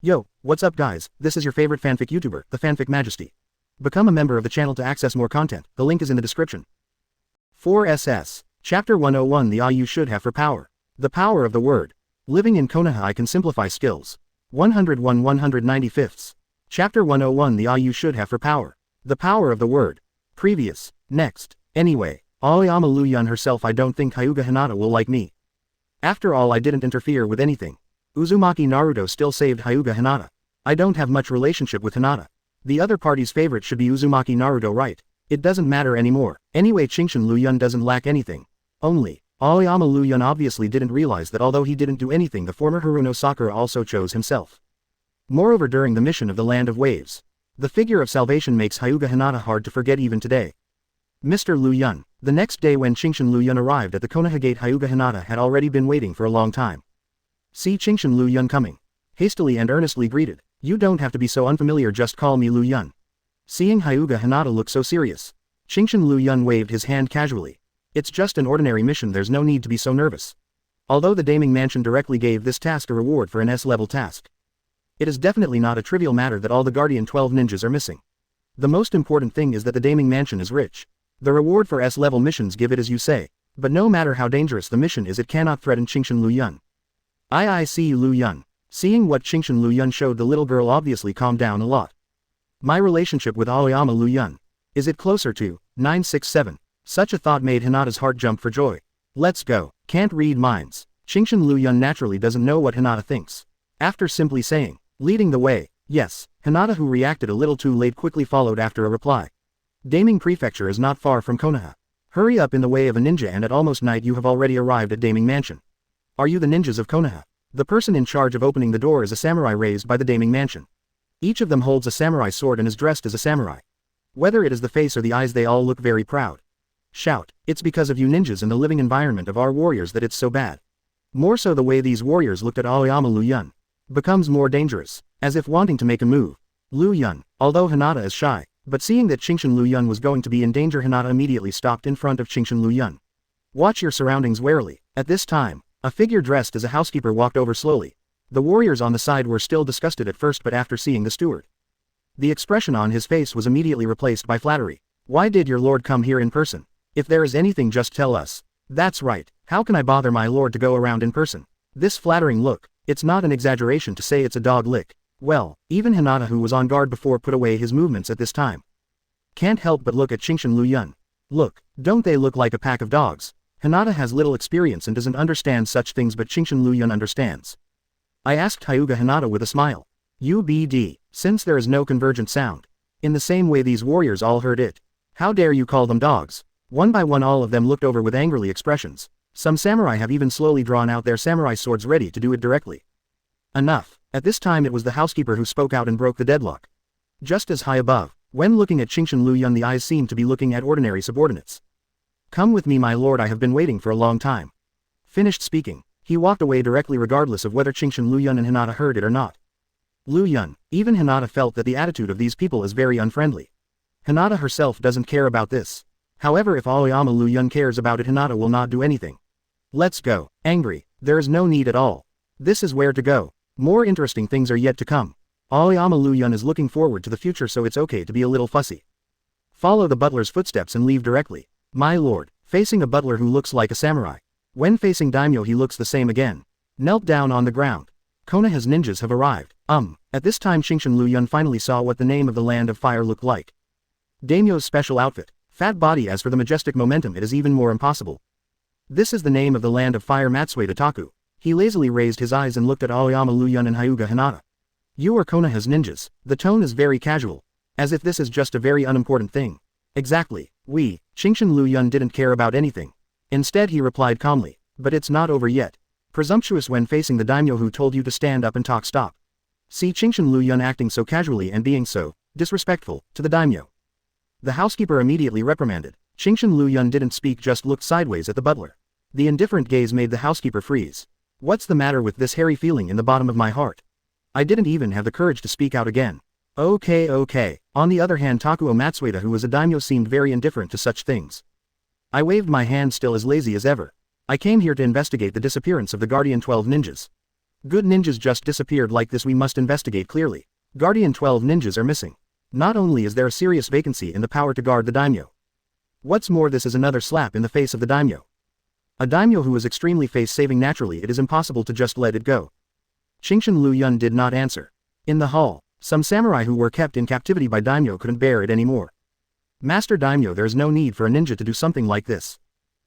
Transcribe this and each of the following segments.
Yo, what's up guys, this is your favorite fanfic YouTuber, the Fanfic Majesty. Become a member of the channel to access more content, the link is in the description. 4SS. Chapter 101 The All You Should Have for Power. The Power of the Word. Living in Konoha I Can Simplify Skills. 101 195ths. Chapter 101 The All You Should Have for Power. The Power of the Word. Previous. Next. Anyway, Aoyama Liu Yun herself I don't think Hyuga Hinata will like me. After all I didn't interfere with anything. Uzumaki Naruto still saved Hyuga Hinata. I don't have much relationship with Hinata. The other party's favorite should be Uzumaki Naruto, right? It doesn't matter anymore. Anyway, Chingshin Liu Yun doesn't lack anything. Only, Aoyama Liu Yun obviously didn't realize that although he didn't do anything, the former Haruno Sakura also chose himself. Moreover, during the mission of the Land of Waves, the figure of salvation makes Hyuga Hinata hard to forget even today. Mr. Liu Yun. The next day when Chingshin Liu Yun arrived at the Konoha gate, Hyuga Hinata had already been waiting for a long time. See Chingshin Liu Yun coming. Hastily and earnestly greeted. You don't have to be so unfamiliar, just call me Liu Yun. Seeing Hyuga Hinata look so serious, Chingshin Liu Yun waved his hand casually. It's just an ordinary mission, there's no need to be so nervous. Although the Daming Mansion directly gave this task a reward for an S-level task, it is definitely not a trivial matter that all the Guardian 12 ninjas are missing. The most important thing is that the Daming Mansion is rich. The reward for S-level missions give it as you say, but no matter how dangerous the mission is, it cannot threaten Chingshin Liu Yun. I see Liu Yun. Seeing what Chingshin Liu Yun showed, the little girl obviously calmed down a lot. My relationship with Aoyama Liu Yun. Is it closer to 967? Such a thought made Hinata's heart jump for joy. Let's go. Can't read minds. Chingshin Liu Yun naturally doesn't know what Hinata thinks. After simply saying, leading the way, yes, Hinata, who reacted a little too late, quickly followed after a reply. Daming Prefecture is not far from Konoha. Hurry up, in the way of a ninja, and at almost night you have already arrived at Daming Mansion. Are you the ninjas of Konoha? The person in charge of opening the door is a samurai raised by the Daming Mansion. Each of them holds a samurai sword and is dressed as a samurai. Whether it is the face or the eyes, they all look very proud. Shout, it's because of you ninjas and the living environment of our warriors that it's so bad. More so, the way these warriors looked at Aoyama Liu Yun becomes more dangerous, as if wanting to make a move. Liu Yun, although Hinata is shy, but seeing that Chingshin Liu Yun was going to be in danger, Hinata immediately stopped in front of Chingshin Liu Yun. Watch your surroundings warily. At this time, a figure dressed as a housekeeper walked over slowly. The warriors on the side were still disgusted at first, but after seeing the steward, the expression on his face was immediately replaced by flattery. Why did your lord come here in person? If there is anything, just tell us. That's right, how can I bother my lord to go around in person? This flattering look, it's not an exaggeration to say it's a dog lick. Well, even Hinata, who was on guard before, put away his movements at this time. Can't help but look at Chingshin Liu Yun. Look, don't they look like a pack of dogs? Hinata has little experience and doesn't understand such things, but Chingshin Liu Yun understands. I asked Hyuga Hinata with a smile. UBD, since there is no convergent sound. In the same way these warriors all heard it. How dare you call them dogs? One by one all of them looked over with angrily expressions. Some samurai have even slowly drawn out their samurai swords ready to do it directly. Enough. At this time it was the housekeeper who spoke out and broke the deadlock. Just as high above, when looking at Chingshin Liu Yun, the eyes seemed to be looking at ordinary subordinates. Come with me, my lord, I have been waiting for a long time. Finished speaking, he walked away directly, regardless of whether Chingshin Liu Yun and Hinata heard it or not. Liu Yun, even Hinata felt that the attitude of these people is very unfriendly. Hinata herself doesn't care about this. However, if Aoyama Liu Yun cares about it, Hinata will not do anything. Let's go. Angry, there is no need at all. This is where to go. More interesting things are yet to come. Aoyama Liu Yun is looking forward to the future, so it's okay to be a little fussy. Follow the butler's footsteps and leave directly. My lord, facing a butler who looks like a samurai. When facing daimyo he looks the same again. Knelt down on the ground. Konoha's ninjas have arrived. At this time Chingshin Liu Yun finally saw what the name of the Land of Fire looked like. Daimyo's special outfit. Fat body. As for the majestic momentum, it is even more impossible. This is the name of the Land of Fire, Matsueda Taku. He lazily raised his eyes and looked at Aoyama Liu Yun and Hyuga Hinata. You are Konoha's ninjas. The tone is very casual. As if this is just a very unimportant thing. Exactly. Chingshin Liu Yun didn't care about anything. Instead he replied calmly, but it's not over yet. Presumptuous when facing the daimyo who told you to stand up and talk. Stop. See Chingshin Liu Yun acting so casually and being so disrespectful to the daimyo. The housekeeper immediately reprimanded. Chingshin Liu Yun didn't speak, just looked sideways at the butler. The indifferent gaze made the housekeeper freeze. What's the matter with this hairy feeling in the bottom of my heart? I didn't even have the courage to speak out again. Okay. On the other hand, Takuo Matsueda, who was a daimyo, seemed very indifferent to such things. I waved my hand, still as lazy as ever. I came here to investigate the disappearance of the Guardian 12 ninjas. Good ninjas just disappeared like this. We must investigate clearly. Guardian 12 ninjas are missing. Not only is there a serious vacancy in the power to guard the daimyo. What's more, this is another slap in the face of the daimyo. A daimyo who is extremely face-saving. Naturally it is impossible to just let it go. Qingshan Liu Yun did not answer. In the hall, some samurai who were kept in captivity by daimyo couldn't bear it anymore. Master Daimyo, there is no need for a ninja to do something like this.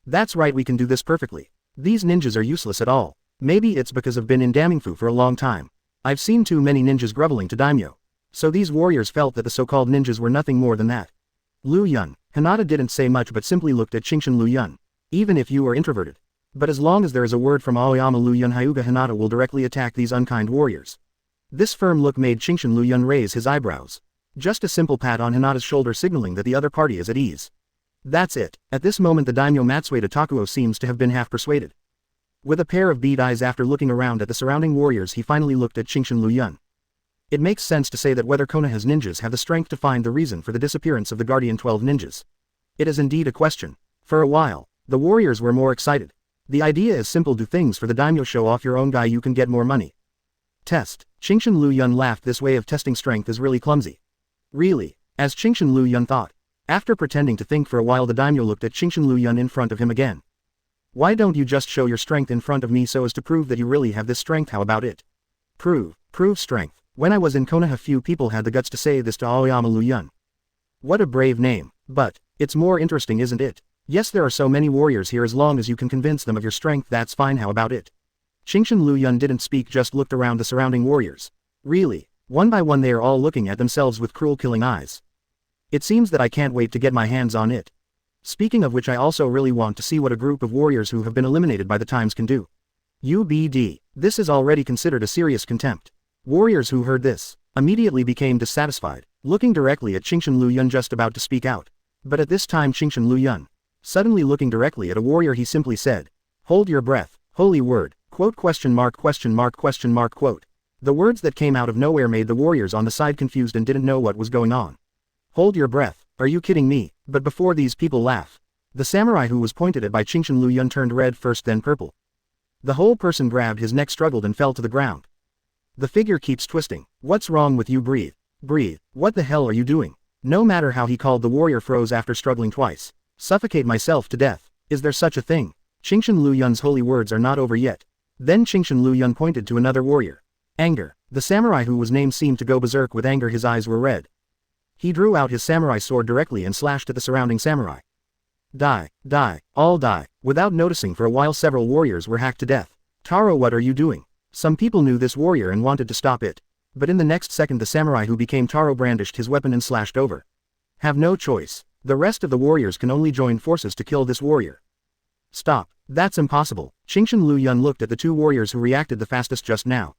That's right, we can do this perfectly. These ninjas are useless at all. Maybe it's because I've been in Damingfu for a long time. I've seen too many ninjas groveling to daimyo. So these warriors felt that the so-called ninjas were nothing more than that. Liu Yun, Hinata didn't say much but simply looked at Qingshan Liu Yun. Even if you are introverted. But as long as there is a word from Aoyama Liu Yun, Hyuga Hinata will directly attack these unkind warriors. This firm look made Qingshan Liu Yun raise his eyebrows. Just a simple pat on Hinata's shoulder signaling that the other party is at ease. That's it. At this moment the daimyo Matsueda Takuo seems to have been half persuaded. With a pair of bead eyes after looking around at the surrounding warriors, he finally looked at Qingshan Liu Yun. It makes sense to say that whether Konoha's ninjas have the strength to find the reason for the disappearance of the Guardian 12 ninjas. It is indeed a question. For a while, the warriors were more excited. The idea is simple: do things for the daimyo, show off your own guy, you can get more money. Test. Qingshan Liu Yun laughed. This way of testing strength is really clumsy. Really? As Qingshan Liu Yun thought. After pretending to think for a while, the daimyo looked at Qingshan Liu Yun in front of him again. Why don't you just show your strength in front of me so as to prove that you really have this strength? How about it? Prove strength. When I was in Konoha, few people had the guts to say this to Aoyama Liu Yun. What a brave name. But, it's more interesting, isn't it? Yes, there are so many warriors here. As long as you can convince them of your strength, that's fine. How about it? Qingshan Liu Yun didn't speak, just looked around the surrounding warriors. Really? One by one they are all looking at themselves with cruel killing eyes. It seems that I can't wait to get my hands on it. Speaking of which, I also really want to see what a group of warriors who have been eliminated by the times can do. UBD. This is already considered a serious contempt. Warriors who heard this immediately became dissatisfied, looking directly at Qingshan Liu Yun, just about to speak out. But at this time Qingshan Liu Yun, suddenly looking directly at a warrior, he simply said, "Hold your breath, holy word, quote, question mark, quote." The words that came out of nowhere made the warriors on the side confused and didn't know what was going on. Hold your breath, are you kidding me? But before these people laugh, the samurai who was pointed at by Qingshan Liu Yun turned red first, then purple. The whole person grabbed his neck, struggled and fell to the ground. The figure keeps twisting. What's wrong with you? Breathe. What the hell are you doing? No matter how he called, the warrior froze after struggling twice. Suffocate myself to death. Is there such a thing? Qingshan Liu Yun's holy words are not over yet. Then Qingshan Liu Yun pointed to another warrior. Anger. The samurai who was named seemed to go berserk with anger. His eyes were red. He drew out his samurai sword directly and slashed at the surrounding samurai. Die, all die. Without noticing, for a while several warriors were hacked to death. Taro, what are you doing? Some people knew this warrior and wanted to stop it. But in the next second the samurai who became Taro brandished his weapon and slashed over. Have no choice. The rest of the warriors can only join forces to kill this warrior. Stop. That's impossible. Qingshan Liu Yun looked at the two warriors who reacted the fastest just now.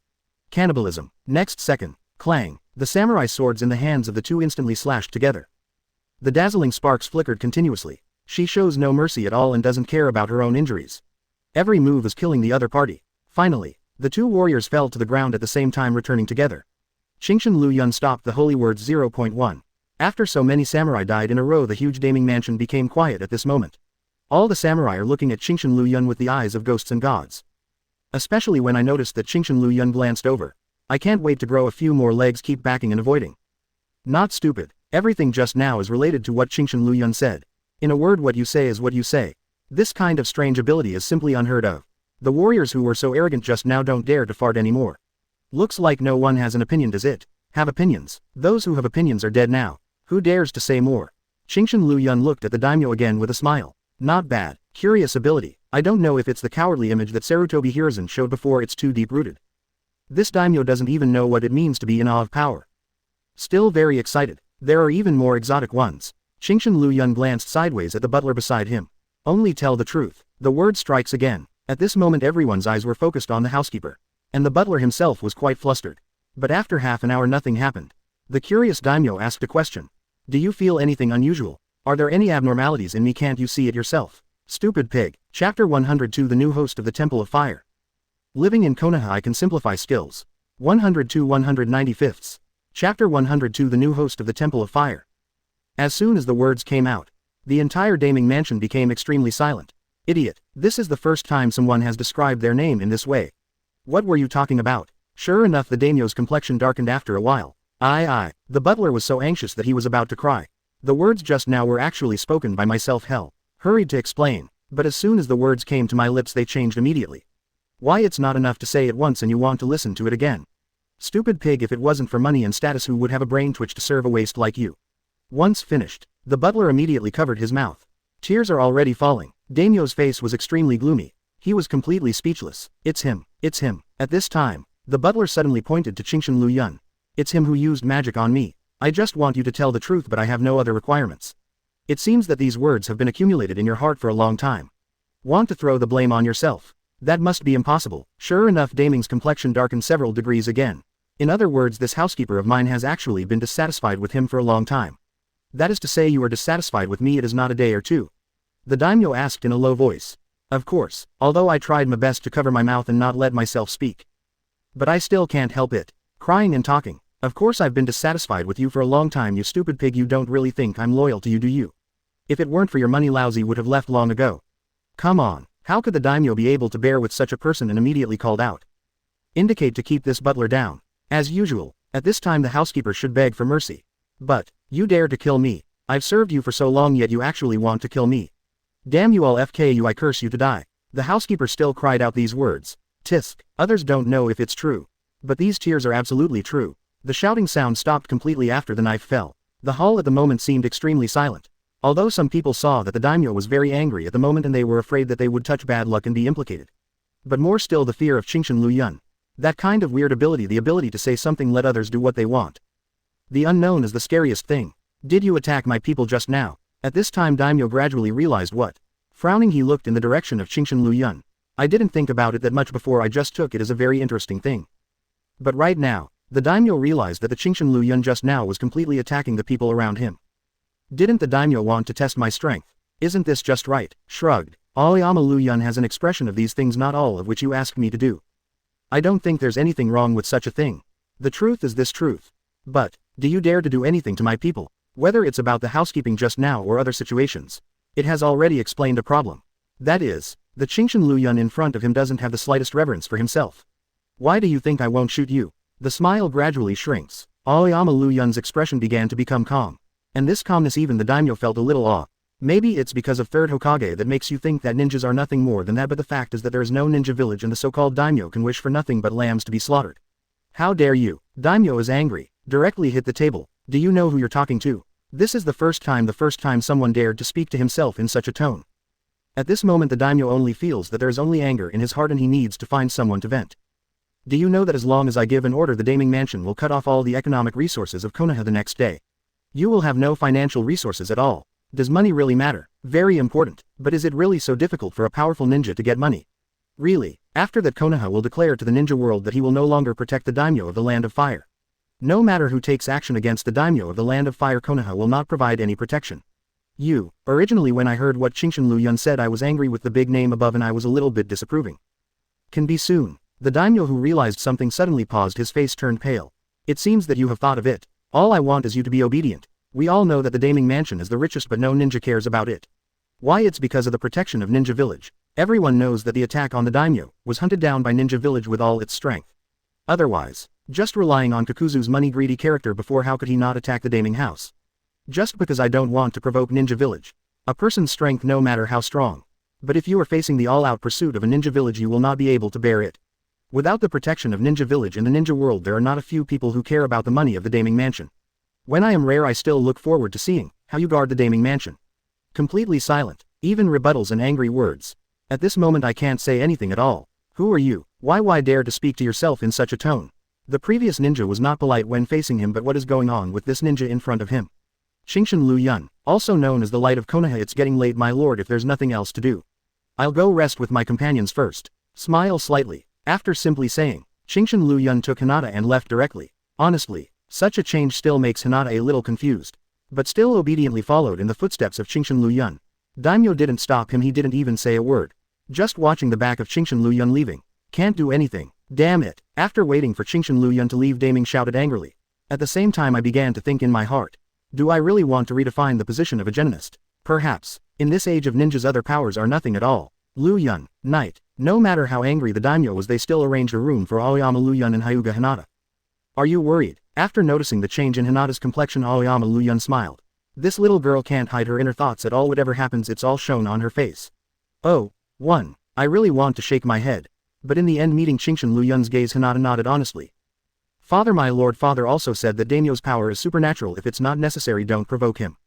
Cannibalism. Next second. Clang. The samurai swords in the hands of the two instantly slashed together. The dazzling sparks flickered continuously. She shows no mercy at all and doesn't care about her own injuries. Every move is killing the other party. Finally, the two warriors fell to the ground at the same time, returning together. Qingshan Liu Yun stopped the holy words. 0.1. After so many samurai died in a row, the huge Daming mansion became quiet at this moment. All the samurai are looking at Qingshan Liu Yun with the eyes of ghosts and gods. Especially when I noticed that Qingshan Liu Yun glanced over. I can't wait to grow a few more legs. Keep backing and avoiding. Not stupid. Everything just now is related to what Qingshan Liu Yun said. In a word, what you say is what you say. This kind of strange ability is simply unheard of. The warriors who were so arrogant just now don't dare to fart anymore. Looks like no one has an opinion. Does it have opinions? Those who have opinions are dead now. Who dares to say more? Qingshan Liu Yun looked at the daimyo again with a smile. Not bad. Curious ability. I don't know if it's the cowardly image that Sarutobi Hiruzen showed before. It's too deep-rooted. This daimyo doesn't even know what it means to be in awe of power. Still very excited. There are even more exotic ones. Qingshan Liu Yun glanced sideways at the butler beside him. Only tell the truth. The word strikes again. At this moment everyone's eyes were focused on the housekeeper. And the butler himself was quite flustered. But after half an hour nothing happened. The curious daimyo asked a question. Do you feel anything unusual? Are there any abnormalities in me? Can't you see it yourself? Stupid pig. Chapter 102. The new host of the Temple of Fire. Living in Konoha, I can simplify skills. 102 195ths. Chapter 102. The new host of the Temple of Fire. As soon as the words came out, the entire Daming mansion became extremely silent. Idiot. This is the first time someone has described their name in this way. What were you talking about? Sure enough, the daimyo's complexion darkened after a while. The butler was so anxious that he was about to cry. The words just now were actually spoken by myself. Hurried to explain, but as soon as the words came to my lips they changed immediately. Why, it's not enough to say it once and you want to listen to it again. Stupid pig, if it wasn't for money and status who would have a brain twitch to serve a waste like you? Once finished, the butler immediately covered his mouth. Tears are already falling. Daimyo's face was extremely gloomy. He was completely speechless. It's him. At this time, the butler suddenly pointed to Qingshan Liu Yun. It's him who used magic on me. I just want you to tell the truth, but I have no other requirements. It seems that these words have been accumulated in your heart for a long time. Want to throw the blame on yourself? That must be impossible. Sure enough, Daming's complexion darkened several degrees again. In other words, this housekeeper of mine has actually been dissatisfied with him for a long time. That is to say, you are dissatisfied with me. It is not a day or two. The daimyo asked in a low voice. Of course, although I tried my best to cover my mouth and not let myself speak. But I still can't help it. Crying and talking. Of course I've been dissatisfied with you for a long time, you stupid pig. You don't really think I'm loyal to you, do you? If it weren't for your money, Lousy would have left long ago. Come on, how could the daimyo be able to bear with such a person, and immediately called out. Indicate to keep this butler down. As usual, at this time the housekeeper should beg for mercy. But, you dare to kill me. I've served you for so long, yet you actually want to kill me. Damn you all, FK, I curse you to die. The housekeeper still cried out these words. Tisk, others don't know if it's true. But these tears are absolutely true. The shouting sound stopped completely after the knife fell. The hall at the moment seemed extremely silent. Although some people saw that the daimyo was very angry at the moment and they were afraid that they would touch bad luck and be implicated. But more still the fear of Qingshan Liu Yun. That kind of weird ability, the ability to say something, let others do what they want. The unknown is the scariest thing. Did you attack my people just now? At this time daimyo gradually realized what. Frowning, he looked in the direction of Qingshan Liu Yun. I didn't think about it that much before, I just took it as a very interesting thing. But right now, the daimyo realized that the Qingshan Liu Yun just now was completely attacking the people around him. Didn't the daimyo want to test my strength? Isn't this just right? Shrugged. Aoyama Liu Yun has an expression of these things, not all of which you asked me to do. I don't think there's anything wrong with such a thing. The truth is this truth. But, do you dare to do anything to my people? Whether it's about the housekeeping just now or other situations. It has already explained a problem. That is, the Qingshan Liu Yun in front of him doesn't have the slightest reverence for himself. Why do you think I won't shoot you? The smile gradually shrinks. Aoyama Liu Yun's expression began to become calm. And this calmness, even the daimyo felt a little awe. Maybe it's because of third Hokage that makes you think that ninjas are nothing more than that, but the fact is that there is no ninja village and the so-called daimyo can wish for nothing but lambs to be slaughtered. How dare you? Daimyo is angry. Directly hit the table. Do you know who you're talking to? This is the first time someone dared to speak to himself in such a tone. At this moment the daimyo only feels that there is only anger in his heart and he needs to find someone to vent. Do you know that as long as I give an order, the Daming Mansion will cut off all the economic resources of Konoha the next day? You will have no financial resources at all. Does money really matter? Very important. But is it really so difficult for a powerful ninja to get money? Really? After that, Konoha will declare to the ninja world that he will no longer protect the daimyo of the Land of Fire. No matter who takes action against the daimyo of the Land of Fire, Konoha will not provide any protection. Originally when I heard what Qingshan Liu Yun said, I was angry with the big name above and I was a little bit disapproving. Can be soon. The daimyo, who realized something, suddenly paused, his face turned pale. It seems that you have thought of it. All I want is you to be obedient. We all know that the Daming Mansion is the richest, but no ninja cares about it. Why? It's because of the protection of Ninja Village. Everyone knows that the attack on the daimyo was hunted down by Ninja Village with all its strength. Otherwise, just relying on Kakuzu's money-greedy character before, how could he not attack the Daming House? Just because I don't want to provoke Ninja Village. A person's strength, no matter how strong. But if you are facing the all-out pursuit of a Ninja Village, you will not be able to bear it. Without the protection of Ninja Village in the ninja world, there are not a few people who care about the money of the Daming Mansion. When I am rare, I still look forward to seeing how you guard the Daming Mansion. Completely silent, even rebuttals and angry words. At this moment I can't say anything at all. Who are you? Why dare to speak to yourself in such a tone? The previous ninja was not polite when facing him, but what is going on with this ninja in front of him? Qingshan Liu Yun, also known as the Light of Konoha. It's getting late, my lord, if there's nothing else to do. I'll go rest with my companions first. Smile slightly. After simply saying, Qingshan Liu Yun took Hinata and left directly. Honestly, such a change still makes Hinata a little confused. But still obediently followed in the footsteps of Qingshan Liu Yun. Daimyo didn't stop him, he didn't even say a word. Just watching the back of Qingshan Liu Yun leaving. Can't do anything. Damn it. After waiting for Qingshan Liu Yun to leave, Daming shouted angrily. At the same time I began to think in my heart. Do I really want to redefine the position of a geninist? Perhaps. In this age of ninjas, other powers are nothing at all. Liu Yun, knight. No matter how angry the daimyo was, they still arranged a room for Aoyama Liu Yun and Hyuga Hinata. Are you worried? After noticing the change in Hinata's complexion, Aoyama Liu Yun smiled. This little girl can't hide her inner thoughts at all. Whatever happens, it's all shown on her face. Oh, one. I really want to shake my head. But in the end, meeting Chingshan Liu Yun's gaze, Hinata nodded honestly. Father, my lord, father also said that daimyo's power is supernatural. If it's not necessary, don't provoke him.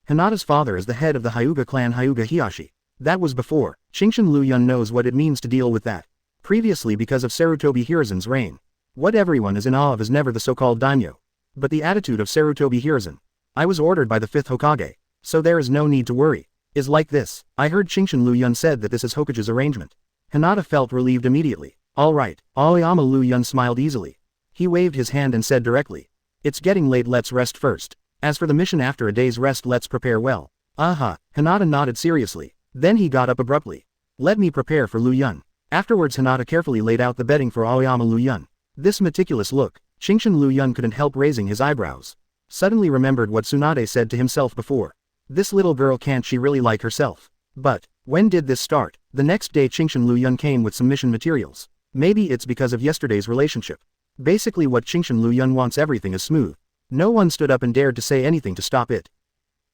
Hinata's father is the head of the Hyuga clan, Hyuga Hiyashi. That was before. Chingshan Liu Yun knows what it means to deal with that. Previously, because of Sarutobi Hiruzen's reign. What everyone is in awe of is never the so-called daimyo, but the attitude of Sarutobi Hiruzen. I was ordered by the 5th Hokage, so there is no need to worry. Is like this. I heard Chingshan Liu Yun said that this is Hokage's arrangement. Hinata felt relieved immediately. All right. Aoyama Liu Yun smiled easily. He waved his hand and said directly. It's getting late, let's rest first. As for the mission, after a day's rest, let's prepare well. Aha. Hinata nodded seriously. Then he got up abruptly. Let me prepare for Liu Yun. Afterwards, Hinata carefully laid out the bedding for Aoyama Liu Yun. This meticulous look, Chingshan Liu Yun couldn't help raising his eyebrows. Suddenly remembered what Tsunade said to himself before. This little girl, can't she really like herself? But, when did this start? The next day Chingshan Liu Yun came with some mission materials. Maybe it's because of yesterday's relationship. Basically what Chingshan Liu Yun wants, everything is smooth. No one stood up and dared to say anything to stop it.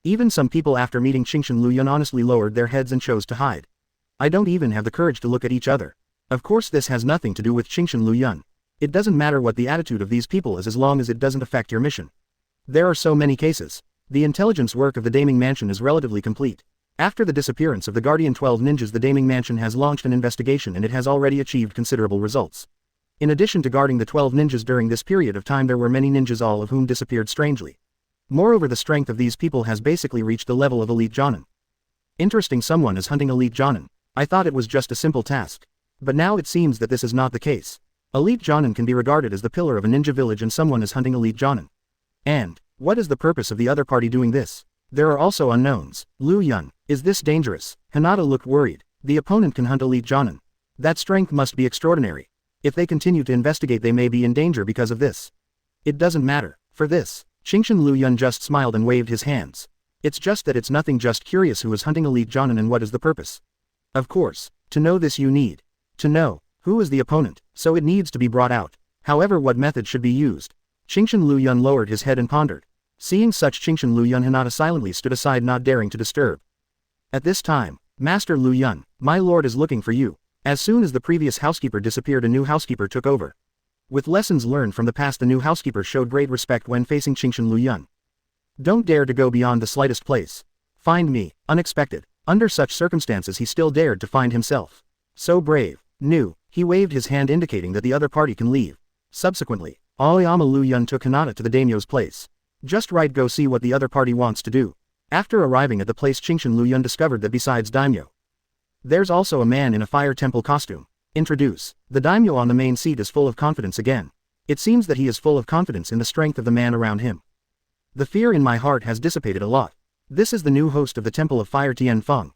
Even some people after meeting Chingshan Liu Yun honestly lowered their heads and chose to hide. I don't even have the courage to look at each other. Of course this has nothing to do with Chingshan Liu Yun. It doesn't matter what the attitude of these people is as long as it doesn't affect your mission. There are so many cases. The intelligence work of the Daming Mansion is relatively complete. After the disappearance of the Guardian 12 ninjas, the Daming Mansion has launched an investigation and it has already achieved considerable results. In addition to guarding the 12 ninjas during this period of time, there were many ninjas, all of whom disappeared strangely. Moreover, the strength of these people has basically reached the level of elite Jonin. Interesting, someone is hunting elite Jonin. I thought it was just a simple task. But now it seems that this is not the case. Elite Jonin can be regarded as the pillar of a ninja village and someone is hunting elite Jonin. And, what is the purpose of the other party doing this? There are also unknowns. Liu Yun, is this dangerous? Hinata looked worried. The opponent can hunt elite Jonin. That strength must be extraordinary. If they continue to investigate, they may be in danger because of this. It doesn't matter. For this, Chingshan Liu Yun just smiled and waved his hands. It's just that it's nothing, just curious who is hunting elite Jonin and what is the purpose. Of course, to know this you need to know who is the opponent, so it needs to be brought out. However, what method should be used? Chingshan Liu Yun lowered his head and pondered. Seeing such, Chingshan Liu Yun, Hinata silently stood aside, not daring to disturb. At this time, Master Liu Yun, my lord is looking for you. As soon as the previous housekeeper disappeared, a new housekeeper took over. With lessons learned from the past, the new housekeeper showed great respect when facing Chingshan Liu Yun. Don't dare to go beyond the slightest place. Find me. Unexpected. Under such circumstances he still dared to find himself. So brave. New. He waved his hand indicating that the other party can leave. Subsequently, Aoyama Liu Yun took Hinata to the daimyo's place. Just right, go see what the other party wants to do. After arriving at the place, Chingshan Liu Yun discovered that besides daimyo, there's also a man in a fire temple costume. Introduce. The daimyo on the main seat is full of confidence again. It seems that he is full of confidence in the strength of the man around him. The fear in my heart has dissipated a lot. This is the new host of the Temple of Fire, Tian Feng.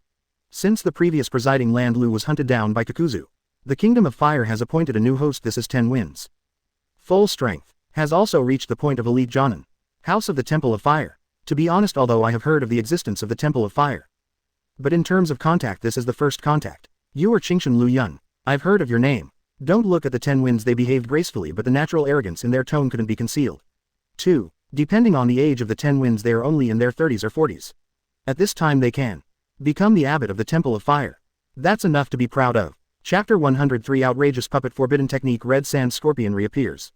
Since the previous presiding Land Lu was hunted down by Kakuzu, the Kingdom of Fire has appointed a new host. This is 10 Winds. Full strength. Has also reached the point of elite Jonin. House of the Temple of Fire. To be honest, although I have heard of the existence of the Temple of Fire, but in terms of contact, this is the first contact. You are Chingshan Liu Yun. I've heard of your name. Don't look at the 10 Winds, they behaved gracefully, but the natural arrogance in their tone couldn't be concealed. 2. Depending on the age of the 10 Winds, they are only in their 30s or 40s. At this time they can become the abbot of the Temple of Fire. That's enough to be proud of. Chapter 103, Outrageous Puppet, Forbidden Technique. Red Sand Scorpion reappears.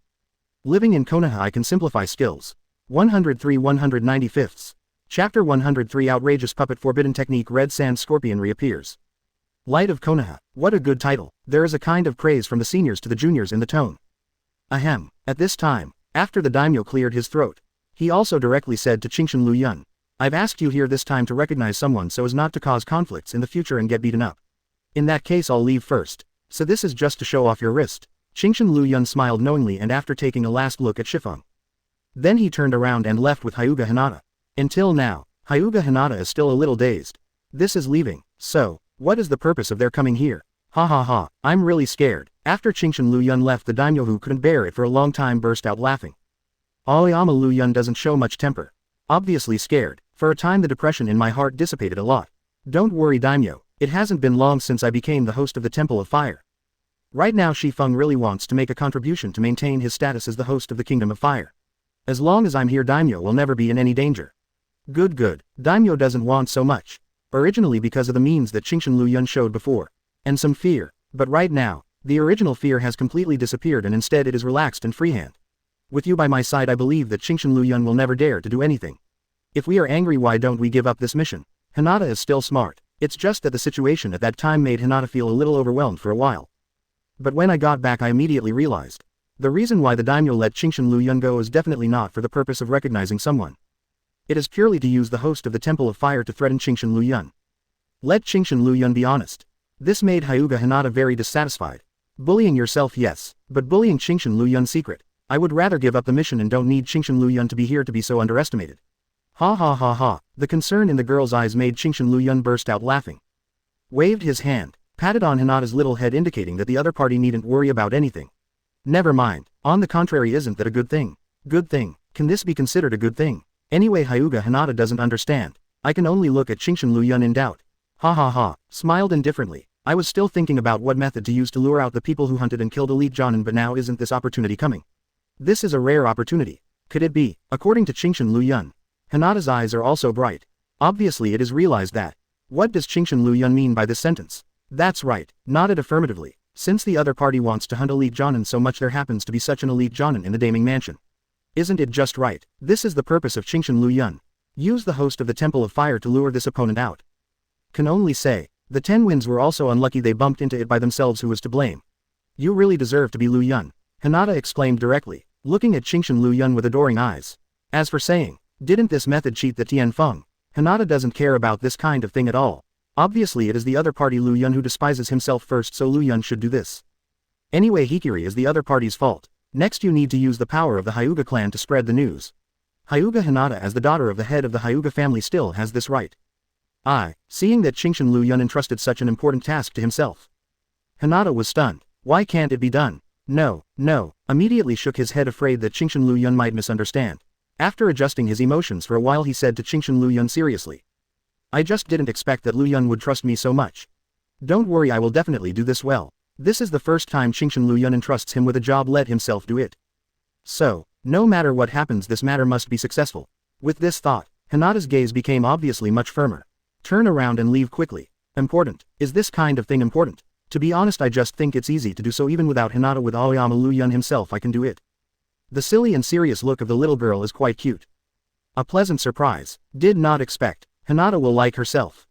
Living in Konoha, I can simplify skills. 103 195. Chapter 103, Outrageous Puppet, Forbidden Technique. Red Sand Scorpion reappears. Light of Konoha. What a good title. There is a kind of praise from the seniors to the juniors in the tone. Ahem. At this time, after the daimyo cleared his throat, he also directly said to Chingshan Liu Yun, I've asked you here this time to recognize someone so as not to cause conflicts in the future and get beaten up. In that case, I'll leave first. So this is just to show off your wrist. Chingshan Liu Yun smiled knowingly, and after taking a last look at Shifeng, then he turned around and left with Hyuga Hinata. Until now, Hyuga Hinata is still a little dazed. This is leaving. So, what is the purpose of their coming here? Ha ha ha, I'm really scared. After Chingshan Liu Yun left, the daimyo, who couldn't bear it for a long time, burst out laughing. Aoyama Liu Yun doesn't show much temper. Obviously scared. For a time the depression in my heart dissipated a lot. Don't worry daimyo, It hasn't been long since I became the host of the Temple of Fire. Right now Shifeng really wants to make a contribution to maintain his status as the host of the Kingdom of Fire. As long as I'm here Daimyo will never be in any danger. Good. Daimyo doesn't want so much. Originally because of the means that Qingshan Liu Yun showed before. And some fear. But right now, the original fear has completely disappeared and instead it is relaxed and freehand. With you by my side I believe that Qingshan Liu Yun will never dare to do anything. If we are angry why don't we give up this mission? Hinata is still smart. It's just that the situation at that time made Hinata feel a little overwhelmed for a while. But when I got back I immediately realized. The reason why the daimyo let Qingshan Liu Yun go is definitely not for the purpose of recognizing someone. It is purely to use the host of the Temple of Fire to threaten Qingshan Liu Yun. Let Qingshan Liu Yun be honest. This made Hyuga Hinata very dissatisfied. Bullying yourself yes, but bullying Qingshan Liu Yun's secret. I would rather give up the mission and don't need Qingshan Liu Yun to be here to be so underestimated. Ha. The concern in the girl's eyes made Qingshan Liu Yun burst out laughing. Waved his hand, patted on Hinata's little head indicating that the other party needn't worry about anything. Never mind, on the contrary isn't that a good thing? Good thing, can this be considered a good thing? Anyway Hyuga Hinata doesn't understand. I can only look at Qingshan Liu Yun in doubt. Ha, smiled indifferently. I was still thinking about what method to use to lure out the people who hunted and killed elite Jonin but now isn't this opportunity coming? This is a rare opportunity. Could it be? According to Qingshan Liu Yun. Hinata's eyes are also bright. Obviously it is realized that. What does Qingshan Liu Yun mean by this sentence? That's right, nodded affirmatively. Since the other party wants to hunt elite Jonin so much there happens to be such an elite Jonin in the Daming Mansion. Isn't it just right? This is the purpose of Qingshan Liu Yun. Use the host of the Temple of Fire to lure this opponent out. Can only say, the 10 winds were also unlucky they bumped into it by themselves who was to blame. You really deserve to be Liu Yun. Hinata exclaimed directly, looking at Qingshan Liu Yun with adoring eyes. As for saying, didn't this method cheat the Tian Feng? Hinata doesn't care about this kind of thing at all. Obviously it is the other party Liu Yun who despises himself first so Liu Yun should do this. Anyway Hikiri is the other party's fault. Next you need to use the power of the Hyuga clan to spread the news. Hyuga Hinata as the daughter of the head of the Hyuga family still has this right. Seeing that Qingshan Liu Yun entrusted such an important task to himself. Hinata was stunned. Why can't it be done? No, immediately shook his head afraid that Qingshan Liu Yun might misunderstand. After adjusting his emotions for a while he said to Qingshan Liu Yun seriously. I just didn't expect that Liu Yun would trust me so much. Don't worry I will definitely do this well. This is the first time Qingshan Liu Yun entrusts him with a job let himself do it. So, no matter what happens this matter must be successful. With this thought, Hinata's gaze became obviously much firmer. Turn around and leave quickly. Important. Is this kind of thing important? To be honest I just think it's easy to do so even without Hinata with Aoyama Liu Yun himself I can do it. The silly and serious look of the little girl is quite cute. A pleasant surprise. Did not expect. Hinata will like herself.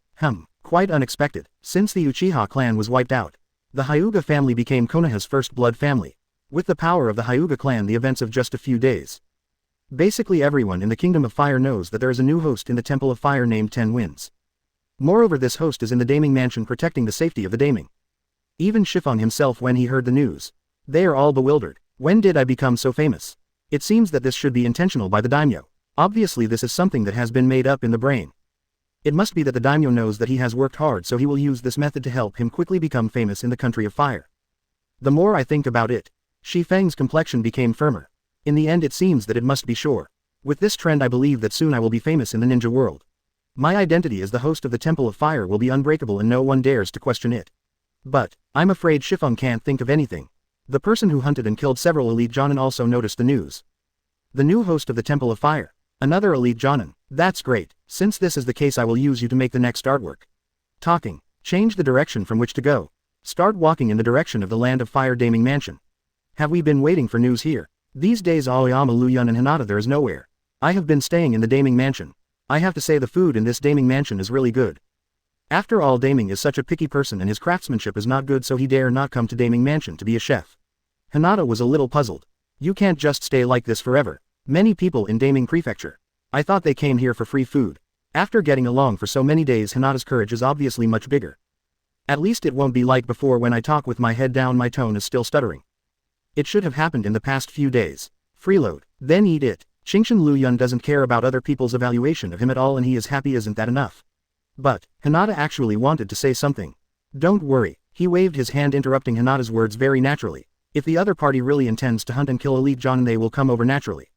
Quite unexpected. Since the Uchiha clan was wiped out, the Hyuga family became Konoha's first blood family. With the power of the Hyuga clan the events of just a few days. Basically everyone in the Kingdom of Fire knows that there is a new host in the Temple of Fire named 10 Winds. Moreover this host is in the Daming Mansion protecting the safety of the Daming. Even Shifeng himself when he heard the news. They are all bewildered. When did I become so famous? It seems that this should be intentional by the daimyo. Obviously this is something that has been made up in the brain. It must be that the daimyo knows that he has worked hard so he will use this method to help him quickly become famous in the country of fire. The more I think about it, Shifeng's complexion became firmer. In the end it seems that it must be sure. With this trend I believe that soon I will be famous in the ninja world. My identity as the host of the Temple of Fire will be unbreakable and no one dares to question it. But, I'm afraid Shifeng can't think of anything. The person who hunted and killed several elite Jonin also noticed the news. The new host of the Temple of Fire. Another elite Jonin. That's great. Since this is the case I will use you to make the next artwork. Talking. Change the direction from which to go. Start walking in the direction of the Land of Fire Daming Mansion. Have we been waiting for news here? These days Aoyama Liu Yun and Hinata there is nowhere. I have been staying in the Daming Mansion. I have to say the food in this Daming Mansion is really good. After all Daming is such a picky person and his craftsmanship is not good so he dare not come to Daming Mansion to be a chef. Hinata was a little puzzled. You can't just stay like this forever. Many people in Daming Prefecture. I thought they came here for free food. After getting along for so many days Hinata's courage is obviously much bigger. At least it won't be like before when I talk with my head down my tone is still stuttering. It should have happened in the past few days. Freeload, then eat it. Qingshan Liu Yun doesn't care about other people's evaluation of him at all and he is happy isn't that enough? But, Hinata actually wanted to say something. Don't worry, he waved his hand interrupting Hinata's words very naturally. If the other party really intends to hunt and kill elite Jonin they will come over naturally.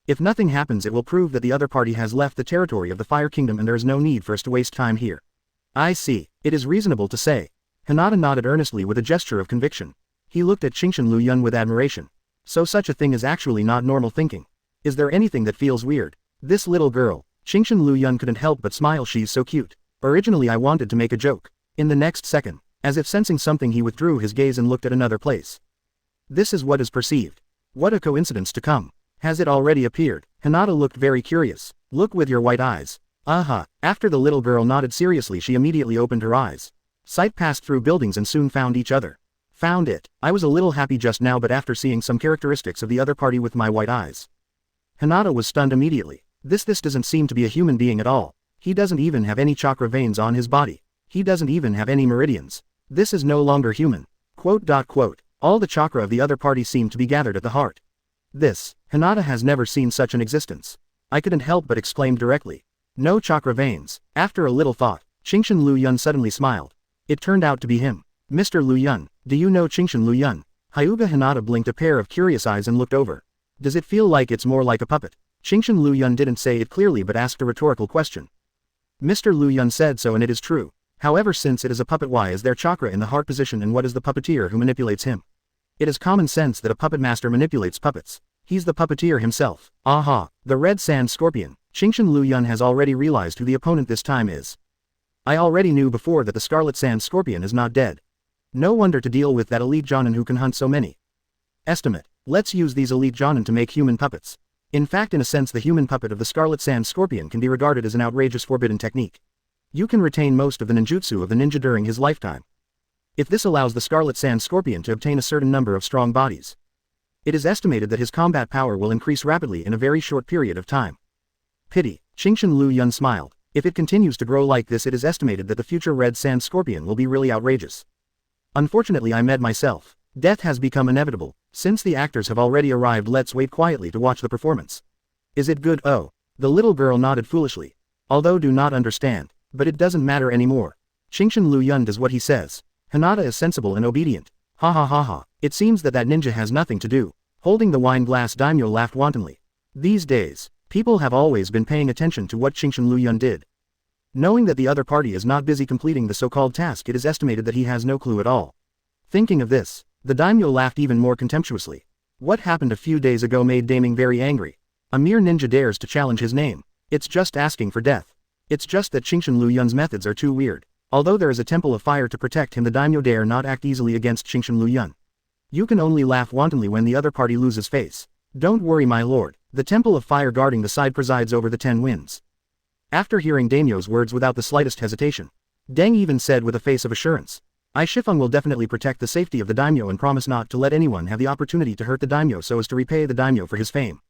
If nothing happens it will prove that the other party has left the territory of the Fire Kingdom and there is no need for us to waste time here. I see, it is reasonable to say. Hinata nodded earnestly with a gesture of conviction. He looked at Qingshan Liu Yun with admiration. So such a thing is actually not normal thinking. Is there anything that feels weird? This little girl. Qingshan Liu Yun couldn't help but smile. She's so cute. Originally I wanted to make a joke. In the next second, as if sensing something, he withdrew his gaze and looked at another place. This is what is perceived. What a coincidence to come. Has it already appeared? Hinata looked very curious. Look with your white eyes. Aha. After the little girl nodded seriously, she immediately opened her eyes. Sight passed through buildings and soon found each other. Found it. I was a little happy just now, but after seeing some characteristics of the other party with my white eyes. Hinata was stunned immediately. This doesn't seem to be a human being at all. He doesn't even have any chakra veins on his body. He doesn't even have any meridians. This is no longer human. Quote. All the chakra of the other party seemed to be gathered at the heart. Hinata has never seen such an existence. I couldn't help but exclaim directly. No chakra veins. After a little thought, Qingshan Liu Yun suddenly smiled. It turned out to be him. Mr. Liu Yun, do you know Qingshan Liu Yun? Hyuga Hinata blinked a pair of curious eyes and looked over. Does it feel like it's more like a puppet? Qingshan Liu Yun didn't say it clearly but asked a rhetorical question. Mr. Liu Yun said so, and it is true. However, since it is a puppet, why is there chakra in the heart position, and what is the puppeteer who manipulates him? It is common sense that a puppet master manipulates puppets. He's the puppeteer himself. Aha, the red sand scorpion. Qingshan Liu Yun has already realized who the opponent this time is. I already knew before that the scarlet sand scorpion is not dead. No wonder to deal with that elite Jonin who can hunt so many. Estimate. Let's use these elite Jonin to make human puppets. In fact, in a sense, the human puppet of the scarlet sand scorpion can be regarded as an outrageous forbidden technique. You can retain most of the ninjutsu of the ninja during his lifetime. If this allows the scarlet sand scorpion to obtain a certain number of strong bodies, it is estimated that his combat power will increase rapidly in a very short period of time. Pity. Qingshan Liu Yun smiled. If it continues to grow like this, it is estimated that the future red sand scorpion will be really outrageous. Unfortunately, I met myself. Death has become inevitable. Since the actors have already arrived, let's wait quietly to watch the performance. Is it good? Oh. The little girl nodded foolishly. Although do not understand. But it doesn't matter anymore. Qingshan Liu Yun does what he says. Hinata is sensible and obedient. Ha ha ha ha. It seems that ninja has nothing to do. Holding the wine glass, Daimyo laughed wantonly. These days, people have always been paying attention to what Qingshan Liu Yun did. Knowing that the other party is not busy completing the so-called task, it is estimated that he has no clue at all. Thinking of this, the Daimyo laughed even more contemptuously. What happened a few days ago made Daming very angry. A mere ninja dares to challenge his name. It's just asking for death. It's just that Qingshan Liu Yun's methods are too weird. Although there is a temple of fire to protect him, the Daimyo dare not act easily against Qingshan Liu Yun. You can only laugh wantonly when the other party loses face. Don't worry, my lord. The temple of fire guarding the side presides over the 10 winds. After hearing Daimyo's words without the slightest hesitation, Deng even said with a face of assurance, I Shifeng will definitely protect the safety of the Daimyo and promise not to let anyone have the opportunity to hurt the Daimyo so as to repay the Daimyo for his fame.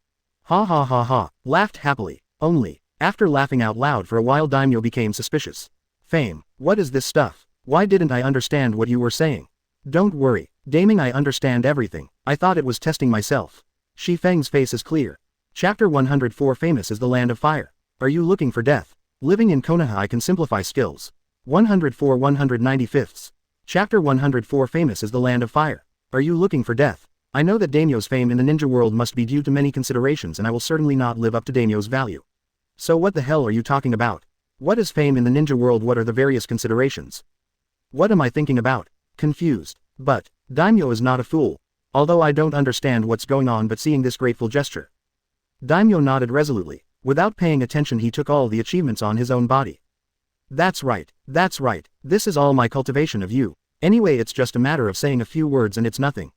Ha ha ha ha, laughed happily. Only, after laughing out loud for a while, Daimyo became suspicious. Fame, what is this stuff? Why didn't I understand what you were saying? Don't worry, Daming, I understand everything. I thought it was testing myself. Shi Feng's face is clear. Chapter 104. Famous is the land of fire. Are you looking for death? Living in Konoha, I can simplify skills. 104 195. Chapter 104. Famous is the land of fire. Are you looking for death? I know that Daimyo's fame in the ninja world must be due to many considerations, and I will certainly not live up to Daimyo's value. So what the hell are you talking about? What is fame in the ninja world? What are the various considerations? What am I thinking about? Confused. But, Daimyo is not a fool. Although I don't understand what's going on, but seeing this grateful gesture. Daimyo nodded resolutely. Without paying attention, he took all the achievements on his own body. That's right. This is all my cultivation of you. Anyway, it's just a matter of saying a few words and it's nothing.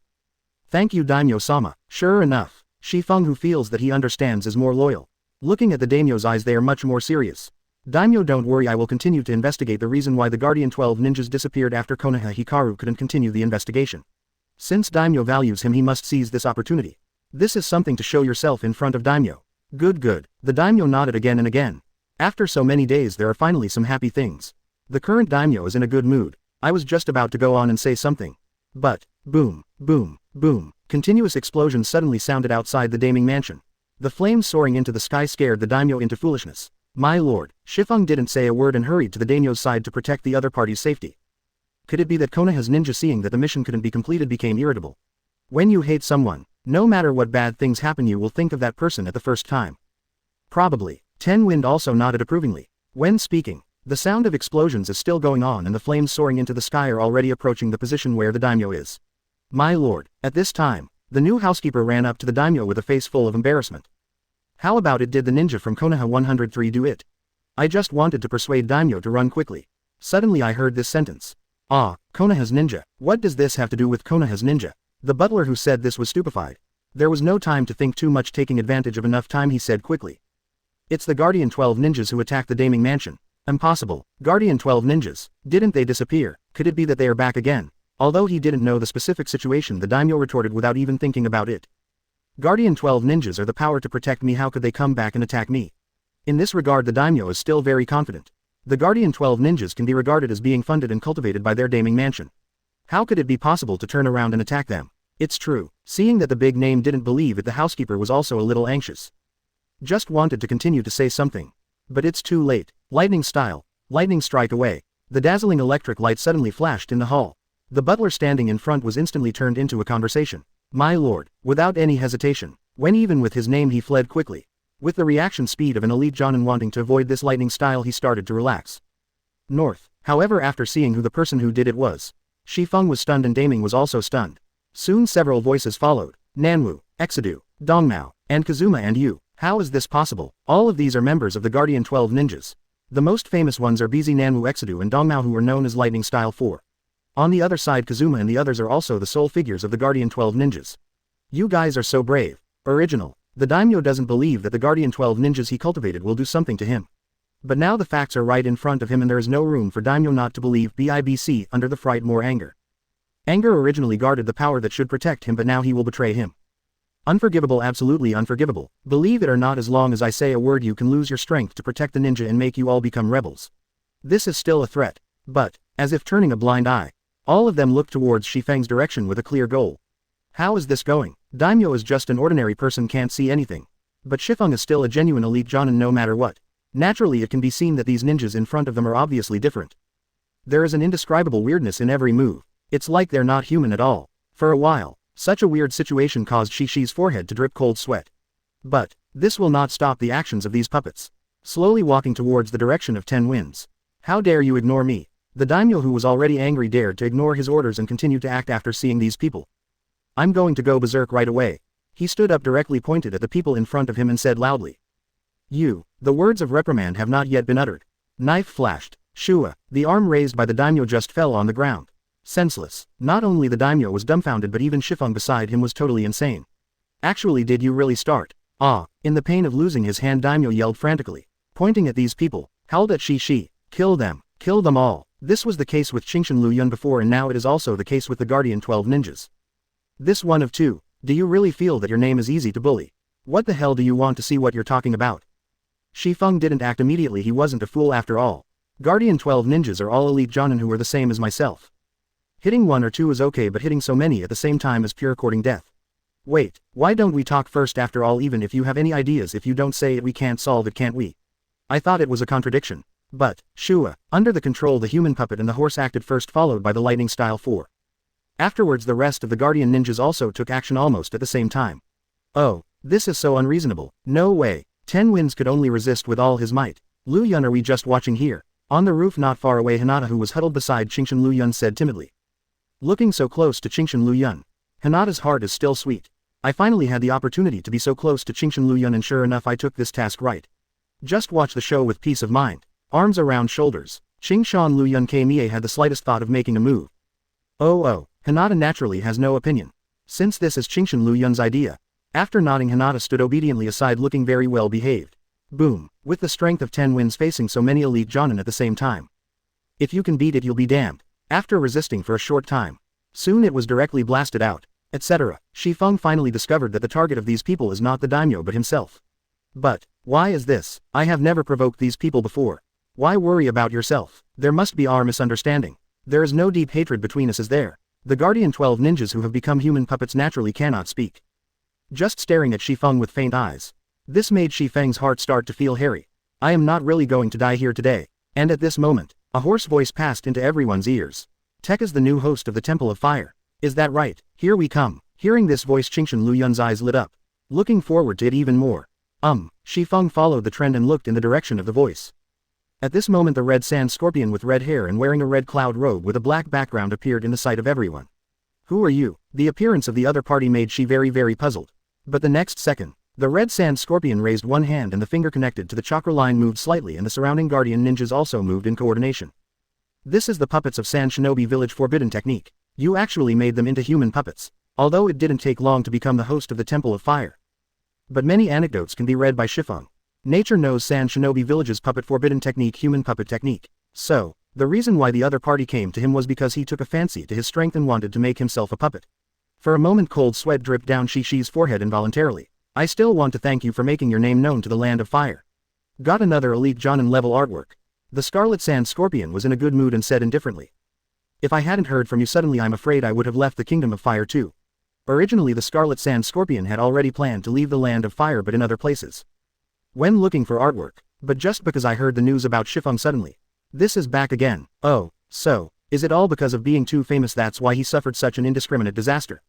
Thank you, Daimyo-sama. Sure enough, Shi Feng, who feels that he understands, is more loyal. Looking at the Daimyo's eyes, they are much more serious. Daimyo, don't worry, I will continue to investigate the reason why the Guardian 12 ninjas disappeared after Konoha Hikaru couldn't continue the investigation. Since Daimyo values him, he must seize this opportunity. This is something to show yourself in front of Daimyo. Good. The Daimyo nodded again and again. After so many days, there are finally some happy things. The current Daimyo is in a good mood. I was just about to go on and say something. But, boom, continuous explosions suddenly sounded outside the Daming mansion. The flames soaring into the sky scared the Daimyo into foolishness. My lord, Shifeng didn't say a word and hurried to the Daimyo's side to protect the other party's safety. Could it be that Konoha's ninja, seeing that the mission couldn't be completed, became irritable? When you hate someone, no matter what bad things happen, you will think of that person at the first time. Probably. Ten Wind also nodded approvingly. When speaking, The sound of explosions is still going on and the flames soaring into the sky are already approaching the position where the daimyo is. My lord, at this time, the new housekeeper ran up to the daimyo with a face full of embarrassment. How about it, did the ninja from Konoha 103 do it? I just wanted to persuade daimyo to run quickly. Suddenly I heard this sentence. Ah, Konoha's ninja. What does this have to do with Konoha's ninja? The butler who said this was stupefied. There was no time to think too much, taking advantage of enough time he said quickly. It's the Guardian 12 ninjas who attacked the Daming Mansion. Impossible. Guardian 12 ninjas. Didn't they disappear? Could it be that they are back again? Although he didn't know the specific situation, the daimyo retorted without even thinking about it. Guardian 12 ninjas are the power to protect me, how could they come back and attack me? In this regard the daimyo is still very confident. The Guardian 12 ninjas can be regarded as being funded and cultivated by their Daming Mansion. How could it be possible to turn around and attack them? It's true. Seeing that the big name didn't believe it, the housekeeper was also a little anxious. Just wanted to continue to say something. But it's too late. Lightning style. Lightning strike away. The dazzling electric light suddenly flashed in the hall. The butler standing in front was instantly turned into a conversation. My lord, without any hesitation, when even with his name he fled quickly. With the reaction speed of an elite jonin wanting to avoid this lightning style, he started to relax. North. However, after seeing who the person who did it was, Shifeng was stunned and Daming was also stunned. Soon several voices followed. Nanwu, Exedu, Dongmao, and Kazuma and Yu. How is this possible? All of these are members of the Guardian 12 ninjas. The most famous ones are BZ, Nanwu, Exedu and Dongmao, who are known as Lightning Style 4. On the other side, Kazuma and the others are also the sole figures of the Guardian 12 ninjas. You guys are so brave. Original. The daimyo doesn't believe that the Guardian 12 ninjas he cultivated will do something to him. But now the facts are right in front of him and there is no room for daimyo not to believe. BIBC, under the fright more anger. Anger originally guarded the power that should protect him, but now he will betray him. Unforgivable, absolutely unforgivable. Believe it or not, as long as I say a word you can lose your strength to protect the ninja and make you all become rebels. This is still a threat. But, as if turning a blind eye, all of them looked towards Shifeng's direction with a clear goal. How is this going? Daimyo is just an ordinary person, can't see anything. But Shifeng is still a genuine elite jonin no matter what. Naturally it can be seen that these ninjas in front of them are obviously different. There is an indescribable weirdness in every move. It's like they're not human at all. For a while, such a weird situation caused Shishi's forehead to drip cold sweat. But, this will not stop the actions of these puppets. Slowly walking towards the direction of 10 winds. How dare you ignore me? The daimyo, who was already angry, dared to ignore his orders and continued to act after seeing these people. I'm going to go berserk right away. He stood up, directly pointed at the people in front of him and said loudly. You. The words of reprimand have not yet been uttered. Knife flashed. Shua. The arm raised by the daimyo just fell on the ground. Senseless. Not only the daimyo was dumbfounded, but even Shifeng beside him was totally insane. Actually, did you really start? Ah. In the pain of losing his hand, daimyo yelled frantically, pointing at these people, howled at Shishi. Kill them. Kill them all. This was the case with Qingshan Liu Yun before, and now it is also the case with the Guardian 12 ninjas. This one of two. Do you really feel that your name is easy to bully? What the hell do you want to see what you're talking about? Shifeng didn't act immediately. He wasn't a fool after all. Guardian 12 ninjas are all elite jonin who are the same as myself. Hitting one or two is okay, but hitting so many at the same time is pure courting death. Wait, why don't we talk first? After all, even if you have any ideas, if you don't say it, we can't solve it, can't we? I thought it was a contradiction. But, Shua, under the control the human puppet and the horse acted first, followed by the Lightning Style 4. Afterwards the rest of the Guardian ninjas also took action almost at the same time. Oh, this is so unreasonable. No way. 10 winds could only resist with all his might. Liu Yun, are we just watching here? On the roof not far away, Hinata, who was huddled beside Qingshan Liu Yun, said timidly. Looking so close to Qingshan Liu Yun, Hinata's heart is still sweet. I finally had the opportunity to be so close to Qingshan Liu Yun, and sure enough I took this task right. Just watch the show with peace of mind. Arms around shoulders. Qingshan Liu Yun Kmie had the slightest thought of making a move. Oh, Hinata naturally has no opinion. Since this is Qingshan Liu Yun's idea. After nodding, Hinata stood obediently aside, looking very well behaved. Boom. With the strength of 10 winds facing so many elite jonin at the same time. If you can beat it, you'll be damned. After resisting for a short time, soon it was directly blasted out, etc. Shifeng finally discovered that the target of these people is not the daimyo but himself. But, why is this? I have never provoked these people before. Why worry about yourself? There must be our misunderstanding. There is no deep hatred between us, is there? The Guardian 12 ninjas who have become human puppets naturally cannot speak. Just staring at Shifeng with faint eyes. This made Shifeng's heart start to feel hairy. I am not really going to die here today. And at this moment, a hoarse voice passed into everyone's ears. Tech is the new host of the Temple of Fire. Is that right? Here we come. Hearing this voice, Qingshan Liu Yun's eyes lit up. Looking forward to it even more. Shifeng followed the trend and looked in the direction of the voice. At this moment the red sand scorpion with red hair and wearing a red cloud robe with a black background appeared in the sight of everyone. Who are you? The appearance of the other party made she very puzzled. But the next second, the red sand scorpion raised one hand and the finger connected to the chakra line moved slightly and the surrounding guardian ninjas also moved in coordination. This is the puppets of Sand Shinobi Village forbidden technique. You actually made them into human puppets, although it didn't take long to become the host of the Temple of Fire. But many anecdotes can be read by Shifeng. Nature knows Sand Shinobi Village's puppet forbidden technique, human puppet technique. So, the reason why the other party came to him was because he took a fancy to his strength and wanted to make himself a puppet. For a moment cold sweat dripped down Shishi's forehead involuntarily. I still want to thank you for making your name known to the land of fire. Got another elite Jonin level artwork. The Scarlet Sand Scorpion was in a good mood and said indifferently. If I hadn't heard from you suddenly I'm afraid I would have left the Kingdom of Fire too. Originally the Scarlet Sand Scorpion had already planned to leave the land of fire but in other places. When looking for artwork, but just because I heard the news about Shifeng suddenly. This is back again. Oh, so, is it all because of being too famous that's why he suffered such an indiscriminate disaster?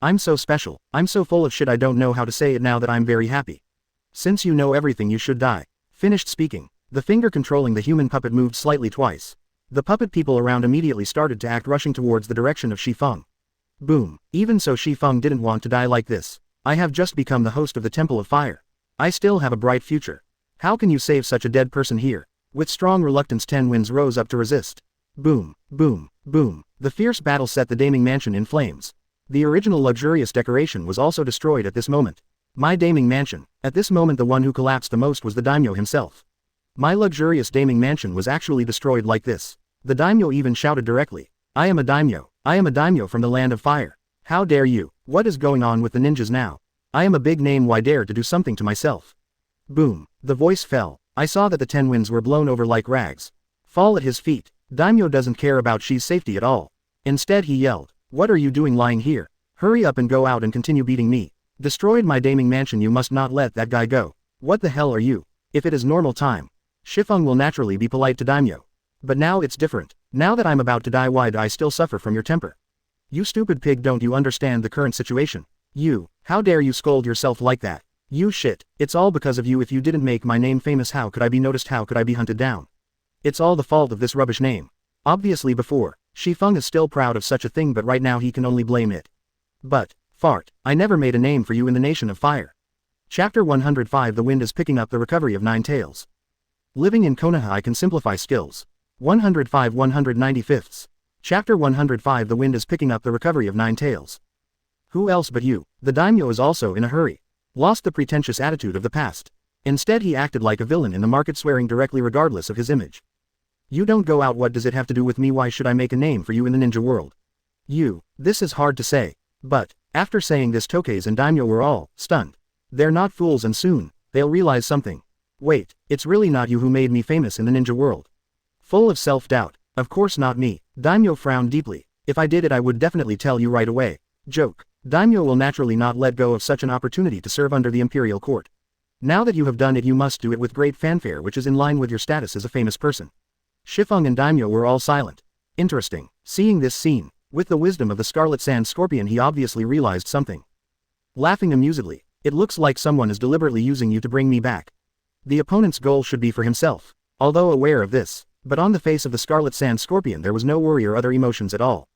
I'm so special, I'm so full of shit I don't know how to say it now that I'm very happy. Since you know everything you should die. Finished speaking. The finger controlling the human puppet moved slightly twice. The puppet people around immediately started to act rushing towards the direction of Shifeng. Boom. Even so Shifeng didn't want to die like this. I have just become the host of the Temple of Fire. I still have a bright future. How can you save such a dead person here? With strong reluctance 10 winds rose up to resist. Boom, boom, boom. The fierce battle set the Daming Mansion in flames. The original luxurious decoration was also destroyed at this moment. My Daming Mansion. At this moment the one who collapsed the most was the daimyo himself. My luxurious Daming Mansion was actually destroyed like this. The daimyo even shouted directly. I am a daimyo. I am a daimyo from the land of fire. How dare you? What is going on with the ninjas now? I am a big name, why dare to do something to myself? Boom. The voice fell. I saw that the 10 winds were blown over like rags. Fall at his feet. Daimyo doesn't care about Shi's safety at all. Instead he yelled. What are you doing lying here? Hurry up and go out and continue beating me. Destroyed my Daming Mansion, you must not let that guy go. What the hell are you? If it is normal time, Shifeng will naturally be polite to daimyo. But now it's different. Now that I'm about to die, why do I still suffer from your temper? You stupid pig, don't you understand the current situation? You, how dare you scold yourself like that? You shit, it's all because of you. If you didn't make my name famous, how could I be noticed? How could I be hunted down? It's all the fault of this rubbish name. Obviously before, Shifeng is still proud of such a thing, but right now he can only blame it. But, fart, I never made a name for you in the Nation of Fire. Chapter 105 The wind is picking up the recovery of 9 tails. Living in Konoha I can simplify skills. 105 195ths. Chapter 105 The wind is picking up the recovery of 9 tails. Who else but you? The daimyo is also in a hurry. Lost the pretentious attitude of the past. Instead he acted like a villain in the market, swearing directly regardless of his image. You don't go out, what does it have to do with me? Why should I make a name for you in the ninja world? You, this is hard to say. But, after saying this Tokays and daimyo were all stunned. They're not fools and soon, they'll realize something. Wait, it's really not you who made me famous in the ninja world. Full of self-doubt, of course not me. Daimyo frowned deeply. If I did it I would definitely tell you right away. Joke. Daimyo will naturally not let go of such an opportunity to serve under the imperial court. Now that you have done it you must do it with great fanfare, which is in line with your status as a famous person. Shifeng and daimyo were all silent. Interesting. Seeing this scene, with the wisdom of the Scarlet Sand Scorpion he obviously realized something. Laughing amusedly, it looks like someone is deliberately using you to bring me back. The opponent's goal should be for himself. Although aware of this, but on the face of the Scarlet Sand Scorpion there was no worry or other emotions at all.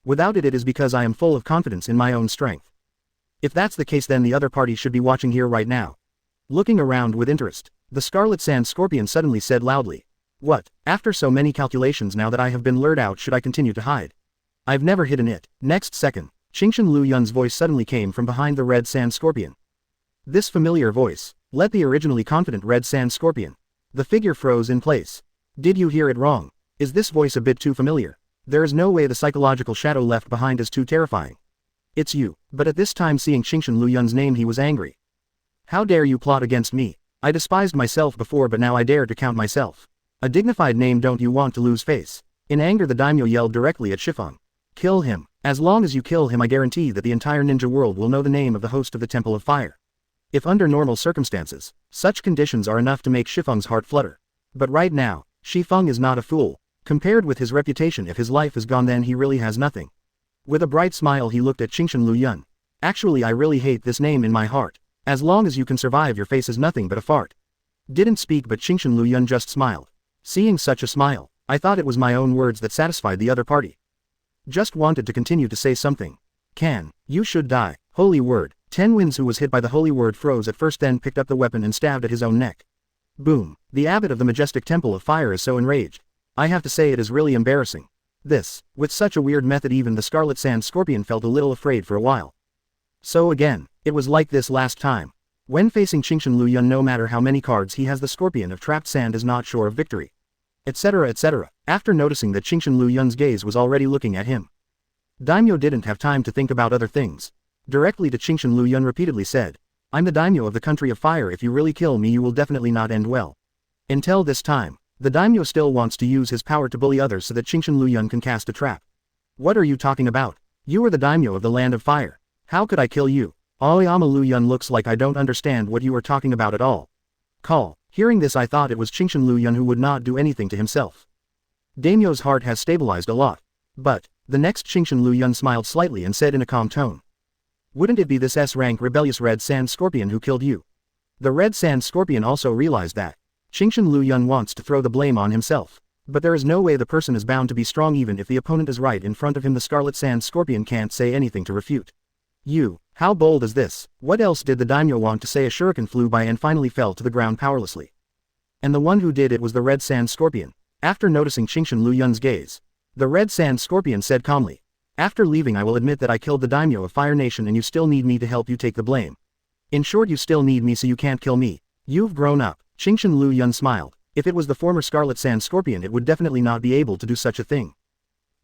Without it, it is because I am full of confidence in my own strength. If that's the case then the other party should be watching here right now. Looking around with interest, the Scarlet Sand Scorpion suddenly said loudly. What, after so many calculations, now that I have been lured out, should I continue to hide? I've never hidden it. Next second, Qingshan Liu Yun's voice suddenly came from behind the Red Sand Scorpion. This familiar voice, let the originally confident Red Sand Scorpion. The figure froze in place. Did you hear it wrong? Is this voice a bit too familiar? There is no way the psychological shadow left behind is too terrifying. It's you. But at this time, seeing Qingshan Liu Yun's name, he was angry. How dare you plot against me? I despised myself before, but now I dare to count myself. A dignified name, don't you want to lose face? In anger the daimyo yelled directly at Shifeng. Kill him. As long as you kill him I guarantee that the entire ninja world will know the name of the host of the Temple of Fire. If under normal circumstances, such conditions are enough to make Shifeng's heart flutter. But right now, Shifeng is not a fool. Compared with his reputation, if his life is gone then he really has nothing. With a bright smile he looked at Qingshan Liu Yun. Actually I really hate this name in my heart. As long as you can survive, your face is nothing but a fart. Didn't speak, but Qingshan Liu Yun just smiled. Seeing such a smile, I thought it was my own words that satisfied the other party. Just wanted to continue to say something. You should die. Holy word. Ten Winds, who was hit by the holy word, froze at first, then picked up the weapon and stabbed at his own neck. Boom. The abbot of the majestic temple of fire is so enraged. I have to say it is really embarrassing. With such a weird method, even the Scarlet Sand Scorpion felt a little afraid for a while. So again, it was like this last time. When facing Qingshan Liu Yun, no matter how many cards he has, the Scorpion of Trapped Sand is not sure of victory. Etc. etc. After noticing that Qingshan Liu Yun's gaze was already looking at him, Daimyo didn't have time to think about other things. Directly to Qingshan Liu Yun repeatedly said, I'm the daimyo of the country of fire. If you really kill me, you will definitely not end well. Until this time, the daimyo still wants to use his power to bully others so that Qingshan Liu Yun can cast a trap. What are you talking about? You are the daimyo of the land of fire. How could I kill you? Aoyama Liu Yun, looks like I don't understand what you are talking about at all. Hearing this, I thought it was Qingshan Liu Yun who would not do anything to himself. Daimyo's heart has stabilized a lot. But, the next Qingshan Liu Yun smiled slightly and said in a calm tone, wouldn't it be this S-rank rebellious Red Sand Scorpion who killed you? The Red Sand Scorpion also realized that Qingshan Liu Yun wants to throw the blame on himself. But there is no way the person is bound to be strong even if the opponent is right in front of him. The Scarlet Sand Scorpion can't say anything to refute. How bold is this? What else did the daimyo want to say? A shuriken flew by and finally fell to the ground powerlessly. And the one who did it was the Red Sand Scorpion. After noticing Qingshan Liu Yun's gaze, the Red Sand Scorpion said calmly, after leaving, I will admit that I killed the daimyo of Fire Nation, and you still need me to help you take the blame. In short, you still need me, so you can't kill me. You've grown up. Qingshan Liu Yun smiled. If it was the former Scarlet Sand Scorpion, it would definitely not be able to do such a thing.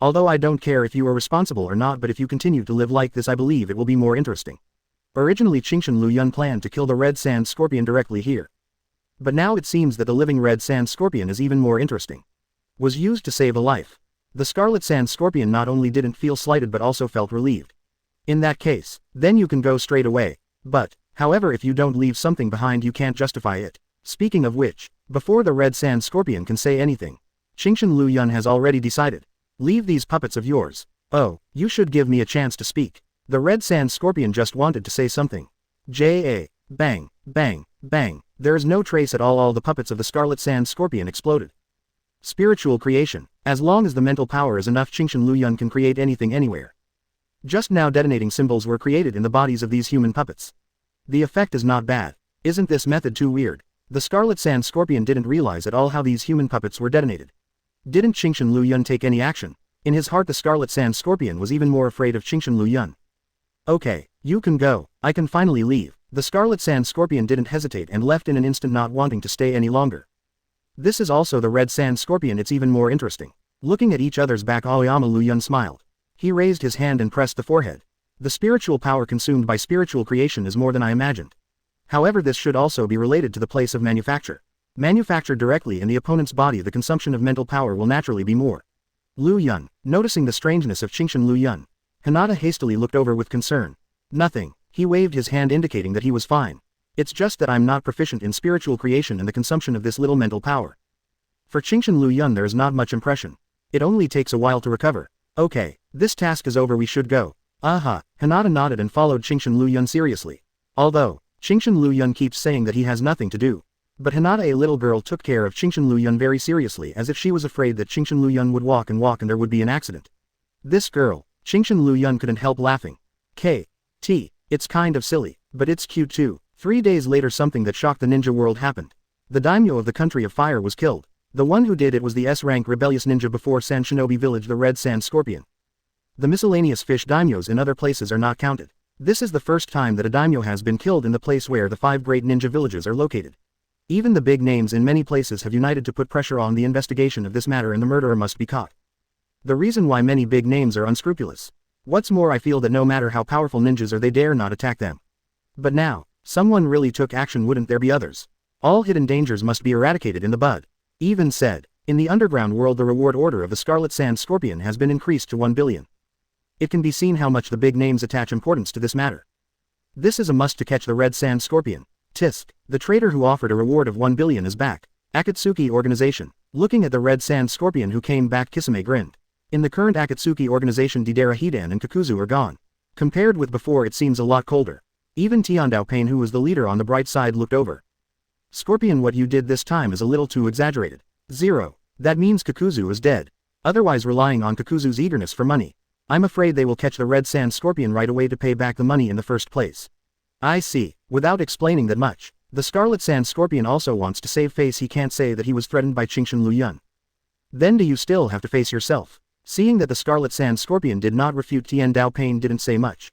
Although I don't care if you are responsible or not, but if you continue to live like this, I believe it will be more interesting. Originally, Qingshan Liu Yun planned to kill the Red Sand Scorpion directly here. But now it seems that the living Red Sand Scorpion is even more interesting. Was used to save a life. The Scarlet Sand Scorpion not only didn't feel slighted but also felt relieved. In that case, then you can go straight away. But, however, if you don't leave something behind, you can't justify it. Speaking of which, before the Red Sand Scorpion can say anything, Qingshan Liu Yun has already decided. Leave these puppets of yours. Oh, you should give me a chance to speak. The Red Sand Scorpion just wanted to say something. Bang, bang, bang. There is no trace at all. All the puppets of the Scarlet Sand Scorpion exploded. Spiritual creation. As long as the mental power is enough, Qingshan Liu Yun can create anything anywhere. Just now detonating symbols were created in the bodies of these human puppets. The effect is not bad. Isn't this method too weird? The Scarlet Sand Scorpion didn't realize at all how these human puppets were detonated. Didn't Qingshan Liu Yun take any action? In his heart, the Scarlet Sand Scorpion was even more afraid of Qingshan Liu Yun. Okay, you can go. I can finally leave. The Scarlet Sand Scorpion didn't hesitate and left in an instant, not wanting to stay any longer. This is also the Red Sand Scorpion. It's even more interesting. Looking at each other's back, Aoyama Liu Yun smiled. He raised his hand and pressed the forehead. The spiritual power consumed by spiritual creation is more than I imagined. However, this should also be related to the place of manufacture. Manufactured directly in the opponent's body, the consumption of mental power will naturally be more. Liu Yun, noticing the strangeness of Qingshan Liu Yun, Hinata hastily looked over with concern. Nothing. He waved his hand indicating that he was fine. It's just that I'm not proficient in spiritual creation and the consumption of this little mental power. For Qingshan Liu Yun, there is not much impression. It only takes a while to recover. Okay, this task is over, we should go. Aha, Hinata nodded and followed Qingshan Liu Yun seriously. Although, Qingshan Liu Yun keeps saying that he has nothing to do. But Hinata, a little girl, took care of Qingshan Liu Yun very seriously, as if she was afraid that Qingshan Liu Yun would walk and there would be an accident. This girl, Qingshan Liu Yun couldn't help laughing. It's kind of silly, but it's cute too. 3 days later, something that shocked the ninja world happened. The daimyo of the country of fire was killed. The one who did it was the S-rank rebellious ninja before San Shinobi Village, the Red Sand Scorpion. The miscellaneous fish daimyos in other places are not counted. This is the first time that a daimyo has been killed in the place where the 5 great ninja villages are located. Even the big names in many places have united to put pressure on the investigation of this matter, and the murderer must be caught. The reason why many big names are unscrupulous. What's more, I feel that no matter how powerful ninjas are, they dare not attack them. But now, someone really took action. Wouldn't there be others? All hidden dangers must be eradicated in the bud. Even said, in the underground world, the reward order of the Scarlet Sand Scorpion has been increased to 1 billion. It can be seen how much the big names attach importance to this matter. This is a must to catch the Red Sand Scorpion. Tisk, the traitor who offered a reward of 1 billion is back. Akatsuki Organization. Looking at the Red Sand Scorpion who came back, Kisame grinned. In the current Akatsuki Organization, Deidara Hidan and Kakuzu are gone. Compared with before, it seems a lot colder. Even Tiandao Pain, who was the leader on the bright side, looked over. Scorpion, what you did this time is a little too exaggerated. 0. That means Kakuzu is dead. Otherwise relying on Kakuzu's eagerness for money. I'm afraid they will catch the red sand scorpion right away to pay back the money in the first place. I see. Without explaining that much, the scarlet sand scorpion also wants to save face. He can't say that he was threatened by Liu Yun. Then do you still have to face yourself? Seeing that the scarlet sand scorpion did not refute, Tian Dao Pain didn't say much.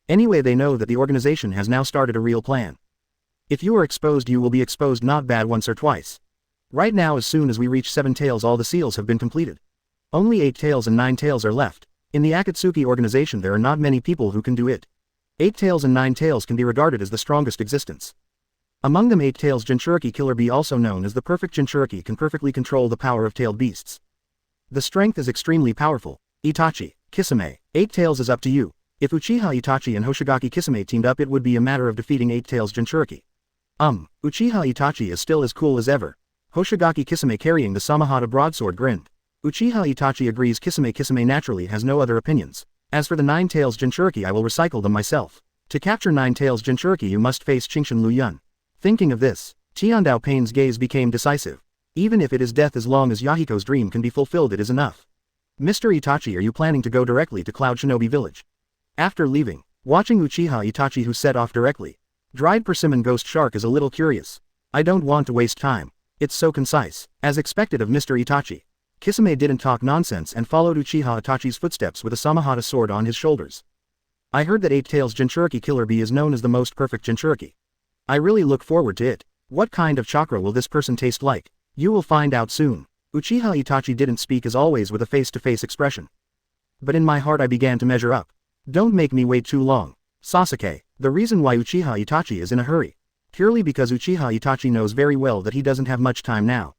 Anyway, they know that the organization has now started a real plan. If you are exposed, you will be exposed not bad once or twice. Right now, as soon as we reach 7 tails, all the seals have been completed. Only 8 tails and 9 tails are left. In the Akatsuki organization there are not many people who can do it. 8 tails and 9 tails can be regarded as the strongest existence. Among them 8 tails Jinchuriki Killer Bee, also known as the perfect Jinchuriki, can perfectly control the power of tailed beasts. The strength is extremely powerful. Itachi, Kisame, 8 tails is up to you. If Uchiha Itachi and Hoshigaki Kisame teamed up, it would be a matter of defeating 8 tails Jinchuriki. Uchiha Itachi is still as cool as ever. Hoshigaki Kisame carrying the Samahata broadsword grinned. Uchiha Itachi agrees. Kisame naturally has no other opinions. As for the 9 tails Jinchuriki, I will recycle them myself. To capture 9 tails Jinchuriki you must face Liu Yun. Thinking of this, Tiandao Pain's gaze became decisive. Even if it is death, as long as Yahiko's dream can be fulfilled, it is enough. Mr. Itachi, are you planning to go directly to Cloud Shinobi Village? After leaving, watching Uchiha Itachi, who set off directly. Dried persimmon ghost shark is a little curious. I don't want to waste time. It's so concise. As expected of Mr. Itachi. Kisame didn't talk nonsense and followed Uchiha Itachi's footsteps with a Samahata sword on his shoulders. I heard that 8 tails Jinchuriki Killer Bee is known as the most perfect Jinchuriki. I really look forward to it. What kind of chakra will this person taste like? You will find out soon. Uchiha Itachi didn't speak, as always, with a face-to-face expression. But in my heart I began to measure up. Don't make me wait too long. Sasuke, the reason why Uchiha Itachi is in a hurry. Purely because Uchiha Itachi knows very well that he doesn't have much time now.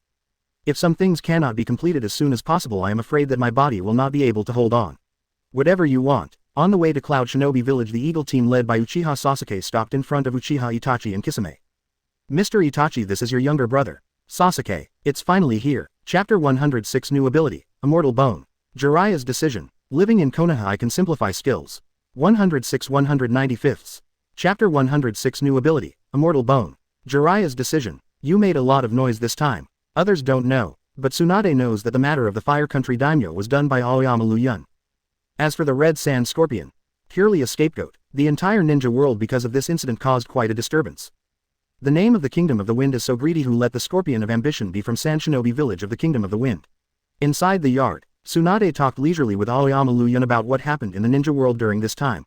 If some things cannot be completed as soon as possible, I am afraid that my body will not be able to hold on. Whatever you want. On the way to Cloud Shinobi Village, the Eagle team led by Uchiha Sasuke stopped in front of Uchiha Itachi and Kisame. Mr. Itachi, this is your younger brother. Sasuke, it's finally here. Chapter 106 New Ability, Immortal Bone. Jiraiya's Decision. Living in Konoha, I can simplify skills. 106 195. Chapter 106 New Ability, Immortal Bone. Jiraiya's Decision. You made a lot of noise this time. Others don't know, but Tsunade knows that the matter of the Fire Country Daimyo was done by Aoyama Liu Yun. As for the Red Sand Scorpion, purely a scapegoat, the entire ninja world because of this incident caused quite a disturbance. The name of the Kingdom of the Wind is so greedy who let the Scorpion of Ambition be from Sand Shinobi Village of the Kingdom of the Wind. Inside the yard, Tsunade talked leisurely with Aoyama Liu Yun about what happened in the ninja world during this time.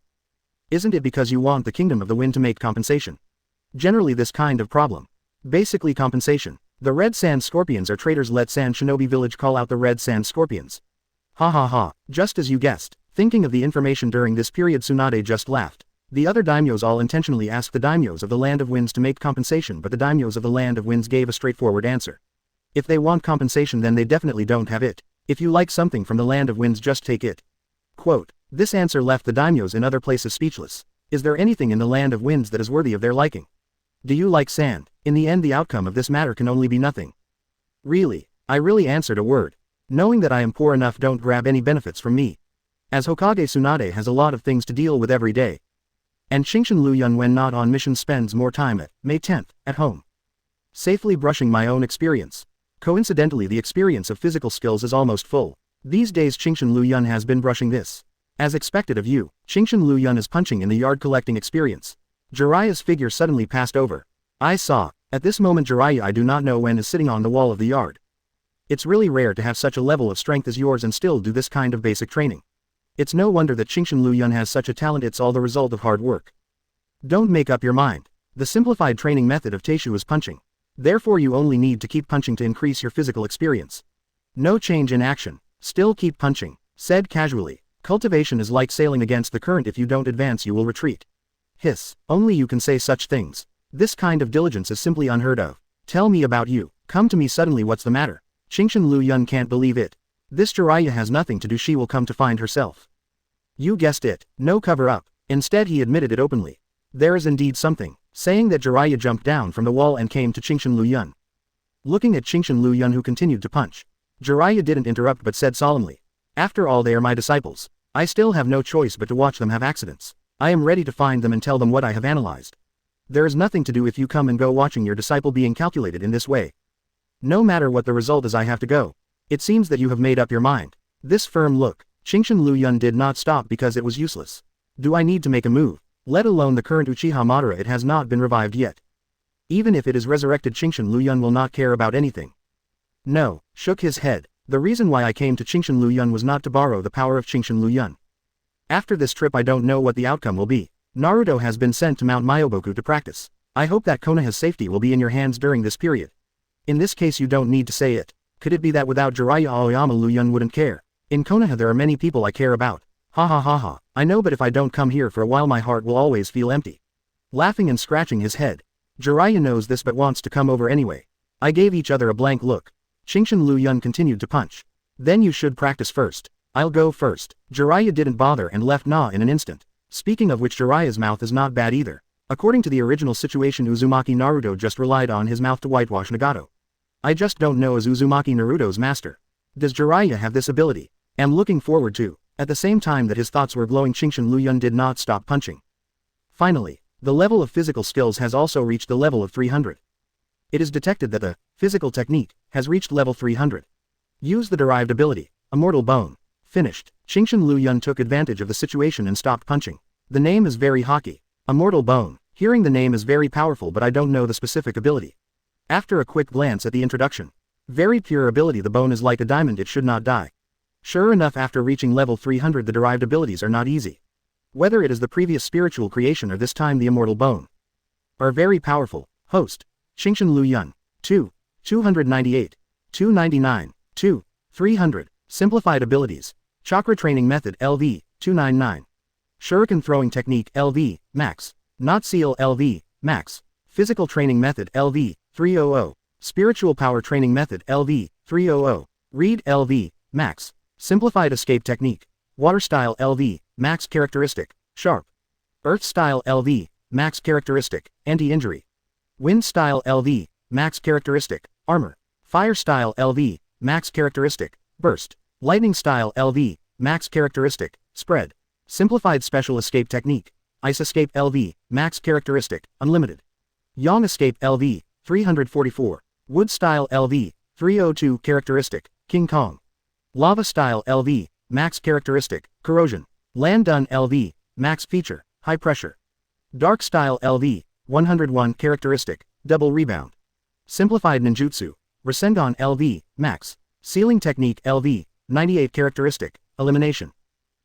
Isn't it because you want the Kingdom of the Wind to make compensation? Generally this kind of problem. Basically compensation. The Red Sand Scorpions are traitors. Let Sand Shinobi Village call out the Red Sand Scorpions. Ha ha ha, just as you guessed. Thinking of the information during this period, Tsunade just laughed. The other daimyos all intentionally asked the daimyos of the Land of Winds to make compensation, but the daimyos of the Land of Winds gave a straightforward answer. If they want compensation, then they definitely don't have it. If you like something from the Land of Winds, just take it. Quote, this answer left the daimyos in other places speechless. Is there anything in the Land of Winds that is worthy of their liking? Do you like sand? In the end, the outcome of this matter can only be nothing. Really? I really answered a word. Knowing that I am poor enough, don't grab any benefits from me. As Hokage, Tsunade has a lot of things to deal with every day. And Liu Yun, when not on mission, spends more time at May 10th, at home. Safely brushing my own experience. Coincidentally, the experience of physical skills is almost full. These days Liu Yun has been brushing this. As expected of you, Liu Yun is punching in the yard collecting experience. Jiraiya's figure suddenly passed over. I saw. At this moment Jiraiya, I do not know when, is sitting on the wall of the yard. It's really rare to have such a level of strength as yours and still do this kind of basic training. It's no wonder that Liu Yun has such a talent. It's all the result of hard work. Don't make up your mind. The simplified training method of Teishu is punching. Therefore you only need to keep punching to increase your physical experience. No change in action. Still keep punching. Said casually. Cultivation is like sailing against the current. If you don't advance you will retreat. Hiss. Only you can say such things. This kind of diligence is simply unheard of. Tell me about you. Come to me suddenly. What's the matter? Liu Yun can't believe it. This Jiraiya has nothing to do. She will come to find herself. You guessed it. No cover up. Instead he admitted it openly. There is indeed something. Saying that, Jiraiya jumped down from the wall and came to Liu Yun. Looking at Liu Yun, who continued to punch, Jiraiya didn't interrupt but said solemnly. After all, they are my disciples. I still have no choice but to watch them have accidents. I am ready to find them and tell them what I have analyzed. There is nothing to do if you come and go watching your disciple being calculated in this way. No matter what the result is, I have to go. It seems that you have made up your mind. This firm look. Liu Yun did not stop because it was useless. Do I need to make a move? Let alone the current Uchiha Madara, it has not been revived yet. Even if it is resurrected, Liu Yun will not care about anything. No, shook his head. The reason why I came to Liu Yun was not to borrow the power of Liu Yun. After this trip I don't know what the outcome will be. Naruto has been sent to Mount Myoboku to practice. I hope that Konoha's safety will be in your hands during this period. In this case you don't need to say it. Could it be that without Jiraiya Aoyama Liu Yun wouldn't care? In Konoha there are many people I care about. Ha ha ha ha. I know, but if I don't come here for a while my heart will always feel empty. Laughing and scratching his head. Jiraiya knows this but wants to come over anyway. I gave each other a blank look. Liu Yun continued to punch. Then you should practice first. I'll go first. Jiraiya didn't bother and left Na in an instant. Speaking of which, Jiraiya's mouth is not bad either. According to the original situation, Uzumaki Naruto just relied on his mouth to whitewash Nagato. I just don't know, is Uzumaki Naruto's master? Does Jiraiya have this ability? Am looking forward to. At the same time that his thoughts were glowing, Liu Yun did not stop punching. Finally, the level of physical skills has also reached the level of 300. It is detected that the physical technique has reached level 300. Use the derived ability, Immortal Bone. Finished. Liu Yun took advantage of the situation and stopped punching. The name is very hockey. Immortal Bone. Hearing the name is very powerful, but I don't know the specific ability. After a quick glance at the introduction. Very pure ability, the bone is like a diamond, it should not die. Sure enough, after reaching level 300 the derived abilities are not easy. Whether it is the previous spiritual creation or this time the Immortal Bone are very powerful. Host. Liu Yun. 2. 298. 299. 2. 300. Simplified abilities. Chakra training method LV. 299. Shuriken throwing technique LV. Max. Not seal LV. Max. Physical training method LV. 300. Spiritual power training method LV. 300. Read LV. Max. Simplified escape technique. Water style LV. Max characteristic. Sharp. Earth style LV. Max characteristic. Anti-injury. Wind style LV. Max characteristic. Armor. Fire style LV. Max characteristic. Burst. Lightning style LV. Max characteristic. Spread. Simplified special escape technique. Ice escape LV. Max characteristic. Unlimited. Yang escape LV. 344. Wood style LV. 302 characteristic. King Kong. Lava style LV. Max characteristic. Corrosion. Land done LV. Max feature. High pressure. Dark style LV. 101 characteristic. Double rebound. Simplified ninjutsu. Rasengan LV. Max. Sealing technique LV. 98 characteristic. Elimination.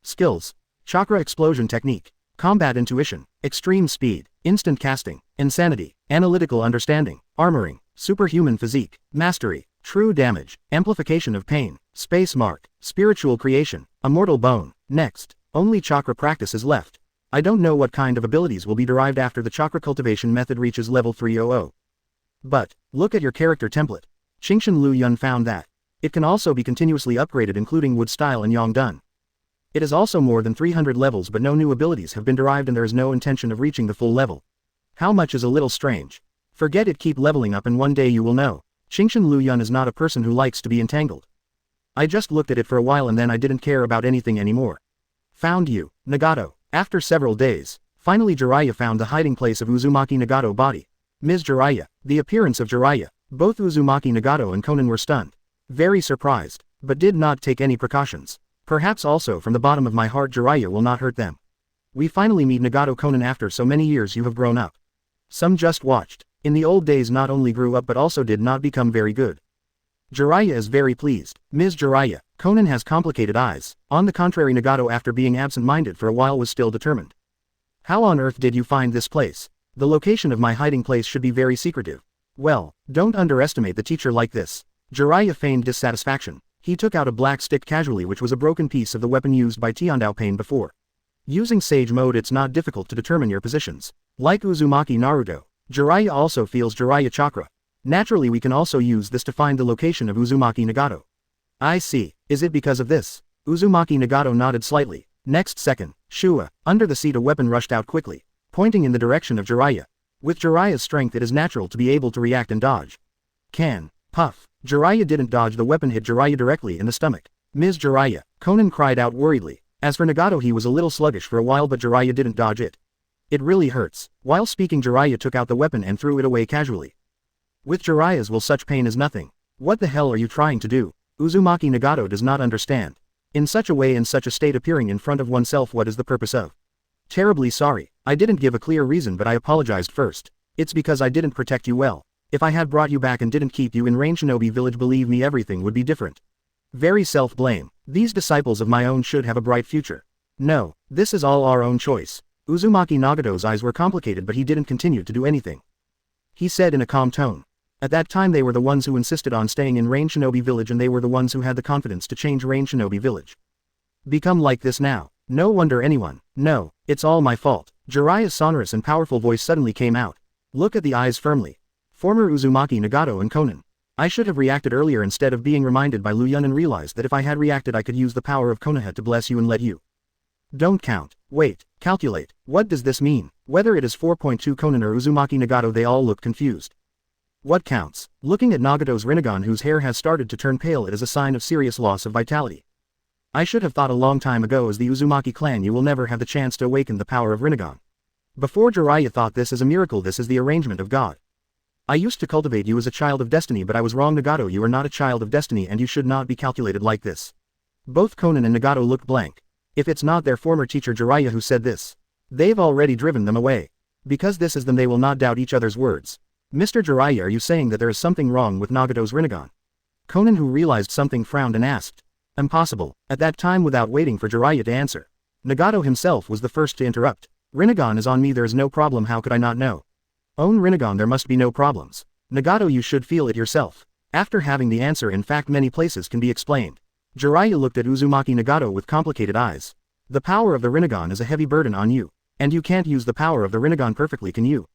Skills. Chakra explosion technique. Combat intuition. Extreme speed. Instant casting. Insanity. Analytical understanding. Armoring. Superhuman physique. Mastery. True damage. Amplification of pain. Space mark. Spiritual creation. Immortal bone. Next. Only chakra practice is left. I don't know what kind of abilities will be derived after the chakra cultivation method reaches level 300. But, look at your character template. Liu Yun found that it can also be continuously upgraded, including wood style and yang done. It is also more than 300 levels, but no new abilities have been derived and there is no intention of reaching the full level. How much is a little strange. Forget it, keep leveling up and one day you will know. Liu Yun is not a person who likes to be entangled. I just looked at it for a while and then I didn't care about anything anymore. Found you, Nagato. After several days, finally Jiraiya found the hiding place of Uzumaki Nagato body. Ms. Jiraiya. The appearance of Jiraiya. Both Uzumaki Nagato and Konan were stunned. Very surprised, but did not take any precautions. Perhaps also from the bottom of my heart Jiraiya will not hurt them. We finally meet Nagato Konan after so many years. You have grown up. Some just watched. In the old days not only grew up but also did not become very good. Jiraiya is very pleased. Ms. Jiraiya. Konan has complicated eyes. On the contrary, Nagato after being absent-minded for a while was still determined. How on earth did you find this place? The location of my hiding place should be very secretive. Well, don't underestimate the teacher like this. Jiraiya feigned dissatisfaction. He took out a black stick casually, which was a broken piece of the weapon used by Tiandao Pain before. Using Sage Mode it's not difficult to determine your positions. Like Uzumaki Naruto, Jiraiya also feels Jiraiya Chakra. Naturally we can also use this to find the location of Uzumaki Nagato. I see. Is it because of this? Uzumaki Nagato nodded slightly. Next second, Shua, under the seat a weapon rushed out quickly, pointing in the direction of Jiraiya. With Jiraiya's strength it is natural to be able to react and dodge. Can. Puff. Jiraiya didn't dodge, the weapon hit Jiraiya directly in the stomach. Ms. Jiraiya. Konan cried out worriedly. As for Nagato, he was a little sluggish for a while but Jiraiya didn't dodge it. It really hurts. While speaking Jiraiya took out the weapon and threw it away casually. With Jiraiya's will such pain is nothing. What the hell are you trying to do? Uzumaki Nagato does not understand. In such a way, in such a state, appearing in front of oneself, what is the purpose of? Terribly sorry. I didn't give a clear reason, but I apologized first. It's because I didn't protect you well. If I had brought you back and didn't keep you in Rain Shinobi Village, believe me, everything would be different. Very self-blame. These disciples of my own should have a bright future. No, this is all our own choice. Uzumaki Nagato's eyes were complicated, but he didn't continue to do anything. He said in a calm tone. At that time they were the ones who insisted on staying in Rain Shinobi Village, and they were the ones who had the confidence to change Rain Shinobi Village. Become like this now. No wonder anyone. No, it's all my fault. Jiraiya's sonorous and powerful voice suddenly came out. Look at the eyes firmly. Former Uzumaki Nagato and Konan. I should have reacted earlier instead of being reminded by Liu Yun, and realized that if I had reacted I could use the power of Konoha to bless you and let you. Don't count. Wait. Calculate. What does this mean? Whether it is 4.2 Konan or Uzumaki Nagato, they all look confused. What counts? Looking at Nagato's Rinnegan, whose hair has started to turn pale, it is a sign of serious loss of vitality. I should have thought a long time ago, as the Uzumaki clan you will never have the chance to awaken the power of Rinnegan. Before Jiraiya thought this is a miracle, this is the arrangement of God. I used to cultivate you as a child of destiny, but I was wrong, Nagato. You are not a child of destiny, and you should not be calculated like this. Both Konan and Nagato looked blank. If it's not their former teacher Jiraiya who said this, they've already driven them away. Because this is them, they will not doubt each other's words. Mr. Jiraiya, are you saying that there is something wrong with Nagato's Rinnegan? Konan, who realized something, frowned and asked. Impossible. At that time, without waiting for Jiraiya to answer, Nagato himself was the first to interrupt. Rinnegan is on me, there is no problem, how could I not know? Own Rinnegan, there must be no problems. Nagato, you should feel it yourself. After having the answer, in fact many places can be explained. Jiraiya looked at Uzumaki Nagato with complicated eyes. The power of the Rinnegan is a heavy burden on you. And you can't use the power of the Rinnegan perfectly, can you?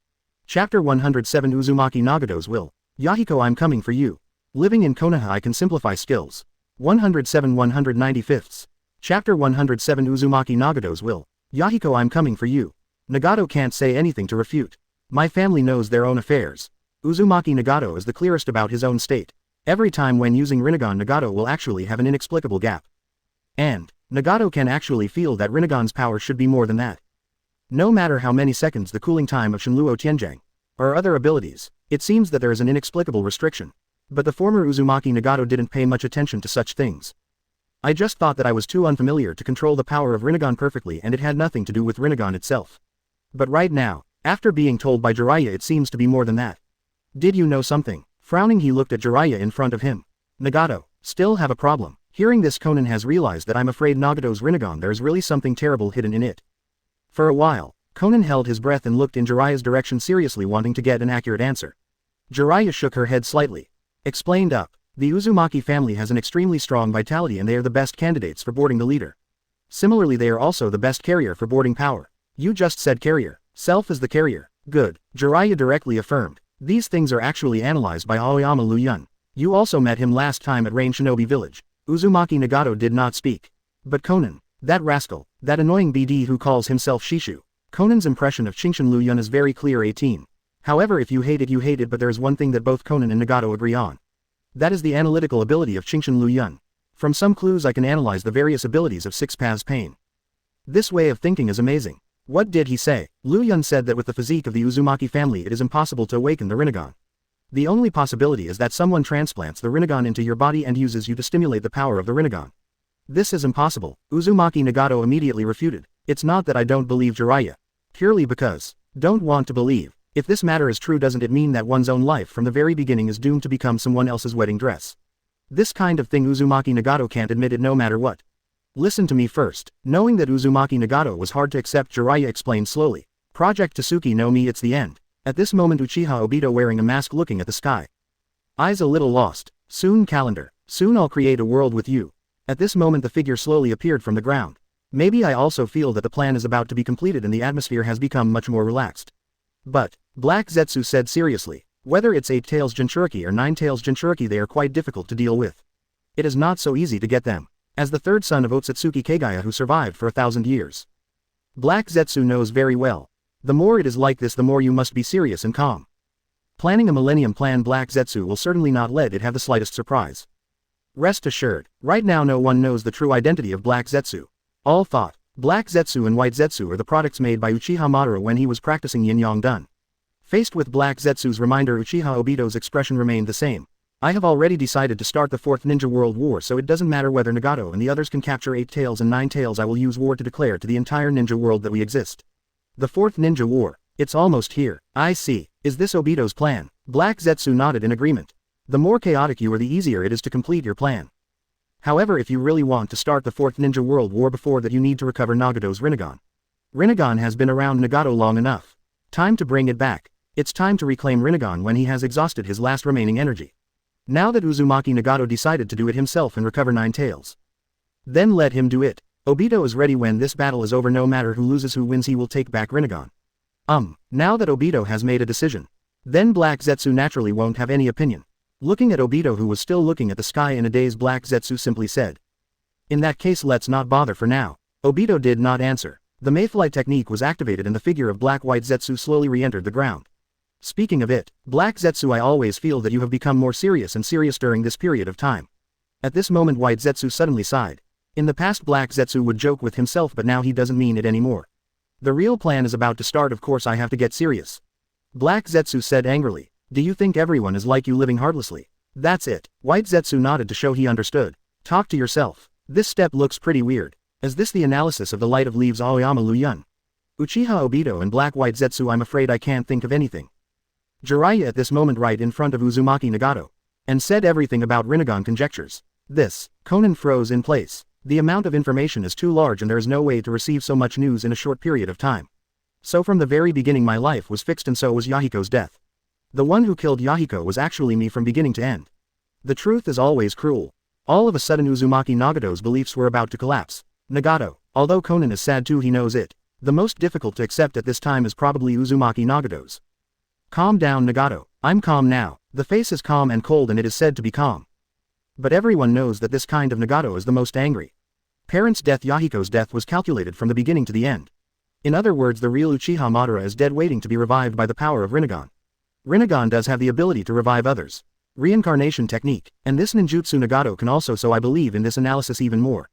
Chapter 107 Uzumaki Nagato's Will. Yahiko, I'm coming for you. Living in Konoha, I can simplify skills. 107 195ths. Chapter 107 Uzumaki Nagato's Will. Yahiko, I'm coming for you. Nagato can't say anything to refute. My family knows their own affairs. Uzumaki Nagato is the clearest about his own state. Every time when using Rinnegan, Nagato will actually have an inexplicable gap. And Nagato can actually feel that Rinnegan's power should be more than that. No matter how many seconds the cooling time of Shinluo Tianjang, or other abilities, it seems that there is an inexplicable restriction. But the former Uzumaki Nagato didn't pay much attention to such things. I just thought that I was too unfamiliar to control the power of Rinnegan perfectly, and it had nothing to do with Rinnegan itself. But right now, after being told by Jiraiya, it seems to be more than that. Did you know something? Frowning, he looked at Jiraiya in front of him. Nagato, still have a problem. Hearing this, Konan has realized that I'm afraid Nagato's Rinnegan, there is really something terrible hidden in it. For a while, Konan held his breath and looked in Jiraiya's direction, seriously wanting to get an accurate answer. Jiraiya shook her head slightly. Explained up. The Uzumaki family has an extremely strong vitality, and they are the best candidates for boarding the leader. Similarly, they are also the best carrier for boarding power. You just said carrier. Self is the carrier. Good. Jiraiya directly affirmed. These things are actually analyzed by Aoyama Liu Yun. You also met him last time at Rain Shinobi Village. Uzumaki Nagato did not speak. But Konan, that rascal, that annoying BD who calls himself Shishu. Konan's impression of Chingshin Liu Yun is very clear. 18. However, if you hate it, you hate it, but there is one thing that both Konan and Nagato agree on. That is the analytical ability of Chingshin Liu Yun. From some clues I can analyze the various abilities of Six Paths Pain. This way of thinking is amazing. What did he say? Liu Yun said that with the physique of the Uzumaki family it is impossible to awaken the Rinnegan. The only possibility is that someone transplants the Rinnegan into your body and uses you to stimulate the power of the Rinnegan. This is impossible. Uzumaki Nagato immediately refuted. It's not that I don't believe Jiraiya. Purely because, don't want to believe. If this matter is true, doesn't it mean that one's own life from the very beginning is doomed to become someone else's wedding dress? This kind of thing Uzumaki Nagato can't admit it no matter what. Listen to me first. Knowing that Uzumaki Nagato was hard to accept, Jiraiya explained slowly. Project Tsuki no Mi, it's the end. At this moment Uchiha Obito wearing a mask looking at the sky. Eyes a little lost. Soon calendar. Soon I'll create a world with you. At this moment the figure slowly appeared from the ground. Maybe I also feel that the plan is about to be completed and the atmosphere has become much more relaxed. But, Black Zetsu said seriously, whether it's 8 Tails Jinchuriki or 9 Tails Jinchuriki, they are quite difficult to deal with. It is not so easy to get them. As the third son of Otsutsuki Kagaya who survived for 1,000 years. Black Zetsu knows very well. The more it is like this, the more you must be serious and calm. Planning a millennium plan, Black Zetsu will certainly not let it have the slightest surprise. Rest assured, right now no one knows the true identity of Black Zetsu. All thought, Black Zetsu and White Zetsu are the products made by Uchiha Madara when he was practicing Yin Yang Dan. Faced with Black Zetsu's reminder, Uchiha Obito's expression remained the same. I have already decided to start the 4th Ninja World War, so it doesn't matter whether Nagato and the others can capture 8 tails and 9 tails. I will use war to declare to the entire ninja world that we exist. The 4th Ninja War. It's almost here. I see. Is this Obito's plan? Black Zetsu nodded in agreement. The more chaotic you are, the easier it is to complete your plan. However, if you really want to start the 4th Ninja World War, before that you need to recover Nagato's Rinnegan. Rinnegan has been around Nagato long enough. Time to bring it back. It's time to reclaim Rinnegan when he has exhausted his last remaining energy. Now that Uzumaki Nagato decided to do it himself and recover 9 tails. Then let him do it. Obito is ready. When this battle is over, no matter who loses who wins, he will take back Rinnegan. Now that Obito has made a decision, then Black Zetsu naturally won't have any opinion. Looking at Obito, who was still looking at the sky in a daze, Black Zetsu simply said, "In that case, let's not bother for now." Obito did not answer. The Mayfly technique was activated and the figure of Black-White Zetsu slowly re-entered the ground. Speaking of it, Black Zetsu, I always feel that you have become more serious and serious during this period of time. At this moment, White Zetsu suddenly sighed. In the past, Black Zetsu would joke with himself, but now he doesn't mean it anymore. The real plan is about to start. Of course I have to get serious. Black Zetsu said angrily. Do you think everyone is like you, living heartlessly? That's it. White Zetsu nodded to show he understood. Talk to yourself. This step looks pretty weird. Is this the analysis of the light of leaves Aoyama Liu Yun? Uchiha Obito and Black-White Zetsu, I'm afraid I can't think of anything. Jiraiya at this moment right in front of Uzumaki Nagato. And said everything about Rinnegan conjectures. This. Conan froze in place. The amount of information is too large and there is no way to receive so much news in a short period of time. So from the very beginning my life was fixed, and so was Yahiko's death. The one who killed Yahiko was actually me from beginning to end. The truth is always cruel. All of a sudden Uzumaki Nagato's beliefs were about to collapse. Nagato, although Conan is sad too, he knows it. The most difficult to accept at this time is probably Uzumaki Nagato's. Calm down, Nagato. I'm calm now. The face is calm and cold and it is said to be calm. But everyone knows that this kind of Nagato is the most angry. Parents' death, Yahiko's death, was calculated from the beginning to the end. In other words, the real Uchiha Madara is dead, waiting to be revived by the power of Rinnegan. Rinnegan does have the ability to revive others. Reincarnation technique, and this ninjutsu Nagato can also, so I believe in this analysis even more.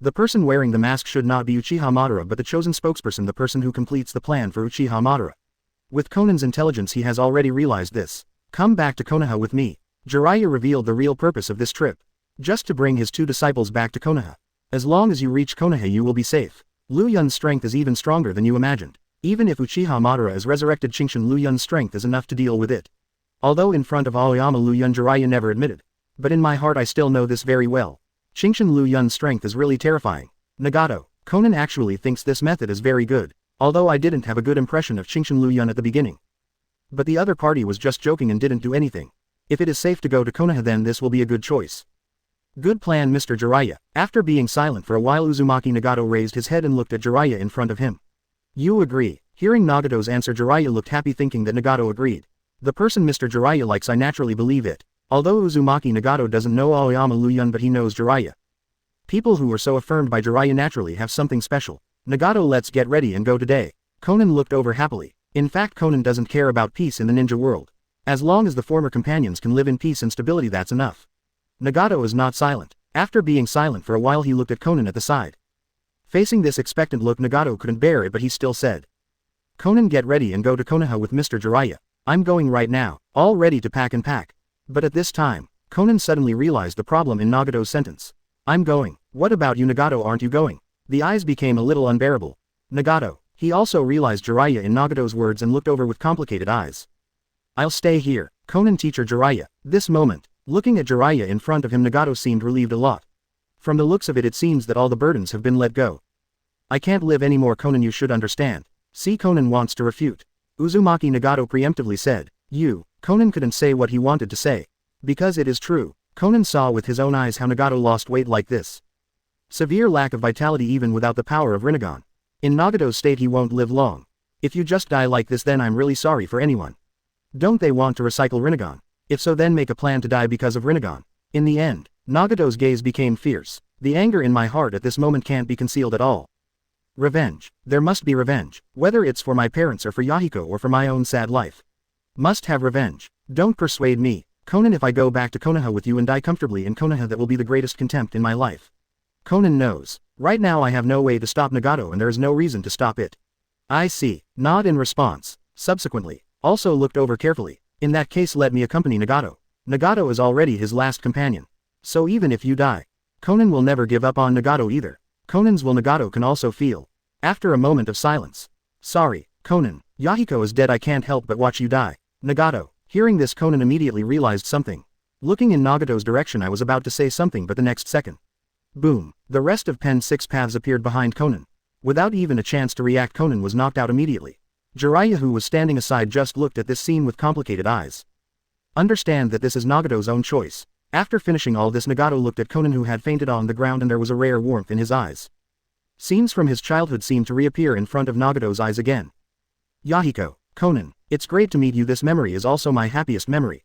The person wearing the mask should not be Uchiha Madara but the chosen spokesperson, the person who completes the plan for Uchiha Madara. With Conan's intelligence he has already realized this. Come back to Konoha with me. Jiraiya revealed the real purpose of this trip. Just to bring his 2 disciples back to Konoha. As long as you reach Konoha you will be safe. Liu Yun's strength is even stronger than you imagined. Even if Uchiha Madara is resurrected, Chingshin Liu Yun's strength is enough to deal with it. Although in front of Aoyama Liu Yun, Jiraiya never admitted. But in my heart I still know this very well. Chingshin Liu Yun's strength is really terrifying. Nagato, Conan actually thinks this method is very good. Although I didn't have a good impression of Chingshin Liu Yun at the beginning. But the other party was just joking and didn't do anything. If it is safe to go to Konoha, then this will be a good choice. Good plan, Mr. Jiraiya. After being silent for a while, Uzumaki Nagato raised his head and looked at Jiraiya in front of him. You agree? Hearing Nagato's answer, Jiraiya looked happy, thinking that Nagato agreed. The person Mr. Jiraiya likes, I naturally believe it. Although Uzumaki Nagato doesn't know Aoyama Liu Yun, but he knows Jiraiya. People who are so affirmed by Jiraiya naturally have something special. Nagato, let's get ready and go today. Conan looked over happily. In fact, Conan doesn't care about peace in the ninja world. As long as the former companions can live in peace and stability, that's enough. Nagato is not silent. After being silent for a while, he looked at Conan at the side. Facing this expectant look, Nagato couldn't bear it, but he still said, Conan, get ready and go to Konoha with Mr. Jiraiya. I'm going right now, all ready to pack and pack. But at this time, Conan suddenly realized the problem in Nagato's sentence. I'm going. What about you, Nagato, aren't you going? The eyes became a little unbearable. Nagato. He also realized Jiraiya in Nagato's words and looked over with complicated eyes. I'll stay here. Conan, teacher Jiraiya. This moment, looking at Jiraiya in front of him, Nagato seemed relieved a lot. From the looks of it, it seems that all the burdens have been let go. I can't live anymore, Conan, you should understand. See, Conan wants to refute. Uzumaki Nagato preemptively said, You. Conan couldn't say what he wanted to say. Because it is true. Conan saw with his own eyes how Nagato lost weight like this. Severe lack of vitality even without the power of Rinnegan. In Nagato's state he won't live long. If you just die like this, then I'm really sorry for anyone. Don't they want to recycle Rinnegan? If so, then make a plan to die because of Rinnegan. In the end, Nagato's gaze became fierce. The anger in my heart at this moment can't be concealed at all. Revenge. There must be revenge. Whether it's for my parents or for Yahiko or for my own sad life. Must have revenge. Don't persuade me. Conan, if I go back to Konoha with you and die comfortably in Konoha, that will be the greatest contempt in my life. Conan knows. Right now I have no way to stop Nagato and there is no reason to stop it. I see. Nod in response. Subsequently, also looked over carefully. In that case, let me accompany Nagato. Nagato is already his last companion. So even if you die, Konan will never give up on Nagato either. Konan's will Nagato can also feel. After a moment of silence. Sorry, Konan. Yahiko is dead, I can't help but watch you die. Nagato. Hearing this, Konan immediately realized something. Looking in Nagato's direction, I was about to say something, but the next second. Boom. The rest of Pen 6 paths appeared behind Konan. Without even a chance to react, Konan was knocked out immediately. Jiraiya, who was standing aside, just looked at this scene with complicated eyes. Understand that this is Nagato's own choice. After finishing all this, Nagato looked at Konan, who had fainted on the ground, and there was a rare warmth in his eyes. Scenes from his childhood seemed to reappear in front of Nagato's eyes again. Yahiko. Konan. It's great to meet you, this memory is also my happiest memory.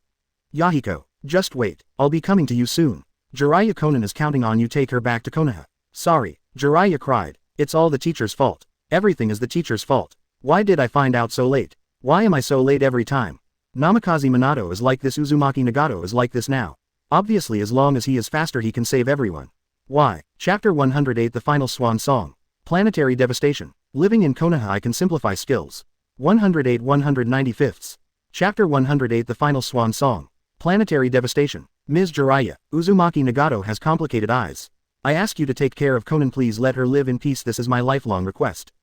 Yahiko. Just wait, I'll be coming to you soon. Jiraiya, Konan is counting on you, take her back to Konoha. Sorry, Jiraiya cried. It's all the teacher's fault. Everything is the teacher's fault. Why did I find out so late? Why am I so late every time? Namikaze Minato is like this, Uzumaki Nagato is like this now. Obviously, as long as he is faster, he can save everyone. Why? Chapter 108, the final swan song. Planetary devastation. Living in Konoha, I can simplify skills. 108 195ths. Chapter 108, the final swan song. Planetary devastation. Ms. Jiraiya, Uzumaki Nagato has complicated eyes. I ask you to take care of Konan, please let her live in peace, this is my lifelong request.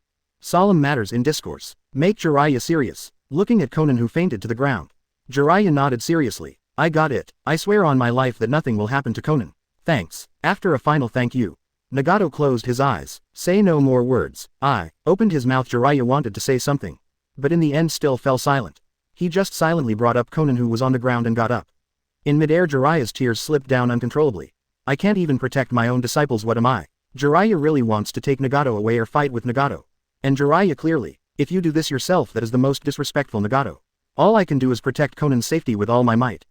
Solemn matters in discourse. Make Jiraiya serious. Looking at Konan, who fainted to the ground. Jiraiya nodded seriously. I got it. I swear on my life that nothing will happen to Konan. Thanks. After a final thank you. Nagato closed his eyes. Say no more words. I opened his mouth. Jiraiya wanted to say something, but in the end still fell silent. He just silently brought up Konan, who was on the ground, and got up. In midair, Jiraiya's tears slipped down uncontrollably. I can't even protect my own disciples, what am I? Jiraiya really wants to take Nagato away or fight with Nagato. And Jiraiya clearly, if you do this yourself, that is the most disrespectful, Nagato. All I can do is protect Konan's safety with all my might.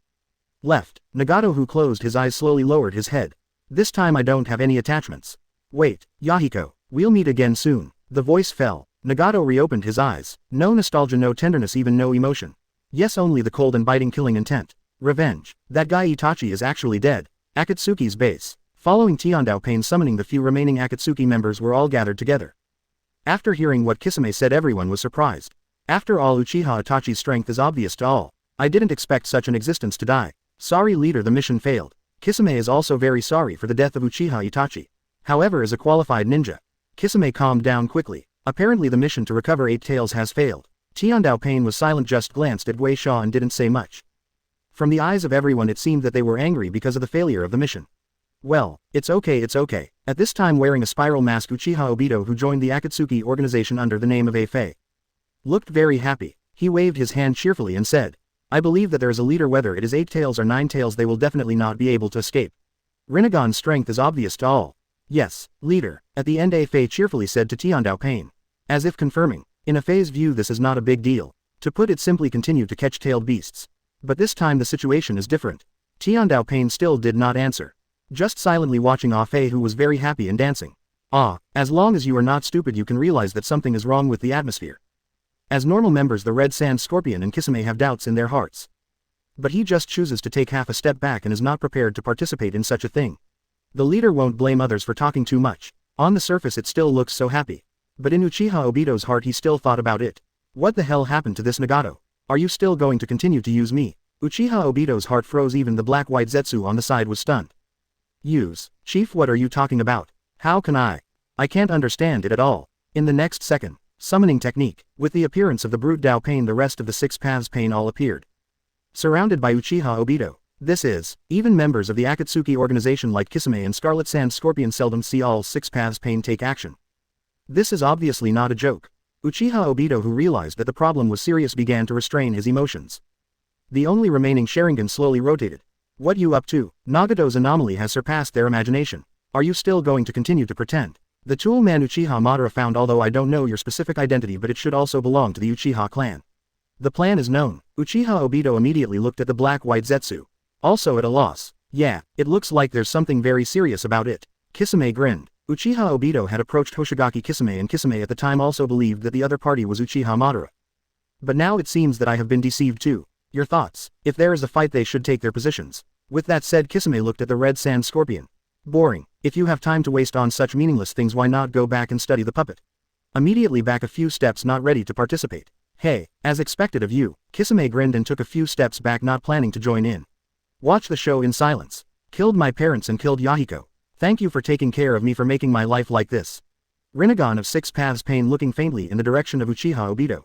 Left. Nagato, who closed his eyes, slowly lowered his head. This time I don't have any attachments. Wait, Yahiko, we'll meet again soon. The voice fell. Nagato reopened his eyes. No nostalgia, no tenderness, even no emotion. Yes, only the cold and biting killing intent. Revenge. That guy Itachi is actually dead. Akatsuki's base. Following Tiandao Pain summoning, the few remaining Akatsuki members were all gathered together. After hearing what Kisame said, everyone was surprised. After all, Uchiha Itachi's strength is obvious to all. I didn't expect such an existence to die. Sorry leader, the mission failed. Kisame is also very sorry for the death of Uchiha Itachi. However, as a qualified ninja, Kisame calmed down quickly. Apparently the mission to recover 8 tails has failed. Tiandao Pain was silent, just glanced at Wei Sha and didn't say much. From the eyes of everyone it seemed that they were angry because of the failure of the mission. Well, it's okay, it's okay. At this time, wearing a spiral mask, Uchiha Obito, who joined the Akatsuki organization under the name of Afei, looked very happy. He waved his hand cheerfully and said, I believe that there is a leader, whether it is 8 tails or 9 tails, they will definitely not be able to escape. Rinnegan's strength is obvious to all. Yes, leader. At the end, Afei cheerfully said to Tiandao Pain. As if confirming, in Afei's view this is not a big deal. To put it simply, continue to catch tailed beasts. But this time the situation is different. Tiandao Pain still did not answer. Just silently watching Afei, who was very happy and dancing. As long as you are not stupid, you can realize that something is wrong with the atmosphere. As normal members, the Red Sand Scorpion and Kisame have doubts in their hearts. But he just chooses to take half a step back and is not prepared to participate in such a thing. The leader won't blame others for talking too much. On the surface it still looks so happy. But in Uchiha Obito's heart he still thought about it. What the hell happened to this Nagato? Are you still going to continue to use me? Uchiha Obito's heart froze, even the black-white Zetsu on the side was stunned. Use? Chief, what are you talking about? How can I? I can't understand it at all. In the next second, summoning technique. With the appearance of the brute Dao Pain, the rest of the 6 paths Pain all appeared. Surrounded by Uchiha Obito. This is, even members of the Akatsuki organization like Kisame and Scarlet Sand Scorpion seldom see all 6 paths Pain take action. This is obviously not a joke. Uchiha Obito, who realized that the problem was serious, began to restrain his emotions. The only remaining Sharingan slowly rotated. What you up to? Nagato's anomaly has surpassed their imagination. Are you still going to continue to pretend? The tool man Uchiha Madara found, although I don't know your specific identity, but it should also belong to the Uchiha clan. The plan is known. Uchiha Obito immediately looked at the black-white Zetsu. Also at a loss. Yeah, it looks like there's something very serious about it. Kisame grinned. Uchiha Obito had approached Hoshigaki Kisame, and Kisame at the time also believed that the other party was Uchiha Madara. But now it seems that I have been deceived too. Your thoughts? If there is a fight, they should take their positions. With that said, Kisame looked at the Red Sand Scorpion. Boring. If you have time to waste on such meaningless things, why not go back and study the puppet? Immediately back a few steps, not ready to participate. Hey, as expected of you. Kisame grinned and took a few steps back, not planning to join in. Watch the show in silence. Killed my parents and killed Yahiko. Thank you for taking care of me, for making my life like this. Rinnegan of Six Paths Pain looking faintly in the direction of Uchiha Obito.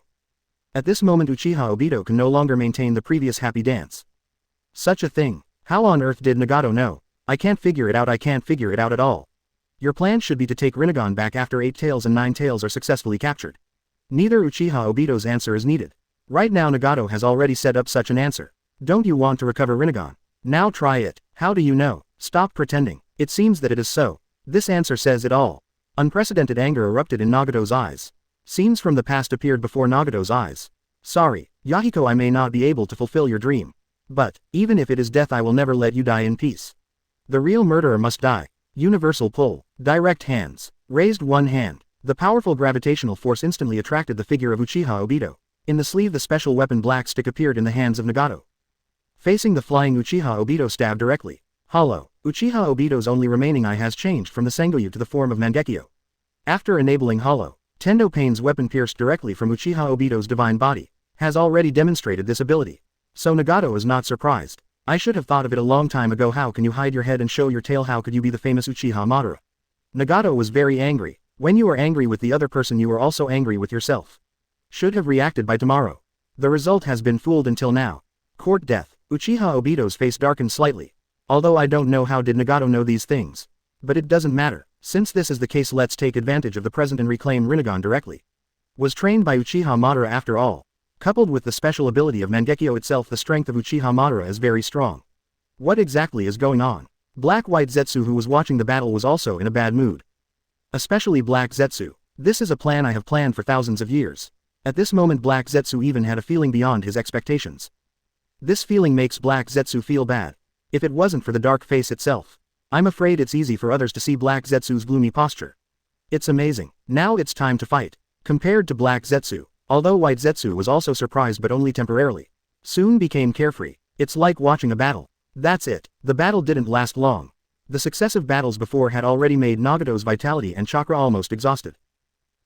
At this moment Uchiha Obito can no longer maintain the previous happy dance. Such a thing. How on earth did Nagato know? I can't figure it out, I can't figure it out at all. Your plan should be to take Rinnegan back after 8 tails and 9 tails are successfully captured. Neither Uchiha Obito's answer is needed. Right now Nagato has already set up such an answer. Don't you want to recover Rinnegan? Now try it. How do you know? Stop pretending. It seems that it is so. This answer says it all. Unprecedented anger erupted in Nagato's eyes. Scenes from the past appeared before Nagato's eyes. Sorry, Yahiko, I may not be able to fulfill your dream. But, even if it is death, I will never let you die in peace. The real murderer must die. Universal pull. Direct hands. Raised one hand. The powerful gravitational force instantly attracted the figure of Uchiha Obito. In the sleeve the special weapon black stick appeared in the hands of Nagato. Facing the flying Uchiha Obito stabbed directly. Hollow. Uchiha Obito's only remaining eye has changed from the Sengoku to the form of Mangekyo. After enabling Hollow, Tendo Pain's weapon pierced directly from Uchiha Obito's divine body, has already demonstrated this ability. So Nagato is not surprised. I should have thought of it a long time ago. How can you hide your head and show your tail? How could you be the famous Uchiha Madara? Nagato was very angry. When you are angry with the other person you are also angry with yourself. Should have reacted by tomorrow. The result has been fooled until now. Court death. Uchiha Obito's face darkened slightly. Although I don't know how did Nagato know these things. But it doesn't matter. Since this is the case, let's take advantage of the present and reclaim Rinnegan directly. Was trained by Uchiha Madara after all. Coupled with the special ability of Mangekyo itself, the strength of Uchiha Madara is very strong. What exactly is going on? Black-White Zetsu, who was watching the battle, was also in a bad mood. Especially Black Zetsu. This is a plan I have planned for thousands of years. At this moment Black Zetsu even had a feeling beyond his expectations. This feeling makes Black Zetsu feel bad. If it wasn't for the dark face itself. I'm afraid it's easy for others to see Black Zetsu's gloomy posture. It's amazing. Now it's time to fight. Compared to Black Zetsu, although White Zetsu was also surprised but only temporarily, soon became carefree. It's like watching a battle. That's it. The battle didn't last long. The successive battles before had already made Nagato's vitality and chakra almost exhausted.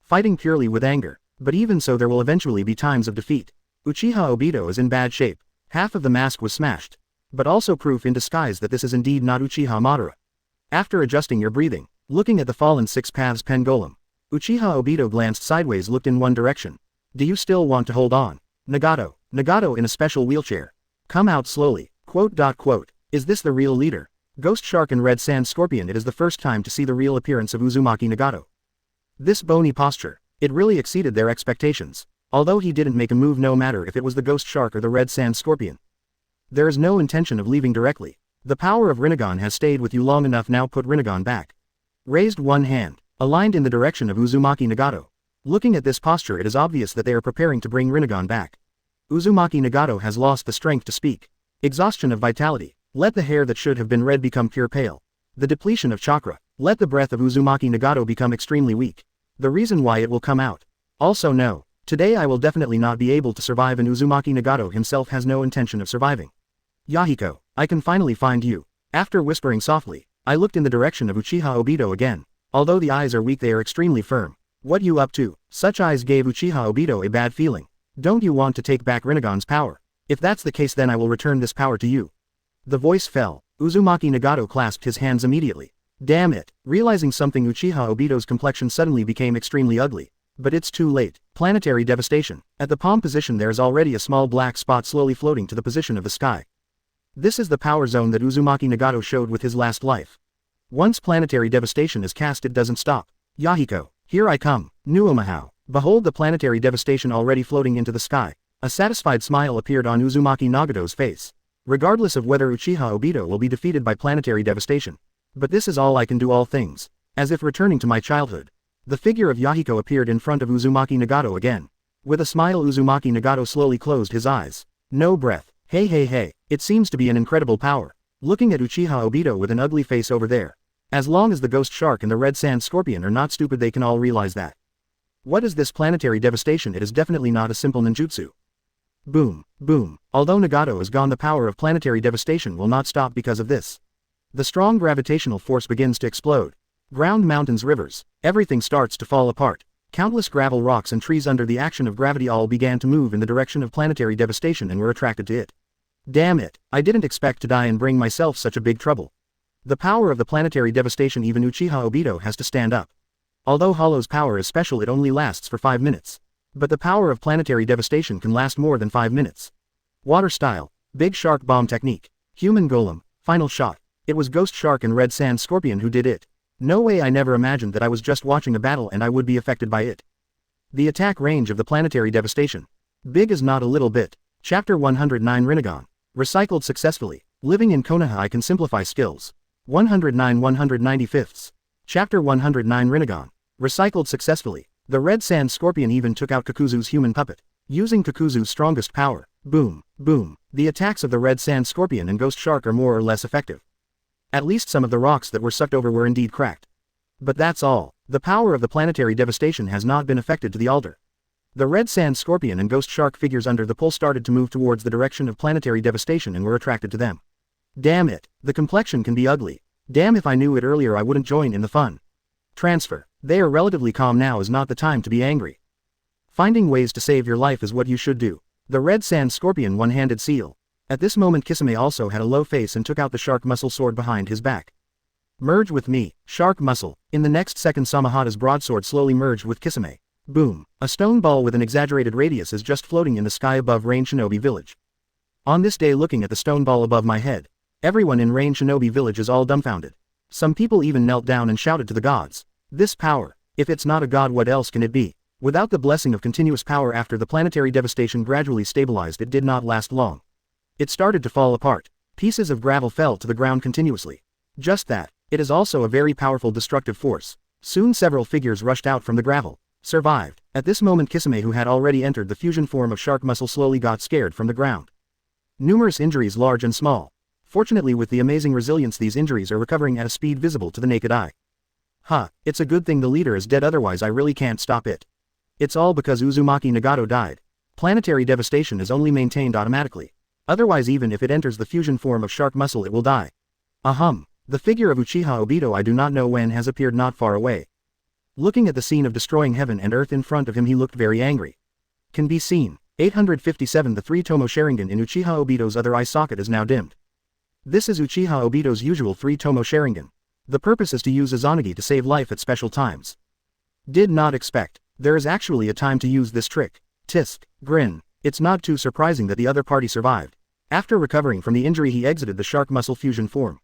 Fighting purely with anger. But even so there will eventually be times of defeat. Uchiha Obito is in bad shape. Half of the mask was smashed. But also proof in disguise that this is indeed not Uchiha Madara. After adjusting your breathing, looking at the fallen Six Paths Pen Golem, Uchiha Obito glanced sideways, looked in one direction. Do you still want to hold on? Nagato in a special wheelchair. Come out slowly. ... Is this the real leader? Ghost Shark and Red Sand Scorpion. It is the first time to see the real appearance of Uzumaki Nagato. This bony posture, it really exceeded their expectations. Although he didn't make a move, no matter if it was the Ghost Shark or the Red Sand Scorpion. There is no intention of leaving directly. The power of Rinnegan has stayed with you long enough, now put Rinnegan back. Raised one hand, aligned in the direction of Uzumaki Nagato. Looking at this posture it is obvious that they are preparing to bring Rinnegan back. Uzumaki Nagato has lost the strength to speak. Exhaustion of vitality. Let the hair that should have been red become pure pale. The depletion of chakra. Let the breath of Uzumaki Nagato become extremely weak. The reason why it will come out. Also no. Today I will definitely not be able to survive, and Uzumaki Nagato himself has no intention of surviving. Yahiko, I can finally find you. After whispering softly, I looked in the direction of Uchiha Obito again. Although the eyes are weak, they are extremely firm. What you up to? Such eyes gave Uchiha Obito a bad feeling. Don't you want to take back Rinnegan's power? If that's the case, then I will return this power to you. The voice fell. Uzumaki Nagato clasped his hands immediately. Damn it. Realizing something, Uchiha Obito's complexion suddenly became extremely ugly. But it's too late. Planetary devastation. At the palm position there is already a small black spot slowly floating to the position of the sky. This is the power zone that Uzumaki Nagato showed with his last life. Once planetary devastation is cast, it doesn't stop. Yahiko, here I come. Nuomahao. Behold the planetary devastation already floating into the sky. A satisfied smile appeared on Uzumaki Nagato's face. Regardless of whether Uchiha Obito will be defeated by planetary devastation. But this is all I can do, all things. As if returning to my childhood. The figure of Yahiko appeared in front of Uzumaki Nagato again. With a smile Uzumaki Nagato slowly closed his eyes. No breath. Hey. It seems to be an incredible power. Looking at Uchiha Obito with an ugly face over there. As long as the Ghost Shark and the Red Sand Scorpion are not stupid, they can all realize that. What is this planetary devastation? It is definitely not a simple ninjutsu. Boom. Although Nagato is gone, the power of planetary devastation will not stop because of this. The strong gravitational force begins to explode. Ground, mountains, rivers, everything starts to fall apart. Countless gravel, rocks and trees under the action of gravity all began to move in the direction of planetary devastation and were attracted to it. Damn it, I didn't expect to die and bring myself such a big trouble. The power of the planetary devastation, even Uchiha Obito has to stand up. Although Hollow's power is special, it only lasts for 5 minutes. But the power of planetary devastation can last more than 5 minutes. Water style, big shark bomb technique, human golem, final shot. It was Ghost Shark and Red Sand Scorpion who did it. No way, I never imagined that I was just watching a battle and I would be affected by it. The attack range of the planetary devastation. Big as not a little bit. Chapter 109 Rinnegan. Recycled successfully. Living in Konoha, I can simplify skills. 109 195ths. Chapter 109 Rinnegan. Recycled successfully. The Red Sand Scorpion even took out Kakuzu's human puppet. Using Kakuzu's strongest power. Boom, boom. The attacks of the Red Sand Scorpion and Ghost Shark are more or less effective. At least some of the rocks that were sucked over were indeed cracked. But that's all. The power of the planetary devastation has not been affected to the altar. The Red Sand Scorpion and Ghost Shark figures under the pole started to move towards the direction of planetary devastation and were attracted to them. Damn it, the complexion can be ugly. Damn, if I knew it earlier I wouldn't join in the fun. Transfer. They are relatively calm now, is not the time to be angry. Finding ways to save your life is what you should do. The Red Sand Scorpion one-handed seal. At this moment Kisame also had a low face and took out the shark muscle sword behind his back. Merge with me, shark muscle. In the next second Samahata's broadsword slowly merged with Kisame. Boom. A stone ball with an exaggerated radius is just floating in the sky above Rain Shinobi Village. On this day, looking at the stone ball above my head, everyone in Rain Shinobi Village is all dumbfounded. Some people even knelt down and shouted to the gods. This power, if it's not a god, what else can it be? Without the blessing of continuous power after the planetary devastation gradually stabilized, it did not last long. It started to fall apart. Pieces of gravel fell to the ground continuously. Just that, it is also a very powerful destructive force. Soon several figures rushed out from the gravel. Survived. At this moment Kisame, who had already entered the fusion form of shark muscle, slowly got scared from the ground. Numerous injuries, large and small. Fortunately, with the amazing resilience, these injuries are recovering at a speed visible to the naked eye. It's a good thing the leader is dead, otherwise I really can't stop it. It's all because Uzumaki Nagato died. Planetary devastation is only maintained automatically. Otherwise, even if it enters the fusion form of shark muscle, it will die. The figure of Uchiha Obito, I do not know when, has appeared not far away. Looking at the scene of destroying heaven and earth in front of him, he looked very angry. Can be seen. 857 The 3-tomo Sharingan in Uchiha Obito's other eye socket is now dimmed. This is Uchiha Obito's usual 3-tomo Sharingan. The purpose is to use Izanagi to save life at special times. Did not expect. There is actually a time to use this trick. Tisk. Grin. It's not too surprising that the other party survived. After recovering from the injury, he exited the shark muscle fusion form.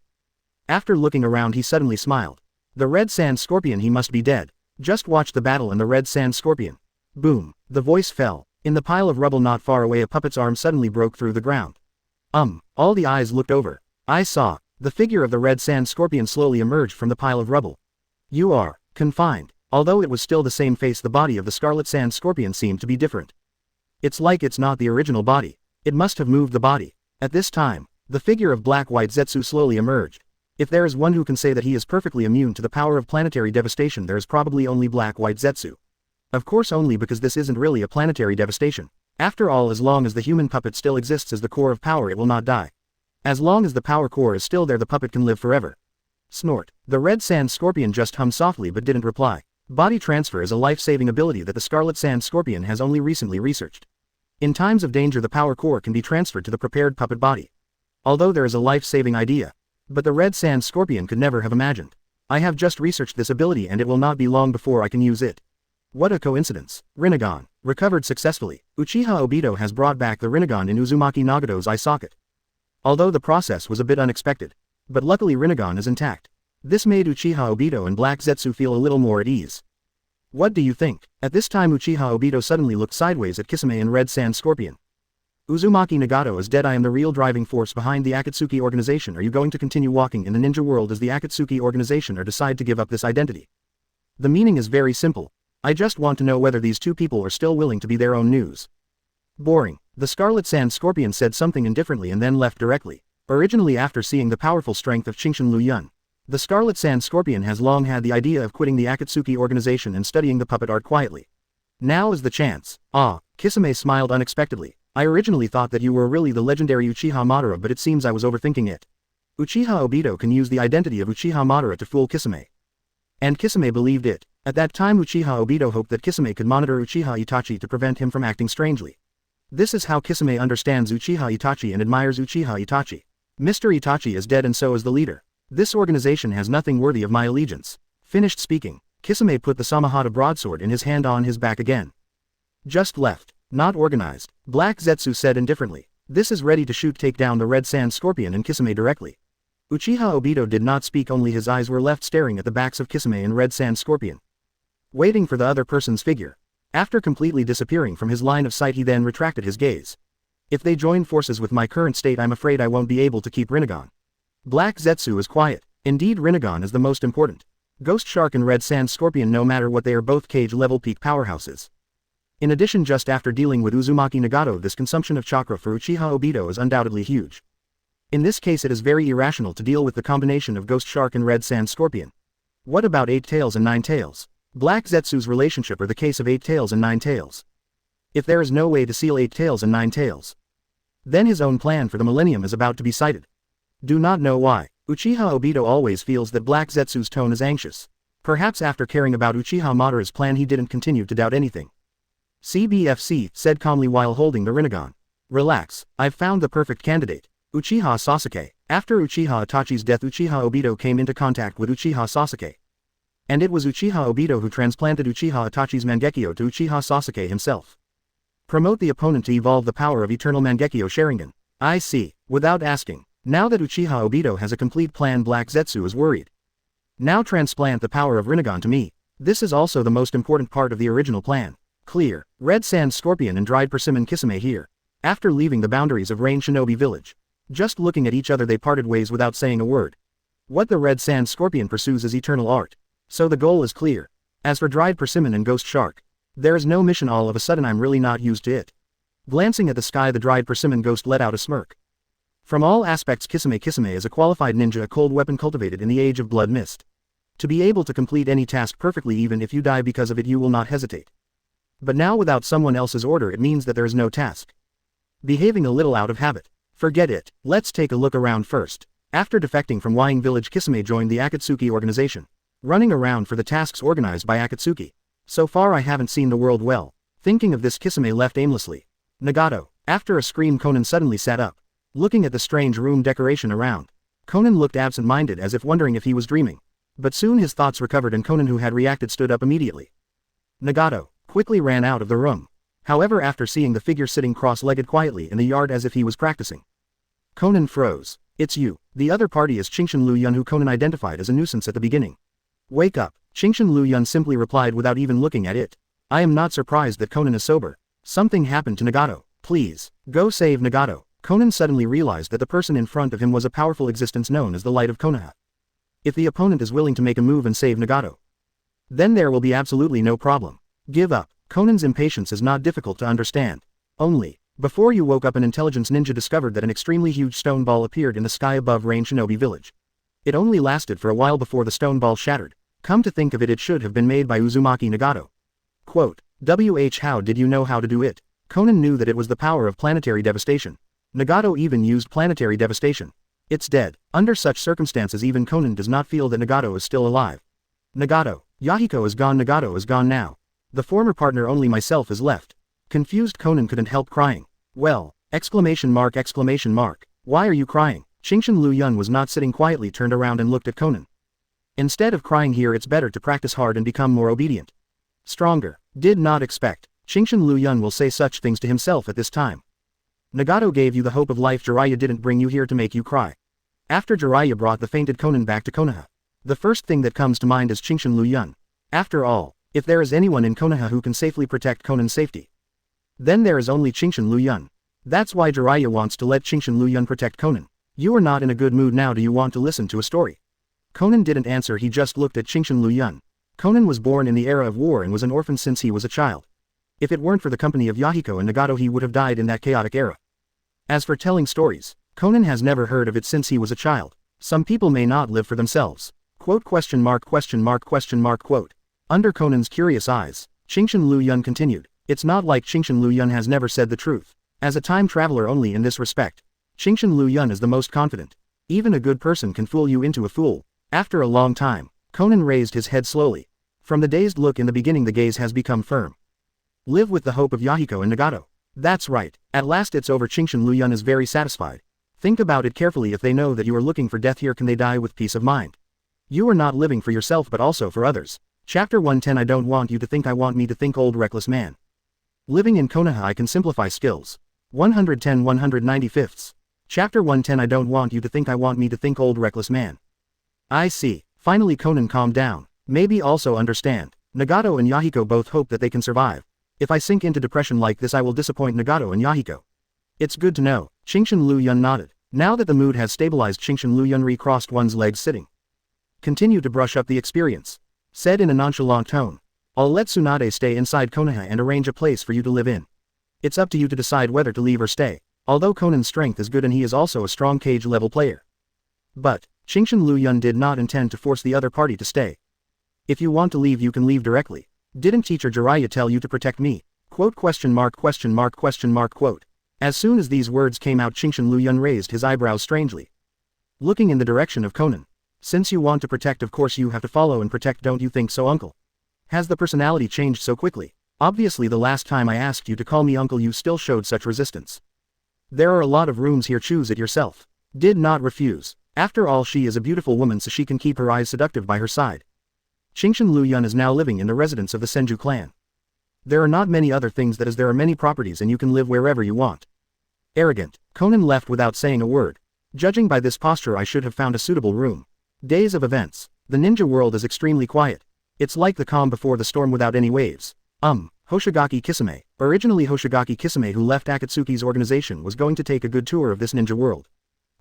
After looking around, he suddenly smiled. The Red Sand Scorpion, he must be dead. Just watch the battle and the Red Sand Scorpion. Boom. The voice fell. In the pile of rubble not far away, a puppet's arm suddenly broke through the ground. All the eyes looked over. I saw. The figure of the Red Sand Scorpion slowly emerged from the pile of rubble. You are confined. Although it was still the same face, the body of the Scarlet Sand Scorpion seemed to be different. It's like it's not the original body. It must have moved the body. At this time, the figure of Black-White Zetsu slowly emerged. If there is one who can say that he is perfectly immune to the power of planetary devastation, there is probably only Black-White Zetsu. Of course, only because this isn't really a planetary devastation. After all, as long as the human puppet still exists as the core of power, it will not die. As long as the power core is still there, the puppet can live forever. Snort. The Red Sand Scorpion just hummed softly but didn't reply. Body transfer is a life-saving ability that the Scarlet Sand Scorpion has only recently researched. In times of danger, the power core can be transferred to the prepared puppet body. Although there is a life-saving idea, but the Red Sand Scorpion could never have imagined. I have just researched this ability and it will not be long before I can use it. What a coincidence. Rinnegan. Recovered successfully. Uchiha Obito has brought back the Rinnegan in Uzumaki Nagato's eye socket. Although the process was a bit unexpected, but luckily Rinnegan is intact. This made Uchiha Obito and Black Zetsu feel a little more at ease. What do you think? At this time Uchiha Obito suddenly looked sideways at Kisame and Red Sand Scorpion. Uzumaki Nagato is dead. I am the real driving force behind the Akatsuki organization. Are you going to continue walking in the ninja world as the Akatsuki organization or decide to give up this identity? The meaning is very simple. I just want to know whether these two people are still willing to be their own news. Boring. The Scarlet Sand Scorpion said something indifferently and then left directly. Originally, after seeing the powerful strength of Chingshin Liu Yun, the Scarlet Sand Scorpion has long had the idea of quitting the Akatsuki organization and studying the puppet art quietly. Now is the chance. Kisame smiled unexpectedly. I originally thought that you were really the legendary Uchiha Madara, but it seems I was overthinking it. Uchiha Obito can use the identity of Uchiha Madara to fool Kisame. And Kisame believed it. At that time Uchiha Obito hoped that Kisame could monitor Uchiha Itachi to prevent him from acting strangely. This is how Kisame understands Uchiha Itachi and admires Uchiha Itachi. Mr. Itachi is dead and so is the leader. This organization has nothing worthy of my allegiance. Finished speaking, Kisame put the Samahata broadsword in his hand on his back again. Just left. Not organized, Black Zetsu said indifferently. This is ready to shoot, take down the Red Sand Scorpion and Kisame directly. Uchiha Obito did not speak, only his eyes were left staring at the backs of Kisame and Red Sand Scorpion, waiting for the other person's figure. After completely disappearing from his line of sight, he then retracted his gaze. If they join forces with my current state, I'm afraid I won't be able to keep Rinnegan. Black Zetsu is quiet. Indeed, Rinnegan is the most important. Ghost Shark and Red Sand Scorpion, no matter what, they are both cage-level peak powerhouses. In addition, just after dealing with Uzumaki Nagato, this consumption of chakra for Uchiha Obito is undoubtedly huge. In this case, it is very irrational to deal with the combination of Ghost Shark and Red Sand Scorpion. What about 8 Tails and 9 Tails? Black Zetsu's relationship, or the case of 8 Tails and 9 Tails? If there is no way to seal 8 Tails and 9 Tails, then his own plan for the millennium is about to be sighted. Do not know why. Uchiha Obito always feels that Black Zetsu's tone is anxious. Perhaps after caring about Uchiha Madara's plan, he didn't continue to doubt anything. CBFC said calmly while holding the Rinnegan. Relax, I've found the perfect candidate. Uchiha Sasuke. After Uchiha Itachi's death, Uchiha Obito came into contact with Uchiha Sasuke. And it was Uchiha Obito who transplanted Uchiha Itachi's Mangekyo to Uchiha Sasuke himself. Promote the opponent to evolve the power of eternal Mangekyo Sharingan. I see. Without asking. Now that Uchiha Obito has a complete plan, Black Zetsu is worried. Now transplant the power of Rinnegan to me. This is also the most important part of the original plan. Clear. Red Sand Scorpion and Dried Persimmon Kisame here. After leaving the boundaries of Rain Shinobi Village, just looking at each other, they parted ways without saying a word. What the Red Sand Scorpion pursues is eternal art. So the goal is clear. As for Dried Persimmon and Ghost Shark, there is no mission. All of a sudden I'm really not used to it. Glancing at the sky, the Dried Persimmon Ghost let out a smirk. From all aspects, Kisame is a qualified ninja, a cold weapon cultivated in the age of blood mist. To be able to complete any task perfectly, even if you die because of it, you will not hesitate. But now without someone else's order, it means that there is no task. Behaving a little out of habit. Forget it. Let's take a look around first. After defecting from Wying Village, Kisame joined the Akatsuki organization, running around for the tasks organized by Akatsuki. So far I haven't seen the world well. Thinking of this, Kisame left aimlessly. Nagato. After a scream, Konan suddenly sat up, looking at the strange room decoration around. Konan looked absent-minded, as if wondering if he was dreaming. But soon his thoughts recovered and Konan, who had reacted, stood up immediately. Nagato quickly ran out of the room. However, after seeing the figure sitting cross-legged quietly in the yard as if he was practicing, Konan froze. It's you. The other party is Chingshin Liu Yun, who Konan identified as a nuisance at the beginning. Wake up. Chingshin Liu Yun simply replied without even looking at it. I am not surprised that Konan is sober. Something happened to Nagato. Please, go save Nagato. Konan suddenly realized that the person in front of him was a powerful existence known as the Light of Konoha. If the opponent is willing to make a move and save Nagato, then there will be absolutely no problem. Give up. Konan's impatience is not difficult to understand. Only, before you woke up, an intelligence ninja discovered that an extremely huge stone ball appeared in the sky above Rain Shinobi Village. It only lasted for a while before the stone ball shattered. Come to think of it, it should have been made by Uzumaki Nagato. Quote, how did you know how to do it? Konan knew that it was the power of planetary devastation. Nagato even used planetary devastation. It's dead. Under such circumstances, even Konan does not feel that Nagato is still alive. Nagato. Yahiko is gone. Nagato is gone now. The former partner, only myself is left. Confused Konan couldn't help crying. Well, exclamation mark. Why are you crying? Chingshin Liu Yun was not sitting quietly, turned around and looked at Konan. Instead of crying here, it's better to practice hard and become more obedient. Stronger. Did not expect Chingshin Liu Yun will say such things to himself at this time. Nagato gave you the hope of life. Jiraiya didn't bring you here to make you cry. After Jiraiya brought the fainted Konan back to Konoha, the first thing that comes to mind is Chingshin Liu Yun. After all, if there is anyone in Konoha who can safely protect Konan's safety, then there is only Chingshin Liu Yun. That's why Jiraiya wants to let Chingshin Liu Yun protect Konan. You are not in a good mood now. Do you want to listen to a story? Konan didn't answer, he just looked at Chingshin Liu Yun. Konan was born in the era of war and was an orphan since he was a child. If it weren't for the company of Yahiko and Nagato, he would have died in that chaotic era. As for telling stories, Konan has never heard of it since he was a child. Some people may not live for themselves. Quote, quote. Under Konan's curious eyes, Chingshin Liu Yun continued. It's not like Chingshin Liu Yun has never said the truth. As a time traveler only in this respect, Chingshin Liu Yun is the most confident. Even a good person can fool you into a fool. After a long time, Konan raised his head slowly. From the dazed look in the beginning, the gaze has become firm. Live with the hope of Yahiko and Nagato. That's right, at last it's over. Qingshan Liu Yun is very satisfied. Think about it carefully. If they know that you are looking for death here, can they die with peace of mind? You are not living for yourself but also for others. Chapter 110. I don't want you to think, I want me to think. Old reckless man. Living in Konoha, I can simplify skills. 110 195. Chapter 110. I don't want you to think, I want me to think. Old reckless man. I see. Finally Conan calmed down. Maybe also understand. Nagato and Yahiko both hope that they can survive. If I sink into depression like this, I will disappoint Nagato and Yahiko. It's good to know. Qingshan Liu Yun nodded. Now that the mood has stabilized, Qingshan Liu Yun recrossed one's legs sitting. Continue to brush up the experience. Said in a nonchalant tone. I'll let Tsunade stay inside Konoha and arrange a place for you to live in. It's up to you to decide whether to leave or stay. Although Conan's strength is good and he is also a strong cage level player. But, Qingshan Liu Yun did not intend to force the other party to stay. If you want to leave, you can leave directly. Didn't Teacher Jiraiya tell you to protect me? Quote ? Quote. As soon as these words came out, Qingshan Liu Yun raised his eyebrows strangely. Looking in the direction of Conan. Since you want to protect, of course you have to follow and protect, don't you think so, uncle? Has the personality changed so quickly? Obviously the last time I asked you to call me uncle you still showed such resistance. There are a lot of rooms here, choose it yourself. Did not refuse. After all, she is a beautiful woman, so she can keep her eyes seductive by her side. Qingshan Liu Yun is now living in the residence of the Senju clan. There are not many other things, that is, there are many properties and you can live wherever you want. Arrogant. Conan left without saying a word. Judging by this posture, I should have found a suitable room. Days of events. The ninja world is extremely quiet. It's like the calm before the storm without any waves. Hoshigaki Kisame. Originally Hoshigaki Kisame, who left Akatsuki's organization, was going to take a good tour of this ninja world.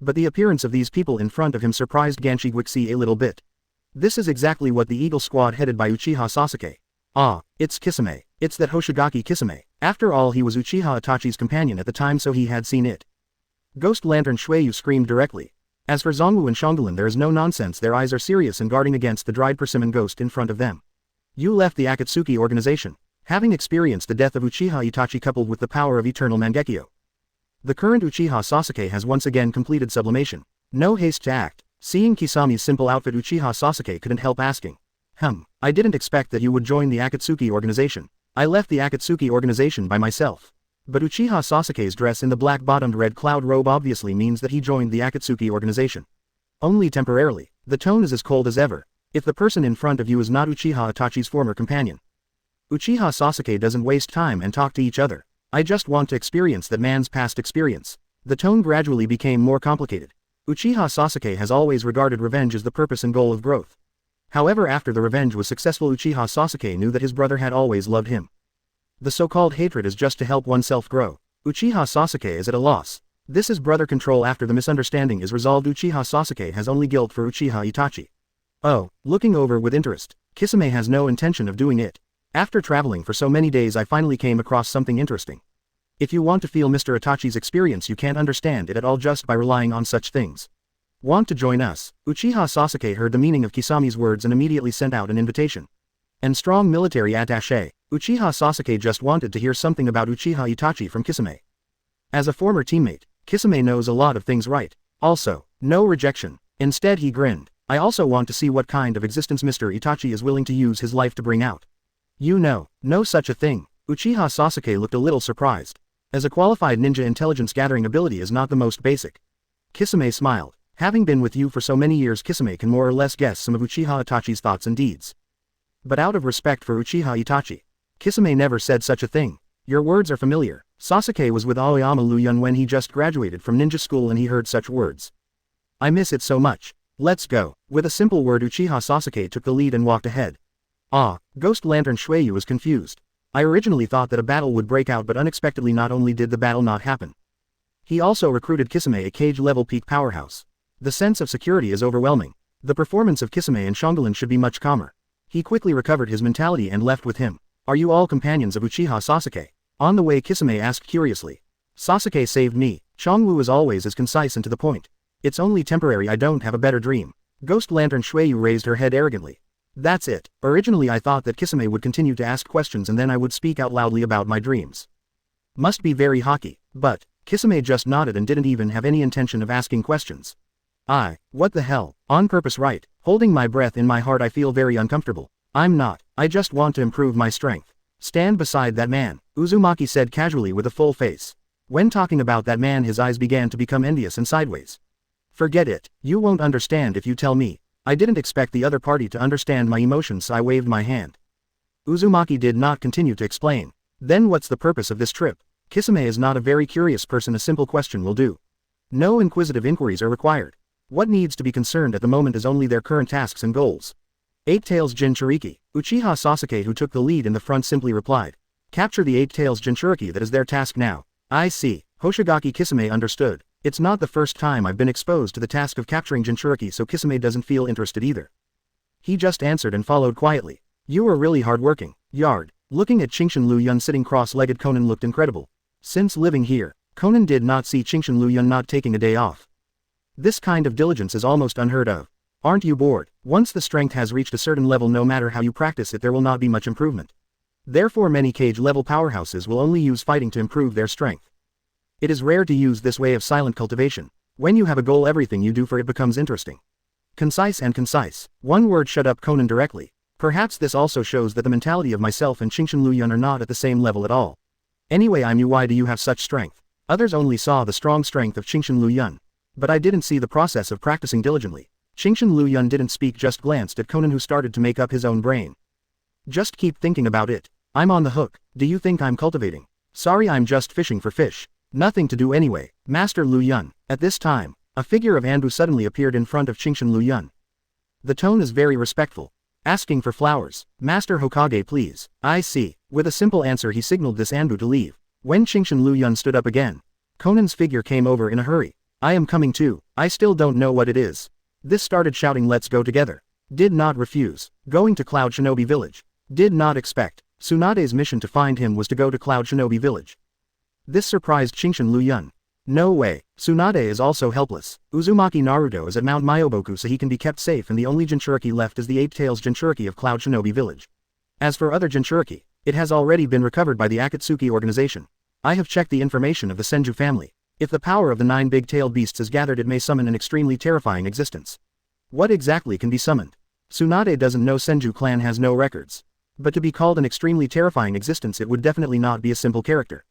But the appearance of these people in front of him surprised Ganshiguixi a little bit. This is exactly what the Eagle Squad headed by Uchiha Sasuke. Ah, it's Kisame. It's that Hoshigaki Kisame. After all, he was Uchiha Itachi's companion at the time, so he had seen it. Ghost Lantern Shueyu screamed directly. As for Zongwu and Shangulin, there is no nonsense, their eyes are serious and guarding against the dried persimmon ghost in front of them. You left the Akatsuki organization, having experienced the death of Uchiha Itachi coupled with the power of eternal Mangekyo. The current Uchiha Sasuke has once again completed sublimation. No haste to act. Seeing Kisami's simple outfit, Uchiha Sasuke couldn't help asking. I didn't expect that you would join the Akatsuki organization. I left the Akatsuki organization by myself. But Uchiha Sasuke's dress in the black-bottomed red cloud robe obviously means that he joined the Akatsuki organization. Only temporarily. The tone is as cold as ever. If the person in front of you is not Uchiha Itachi's former companion. Uchiha Sasuke doesn't waste time and talk to each other. I just want to experience that man's past experience. The tone gradually became more complicated. Uchiha Sasuke has always regarded revenge as the purpose and goal of growth. However, after the revenge was successful, Uchiha Sasuke knew that his brother had always loved him. The so-called hatred is just to help oneself grow. Uchiha Sasuke is at a loss. This is brother control. After the misunderstanding is resolved, Uchiha Sasuke has only guilt for Uchiha Itachi. Oh, looking over with interest. Kisame has no intention of doing it. After traveling for so many days, I finally came across something interesting. If you want to feel Mr. Itachi's experience, you can't understand it at all just by relying on such things. Want to join us? Uchiha Sasuke heard the meaning of Kisami's words and immediately sent out an invitation. And strong military attaché. Uchiha Sasuke just wanted to hear something about Uchiha Itachi from Kisame. As a former teammate, Kisame knows a lot of things, right? Also, no rejection. Instead he grinned. I also want to see what kind of existence Mr. Itachi is willing to use his life to bring out. You know, no such a thing. Uchiha Sasuke looked a little surprised. As a qualified ninja, intelligence gathering ability is not the most basic. Kisame smiled. Having been with you for so many years, Kisame can more or less guess some of Uchiha Itachi's thoughts and deeds. But out of respect for Uchiha Itachi, Kisame never said such a thing. Your words are familiar. Sasuke was with Aoyama Liu Yun when he just graduated from ninja school and he heard such words. I miss it so much. Let's go. With a simple word, Uchiha Sasuke took the lead and walked ahead. Ah, Ghost Lantern Shueyu was confused. I originally thought that a battle would break out, but unexpectedly not only did the battle not happen. He also recruited Kisame, a cage-level peak powerhouse. The sense of security is overwhelming. The performance of Kisame and Shangulin should be much calmer. He quickly recovered his mentality and left with him. Are you all companions of Uchiha Sasuke? On the way, Kisame asked curiously. Sasuke saved me. Chongwu is always as concise and to the point. It's only temporary, I don't have a better dream. Ghost Lantern Shueyu raised her head arrogantly. That's it. Originally I thought that Kisame would continue to ask questions and then I would speak out loudly about my dreams. Must be very hockey. But, Kisame just nodded and didn't even have any intention of asking questions. What the hell? On purpose, right? Holding my breath in my heart, I feel very uncomfortable. I'm not. I just want to improve my strength. Stand beside that man, Uzumaki said casually with a full face. When talking about that man his eyes began to become envious and sideways. Forget it, you won't understand if you tell me. I didn't expect the other party to understand my emotions so I waved my hand. Uzumaki did not continue to explain. Then what's the purpose of this trip? Kisame is not a very curious person, a simple question will do. No inquisitive inquiries are required. What needs to be concerned at the moment is only their current tasks and goals. Eight Tails Jinchuriki, Uchiha Sasuke who took the lead in the front simply replied. Capture the Eight Tails Jinchuriki, that is their task now. I see, Hoshigaki Kisame understood. It's not the first time I've been exposed to the task of capturing Jinchuriki, so Kisame doesn't feel interested either. He just answered and followed quietly. You are really hardworking. Yard. Looking at Chingshin Liu Yun sitting cross-legged, Konan looked incredible. Since living here, Konan did not see Chingshin Liu Yun not taking a day off. This kind of diligence is almost unheard of. Aren't you bored? Once the strength has reached a certain level, no matter how you practice it there will not be much improvement. Therefore many cage-level powerhouses will only use fighting to improve their strength. It is rare to use this way of silent cultivation. When you have a goal everything you do for it becomes interesting. Concise and concise. One word shut up Konan directly. Perhaps this also shows that the mentality of myself and Chingshin Liu Yun are not at the same level at all. Anyway, I knew why do you have such strength. Others only saw the strong strength of Chingshin Liu Yun. But I didn't see the process of practicing diligently. Chingshin Liu Yun didn't speak, just glanced at Konan who started to make up his own brain. Just keep thinking about it. I'm on the hook. Do you think I'm cultivating? Sorry, I'm just fishing for fish. Nothing to do anyway. Master Liu Yun. At this time, a figure of Anbu suddenly appeared in front of Chingshin Liu Yun. The tone is very respectful. Asking for flowers. Master Hokage please. I see. With a simple answer he signaled this Anbu to leave. When Chingshin Liu Yun stood up again, Konan's figure came over in a hurry. I am coming too. I still don't know what it is. This started shouting let's go together. Did not refuse. Going to Cloud Shinobi Village. Did not expect. Tsunade's mission to find him was to go to Cloud Shinobi Village. This surprised Chingshin Liu Yun. No way. Tsunade is also helpless. Uzumaki Naruto is at Mount Myoboku so he can be kept safe, and the only Jinchuriki left is the Eight Tails Jinchuriki of Cloud Shinobi Village. As for other Jinchuriki, it has already been recovered by the Akatsuki organization. I have checked the information of the Senju family. If the power of the 9 big-tailed beasts is gathered it may summon an extremely terrifying existence. What exactly can be summoned? Tsunade doesn't know. Senju clan has no records. But to be called an extremely terrifying existence it would definitely not be a simple character.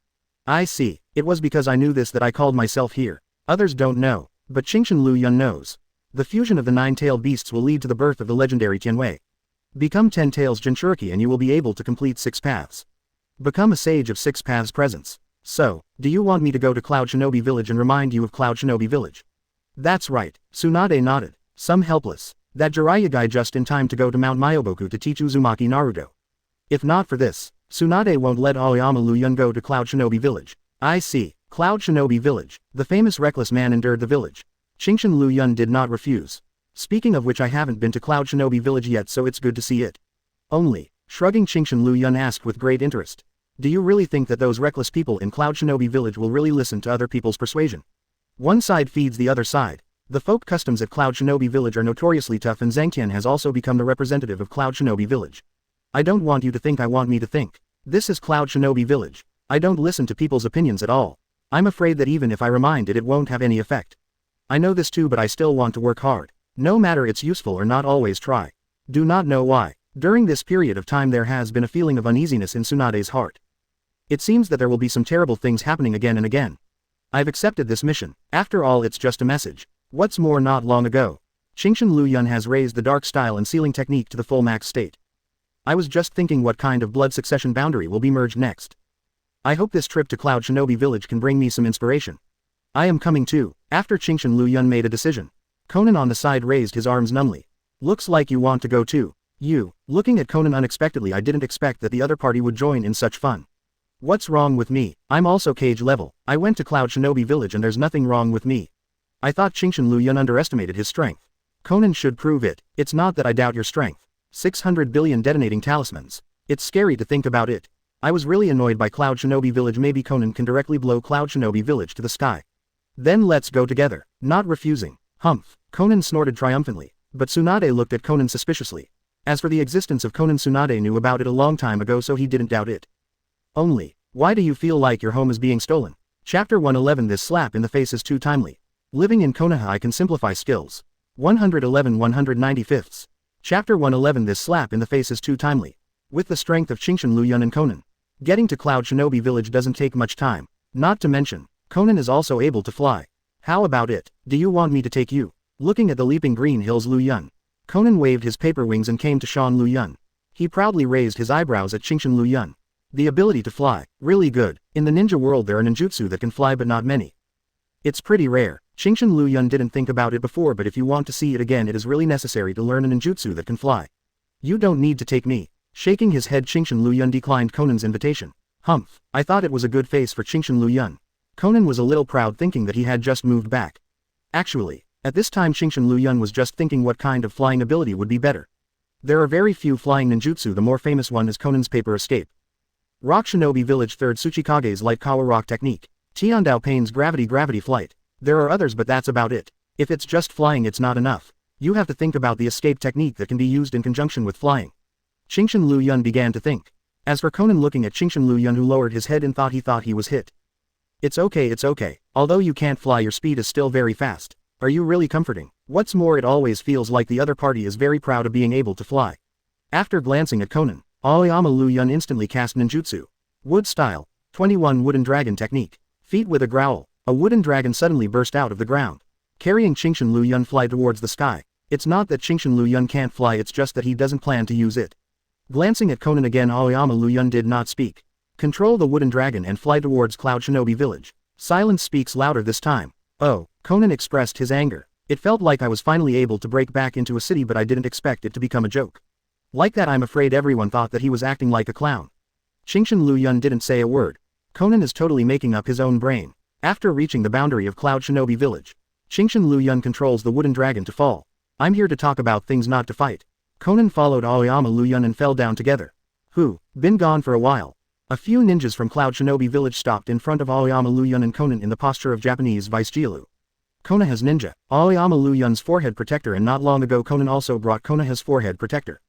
I see. It was because I knew this that I called myself here. Others don't know, but Chingshin Liu Yun knows. The fusion of the 9-tailed beasts will lead to the birth of the legendary Tianwei. Become 10 tails Jinchuriki and you will be able to complete 6 paths. Become a sage of 6 paths presence. So, do you want me to go to Cloud Shinobi Village and remind you of Cloud Shinobi Village? That's right. Tsunade nodded. Some helpless. That Jiraiya guy just in time to go to Mount Myoboku to teach Uzumaki Naruto. If not for this, Tsunade won't let Aoyama Liu Yun go to Cloud Shinobi Village. I see. Cloud Shinobi Village. The famous reckless man entered the village. Chingshin Liu Yun did not refuse. Speaking of which, I haven't been to Cloud Shinobi Village yet, so it's good to see it. Only. Shrugging, Chingshin Liu Yun asked with great interest. Do you really think that those reckless people in Cloud Shinobi Village will really listen to other people's persuasion? One side feeds the other side. The folk customs at Cloud Shinobi Village are notoriously tough, and Zhangtian has also become the representative of Cloud Shinobi Village. I don't want you to think I want me to think. This is Cloud Shinobi Village. I don't listen to people's opinions at all. I'm afraid that even if I remind it, it won't have any effect. I know this too, but I still want to work hard. No matter it's useful or not, always try. Do not know why. During this period of time there has been a feeling of uneasiness in Tsunade's heart. It seems that there will be some terrible things happening again and again. I've accepted this mission. After all, it's just a message. What's more, not long ago, Chingshin Liu Yun has raised the dark style and sealing technique to the full max state. I was just thinking what kind of blood succession boundary will be merged next. I hope this trip to Cloud Shinobi Village can bring me some inspiration. I am coming too. After Chingshin Liu Yun made a decision, Konan on the side raised his arms numbly. Looks like you want to go too. You. Looking at Konan unexpectedly, I didn't expect that the other party would join in such fun. What's wrong with me? I'm also cage level. I went to Cloud Shinobi Village and there's nothing wrong with me. I thought Chingshin Liu Yun underestimated his strength. Konan should prove it. It's not that I doubt your strength. 600 billion detonating talismans. It's scary to think about it. I was really annoyed by Cloud Shinobi Village. Maybe Konan can directly blow Cloud Shinobi Village to the sky. Then let's go together. Not refusing. Humph. Konan snorted triumphantly. But Tsunade looked at Konan suspiciously. As for the existence of Konan, Tsunade knew about it a long time ago, so he didn't doubt it. Only, why do you feel like your home is being stolen? Chapter 111. This slap in the face is too timely. Living in Konoha, I can simplify skills. 111 195. Chapter 111. This slap in the face is too timely. With the strength of Qingshan Liu Yun and Conan, getting to Cloud Shinobi Village doesn't take much time. Not to mention, Conan is also able to fly. How about it? Do you want me to take you? Looking at the leaping green hills Liu Yun, Conan waved his paper wings and came to Shan Liu Yun. He proudly raised his eyebrows at Qingshan Liu Yun. The ability to fly, really good. In the ninja world there are ninjutsu that can fly but not many. It's pretty rare. Qingshan Liu Yun didn't think about it before, but if you want to see it again it is really necessary to learn a ninjutsu that can fly. You don't need to take me. Shaking his head, Qingshan Liu Yun declined Conan's invitation. Humph, I thought it was a good face for Qingshan Liu Yun. Conan was a little proud thinking that he had just moved back. Actually, at this time Qingshan Liu Yun was just thinking what kind of flying ability would be better. There are very few flying ninjutsu, the more famous one is Conan's paper escape. Rock Shinobi Village 3rd Tsuchikage's Light Kawa Rock technique. Tiandao Pain's gravity flight. There are others but that's about it. If it's just flying it's not enough. You have to think about the escape technique that can be used in conjunction with flying. Qingshan Liu Yun began to think. As for Conan looking at Qingshan Liu Yun, who lowered his head and thought he was hit. It's okay. Although you can't fly, your speed is still very fast. Are you really comforting? What's more, it always feels like the other party is very proud of being able to fly. After glancing at Conan, Aoyama Liu Yun instantly cast ninjutsu. Wood style, 21 wooden dragon technique. Feet with a growl, a wooden dragon suddenly burst out of the ground, carrying Qingshan Liu Yun fly towards the sky. It's not that Qingshan Liu Yun can't fly, it's just that he doesn't plan to use it. Glancing at Conan again, Aoyama Liu Yun did not speak. Control the wooden dragon and fly towards Cloud Shinobi Village. Silence speaks louder this time. Oh, Conan expressed his anger. It felt like I was finally able to break back into a city, but I didn't expect it to become a joke. Like that, I'm afraid everyone thought that he was acting like a clown. Qingshan Liu Yun didn't say a word. Conan is totally making up his own brain. After reaching the boundary of Cloud Shinobi Village, Qingshan Liu Yun controls the wooden dragon to fall. I'm here to talk about things, not to fight. Conan followed Aoyama Liu Yun and fell down together. Who? Been gone for a while. A few ninjas from Cloud Shinobi Village stopped in front of Aoyama Liu Yun and Conan in the posture of Japanese Vice-Jielu. Konoha's ninja, Aoyama Liu Yun's forehead protector, and not long ago Conan also brought Konoha's forehead protector.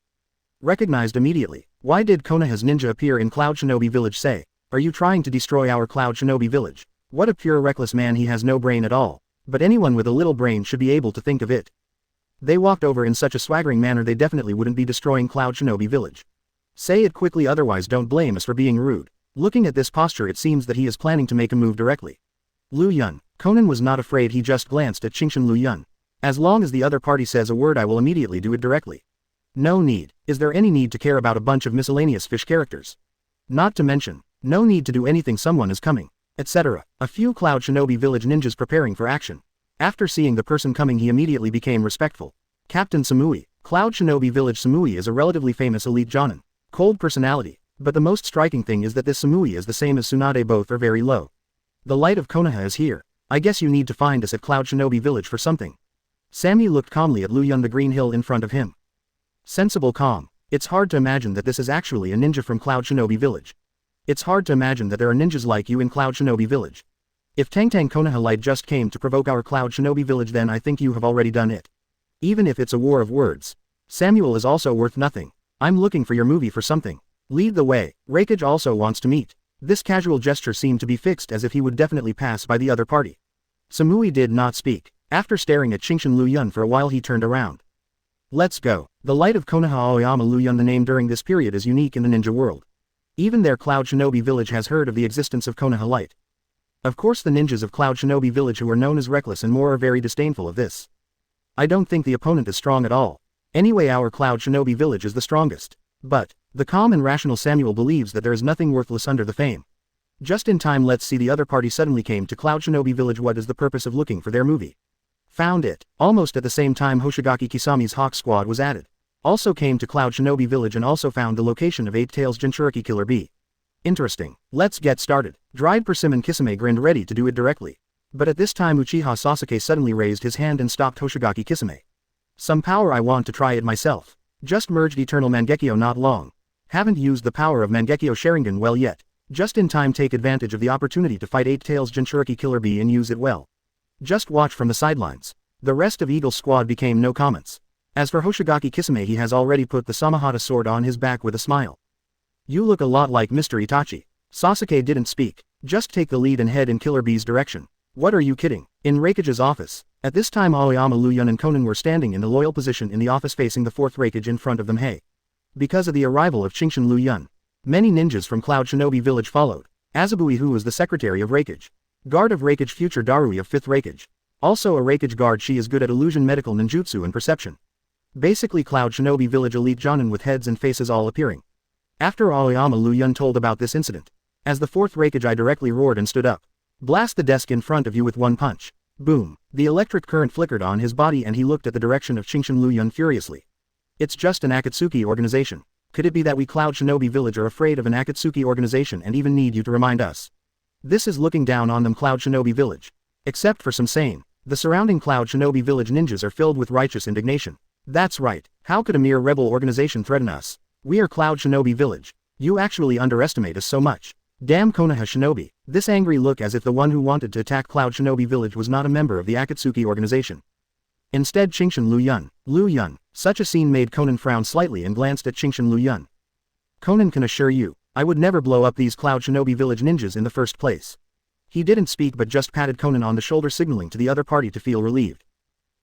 Recognized immediately. Why did Konoha's ninja appear in Cloud Shinobi Village? Say, are you trying to destroy our Cloud Shinobi Village? What a pure reckless man, he has no brain at all. But anyone with a little brain should be able to think of it. They walked over in such a swaggering manner, they definitely wouldn't be destroying Cloud Shinobi Village. Say it quickly, otherwise don't blame us for being rude. Looking at this posture, it seems that he is planning to make a move directly. Liu Yun. Conan was not afraid, he just glanced at Qingshan Liu Yun. As long as the other party says a word, I will immediately do it directly. No need. Is there any need to care about a bunch of miscellaneous fish characters? Not to mention, no need to do anything, someone is coming, etc. A few Cloud Shinobi Village ninjas preparing for action. After seeing the person coming, he immediately became respectful. Captain Samui. Cloud Shinobi Village. Samui is a relatively famous elite jonin. Cold personality. But the most striking thing is that this Samui is the same as Tsunade, both are very low. The light of Konoha is here. I guess you need to find us at Cloud Shinobi Village for something. Sammy looked calmly at Liu Yun, the green hill in front of him. Sensible calm. It's hard to imagine that this is actually a ninja from Cloud Shinobi Village. It's hard to imagine that there are ninjas like you in Cloud Shinobi Village. If Tangtang Konoha Light just came to provoke our Cloud Shinobi Village, then I think you have already done it. Even if it's a war of words. Samuel is also worth nothing. I'm looking for your movie for something. Lead the way. Reikage also wants to meet. This casual gesture seemed to be fixed, as if he would definitely pass by the other party. Samui did not speak. After staring at Qingshan Liu Yun for a while, he turned around. Let's go. The light of Konoha Aoyama Liu Yun, the name during this period is unique in the ninja world. Even their Cloud Shinobi Village has heard of the existence of Konoha Light. Of course, the ninjas of Cloud Shinobi Village, who are known as reckless and more, are very disdainful of this. I don't think the opponent is strong at all. Anyway, our Cloud Shinobi Village is the strongest. But the calm and rational Samuel believes that there is nothing worthless under the fame. Just in time, let's see, the other party suddenly came to Cloud Shinobi Village. What is the purpose of looking for their movie? Found it. Almost at the same time, Hoshigaki Kisami's Hawk Squad was added. Also came to Cloud Shinobi Village and also found the location of 8 Tails Jinchuriki Killer Bee. Interesting. Let's get started. Dried Persimmon Kisame grinned, ready to do it directly. But at this time Uchiha Sasuke suddenly raised his hand and stopped Hoshigaki Kisame. Some power, I want to try it myself. Just merged Eternal Mangekyo not long. Haven't used the power of Mangekyo Sharingan well yet. Just in time, take advantage of the opportunity to fight 8 Tails Jinchuriki Killer Bee and use it well. Just watch from the sidelines. The rest of Eagle's squad became no comments. As for Hoshigaki Kisame, he has already put the Samahata sword on his back with a smile. You look a lot like Mr. Itachi. Sasuke didn't speak. Just take the lead and head in Killer Bee's direction. What are you kidding? In Reikage's office. At this time, Aoyama Liu Yun and Conan were standing in the loyal position in the office facing the 4th Reikage in front of them. Hey. Because of the arrival of Qingshan Liu Yun, many ninjas from Cloud Shinobi Village followed. Azabui, who was the secretary of Raikage. Guard of Raikage, future Darui of 5th Raikage. Also a Raikage guard, she is good at illusion, medical ninjutsu and perception. Basically Cloud Shinobi Village elite jonin with heads and faces all appearing. After Aoyama Liu Yun told about this incident, as the 4th Raikage I directly roared and stood up. Blast the desk in front of you with one punch. Boom. The electric current flickered on his body and he looked at the direction of Qingshan Liu Yun furiously. It's just an Akatsuki organization. Could it be that we Cloud Shinobi Village are afraid of an Akatsuki organization and even need you to remind us? This is looking down on them, Cloud Shinobi Village. Except for some sane. The surrounding Cloud Shinobi Village ninjas are filled with righteous indignation. That's right. How could a mere rebel organization threaten us? We are Cloud Shinobi Village. You actually underestimate us so much. Damn Konoha Shinobi. This angry look as if the one who wanted to attack Cloud Shinobi Village was not a member of the Akatsuki organization. Instead Qingshan Liu Yun. Liu Yun. Such a scene made Conan frown slightly and glanced at Qingshan Liu Yun. Conan can assure you, I would never blow up these Cloud Shinobi Village ninjas in the first place. He didn't speak but just patted Conan on the shoulder, signaling to the other party to feel relieved.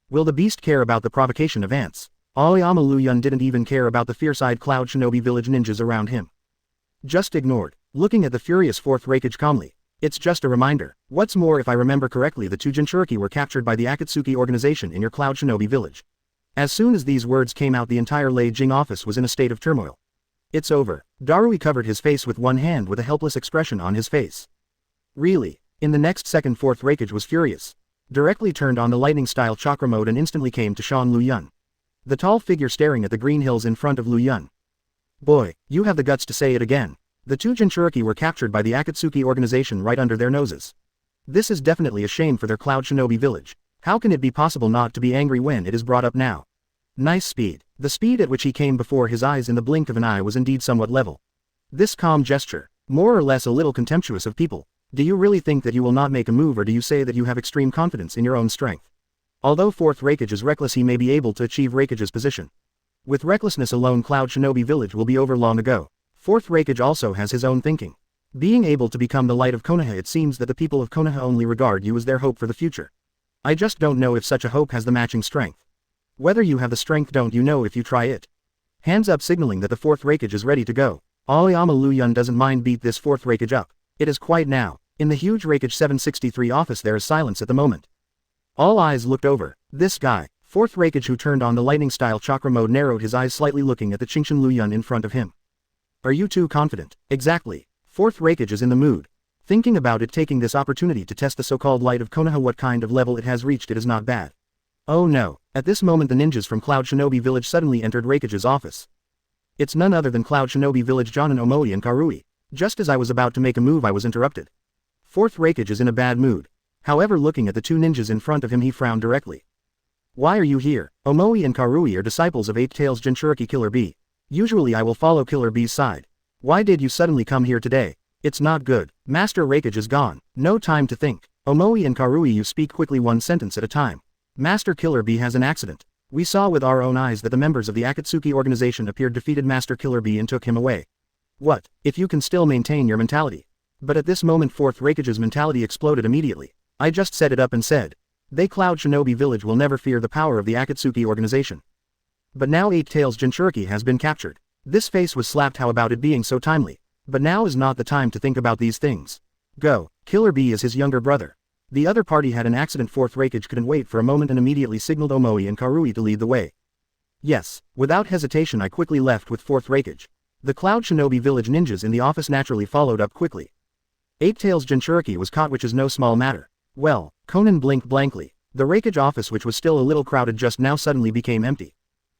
Will the beast care about the provocation of ants? Aoyama Liu Yun didn't even care about the fierce-eyed Cloud Shinobi Village ninjas around him. Just ignored, looking at the furious 4th Raikage calmly. It's just a reminder. What's more, if I remember correctly, the 2 Jinchuriki were captured by the Akatsuki organization in your Cloud Shinobi Village. As soon as these words came out, the entire Lei Jing office was in a state of turmoil. It's over. Darui covered his face with one hand with a helpless expression on his face. Really? In the next second 4th Raikage was furious. Directly turned on the lightning-style chakra mode and instantly came to Shan Liu Yun. The tall figure staring at the green hills in front of Liu Yun. Boy, you have the guts to say it again. The 2 Jinchuriki were captured by the Akatsuki organization right under their noses. This is definitely a shame for their Cloud Shinobi Village. How can it be possible not to be angry when it is brought up now? Nice speed. The speed at which he came before his eyes in the blink of an eye was indeed somewhat level. This calm gesture, more or less a little contemptuous of people. Do you really think that you will not make a move, or do you say that you have extreme confidence in your own strength? Although 4th Raikage is reckless, he may be able to achieve Raikage's position. With recklessness alone, Cloud Shinobi Village will be over long ago. 4th Raikage also has his own thinking. Being able to become the light of Konoha, it seems that the people of Konoha only regard you as their hope for the future. I just don't know if such a hope has the matching strength. Whether you have the strength, don't you know if you try it? Hands up, signaling that the 4th Raikage is ready to go. Aoyama Liu Yun doesn't mind beat this 4th Raikage up. It is quiet now. In the huge Raikage 763 office there is silence at the moment. All eyes looked over. This guy, 4th Raikage who turned on the lightning-style chakra mode, narrowed his eyes slightly, looking at the Qingshan Liu Yun in front of him. Are you too confident? Exactly. 4th Raikage is in the mood. Thinking about it, taking this opportunity to test the so-called light of Konoha, what kind of level it has reached. It is not bad. Oh no. At this moment the ninjas from Cloud Shinobi Village suddenly entered Raikage's office. It's none other than Cloud Shinobi Village Jonin, Omoi and Karui. Just as I was about to make a move, I was interrupted. 4th Raikage is in a bad mood. However, looking at the 2 ninjas in front of him, he frowned directly. Why are you here? Omoi and Karui are disciples of 8 Tails Jinchuriki Killer Bee. Usually I will follow Killer Bee's side. Why did you suddenly come here today? It's not good. Master Raikage is gone. No time to think. Omoi and Karui, you speak quickly, one sentence at a time. Master Killer Bee has an accident. We saw with our own eyes that the members of the Akatsuki organization appeared, defeated Master Killer Bee and took him away. What, if you can still maintain your mentality? But at this moment 4th Raikage's mentality exploded immediately. I just set it up and said. They Cloud Shinobi Village will never fear the power of the Akatsuki organization. But now 8 Tails Jinchuriki has been captured. This face was slapped. How about it being so timely? But now is not the time to think about these things. Go. Killer Bee is his younger brother. The other party had an accident. 4th Raikage couldn't wait for a moment and immediately signaled Omoi and Karui to lead the way. Yes, without hesitation I quickly left with 4th Raikage. The Cloud Shinobi Village ninjas in the office naturally followed up quickly. 8 Tails Jinchuriki was caught, which is no small matter. Well, Conan blinked blankly. The Raikage office, which was still a little crowded just now, suddenly became empty.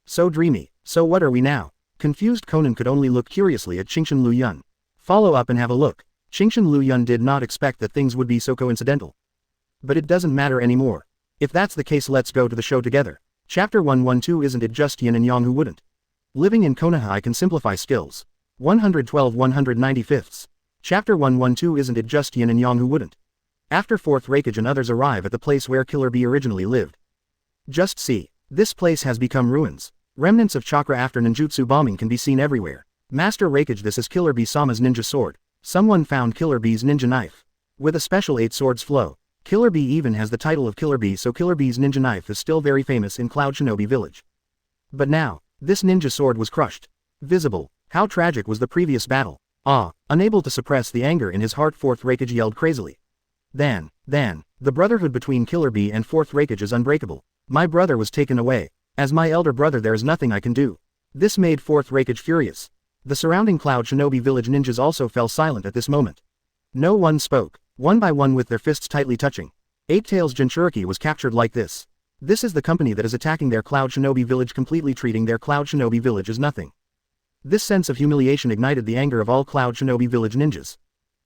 So dreamy. So what are we now? Confused Conan could only look curiously at Qingshan Liu Yun. Follow up and have a look. Qingshan Liu Yun did not expect that things would be so coincidental. But it doesn't matter anymore. If that's the case, let's go to the show together. Chapter 112. Isn't it just yin and yang who wouldn't? Living in Konoha I can simplify skills. 112 195ths. Chapter 112. Isn't it just yin and yang who wouldn't? After 4th Raikage and others arrive at the place where Killer Bee originally lived. Just see. This place has become ruins. Remnants of chakra after ninjutsu bombing can be seen everywhere. Master Raikage, this is Killer Bee Sama's ninja sword. Someone found Killer Bee's ninja knife. With a special 8 swords flow. Killer Bee even has the title of Killer Bee, so Killer Bee's ninja knife is still very famous in Cloud Shinobi Village. But now, this ninja sword was crushed. Visible. How tragic was the previous battle. Ah, unable to suppress the anger in his heart, Fourth Raikage yelled crazily. Then, the brotherhood between Killer Bee and Fourth Raikage is unbreakable. My brother was taken away. As my elder brother there is nothing I can do. This made Fourth Raikage furious. The surrounding Cloud Shinobi Village ninjas also fell silent at this moment. No one spoke, one by one with their fists tightly touching. Eight Tails Jinchuriki was captured like this. This is the company that is attacking their Cloud Shinobi Village, completely treating their Cloud Shinobi Village as nothing. This sense of humiliation ignited the anger of all Cloud Shinobi Village ninjas.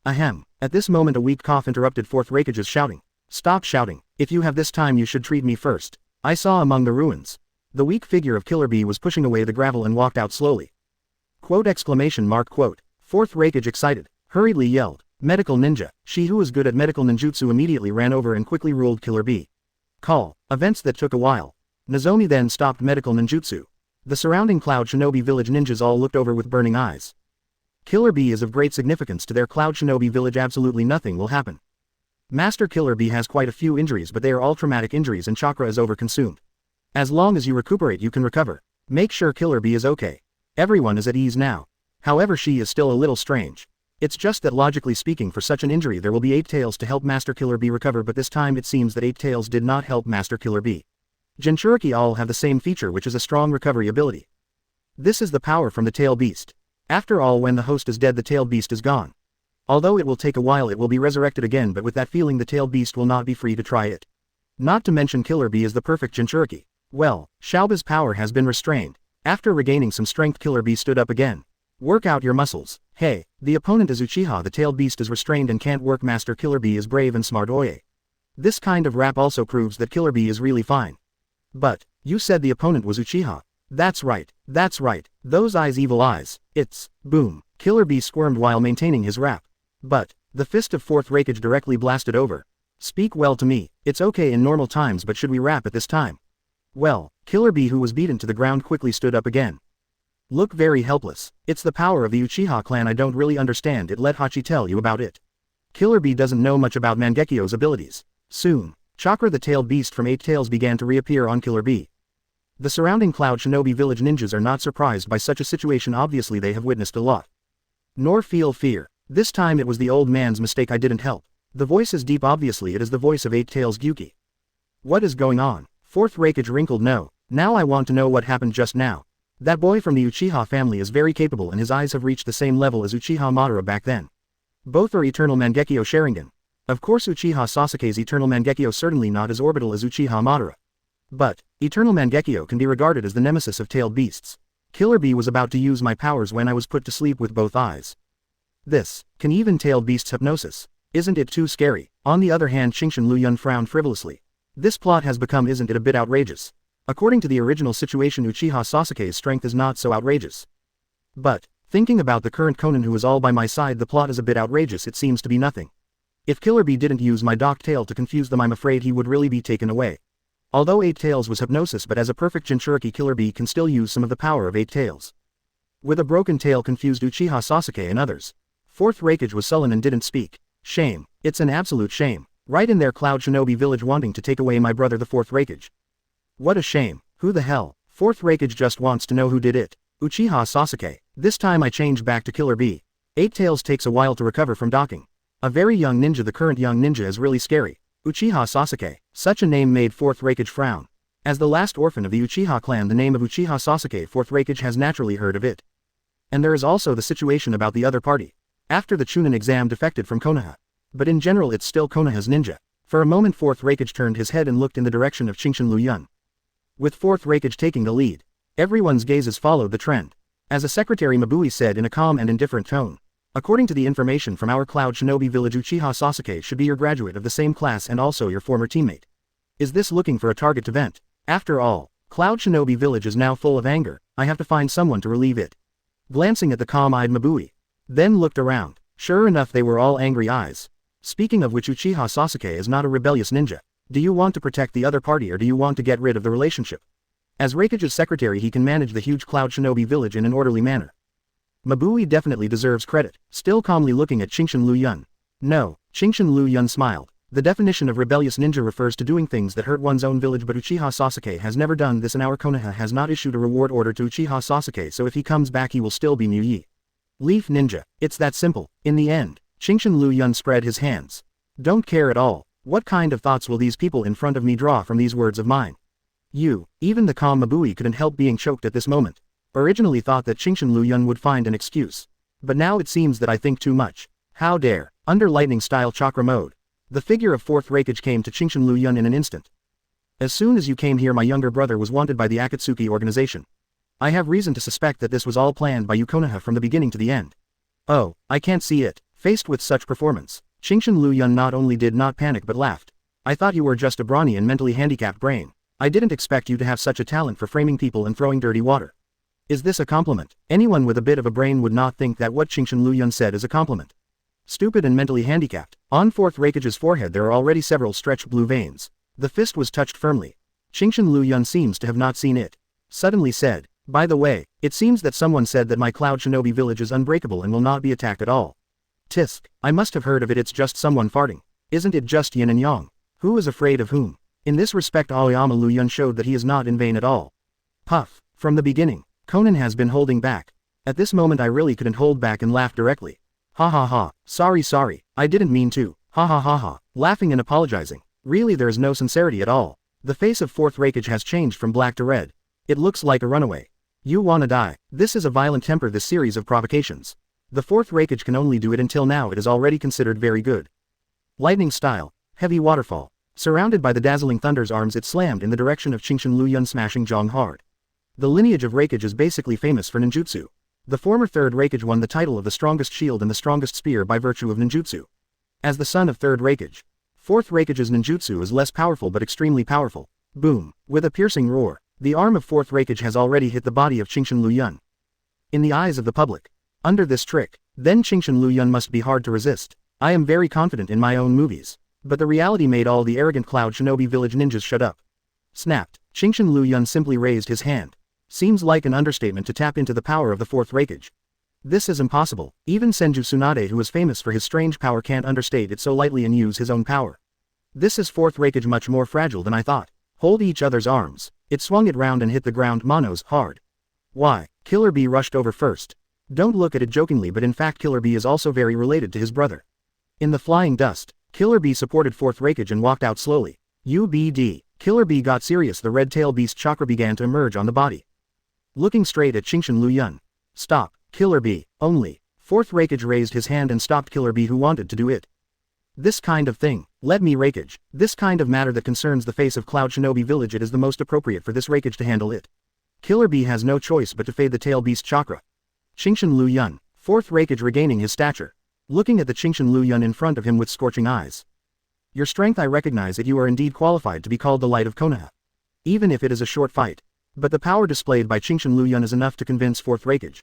Ahem. At this moment a weak cough interrupted Fourth Raikage's shouting. Stop shouting. If you have this time you should treat me first. I saw among the ruins. The weak figure of Killer Bee was pushing away the gravel and walked out slowly. Quote exclamation mark quote. Fourth Raikage excited, hurriedly yelled, medical ninja. She who was good at medical ninjutsu immediately ran over and quickly ruled Killer Bee. Call. Events that took a while. Nozomi then stopped medical ninjutsu. The surrounding Cloud Shinobi Village ninjas all looked over with burning eyes. Killer Bee is of great significance to their Cloud Shinobi Village. Absolutely nothing will happen. Master Killer Bee has quite a few injuries, but they are all traumatic injuries and chakra is overconsumed. As long as you recuperate you can recover. Make sure Killer Bee is okay. Everyone is at ease now. However, she is still a little strange. It's just that logically speaking, for such an injury there will be 8 Tails to help Master Killer Bee recover, but this time it seems that 8 Tails did not help Master Killer Bee. Jinchuriki all have the same feature, which is a strong recovery ability. This is the power from the Tail Beast. After all, when the host is dead the Tail Beast is gone. Although it will take a while it will be resurrected again, but with that feeling the Tail Beast will not be free to try it. Not to mention Killer Bee is the perfect Jinchuriki. Well, Xiaoba's power has been restrained. After regaining some strength Killer Bee stood up again. Work out your muscles. Hey, the opponent is Uchiha, the Tail Beast is restrained and can't work. Master Killer Bee is brave and smart. Oye. This kind of rap also proves that Killer Bee is really fine. But, you said the opponent was Uchiha. That's right. Those eyes, evil eyes. It's, boom. Killer Bee squirmed while maintaining his rap. But, the fist of Fourth Raikage directly blasted over. Speak well to me. It's okay in normal times, but should we rap at this time? Well, Killer Bee, who was beaten to the ground, quickly stood up again. Look very helpless. It's the power of the Uchiha clan. I don't really understand it. Let Hachi tell you about it. Killer Bee doesn't know much about Mangekyo's abilities. Soon, Chakra the Tail Beast from 8 Tails began to reappear on Killer Bee. The surrounding Cloud Shinobi Village ninjas are not surprised by such a situation. Obviously they have witnessed a lot. Nor feel fear. This time it was the old man's mistake. I didn't help. The voice is deep. Obviously it is the voice of 8 Tails Gyuki. What is going on? Fourth Raikage wrinkled. No. Now I want to know what happened just now. That boy from the Uchiha family is very capable and his eyes have reached the same level as Uchiha Madara back then. Both are Eternal Mangekyo Sharingan. Of course Uchiha Sasuke's Eternal Mangekyo certainly not as orbital as Uchiha Madara. But, Eternal Mangekyo can be regarded as the nemesis of tailed beasts. Killer Bee was about to use my powers when I was put to sleep with both eyes. This, can even tailed beasts hypnosis? Isn't it too scary? On the other hand, Liu Yun frowned frivolously. This plot has become, isn't it a bit outrageous? According to the original situation Uchiha Sasuke's strength is not so outrageous. But, thinking about the current Konan who is all by my side, the plot is a bit outrageous. It seems to be nothing. If Killer Bee didn't use my docked tail to confuse them, I'm afraid he would really be taken away. Although 8 Tails was hypnosis, but as a perfect Jinchuriki, Killer Bee can still use some of the power of 8 Tails. With a broken tail confused Uchiha Sasuke and others. Fourth Raikage was sullen and didn't speak. Shame. It's an absolute shame. Right in their Cloud Shinobi village wanting to take away my brother the Fourth Raikage. What a shame. Who the hell? Fourth Raikage just wants to know who did it. Uchiha Sasuke. This time I change back to Killer Bee. 8 Tails takes a while to recover from docking. A very young ninja. The current young ninja is really scary. Uchiha Sasuke. Such a name made Fourth Raikage frown. As the last orphan of the Uchiha clan, the name of Uchiha Sasuke, Fourth Raikage has naturally heard of it. And there is also the situation about the other party. After the Chunin exam defected from Konoha. But in general it's still Konoha's ninja. For a moment Fourth Raikage turned his head and looked in the direction of Liu Yun. With Fourth Raikage taking the lead, everyone's gazes followed the trend. As a secretary Mabui said in a calm and indifferent tone. According to the information from our Cloud Shinobi village, Uchiha Sasuke should be your graduate of the same class and also your former teammate. Is this looking for a target to vent? After all, Cloud Shinobi village is now full of anger. I have to find someone to relieve it. Glancing at the calm-eyed Mabui. Then looked around. Sure enough, they were all angry eyes. Speaking of which, Uchiha Sasuke is not a rebellious ninja. Do you want to protect the other party or do you want to get rid of the relationship? As Raikage's secretary he can manage the huge Cloud Shinobi village in an orderly manner. Mabui definitely deserves credit. Still calmly looking at Liu Yun. No, Liu Yun smiled. The definition of rebellious ninja refers to doing things that hurt one's own village, but Uchiha Sasuke has never done this, and our Konoha has not issued a reward order to Uchiha Sasuke, so if he comes back he will still be Muyi. Leaf ninja. It's that simple. In the end, Liu Yun spread his hands. Don't care at all. What kind of thoughts will these people in front of me draw from these words of mine? Even the calm Mabui couldn't help being choked at this moment. Originally thought that Liu Yun would find an excuse. But now it seems that I think too much. How dare. Under lightning style chakra mode. The figure of fourth Raikage came to Liu Yun in an instant. As soon as you came here, my younger brother was wanted by the Akatsuki organization. I have reason to suspect that this was all planned by you Konoha from the beginning to the end. Oh, I can't see it. Faced with such performance, Liu Yun not only did not panic but laughed. I thought you were just a brawny and mentally handicapped brain. I didn't expect you to have such a talent for framing people and throwing dirty water. Is this a compliment? Anyone with a bit of a brain would not think that what Liu Yun said is a compliment. Stupid and mentally handicapped. On fourth Raikage's forehead there are already several stretched blue veins. The fist was touched firmly. Liu Yun seems to have not seen it. Suddenly said, by the way, it seems that someone said that my Cloud Shinobi village is unbreakable and will not be attacked at all. Tisk, I must have heard of it. It's just someone farting. Isn't it just yin and yang? Who is afraid of whom? In this respect Liu Yun showed that he is not in vain at all. Puff. From the beginning, Conan has been holding back. At this moment I really couldn't hold back and laugh directly. Ha ha ha, sorry, I didn't mean to, ha ha ha ha, laughing and apologizing. Really there is no sincerity at all. The face of fourth Raikage has changed from black to red. It looks like a runaway. You wanna die. This is a violent temper, this series of provocations. The fourth Raikage can only do it until now, it is already considered very good. Lightning style, heavy waterfall. Surrounded by the dazzling thunder's arms it slammed in the direction of Liu Yun, smashing Zhang hard. The lineage of Raikage is basically famous for ninjutsu. The former third Raikage won the title of the strongest shield and the strongest spear by virtue of ninjutsu. As the son of third Raikage, fourth Raikage's ninjutsu is less powerful but extremely powerful. Boom. With a piercing roar, the arm of fourth Raikage has already hit the body of Liu Yun. In the eyes of the public, under this trick, then Liu Yun must be hard to resist. I am very confident in my own movies. But the reality made all the arrogant Cloud Shinobi Village ninjas shut up. Snapped. Liu Yun simply raised his hand. Seems like an understatement to tap into the power of the fourth Raikage. This is impossible. Even Senju Tsunade, who is famous for his strange power, can't understate it so lightly and use his own power. This is fourth Raikage, much more fragile than I thought. Hold each other's arms. It swung it round and hit the ground monos hard. Why? Killer Bee rushed over first. Don't look at it jokingly, but in fact Killer Bee is also very related to his brother. In the flying dust, Killer Bee supported fourth Raikage and walked out slowly. UBD. Killer Bee got serious. The red tail beast chakra began to emerge on the body. Looking straight at Liu Yun. Stop, Killer Bee, only. Fourth Raikage raised his hand and stopped Killer Bee, who wanted to do it. This kind of thing. Let me Raikage. This kind of matter that concerns the face of Cloud Shinobi Village, it is the most appropriate for this Raikage to handle it. Killer Bee has no choice but to fade the tail beast chakra. Liu Yun. Fourth Raikage regaining his stature. Looking at the Liu Yun in front of him with scorching eyes. Your strength, I recognize that you are indeed qualified to be called the light of Konoha. Even if it is a short fight. But the power displayed by Liu Yun is enough to convince fourth Raikage.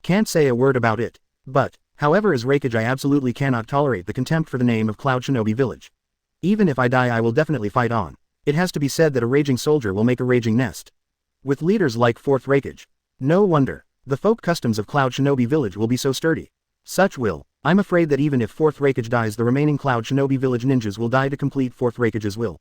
Can't say a word about it. But, however, as Raikage I absolutely cannot tolerate the contempt for the name of Cloud Shinobi Village. Even if I die I will definitely fight on. It has to be said that a raging soldier will make a raging nest. With leaders like fourth Raikage. No wonder. The folk customs of Cloud Shinobi Village will be so sturdy. Such will. I'm afraid that even if fourth Raikage dies, the remaining Cloud Shinobi Village ninjas will die to complete fourth Raikage's will.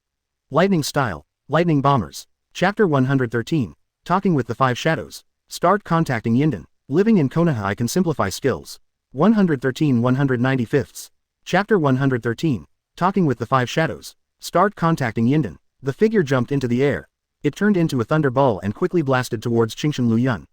Lightning style. Lightning bombers. Chapter 113. Talking with the Five Shadows. Start contacting Yinden. Living in Konoha I can simplify skills. 113 195. Chapter 113. Talking with the Five Shadows. Start contacting Yinden. The figure jumped into the air. It turned into a thunderball and quickly blasted towards Liu Yun.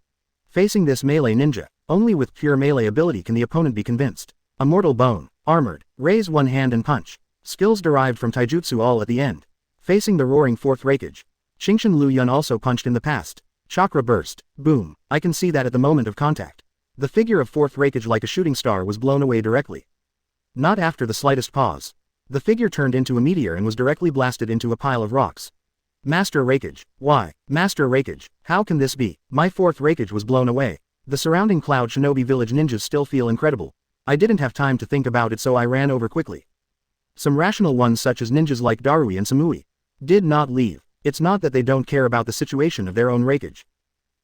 Facing this melee ninja, only with pure melee ability can the opponent be convinced. A mortal bone. Armored. Raise one hand and punch. Skills derived from taijutsu all at the end. Facing the roaring fourth Raikage. Liu Yun also punched in the past. Chakra burst. Boom. I can see that at the moment of contact. The figure of fourth Raikage, like a shooting star, was blown away directly. Not after the slightest pause. The figure turned into a meteor and was directly blasted into a pile of rocks. Master Raikage. Why? Master Raikage. How can this be? My fourth Raikage was blown away. The surrounding Cloud Shinobi Village ninjas still feel incredible. I didn't have time to think about it, so I ran over quickly. Some rational ones such as ninjas like Darui and Samui did not leave. It's not that they don't care about the situation of their own Raikage.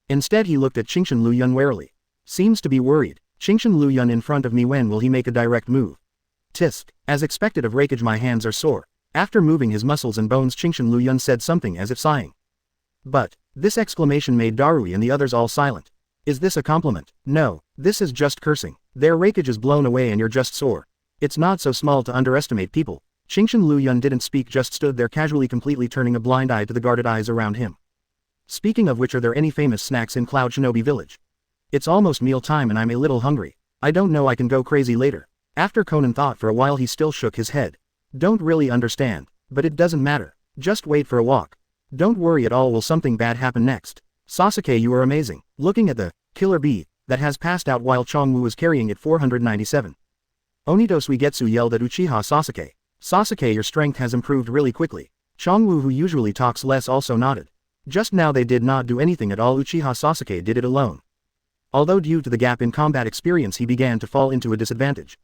Instead he looked at Liu Yun warily. Seems to be worried. Liu Yun in front of me, when will he make a direct move? Tisk. As expected of Raikage, my hands are sore. After moving his muscles and bones, Qingshan Liu Yun said something as if sighing. But, this exclamation made Darui and the others all silent. Is this a compliment? No, this is just cursing. Their Raikage is blown away and you're just sore. It's not so small to underestimate people. Qingshan Liu Yun didn't speak, just stood there casually, completely turning a blind eye to the guarded eyes around him. Speaking of which, are there any famous snacks in Cloud Shinobi Village? It's almost meal time and I'm a little hungry. I don't know, I can go crazy later. After Conan thought for a while, he still shook his head. Don't really understand, but it doesn't matter. Just wait for a walk. Don't worry at all, will something bad happen next? Sasuke, you are amazing. Looking at the killer bee that has passed out while Chongwu was carrying it. 497. Onito Suigetsu yelled at Uchiha Sasuke. Sasuke, your strength has improved really quickly. Chongwu, who usually talks less, also nodded. Just now they did not do anything at all, Uchiha Sasuke did it alone. Although due to the gap in combat experience he began to fall into a disadvantage.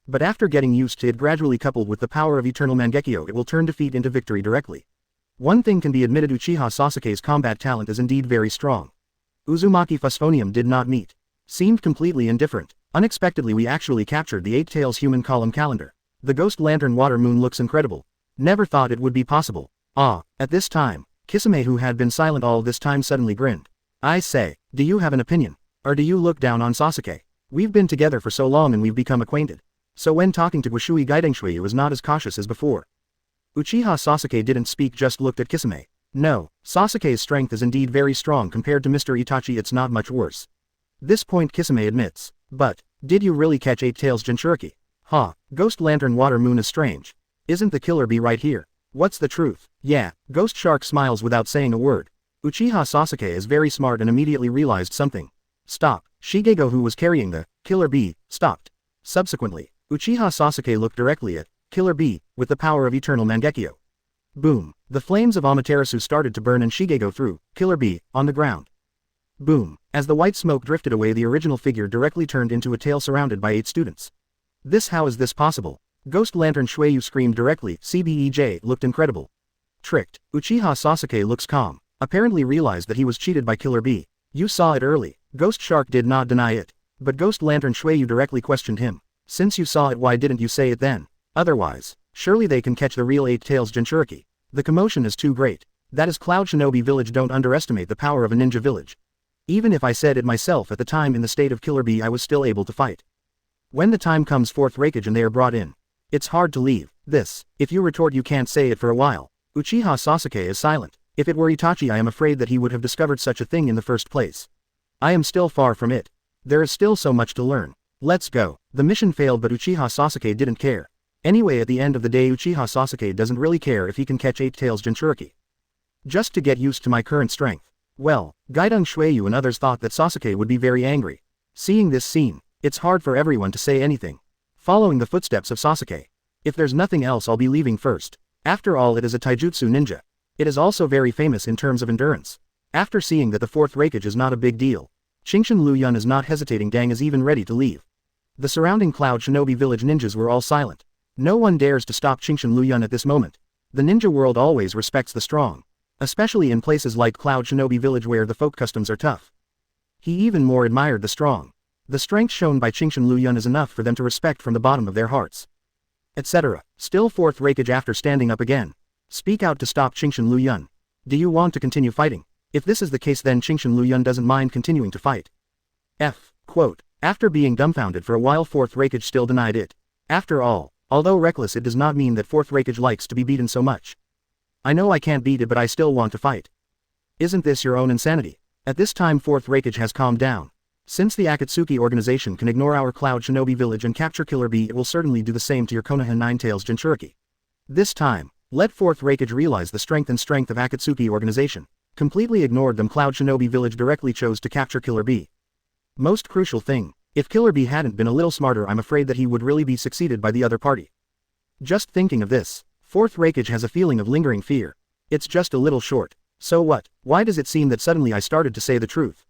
But after getting used to it, gradually coupled with the power of eternal Mangekyo, it will turn defeat into victory directly. One thing can be admitted, Uchiha Sasuke's combat talent is indeed very strong. Uzumaki Phosphonium did not meet. Seemed completely indifferent. Unexpectedly we actually captured the 8 Tails human column calendar. The Ghost Lantern Water Moon looks incredible. Never thought it would be possible. Ah, at this time, Kisame, who had been silent all this time, suddenly grinned. I say, do you have an opinion? Or do you look down on Sasuke? We've been together for so long and we've become acquainted. So when talking to Guishui Gaidenshui, was not as cautious as before. Uchiha Sasuke didn't speak, just looked at Kisame. No, Sasuke's strength is indeed very strong compared to Mr. Itachi, it's not much worse. This point Kisame admits. But, did you really catch 8 Tails Jinchuriki? Ha, Ghost Lantern Water Moon is strange. Isn't the killer bee right here? What's the truth? Yeah, Ghost Shark smiles without saying a word. Uchiha Sasuke is very smart and immediately realized something. Stop. Shigego, who was carrying the killer bee, stopped. Subsequently, Uchiha Sasuke looked directly at killer bee with the power of eternal Mangekyo. Boom. The flames of Amaterasu started to burn and Shigego threw killer bee on the ground. Boom. As the white smoke drifted away, the original figure directly turned into a tail surrounded by 8 students. How is this possible? Ghost Lantern Shueyu screamed directly. CBEJ looked incredible. Tricked. Uchiha Sasuke looks calm. Apparently realized that he was cheated by killer bee. You saw it early. Ghost Shark did not deny it. But Ghost Lantern Shueyu directly questioned him. Since you saw it, why didn't you say it then? Otherwise, surely they can catch the real 8 Tails Jinchuriki. The commotion is too great. That is Cloud Shinobi Village. Don't underestimate the power of a ninja village. Even if I said it myself at the time, in the state of killer bee I was still able to fight. When the time comes, 4th Raikage and they are brought in. It's hard to leave this. If you retort you can't say it for a while. Uchiha Sasuke is silent. If it were Itachi, I am afraid that he would have discovered such a thing in the first place. I am still far from it. There is still so much to learn. Let's go. The mission failed, but Uchiha Sasuke didn't care. Anyway, at the end of the day, Uchiha Sasuke doesn't really care if he can catch 8 Tails Jinchuriki. Just to get used to my current strength. Well, Gaidong Shueyu and others thought that Sasuke would be very angry. Seeing this scene, it's hard for everyone to say anything. Following the footsteps of Sasuke. If there's nothing else, I'll be leaving first. After all, it is a taijutsu ninja. It is also very famous in terms of endurance. After seeing that the 4th Raikage is not a big deal, Qingshan Liu Yun is not hesitating. Dang is even ready to leave. The surrounding Cloud Shinobi Village ninjas were all silent. No one dares to stop Qingshan Liu Yun at this moment. The ninja world always respects the strong. Especially in places like Cloud Shinobi Village where the folk customs are tough. He even more admired the strong. The strength shown by Qingshan Liu Yun is enough for them to respect from the bottom of their hearts. Etc. Still 4th Raikage after standing up again. Speak out to stop Qingshan Liu Yun. Do you want to continue fighting? If this is the case, then Qingshan Liu Yun doesn't mind continuing to fight. Quote. After being dumbfounded for a while, 4th Raikage still denied it. After all, although reckless, it does not mean that 4th Raikage likes to be beaten so much. I know I can't beat it, but I still want to fight. Isn't this your own insanity? At this time 4th Raikage has calmed down. Since the Akatsuki organization can ignore our Cloud Shinobi Village and capture Killer Bee, it will certainly do the same to your Konoha 9 Tails Jinchuriki. This time, let 4th Raikage realize the strength of Akatsuki organization. Completely ignored them. Cloud Shinobi Village directly chose to capture Killer Bee. Most crucial thing, if Killer Bee hadn't been a little smarter, I'm afraid that he would really be succeeded by the other party. Just thinking of this, 4th Raikage has a feeling of lingering fear. It's just a little short. So what? Why does it seem that suddenly I started to say the truth?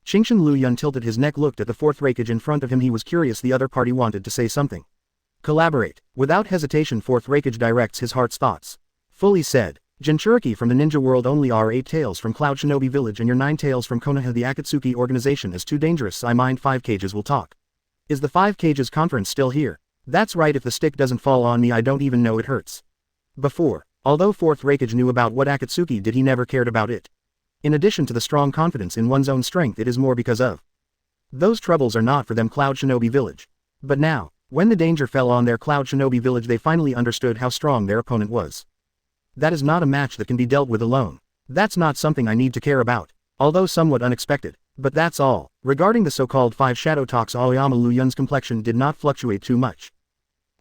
Qingshan Liu Yun tilted his neck, looked at the 4th Raikage in front of him. He was curious. The other party wanted to say something. Collaborate. Without hesitation 4th Raikage directs his heart's thoughts. Fully said. Jinchuriki from the ninja world only are 8 tails from Cloud Shinobi Village and your 9 tails from Konoha. The Akatsuki organization is too dangerous. I mind 5 cages will talk. Is the 5 cages conference still here? That's right, if the stick doesn't fall on me I don't even know it hurts. Before, although 4th Raikage knew about what Akatsuki did, he never cared about it. In addition to the strong confidence in one's own strength, it is more because of those troubles are not for them Cloud Shinobi Village. But now, when the danger fell on their Cloud Shinobi Village, they finally understood how strong their opponent was. That is not a match that can be dealt with alone. That's not something I need to care about, although somewhat unexpected. But that's all. Regarding the so-called 5 shadow talks, Aoyama Liu Yun's complexion did not fluctuate too much.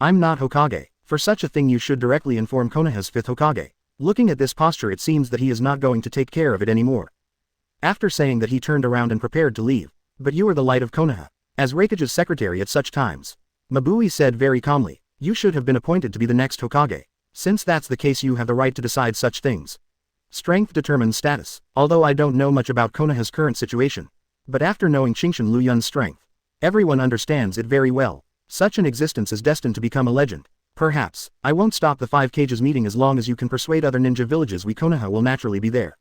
I'm not Hokage. For such a thing you should directly inform Konoha's 5th Hokage. Looking at this posture, it seems that he is not going to take care of it anymore. After saying that, he turned around and prepared to leave. But you are the light of Konoha. As Raikage's secretary at such times, Mabui said very calmly, you should have been appointed to be the next Hokage. Since that's the case, you have the right to decide such things. Strength determines status. Although I don't know much about Konoha's current situation, but after knowing Liu Yun's strength, everyone understands it very well. Such an existence is destined to become a legend. Perhaps, I won't stop the 5 cages meeting as long as you can persuade other ninja villages. We Konoha will naturally be there.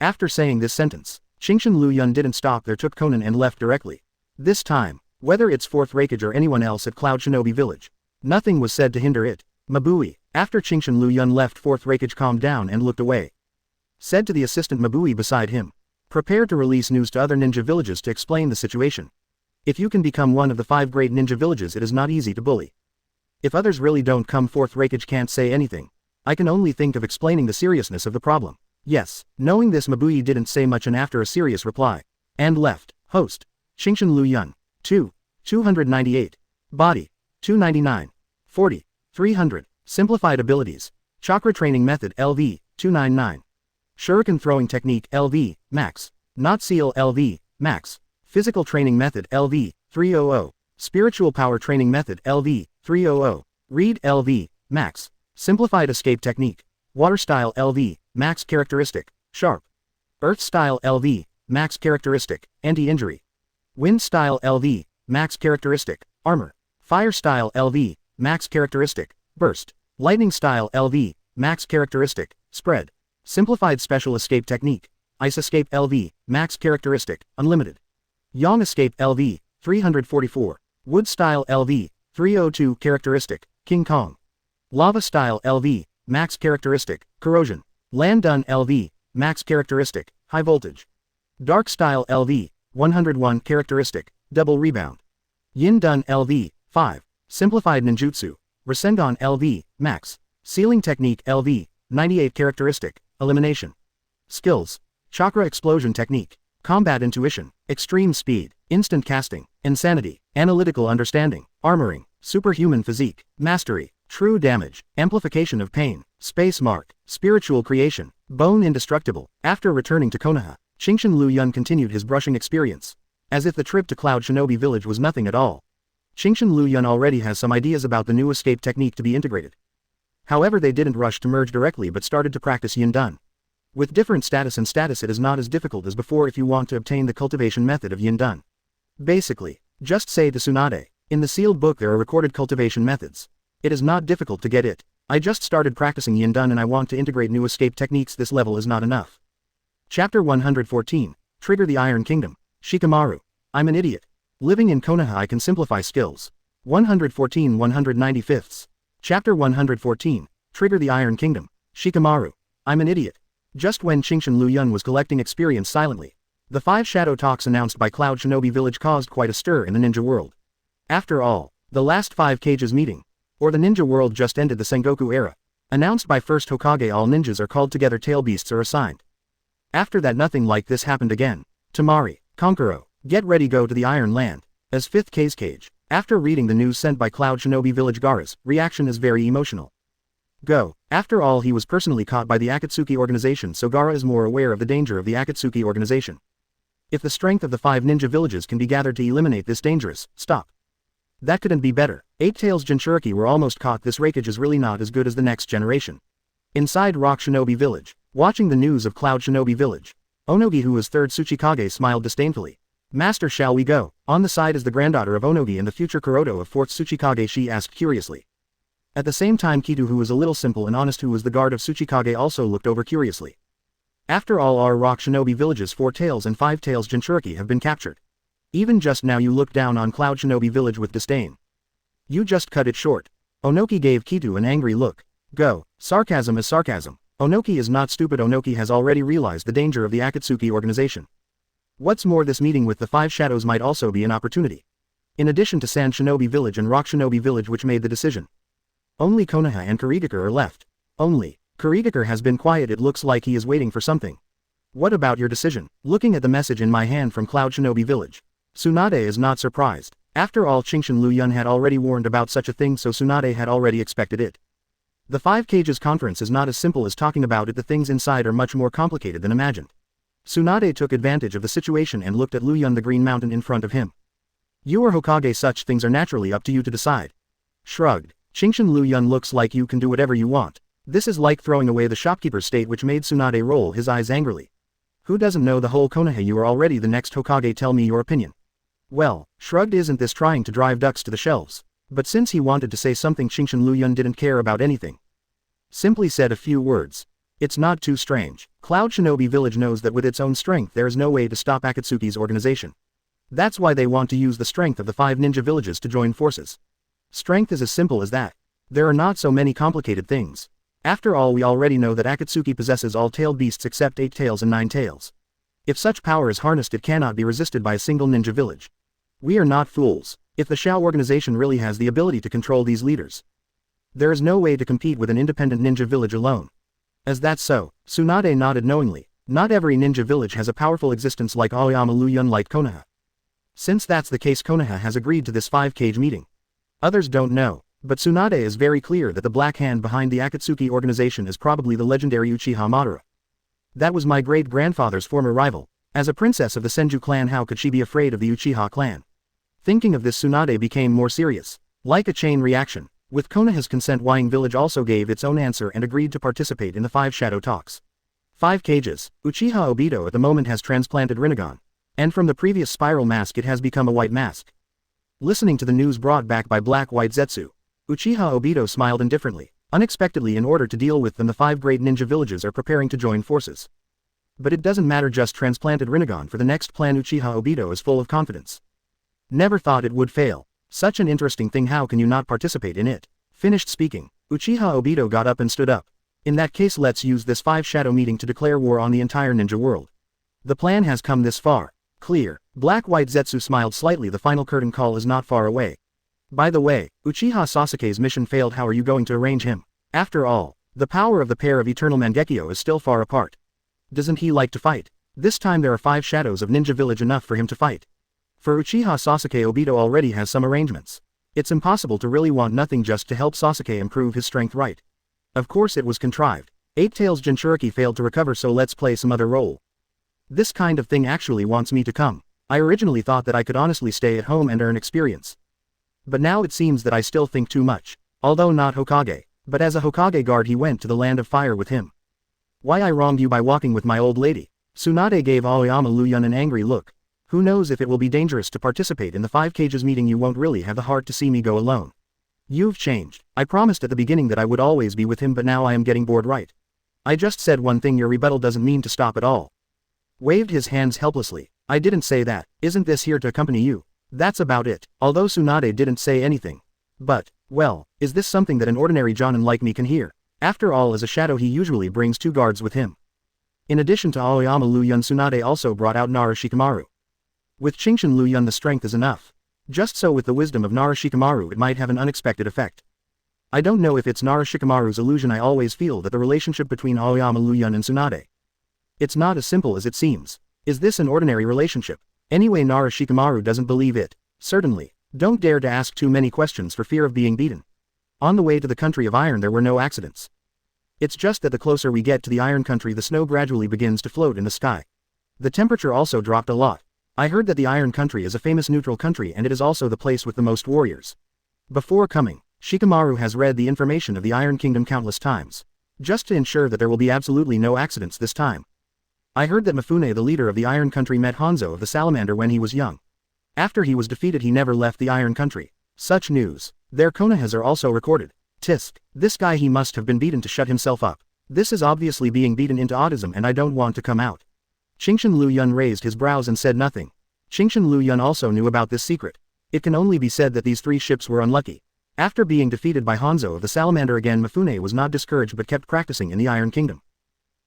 After saying this sentence, Liu Yun didn't stop there, took Konan and left directly. This time, whether it's 4th Raikage or anyone else at Cloud Shinobi Village, nothing was said to hinder it. Mabui, after Liu Yun left, 4th Raikage calmed down and looked away. Said to the assistant Mabui beside him, prepare to release news to other ninja villages to explain the situation. If you can become one of the 5 great ninja villages, it is not easy to bully. If others really don't come, 4th Raikage can't say anything. I can only think of explaining the seriousness of the problem. Yes. Knowing this, Mabui didn't say much and after a serious reply, and left. Host, Liu Yun. 298. Body, 299. 40. 300. Simplified abilities. Chakra training method LV, 299. Shuriken throwing technique LV, max. Not seal LV, max. Physical training method LV, 300. Spiritual power training method LV, 300. Read LV, max. Simplified escape technique. Water style LV, max characteristic, sharp. Earth style LV, max characteristic, anti-injury. Wind style LV, max characteristic, armor. Fire style LV, max characteristic, burst. Lightning style LV, max characteristic, spread. Simplified special escape technique. Ice escape LV, max characteristic, unlimited. Yang escape LV, 344. Wood style LV, 302 characteristic, King Kong. Lava style LV, max characteristic, corrosion. Land done LV, max characteristic, high voltage. Dark style LV, 101 characteristic, double rebound. Yin done LV, 5. Simplified ninjutsu. Rasengan LV, max. Sealing technique LV, 98 characteristic, elimination. Skills. Chakra explosion technique. Combat intuition. Extreme speed. Instant casting. Insanity. Analytical understanding. Armoring. Superhuman physique. Mastery. True damage. Amplification of pain. Space mark. Spiritual creation. Bone indestructible. After returning to Konoha, Liu Yun continued his brushing experience. As if the trip to Cloud Shinobi Village was nothing at all. Liu Yun already has some ideas about the new escape technique to be integrated. However, they didn't rush to merge directly but started to practice Yin Dan. With different status it is not as difficult as before if you want to obtain the cultivation method of Yin Dan. Basically, just say to Tsunade, in the sealed book there are recorded cultivation methods. It is not difficult to get it. I just started practicing Yin Dan and I want to integrate new escape techniques. This level is not enough. Chapter 114. Trigger the Iron Kingdom. Shikamaru. I'm an idiot. Living in Konoha I can simplify skills. 114 195. Chapter 114. Trigger the Iron Kingdom. Shikamaru. I'm an idiot. Just when Liu Yun was collecting experience silently, the 5 shadow talks announced by Cloud Shinobi Village caused quite a stir in the ninja world. After all, the last 5 cages meeting, or the ninja world, just ended the Sengoku era. Announced by first Hokage, all ninjas are called together, tail beasts are assigned. After that nothing like this happened again. Tamari, Konkuro, get ready, go to the Iron Land. As 5th K's cage. After reading the news sent by Cloud Shinobi Village, Gaara's reaction is very emotional. Go. After all, he was personally caught by the Akatsuki organization, so Gaara is more aware of the danger of the Akatsuki organization. If the strength of the 5 ninja villages can be gathered to eliminate this dangerous, stop. That couldn't be better. 8 Tails Jinchuriki were almost caught. This Raikage is really not as good as the next generation. Inside Rock Shinobi Village, watching the news of Cloud Shinobi Village, Onogi, who was 3rd Tsuchikage, smiled disdainfully. Master, shall we go? On the side is the granddaughter of Onogi and the future Kuroto of 4th Tsuchikage, she asked curiously. At the same time, Kitu, who was a little simple and honest, who was the guard of Tsuchikage, also looked over curiously. After all, our Rock Shinobi Village's 4 Tails and 5 Tails Jinchuriki have been captured. Even just now you look down on Cloud Shinobi Village with disdain. You just cut it short. Onoki gave Kitu an angry look. Go. Sarcasm is sarcasm. Onoki is not stupid. Onoki has already realized the danger of the Akatsuki organization. What's more, this meeting with the Five Shadows might also be an opportunity. In addition to Sand Shinobi Village and Rock Shinobi Village, which made the decision. Only Konoha and Kurigakure are left. Only. Kurigakure has been quiet. It looks like he is waiting for something. What about your decision? Looking at the message in my hand from Cloud Shinobi Village. Tsunade is not surprised. After all, Chingshin Liu Yun had already warned about such a thing, so Tsunade had already expected it. The Five Cages conference is not as simple as talking about it. The things inside are much more complicated than imagined. Tsunade took advantage of the situation and looked at Liu Yun, the Green Mountain in front of him. You are Hokage, such things are naturally up to you to decide. Shrugged. Chingshin Liu Yun, looks like you can do whatever you want. This is like throwing away the shopkeeper's state, which made Tsunade roll his eyes angrily. Who doesn't know the whole Konoha? You are already the next Hokage, tell me your opinion. Well, shrugged. Isn't this trying to drive ducks to the shelves? But since he wanted to say something, Chingshin Liu Yun didn't care about anything. Simply said a few words. It's not too strange. Cloud Shinobi Village knows that with its own strength there is no way to stop Akatsuki's organization. That's why they want to use the strength of the 5 ninja villages to join forces. Strength is as simple as that. There are not so many complicated things. After all, we already know that Akatsuki possesses all tailed beasts except 8 tails and 9 tails. If such power is harnessed, it cannot be resisted by a single ninja village. We are not fools. If the Shao organization really has the ability to control these leaders, there is no way to compete with an independent ninja village alone. As that's so, Tsunade nodded knowingly. Not every ninja village has a powerful existence like Aoyama Liu Yun, like Konoha. Since that's the case, Konoha has agreed to this 5-cage meeting. Others don't know, but Tsunade is very clear that the black hand behind the Akatsuki organization is probably the legendary Uchiha Madara. That was my great-grandfather's former rival. As a princess of the Senju clan, how could she be afraid of the Uchiha clan? Thinking of this, Tsunade became more serious. Like a chain reaction. With Konoha's consent, Wying Village also gave its own answer and agreed to participate in the 5 shadow talks. 5 cages. Uchiha Obito at the moment has transplanted Rinnegan. And from the previous spiral mask it has become a white mask. Listening to the news brought back by Black White Zetsu, Uchiha Obito smiled indifferently. Unexpectedly, in order to deal with them, the 5 great ninja villages are preparing to join forces. But it doesn't matter, just transplanted Rinnegan for the next plan. Uchiha Obito is full of confidence. Never thought it would fail. Such an interesting thing, how can you not participate in it? Finished speaking, Uchiha Obito got up and stood up. In that case, let's use this 5 shadow meeting to declare war on the entire ninja world. The plan has come this far. Clear. Black White Zetsu smiled slightly. The final curtain call is not far away. By the way, Uchiha Sasuke's mission failed. How are you going to arrange him? After all, the power of the pair of eternal Mangekyo is still far apart. Doesn't he like to fight? This time there are 5 shadows of ninja village, enough for him to fight. For Uchiha Sasuke, Obito already has some arrangements. It's impossible to really want nothing just to help Sasuke improve his strength, right? Of course it was contrived. 8 Tails Jinchuriki failed to recover, so let's play some other role. This kind of thing actually wants me to come. I originally thought that I could honestly stay at home and earn experience. But now it seems that I still think too much. Although not Hokage, but as a Hokage guard he went to the land of fire with him. Why, I wronged you by walking with my old lady. Tsunade gave Aoyama Liu Yun an angry look. Who knows if it will be dangerous to participate in the 5 cages meeting? You won't really have the heart to see me go alone. You've changed. I promised at the beginning that I would always be with him, but now I am getting bored, right? I just said one thing. Your rebuttal doesn't mean to stop at all. Waved his hands helplessly. I didn't say that. Isn't this here to accompany you? That's about it. Although Tsunade didn't say anything. But, well, is this something that an ordinary jonin like me can hear? After all, as a shadow he usually brings 2 guards with him. In addition to Aoyama Liu Yun, Tsunade also brought out Nara Shikamaru. With Chingshin Liu Yun the strength is enough. Just so with the wisdom of Nara Shikamaru it might have an unexpected effect. I don't know if it's Nara Shikamaru's illusion. I always feel that the relationship between Aoyama Liu Yun and Tsunade, it's not as simple as it seems. Is this an ordinary relationship? Anyway, Nara Shikamaru doesn't believe it. Certainly. Don't dare to ask too many questions for fear of being beaten. On the way to the country of iron there were no accidents. It's just that the closer we get to the iron country the snow gradually begins to float in the sky. The temperature also dropped a lot. I heard that the Iron Country is a famous neutral country and it is also the place with the most warriors. Before coming, Shikamaru has read the information of the Iron Kingdom countless times. Just to ensure that there will be absolutely no accidents this time. I heard that Mifune, the leader of the Iron Country, met Hanzo of the Salamander when he was young. After he was defeated he never left the Iron Country. Such news. Their Konohas are also recorded. Tisk. This guy, he must have been beaten to shut himself up. This is obviously being beaten into autism and I don't want to come out. Chingshin Liu Yun raised his brows and said nothing. Chingshin Liu Yun also knew about this secret. It can only be said that these 3 ships were unlucky. After being defeated by Hanzo of the Salamander again, Mifune was not discouraged but kept practicing in the Iron Kingdom.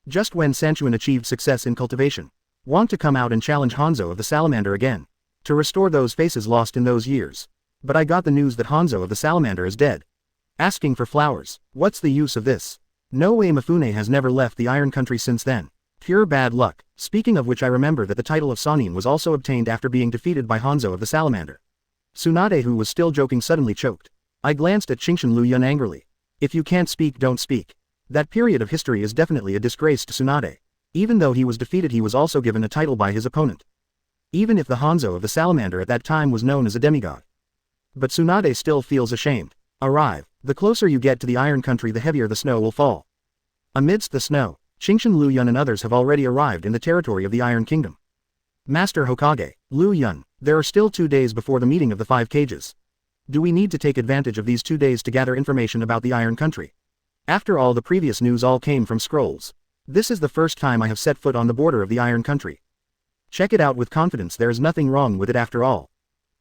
Just when Sanchuan achieved success in cultivation, want to come out and challenge Hanzo of the Salamander again, to restore those faces lost in those years. But I got the news that Hanzo of the Salamander is dead. Asking for flowers, what's the use of this? No way, Mifune has never left the Iron Country since then. Pure bad luck. Speaking of which, I remember that the title of Sanin was also obtained after being defeated by Hanzo of the Salamander. Tsunade, who was still joking, suddenly choked. I glanced at Qingshan Liu Yun angrily. If you can't speak, don't speak. That period of history is definitely a disgrace to Tsunade. Even though he was defeated, he was also given a title by his opponent. Even if the Hanzo of the Salamander at that time was known as a demigod. But Tsunade still feels ashamed. Arrive. The closer you get to the Iron Country, the heavier the snow will fall. Amidst the snow, Qingshan Liu Yun and others have already arrived in the territory of the Iron Kingdom. Master Hokage, Liu Yun, there are still 2 days before the meeting of the 5 cages. Do we need to take advantage of these 2 days to gather information about the Iron Country? After all, the previous news all came from scrolls. This is the first time I have set foot on the border of the Iron Country. Check it out with confidence, there is nothing wrong with it after all.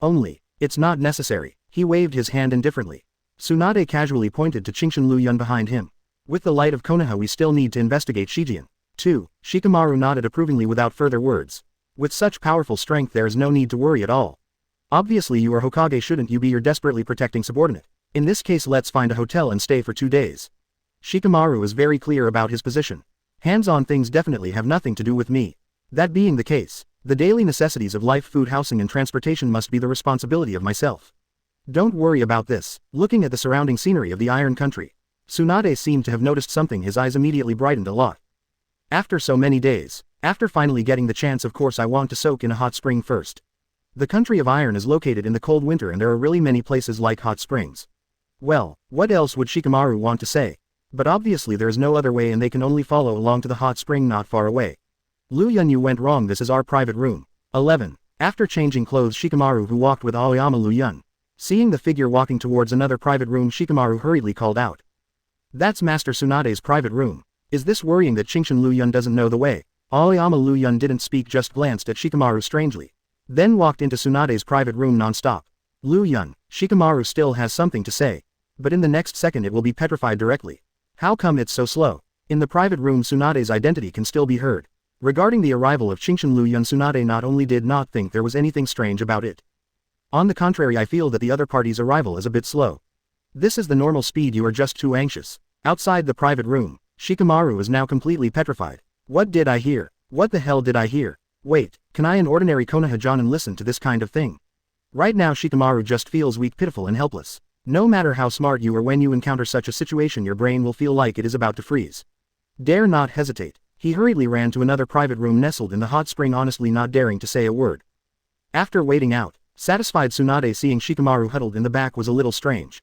Only, it's not necessary. He waved his hand indifferently. Tsunade casually pointed to Qingshan Liu Yun behind him. With the light of Konoha, we still need to investigate Shijian. 2. Shikamaru nodded approvingly without further words. With such powerful strength, there is no need to worry at all. Obviously you are Hokage, shouldn't you be your desperately protecting subordinate? In this case, let's find a hotel and stay for 2 days. Shikamaru is very clear about his position. Hands-on things definitely have nothing to do with me. That being the case, the daily necessities of life, food, housing and transportation must be the responsibility of myself. Don't worry about this. Looking at the surrounding scenery of the Iron Country, Tsunade seemed to have noticed something. His eyes immediately brightened a lot. After so many days, after finally getting the chance, of course I want to soak in a hot spring first. The country of iron is located in the cold winter and there are really many places like hot springs. Well, what else would Shikamaru want to say? But obviously there is no other way and they can only follow along to the hot spring not far away. Liu Yun, you went wrong, this is our private room. 11. After changing clothes, Shikamaru, who walked with Aoyama Liu Yun, seeing the figure walking towards another private room, Shikamaru hurriedly called out. That's Master Tsunade's private room. Is this worrying that Qingshan Liu Yun doesn't know the way? Aoyama Liu Yun didn't speak, just glanced at Shikamaru strangely. Then walked into Tsunade's private room non-stop. Liu Yun, Shikamaru still has something to say. But in the next second it will be petrified directly. How come it's so slow? In the private room, Tsunade's identity can still be heard. Regarding the arrival of Qingshan Liu Yun, Tsunade not only did not think there was anything strange about it. On the contrary, I feel that the other party's arrival is a bit slow. This is the normal speed, you are just too anxious. Outside the private room, Shikamaru is now completely petrified. What did I hear? What the hell did I hear? Wait, can I, an ordinary Konoha-jonin, listen to this kind of thing? Right now Shikamaru just feels weak, pitiful and helpless. No matter how smart you are, when you encounter such a situation your brain will feel like it is about to freeze. Dare not hesitate. He hurriedly ran to another private room nestled in the hot spring, honestly not daring to say a word. After waiting out, satisfied, Tsunade seeing Shikamaru huddled in the back was a little strange.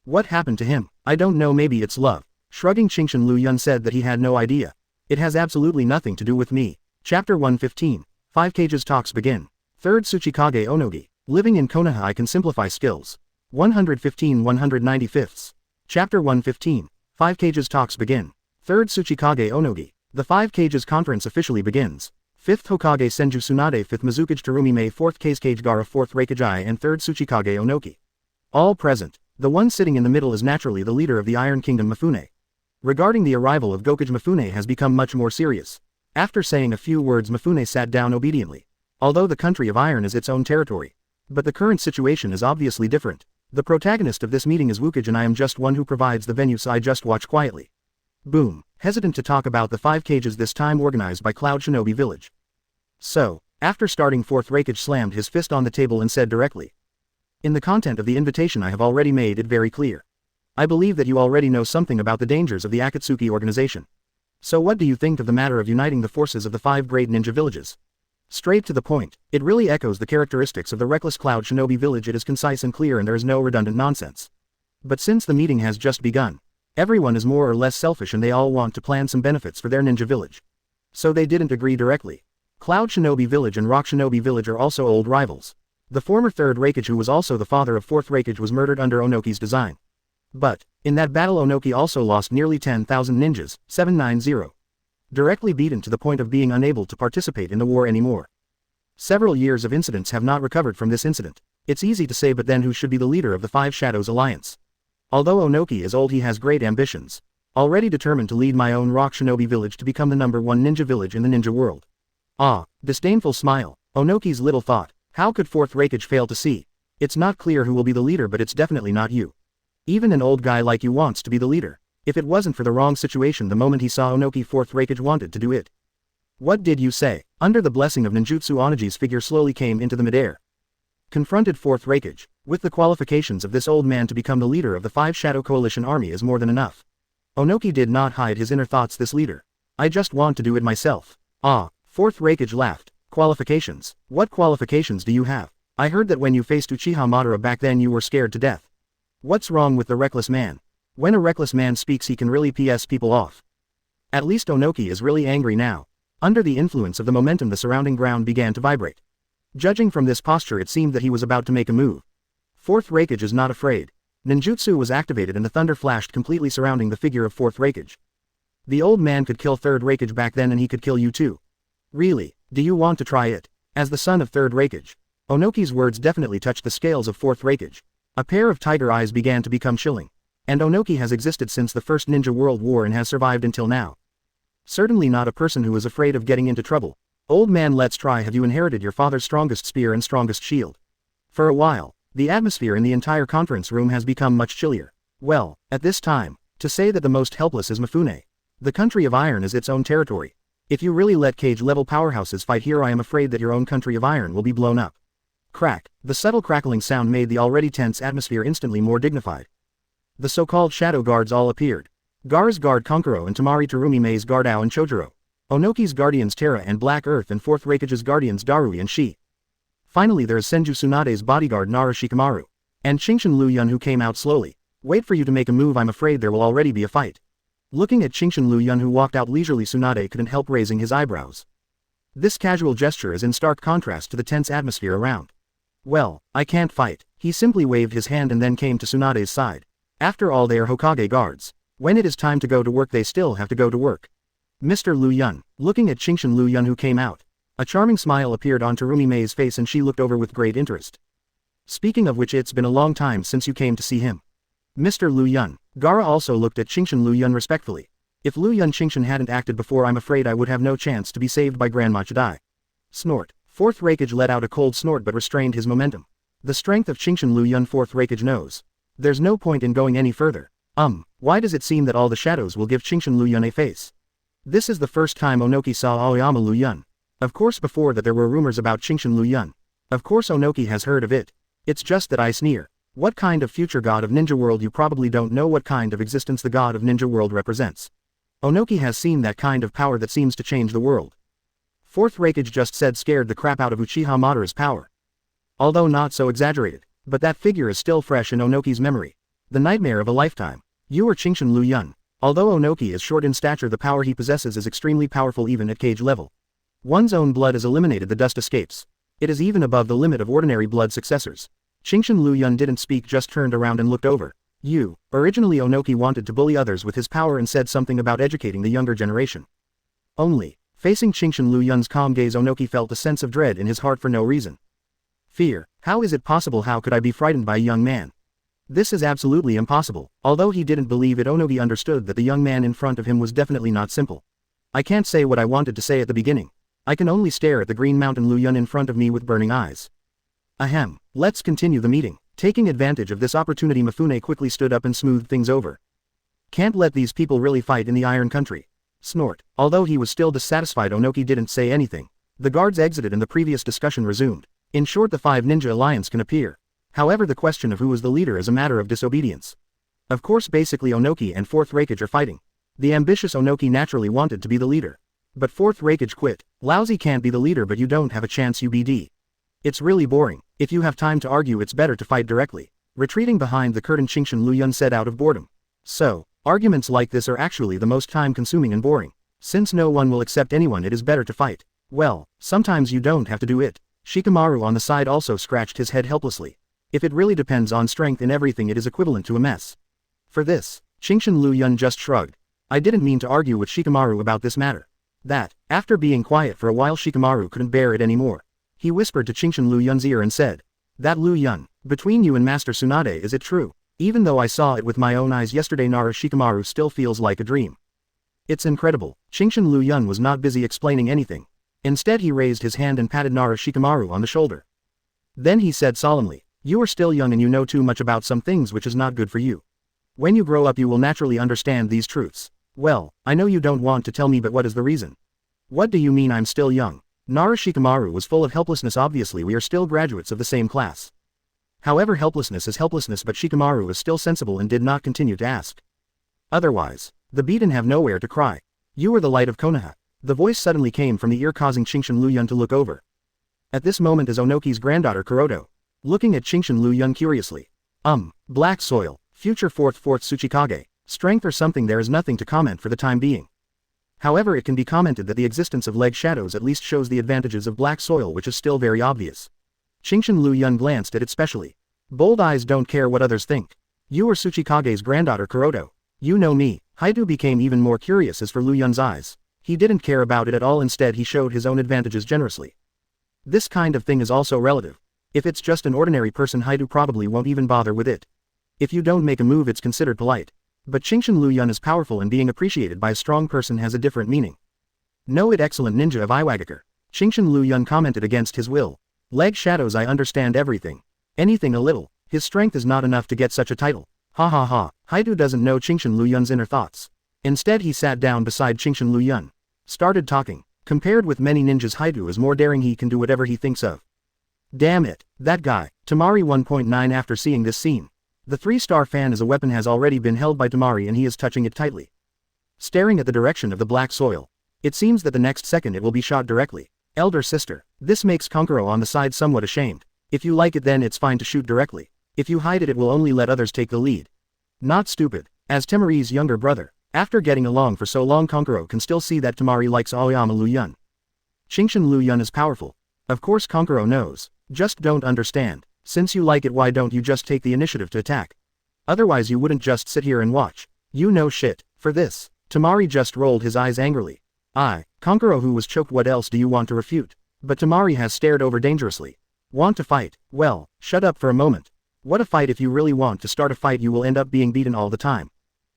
What happened to him? I don't know, maybe it's love. Shrugging, Qingshan Liu Yun said that he had no idea. It has absolutely nothing to do with me. Chapter 115. 5 Cages Talks begin. 3rd Tsuchikage Onogi. Living in Konoha, I can simplify skills. 115-195. Chapter 115. 5 Cages Talks begin. 3rd Tsuchikage Onogi. The 5 Cages Conference officially begins. 5th Hokage Senju Tsunade, 5th Mizukage Terumi Mei, 4th Kage Gaara, 4th Reikage, and 3rd Tsuchikage Onoki. All present. The one sitting in the middle is naturally the leader of the Iron Kingdom, Mifune. Regarding the arrival of Gokage, Mifune has become much more serious. After saying a few words, Mifune sat down obediently. Although the country of iron is its own territory, but the current situation is obviously different. The protagonist of this meeting is Wukage and I am just one who provides the venue, so I just watch quietly. Boom. Hesitant to talk about the 5 cages this time organized by Cloud Shinobi Village. So, after starting, 4th Reikage slammed his fist on the table and said directly. In the content of the invitation I have already made it very clear. I believe that you already know something about the dangers of the Akatsuki organization. So what do you think of the matter of uniting the forces of the 5 great ninja villages? Straight to the point. It really echoes the characteristics of the reckless Cloud Shinobi Village. It is concise and clear and there is no redundant nonsense. But since the meeting has just begun, everyone is more or less selfish and they all want to plan some benefits for their ninja village. So they didn't agree directly. Cloud Shinobi Village and Rock Shinobi Village are also old rivals. The former 3rd Reikage, who was also the father of 4th Reikage, was murdered under Onoki's design. But, in that battle Onoki also lost nearly 10,000 ninjas, 790. Directly beaten to the point of being unable to participate in the war anymore. Several years of incidents have not recovered from this incident. It's easy to say, but then who should be the leader of the Five Shadows Alliance? Although Onoki is old, he has great ambitions. Already determined to lead my own rock shinobi village to become the #1 ninja village in the ninja world. Ah, disdainful smile. Onoki's little thought. How could fourth Raikage fail to see? It's not clear who will be the leader, but it's definitely not you. Even an old guy like you wants to be the leader. If it wasn't for the wrong situation the moment he saw Onoki, fourth Raikage wanted to do it. What did you say? Under the blessing of ninjutsu, Onoji's figure slowly came into the midair. Confronted fourth Raikage. With the qualifications of this old man to become the leader of the Five Shadow Coalition army is more than enough. Onoki did not hide his inner thoughts. This leader. I just want to do it myself. Ah, fourth Raikage laughed. Qualifications? What qualifications do you have? I heard that when you faced Uchiha Madara back then you were scared to death. What's wrong with the reckless man? When a reckless man speaks he can really piss people off. At least Onoki is really angry now. Under the influence of the momentum the surrounding ground began to vibrate. Judging from this posture it seemed that he was about to make a move. Fourth Raikage is not afraid. Ninjutsu was activated and the thunder flashed completely surrounding the figure of fourth Raikage. The old man could kill third Raikage back then and he could kill you too. Really, do you want to try it? As the son of third Raikage. Onoki's words definitely touched the scales of fourth Raikage. A pair of tiger eyes began to become chilling. And Onoki has existed since the First Ninja World War and has survived until now. Certainly not a person who is afraid of getting into trouble. Old man, let's try. Have you inherited your father's strongest spear and strongest shield? For a while, the atmosphere in the entire conference room has become much chillier. Well, at this time, to say that the most helpless is Mifune. The country of iron is its own territory. If you really let cage-level powerhouses fight here, I am afraid that your own country of iron will be blown up. Crack. The subtle crackling sound made the already tense atmosphere instantly more dignified. The so-called shadow guards all appeared. Gaara's guard Konkuro and Tamari Terumi Mei's guard Ao and Chojuro. Onoki's guardians Terra and Black Earth and fourth Raikage's guardians Darui and Shi. Finally there is Senju Tsunade's bodyguard Nara Shikamaru. And Chingshin Liu Yun, who came out slowly. Wait for you to make a move, I'm afraid there will already be a fight. Looking at Chingshin Liu Yun, who walked out leisurely, Tsunade couldn't help raising his eyebrows. This casual gesture is in stark contrast to the tense atmosphere around. Well, I can't fight. He simply waved his hand and then came to Tsunade's side. After all, they are Hokage guards. When it is time to go to work they still have to go to work. Mr. Liu Yun. Looking at Chingshin Liu Yun, who came out. A charming smile appeared on Terumi Mei's face and she looked over with great interest. Speaking of which, it's been a long time since you came to see him. Mr. Liu Yun. Gaara also looked at Chingshin Liu Yun respectfully. If Liu Yun Chingshin hadn't acted before, I'm afraid I would have no chance to be saved by Grandma Chidai. Snort. Fourth Raikage let out a cold snort but restrained his momentum. The strength of Chingshin Liu Yun fourth Raikage knows. There's no point in going any further. Why does it seem that all the shadows will give Chingshin Liu Yun a face? This is the first time Onoki saw Aoyama Liu Yun. Of course before that there were rumors about Chingshin Liu Yun. Of course Onoki has heard of it. It's just that I sneer. What kind of future god of Ninja World? You probably don't know what kind of existence the god of Ninja World represents. Onoki has seen that kind of power that seems to change the world. Fourth Raikage just said scared the crap out of Uchiha Madara's power. Although not so exaggerated, but that figure is still fresh in Onoki's memory. The nightmare of a lifetime. You are Chingshin Liu Yun. Although Onoki is short in stature, the power he possesses is extremely powerful even at cage level. One's own blood is eliminated, the dust escapes. It is even above the limit of ordinary blood successors. Chingshin Liu Yun didn't speak, just turned around and looked over. Originally Onoki wanted to bully others with his power and said something about educating the younger generation. Only, facing Chingshin Liu Yun's calm gaze, Onoki felt a sense of dread in his heart for no reason. Fear. How is it possible? How could I be frightened by a young man? This is absolutely impossible. Although he didn't believe it, Onoki understood that the young man in front of him was definitely not simple. I can't say what I wanted to say at the beginning. I can only stare at the green mountain Liu Yun in front of me with burning eyes. Ahem. Let's continue the meeting. Taking advantage of this opportunity, Mifune quickly stood up and smoothed things over. Can't let these people really fight in the Iron Country. Snort. Although he was still dissatisfied, Onoki didn't say anything. The guards exited and the previous discussion resumed. In short, the Five Ninja Alliance can appear. However, the question of who is the leader is a matter of disobedience. Of course, basically Onoki and fourth Raikage are fighting. The ambitious Onoki naturally wanted to be the leader. But fourth Raikage quit. Lousy, can't be the leader but you don't have a chance, UBD. It's really boring. If you have time to argue, it's better to fight directly. Retreating behind the curtain, Chingshin Liu Yun said out of boredom. So, arguments like this are actually the most time-consuming and boring. Since no one will accept anyone, it is better to fight. Well, sometimes you don't have to do it. Shikamaru on the side also scratched his head helplessly. If it really depends on strength in everything, it is equivalent to a mess. For this, Chingshin Liu Yun just shrugged. I didn't mean to argue with Shikamaru about this matter. After being quiet for a while, Shikamaru couldn't bear it anymore. He whispered to Chingshin Liu Yun's ear and said, That Liu Yun. Between you and Master Tsunade, is it true? Even though I saw it with my own eyes yesterday, Nara Shikamaru still feels like a dream. It's incredible. Qingshan Liu Yun was not busy explaining anything. Instead he raised his hand and patted Nara Shikamaru on the shoulder. Then he said solemnly, "You are still young and you know too much about some things, which is not good for you. When you grow up you will naturally understand these truths." "Well, I know you don't want to tell me, but what is the reason?" "What do you mean I'm still young?" Nara Shikamaru was full of helplessness. "Obviously we are still graduates of the same class." However, helplessness is helplessness, but Shikamaru is still sensible and did not continue to ask. "Otherwise, the beaten have nowhere to cry. You are the light of Konoha." The voice suddenly came from the ear, causing Qingshan Liu Yun to look over. At this moment is Onoki's granddaughter Kuroto, looking at Qingshan Liu Yun curiously. Black soil, future fourth Tsuchikage, strength or something. There is nothing to comment for the time being. However, it can be commented that the existence of leg shadows at least shows the advantages of black soil, which is still very obvious. Qingshan Liu Yun glanced at it specially. Bold eyes don't care what others think. "You are Tsuchikage's granddaughter Kuroto. You know me." Haidu became even more curious as for Liu Yun's eyes. He didn't care about it at all. Instead he showed his own advantages generously. This kind of thing is also relative. If it's just an ordinary person, Haidu probably won't even bother with it. If you don't make a move, it's considered polite. But Qingshan Liu Yun is powerful, and being appreciated by a strong person has a different meaning. "Know it, excellent ninja of Iwagakure." Qingshan Liu Yun commented against his will. "Leg shadows, I understand everything. Anything a little. His strength is not enough to get such a title." Ha ha ha. Haidu doesn't know Qingshan Liu Yun's inner thoughts. Instead he sat down beside Qingshan Liu Yun. Started talking. Compared with many ninjas, Haidu is more daring. He can do whatever he thinks of. "Damn it, that guy." Tamari 1.9. After seeing this scene, the 3-star fan as a weapon has already been held by Tamari and he is touching it tightly. Staring at the direction of the black soil. It seems that the next second it will be shot directly. Elder sister. This makes Konkuro on the side somewhat ashamed. If you like it, then it's fine to shoot directly. If you hide it, it will only let others take the lead. Not stupid. As Temari's younger brother, after getting along for so long, Konkuro can still see that Tamari likes Aoyama Liu Yun. Qingshan Liu Yun is powerful. Of course Konkuro knows. Just don't understand. Since you like it, why don't you just take the initiative to attack? Otherwise you wouldn't just sit here and watch. You know shit. For this, Tamari just rolled his eyes angrily. Konkuro, who was choked. "What else do you want to refute?" But Tamari has stared over dangerously. "Want to fight? Well, shut up for a moment. What a fight! If you really want to start a fight, you will end up being beaten all the time."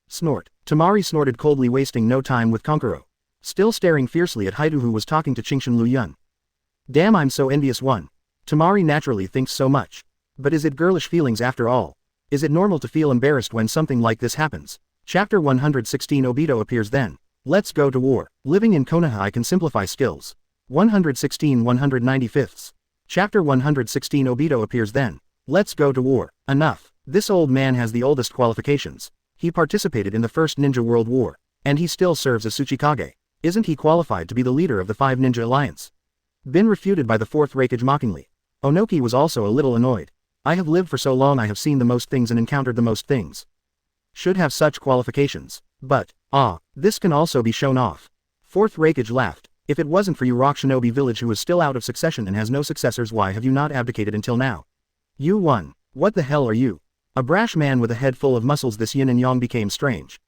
Snort. Tamari snorted coldly, wasting no time with Konkuro. Still staring fiercely at Haidu, who was talking to Qingshan Liu Yun. "Damn, I'm so envious." Tamari naturally thinks so much. But is it girlish feelings after all? Is it normal to feel embarrassed when something like this happens? Chapter 116. Obito appears then. Let's go to war. Living in Konoha, I can simplify skills. 116 195. Chapter 116. Obito appears then. Let's go to war. Enough. This old man has the oldest qualifications. He participated in the First Ninja World War. And he still serves as Tsuchikage. Isn't he qualified to be the leader of the 5 Ninja Alliance? Been refuted by the 4th Raikage mockingly. Onoki was also a little annoyed. I have lived for so long, I have seen the most things and encountered the most things. Should have such qualifications. But, this can also be shown off. 4th Raikage laughed. If it wasn't for you, Rock Shinobi Village, who is still out of succession and has no successors, why have you not abdicated until now? You won. What the hell are you? A brash man with a head full of muscles. This yin and yang became strange.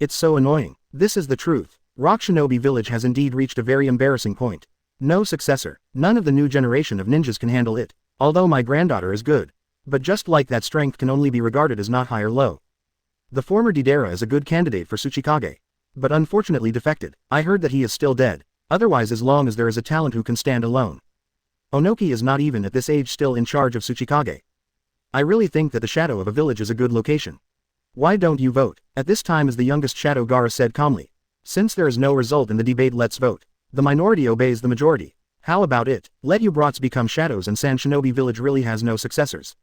It's so annoying. This is the truth. Rock Shinobi Village has indeed reached a very embarrassing point. No successor. None of the new generation of ninjas can handle it. Although my granddaughter is good. But just like that, strength can only be regarded as not high or low. The former Deidara is a good candidate for Tsuchikage. But unfortunately defected. I heard that he is still dead. Otherwise, as long as there is a talent who can stand alone. Onoki is not even at this age still in charge of Tsuchikage. I really think that the shadow of a village is a good location. Why don't you vote? At this time, as the youngest shadow, Gaara said calmly. Since there is no result in the debate, let's vote. The minority obeys the majority. How about it? Let you brats become shadows, and San Shinobi Village really has no successors.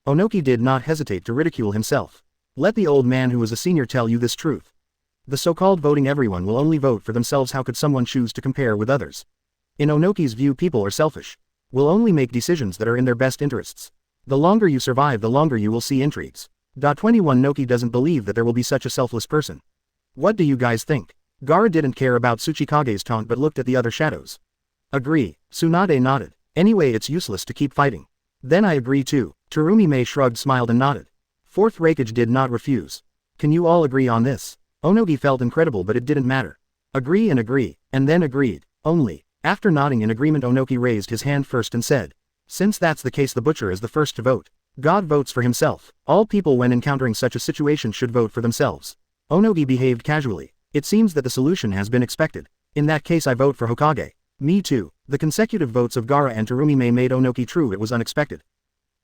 Onoki did not hesitate to ridicule himself. Let the old man who is a senior tell you this truth. The so-called voting, everyone will only vote for themselves. How could someone choose to compare with others? In Onoki's view, people are selfish. Will only make decisions that are in their best interests. The longer you survive, the longer you will see intrigues. 21 Noki doesn't believe that there will be such a selfless person. What do you guys think? Gaara didn't care about Tsuchikage's taunt but looked at the other shadows. Agree. Tsunade nodded. Anyway, it's useless to keep fighting. Then I agree too. Terumi Mei shrugged, smiled and nodded. 4th Raikage did not refuse. Can you all agree on this? Onogi felt incredible, but it didn't matter. Agree, and then agreed. Only. After nodding in agreement, Onoki raised his hand first and said. Since that's the case, the butcher is the first to vote. God votes for himself. All people when encountering such a situation should vote for themselves. Onogi behaved casually. It seems that the solution has been expected. In that case I vote for Hokage. Me too. The consecutive votes of Gaara and Terumime made Onoki true. It was unexpected.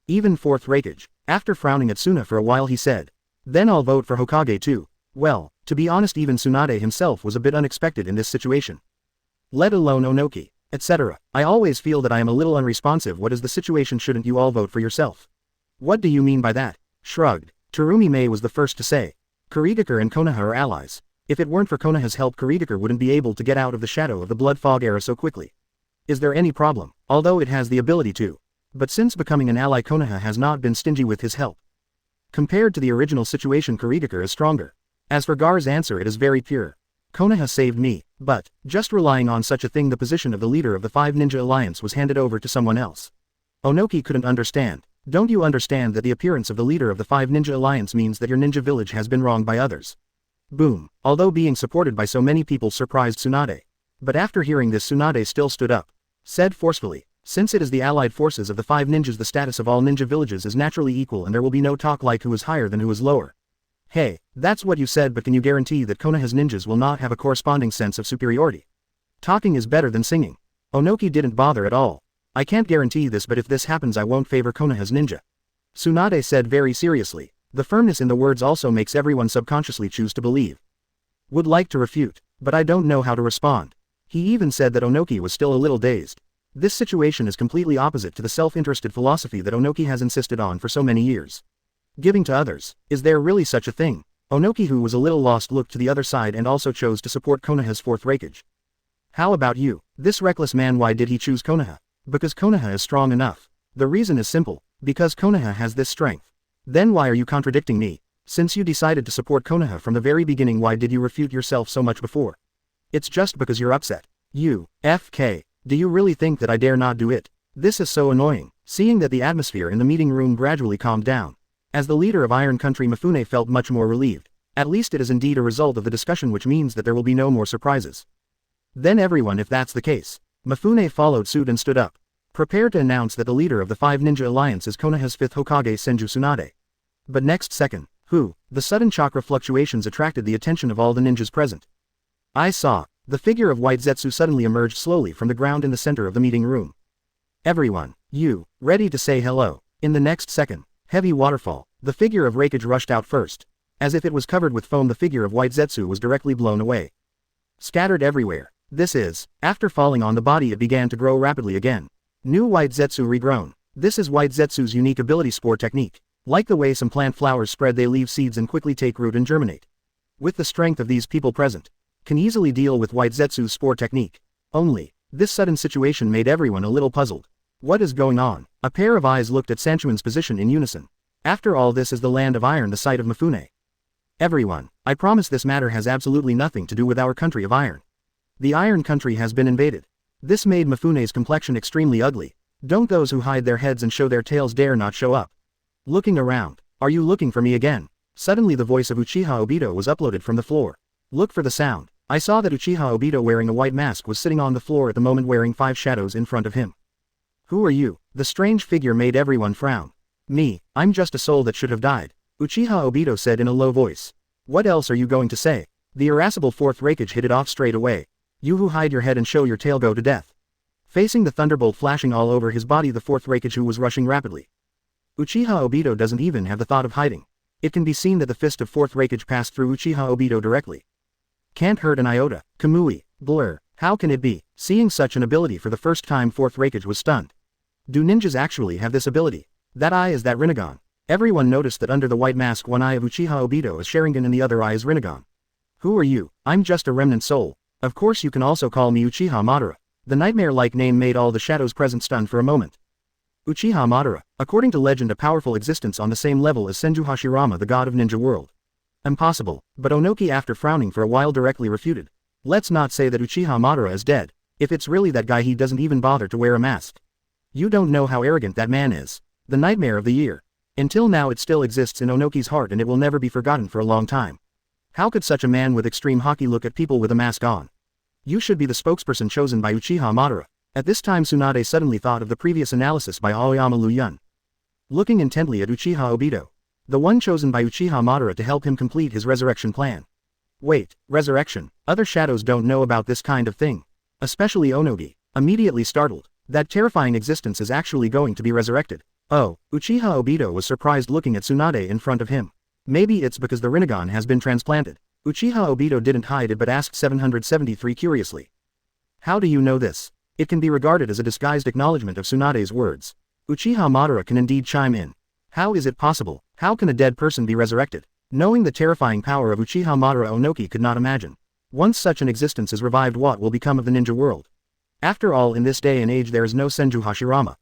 Even fourth Raikage. After frowning at Suna for a while he said. Then I'll vote for Hokage too. Well, to be honest even Tsunade himself was a bit unexpected in this situation. Let alone Onoki, etc. I always feel that I am a little unresponsive. What is the situation? Shouldn't you all vote for yourself? What do you mean by that? Shrugged. Terumime was the first to say. Kurigakure and Konoha are allies. If it weren't for Konoha's help Kurigakure wouldn't be able to get out of the shadow of the Blood Fog era so quickly. Is there any problem? Although it has the ability to. But since becoming an ally Konoha has not been stingy with his help. Compared to the original situation Kurigakure is stronger. As for Gar's answer it is very pure. Konoha saved me, but, just relying on such a thing the position of the leader of the Five Ninja Alliance was handed over to someone else. Onoki couldn't understand. Don't you understand that the appearance of the leader of the Five Ninja Alliance means that your ninja village has been wronged by others? Boom. Although being supported by so many people surprised Tsunade. But after hearing this Tsunade still stood up. Said forcefully, since it is the allied forces of the five ninjas the status of all ninja villages is naturally equal and there will be no talk like who is higher than who is lower. Hey, that's what you said, but can you guarantee that Konoha's ninjas will not have a corresponding sense of superiority? Talking is better than singing. Onoki didn't bother at all. I can't guarantee this, but if this happens I won't favor Konoha's ninja. Tsunade said very seriously. The firmness in the words also makes everyone subconsciously choose to believe. Would like to refute, but I don't know how to respond. He even said that Onoki was still a little dazed. This situation is completely opposite to the self-interested philosophy that Onoki has insisted on for so many years. Giving to others, is there really such a thing? Onoki, who was a little lost, looked to the other side and also chose to support Konoha's fourth Raikage. How about you? This reckless man, why did he choose Konoha? Because Konoha is strong enough. The reason is simple, because Konoha has this strength. Then why are you contradicting me? Since you decided to support Konoha from the very beginning, why did you refute yourself so much before? It's just because you're upset. You, FK, do you really think that I dare not do it? This is so annoying. Seeing that the atmosphere in the meeting room gradually calmed down. As the leader of Iron Country Mifune felt much more relieved. At least it is indeed a result of the discussion, which means that there will be no more surprises. Then everyone, if that's the case. Mifune followed suit and stood up. Prepared to announce that the leader of the Five Ninja Alliance is Konoha's fifth Hokage Senju Tsunade. But next second, the sudden chakra fluctuations attracted the attention of all the ninjas present. I saw. The figure of White Zetsu suddenly emerged slowly from the ground in the center of the meeting room. Everyone, ready to say hello. In the next second, heavy waterfall, the figure of Raikage rushed out first. As if it was covered with foam, the figure of White Zetsu was directly blown away. Scattered everywhere. After falling on the body, it began to grow rapidly again. New White Zetsu regrown. This is White Zetsu's unique ability, spore technique. Like the way some plant flowers spread, they leave seeds and quickly take root and germinate. With the strength of these people present, can easily deal with White Zetsu's spore technique. Only, this sudden situation made everyone a little puzzled. What is going on? A pair of eyes looked at Sanchuan's position in unison. After all, this is the land of iron, the site of Mifune. Everyone, I promise this matter has absolutely nothing to do with our country of iron. The Iron Country has been invaded. This made Mifune's complexion extremely ugly. Don't those who hide their heads and show their tails dare not show up? Looking around. Are you looking for me again? Suddenly the voice of Uchiha Obito was uploaded from the floor. Look for the sound. I saw that Uchiha Obito, wearing a white mask, was sitting on the floor at the moment, wearing 5 shadows in front of him. Who are you? The strange figure made everyone frown. Me, I'm just a soul that should have died, Uchiha Obito said in a low voice. What else are you going to say? The irascible fourth Raikage hit it off straight away. You who hide your head and show your tail, go to death. Facing the thunderbolt flashing all over his body, the fourth Raikage, who was rushing rapidly. Uchiha Obito doesn't even have the thought of hiding. It can be seen that the fist of fourth Raikage passed through Uchiha Obito directly. Can't hurt an iota. Kamui. Blur. How can it be? Seeing such an ability for the first time, fourth Raikage was stunned. Do ninjas actually have this ability? That eye is that Rinnegan. Everyone noticed that under the white mask, one eye of Uchiha Obito is Sharingan and the other eye is Rinnegan. Who are you? I'm just a remnant soul. Of course you can also call me Uchiha Madara. The nightmare-like name made all the shadows present stunned for a moment. Uchiha Madara, according to legend, a powerful existence on the same level as Senju Hashirama, the god of ninja world. Impossible, but Onoki, after frowning for a while, directly refuted. Let's not say that Uchiha Madara is dead. If it's really that guy, he doesn't even bother to wear a mask. You don't know how arrogant that man is. The nightmare of the year. Until now it still exists in Onoki's heart, and it will never be forgotten for a long time. How could such a man with extreme haki look at people with a mask on? You should be the spokesperson chosen by Uchiha Madara. At this time Tsunade suddenly thought of the previous analysis by Aoyama Liu Yun. Looking intently at Uchiha Obito. The one chosen by Uchiha Madara to help him complete his resurrection plan. Wait, resurrection? Other shadows don't know about this kind of thing. Especially Onogi, immediately startled. That terrifying existence is actually going to be resurrected. Oh, Uchiha Obito was surprised looking at Tsunade in front of him. Maybe it's because the Rinnegan has been transplanted. Uchiha Obito didn't hide it but asked 773 curiously. How do you know this? It can be regarded as a disguised acknowledgement of Tsunade's words. Uchiha Madara can indeed chime in. How is it possible? How can a dead person be resurrected? Knowing the terrifying power of Uchiha Madara, Onoki could not imagine. Once such an existence is revived, what will become of the ninja world? After all, in this day and age there is no Senju Hashirama.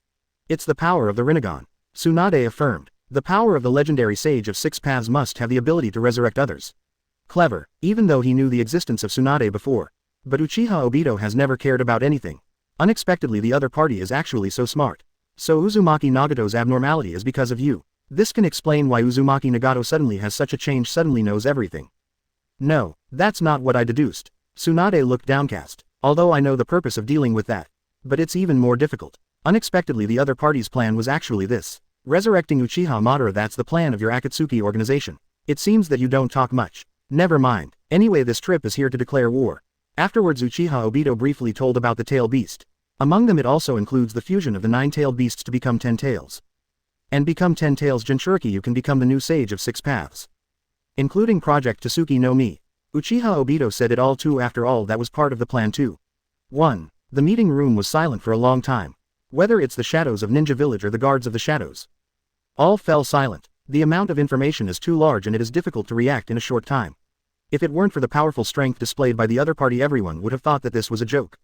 It's the power of the Rinnegan. Tsunade affirmed. The power of the legendary sage of 6 paths must have the ability to resurrect others. Clever, even though he knew the existence of Tsunade before. But Uchiha Obito has never cared about anything. Unexpectedly the other party is actually so smart. So Uzumaki Nagato's abnormality is because of you. This can explain why Uzumaki Nagato suddenly has such a change, suddenly knows everything. No, that's not what I deduced. Tsunade looked downcast. Although I know the purpose of dealing with that. But it's even more difficult. Unexpectedly the other party's plan was actually this. Resurrecting Uchiha Madara, that's the plan of your Akatsuki organization. It seems that you don't talk much. Never mind. Anyway, this trip is here to declare war. Afterwards Uchiha Obito briefly told about the tail beast. Among them it also includes the fusion of the 9-tailed beasts to become 10 tails. And become 10 tails Jinchuriki, you can become the new sage of 6 paths. Including Project Tasuki no Mi. Uchiha Obito said it all too. After all, that was part of the plan too. 1. The meeting room was silent for a long time. Whether it's the shadows of Ninja Village or the guards of the shadows. All fell silent. The amount of information is too large and it is difficult to react in a short time. If it weren't for the powerful strength displayed by the other party, everyone would have thought that this was a joke.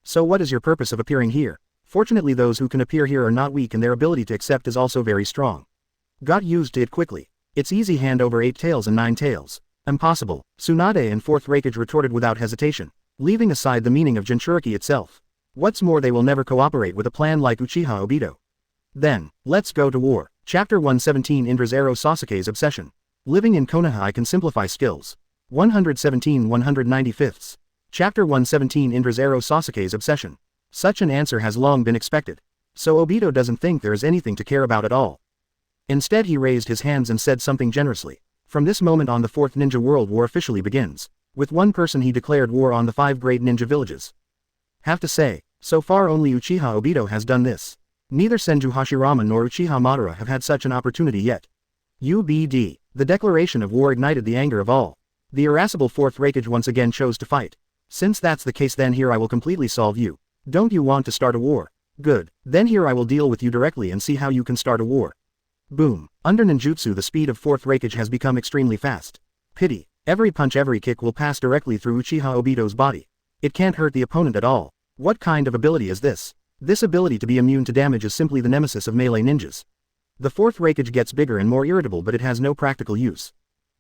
So what is your purpose of appearing here? Fortunately those who can appear here are not weak and their ability to accept is also very strong. Got used to it quickly. It's easy, hand over 8 tails and 9 tails. Impossible, Tsunade and 4th Raikage retorted without hesitation, leaving aside the meaning of Jinchuriki itself. What's more, they will never cooperate with a plan like Uchiha Obito. Then, let's go to war. Chapter 117, Indra's Arrow. Sasuke's obsession. Living in Konoha, I can simplify skills. 117 195ths. Chapter 117, Indra's Arrow. Sasuke's obsession. Such an answer has long been expected. So Obito doesn't think there is anything to care about at all. Instead he raised his hands and said something generously. From this moment on the 4th Ninja World War officially begins. With one person he declared war on the 5 great ninja villages. Have to say, so far only Uchiha Obito has done this. Neither Senju Hashirama nor Uchiha Madara have had such an opportunity yet. UBD. The declaration of war ignited the anger of all. The irascible 4th Raikage once again chose to fight. Since that's the case, then here I will completely solve you. Don't you want to start a war? Good. Then here I will deal with you directly and see how you can start a war. Boom. Under ninjutsu the speed of 4th Raikage has become extremely fast. Pity. Every punch, every kick will pass directly through Uchiha Obito's body. It can't hurt the opponent at all. What kind of ability is this? This ability to be immune to damage is simply the nemesis of melee ninjas. The 4th Raikage gets bigger and more irritable, but it has no practical use.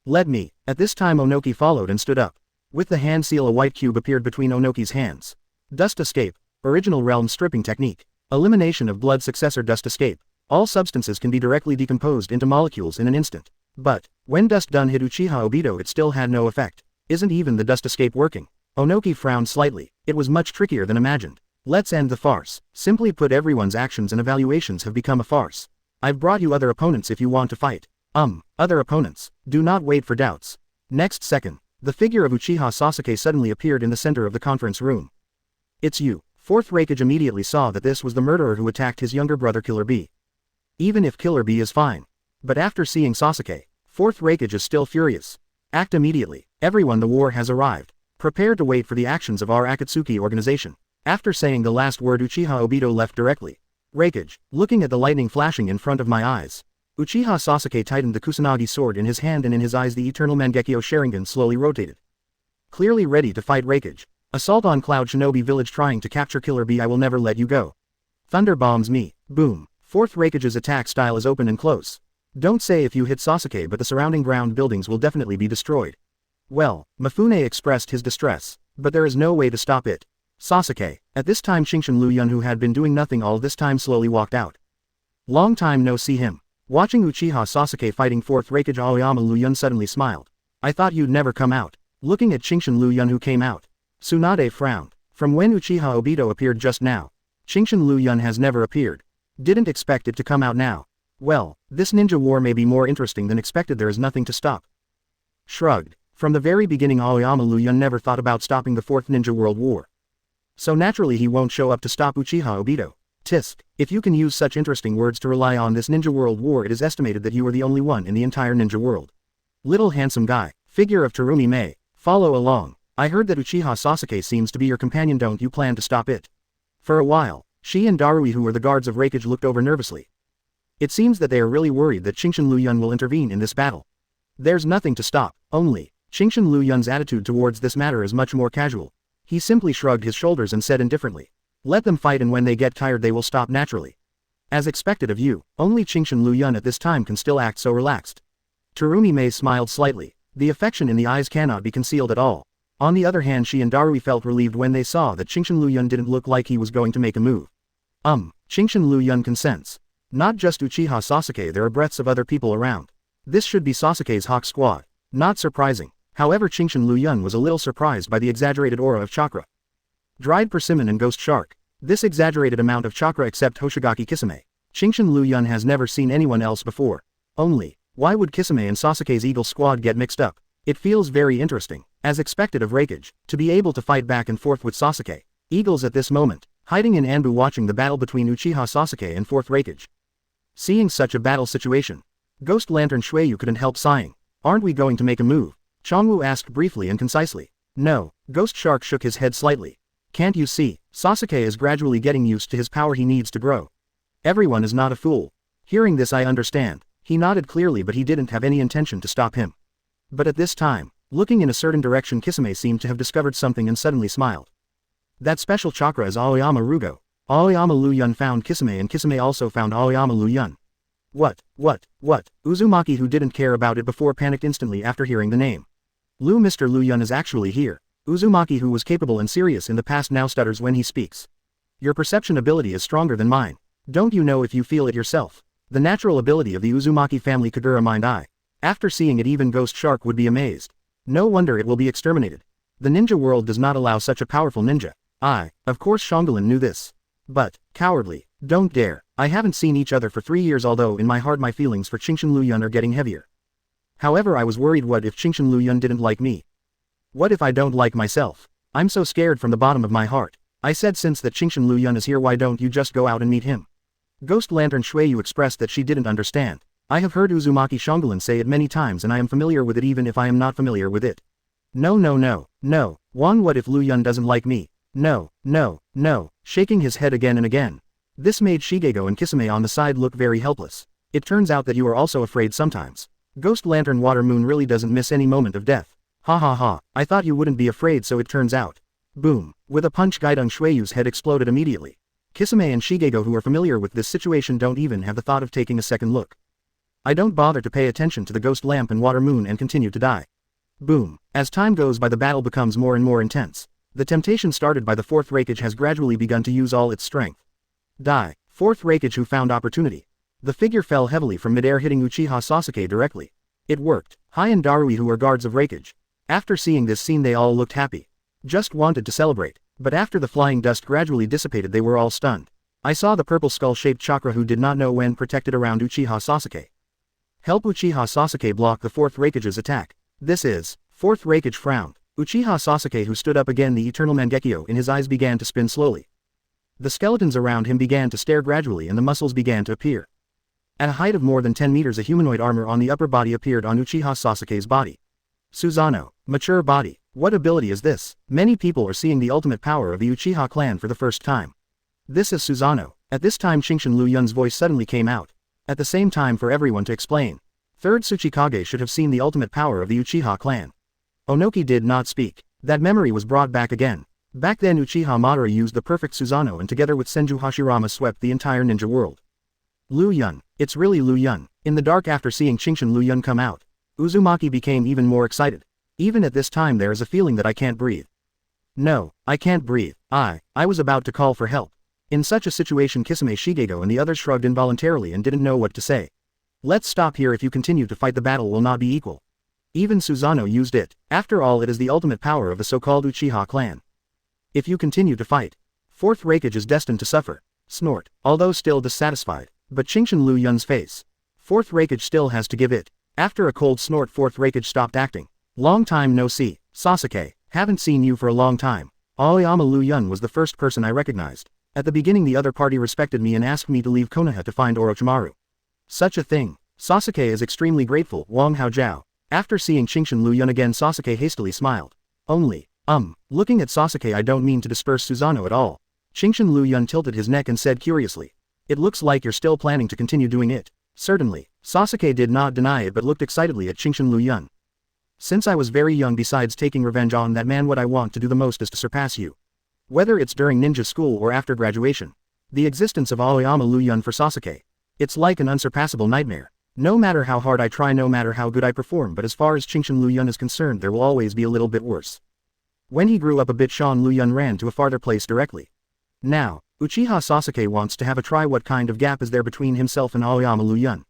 Let me. At this time Onoki followed and stood up. With the hand seal a white cube appeared between Onoki's hands. Dust escape. Original realm stripping technique. Elimination of blood successor dust escape. All substances can be directly decomposed into molecules in an instant. But, when dust done hit Uchiha Obito it still had no effect. Isn't even the dust escape working? Onoki frowned slightly. It was much trickier than imagined. Let's end the farce. Simply put, everyone's actions and evaluations have become a farce. I've brought you other opponents if you want to fight. Other opponents. Do not wait for doubts. Next second, the figure of Uchiha Sasuke suddenly appeared in the center of the conference room. It's you. 4th Raikage immediately saw that this was the murderer who attacked his younger brother Killer B. Even if Killer B is fine. But after seeing Sasuke, 4th Raikage is still furious. Act immediately. Everyone, the war has arrived. Prepare to wait for the actions of our Akatsuki organization. After saying the last word Uchiha Obito left directly. Raikage, looking at the lightning flashing in front of my eyes. Uchiha Sasuke tightened the Kusanagi sword in his hand and in his eyes the eternal Mangekyo Sharingan slowly rotated. Clearly ready to fight Raikage. Assault on Cloud Shinobi Village, trying to capture Killer B. I will never let you go. Thunder bombs me. Boom. 4th Raikage's attack style is open and close. Don't say if you hit Sasuke, but the surrounding ground buildings will definitely be destroyed. Well, Mifune expressed his distress, but there is no way to stop it. Sasuke. At this time Shinshin Liu Yun, who had been doing nothing all this time, slowly walked out. Long time no see him. Watching Uchiha Sasuke fighting 4th Raikage, Aoyama Liu Yun suddenly smiled. I thought you'd never come out. Looking at Shinshin Liu Yun, who came out. Tsunade frowned. From when Uchiha Obito appeared just now, Qingshan Liu Yun has never appeared. Didn't expect it to come out now. Well, this ninja war may be more interesting than expected. There is nothing to stop. Shrugged. From the very beginning Aoyama Liu Yun never thought about stopping the Fourth Ninja World War. So naturally he won't show up to stop Uchiha Obito. Tisk, if you can use such interesting words to rely on this ninja world war, it is estimated that you are the only one in the entire ninja world. Little handsome guy, figure of Terumi Mei, follow along. I heard that Uchiha Sasuke seems to be your companion. Don't you plan to stop it? For a while, she and Darui, who were the guards of Raikage, looked over nervously. It seems that they are really worried that Qingshan Liu Yun will intervene in this battle. There's nothing to stop, only. Qingshan Liu Yun's attitude towards this matter is much more casual. He simply shrugged his shoulders and said indifferently, let them fight, and when they get tired they will stop naturally. As expected of you, only Qingshan Liu Yun at this time can still act so relaxed. Terumi Mei smiled slightly. The affection in the eyes cannot be concealed at all. On the other hand, she and Darui felt relieved when they saw that Qingshan Liu Yun didn't look like he was going to make a move. Qingshan Liu Yun consents. Not just Uchiha Sasuke, there are breaths of other people around. This should be Sasuke's Hawk Squad. Not surprising. However, Qingshan Liu Yun was a little surprised by the exaggerated aura of chakra. Dried persimmon and ghost shark. This exaggerated amount of chakra except Hoshigaki Kisame. Qingshan Liu Yun has never seen anyone else before. Only, why would Kisame and Sasuke's Eagle Squad get mixed up? It feels very interesting, as expected of Raikage, to be able to fight back and forth with Sasuke. Eagles at this moment, hiding in Anbu watching the battle between Uchiha Sasuke and 4th Raikage. Seeing such a battle situation, Ghost Lantern Shueyu couldn't help sighing. Aren't we going to make a move? Chongwu asked briefly and concisely. No, Ghost Shark shook his head slightly. Can't you see, Sasuke is gradually getting used to his power, he needs to grow. Everyone is not a fool. Hearing this I understand. He nodded clearly, but he didn't have any intention to stop him. But at this time, looking in a certain direction, Kisame seemed to have discovered something and suddenly smiled. That special chakra is Aoyama Rugo. Aoyama Liu Yun found Kisame and Kisame also found Aoyama Liu Yun. What? Uzumaki, who didn't care about it before, panicked instantly after hearing the name. Mr. Liu Yun is actually here. Uzumaki, who was capable and serious in the past, now stutters when he speaks. Your perception ability is stronger than mine. Don't you know if you feel it yourself? The natural ability of the Uzumaki family, Kagura Mind Eye. After seeing it, even Ghost Shark would be amazed. No wonder it will be exterminated. The ninja world does not allow such a powerful ninja. Of course Shangolin knew this. But, cowardly, don't dare. I haven't seen each other for 3 years, although in my heart my feelings for Qingshan Liu Yun are getting heavier. However, I was worried, what if Qingshan Liu Yun didn't like me? What if I don't like myself? I'm so scared from the bottom of my heart. I said, since that Qingshan Liu Yun is here, why don't you just go out and meet him? Ghost Lantern Shueyu expressed that she didn't understand. I have heard Uzumaki Shangolin say it many times and I am familiar with it even if I am not familiar with it. No. Wang, what if Liu Yun doesn't like me? No. Shaking his head again and again. This made Shigego and Kisame on the side look very helpless. It turns out that you are also afraid sometimes. Ghost Lantern Water Moon really doesn't miss any moment of death. Ha. I thought you wouldn't be afraid, so it turns out. Boom. With a punch, Gaidong Shueyu's head exploded immediately. Kisame and Shigego, who are familiar with this situation, don't even have the thought of taking a second look. I don't bother to pay attention to the Ghost Lamp and Water Moon and continue to die. Boom. As time goes by, the battle becomes more and more intense. The temptation started by the 4th Raikage has gradually begun to use all its strength. Die. 4th Raikage, who found opportunity. The figure fell heavily from midair, hitting Uchiha Sasuke directly. It worked. Hai and Darui, who are guards of Raikage. After seeing this scene, they all looked happy. Just wanted to celebrate. But after the flying dust gradually dissipated, they were all stunned. I saw the purple skull-shaped chakra, who did not know when protected around Uchiha Sasuke. Help Uchiha Sasuke block the 4th Raikage's attack. This is. 4th Raikage frowned. Uchiha Sasuke, who stood up again, the eternal Mangekyo in his eyes began to spin slowly. The skeletons around him began to stare gradually and the muscles began to appear. At a height of more than 10 meters, a humanoid armor on the upper body appeared on Uchiha Sasuke's body. Susanoo. Mature body. What ability is this? Many people are seeing the ultimate power of the Uchiha clan for the first time. This is Susanoo. At this time, Qingshan Liu Yun's voice suddenly came out. At the same time, for everyone to explain. 3rd Tsuchikage should have seen the ultimate power of the Uchiha clan. Onoki did not speak. That memory was brought back again. Back then Uchiha Madara used the perfect Susanoo and together with Senju Hashirama swept the entire ninja world. Liu Yun. It's really Liu Yun. In the dark, after seeing Qingshan Liu Yun come out, Uzumaki became even more excited. Even at this time, there is a feeling that I can't breathe. No, I can't breathe. I was about to call for help. In such a situation, Kisame, Shigego and the others shrugged involuntarily and didn't know what to say. Let's stop here. If you continue to fight, the battle will not be equal. Even Susanoo used it. After all, it is the ultimate power of the so-called Uchiha clan. If you continue to fight, Fourth Raikage is destined to suffer. Snort, although still dissatisfied. But Qingshan Liu Yun's face. Fourth Raikage still has to give it. After a cold snort, Fourth Raikage stopped acting. Long time no see, Sasuke. Haven't seen you for a long time. Aoyama Liu Yun was the first person I recognized. At the beginning the other party respected me and asked me to leave Konoha to find Orochimaru. Such a thing. Sasuke is extremely grateful, Wang Haojiao. After seeing Qingshan Liu Yun again, Sasuke hastily smiled. Looking at Sasuke, I don't mean to disperse Susanoo at all. Qingshan Liu Yun tilted his neck and said curiously. It looks like you're still planning to continue doing it. Certainly. Sasuke did not deny it but looked excitedly at Qingshan Liu Yun. Since I was very young, besides taking revenge on that man, what I want to do the most is to surpass you. Whether it's during ninja school or after graduation. The existence of Aoyama Liu Yun for Sasuke. It's like an unsurpassable nightmare. No matter how hard I try, no matter how good I perform, but as far as Qingshan Liu Yun is concerned, there will always be a little bit worse. When he grew up a bit, Shan Liu Yun ran to a farther place directly. Now, Uchiha Sasuke wants to have a try. What kind of gap is there between himself and Aoyama Liu Yun?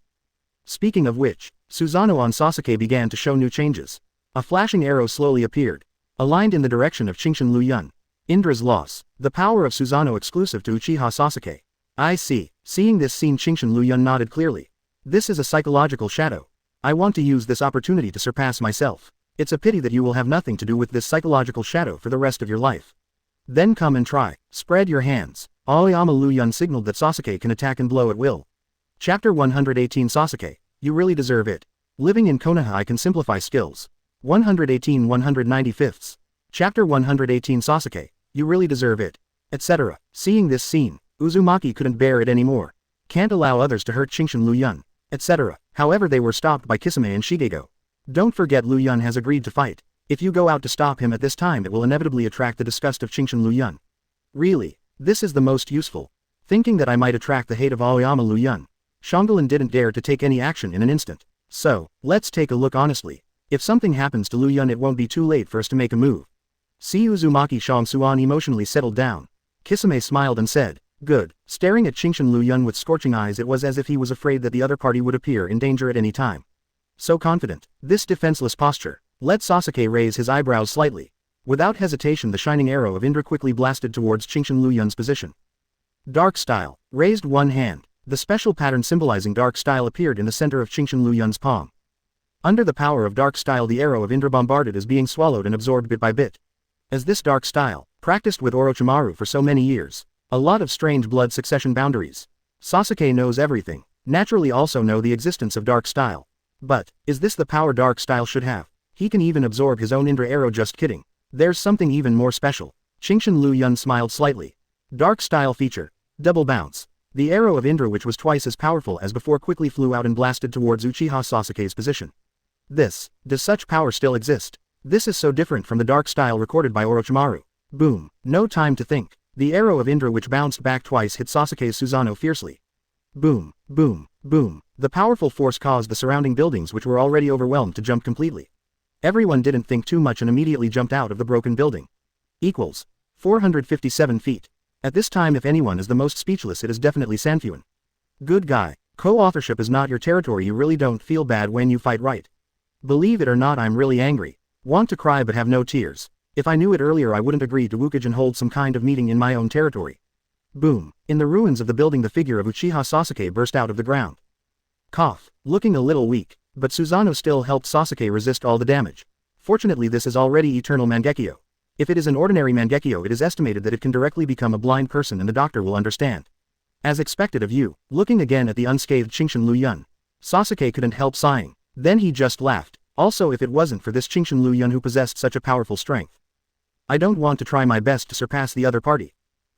Speaking of which, Susanoo on Sasuke began to show new changes. A flashing arrow slowly appeared, aligned in the direction of Qingshan Liu Yun. Indra's loss. The power of Susanoo exclusive to Uchiha Sasuke. I see. Seeing this scene, Qingshan Liu Yun nodded clearly. This is a psychological shadow. I want to use this opportunity to surpass myself. It's a pity that you will have nothing to do with this psychological shadow for the rest of your life. Then come and try. Spread your hands. Aoyama Liu Yun signaled that Sasuke can attack and blow at will. Chapter 118 Sasuke, you really deserve it. Living in Konoha I can simplify skills. 118 195ths. Chapter 118 Sasuke, you really deserve it. Etc. Seeing this scene, Uzumaki couldn't bear it anymore. Can't allow others to hurt Qingshan Liu Yun. Etc. However, they were stopped by Kisame and Shigego. Don't forget, Liu Yun has agreed to fight. If you go out to stop him at this time, it will inevitably attract the disgust of Qingshan Liu Yun. Really, this is the most useful. Thinking that I might attract the hate of Aoyama Liu Yun, Shangolin didn't dare to take any action in an instant. So, let's take a look honestly. If something happens to Liu Yun, it won't be too late for us to make a move. See, Uzumaki Shang Suan emotionally settled down. Kisame smiled and said, good. Staring at Qingshan Liu Yun with scorching eyes, it was as if he was afraid that the other party would appear in danger at any time. So confident. This defenseless posture. Let Sasuke raise his eyebrows slightly. Without hesitation, the shining arrow of Indra quickly blasted towards Qingshan Liu Yun's position. Dark Style. Raised one hand. The special pattern symbolizing Dark Style appeared in the center of Qingshan Liu Yun's palm. Under the power of Dark Style, the arrow of Indra bombarded is being swallowed and absorbed bit by bit. As this Dark Style, practiced with Orochimaru for so many years, a lot of strange blood succession boundaries. Sasuke knows everything, naturally also know the existence of Dark Style. But, is this the power Dark Style should have? He can even absorb his own Indra arrow. Just kidding. There's something even more special. Qingshan Liu Yun smiled slightly. Dark Style feature. Double bounce. The arrow of Indra, which was twice as powerful as before, quickly flew out and blasted towards Uchiha Sasuke's position. Does such power still exist? This is so different from the Dark Style recorded by Orochimaru. Boom. No time to think. The arrow of Indra, which bounced back twice, hit Sasuke's Susanoo fiercely. Boom, boom, boom. The powerful force caused the surrounding buildings, which were already overwhelmed, to jump completely. Everyone didn't think too much and immediately jumped out of the broken building. 457 feet. At this time, if anyone is the most speechless, it is definitely Sanfuan. Good guy. Co-authorship is not your territory. You really don't feel bad when you fight, right? Believe it or not, I'm really angry. Want to cry but have no tears. If I knew it earlier, I wouldn't agree to Wukage and hold some kind of meeting in my own territory. Boom. In the ruins of the building, the figure of Uchiha Sasuke burst out of the ground. Cough. Looking a little weak, but Susanoo still helped Sasuke resist all the damage. Fortunately, this is already eternal Mangekyo. If it is an ordinary Mangekyo, it is estimated that it can directly become a blind person and the doctor will understand. As expected of you. Looking again at the unscathed Qingshan Liu Yun, Sasuke couldn't help sighing. Then he just laughed. Also, if it wasn't for this Qingshan Liu Yun who possessed such a powerful strength, I don't want to try my best to surpass the other party.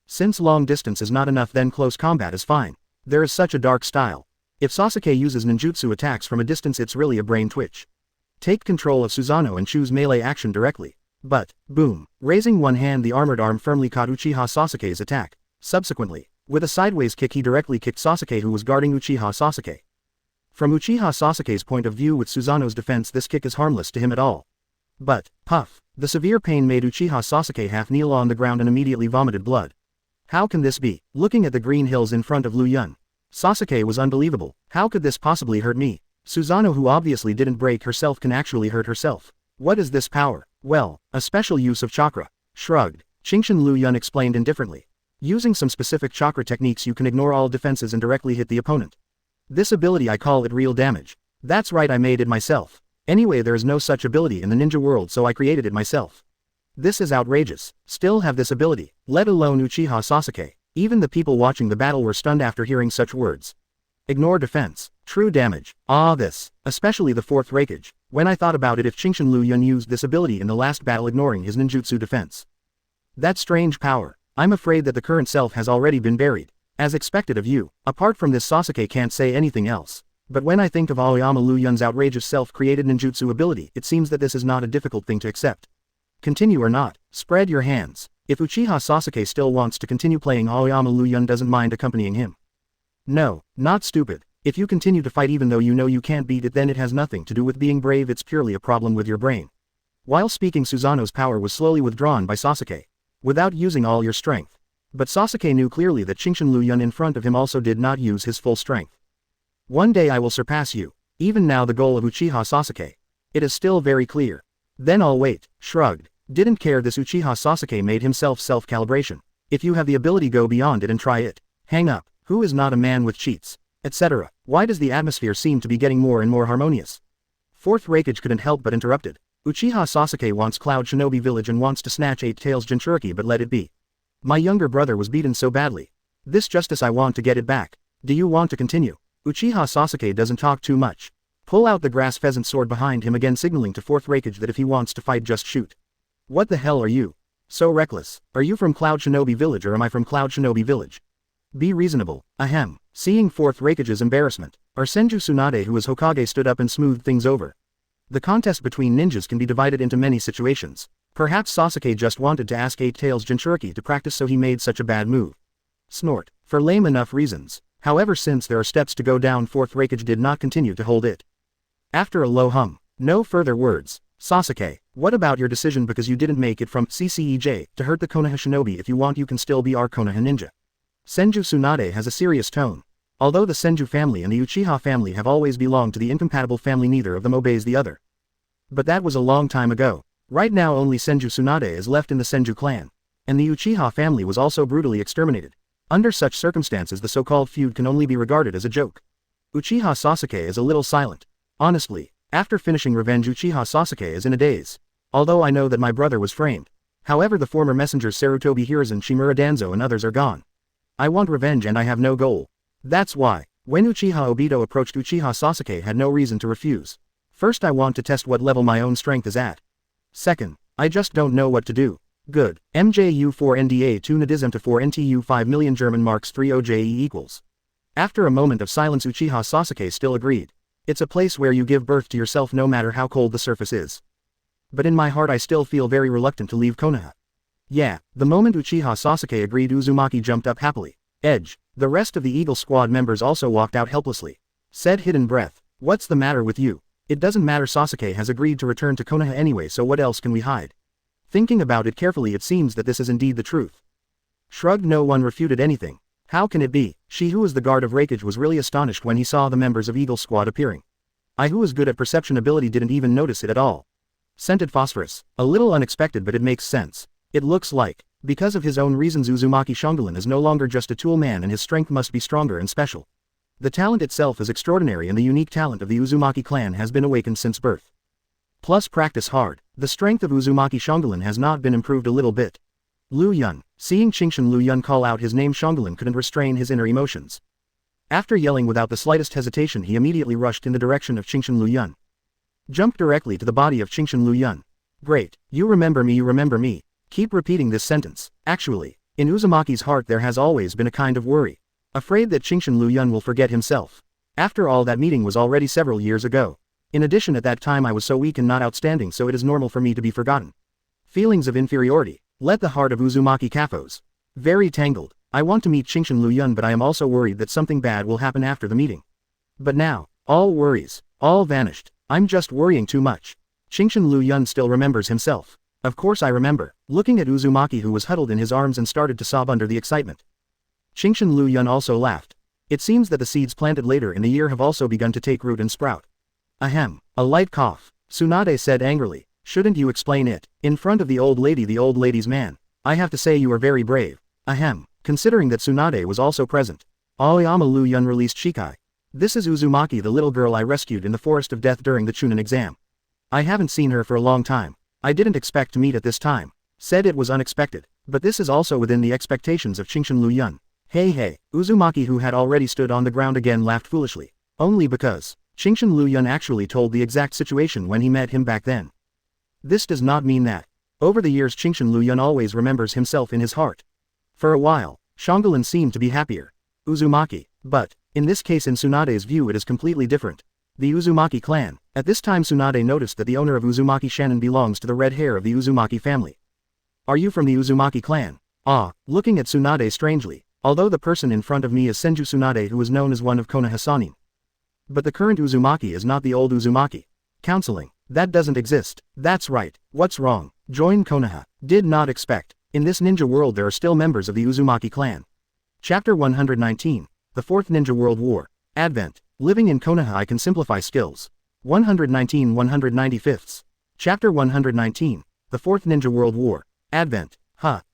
Since long distance is not enough, then close combat is fine. There is such a Dark Style. If Sasuke uses ninjutsu attacks from a distance, it's really a brain twitch. Take control of Susanoo and choose melee action directly. But, boom. Raising one hand, the armored arm firmly caught Uchiha Sasuke's attack. Subsequently, with a sideways kick, he directly kicked Sasuke, who was guarding Uchiha Sasuke. From Uchiha Sasuke's point of view, with Susanoo's defense, this kick is harmless to him at all. But, puff. The severe pain made Uchiha Sasuke half kneel on the ground and immediately vomited blood. How can this be? Looking at the green hills in front of Liu Yun, Sasuke was unbelievable. How could this possibly hurt me? Susanoo, who obviously didn't break herself, can actually hurt herself. What is this power? Well, a special use of chakra. Shrugged. Qingshan Liu Yun explained indifferently. Using some specific chakra techniques you can ignore all defenses and directly hit the opponent. This ability I call it real damage. That's right, I made it myself. Anyway, there is no such ability in the ninja world, so I created it myself. This is outrageous. Still have this ability, let alone Uchiha Sasuke. Even the people watching the battle were stunned after hearing such words. Ignore defense. True damage. This. Especially the fourth Raikage. When I thought about it, if Chingshin Liu Yun used this ability in the last battle ignoring his ninjutsu defense. That strange power. I'm afraid that the current self has already been buried. As expected of you. Apart from this, Sasuke can't say anything else. But when I think of Aoyama Liu Yun's outrageous self-created ninjutsu ability, it seems that this is not a difficult thing to accept. Continue or not, spread your hands. If Uchiha Sasuke still wants to continue playing, Aoyama Liu Yun doesn't mind accompanying him. No, not stupid. If you continue to fight even though you know you can't beat it, then it has nothing to do with being brave, it's purely a problem with your brain. While speaking, Susanoo's power was slowly withdrawn by Sasuke. Without using all your strength. But Sasuke knew clearly that Chingshin Liu Yun in front of him also did not use his full strength. One day I will surpass you. Even now the goal of Uchiha Sasuke. It is still very clear. Then I'll wait. Shrugged. Didn't care this Uchiha Sasuke made himself self-calibration. If you have the ability, go beyond it and try it. Hang up. Who is not a man with cheats? Etc. Why does the atmosphere seem to be getting more and more harmonious? Fourth Raikage couldn't help but interrupted. Uchiha Sasuke wants Cloud Shinobi Village and wants to snatch Eight Tails Jinchuriki, but let it be. My younger brother was beaten so badly. This justice, I want to get it back. Do you want to continue? Uchiha Sasuke doesn't talk too much. Pull out the grass pheasant sword behind him again, signaling to Fourth Raikage that if he wants to fight, just shoot. What the hell are you? So reckless. Are you from Cloud Shinobi Village or am I from Cloud Shinobi Village? Be reasonable. Ahem. Seeing Fourth Raikage's embarrassment, our Senju Tsunade, who is Hokage, stood up and smoothed things over. The contest between ninjas can be divided into many situations. Perhaps Sasuke just wanted to ask Eight Tails Jinchuriki to practice, so he made such a bad move. Snort. For lame enough reasons. However, since there are steps to go down, Fourth Raikage did not continue to hold it. After a low hum. No further words. Sasuke, what about your decision, because you didn't make it from CCEJ to hurt the Konoha Shinobi? If you want, you can still be our Konoha ninja. Senju Tsunade has a serious tone. Although the Senju family and the Uchiha family have always belonged to the incompatible family, neither of them obeys the other. But that was a long time ago. Right now only Senju Tsunade is left in the Senju clan. And the Uchiha family was also brutally exterminated. Under such circumstances, the so-called feud can only be regarded as a joke. Uchiha Sasuke is a little silent. Honestly, after finishing revenge, Uchiha Sasuke is in a daze. Although I know that my brother was framed. However, the former messengers Sarutobi Hiruzen, Shimura Danzo and others are gone. I want revenge and I have no goal. That's why, when Uchiha Obito approached, Uchiha Sasuke had no reason to refuse. First, I want to test what level my own strength is at. Second, I just don't know what to do. Good. MJU4NDA 2 Nadizem to 4 NTU 5 million German marks 3 OJE equals. After a moment of silence, Uchiha Sasuke still agreed. It's a place where you give birth to yourself no matter how cold the surface is. But in my heart I still feel very reluctant to leave Konoha. Yeah, the moment Uchiha Sasuke agreed, Uzumaki jumped up happily. Edge. The rest of the Eagle Squad members also walked out helplessly. Said Hidden Breath. What's the matter with you? It doesn't matter, Sasuke has agreed to return to Konoha anyway, so what else can we hide? Thinking about it carefully, it seems that this is indeed the truth. Shrugged. No one refuted anything. How can it be? She, who was the guard of Raikage, was really astonished when he saw the members of Eagle Squad appearing. I, who is good at perception ability, didn't even notice it at all. Scented phosphorus. A little unexpected, but it makes sense. It looks like, because of his own reasons, Uzumaki Shongolan is no longer just a tool man and his strength must be stronger and special. The talent itself is extraordinary and the unique talent of the Uzumaki clan has been awakened since birth. Plus practice hard. The strength of Uzumaki Shongolan has not been improved a little bit. Liu Yun. Seeing Chingshin Liu Yun call out his name, Shongolan couldn't restrain his inner emotions. After yelling without the slightest hesitation, he immediately rushed in the direction of Chingshin Liu Yun. Jumped directly to the body of Chingshin Liu Yun. Great. You remember me, you remember me. Keep repeating this sentence. Actually, in Uzumaki's heart there has always been a kind of worry. Afraid that Chingshin Liu Yun will forget himself. After all, that meeting was already several years ago. In addition, at that time I was so weak and not outstanding, so it is normal for me to be forgotten. Feelings of inferiority. Let the heart of Uzumaki Kafos. Very tangled. I want to meet Chingshin Liu Yun, but I am also worried that something bad will happen after the meeting. But now, all worries, all vanished. I'm just worrying too much. Chingshin Liu Yun still remembers himself. Of course I remember, looking at Uzumaki, who was huddled in his arms and started to sob under the excitement. Chingshin Liu Yun also laughed. It seems that the seeds planted later in the year have also begun to take root and sprout. Ahem. A light cough. Tsunade said angrily. Shouldn't you explain it? In front of the old lady's man. I have to say you are very brave. Ahem. considering that Tsunade was also present. Aoyama Liu Yun released Shikai. This is Uzumaki, the little girl I rescued in the Forest of Death during the Chunin exam. I haven't seen her for a long time. I didn't expect to meet at this time. Said it was unexpected, but this is also within the expectations of Chingshin Liu Yun. Hey, Uzumaki, who had already stood on the ground, again laughed foolishly. Only because Chingshin Liu Yun actually told the exact situation when he met him back then. This does not mean that. Over the years, Chingshin Liu Yun always remembers himself in his heart. For a while, Shangolin seemed to be happier. Uzumaki. But, in this case, in Tsunade's view, it is completely different. The Uzumaki clan. At this time, Tsunade noticed that the owner of Uzumaki Shannon belongs to the red hair of the Uzumaki family. Are you from the Uzumaki clan? Looking at Tsunade strangely. Although the person in front of me is Senju Tsunade, who is known as one of Konoha Sanin. But the current Uzumaki is not the old Uzumaki. Counseling. That doesn't exist. That's right. What's wrong? Join Konoha. Did not expect. In this ninja world there are still members of the Uzumaki clan. Chapter 119. The Fourth Ninja World War. Advent. Living in Konoha I can simplify skills. 119 195ths. Chapter 119. The Fourth Ninja World War. Advent.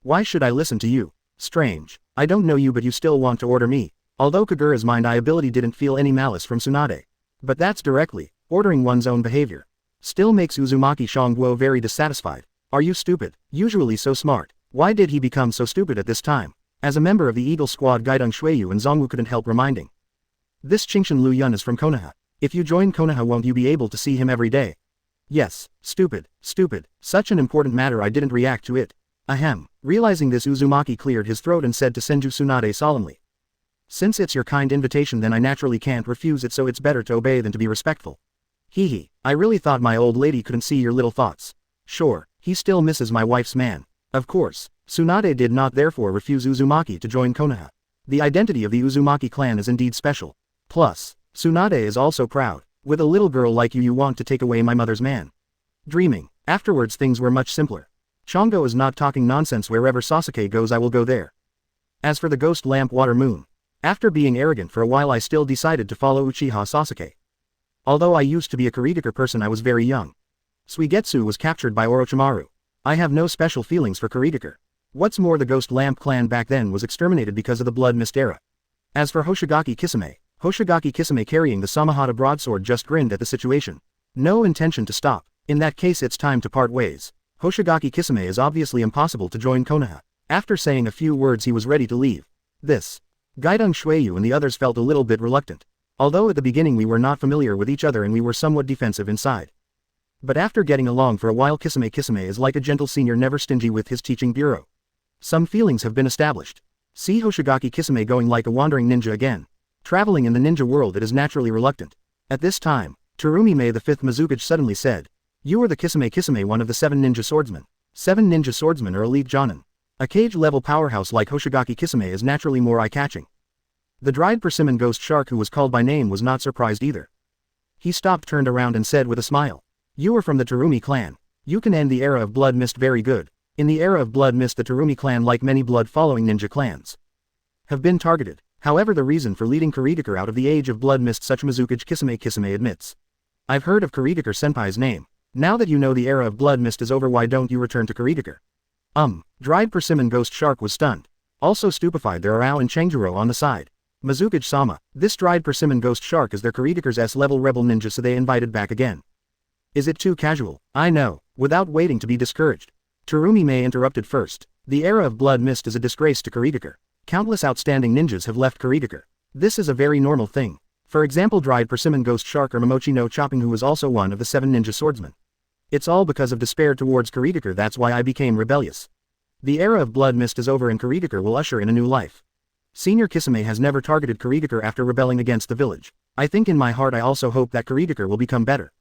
Why should I listen to you? Strange. I don't know you, but you still want to order me. Although Kagura's mind-eye ability didn't feel any malice from Tsunade. But that's directly ordering one's own behavior. Still makes Uzumaki Shangguo very dissatisfied. Are you stupid? Usually so smart. Why did he become so stupid at this time? As a member of the Eagle Squad, Gaidong Shueyu and Zongwu couldn't help reminding. This Chingshin Liu Yun is from Konoha. If you join Konoha, won't you be able to see him every day? Yes. Stupid. Such an important matter, I didn't react to it. Ahem. Realizing this, Uzumaki cleared his throat and said to Senju Tsunade solemnly. Since it's your kind invitation, then I naturally can't refuse it, so it's better to obey than to be respectful. Hehe. I really thought my old lady couldn't see your little thoughts. Sure, he still misses my wife's man. Of course. Tsunade did not therefore refuse Uzumaki to join Konoha. The identity of the Uzumaki clan is indeed special. Plus, Tsunade is also proud. With a little girl like you want to take away my mother's man. Dreaming. Afterwards things were much simpler. Chongo is not talking nonsense. Wherever Sasuke goes I will go there. As for the ghost lamp water moon. After being arrogant for a while I still decided to follow Uchiha Sasuke. Although I used to be a Kuritaker person, I was very young. Suigetsu was captured by Orochimaru. I have no special feelings for Kuritaker. What's more, the Ghost Lamp clan back then was exterminated because of the Blood Mist era. As for Hoshigaki Kisame carrying the Samahata broadsword just grinned at the situation. No intention to stop. In that case it's time to part ways. Hoshigaki Kisame is obviously impossible to join Konoha. After saying a few words he was ready to leave. This. Gaidong Shueyu and the others felt a little bit reluctant. Although at the beginning we were not familiar with each other and we were somewhat defensive inside. But after getting along for a while, Kisame is like a gentle senior, never stingy with his teaching bureau. Some feelings have been established. See Hoshigaki Kisame going like a wandering ninja again. Traveling in the ninja world, it is naturally reluctant. At this time, Terumi Mei the fifth Mizukage suddenly said. You are the Kisame, one of the 7 ninja swordsmen. 7 ninja swordsmen are elite jonin. A cage-level powerhouse like Hoshigaki Kisame is naturally more eye-catching. The dried persimmon ghost shark, who was called by name, was not surprised either. He stopped, turned around and said with a smile. You are from the Terumi clan. You can end the era of Blood Mist very good. In the era of Blood Mist, the Terumi clan, like many blood-following ninja clans, have been targeted. However, the reason for leading Kuritaker out of the age of Blood Mist, such Mizukage Kisame admits. I've heard of Kuritaker senpai's name. Now that you know the era of Blood Mist is over, why don't you return to Kuritaker? Dried persimmon ghost shark was stunned. Also stupefied, there are Ao and Chenjuro on the side. Mizukage-sama, this dried persimmon ghost shark is their Kuritaker's S-level rebel ninja, so they invited back again. Is it too casual? I know. Without waiting to be discouraged, Terumi Mei interrupted first. The era of Blood Mist is a disgrace to Kuritaker. Countless outstanding ninjas have left Kuritaker. This is a very normal thing. For example, dried persimmon ghost shark or Momochi no Chopping, who was also one of the 7 ninja swordsmen. It's all because of despair towards Kuritaker, that's why I became rebellious. The era of Blood Mist is over and Kuritaker will usher in a new life. Senior Kisame has never targeted Kuritaker after rebelling against the village. I think in my heart I also hope that Kuritaker will become better.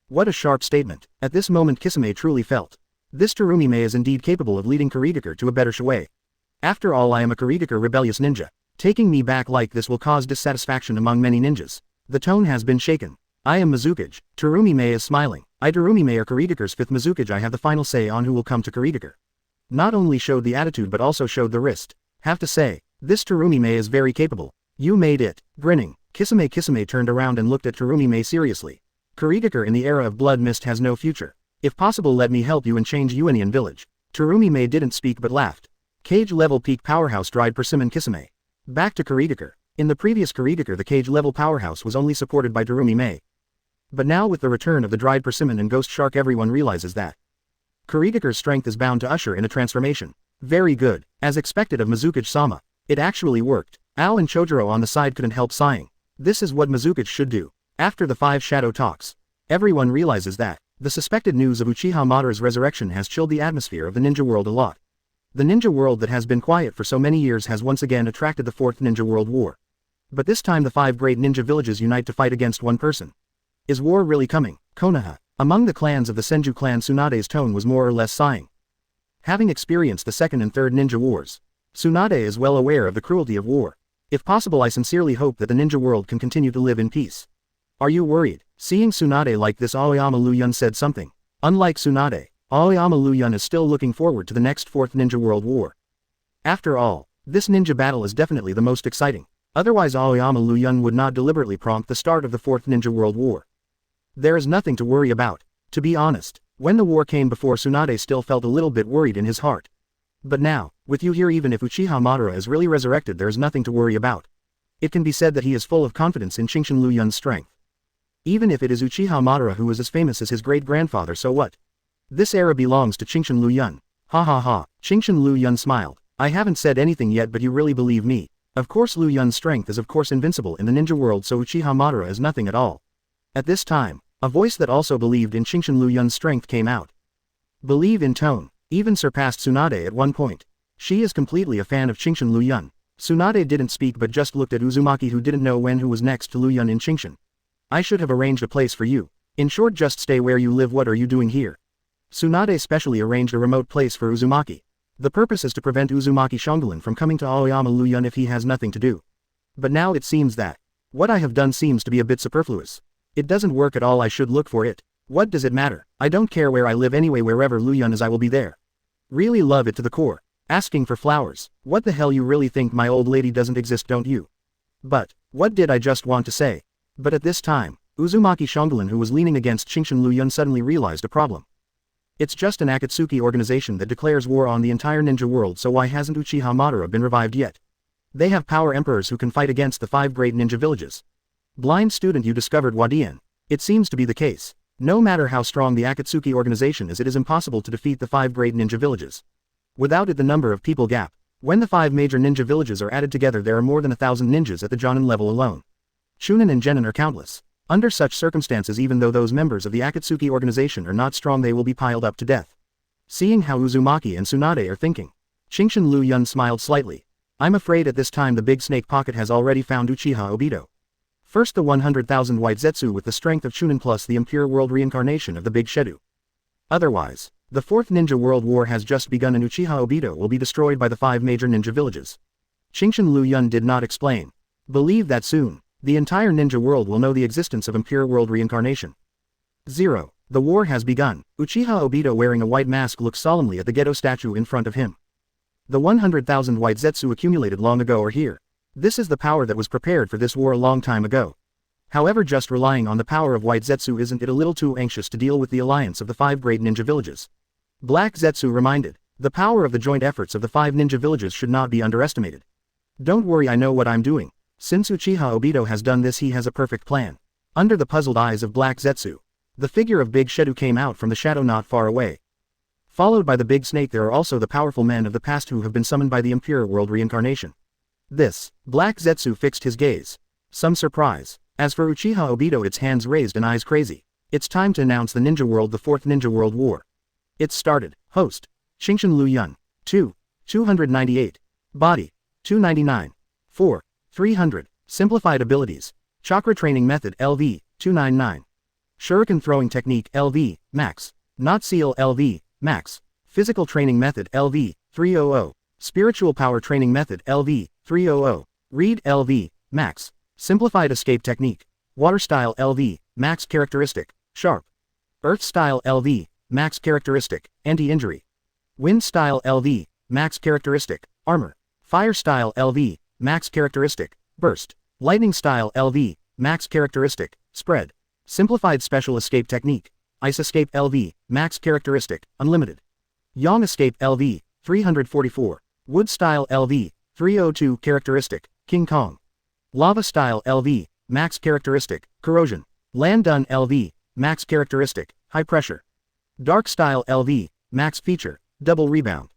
What a sharp statement. At this moment Kisame truly felt. This Terumi Mei is indeed capable of leading Kuritaker to a better Shuei. After all, I am a Kuritaker rebellious ninja. Taking me back like this will cause dissatisfaction among many ninjas. The tone has been shaken. I am Mizukage. Terumi Mei is smiling. I Terumi Mei are Kuritaker's 5th Mizukage. I have the final say on who will come to Kuritaker. Not only showed the attitude but also showed the wrist. Have to say, this Terumi Mei is very capable. You made it. Grinning, Kisame turned around and looked at Terumi Mei seriously. Kuritaker in the era of Blood Mist has no future. If possible, let me help you and change Yuanian village. Terumi Mei didn't speak but laughed. Cage-level peak powerhouse dried persimmon kisame. Back to Kurigakure. In the previous Kurigakure the cage-level powerhouse was only supported by Darumi Mei. But now with the return of the dried persimmon and ghost shark everyone realizes that Kurigakure's strength is bound to usher in a transformation. Very good, as expected of Mizukichi-sama. It actually worked. Ao and Chojuro on the side couldn't help sighing. This is what Mizukichi should do. After the 5 shadow talks, everyone realizes that the suspected news of Uchiha Madara's resurrection has chilled the atmosphere of the ninja world a lot. The ninja world that has been quiet for so many years has once again attracted the 4th Ninja World War. But this time the 5 great ninja villages unite to fight against one person. Is war really coming? Konoha. Among the clans of the Senju clan, Tsunade's tone was more or less sighing. Having experienced the 2nd and 3rd ninja wars, Tsunade is well aware of the cruelty of war. If possible, I sincerely hope that the ninja world can continue to live in peace. Are you worried? Seeing Tsunade like this, Aoyama Liu Yun said something. Unlike Tsunade, Aoyama Liu Yun is still looking forward to the next 4th Ninja World War. After all, this ninja battle is definitely the most exciting. Otherwise Aoyama Liu Yun would not deliberately prompt the start of the 4th Ninja World War. There is nothing to worry about. To be honest, when the war came before, Tsunade still felt a little bit worried in his heart. But now, with you here, even if Uchiha Madara is really resurrected, there is nothing to worry about. It can be said that he is full of confidence in Chingshin Liu Yun's strength. Even if it is Uchiha Madara who is as famous as his great-grandfather, so what? This era belongs to Chingshin Liu Yun. Ha ha ha. Chingshin Liu Yun smiled. I haven't said anything yet, but you really believe me. Of course Liu Yun's strength is of course invincible in the ninja world, so Uchiha Madara is nothing at all. At this time, a voice that also believed in Chingshin Liu Yun's strength came out. Believe in tone, even surpassed Tsunade at one point. She is completely a fan of Chingshin Liu Yun. Tsunade didn't speak but just looked at Uzumaki, who didn't know who was next to Liu Yun in Chingshin. I should have arranged a place for you. In short, just stay where you live. What are you doing here? Tsunade specially arranged a remote place for Uzumaki. The purpose is to prevent Uzumaki Shongalin from coming to Aoyama Liu Yun if he has nothing to do. But now it seems that what I have done seems to be a bit superfluous. It doesn't work at all. I should look for it. What does it matter? I don't care where I live anyway. Wherever Liu Yun is, I will be there. Really love it to the core. Asking for flowers. What the hell, you really think my old lady doesn't exist, don't you? But what did I just want to say? But at this time, Uzumaki Shongalin, who was leaning against Chingshin Liu Yun, suddenly realized a problem. It's just an Akatsuki organization that declares war on the entire ninja world, so why hasn't Uchiha Madara been revived yet? They have power emperors who can fight against the 5 great ninja villages. Blind student, you discovered Wadian. It seems to be the case. No matter how strong the Akatsuki organization is, it is impossible to defeat the 5 great ninja villages. Without it, the number of people gap. When the 5 major ninja villages are added together, there are more than 1,000 ninjas at the Jonin level alone. Chunin and Genin are countless. Under such circumstances, even though those members of the Akatsuki organization are not strong, they will be piled up to death. Seeing how Uzumaki and Tsunade are thinking, Chingshin Liu Yun smiled slightly. I'm afraid at this time the big snake pocket has already found Uchiha Obito. First the 100,000 white Zetsu with the strength of Chunin plus the impure world reincarnation of the Big Shedu. Otherwise, the 4th Ninja World War has just begun and Uchiha Obito will be destroyed by the 5 major ninja villages. Chingshin Liu Yun did not explain. Believe that soon, the entire ninja world will know the existence of impure world reincarnation. 0. The war has begun. Uchiha Obito, wearing a white mask, looks solemnly at the Gedo statue in front of him. The 100,000 white Zetsu accumulated long ago are here. This is the power that was prepared for this war a long time ago. However, just relying on the power of white Zetsu, isn't it a little too anxious to deal with the alliance of the 5 great ninja villages? Black Zetsu reminded. The power of the joint efforts of the 5 ninja villages should not be underestimated. Don't worry, I know what I'm doing. Since Uchiha Obito has done this, he has a perfect plan. Under the puzzled eyes of Black Zetsu, the figure of Big Shedu came out from the shadow not far away. Followed by the big snake, there are also the powerful men of the past who have been summoned by the impure world reincarnation. This, Black Zetsu fixed his gaze. Some surprise. As for Uchiha Obito, its hands raised and eyes crazy. It's time to announce the ninja world, the 4th Ninja World War. It started. Host: Chingshin Liu Yun. 2. 298. Body: 299. 4. 300. Simplified abilities: Chakra training method LV, 299. Shuriken throwing technique LV, max. Knot seal LV, max. Physical training method LV, 300. Spiritual power training method LV, 300. Read LV, max. Simplified escape technique: Water style LV, max characteristic, sharp. Earth style LV, max characteristic, anti-injury. Wind style LV, max characteristic, armor. Fire style LV, max characteristic, burst. Lightning style LV, max characteristic, spread. Simplified special escape technique: Ice escape LV, max characteristic, unlimited. Yang escape LV, 344. Wood Style LV, 302 Characteristic, King Kong. Lava Style LV, Max Characteristic, Corrosion. Land Done LV, Max Characteristic, High Pressure. Dark Style LV, Max Feature, Double Rebound.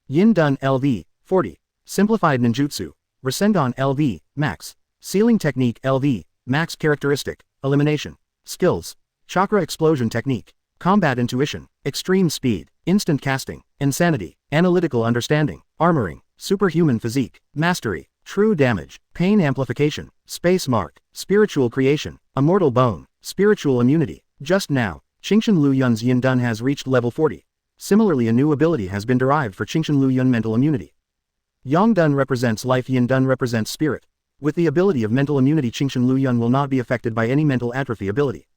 Yin Done LV, 40. Simplified Ninjutsu. Rasengan LV, Max. Sealing Technique LV, Max Characteristic, Elimination. Skills. Chakra Explosion Technique. Combat Intuition. Extreme Speed. Instant Casting. Insanity. Analytical Understanding. Armoring. Superhuman Physique. Mastery. True Damage. Pain Amplification. Space Mark. Spiritual Creation. Immortal Bone. Spiritual Immunity. Just now, Qingshan Liu Yun's Yin Dun has reached level 40. Similarly, a new ability has been derived for Qingshan Liu Yun Mental Immunity. Yang Dun represents life, Yin Dun represents spirit. With the ability of mental immunity, Qingshan Liu Yun will not be affected by any mental atrophy ability.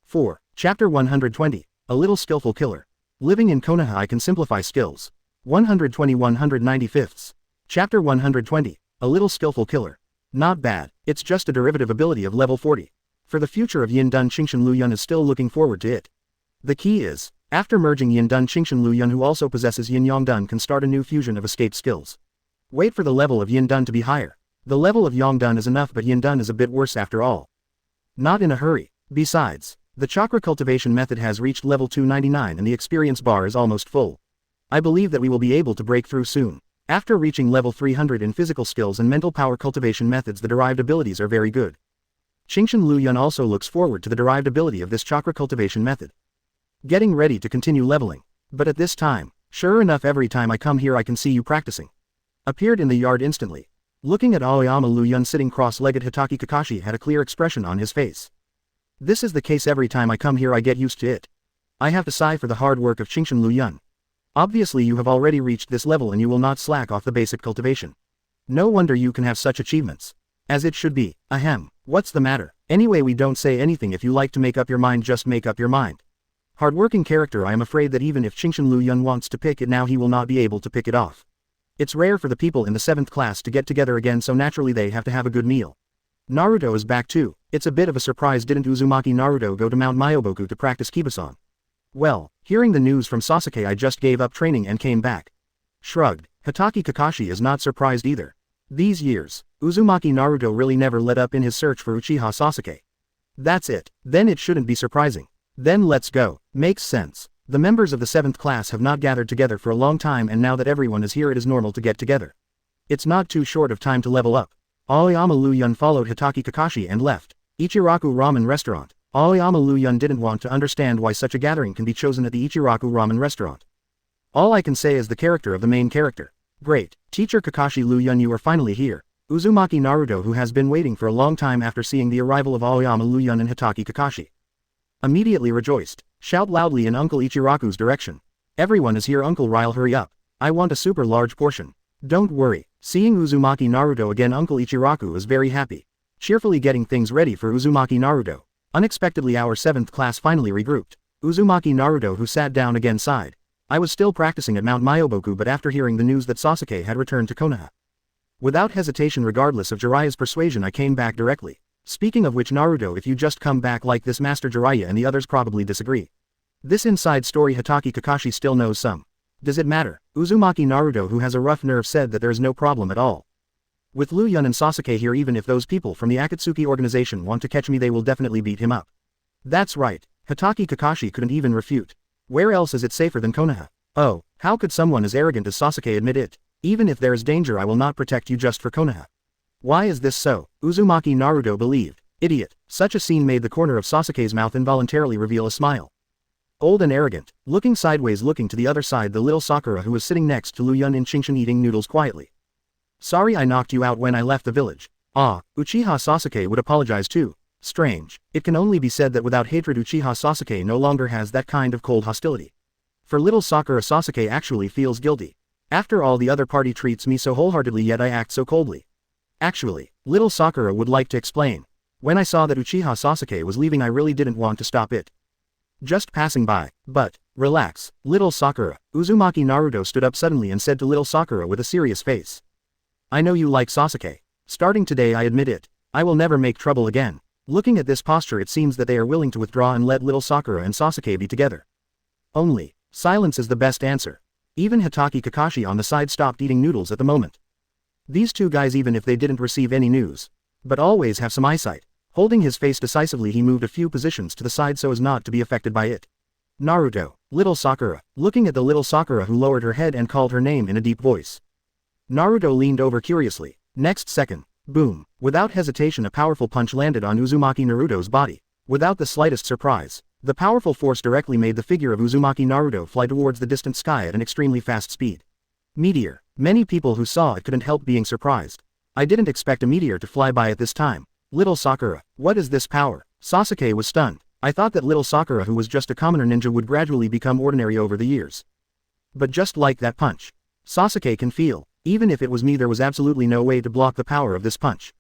4. Chapter 120. A Little Skillful Killer. Living in Konoha, I can simplify skills. 120-195. Chapter 120. A Little Skillful Killer. Not bad, it's just a derivative ability of level 40. For the future of Yin Dun, Qingshan Liu Yun is still looking forward to it. The key is, after merging Yin Dun, Qingshan Liu Yun, who also possesses Yin Yang Dun, can start a new fusion of escaped skills. Wait for the level of Yin Dun to be higher. The level of Yang Dun is enough, but Yin Dun is a bit worse after all. Not in a hurry. Besides, the chakra cultivation method has reached level 299 and the experience bar is almost full. I believe that we will be able to break through soon. After reaching level 300 in physical skills and mental power cultivation methods, the derived abilities are very good. Qingshan Liu Yun also looks forward to the derived ability of this chakra cultivation method. Getting ready to continue leveling. But at this time, sure enough, every time I come here I can see you practicing. Appeared in the yard instantly. Looking at Aoyama Liu Yun sitting cross-legged, Hitaki Kakashi had a clear expression on his face. This is the case every time I come here, I get used to it. I have to sigh for the hard work of Qingshan Liu Yun. Obviously you have already reached this level and you will not slack off the basic cultivation. No wonder you can have such achievements. As it should be. Ahem, what's the matter? Anyway, we don't say anything. If you like to make up your mind, just make up your mind. Hardworking character. I am afraid that even if Qingshan Liu Yun wants to pick it now, he will not be able to pick it off. It's rare for the people in the 7th class to get together again, so naturally they have to have a good meal. Naruto is back too. It's a bit of a surprise. Didn't Uzumaki Naruto go to Mount Myoboku to practice Kibasan? Well, hearing the news from Sasuke, I just gave up training and came back. Shrugged, Hitaki Kakashi is not surprised either. These years, Uzumaki Naruto really never let up in his search for Uchiha Sasuke. That's it, then it shouldn't be surprising. Then let's go. Makes sense. The members of the 7th class have not gathered together for a long time, and now that everyone is here, it is normal to get together. It's not too short of time to level up. Aoyama Liu Yun followed Hitaki Kakashi and left. Ichiraku Ramen Restaurant. Aoyama Liu Yun didn't want to understand why such a gathering can be chosen at the Ichiraku Ramen Restaurant. All I can say is the character of the main character. Great, Teacher Kakashi Liu Yun, you are finally here. Uzumaki Naruto, who has been waiting for a long time after seeing the arrival of Aoyama Liu Yun and Hitaki Kakashi, immediately rejoiced. Shout loudly in Uncle Ichiraku's direction. Everyone is here. Uncle Ryle, hurry up. I want a super large portion. Don't worry. Seeing Uzumaki Naruto again, Uncle Ichiraku is very happy. Cheerfully getting things ready for Uzumaki Naruto. Unexpectedly our 7th class finally regrouped. Uzumaki Naruto, who sat down again, sighed. I was still practicing at Mount Myoboku, but after hearing the news that Sasuke had returned to Konoha, without hesitation, regardless of Jiraiya's persuasion, I came back directly. Speaking of which, Naruto, if you just come back like this, Master Jiraiya and the others probably disagree. This inside story Hitaki Kakashi still knows some. Does it matter? Uzumaki Naruto, who has a rough nerve, said that there's no problem at all. With Liu Yun and Sasuke here, even if those people from the Akatsuki organization want to catch me, they will definitely beat him up. That's right. Hitaki Kakashi couldn't even refute. Where else is it safer than Konoha? Oh, how could someone as arrogant as Sasuke admit it? Even if there is danger, I will not protect you just for Konoha. Why is this so? Uzumaki Naruto believed. Idiot. Such a scene made the corner of Sasuke's mouth involuntarily reveal a smile. Old and arrogant. Looking sideways, looking to the other side, the little Sakura, who was sitting next to Liu Yun in Qingshan, eating noodles quietly. Sorry I knocked you out when I left the village. Ah, Uchiha Sasuke would apologize too. Strange. It can only be said that without hatred, Uchiha Sasuke no longer has that kind of cold hostility. For little Sakura, Sasuke actually feels guilty. After all, the other party treats me so wholeheartedly, yet I act so coldly. Actually, little Sakura would like to explain. When I saw that Uchiha Sasuke was leaving, I really didn't want to stop it. Just passing by. But, relax, little Sakura. Uzumaki Naruto stood up suddenly and said to little Sakura with a serious face. I know you like Sasuke. Starting today, I admit it. I will never make trouble again. Looking at this posture, it seems that they are willing to withdraw and let little Sakura and Sasuke be together. Only, silence is the best answer. Even Hitaki Kakashi on the side stopped eating noodles at the moment. These two guys, even if they didn't receive any news, but always have some eyesight. Holding his face decisively, he moved a few positions to the side so as not to be affected by it. Naruto, little Sakura, looking at the little Sakura who lowered her head and called her name in a deep voice. Naruto leaned over curiously. Next second, boom, without hesitation a powerful punch landed on Uzumaki Naruto's body. Without the slightest surprise, the powerful force directly made the figure of Uzumaki Naruto fly towards the distant sky at an extremely fast speed. Meteor. Many people who saw it couldn't help being surprised. I didn't expect a meteor to fly by at this time. Little Sakura, what is this power? Sasuke was stunned. I thought that little Sakura, who was just a commoner ninja, would gradually become ordinary over the years. But just like that punch, Sasuke can feel. Even if it was me, there was absolutely no way to block the power of this punch.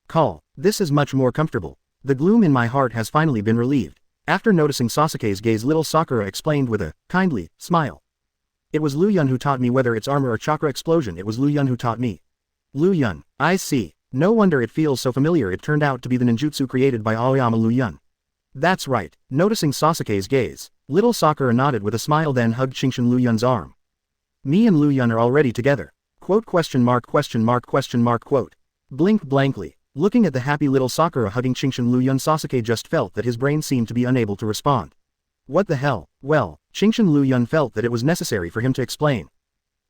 Call. This is much more comfortable. The gloom in my heart has finally been relieved. After noticing Sasuke's gaze, little Sakura explained with a kindly smile. It was Liu Yun who taught me, whether it's armor or chakra explosion, it was Liu Yun who taught me. Liu Yun, I see. No wonder it feels so familiar. It turned out to be the ninjutsu created by Aoyama Liu Yun. That's right. Noticing Sasuke's gaze, little Sakura nodded with a smile, then hugged Shinshin Liu Yun's arm. Me and Liu Yun are already together. Quote ? Quote. Blink blankly. Looking at the happy little Sakura hugging Shinshin Liu Yun, Sasuke just felt that his brain seemed to be unable to respond. What the hell? Well, Shinshin Liu Yun felt that it was necessary for him to explain.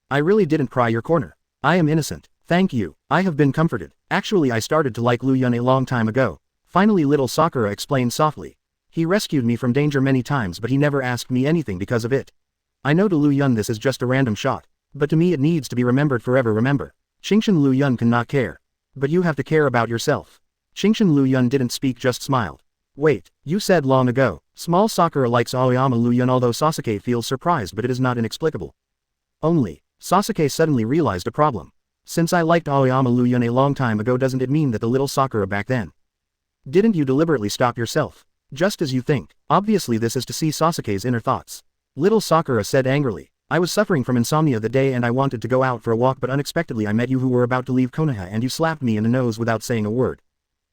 I really didn't pry your corner. I am innocent. Thank you. I have been comforted. Actually, I started to like Liu Yun a long time ago. Finally, little Sakura explained softly. He rescued me from danger many times, but he never asked me anything because of it. I know to Liu Yun this is just a random shot, but to me it needs to be remembered forever. Remember. Shinshin Liu Yun cannot care. But you have to care about yourself. Shinshin Liu Yun didn't speak, just smiled. Wait, you said long ago. Small Sakura likes Aoyama Liu Yun, although Sasuke feels surprised, but it is not inexplicable. Only, Sasuke suddenly realized a problem. Since I liked Aoyama Liu Yun a long time ago, doesn't it mean that the little Sakura back then? Didn't you deliberately stop yourself? Just as you think. Obviously this is to see Sasuke's inner thoughts. Little Sakura said angrily. I was suffering from insomnia the day and I wanted to go out for a walk, but unexpectedly I met you who were about to leave Konoha and you slapped me in the nose without saying a word.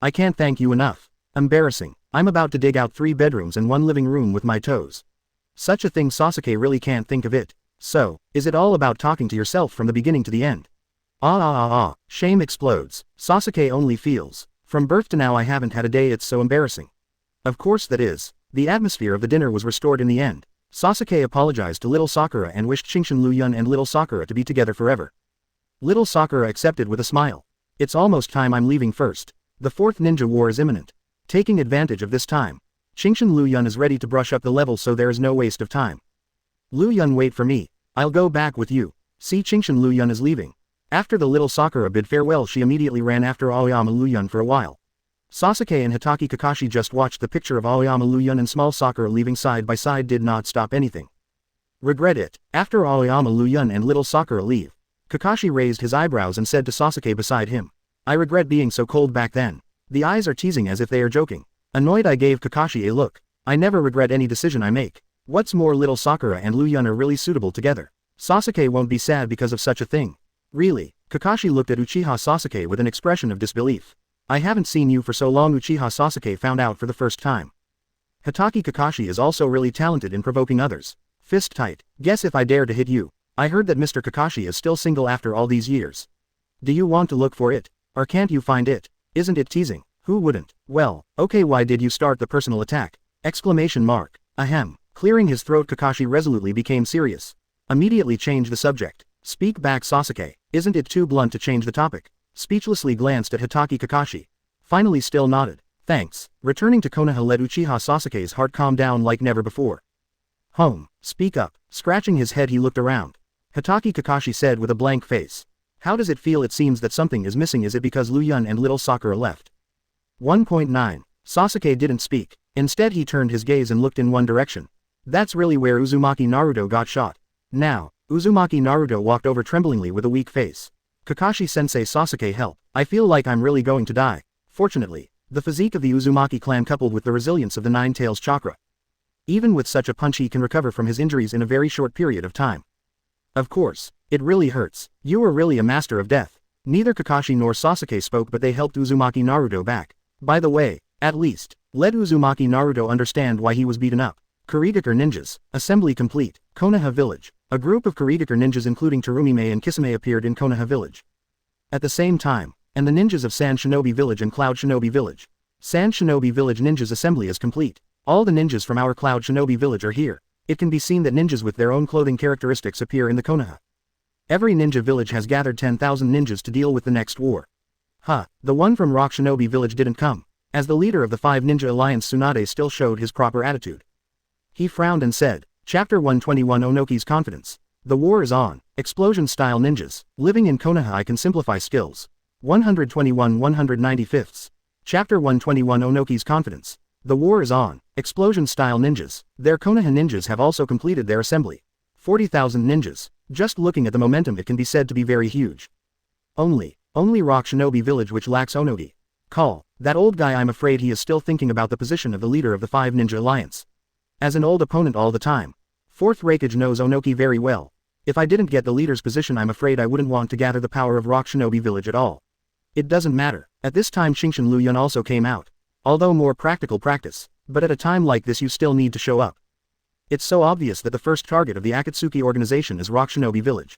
I can't thank you enough. Embarrassing. I'm about to dig out 3 bedrooms and 1 living room with my toes. Such a thing, Sasuke really can't think of it. So, is it all about talking to yourself from the beginning to the end? Shame explodes. Sasuke only feels. From birth to now I haven't had a day, it's so embarrassing. Of course that is. The atmosphere of the dinner was restored in the end. Sasuke apologized to little Sakura and wished Shinshin Liu Yun and little Sakura to be together forever. Little Sakura accepted with a smile. It's almost time I'm leaving first. The 4th ninja war is imminent. Taking advantage of this time, Shinshin Liu Yun is ready to brush up the level, so there is no waste of time. Liu Yun, wait for me. I'll go back with you. See, Shinshin Liu Yun is leaving. After the little Sakura bid farewell, she immediately ran after Aoyama Liu Yun for a while. Sasuke and Hitaki Kakashi just watched the picture of Aoyama Liu Yun and small Sakura leaving side by side, did not stop anything. Regret it. After Aoyama Liu Yun and little Sakura leave, Kakashi raised his eyebrows and said to Sasuke beside him, I regret being so cold back then. The eyes are teasing as if they are joking. Annoyed, I gave Kakashi a look. I never regret any decision I make. What's more, little Sakura and Liu Yun are really suitable together. Sasuke won't be sad because of such a thing. Really? Kakashi looked at Uchiha Sasuke with an expression of disbelief. I haven't seen you for so long, Uchiha Sasuke found out for the first time. Hitaki Kakashi is also really talented in provoking others. Fist tight. Guess if I dare to hit you. I heard that Mr. Kakashi is still single after all these years. Do you want to look for it? Or can't you find it? Isn't it teasing? Who wouldn't? Well, okay, why did you start the personal attack? Exclamation mark. Ahem. Clearing his throat, Kakashi resolutely became serious. Immediately change the subject. Speak back, Sasuke. Isn't it too blunt to change the topic? Speechlessly glanced at Hitaki Kakashi. Finally still nodded. Thanks. Returning to Konoha let Uchiha Sasuke's heart calm down like never before. Home. Speak up. Scratching his head he looked around. Hitaki Kakashi said with a blank face. How does it feel? It seems that something is missing. Is it because Liu Yun and little Sakura left? 1.9. Sasuke didn't speak. Instead he turned his gaze and looked in one direction. That's really where Uzumaki Naruto got shot. Now, Uzumaki Naruto walked over tremblingly with a weak face. Kakashi-sensei, Sasuke, help. I feel like I'm really going to die. Fortunately, the physique of the Uzumaki clan coupled with the resilience of the Nine Tails chakra. Even with such a punch he can recover from his injuries in a very short period of time. Of course, it really hurts. You were really a master of death. Neither Kakashi nor Sasuke spoke, but they helped Uzumaki Naruto back. By the way, at least, let Uzumaki Naruto understand why he was beaten up. Kurigakure ninjas. Assembly complete. Konoha Village. A group of Kurigakure ninjas including Terumime and Kisame appeared in Konoha Village. At the same time, and the ninjas of Sand Shinobi Village and Cloud Shinobi Village. Sand Shinobi Village ninjas assembly is complete. All the ninjas from our Cloud Shinobi Village are here. It can be seen that ninjas with their own clothing characteristics appear in the Konoha. Every ninja village has gathered 10,000 ninjas to deal with the next war. The one from Rock Shinobi Village didn't come, as the leader of the 5 Ninja Alliance Tsunade still showed his proper attitude. He frowned and said, Chapter 121 Onoki's Confidence. The war is on. Explosion-style ninjas. Living in Konoha I can simplify skills. 121 195ths. Chapter 121 Onoki's Confidence. The war is on. Explosion-style ninjas. Their Konoha ninjas have also completed their assembly. 40,000 ninjas. Just looking at the momentum it can be said to be very huge. Only Rock Shinobi Village which lacks Onoki. Call. That old guy I'm afraid he is still thinking about the position of the leader of the 5 Ninja Alliance. As an old opponent all the time. 4th Raikage knows Onoki very well. If I didn't get the leader's position I'm afraid I wouldn't want to gather the power of Rock Shinobi Village at all. It doesn't matter. At this time Shinshin Liu Yun also came out. Although more practical practice. But at a time like this you still need to show up. It's so obvious that the first target of the Akatsuki organization is Rock Shinobi Village.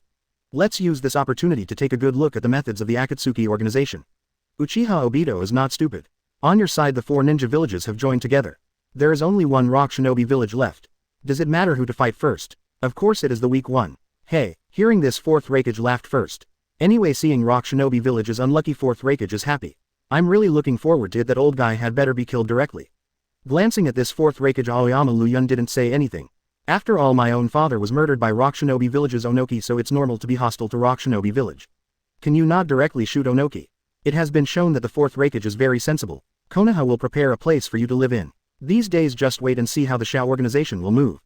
Let's use this opportunity to take a good look at the methods of the Akatsuki organization. Uchiha Obito is not stupid. On your side the 4 ninja villages have joined together. There is only one Rock Shinobi Village left. Does it matter who to fight first? Of course it is the weak one. Hey, hearing this 4th Raikage laughed first. Anyway seeing Rock Shinobi Village is unlucky 4th Raikage is happy. I'm really looking forward to it that old guy had better be killed directly. Glancing at this 4th Raikage Aoyama Liu Yun didn't say anything. After all my own father was murdered by Rock Shinobi Village's Onoki so it's normal to be hostile to Rock Shinobi Village. Can you not directly shoot Onoki? It has been shown that the 4th Raikage is very sensible. Konoha will prepare a place for you to live in. These days just wait and see how the Shao organization will move.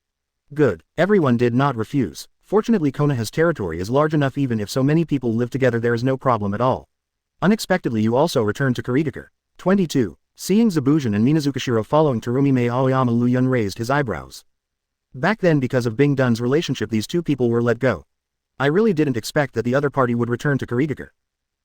Good, everyone did not refuse. Fortunately Konoha's territory is large enough even if so many people live together there is no problem at all. Unexpectedly you also returned to Kurigakure. 22. Seeing Zabujin and Minazukashiro following Terumime Aoyama Liu Yun raised his eyebrows. Back then because of Bing Dun's relationship these two people were let go. I really didn't expect that the other party would return to Kurigakure.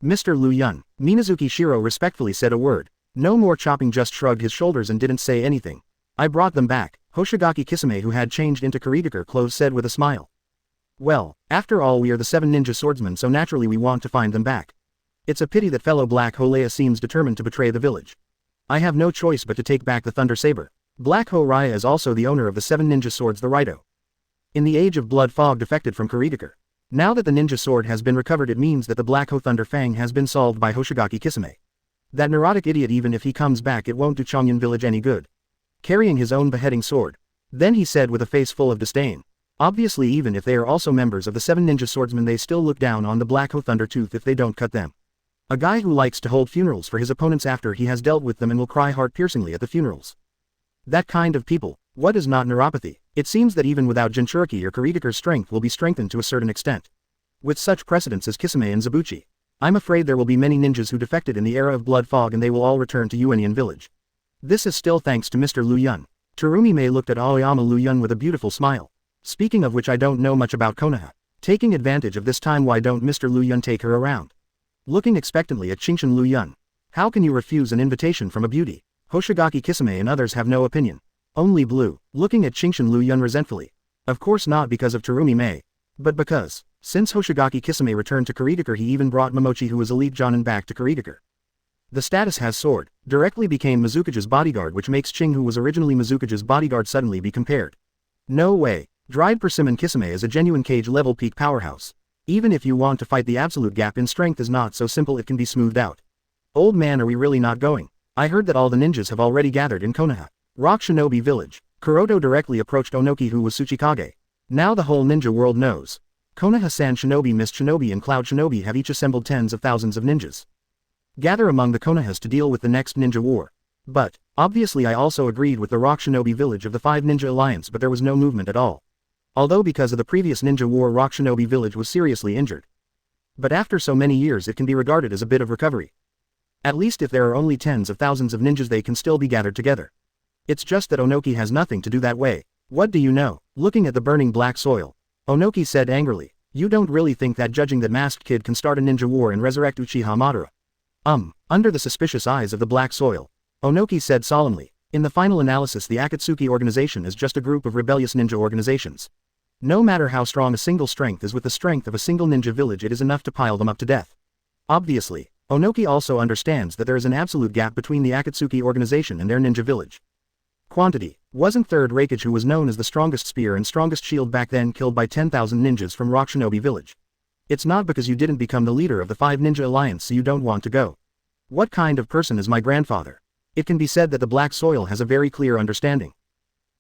Mr. Liu Yun, Minazuki Shiro respectfully said a word. No more chopping just shrugged his shoulders and didn't say anything. I brought them back, Hoshigaki Kisame who had changed into Kurigakure clothes said with a smile. Well, after all we are the 7 ninja swordsmen so naturally we want to find them back. It's a pity that fellow Black Holea seems determined to betray the village. I have no choice but to take back the Thunder Saber. Black Ho Raya is also the owner of the 7 ninja swords the Raito. In the age of blood fog defected from Kurigakure. Now that the ninja sword has been recovered it means that the Black Ho Thunder Fang has been solved by Hoshigaki Kisame. That neurotic idiot even if he comes back it won't do Chongyun village any good. Carrying his own beheading sword. Then he said with a face full of disdain. Obviously even if they are also members of the 7 ninja swordsmen they still look down on the Black Ho Thunder Tooth if they don't cut them. A guy who likes to hold funerals for his opponents after he has dealt with them and will cry heart-piercingly at the funerals. That kind of people. What is not neuropathy? It seems that even without Jinchuriki your Kurigakare's strength will be strengthened to a certain extent. With such precedents as Kisame and Zabuchi. I'm afraid there will be many ninjas who defected in the era of blood fog and they will all return to Yuanian village. This is still thanks to Mr. Liu Yun. Terumime looked at Aoyama Liu Yun with a beautiful smile. Speaking of which I don't know much about Konoha. Taking advantage of this time why don't Mr. Liu Yun take her around? Looking expectantly at Shinshin Liu Yun. How can you refuse an invitation from a beauty? Hoshigaki Kisame and others have no opinion. Only Blue, looking at Shinshin Liu Yun resentfully. Of course not because of Terumime. But because, since Hoshigaki Kisame returned to Kurigakure he even brought Momochi who was elite Jonin back to Kurigakure. The status has soared, directly became Mizukage's bodyguard which makes Ching who was originally Mizukage's bodyguard suddenly be compared. No way, dried persimmon Kisame is a genuine cage level peak powerhouse. Even if you want to fight the absolute gap in strength is not so simple it can be smoothed out. Old man are we really not going? I heard that all the ninjas have already gathered in Konoha. Rock Shinobi Village. Kuroto directly approached Onoki who was Tsuchikage. Now the whole ninja world knows. Konoha Sand Shinobi, Mist Shinobi and Cloud Shinobi have each assembled tens of thousands of ninjas. Gather among the Konohas to deal with the next ninja war. But, obviously I also agreed with the Rock Shinobi Village of the 5 Ninja Alliance but there was no movement at all. Although because of the previous ninja war Rock Shinobi Village was seriously injured. But after so many years it can be regarded as a bit of recovery. At least if there are only tens of thousands of ninjas they can still be gathered together. It's just that Onoki has nothing to do that way. What do you know? Looking at the burning black soil. Onoki said angrily, you don't really think that judging that Masked Kid can start a ninja war and resurrect Uchiha Madara? Under the suspicious eyes of the black soil. Onoki said solemnly, in the final analysis the Akatsuki organization is just a group of rebellious ninja organizations. No matter how strong a single strength is, with the strength of a single ninja village, it is enough to pile them up to death. Obviously, Onoki also understands that there is an absolute gap between the Akatsuki organization and their ninja village. Quantity. Wasn't Third Raikage, who was known as the strongest spear and strongest shield back then, killed by 10,000 ninjas from Rock Shinobi Village? It's not because you didn't become the leader of the 5 Ninja Alliance so you don't want to go. What kind of person is my grandfather? It can be said that the Black Soil has a very clear understanding.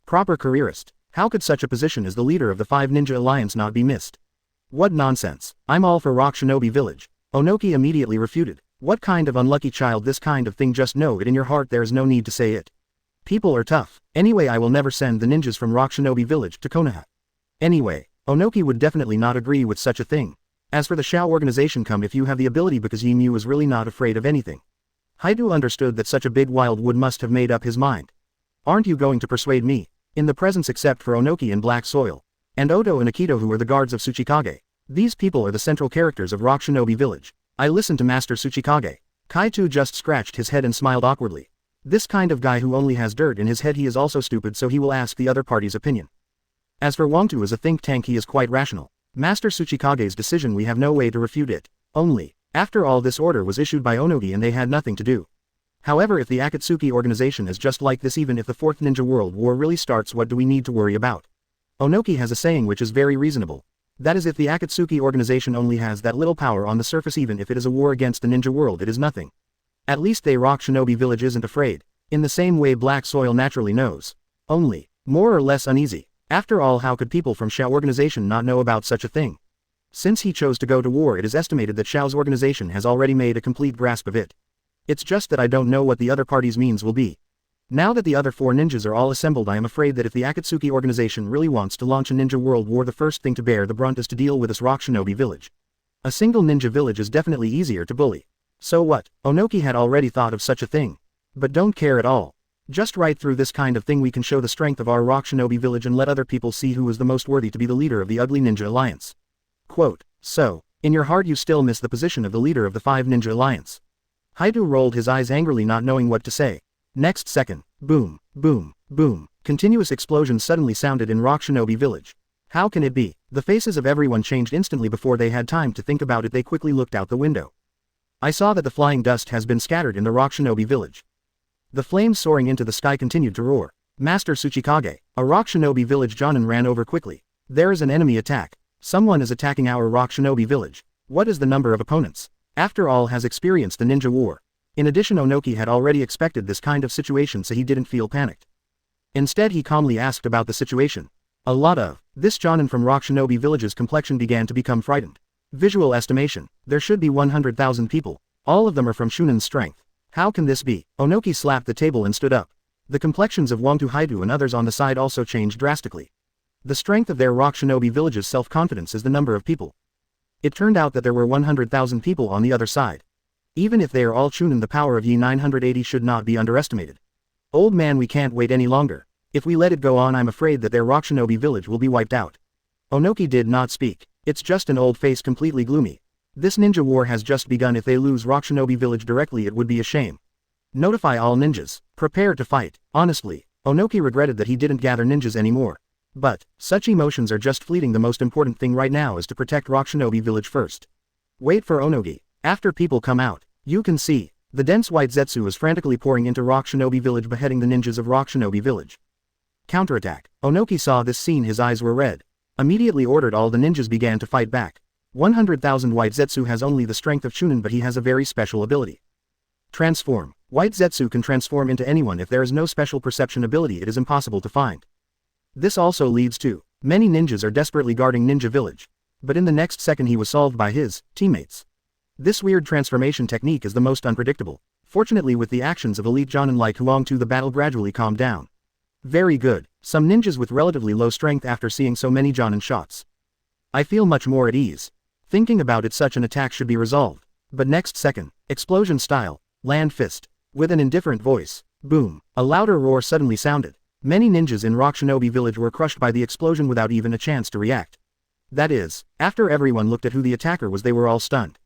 Proper careerist. How could such a position as the leader of the 5 Ninja Alliance not be missed? What nonsense. I'm all for Rock Shinobi Village. Onoki immediately refuted. What kind of unlucky child, this kind of thing, just know it in your heart, there is no need to say it. People are tough. Anyway, I will never send the ninjas from Rock Shinobi Village to Konoha. Anyway, Onoki would definitely not agree with such a thing. As for the Shao organization, come if you have the ability, because Yimu was really not afraid of anything. Haidu understood that such a big wild wood must have made up his mind. Aren't you going to persuade me? In the presence except for Onoki and Black Soil, and Oto and Akito, who are the guards of Tsuchikage. These people are the central characters of Rock Shinobi Village. I listened to Master Tsuchikage. Kaito just scratched his head and smiled awkwardly. This kind of guy who only has dirt in his head, he is also stupid, so he will ask the other party's opinion. As for Wangtu as a think tank, he is quite rational. Master Tsuchikage's decision, we have no way to refute it. Only, after all, this order was issued by Onogi and they had nothing to do. However, if the Akatsuki organization is just like this, even if the 4th Ninja World War really starts, what do we need to worry about? Onoki has a saying which is very reasonable. That is, if the Akatsuki organization only has that little power on the surface, even if it is a war against the ninja world, it is nothing. At least they Rock Shinobi Village isn't afraid. In the same way Black Soil naturally knows. Only, more or less uneasy. After all, how could people from Shao organization not know about such a thing? Since he chose to go to war, it is estimated that Shao's organization has already made a complete grasp of it. It's just that I don't know what the other party's means will be. Now that the other 4 ninjas are all assembled, I am afraid that if the Akatsuki organization really wants to launch a ninja world war, the first thing to bear the brunt is to deal with this Rock Shinobi Village. A single ninja village is definitely easier to bully. So what? Onoki had already thought of such a thing. But don't care at all. Just right through this kind of thing we can show the strength of our Rock Shinobi Village and let other people see who is the most worthy to be the leader of the ugly ninja alliance. Quote, so, in your heart you still miss the position of the leader of the 5 Ninja Alliance. Haidu rolled his eyes angrily, not knowing what to say. Next second, boom, boom, boom, continuous explosions suddenly sounded in Rock Shinobi Village. How can it be? The faces of everyone changed instantly. Before they had time to think about it, they quickly looked out the window. I saw that the flying dust has been scattered in the Rock Shinobi Village. The flames soaring into the sky continued to roar. Master Tsuchikage, a Rock Shinobi Village Jonin ran over quickly. There is an enemy attack. Someone is attacking our Rock Shinobi Village. What is the number of opponents? After all, has experienced the ninja war. In addition, Onoki had already expected this kind of situation, so he didn't feel panicked. Instead, he calmly asked about the situation. A lot of this Jonin from Rock Shinobi Village's complexion began to become frightened. Visual estimation, there should be 100,000 people. All of them are from Shunan's strength. How can this be? Onoki slapped the table and stood up. The complexions of Wangtu, Haidu and others on the side also changed drastically. The strength of their Rock Shinobi Village's self-confidence is the number of people. It turned out that there were 100,000 people on the other side. Even if they are all Chunin, the power of Yi 980 should not be underestimated. Old man, we can't wait any longer. If we let it go on, I'm afraid that their Rock Shinobi Village will be wiped out. Onoki did not speak. It's just an old face, completely gloomy. This ninja war has just begun. If they lose Rock Shinobi Village directly, it would be a shame. Notify all ninjas. Prepare to fight. Honestly, Onoki regretted that he didn't gather ninjas anymore. But, such emotions are just fleeting. The most important thing right now is to protect Rock Shinobi Village first. Wait for Onogi. After people come out, you can see, the dense white Zetsu is frantically pouring into Rock Shinobi Village, beheading the ninjas of Rock Shinobi Village. Counterattack. Onoki saw this scene, his eyes were red. Immediately ordered all the ninjas began to fight back. 100,000 White Zetsu has only the strength of Chunin, but he has a very special ability. Transform. White Zetsu can transform into anyone. If there is no special perception ability, it is impossible to find. This also leads to, many ninjas are desperately guarding Ninja Village. But in the next second he was solved by his teammates. This weird transformation technique is the most unpredictable. Fortunately, with the actions of elite Jonin like Huangtu, the battle gradually calmed down. Very good. Some ninjas with relatively low strength after seeing so many Jonin shots. I feel much more at ease. Thinking about it, such an attack should be resolved. But next second, explosion style, land fist. With an indifferent voice, boom, a louder roar suddenly sounded. Many ninjas in Rock Shinobi Village were crushed by the explosion without even a chance to react. That is, after everyone looked at who the attacker was, they were all stunned.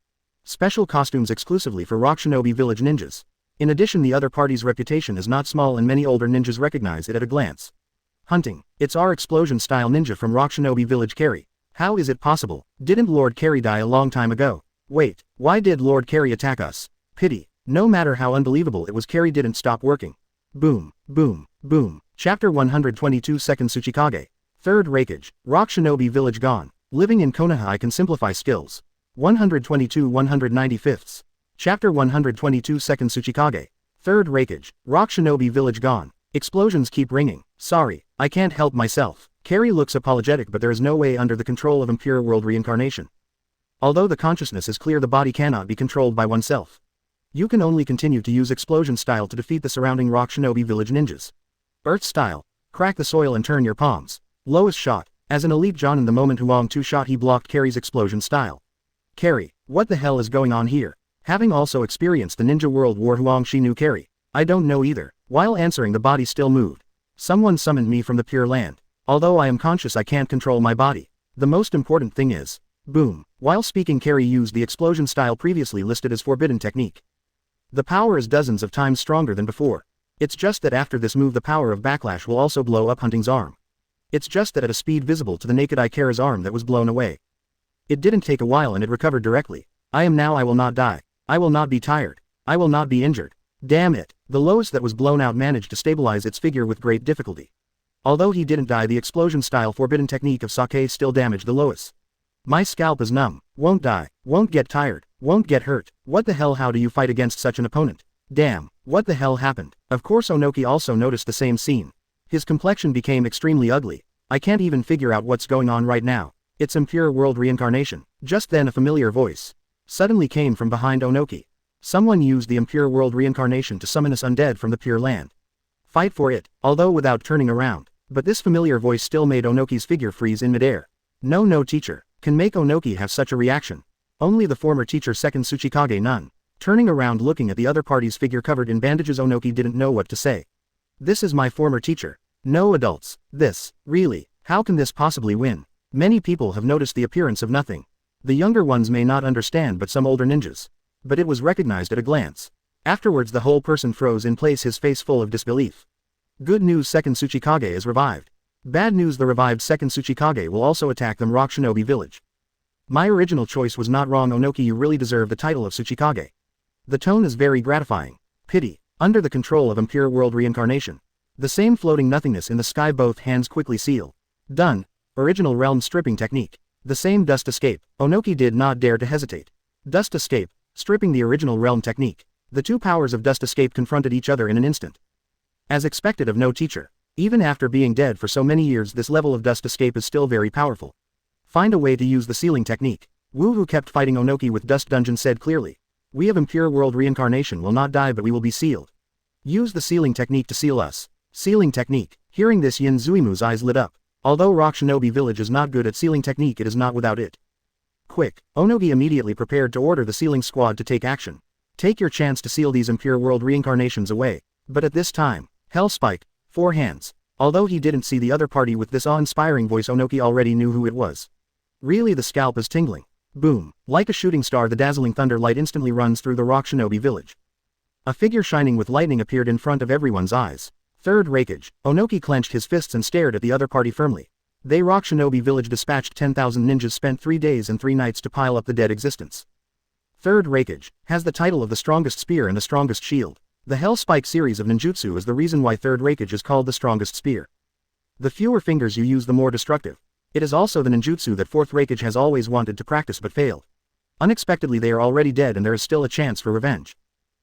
Special costumes exclusively for Rock Shinobi Village ninjas. In addition, the other party's reputation is not small and many older ninjas recognize it at a glance. Hunting. It's our explosion-style ninja from Rock Shinobi Village Carry. How is it possible? Didn't Lord Carry die a long time ago? Wait, why did Lord Carry attack us? Pity. No matter how unbelievable it was, Carry didn't stop working. Boom, boom, boom. Chapter 122 Second Tsuchikage. Third Raikage. Rock Shinobi Village gone. Living in Konoha I can simplify skills. 122-195. Chapter 122 Second Tsuchikage. Third Raikage. Rock Shinobi Village gone. Explosions keep ringing. Sorry, I can't help myself. Carry looks apologetic, but there is no way under the control of impure world reincarnation. Although the consciousness is clear, the body cannot be controlled by oneself. You can only continue to use explosion style to defeat the surrounding Rock Shinobi Village ninjas. Earth style. Crack the soil and turn your palms. Lowest shot. As an elite Jonin, the moment Huang Tu shot, he blocked Carry's explosion style. Carry, what the hell is going on here? Having also experienced the Ninja World War, Huang Shi knew Carry. I don't know either. While answering, the body still moved. Someone summoned me from the Pure Land. Although I am conscious, I can't control my body. The most important thing is, boom. While speaking, Carry used the explosion style previously listed as forbidden technique. The power is dozens of times stronger than before. It's just that after this move, the power of backlash will also blow up Hunting's arm. It's just that at a speed visible to the naked eye, Kara's arm that was blown away. It didn't take a while and it recovered directly. I will not die. I will not be tired. I will not be injured. Damn it. The Lois that was blown out managed to stabilize its figure with great difficulty. Although he didn't die, the explosion style forbidden technique of Sake still damaged the Lois. My scalp is numb. Won't die. Won't get tired. Won't get hurt. What the hell? How do you fight against such an opponent? Damn. What the hell happened? Of course Onoki also noticed the same scene. His complexion became extremely ugly. I can't even figure out what's going on right now. It's impure world reincarnation. Just then a familiar voice suddenly came from behind Onoki. Someone used the impure world reincarnation to summon us undead from the Pure Land. Fight for it, although without turning around. But this familiar voice still made Onoki's figure freeze in midair. No teacher can make Onoki have such a reaction. Only the former teacher, Second Tsuchikage Nun. Turning around looking at the other party's figure covered in bandages, Onoki didn't know what to say. This is my former teacher. No adults. This, really, how can this possibly win? Many people have noticed the appearance of nothing. The younger ones may not understand, but some older ninjas. But it was recognized at a glance. Afterwards the whole person froze in place, his face full of disbelief. Good news, Second Tsuchikage is revived. Bad news, the revived Second Tsuchikage will also attack them Rock Shinobi Village. My original choice was not wrong, Onoki, you really deserve the title of Tsuchikage. The tone is very gratifying. Pity. Under the control of impure world reincarnation. The same floating nothingness in the sky, both hands quickly seal. Done. Original realm stripping technique. The same dust escape. Onoki did not dare to hesitate. Dust escape, stripping the original realm technique. The two powers of dust escape confronted each other in an instant. As expected of no teacher. Even after being dead for so many years, this level of dust escape is still very powerful. Find a way to use the sealing technique. Wu, who kept fighting Onoki with Dust Dungeon, said clearly. We of impure world reincarnation will not die, but we will be sealed. Use the sealing technique to seal us. Sealing technique. Hearing this, Yin Zuimu's eyes lit up. Although Rock Shinobi Village is not good at sealing technique, it is not without it. Quick. Onoki immediately prepared to order the sealing squad to take action. Take your chance to seal these impure world reincarnations away. But at this time, Hell Spike, 4 hands. Although he didn't see the other party with this awe-inspiring voice, Onoki already knew who it was. Really, the scalp is tingling. Boom. Like a shooting star, the dazzling thunder light instantly runs through the Rock Shinobi Village. A figure shining with lightning appeared in front of everyone's eyes. Third Raikage. Onoki clenched his fists and stared at the other party firmly. They Rock Shinobi Village dispatched 10,000 ninjas, spent 3 days and 3 nights to pile up the dead existence. Third Raikage has the title of the strongest spear and the strongest shield. The Hell Spike series of ninjutsu is the reason why Third Raikage is called the strongest spear. The fewer fingers you use, the more destructive. It is also the ninjutsu that Fourth Raikage has always wanted to practice but failed. Unexpectedly they are already dead and there is still a chance for revenge.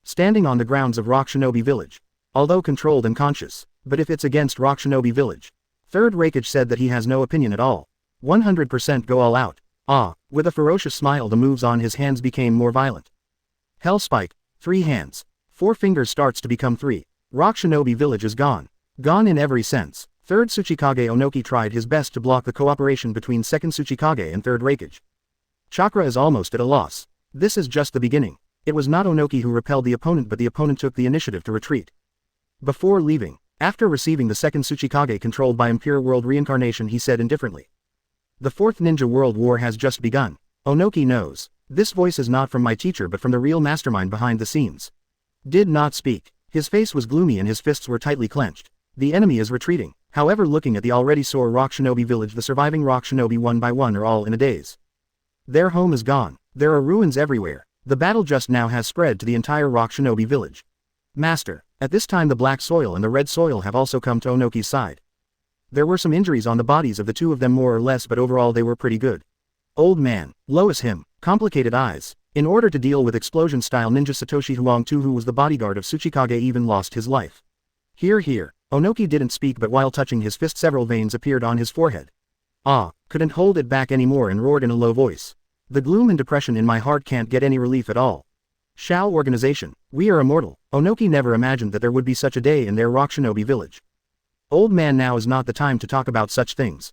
Standing on the grounds of Rock Shinobi Village. Although controlled and conscious, but if it's against Rock Shinobi Village. Third Raikage said that he has no opinion at all. 100% go all out. With a ferocious smile, the moves on his hands became more violent. Hell Spike, 3 hands. 4 fingers starts to become 3. Rock Shinobi Village is gone. Gone in every sense. Third Tsuchikage Onoki tried his best to block the cooperation between Second Tsuchikage and Third Raikage. Chakra is almost at a loss. This is just the beginning. It was not Onoki who repelled the opponent, but the opponent took the initiative to retreat. Before leaving, after receiving the Second Tsuchikage controlled by impure world reincarnation, he said indifferently. The Fourth Ninja World War has just begun. Onoki knows. This voice is not from my teacher but from the real mastermind behind the scenes. Did not speak. His face was gloomy and his fists were tightly clenched. The enemy is retreating. However, looking at the already sore rock shinobi village, the surviving rock shinobi one by one are all in a daze. Their home is gone. There are ruins everywhere. The battle just now has spread to the entire rock shinobi village. Master. At this time the black soil and the red soil have also come to Onoki's side. There were some injuries on the bodies of the two of them more or less, but overall they were pretty good. Old man. Low as him. Complicated eyes. In order to deal with explosion-style ninja, Satoshi Huang-tu, who was the bodyguard of Tsuchikage, even lost his life. Here. Onoki didn't speak, but while touching his fist several veins appeared on his forehead. Couldn't hold it back anymore and roared in a low voice. The gloom and depression in my heart can't get any relief at all. Shao organization. We are immortal. Onoki never imagined that there would be such a day in their rock shinobi village. Old man, now is not the time to talk about such things.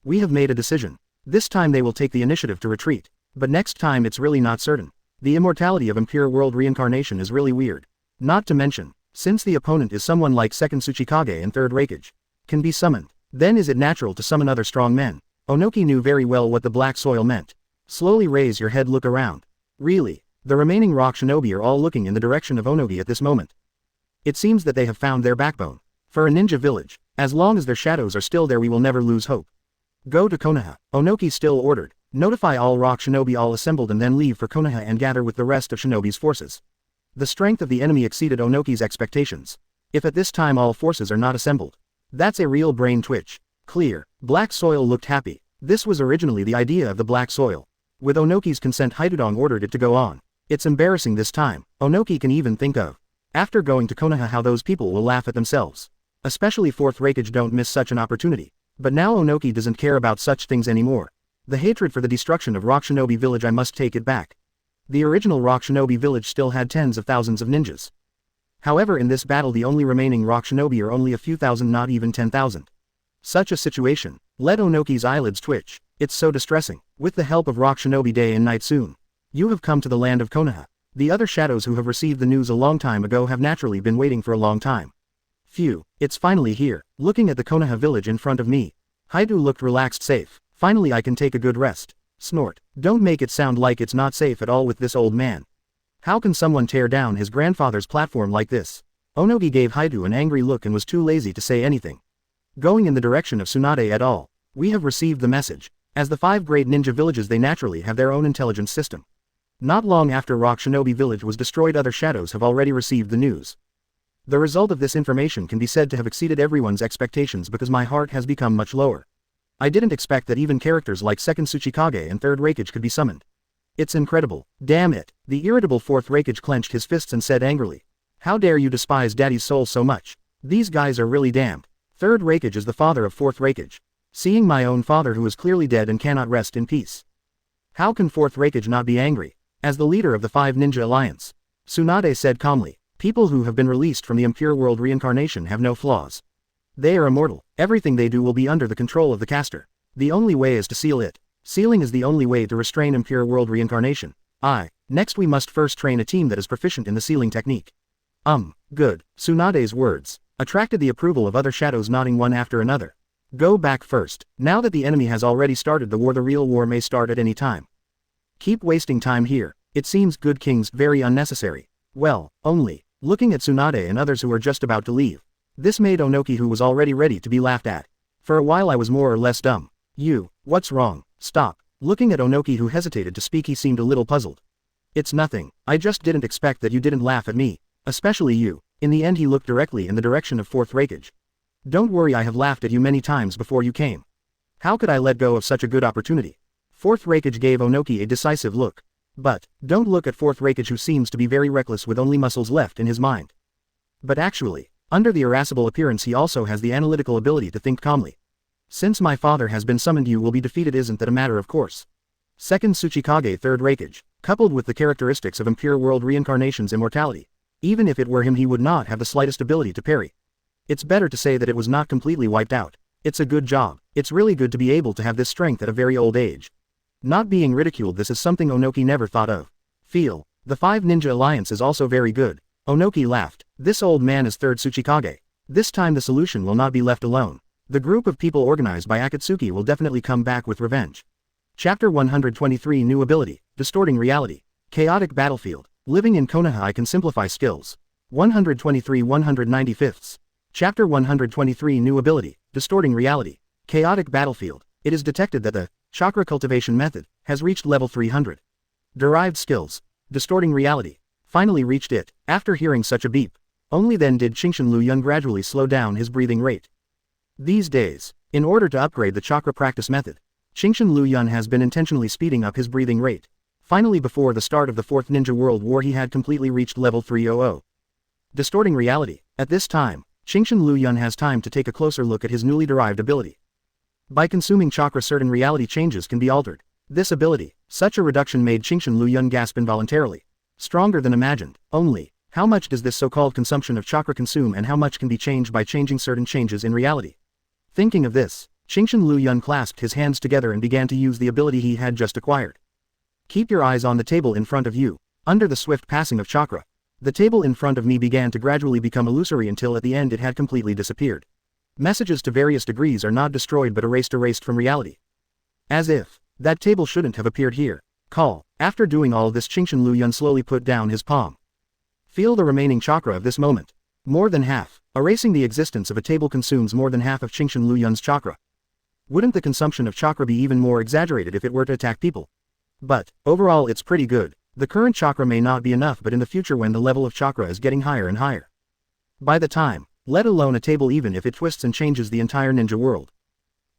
We have made a decision. This time they will take the initiative to retreat. But next time it's really not certain. The immortality of impure world reincarnation is really weird. Not to mention, since the opponent is someone like second Tsuchikage and third Raikage, can be summoned, then is it natural to summon other strong men? Onoki knew very well what the black soil meant. Slowly raise your head, look around. Really? The remaining rock shinobi are all looking in the direction of Onoki at this moment. It seems that they have found their backbone. For a ninja village, as long as their shadows are still there, we will never lose hope. Go to Konoha. Onoki still ordered. Notify all rock shinobi all assembled and then leave for Konoha and gather with the rest of shinobi's forces. The strength of the enemy exceeded Onoki's expectations. If at this time all forces are not assembled, that's a real brain twitch. Clear. Black soil looked happy. This was originally the idea of the black soil. With Onoki's consent, Haidudong ordered it to go on. It's embarrassing this time. Onoki can even think of, after going to Konoha, how those people will laugh at themselves. Especially fourth Raikage don't miss such an opportunity. But now Onoki doesn't care about such things anymore. The hatred for the destruction of rock shinobi village, I must take it back. The original rock shinobi village still had tens of thousands of ninjas. However, in this battle the only remaining rock shinobi are only a few thousand, not even 10,000. Such a situation let Onoki's eyelids twitch. It's so distressing. With the help of rock shinobi, day and night soon. You have come to the land of Konoha. The other shadows who have received the news a long time ago have naturally been waiting for a long time. Phew, it's finally here. Looking at the Konoha village in front of me, Haidu looked relaxed, safe. Finally I can take a good rest. Snort. Don't make it sound like it's not safe at all with this old man. How can someone tear down his grandfather's platform like this? Onoki gave Haidu an angry look and was too lazy to say anything. Going in the direction of Tsunade et al. We have received the message. As the 5 great ninja villages, they naturally have their own intelligence system. Not long after rock shinobi village was destroyed, other shadows have already received the news. The result of this information can be said to have exceeded everyone's expectations, because my heart has become much lower. I didn't expect that even characters like second Tsuchikage and third Raikage could be summoned. It's incredible. Damn it. The irritable fourth Raikage clenched his fists and said angrily. How dare you despise daddy's soul so much? These guys are really damned. Third Raikage is the father of fourth Raikage. Seeing my own father who is clearly dead and cannot rest in peace. How can fourth Raikage not be angry? As the leader of the 5 Ninja Alliance, Tsunade said calmly, people who have been released from the impure world reincarnation have no flaws. They are immortal. Everything they do will be under the control of the caster. The only way is to seal it. Sealing is the only way to restrain impure world reincarnation. Next we must first train a team that is proficient in the sealing technique. Good. Tsunade's words attracted the approval of other shadows, nodding one after another. Go back first. Now that the enemy has already started the war, the real war may start at any time. Keep wasting time here. It seems, good kings, very unnecessary. Well, only. Looking at Tsunade and others who were just about to leave. This made Onoki, who was already ready to be laughed at. For a while I was more or less dumb. What's wrong? Stop. Looking at Onoki, who hesitated to speak, he seemed a little puzzled. It's nothing. I just didn't expect that you didn't laugh at me. Especially you. In the end he looked directly in the direction of fourth Raikage. Don't worry, I have laughed at you many times before you came. How could I let go of such a good opportunity? Fourth Raikage gave Onoki a decisive look. But, don't look at fourth Raikage, who seems to be very reckless with only muscles left in his mind. But actually, under the irascible appearance, he also has the analytical ability to think calmly. Since my father has been summoned, you will be defeated. Isn't that a matter of course? Second Tsuchikage, third Raikage, coupled with the characteristics of impure world reincarnation's immortality. Even if it were him, he would not have the slightest ability to parry. It's better to say that it was not completely wiped out. It's a good job. It's really good to be able to have this strength at a very old age. Not being ridiculed, this is something Onoki never thought of. Feel. The 5 Ninja Alliance is also very good. Onoki laughed. This old man is third Tsuchikage. This time the solution will not be left alone. The group of people organized by Akatsuki will definitely come back with revenge. Chapter 123, New Ability, Distorting Reality. Chaotic Battlefield. Living in Konoha, I can simplify skills. 123 195. Chapter 123 New Ability, Distorting Reality. Chaotic Battlefield. It is detected that the Chakra cultivation method has reached level 300. Derived skills. Distorting reality. Finally reached it. After hearing such a beep, only then did Qingshan Liu Yun gradually slow down his breathing rate. These days, in order to upgrade the chakra practice method, Qingshan Liu Yun has been intentionally speeding up his breathing rate. Finally, before the start of the Fourth Ninja World War, he had completely reached level 300. Distorting reality. At this time, Qingshan Liu Yun has time to take a closer look at his newly derived ability. By consuming chakra, certain reality changes can be altered. This ability, such a reduction made Qingshan Liu Yun gasp involuntarily. Stronger than imagined. Only, how much does this so-called consumption of chakra consume, and how much can be changed by changing certain changes in reality? Thinking of this, Qingshan Liu Yun clasped his hands together and began to use the ability he had just acquired. Keep your eyes on the table in front of you. Under the swift passing of chakra, the table in front of me began to gradually become illusory until at the end it had completely disappeared. Messages to various degrees are not destroyed but erased from reality. As if that table shouldn't have appeared here. Call. After doing all this, Qingshan Liu Yun slowly put down his palm. Feel the remaining chakra of this moment. More than half. Erasing the existence of a table consumes more than half of Qingshan Liu Yun's chakra. Wouldn't the consumption of chakra be even more exaggerated if it were to attack people? But, overall it's pretty good. The current chakra may not be enough, but in the future when the level of chakra is getting higher and higher. By the time, let alone a table, even if it twists and changes the entire ninja world,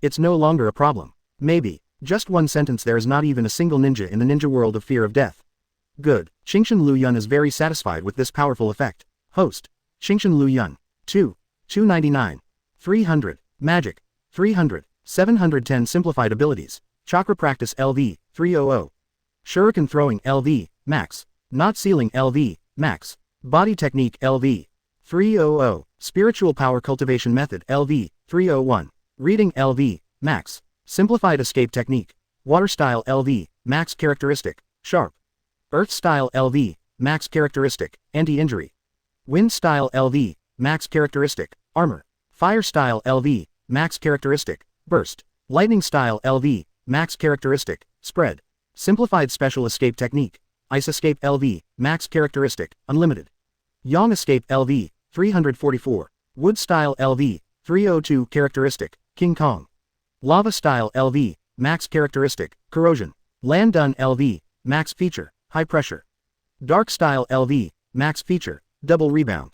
it's no longer a problem. Maybe, just one sentence, there is not even a single ninja in the ninja world of fear of death. Good. Qingshan Liu Yun is very satisfied with this powerful effect. Host. Qingshan Liu Yun. 299. 300. Magic. 300. 710 Simplified Abilities. Chakra Practice LV. 300. Shuriken Throwing LV. Max. Knot Sealing LV. Max. Body Technique LV. 300. Spiritual Power Cultivation Method LV. 301. Reading LV. Max. Simplified Escape Technique. Water Style LV. Max Characteristic. Sharp. Earth Style LV. Max Characteristic. Anti-injury. Wind Style LV. Max Characteristic. Armor. Fire Style LV. Max Characteristic. Burst. Lightning Style LV. Max Characteristic. Spread. Simplified Special Escape Technique. Ice Escape LV. Max Characteristic. Unlimited. Yang Escape LV. 344. Wood Style LV. 302 Characteristic. King Kong. Lava Style LV. Max Characteristic. Corrosion. Land Done LV. Max Feature. High Pressure. Dark Style LV. Max Feature. Double Rebound.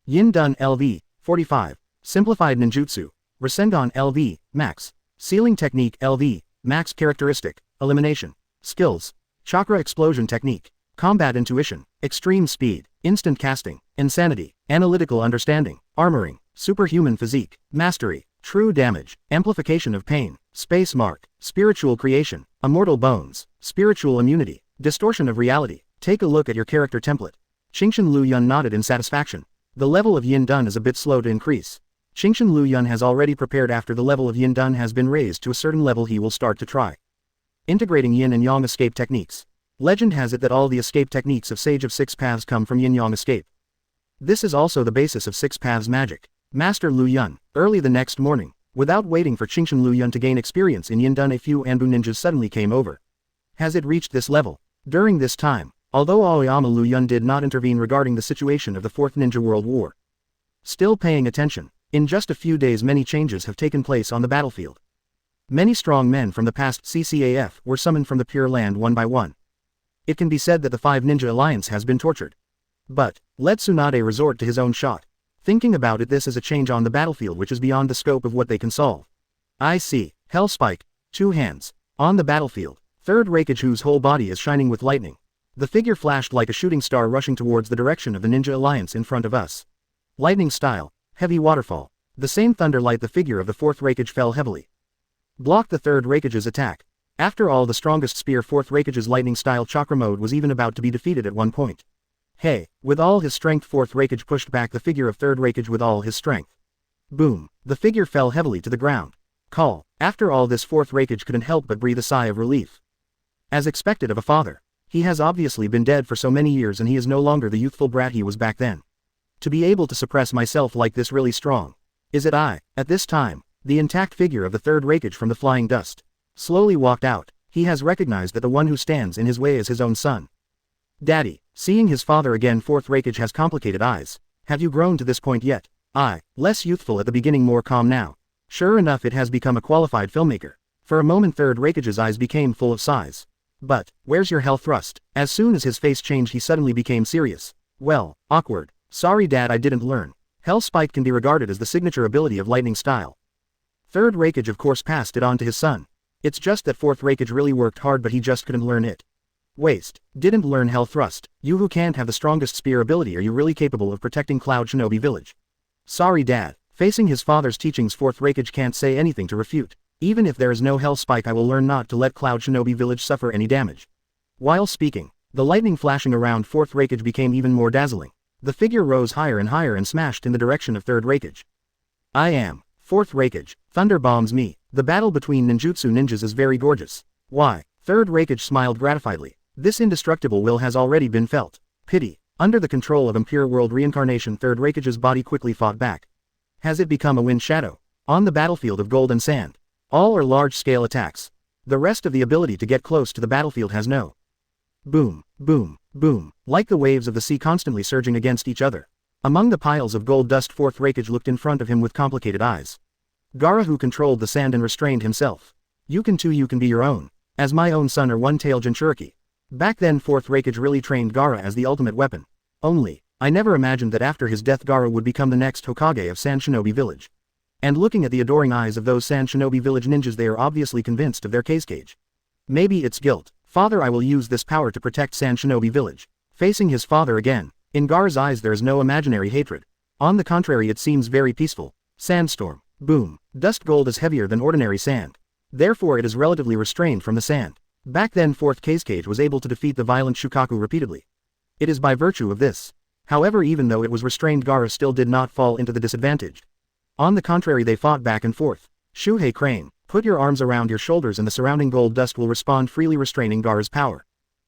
Yin Done LV. 45. Simplified Ninjutsu. Rasengan LV. Max. Sealing Technique LV. Max Characteristic. Elimination. Skills. Chakra Explosion Technique. Combat Intuition. Extreme Speed. Instant Casting. Insanity. Analytical Understanding. Armoring. Superhuman Physique. Mastery. True Damage. Amplification of Pain. Space Mark. Spiritual Creation. Immortal Bones. Spiritual Immunity. Distortion of Reality. Take a look at your character template. Qingshan Liu Yun nodded in satisfaction. The level of Yin Dun is a bit slow to increase. Qingshan Liu Yun has already prepared. After the level of Yin Dun has been raised to a certain level, he will start to try integrating Yin and Yang escape techniques. Legend has it that all the escape techniques of Sage of Six Paths come from Yin-Yang escape. This is also the basis of Six Paths magic. Master Liu Yun. Early the next morning, without waiting for Qingshan Liu Yun to gain experience in Yin Dun, a few Anbu ninjas suddenly came over. Has it reached this level? During this time, although Aoyama Liu Yun did not intervene regarding the situation of the Fourth Ninja World War, still paying attention, in just a few days many changes have taken place on the battlefield. Many strong men from the past CCAF were summoned from the Pure Land one by one. It can be said that the Five Ninja Alliance has been tortured. But, let Tsunade resort to his own shot. Thinking about it, this is a change on the battlefield which is beyond the scope of what they can solve. I see. Hellspike. 2 hands. On the battlefield. Third Raikage, whose whole body is shining with lightning. The figure flashed like a shooting star, rushing towards the direction of the Ninja Alliance in front of us. Lightning style. Heavy waterfall. The same thunderlight, the figure of the fourth Raikage fell heavily. Blocked the third Raikage's attack. After all, the strongest spear fourth Raikage's lightning style chakra mode was even about to be defeated at one point. Hey, with all his strength, fourth Raikage pushed back the figure of third Raikage with all his strength. Boom. The figure fell heavily to the ground. Call. After all this, fourth Raikage couldn't help but breathe a sigh of relief. As expected of a father. He has obviously been dead for so many years and he is no longer the youthful brat he was back then. To be able to suppress myself like this, really strong. Is it I? At this time, the intact figure of the third Raikage from the flying dust slowly walked out. He has recognized that the one who stands in his way is his own son. Daddy. Seeing his father again, fourth Raikage has complicated eyes. Have you grown to this point yet? Less youthful at the beginning, more calm now. Sure enough, it has become a qualified filmmaker. For a moment Third Raikage's eyes became full of sighs. But, where's your hell thrust? As soon as his face changed he suddenly became serious. Well, awkward. Sorry dad, I didn't learn. Hell Spike can be regarded as the signature ability of lightning style. Third Raikage of course passed it on to his son. It's just that Fourth Raikage really worked hard but he just couldn't learn it. Waste. Didn't learn Hell Thrust. You who can't have the strongest spear ability, are you really capable of protecting Cloud Shinobi Village? Sorry dad. Facing his father's teachings, Fourth Raikage can't say anything to refute. Even if there is no Hell Spike, I will learn not to let Cloud Shinobi Village suffer any damage. While speaking, the lightning flashing around Fourth Raikage became even more dazzling. The figure rose higher and higher and smashed in the direction of Third Raikage. I am Fourth Raikage. Thunder bombs me. The battle between ninjutsu ninjas is very gorgeous. Why? Third Raikage smiled gratifiedly. This indestructible will has already been felt. Pity. Under the control of Impure World Reincarnation, Third Raikage's body quickly fought back. Has it become a wind shadow? On the battlefield of gold and sand. All are large-scale attacks. The rest of the ability to get close to the battlefield has no. Boom, boom, boom, like the waves of the sea constantly surging against each other. Among the piles of gold dust, Fourth Raikage looked in front of him with complicated eyes. Gaara, who controlled the sand and restrained himself. You can too, you can be your own. As my own son or one-tailed Jinchuriki. Back then Fourth Raikage really trained Gaara as the ultimate weapon. Only, I never imagined that after his death Gaara would become the next Hokage of Sand Shinobi Village. And looking at the adoring eyes of those Sand Shinobi Village ninjas, they are obviously convinced of their cage. Maybe it's guilt. Father, I will use this power to protect Sand Shinobi Village. Facing his father again. In Gaara's eyes there is no imaginary hatred. On the contrary, it seems very peaceful. Sandstorm. Boom. Dust gold is heavier than ordinary sand. Therefore it is relatively restrained from the sand. Back then Fourth Kage was able to defeat the violent Shukaku repeatedly. It is by virtue of this. However, even though it was restrained, Gaara still did not fall into the disadvantage. On the contrary, they fought back and forth. Shuhei Crane, put your arms around your shoulders and the surrounding gold dust will respond freely, restraining Gaara's power.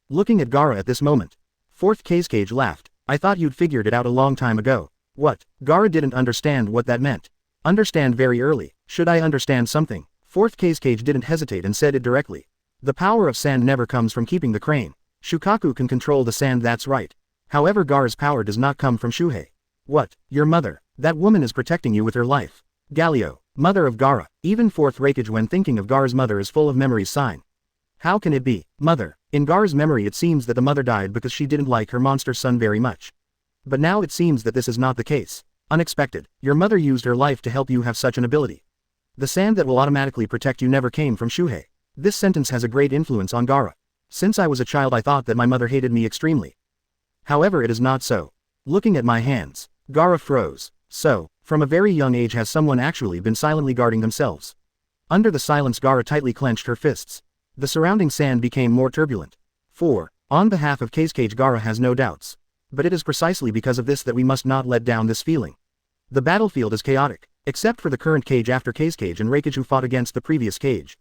Looking at Gaara at this moment, Fourth Kage laughed. I thought you'd figured it out a long time ago. What? Gaara didn't understand what that meant. Understand very early. Should I understand something? Fourth Kage didn't hesitate and said it directly. The power of sand never comes from keeping the crane. Shukaku can control the sand, that's right. However, Gaara's power does not come from Shuhei. What? Your mother? That woman is protecting you with her life. Galio, mother of Gaara. Even Fourth Raikage, when thinking of Gaara's mother, is full of memories. Sign. How can it be? Mother. In Gaara's memory it seems that the mother died because she didn't like her monster son very much. But now it seems that this is not the case. Unexpected. Your mother used her life to help you have such an ability. The sand that will automatically protect you never came from Shuhei. This sentence has a great influence on Gaara. Since I was a child I thought that my mother hated me extremely. However, it is not so. Looking at my hands, Gaara froze. So, from a very young age has someone actually been silently guarding themselves? Under the silence Gaara tightly clenched her fists. The surrounding sand became more turbulent. 4. On behalf of Kage, Gaara has no doubts. But it is precisely because of this that we must not let down this feeling. The battlefield is chaotic, except for the current Kage. After Kage and Raikage, who fought against the previous Kage,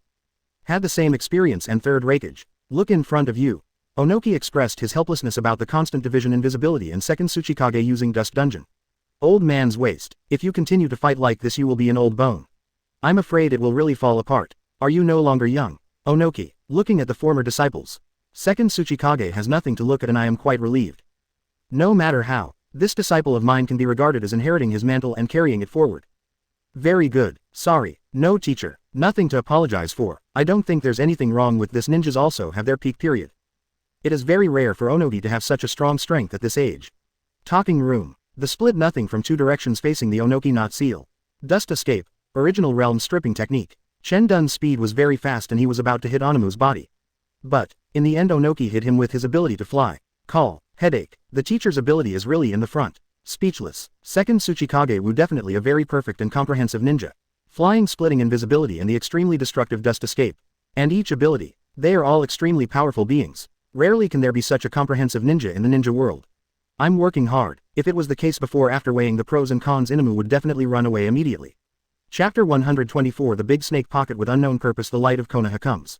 had the same experience, and Third Raikage. Look in front of you. Onoki expressed his helplessness about the constant division invisibility and second Tsuchikage using Dust Dungeon. Old man's waste. If you continue to fight like this you will be an old bone. I'm afraid it will really fall apart. Are you no longer young? Onoki, looking at the former disciples. Second Tsuchikage has nothing to look at and I am quite relieved. No matter how, this disciple of mine can be regarded as inheriting his mantle and carrying it forward. Very good. Sorry. No teacher. Nothing to apologize for. I don't think there's anything wrong with this. Ninjas also have their peak period. It is very rare for Onoki to have such a strong strength at this age. Talking room. The split nothing from two directions facing the Onoki knot seal. Dust escape. Original realm stripping technique. Chen Dun's speed was very fast and he was about to hit Onamu's body. But, in the end Onoki hit him with his ability to fly. Call. Headache. The teacher's ability is really in the front. Speechless. Second Tsuchikage Wu definitely a very perfect and comprehensive ninja. Flying, splitting, invisibility and the extremely destructive dust escape. And each ability. They are all extremely powerful beings. Rarely can there be such a comprehensive ninja in the ninja world. I'm working hard. If it was the case before, after weighing the pros and cons, Inamu would definitely run away immediately. Chapter 124, The Big Snake Pocket with Unknown Purpose. The light of Konoha comes.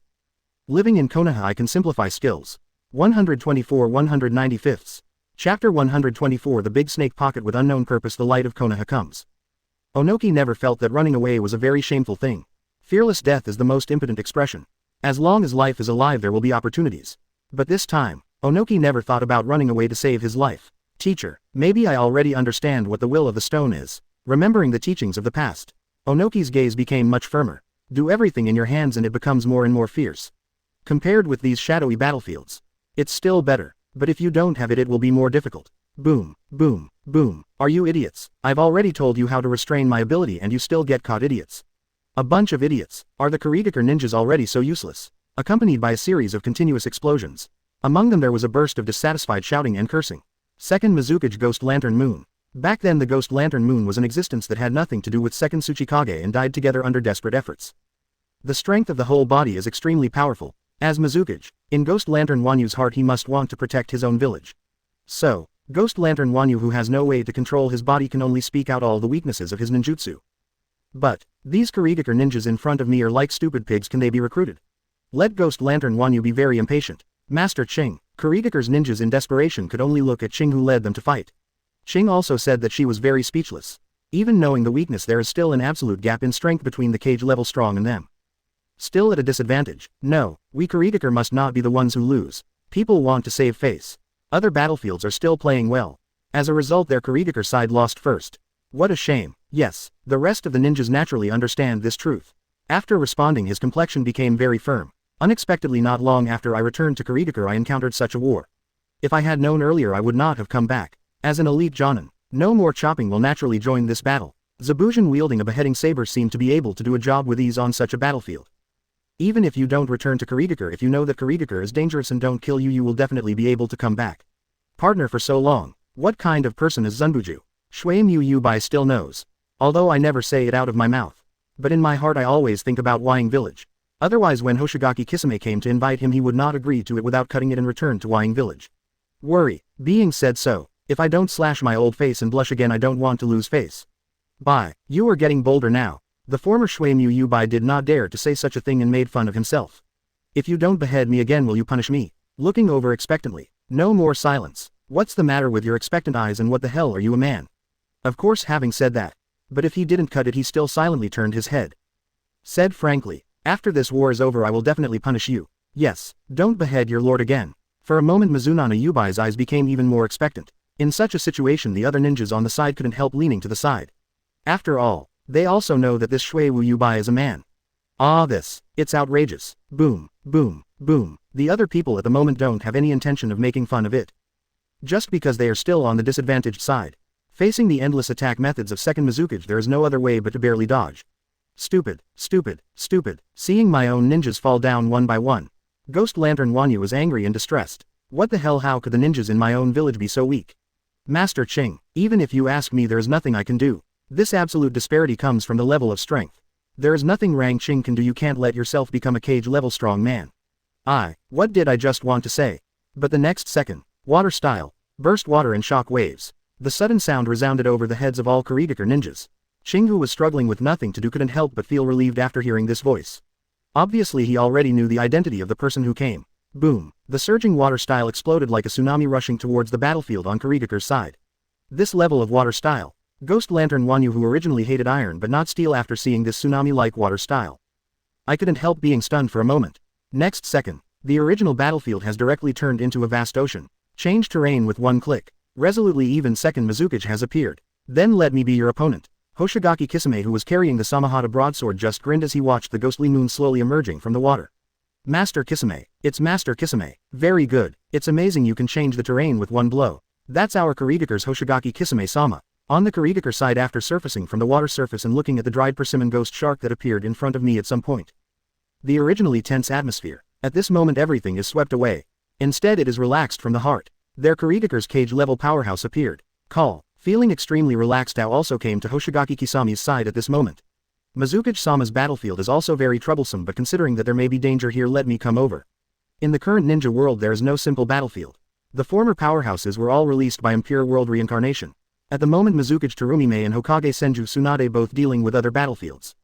Living in Konoha I can simplify skills. 124 195. Chapter 124, The Big Snake Pocket with Unknown Purpose. The light of Konoha comes. Onoki never felt that running away was a very shameful thing. Fearless death is the most impotent expression. As long as life is alive there will be opportunities. But this time, Onoki never thought about running away to save his life. Teacher, maybe I already understand what the will of the stone is. remembering the teachings of the past. Onoki's gaze became much firmer. Do everything in your hands and it becomes more and more fierce. Compared with these shadowy battlefields, it's still better, but if you don't have it, it will be more difficult. Boom, boom, boom. Are you idiots? I've already told you how to restrain my ability and you still get caught, idiots. A bunch of idiots. Are the Kurigakure ninjas already so useless? Accompanied by a series of continuous explosions. Among them there was a burst of dissatisfied shouting and cursing. Second Mizukage Ghost Lantern Moon. Back then the Ghost Lantern Moon was an existence that had nothing to do with Second Tsuchikage and died together under desperate efforts. The strength of the whole body is extremely powerful. As Mizukage, in Ghost Lantern Wanyu's heart he must want to protect his own village. So, Ghost Lantern Wanyu, who has no way to control his body, can only speak out all the weaknesses of his ninjutsu. But, these Kurigakure ninjas in front of me are like stupid pigs. Can they be recruited? Let Ghost Lantern Wanyu be very impatient. Master Ching. Kurigakure's ninjas in desperation could only look at Ching, who led them to fight. Ching also said that she was very speechless. Even knowing the weakness, there is still an absolute gap in strength between the cage level strong and them. Still at a disadvantage. No, we Kurigakure must not be the ones who lose. People want to save face. Other battlefields are still playing well. As a result, their Kurigakure side lost first. What a shame. Yes, the rest of the ninjas naturally understand this truth. After responding, his complexion became very firm. Unexpectedly, not long after I returned to Kurigakure, I encountered such a war. If I had known earlier, I would not have come back. As an elite Jonin, no more chopping will naturally join this battle. Zabuzin wielding a beheading saber seemed to be able to do a job with ease on such a battlefield. Even if you don't return to Kurigakure, if you know that Kurigakure is dangerous and don't kill you, you will definitely be able to come back. Partner for so long. What kind of person is Zunbuju? Shui Mu Yubai still knows. Although I never say it out of my mouth. But in my heart I always think about Wying Village. Otherwise, when Hoshigaki Kisame came to invite him, he would not agree to it without cutting it and return to Wying Village. Worry. Being said so, if I don't slash my old face and blush again, I don't want to lose face. Bye. You are getting bolder now. The former Shui Mu Yubai did not dare to say such a thing and made fun of himself. If you don't behead me again, will you punish me? Looking over expectantly. No more silence. What's the matter with your expectant eyes, and what the hell are you, a man? Of course, having said that. But if he didn't cut it, he still silently turned his head. Said frankly, after this war is over, I will definitely punish you. Yes, don't behead your lord again. For a moment Mizunana Yubai's eyes became even more expectant. In such a situation, the other ninjas on the side couldn't help leaning to the side. After all, they also know that this Shui Wu Yubai is a man. Ah, it's outrageous. Boom, boom, boom. The other people at the moment don't have any intention of making fun of it. Just because they are still on the disadvantaged side. Facing the endless attack methods of second Mizukage, there is no other way but to barely dodge. Stupid, stupid, stupid. Seeing my own ninjas fall down one by one, Ghost Lantern Wanyu was angry and distressed. What the hell, how could the ninjas in my own village be so weak? Master Ching, even if you ask me, there is nothing I can do. This absolute disparity comes from the level of strength. There is nothing Rang Ching can do. You can't let yourself become a cage level strong man. What did I just want to say? But the next second, water style, burst water in shock waves. The sudden sound resounded over the heads of all Kurigakure ninjas. Ching, who was struggling with nothing to do, couldn't help but feel relieved after hearing this voice. Obviously he already knew the identity of the person who came. Boom. The surging water style exploded like a tsunami rushing towards the battlefield on Kurigakure's side. This level of water style. Ghost Lantern Wanyu, who originally hated iron but not steel, after seeing this tsunami-like water style. I couldn't help being stunned for a moment. Next second, the original battlefield has directly turned into a vast ocean. Change terrain with one click. Resolutely even second Mizukage has appeared. Then let me be your opponent. Hoshigaki Kisame, who was carrying the Samahata broadsword, just grinned as he watched the ghostly moon slowly emerging from the water. Master Kisame. It's Master Kisame. Very good. It's amazing you can change the terrain with one blow. That's our Kurigakure's Hoshigaki Kisame-sama. On the Kurigakure side, after surfacing from the water surface and looking at the dried persimmon ghost shark that appeared in front of me at some point. The originally tense atmosphere. At this moment everything is swept away. Instead it is relaxed from the heart. Their Kurigakure's cage-level powerhouse appeared. Call. Feeling extremely relaxed, Tao also came to Hoshigaki Kisami's side at this moment. Mizukage-sama's battlefield is also very troublesome, but considering that there may be danger here, let me come over. In the current ninja world there is no simple battlefield. The former powerhouses were all released by Impure World reincarnation. At the moment Mizukage Terumime and Hokage Senju Tsunade both dealing with other battlefields.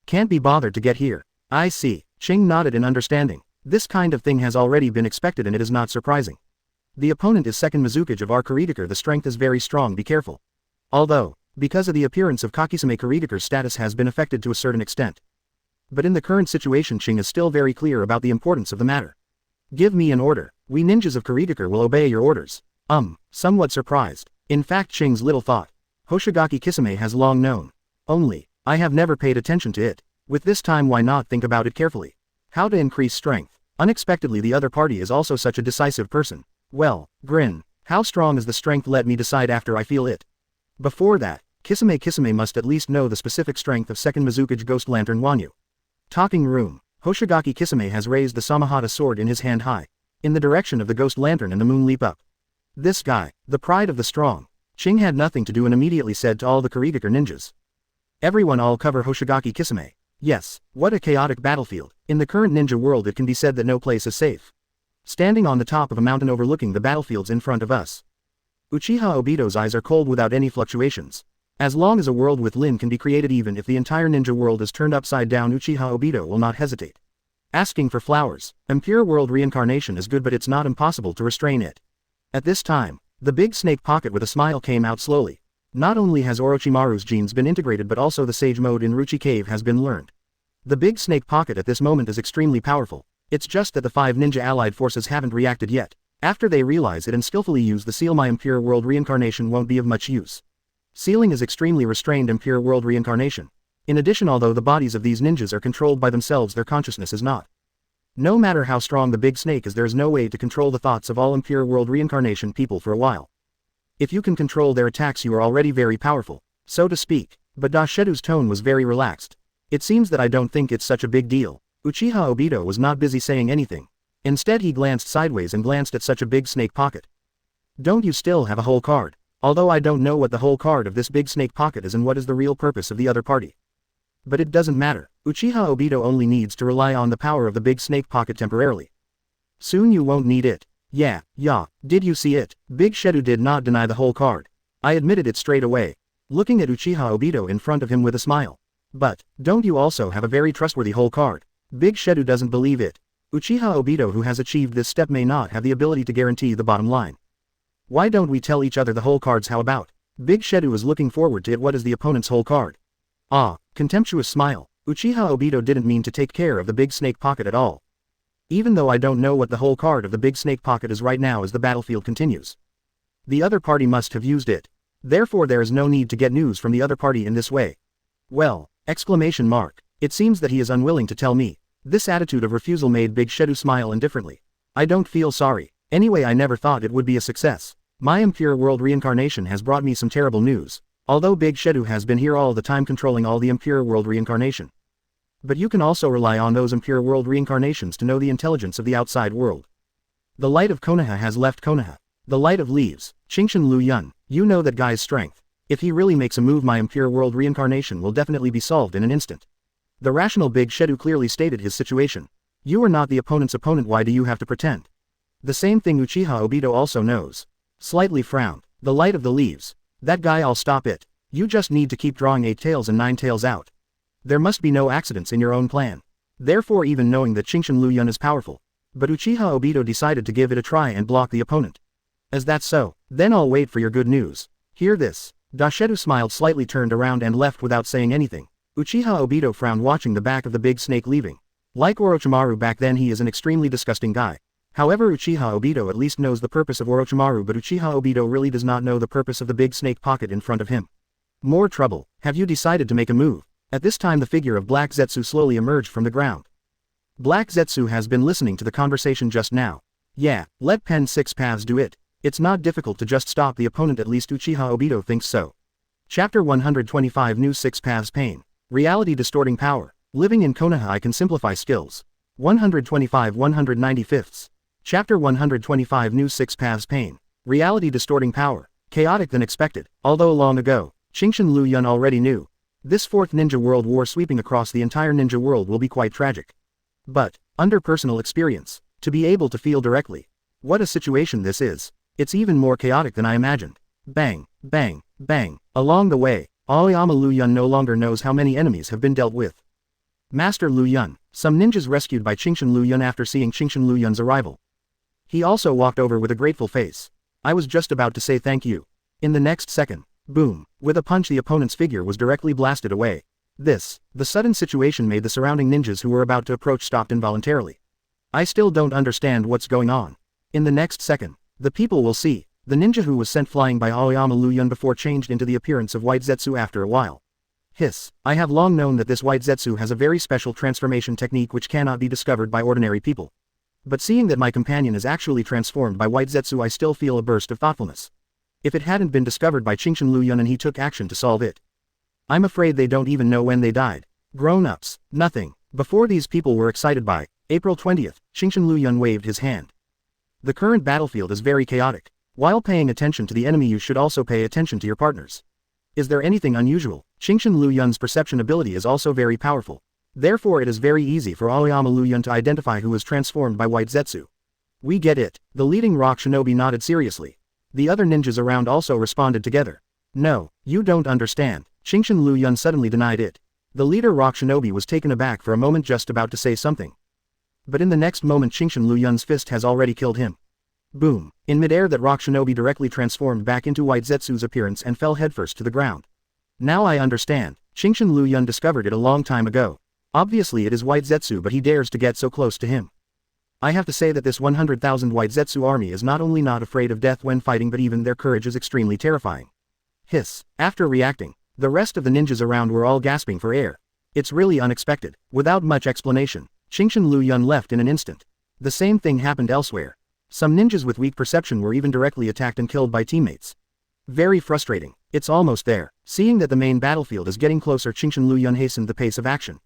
Can't be bothered to get here. I see. Ching nodded in understanding. This kind of thing has already been expected and it is not surprising. The opponent is second Mizukage of our Kurigakure. The strength is very strong, be careful. Although, because of the appearance of Kakisame, Kurigakure's status has been affected to a certain extent. But in the current situation Ching is still very clear about the importance of the matter. Give me an order. We ninjas of Kurigakure will obey your orders. Somewhat surprised. In fact, Ching's little thought. Hoshigaki Kisame has long known. Only, I have never paid attention to it. With this time, why not think about it carefully? How to increase strength. Unexpectedly, the other party is also such a decisive person. Well, grin. How strong is the strength? Let me decide after I feel it. Before that, Kisame must at least know the specific strength of second Mizukage Ghost Lantern Wanyu. Talking room. Hoshigaki Kisame has raised the Samahata sword in his hand high, in the direction of the ghost lantern, and the moon leap up. This guy, the pride of the strong. Ching had nothing to do and immediately said to all the Kurigakure ninjas. Everyone all cover Hoshigaki Kisame. Yes, what a chaotic battlefield. In the current ninja world it can be said that no place is safe. Standing on the top of a mountain overlooking the battlefields in front of us. Uchiha Obito's eyes are cold without any fluctuations. As long as a world with Lin can be created, even if the entire ninja world is turned upside down, Uchiha Obito will not hesitate. Asking for flowers. Impure world reincarnation is good, but it's not impossible to restrain it. At this time, the big snake pocket with a smile came out slowly. Not only has Orochimaru's genes been integrated, but also the sage mode in Ruchi Cave has been learned. The big snake pocket at this moment is extremely powerful. It's just that the 5 ninja allied forces haven't reacted yet. After they realize it and skillfully use the seal, my impure world reincarnation won't be of much use. Sealing is extremely restrained impure world reincarnation. In addition, although the bodies of these ninjas are controlled by themselves, their consciousness is not. No matter how strong the big snake is, there is no way to control the thoughts of all impure world reincarnation people for a while. If you can control their attacks, you are already very powerful, so to speak. But Dashedu's tone was very relaxed. It seems that I don't think it's such a big deal. Uchiha Obito was not busy saying anything. Instead, he glanced sideways and glanced at such a big snake pocket. Don't you still have a whole card? Although I don't know what the whole card of this big snake pocket is and what is the real purpose of the other party. But it doesn't matter. Uchiha Obito only needs to rely on the power of the big snake pocket temporarily. Soon you won't need it. Yeah, did you see it? Big Shedu did not deny the whole card. I admitted it straight away. Looking at Uchiha Obito in front of him with a smile. But, don't you also have a very trustworthy whole card? Big Shedu doesn't believe it. Uchiha Obito, who has achieved this step, may not have the ability to guarantee the bottom line. Why don't we tell each other the whole cards? How about? Big Shedu is looking forward to it. What is the opponent's whole card? Ah, contemptuous smile. Uchiha Obito didn't mean to take care of the big snake pocket at all. Even though I don't know what the whole card of the big snake pocket is right now as the battlefield continues. The other party must have used it. Therefore there is no need to get news from the other party in this way. Well, exclamation mark. It seems that he is unwilling to tell me. This attitude of refusal made Big Shedu smile indifferently. I don't feel sorry. Anyway, I never thought it would be a success. My impure world reincarnation has brought me some terrible news. Although Big Shedu has been here all the time controlling all the impure world reincarnation. But you can also rely on those impure world reincarnations to know the intelligence of the outside world. The light of Konoha has left Konoha. The light of leaves. Chingshin Liu Yun. You know that guy's strength. If he really makes a move, my impure world reincarnation will definitely be solved in an instant. The rational Big Shedu clearly stated his situation. You are not the opponent's opponent, why do you have to pretend? The same thing Uchiha Obito also knows. Slightly frowned. The light of the leaves. That guy, I'll stop it. You just need to keep drawing 8 tails and 9 tails out. There must be no accidents in your own plan. Therefore, even knowing that Chingshin Liu Yun is powerful. But Uchiha Obito decided to give it a try and block the opponent. Is that so? Then I'll wait for your good news. Hear this. Dashedu smiled slightly, turned around and left without saying anything. Uchiha Obito frowned, watching the back of the big snake leaving. Like Orochimaru back then, he is an extremely disgusting guy. However, Uchiha Obito at least knows the purpose of Orochimaru, but Uchiha Obito really does not know the purpose of the big snake pocket in front of him. More trouble. Have you decided to make a move? At this time the figure of Black Zetsu slowly emerged from the ground. Black Zetsu has been listening to the conversation just now. Yeah, let Pen 6 Paths do it. It's not difficult to just stop the opponent, at least Uchiha Obito thinks so. Chapter 125 New 6 Paths Pain. Reality Distorting Power. Living in Konoha, I can simplify skills. 125 195ths. Chapter 125 New 6 Paths Pain. Reality Distorting Power. Chaotic than expected. Although long ago, Chingshin Liu Yun already knew. This 4th Ninja World War sweeping across the entire ninja world will be quite tragic. But, under personal experience, to be able to feel directly what a situation this is, it's even more chaotic than I imagined. Bang, bang, bang. Along the way, Aoyama Liu Yun no longer knows how many enemies have been dealt with. Master Liu Yun, some ninjas rescued by Chingshin Liu Yun after seeing Chingshin Liu Yun's arrival. He also walked over with a grateful face. I was just about to say thank you. In the next second, boom, with a punch the opponent's figure was directly blasted away. The sudden situation made the surrounding ninjas who were about to approach stopped involuntarily. I still don't understand what's going on. In the next second, the people will see. The ninja who was sent flying by Aoyama Liu Yun before changed into the appearance of White Zetsu after a while. Hiss. I have long known that this White Zetsu has a very special transformation technique which cannot be discovered by ordinary people. But seeing that my companion is actually transformed by White Zetsu, I still feel a burst of thoughtfulness. If it hadn't been discovered by Qingshan Liu Yun and he took action to solve it. I'm afraid they don't even know when they died. Grown-ups. Nothing. Before these people were excited by April 20th, Qingshan Liu Yun waved his hand. The current battlefield is very chaotic. While paying attention to the enemy, you should also pay attention to your partners. Is there anything unusual? Qingshan Liu Yun's perception ability is also very powerful. Therefore it is very easy for Aoyama Liu Yun to identify who was transformed by White Zetsu. We get it. The leading rock shinobi nodded seriously. The other ninjas around also responded together. No, you don't understand. Qingshan Liu Yun suddenly denied it. The leader rock shinobi was taken aback for a moment, just about to say something. But in the next moment Qingshan Liu Yun's fist has already killed him. Boom. In midair that rock shinobi directly transformed back into White Zetsu's appearance and fell headfirst to the ground. Now I understand. Qingshan Liu Yun discovered it a long time ago. Obviously it is White Zetsu, but he dares to get so close to him. I have to say that this 100,000 White Zetsu army is not only not afraid of death when fighting, but even their courage is extremely terrifying. Hiss. After reacting, the rest of the ninjas around were all gasping for air. It's really unexpected. Without much explanation, Qingshan Liu Yun left in an instant. The same thing happened elsewhere. Some ninjas with weak perception were even directly attacked and killed by teammates. Very frustrating. It's almost there. Seeing that the main battlefield is getting closer, Qingshan Liu Yun hastened the pace of action.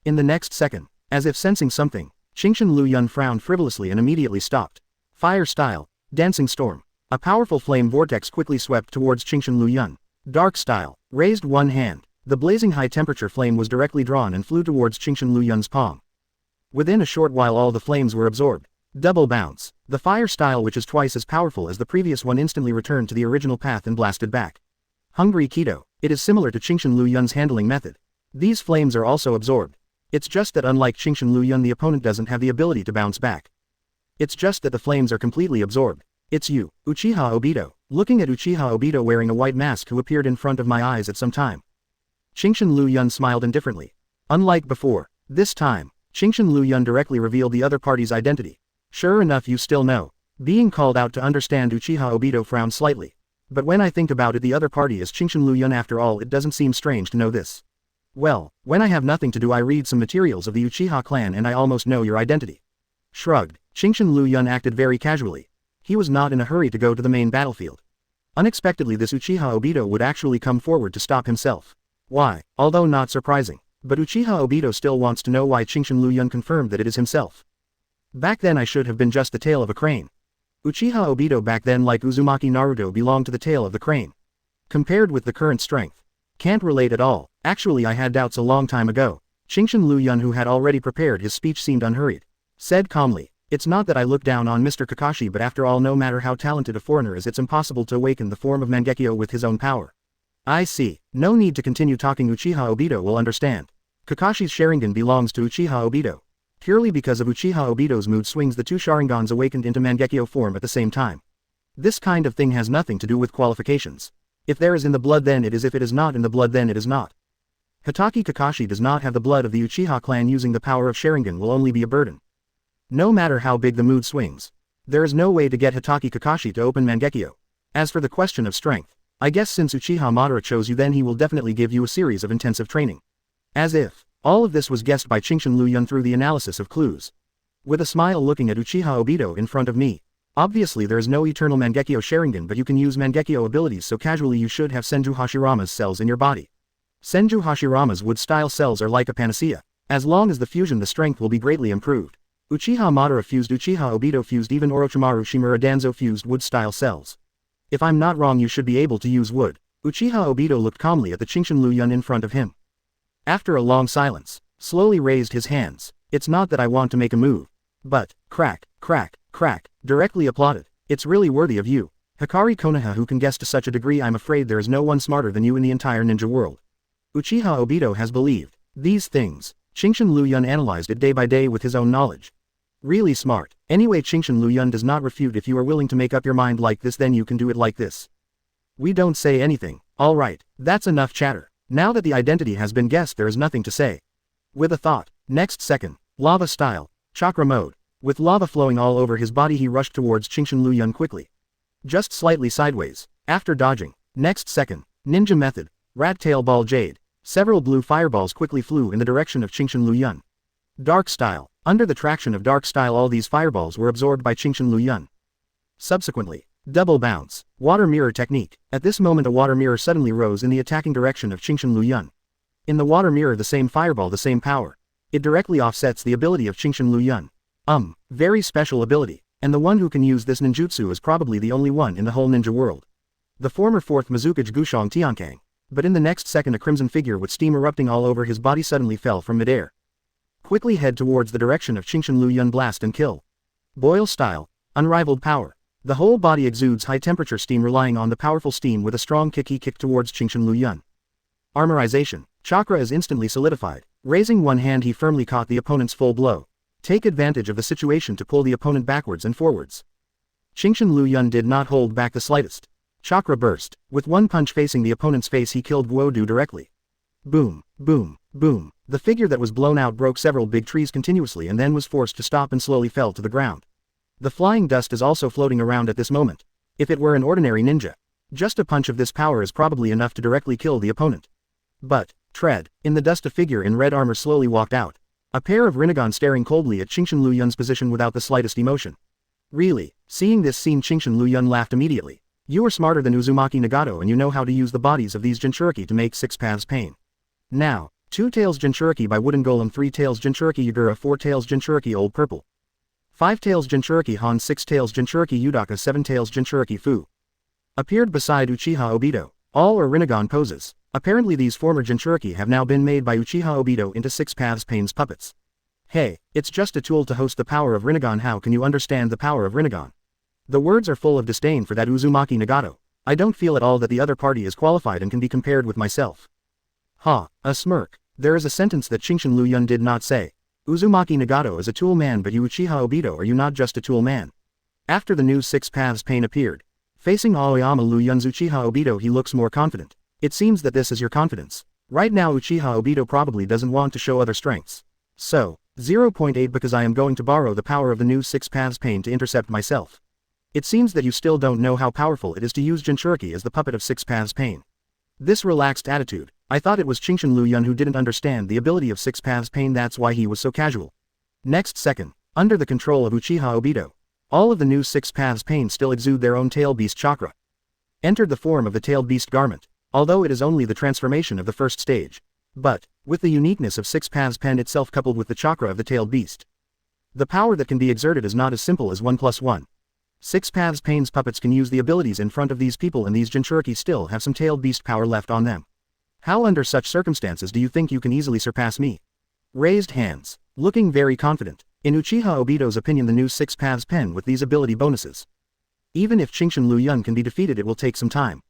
In the next second, as if sensing something, Qingshan Liu Yun frowned frivolously and immediately stopped. Fire style. Dancing storm. A powerful flame vortex quickly swept towards Qingshan Liu Yun. Dark style. Raised one hand. The blazing high-temperature flame was directly drawn and flew towards Qingshan Liu Yun's palm. Within a short while all the flames were absorbed. Double bounce. The fire style, which is twice as powerful as the previous one, instantly returned to the original path and blasted back. Hungry Keto. It is similar to Qingshan Liu Yun's handling method. These flames are also absorbed. It's just that unlike Qingshan Liu Yun, the opponent doesn't have the ability to bounce back. It's just that the flames are completely absorbed. It's you, Uchiha Obito. Looking at Uchiha Obito wearing a white mask, who appeared in front of my eyes at some time. Qingshan Liu Yun smiled indifferently. Unlike before, this time, Qingshan Liu Yun directly revealed the other party's identity. Sure enough, you still know. Being called out to understand, Uchiha Obito frowned slightly. But when I think about it, the other party is Qingshan Liu Yun after all. It doesn't seem strange to know this. Well, when I have nothing to do, I read some materials of the Uchiha clan and I almost know your identity. Shrugged, Qingshan Liu Yun acted very casually. He was not in a hurry to go to the main battlefield. Unexpectedly, this Uchiha Obito would actually come forward to stop himself. Why? Although not surprising. But Uchiha Obito still wants to know why Qingshan Liu Yun confirmed that it is himself. Back then I should have been just the tail of a crane. Uchiha Obito back then, like Uzumaki Naruto, belonged to the tail of the crane. Compared with the current strength. Can't relate at all. Actually, I had doubts a long time ago. Qingshan Liu Yun, who had already prepared his speech, seemed unhurried. Said calmly, "It's not that I look down on Mr. Kakashi, but after all, no matter how talented a foreigner is, it's impossible to awaken the form of Mangekyo with his own power." I see. No need to continue talking. Uchiha Obito will understand. Kakashi's Sharingan belongs to Uchiha Obito. Purely because of Uchiha Obito's mood swings, the two Sharingans awakened into Mangekyo form at the same time. This kind of thing has nothing to do with qualifications. If there is in the blood, then it is. If it is not in the blood, then it is not. Hitaki Kakashi does not have the blood of the Uchiha clan. Using the power of Sharingan will only be a burden. No matter how big the mood swings. There is no way to get Hitaki Kakashi to open Mangekyo. As for the question of strength, I guess since Uchiha Madara chose you, then he will definitely give you a series of intensive training. As if. All of this was guessed by Qingshan Liu Yun through the analysis of clues. With a smile, looking at Uchiha Obito in front of me. Obviously there is no eternal Mangekyo Sharingan, but you can use Mangekyo abilities so casually. You should have Senju Hashirama's cells in your body. Senju Hashirama's wood-style cells are like a panacea. As long as the fusion, the strength will be greatly improved. Uchiha Madara fused, Uchiha Obito fused, even Orochimaru Shimura Danzo fused wood-style cells. If I'm not wrong, you should be able to use wood. Uchiha Obito looked calmly at the Qingshan Liu Yun in front of him. After a long silence, slowly raised his hands. It's not that I want to make a move. But, crack, crack, crack, directly applauded. It's really worthy of you. Hikari Konoha, who can guess to such a degree. I'm afraid there is no one smarter than you in the entire ninja world. Uchiha Obito has believed these things. Qingshan Liu Yun analyzed it day by day with his own knowledge. Really smart. Anyway, Qingshan Liu Yun does not refute. If you are willing to make up your mind like this, then you can do it like this. We don't say anything. Alright, that's enough chatter. Now that the identity has been guessed, there is nothing to say. With a thought. Next second. Lava style. Chakra mode. With lava flowing all over his body, he rushed towards Qingshan Liu Yun quickly. Just slightly sideways. After dodging. Next second. Ninja method. Rat tail ball jade. Several blue fireballs quickly flew in the direction of Liu Yun. Dark style. Under the traction of dark style, all these fireballs were absorbed by Liu Yun. Subsequently. Double bounce. Water mirror technique. At this moment a water mirror suddenly rose in the attacking direction of Liu Yun. In the water mirror the same fireball, the same power. It directly offsets the ability of Liu Yun. Very special ability. And the one who can use this ninjutsu is probably the only one in the whole ninja world. The former 4th Mizukage Gushong Tiankang. But in the next second a crimson figure with steam erupting all over his body suddenly fell from midair. Quickly head towards the direction of Liu Yun, blast and kill. Boil style. Unrivaled power. The whole body exudes high temperature steam, relying on the powerful steam with a strong kick he kicked towards Liu Yun. Armorization. Chakra is instantly solidified. Raising one hand he firmly caught the opponent's full blow. Take advantage of the situation to pull the opponent backwards and forwards. Liu Yun did not hold back the slightest. Chakra burst. With one punch facing the opponent's face he killed Guodu directly. Boom, boom, boom. The figure that was blown out broke several big trees continuously and then was forced to stop and slowly fell to the ground. The flying dust is also floating around at this moment. If it were an ordinary ninja, just a punch of this power is probably enough to directly kill the opponent. But, tread, in the dust a figure in red armor slowly walked out. A pair of Rinnegan staring coldly at Liu Yun's position without the slightest emotion. Really, seeing this scene Liu Yun laughed immediately. You are smarter than Uzumaki Nagato and you know how to use the bodies of these Jinchuriki to make 6 paths pain. Now, 2 tails Jinchuriki by Wooden Golem, 3 tails Jinchuriki Yagura, 4 tails Jinchuriki Old Purple. 5 tails Jinchuriki Han, 6 tails Jinchuriki Udaka, 7 tails Jinchuriki Fu. Appeared beside Uchiha Obito. All are Rinnegan poses. Apparently these former Jinchuriki have now been made by Uchiha Obito into 6 paths pain's puppets. Hey, it's just a tool to host the power of Rinnegan. How can you understand the power of Rinnegan? The words are full of disdain for that Uzumaki Nagato. I don't feel at all that the other party is qualified and can be compared with myself. Ha, a smirk. There is a sentence that Liu Yun did not say. Uzumaki Nagato is a tool man, but you Uchiha Obito, are you not just a tool man? After the new 6 paths pain appeared. Facing Aoyama Liu Yun's Uchiha Obito he looks more confident. It seems that this is your confidence. Right now Uchiha Obito probably doesn't want to show other strengths. So, 0.8 because I am going to borrow the power of the new 6 paths pain to intercept myself. It seems that you still don't know how powerful it is to use Jinchuriki as the puppet of 6 paths pain. This relaxed attitude, I thought it was Liu Yun who didn't understand the ability of 6 paths pain, that's why he was so casual. Next second, under the control of Uchiha Obito, all of the new 6 paths pain still exude their own tail beast chakra. Entered the form of the tailed beast garment, although it is only the transformation of the first stage. But, with the uniqueness of 6 paths pen itself coupled with the chakra of the tailed beast, the power that can be exerted is not as simple as 1 + 1. 6 paths pain's puppets can use the abilities in front of these people, and these Jinchuriki still have some tailed beast power left on them. How under such circumstances do you think you can easily surpass me? Raised hands. Looking very confident. In Uchiha Obito's opinion the new 6 paths pen with these ability bonuses. Even if Liu Yun can be defeated it will take some time.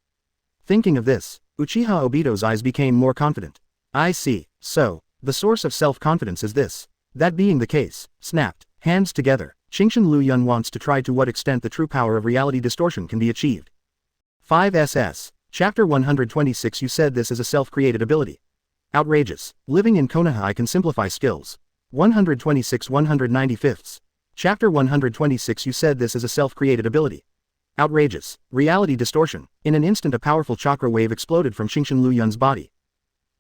Thinking of this, Uchiha Obito's eyes became more confident. I see, so, the source of self-confidence is this. That being the case, snapped, hands together, Liu Yun wants to try to what extent the true power of reality distortion can be achieved. 5SS. Chapter 126 You said this is a self-created ability. Outrageous. Living in Konoha I can simplify skills. 126 195. Chapter 126 You said this is a self-created ability. Outrageous. Reality distortion. In an instant a powerful chakra wave exploded from Liu Yun's body.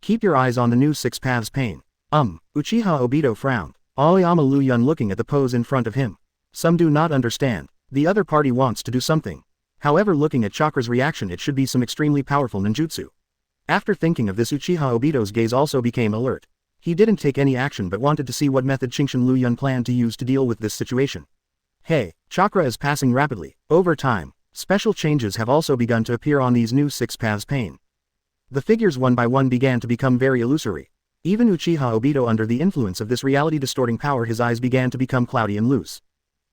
Keep your eyes on the new 6 paths pain. Uchiha Obito frowned. Aoyama Liu Yun looking at the pose in front of him. Some do not understand. The other party wants to do something. However, looking at Chakra's reaction it should be some extremely powerful ninjutsu. After thinking of this Uchiha Obito's gaze also became alert. He didn't take any action but wanted to see what method Liu Yun planned to use to deal with this situation. Hey, Chakra is passing rapidly. Over time, special changes have also begun to appear on these new 6 paths pain. The figures one by one began to become very illusory. Even Uchiha Obito under the influence of this reality distorting power his eyes began to become cloudy and loose.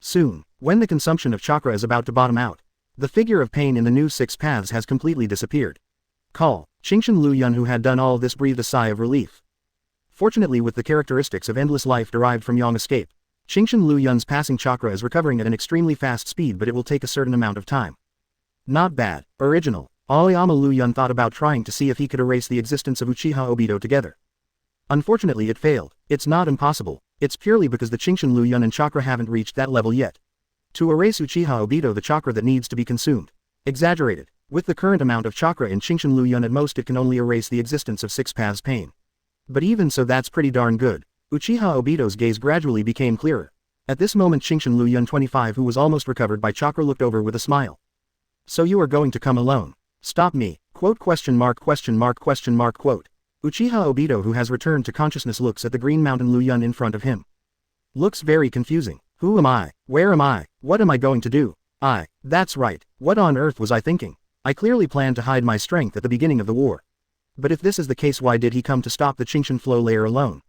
Soon, when the consumption of chakra is about to bottom out, the figure of pain in the new 6 paths has completely disappeared. Call. Liu Yun who had done all this breathed a sigh of relief. Fortunately with the characteristics of endless life derived from Yang escape, Liu Yun's passing chakra is recovering at an extremely fast speed but it will take a certain amount of time. Not bad. Original. Aoyama Liu Yun thought about trying to see if he could erase the existence of Uchiha Obito together. Unfortunately it failed. It's not impossible. It's purely because the Liu Yun and chakra haven't reached that level yet. To erase Uchiha Obito the chakra that needs to be consumed. Exaggerated. With the current amount of chakra in Qingshan Liu Yun at most it can only erase the existence of 6 paths pain. But even so that's pretty darn good. Uchiha Obito's gaze gradually became clearer. At this moment Qingshan Liu Yun 25 who was almost recovered by chakra looked over with a smile. So you are going to come alone. Stop me. Quote question mark question mark question mark quote. Uchiha Obito who has returned to consciousness looks at the Green Mountain Liu Yun in front of him. Looks very confusing. Who am I? Where am I? What am I going to do? That's right. What on earth was I thinking? I clearly planned to hide my strength at the beginning of the war. But if this is the case why did he come to stop the Qingshan flow layer alone?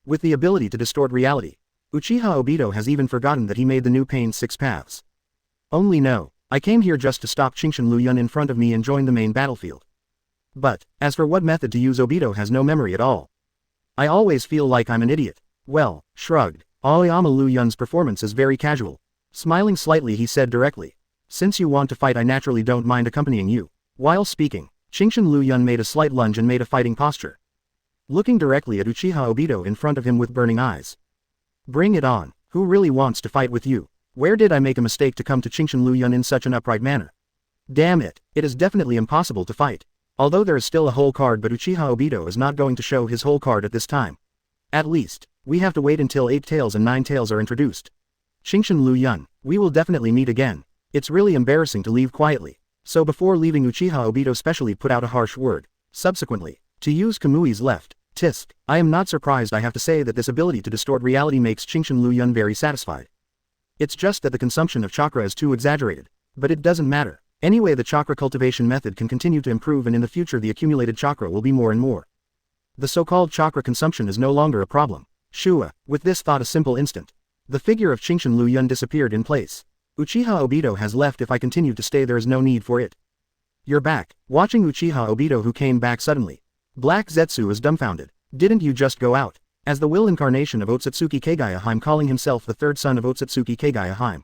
With the ability to distort reality. Uchiha Obito has even forgotten that he made the new pain's 6 paths. Only no. I came here just to stop Qingshan Liu Yun in front of me and join the main battlefield. But, as for what method to use Obito has no memory at all. I always feel like I'm an idiot. Well, shrugged. Aoyama Liu Yun's performance is very casual. Smiling slightly he said directly. Since you want to fight I naturally don't mind accompanying you. While speaking, Qingshan Liu Yun made a slight lunge and made a fighting posture. Looking directly at Uchiha Obito in front of him with burning eyes. Bring it on. Who really wants to fight with you? Where did I make a mistake to come to Qingshan Liu Yun in such an upright manner? Damn it, it is definitely impossible to fight. Although there is still a whole card but Uchiha Obito is not going to show his whole card at this time. At least, we have to wait until 8 tails and 9 tails are introduced. Qingshan Liu Yun, we will definitely meet again. It's really embarrassing to leave quietly. So before leaving Uchiha Obito specially put out a harsh word. Subsequently, to use Kamui's left. Tisk. I am not surprised I have to say that this ability to distort reality makes Qingshan Liu Yun very satisfied. It's just that the consumption of chakra is too exaggerated. But it doesn't matter. Anyway the chakra cultivation method can continue to improve and in the future the accumulated chakra will be more and more. The so-called chakra consumption is no longer a problem. Shua, with this thought a simple instant. The figure of Qingshan Liu Yun disappeared in place. Uchiha Obito has left if I continue to stay there is no need for it. You're back. Watching Uchiha Obito who came back suddenly. Black Zetsu is dumbfounded. Didn't you just go out? As the will incarnation of Otsutsuki Kagaya calling himself the third son of Otsutsuki Kagaya.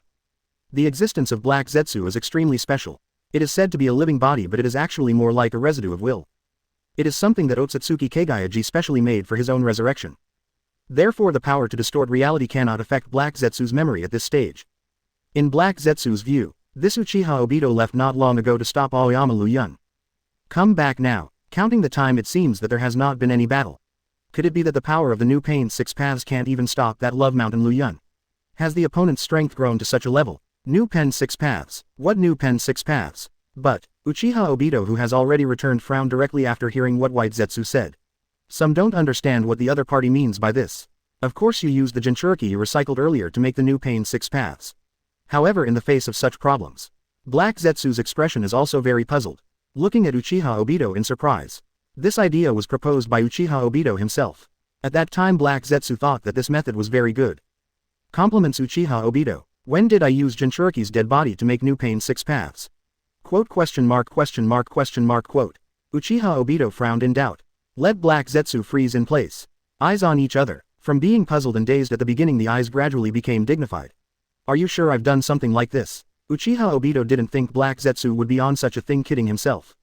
The existence of Black Zetsu is extremely special. It is said to be a living body but it is actually more like a residue of will. It is something that Otsutsuki Kagaya specially made for his own resurrection. Therefore the power to distort reality cannot affect Black Zetsu's memory at this stage. In Black Zetsu's view, this Uchiha Obito left not long ago to stop Aoyama Liu Yun. Come back now. Counting the time it seems that there has not been any battle. Could it be that the power of the new pain's 6 paths can't even stop that Love Mountain Liu Yun? Has the opponent's strength grown to such a level? New pen 6 paths. What new pen 6 paths? But, Uchiha Obito who has already returned frowned directly after hearing what White Zetsu said. Some don't understand what the other party means by this. Of course you used the Jinchuriki you recycled earlier to make the new pain's 6 paths. However in the face of such problems. Black Zetsu's expression is also very puzzled. Looking at Uchiha Obito in surprise. This idea was proposed by Uchiha Obito himself. At that time Black Zetsu thought that this method was very good. Compliments Uchiha Obito. When did I use Jinchuriki's dead body to make new pain's 6 paths? Quote question mark question mark question mark quote. Uchiha Obito frowned in doubt. Let Black Zetsu freeze in place. Eyes on each other. From being puzzled and dazed at the beginning the eyes gradually became dignified. Are you sure I've done something like this? Uchiha Obito didn't think Black Zetsu would be on such a thing kidding himself.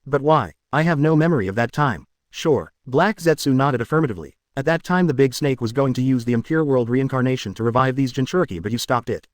But why? I have no memory of that time. Sure. Black Zetsu nodded affirmatively. At that time the big snake was going to use the impure world reincarnation to revive these Jinchuriki but you stopped it.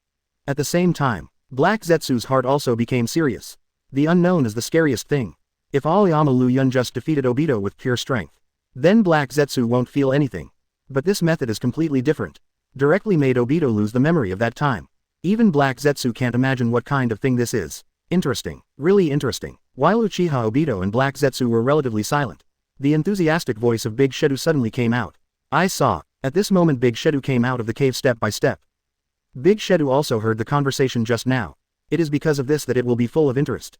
At the same time, Black Zetsu's heart also became serious. The unknown is the scariest thing. If Aoyama Liu Yun just defeated Obito with pure strength, then Black Zetsu won't feel anything. But this method is completely different. Directly made Obito lose the memory of that time. Even Black Zetsu can't imagine what kind of thing this is. Interesting. Really interesting. While Uchiha Obito and Black Zetsu were relatively silent, the enthusiastic voice of Big Shedu suddenly came out. I saw. At this moment Big Shedu came out of the cave step by step. Big Shedu also heard the conversation just now. It is because of this that it will be full of interest.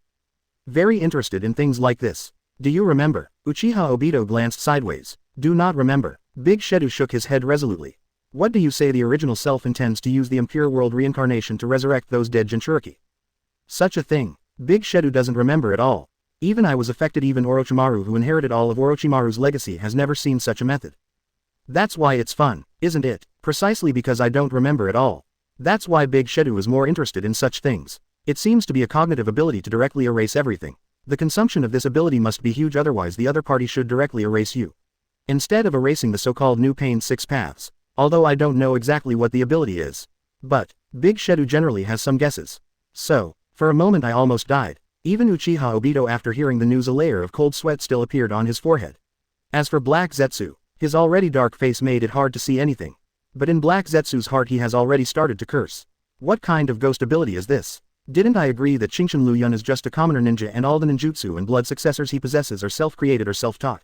Very interested in things like this. Do you remember? Uchiha Obito glanced sideways. Do not remember. Big Shedu shook his head resolutely. What do you say the original self intends to use the impure world reincarnation to resurrect those dead Jinchuriki? Such a thing. Big Shedu doesn't remember at all. Even I was affected even Orochimaru who inherited all of Orochimaru's legacy has never seen such a method. That's why it's fun, isn't it? Precisely because I don't remember at all. That's why Big Shedu is more interested in such things. It seems to be a cognitive ability to directly erase everything. The consumption of this ability must be huge otherwise the other party should directly erase you. Instead of erasing the so-called new pain 6 paths. Although I don't know exactly what the ability is. But, Big Shedu generally has some guesses. So, for a moment I almost died. Even Uchiha Obito, after hearing the news, a layer of cold sweat still appeared on his forehead. As for Black Zetsu, his already dark face made it hard to see anything. But in Black Zetsu's heart he has already started to curse. What kind of ghost ability is this? Didn't I agree that Shinshin Liu Yun is just a commoner ninja and all the ninjutsu and blood successors he possesses are self-created or self-taught?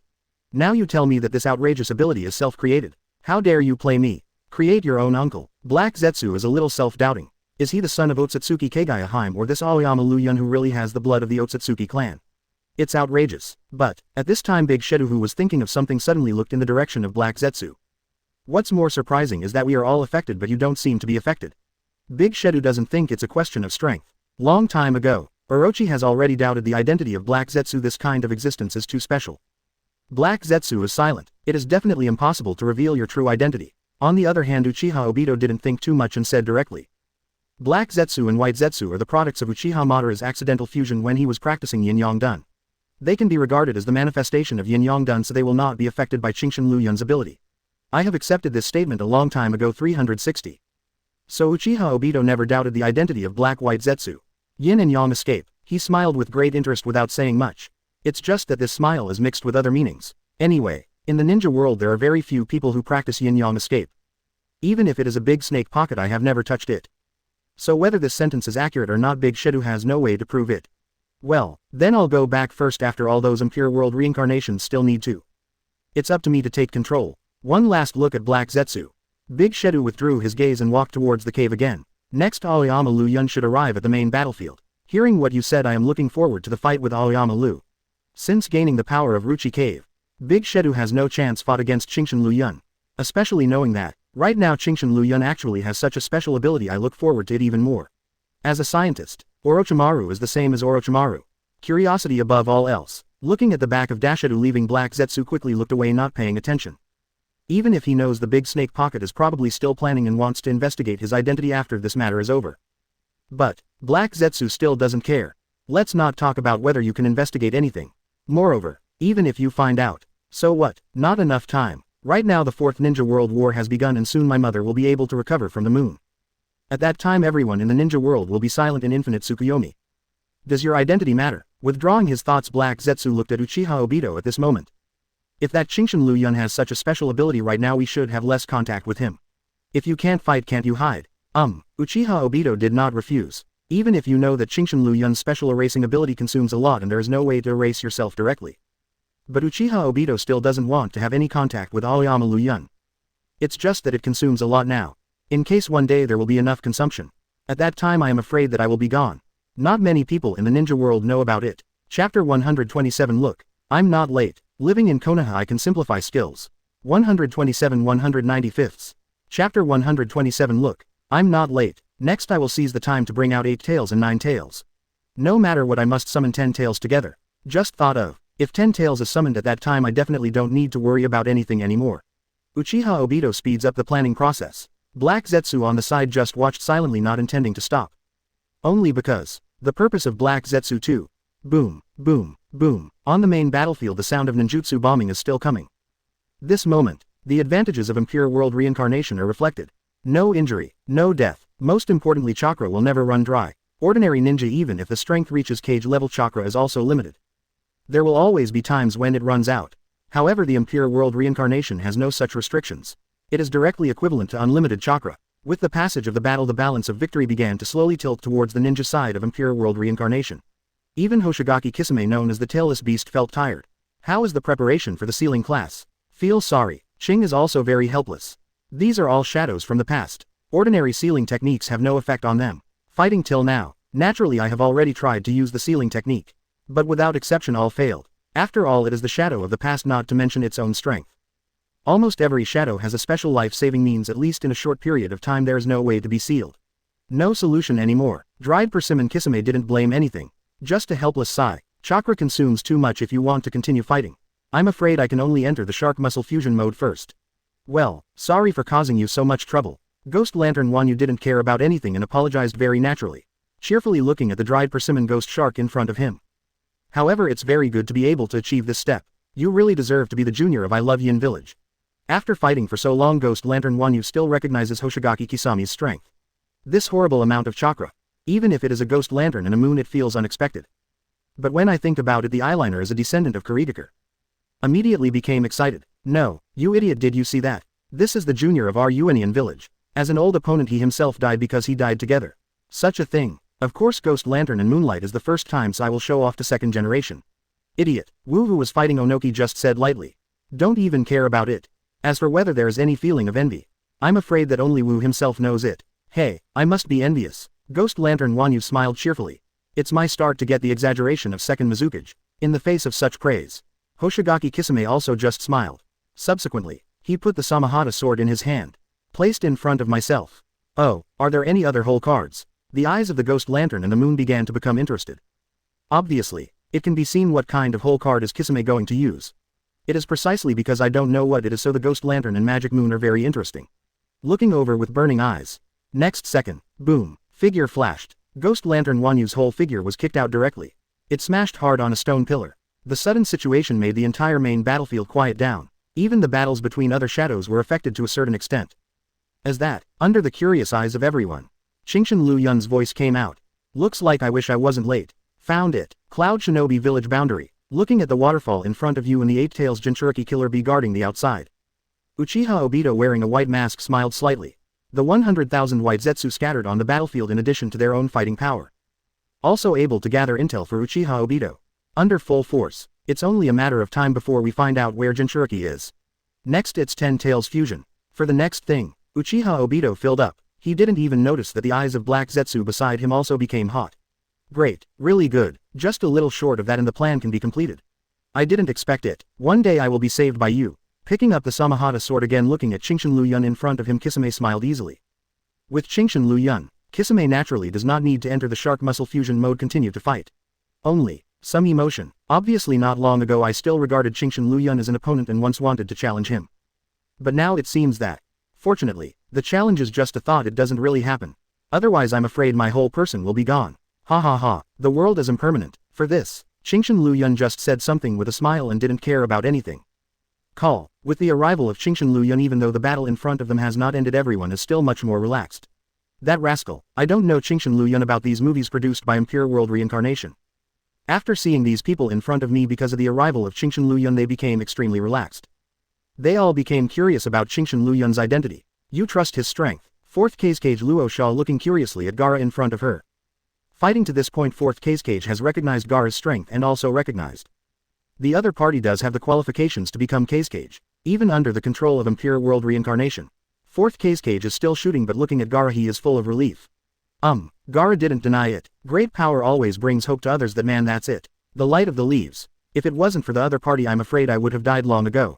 Now you tell me that this outrageous ability is self-created. How dare you play me? Create your own uncle. Black Zetsu is a little self-doubting. Is he the son of Otsutsuki Kagaya Haim or this Aoyama Liu Yun who really has the blood of the Otsutsuki clan? It's outrageous. But, at this time Big Shedu, who was thinking of something, suddenly looked in the direction of Black Zetsu. What's more surprising is that we are all affected but you don't seem to be affected. Big Shedu doesn't think it's a question of strength. Long time ago, Orochi has already doubted the identity of Black Zetsu. This kind of existence is too special. Black Zetsu is silent. It is definitely impossible to reveal your true identity. On the other hand, Uchiha Obito didn't think too much and said directly. Black Zetsu and White Zetsu are the products of Uchiha Madara's accidental fusion when he was practicing Yin-Yang Dan. They can be regarded as the manifestation of Yin-Yang Dan, so they will not be affected by Shinshin Liu Yun's ability. I have accepted this statement a long time ago. 360. So Uchiha Obito never doubted the identity of Black White Zetsu. Yin and Yang escape. He smiled with great interest without saying much. It's just that this smile is mixed with other meanings. Anyway, in the ninja world there are very few people who practice Yin-Yang escape. Even if it is a big snake pocket, I have never touched it. So whether this sentence is accurate or not, Big Shedu has no way to prove it. Well, then I'll go back first. After all those impure world reincarnations still need to. It's up to me to take control. One last look at Black Zetsu. Big Shedu withdrew his gaze and walked towards the cave again. Next, Aoyama Liu Yun should arrive at the main battlefield. Hearing what you said, I am looking forward to the fight with Aoyama Liu. Since gaining the power of Ruchi Cave, Big Shedu has no chance fought against Shinshin Liu Yun. Especially knowing that, right now Shinshin Liu Yun actually has such a special ability, I look forward to it even more. As a scientist, Orochimaru is the same as Orochimaru. Curiosity above all else. Looking at the back of Dashedu, leaving Black Zetsu quickly looked away, not paying attention. Even if he knows the big snake pocket is probably still planning and wants to investigate his identity after this matter is over. But, Black Zetsu still doesn't care. Let's not talk about whether you can investigate anything. Moreover, even if you find out, so what? Not enough time. Right now the Fourth Ninja World War has begun and soon my mother will be able to recover from the moon. At that time everyone in the ninja world will be silent in infinite Tsukuyomi. Does your identity matter? Withdrawing his thoughts, Black Zetsu looked at Uchiha Obito at this moment. If that Shinshin Liu Yun has such a special ability right now, we should have less contact with him. If you can't fight, can't you hide? Uchiha Obito did not refuse. Even if you know that Shinshin Liu Yun's special erasing ability consumes a lot and there is no way to erase yourself directly. But Uchiha Obito still doesn't want to have any contact with Aoyama Liu Yun. It's just that it consumes a lot now. In case one day there will be enough consumption. At that time I am afraid that I will be gone. Not many people in the ninja world know about it. Chapter 127. Look, I'm not late. Living in Konoha I can simplify skills. 127 195. Chapter 127. Look, I'm not late. Next I will seize the time to bring out 8 tails and 9 tails. No matter what, I must summon 10 tails together. Just thought of. If 10 tails is summoned at that time, I definitely don't need to worry about anything anymore. Uchiha Obito speeds up the planning process. Black Zetsu on the side just watched silently, not intending to stop. Only because, the purpose of Black Zetsu too. Boom, boom, boom. On the main battlefield the sound of ninjutsu bombing is still coming. This moment, the advantages of impure world reincarnation are reflected. No injury, no death. Most importantly, chakra will never run dry. Ordinary ninja, even if the strength reaches cage level, chakra is also limited. There will always be times when it runs out. However, the impure world reincarnation has no such restrictions. It is directly equivalent to unlimited chakra. With the passage of the battle, the balance of victory began to slowly tilt towards the ninja side of impure world reincarnation. Even Hoshigaki Kisame, known as the tailless beast, felt tired. How is the preparation for the sealing class? Feel sorry. Ching is also very helpless. These are all shadows from the past. Ordinary sealing techniques have no effect on them. Fighting till now. Naturally I have already tried to use the sealing technique. But without exception all failed. After all, it is the shadow of the past, not to mention its own strength. Almost every shadow has a special life-saving means. At least in a short period of time there is no way to be sealed. No solution anymore. Dried persimmon. Kisame didn't blame anything. Just a helpless sigh. Chakra consumes too much if you want to continue fighting. I'm afraid I can only enter the shark muscle fusion mode first. Well, sorry for causing you so much trouble. Ghost Lantern Wanyu didn't care about anything and apologized very naturally. Cheerfully looking at the dried persimmon ghost shark in front of him. However, it's very good to be able to achieve this step. You really deserve to be the junior of I Love Yin Village. After fighting for so long, Ghost Lantern Wanyu still recognizes Hoshigaki Kisame's strength. This horrible amount of chakra. Even if it is a ghost lantern and a moon it feels unexpected. But when I think about it, the eyeliner is a descendant of Kuritaker. Immediately became excited. No, you idiot, did you see that? This is the junior of our Yuanian village. As an old opponent he himself died because he died together. Such a thing. Of course ghost lantern and moonlight is the first time, so I will show off to second generation. Idiot. Wu, who was fighting Onoki, just said lightly. Don't even care about it. As for whether there is any feeling of envy, I'm afraid that only Wu himself knows it. Hey, I must be envious. Ghost lantern Wanyu smiled cheerfully. It's my start to get the exaggeration of second Mizukage. In the face of such praise, Hoshigaki Kisame also just smiled. Subsequently, he put the Samahata sword in his hand. Placed in front of myself. Oh, are there any other whole cards? The eyes of the ghost lantern and the moon began to become interested. Obviously, it can be seen what kind of whole card is Kisame going to use. It is precisely because I don't know what it is, so the ghost lantern and magic moon are very interesting. Looking over with burning eyes. Next second, boom, figure flashed. Ghost lantern Wanyu's whole figure was kicked out directly. It smashed hard on a stone pillar. The sudden situation made the entire main battlefield quiet down. Even the battles between other shadows were affected to a certain extent. As that, under the curious eyes of everyone, Chingshin Liu Yun's voice came out. Looks like I wish I wasn't late. Found it. Cloud Shinobi Village boundary. Looking at the waterfall in front of you and the Eight Tails Jinchuriki killer bee guarding the outside. Uchiha Obito wearing a white mask smiled slightly. The 100,000 white Zetsu scattered on the battlefield in addition to their own fighting power. Also able to gather intel for Uchiha Obito. Under full force, it's only a matter of time before we find out where Jinchuriki is. Next it's Ten Tails fusion. For the next thing, Uchiha Obito filled up. He didn't even notice that the eyes of Black Zetsu beside him also became hot. Great, really good, just a little short of that and the plan can be completed. I didn't expect it. One day I will be saved by you. Picking up the Samahata sword again, looking at Chingshin Liu Yun in front of him, Kisame smiled easily. With Chingshin Liu Yun, Kisame naturally does not need to enter the shark muscle fusion mode, continue to fight. Only, some emotion. Obviously not long ago I still regarded Chingshin Liu Yun as an opponent and once wanted to challenge him. But now it seems that, fortunately, the challenge is just a thought, it doesn't really happen. Otherwise I'm afraid my whole person will be gone. Ha ha ha, the world is impermanent. For this, Chingshin Liu Yun just said something with a smile and didn't care about anything. Call. With the arrival of Chingshin Liu Yun, even though the battle in front of them has not ended, everyone is still much more relaxed. That rascal, I don't know Chingshin Liu Yun about these movies produced by Impure World Reincarnation. After seeing these people in front of me because of the arrival of Chingshin Liu Yun, they became extremely relaxed. They all became curious about Chingshin Liu Yun's identity. You trust his strength. Fourth Cage Luo Shaw looking curiously at Gaara in front of her. Fighting to this point, Fourth Cage has recognized Gaara's strength and also recognized. The other party does have the qualifications to become Cage, even under the control of Impure World Reincarnation. Fourth Cage is still shooting, but looking at Gaara he is full of relief. Gaara didn't deny it. Great power always brings hope to others, that man, that's it. The light of the leaves. If it wasn't for the other party I'm afraid I would have died long ago.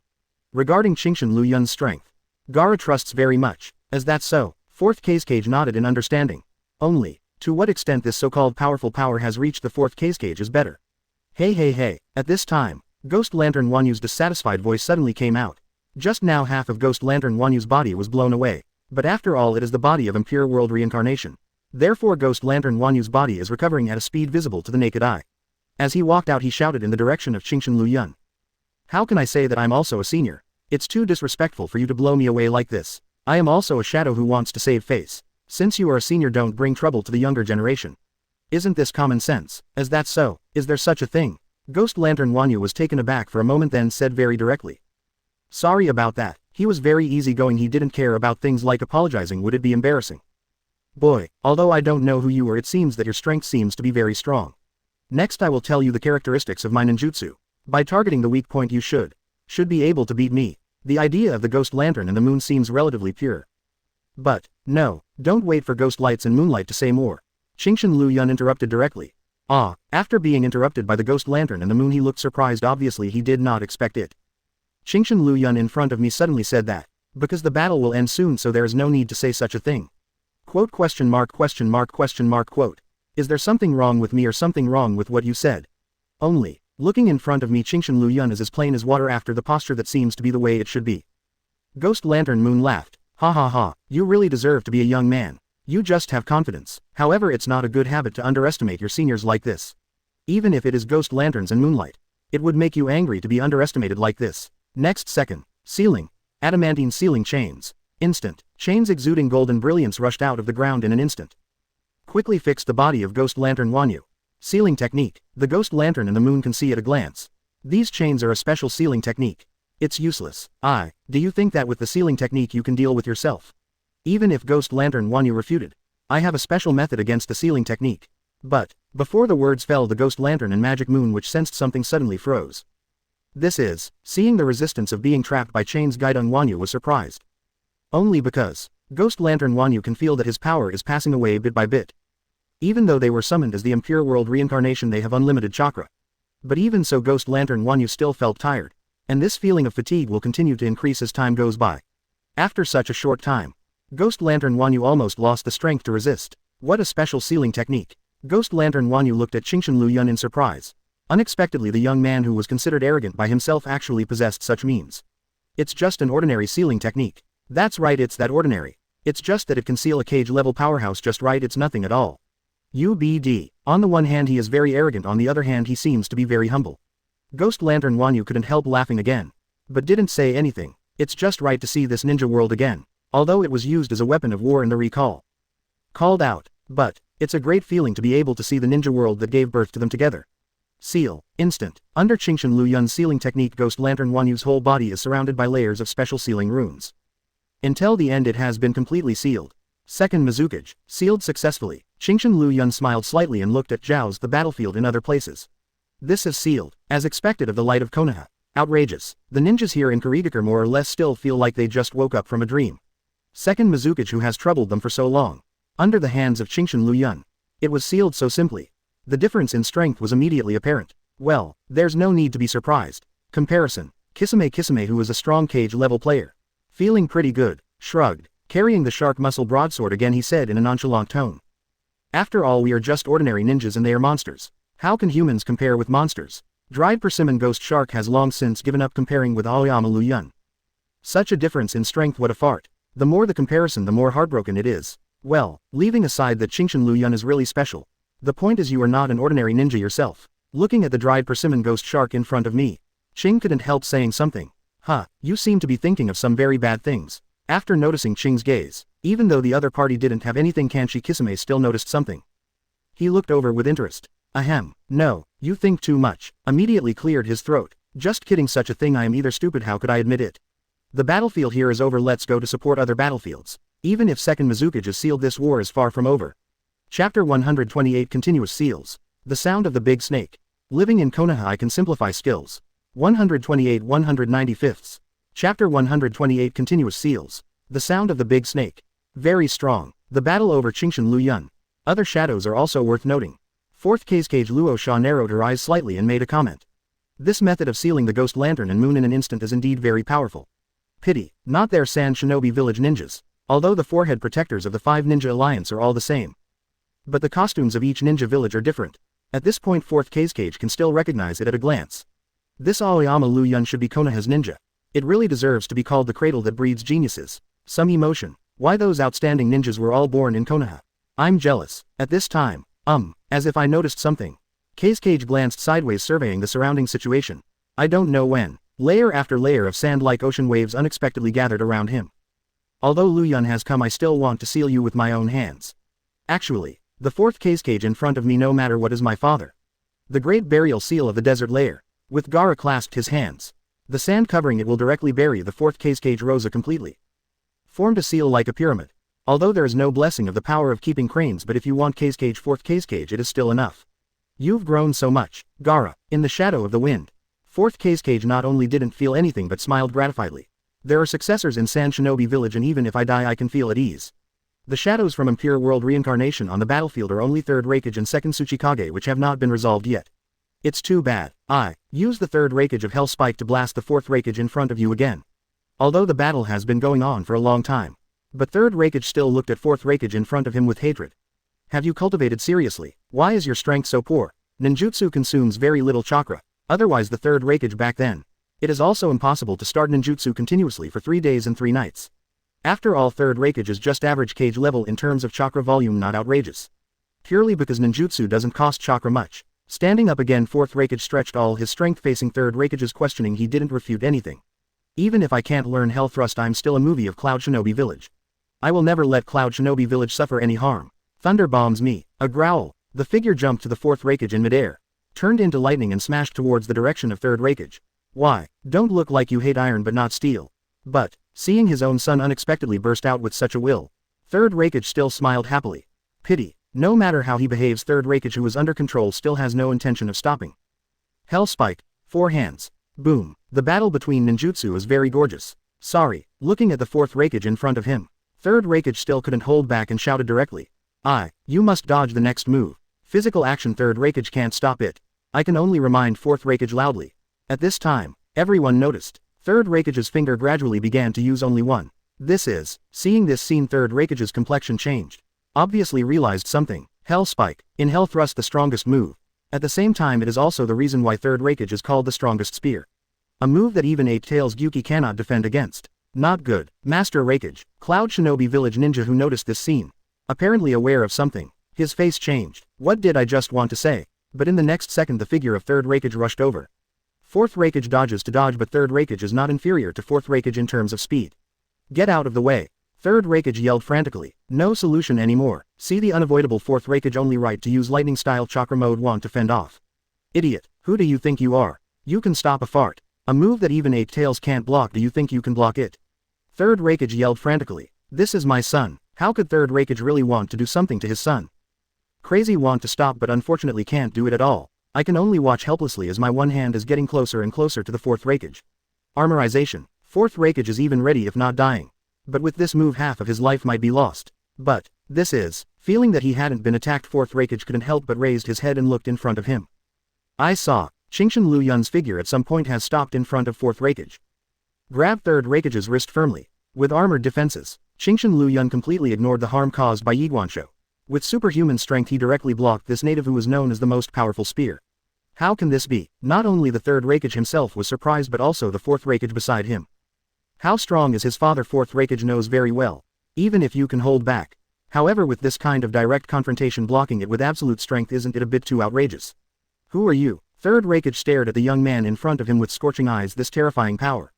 Regarding Chingshin Liu Yun's strength, Gaara trusts very much. Is that so? Fourth Cage nodded in understanding. Only, to what extent this so-called powerful power has reached the Fourth Cage is better. Hey. At this time, Ghost Lantern Wanyu's dissatisfied voice suddenly came out. Just now half of Ghost Lantern Wanyu's body was blown away. But after all, it is the body of Impure World Reincarnation. Therefore Ghost Lantern Wanyu's body is recovering at a speed visible to the naked eye. As he walked out he shouted in the direction of Chingshin Liu Yun. How can I say that I'm also a senior? It's too disrespectful for you to blow me away like this. I am also a shadow who wants to save face. Since you are a senior, don't bring trouble to the younger generation. Isn't this common sense? Is that so? Is there such a thing? Ghost Lantern Wanyu was taken aback for a moment, then said very directly. Sorry about that. He was very easygoing, he didn't care about things like apologizing. Would it be embarrassing? Boy, although I don't know who you are, it seems that your strength seems to be very strong. Next I will tell you the characteristics of my ninjutsu. By targeting the weak point you should be able to beat me. The idea of the Ghost Lantern and the moon seems relatively pure. But, no, don't wait for Ghost Lights and Moonlight to say more. Chingshin Liu Yun interrupted directly. After being interrupted by the Ghost Lantern and the moon he looked surprised, obviously he did not expect it. Chingshin Liu Yun in front of me suddenly said that, because the battle will end soon so there is no need to say such a thing. Quote question mark. Quote. Is there something wrong with me or something wrong with what you said? Only, looking in front of me Chingshin Liu Yun is as plain as water after the posture that seems to be the way it should be. Ghost Lantern Moon laughed. Ha ha ha, you really deserve to be a young man. You just have confidence. However, it's not a good habit to underestimate your seniors like this. Even if it is Ghost Lanterns and Moonlight. It would make you angry to be underestimated like this. Next second, ceiling. Adamantine ceiling chains. Instant. Chains exuding golden brilliance rushed out of the ground in an instant. Quickly fixed the body of Ghost Lantern Wanyu. Sealing technique. The Ghost Lantern and the moon can see at a glance. These chains are a special sealing technique. It's useless. Do you think that with the sealing technique you can deal with yourself? Even if Ghost Lantern Wanyu refuted. I have a special method against the sealing technique. But, before the words fell, the Ghost Lantern and Magic Moon, which sensed something, suddenly froze. Seeing the resistance of being trapped by chains, Gaidong Wanyu was surprised. Only because Ghost Lantern Wanyu can feel that his power is passing away bit by bit. Even though they were summoned as the Impure World reincarnation, they have unlimited chakra. But even so, Ghost Lantern Wanyu still felt tired. And this feeling of fatigue will continue to increase as time goes by. After such a short time, Ghost Lantern Wanyu almost lost the strength to resist. What a special sealing technique. Ghost Lantern Wanyu looked at Liu Yun in surprise. Unexpectedly, the young man who was considered arrogant by himself actually possessed such means. It's just an ordinary sealing technique. That's right, it's that ordinary. It's just that it can seal a cage-level powerhouse just right, it's nothing at all. UBD. On the one hand he is very arrogant, on the other hand he seems to be very humble. Ghost Lantern Wanyu couldn't help laughing again. But didn't say anything. It's just right to see this ninja world again. Although it was used as a weapon of war in the recall. Called out. But, it's a great feeling to be able to see the ninja world that gave birth to them together. Seal. Instant. Under Liu Yun's sealing technique, Ghost Lantern Wanyu's whole body is surrounded by layers of special sealing runes. Until the end it has been completely sealed. Second Mizukage. Sealed successfully. Liu Yun smiled slightly and looked at Zhao's the battlefield in other places. This is sealed. As expected of the light of Konoha. Outrageous. The ninjas here in Kurigakure more or less still feel like they just woke up from a dream. Second Mizukage, who has troubled them for so long. Under the hands of Liu Yun. It was sealed so simply. The difference in strength was immediately apparent. Well, there's no need to be surprised. Comparison. Kisame, who is a strong cage-level player. Feeling pretty good. Shrugged. Carrying the shark muscle broadsword again, he said in a nonchalant tone. After all, we are just ordinary ninjas and they are monsters. How can humans compare with monsters? Dried persimmon Ghost Shark has long since given up comparing with Aoyama Liu Yun. Such a difference in strength, what a fart. The more the comparison, the more heartbroken it is. Well, leaving aside that Liu Yun is really special. The point is you are not an ordinary ninja yourself. Looking at the dried persimmon Ghost Shark in front of me, Ching couldn't help saying something. You seem to be thinking of some very bad things. After noticing Ching's gaze, even though the other party didn't have anything, Kanshi Kisame still noticed something. He looked over with interest. Ahem. No, you think too much. Immediately cleared his throat. Just kidding, such a thing, I am either stupid, how could I admit it? The battlefield here is over, let's go to support other battlefields. Even if second Mizukage is sealed, this war is far from over. Chapter 128 Continuous Seals. The sound of the big snake. Living in Konoha I can simplify skills. 128 195. Chapter 128 Continuous Seals. The sound of the big snake. Very strong. The battle over Liu Yun. Other shadows are also worth noting. Fourth Cage Luo Sha narrowed her eyes slightly and made a comment. This method of sealing the Ghost Lantern and Moon in an instant is indeed very powerful. Pity, not their Sand Shinobi Village ninjas. Although the forehead protectors of the 5 Ninja Alliance are all the same. But the costumes of each ninja village are different. At this point Fourth Cage can still recognize it at a glance. This Aoyama Liu Yun should be Konoha's ninja. It really deserves to be called the cradle that breeds geniuses. Some emotion. Why those outstanding ninjas were all born in Konoha. I'm jealous. At this time, as if I noticed something. Cage glanced sideways, surveying the surrounding situation. I don't know when. Layer after layer of sand-like ocean waves unexpectedly gathered around him. Although Liu Yun has come, I still want to seal you with my own hands. Actually, the fourth cage in front of me, no matter what, is my father. The great burial seal of the desert layer. With Gaara clasped his hands. The sand covering it will directly bury the fourth cage Rosa completely. Formed a seal like a pyramid. Although there is no blessing of the power of keeping cranes, but if you want fourth cage it is still enough. You've grown so much, Gaara. In the shadow of the wind. Fourth cage not only didn't feel anything but smiled gratifiedly. There are successors in Sand Shinobi Village, and even if I die I can feel at ease. The shadows from Impure World reincarnation on the battlefield are only third Reikage and second Tsuchikage, which have not been resolved yet. It's too bad. I use the third Reikage of Hell Spike to blast the fourth Reikage in front of you again. Although the battle has been going on for a long time. But third Reikage still looked at fourth Reikage in front of him with hatred. Have you cultivated seriously? Why is your strength so poor? Ninjutsu consumes very little chakra. Otherwise the third Reikage back then. It is also impossible to start ninjutsu continuously for 3 days and 3 nights. After all, third Reikage is just average cage level in terms of chakra volume, not outrageous. Purely because ninjutsu doesn't cost chakra much. Standing up again, fourth Reikage stretched all his strength, facing third Reikage's questioning. He didn't refute anything. Even if I can't learn Hell Thrust, I'm still a movie of Cloud Shinobi Village. I will never let Cloud Shinobi Village suffer any harm. Thunder bombs me. A growl. The figure jumped to the fourth Raikage in midair, turned into lightning and smashed towards the direction of third Raikage. Why? Don't look like you hate iron but not steel. But, seeing his own son unexpectedly burst out with such a will, third Raikage still smiled happily. Pity. No matter how he behaves, third Raikage who is under control still has no intention of stopping. Hell Spike. 4 hands. Boom. The battle between ninjutsu is very gorgeous. Sorry. Looking at the fourth Raikage in front of him, third Raikage still couldn't hold back and shouted directly. You must dodge the next move. Physical action. Third Raikage can't stop it. I can only remind fourth Raikage loudly. At this time, everyone noticed. Third Raikage's finger gradually began to use only one. Seeing this scene, third Raikage's complexion changed. Obviously realized something. Hell Spike. In Hell Thrust, the strongest move. At the same time, it is also the reason why third Raikage is called the strongest spear. A move that even Eight Tails Gyuki cannot defend against. Not good. Master Raikage. Cloud Shinobi Village ninja who noticed this scene, apparently aware of something, his face changed. What did I just want to say? But in the next second the figure of third Raikage rushed over. Fourth Raikage dodges to dodge, but third Raikage is not inferior to fourth Raikage in terms of speed. Get out of the way. Third Raikage yelled frantically. No solution anymore. See the unavoidable fourth Raikage only right to use lightning style chakra mode want to fend off. Idiot, who do you think you are? You can stop a fart. A move that even Eight Tails can't block, do you think you can block it? Third Raikage yelled frantically. This is my son. How could third Raikage really want to do something to his son? Crazy want to stop but unfortunately can't do it at all. I can only watch helplessly as my one hand is getting closer and closer to the fourth Raikage. Armorization. Fourth Raikage is even ready if not dying. But with this move half of his life might be lost. But, feeling that he hadn't been attacked, fourth Raikage couldn't help but raised his head and looked in front of him. I saw. Chingshin Liu Yun's figure at some point has stopped in front of fourth Raikage. Grab third Raikage's wrist firmly. With armored defenses, Chingshin Liu Yun completely ignored the harm caused by Yiguansho. With superhuman strength he directly blocked this native who was known as the most powerful spear. How can this be? Not only the third Raikage himself was surprised but also the fourth Raikage beside him. How strong is his father? Fourth Raikage knows very well. Even if you can hold back. However, with this kind of direct confrontation, blocking it with absolute strength, isn't it a bit too outrageous? Who are you? Third Raikage stared at the young man in front of him with scorching eyes. This terrifying power.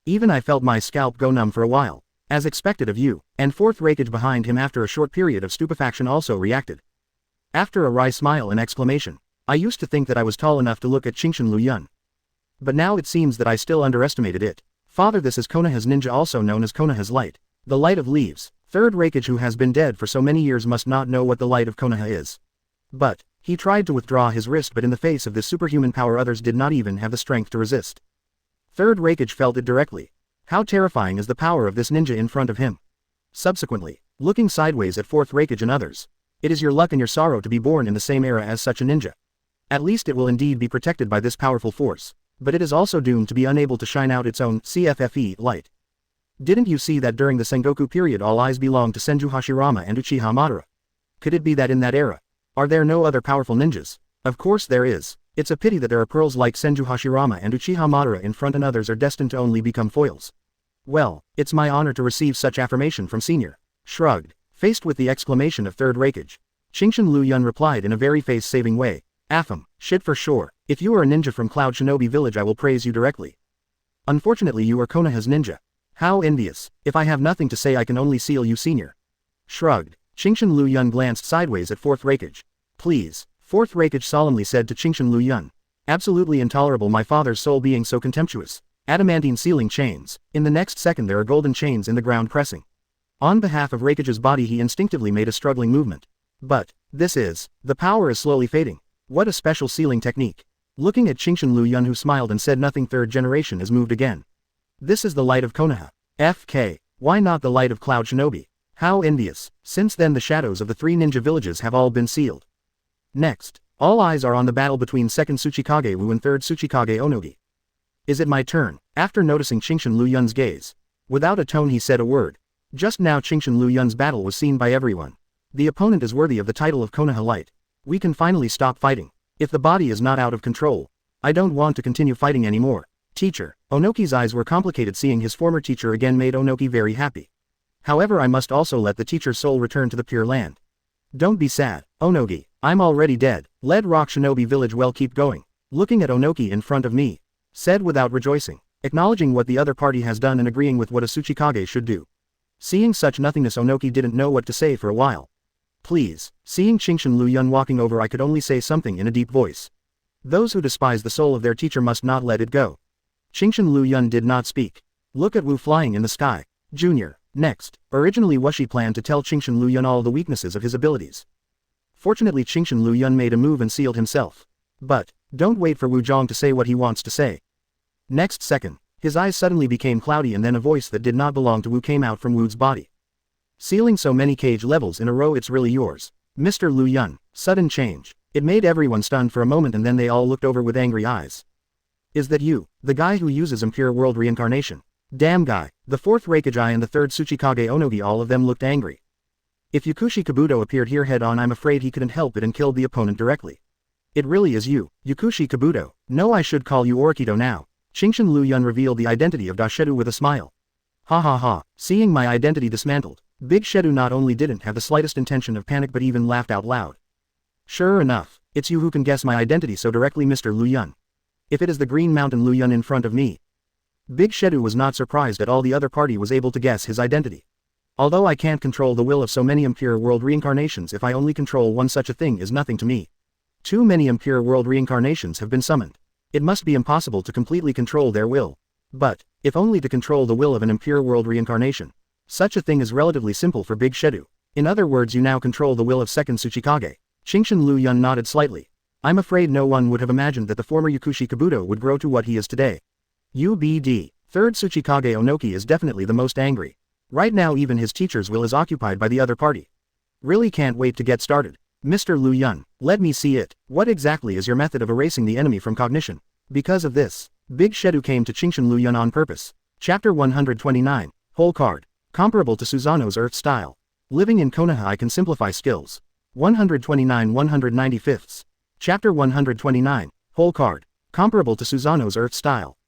Even I felt my scalp go numb for a while. As expected of you. And fourth Raikage behind him after a short period of stupefaction also reacted. After a wry smile and exclamation. I used to think that I was tall enough to look at Chingshin Liu Yun. But now it seems that I still underestimated it. Father, this is Konoha's ninja, also known as Konoha's light. The light of leaves. Third Raikage, who has been dead for so many years, must not know what the light of Konoha is. But, he tried to withdraw his wrist, but in the face of this superhuman power others did not even have the strength to resist. Third Raikage felt it directly. How terrifying is the power of this ninja in front of him. Subsequently, looking sideways at fourth Raikage and others. It is your luck and your sorrow to be born in the same era as such a ninja. At least it will indeed be protected by this powerful force. But it is also doomed to be unable to shine out its own CFFE light. Didn't you see that during the Sengoku period all eyes belonged to Senju Hashirama and Uchiha Madara? Could it be that in that era? Are there no other powerful ninjas? Of course there is. It's a pity that there are pearls like Senju Hashirama and Uchiha Madara in front and others are destined to only become foils. Well, it's my honor to receive such affirmation from senior. Shrugged. Faced with the exclamation of third Raikage, Chingshin Liu Yun replied in a very face-saving way. Affam, shit for sure. If you are a ninja from Cloud Shinobi Village I will praise you directly. Unfortunately you are Konoha's ninja. How envious. If I have nothing to say I can only seal you senior. Shrugged. Chingshin Liu Yun glanced sideways at fourth Raikage. Please. Fourth Raikage solemnly said to Chingshin Liu Yun. Absolutely intolerable, my father's soul being so contemptuous. Adamantine sealing chains. In the next second there are golden chains in the ground pressing. On behalf of Raikage's body he instinctively made a struggling movement. But, the power is slowly fading. What a special sealing technique. Looking at Chingshin Liu Yun, who smiled and said nothing, third generation is moved again. This is the light of Konoha. FK. Why not the light of Cloud Shinobi? How envious. Since then the shadows of the 3 ninja villages have all been sealed. Next, all eyes are on the battle between second Tsuchikage Wu and third Tsuchikage Onogi. Is it my turn? After noticing Chingshin Liu Yun's gaze, without a tone he said a word. Just now Chingshin Liu Yun's battle was seen by everyone. The opponent is worthy of the title of Konoha Light. We can finally stop fighting. If the body is not out of control, I don't want to continue fighting anymore. Teacher. Onoki's eyes were complicated. Seeing his former teacher again made Onoki very happy. However, I must also let the teacher's soul return to the Pure Land. Don't be sad, Onoki. I'm already dead. Lead Rock Shinobi Village, well, keep going. Looking at Onoki in front of me, said without rejoicing. acknowledging what the other party has done and agreeing with what a Tsuchikage should do. Seeing such nothingness, Onoki didn't know what to say for a while. Please. Seeing Chingshin Liu Yun walking over, I could only say something in a deep voice. Those who despise the soul of their teacher must not let it go. Chingshin Liu Yun did not speak. Look at Wu flying in the sky. Junior. Next. Originally Wushi planned to tell Chingshin Liu Yun all the weaknesses of his abilities. Fortunately Chingshin Liu Yun made a move and sealed himself. But, don't wait for Wu Zhong to say what he wants to say. Next second, his eyes suddenly became cloudy and then a voice that did not belong to Wu came out from Wu's body. Sealing so many cage levels in a row, it's really yours. Mr. Liu Yun. Sudden change. It made everyone stunned for a moment and then they all looked over with angry eyes. Is that you, the guy who uses impure world reincarnation? Damn guy. The fourth Reikage and the third Tsuchikage Onogi, all of them looked angry. If Yakushi Kabuto appeared here head on, I'm afraid he couldn't help it and killed the opponent directly. It really is you, Yakushi Kabuto. No, I should call you Orkido now. Chingshin Liu Yun revealed the identity of Dashedu with a smile. Ha ha ha. Seeing my identity dismantled, Big Shedu not only didn't have the slightest intention of panic but even laughed out loud. Sure enough, it's you who can guess my identity so directly, Mr. Liu Yun. If it is the Green Mountain Liu Yun in front of me. Big Shedu was not surprised at all the other party was able to guess his identity. Although I can't control the will of so many impure world reincarnations, if I only control one, such a thing is nothing to me. Too many impure world reincarnations have been summoned. It must be impossible to completely control their will. But, if only to control the will of an impure world reincarnation. Such a thing is relatively simple for Big Shedu. In other words, you now control the will of second Tsuchikage. Chingshin Liu Yun nodded slightly. I'm afraid no one would have imagined that the former Yakushi Kabuto would grow to what he is today. UBD. Third Tsuchikage Onoki is definitely the most angry. Right now even his teacher's will is occupied by the other party. Really can't wait to get started. Mr. Liu Yun, let me see it. What exactly is your method of erasing the enemy from cognition? Because of this, Big Shedu came to Chingshin Liu Yun on purpose. Chapter 129. Whole card. Comparable to Susanoo's Earth style. Living in Konoha, I can simplify skills. 129 195ths. Chapter 129. Whole card. Comparable to Susanoo's Earth style.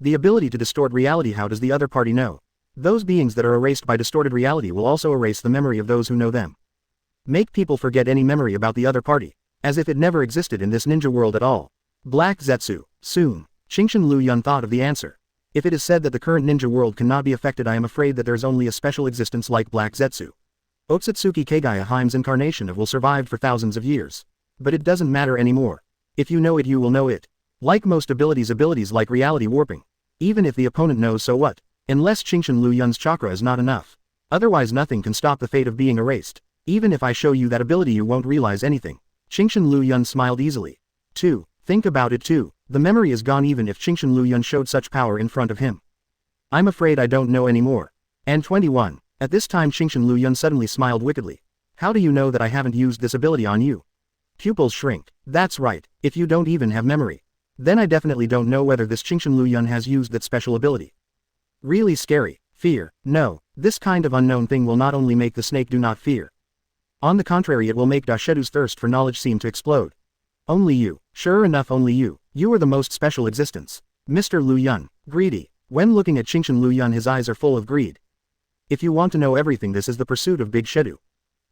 The ability to distort reality. How does the other party know? Those beings that are erased by distorted reality will also erase the memory of those who know them. Make people forget any memory about the other party, as if it never existed in this ninja world at all. Black Zetsu. Soon. Chingshin Liu Yun thought of the answer. If it is said that the current ninja world cannot be affected, I am afraid that there is only a special existence like Black Zetsu. Otsutsuki Kagaya Haim's incarnation of will survived for thousands of years. But it doesn't matter anymore. If you know it, you will know it. Like most abilities like reality warping. Even if the opponent knows, so what? Unless Chingshin Liu Yun's chakra is not enough. Otherwise nothing can stop the fate of being erased. Even if I show you that ability, you won't realize anything. Chingshin Liu Yun smiled easily. 2. Think about it too. The memory is gone even if Chingshin Liu Yun showed such power in front of him. I'm afraid I don't know anymore. And 21. At this time Chingshin Liu Yun suddenly smiled wickedly. How do you know that I haven't used this ability on you? Pupils shrink. That's right, if you don't even have memory. Then I definitely don't know whether this Chingshin Liu Yun has used that special ability. Really scary. Fear. No, this kind of unknown thing will not only make the snake do not fear. On the contrary, it will make Dashedu's thirst for knowledge seem to explode. Only you. Sure enough, only you. You are the most special existence. Mr. Liu Yun. Greedy. When looking at Chingshin Liu Yun, his eyes are full of greed. If you want to know everything, this is the pursuit of Big Shedu.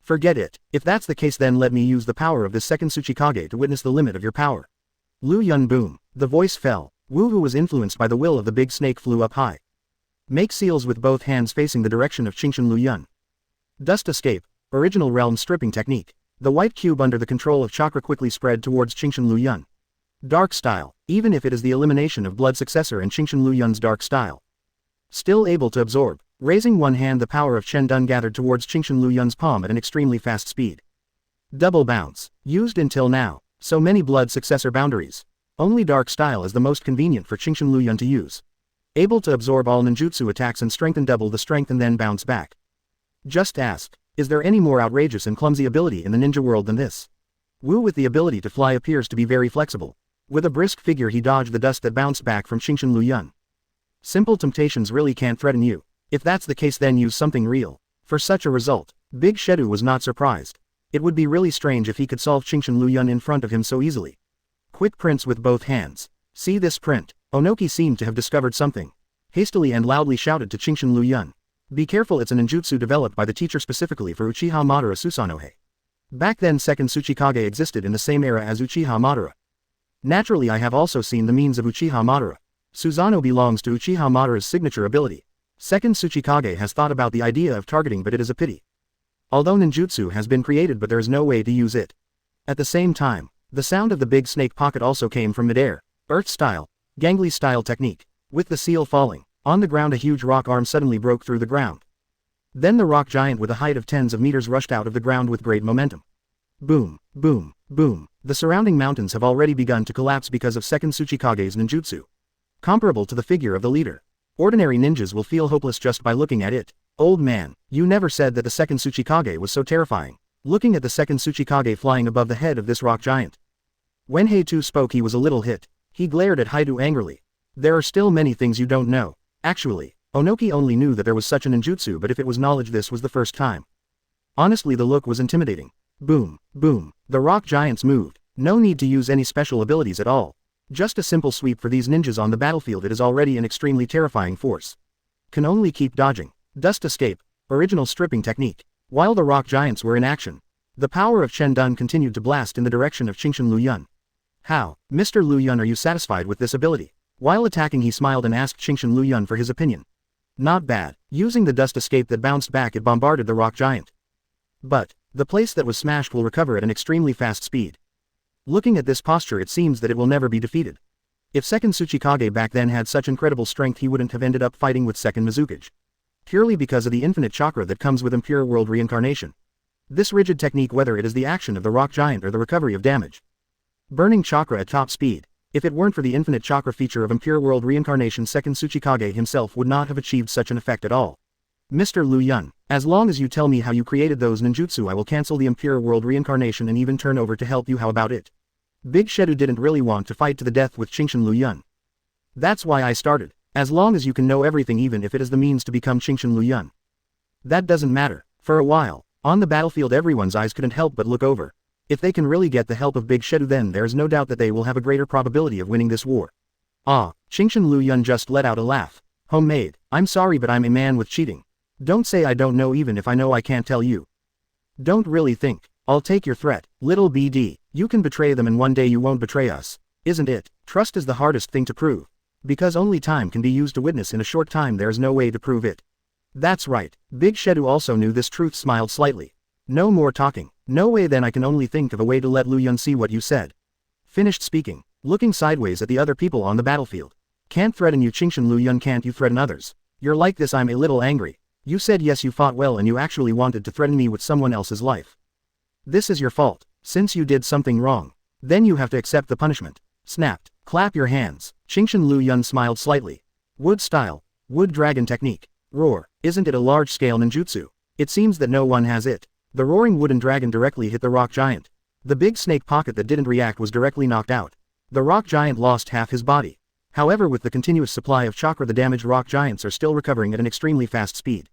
Forget it. If that's the case, then let me use the power of this second Tsuchikage to witness the limit of your power. Liu Yun boom. The voice fell. Wu, who was influenced by the will of the big snake, flew up high. Make seals with both hands facing the direction of Chingshin Liu Yun. Dust escape. Original realm stripping technique. The white cube under the control of Chakra quickly spread towards Chingshin Liu Yun. Dark style. Even if it is the elimination of blood successor and Chingshin Liu Yun's dark style. Still able to absorb. Raising one hand, the power of Chen Dun gathered towards Chingshin Liu Yun's palm at an extremely fast speed. Double bounce. Used until now. So many blood successor boundaries. Only dark style is the most convenient for Chingshin Liu Yun to use. Able to absorb all ninjutsu attacks and strengthen double the strength and then bounce back. Just ask. Is there any more outrageous and clumsy ability in the ninja world than this? Wu with the ability to fly appears to be very flexible. With a brisk figure he dodged the dust that bounced back from Chingshin Liu Yun. Simple temptations really can't threaten you. If that's the case, then use something real. For such a result, Big Shedu was not surprised. It would be really strange if he could solve Chingshin Liu Yun in front of him so easily. Quick prints with both hands. See this print. Onoki seemed to have discovered something. Hastily and loudly shouted to Chingshin Liu Yun. Be careful, it's a ninjutsu developed by the teacher specifically for Uchiha Madara Susanoo. Back then second Tsuchikage existed in the same era as Uchiha Madara. Naturally I have also seen the means of Uchiha Madara. Susanoo belongs to Uchiha Madara's signature ability. Second Tsuchikage has thought about the idea of targeting, but it is a pity. Although ninjutsu has been created, but there is no way to use it. At the same time, the sound of the big snake pocket also came from midair. Earth style, gangly style technique. With the seal falling, on the ground a huge rock arm suddenly broke through the ground. Then the rock giant with a height of tens of meters rushed out of the ground with great momentum. Boom, boom, boom. The surrounding mountains have already begun to collapse because of second Tsuchikage's ninjutsu. Comparable to the figure of the leader. Ordinary ninjas will feel hopeless just by looking at it. Old man, you never said that the second Tsuchikage was so terrifying. Looking at the second Tsuchikage flying above the head of this rock giant. When Heitu spoke, he was a little hit. He glared at Heitu angrily. There are still many things you don't know. Actually, Onoki only knew that there was such a ninjutsu, but if it was knowledge, this was the first time. Honestly, the look was intimidating. Boom, boom, the rock giants moved. No need to use any special abilities at all. Just a simple sweep for these ninjas on the battlefield. It is already an extremely terrifying force. Can only keep dodging. Dust escape, original stripping technique. While the rock giants were in action, the power of Chen Dun continued to blast in the direction of Qingshan Liu Yun. How, Mr. Liu Yun, are you satisfied with this ability? While attacking, he smiled and asked Qingshan Liu Yun for his opinion. Not bad. Using the dust escape that bounced back, it bombarded the rock giant. But the place that was smashed will recover at an extremely fast speed. Looking at this posture, it seems that it will never be defeated. If second Tsuchikage back then had such incredible strength, he wouldn't have ended up fighting with second Mizukage. Purely because of the infinite chakra that comes with impure world reincarnation. This rigid technique, whether it is the action of the rock giant or the recovery of damage. Burning chakra at top speed. If it weren't for the infinite chakra feature of impure world reincarnation, second Tsuchikage himself would not have achieved such an effect at all. Mr. Liu Yun, as long as you tell me how you created those ninjutsu, I will cancel the impure world reincarnation and even turn over to help you. How about it? Big Shedu didn't really want to fight to the death with Qingshan Liu Yun. That's why I started. As long as you can know everything, even if it is the means to become Qingshan Liu Yun. That doesn't matter. For a while, on the battlefield, everyone's eyes couldn't help but look over. If they can really get the help of Big Shedu, then there's no doubt that they will have a greater probability of winning this war. Ah, Qingshan Liu Yun just let out a laugh. Homemade, I'm sorry, but I'm a man with cheating. Don't say I don't know, even if I know I can't tell you. Don't really think. I'll take your threat, little BD. You can betray them and one day you won't betray us. Isn't it? Trust is the hardest thing to prove. Because only time can be used to witness. In a short time there's no way to prove it. That's right. Big Shedu also knew this truth, smiled slightly. No more talking. No way. Then I can only think of a way to let Liu Yun see what you said. Finished speaking, looking sideways at the other people on the battlefield. Can't threaten you, Qingshan Liu Yun, can't you threaten others? You're like this. I'm a little angry. You said yes, you fought well, and you actually wanted to threaten me with someone else's life. This is your fault. Since you did something wrong, then you have to accept the punishment. Snapped. Clap your hands. Qingshan Liu Yun smiled slightly. Wood style. Wood dragon technique. Roar. Isn't it a large-scale ninjutsu? It seems that no one has it. The roaring wooden dragon directly hit the rock giant. The big snake pocket that didn't react was directly knocked out. The rock giant lost half his body. However, with the continuous supply of chakra, the damaged rock giants are still recovering at an extremely fast speed.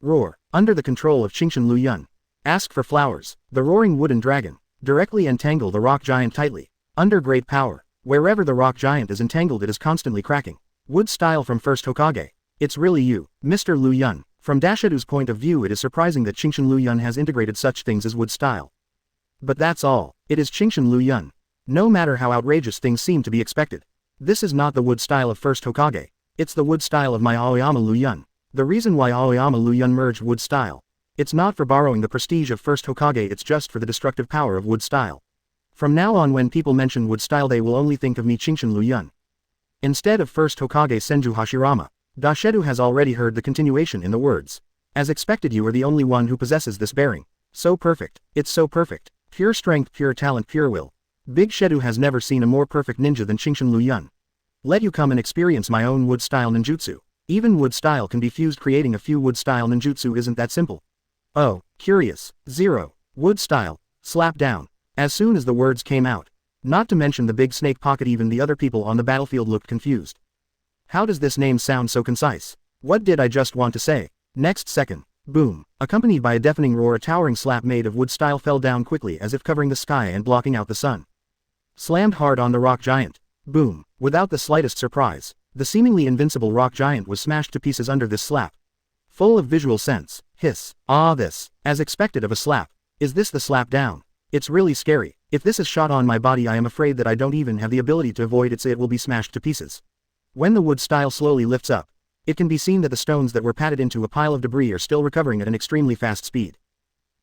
Roar. Under the control of Qingshan Liu Yun. Ask for flowers. The roaring wooden dragon directly entangle the rock giant tightly. Under great power. Wherever the rock giant is entangled, it is constantly cracking. Wood style from first Hokage. It's really you, Mr. Liu Yun. From Dashidu's point of view, it is surprising that Qingshan Liu Yun has integrated such things as wood style. But that's all. It is Qingshan Liu Yun. No matter how outrageous things seem to be expected. This is not the wood style of first Hokage. It's the wood style of my Aoyama Liu Yun. The reason why Aoyama Liu Yun merged wood style. It's not for borrowing the prestige of first Hokage, it's just for the destructive power of wood style. From now on, when people mention wood style, they will only think of me, Qingshan Liu Yun. Instead of first Hokage Senju Hashirama. Dashidu has already heard the continuation in the words. As expected, you are the only one who possesses this bearing. So perfect. It's so perfect. Pure strength, pure talent, pure will. Big Shedu has never seen a more perfect ninja than Qingshan Liu Yun. Let you come and experience my own wood style ninjutsu. Even wood style can be fused. Creating a few wood style ninjutsu isn't that simple. Oh, curious. 0. Wood style. Slap down. As soon as the words came out. Not to mention the big snake pocket, even the other people on the battlefield looked confused. How does this name sound so concise? What did I just want to say? Next second. Boom. Accompanied by a deafening roar, a towering slap made of wood style fell down quickly, as if covering the sky and blocking out the sun. Slammed hard on the rock giant. Boom. Without the slightest surprise, the seemingly invincible rock giant was smashed to pieces under this slap. Full of visual sense. Hiss. Ah, this. As expected of a slap. Is this the slap down? It's really scary. If this is shot on my body, I am afraid that I don't even have the ability to avoid it, so it will be smashed to pieces. When the wood style slowly lifts up, it can be seen that the stones that were patted into a pile of debris are still recovering at an extremely fast speed.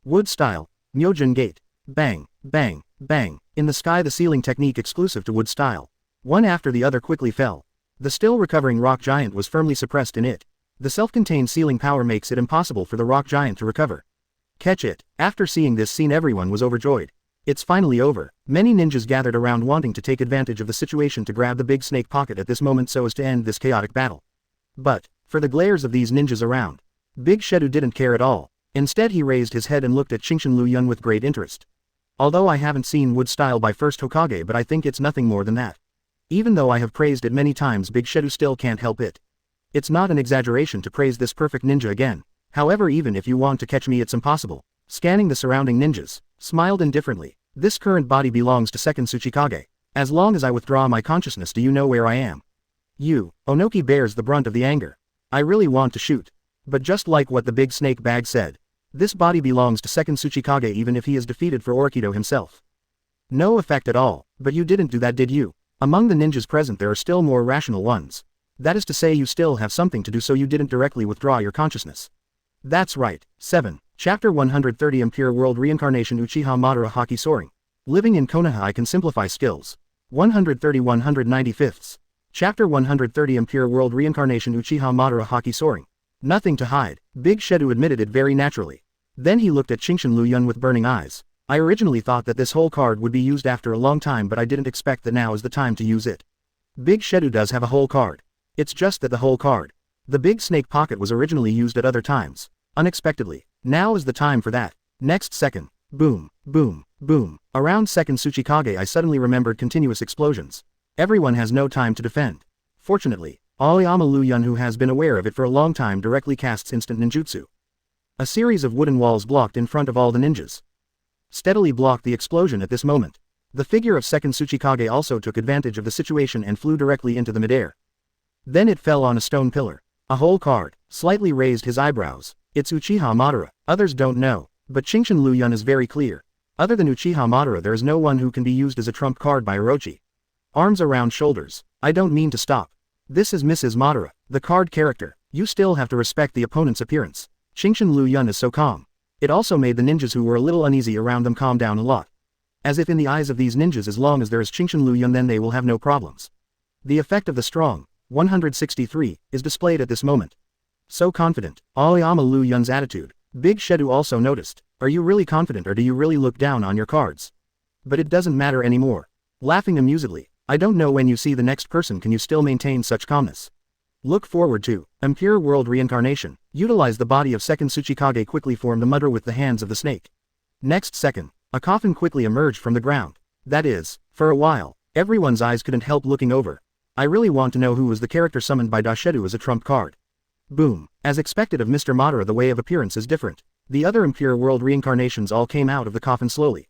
Wood style, Myojin Gate. Bang, bang, bang. In the sky, the ceiling technique exclusive to wood style. One after the other quickly fell. The still recovering rock giant was firmly suppressed in it. The self-contained ceiling power makes it impossible for the rock giant to recover. Catch it. After seeing this scene, everyone was overjoyed. It's finally over. Many ninjas gathered around wanting to take advantage of the situation to grab the big snake pocket at this moment so as to end this chaotic battle. But, for the glares of these ninjas around, Big Shedu didn't care at all. Instead, he raised his head and looked at Chingshin Liu Yun with great interest. Although I haven't seen wood style by first Hokage, but I think it's nothing more than that. Even though I have praised it many times, Big Shedu still can't help it. It's not an exaggeration to praise this perfect ninja again. However, even if you want to catch me, it's impossible. Scanning the surrounding ninjas, smiled indifferently. This current body belongs to second Tsuchikage. As long as I withdraw my consciousness, do you know where I am? You, Onoki bears the brunt of the anger. I really want to shoot. But just like what the big snake bag said, this body belongs to second Tsuchikage even if he is defeated for Orkido himself. No effect at all, but you didn't do that, did you? Among the ninjas present there are still more rational ones. That is to say, you still have something to do, so you didn't directly withdraw your consciousness. That's right. 7. Chapter 130 Impure World Reincarnation Uchiha Madara Haki Soaring. Living in Konoha, I can simplify skills. 130-195. Chapter 130 Impure World Reincarnation Uchiha Madara Haki Soaring. Nothing to hide. Big Shedu admitted it very naturally. Then he looked at Chingshin Liu Yun with burning eyes. I originally thought that this whole card would be used after a long time, but I didn't expect that now is the time to use it. Big Shedu does have a whole card. It's just that the whole card, the big snake pocket, was originally used at other times. Unexpectedly. Now is the time for that. Next second. Boom, boom, boom. Around second Tsuchikage, I suddenly remembered continuous explosions. Everyone has no time to defend. Fortunately, Aoyama Liu Yun, who has been aware of it for a long time, directly casts instant ninjutsu. A series of wooden walls blocked in front of all the ninjas. Steadily blocked the explosion at this moment. The figure of second Tsuchikage also took advantage of the situation and flew directly into the midair. Then it fell on a stone pillar. A whole card. Slightly raised his eyebrows. It's Uchiha Madara. Others don't know, but Chingshin Liu Yun is very clear. Other than Uchiha Madara, there is no one who can be used as a trump card by Orochi. Arms around shoulders. I don't mean to stop. This is Mrs. Madara, the card character. You still have to respect the opponent's appearance. Chingshin Liu Yun is so calm. It also made the ninjas who were a little uneasy around them calm down a lot. As if in the eyes of these ninjas, as long as there is Chingshin Liu Yun, then they will have no problems. The effect of the strong 163 is displayed at this moment. So confident. Aoyama Liu Yun's attitude. Big Shedu also noticed. Are you really confident, or do you really look down on your cards? But it doesn't matter anymore. Laughing amusedly. I don't know, when you see the next person, can you still maintain such calmness? Look forward to Impure World Reincarnation. Utilize the body of second Tsuchikage. Quickly form the mudder with the hands of the snake. Next second, a coffin quickly emerged from the ground. That is, for a while, everyone's eyes couldn't help looking over. I really want to know who was the character summoned by Dashedu as a trump card. Boom. As expected of Mr. Madara, the way of appearance is different. The other Impure World Reincarnations all came out of the coffin slowly.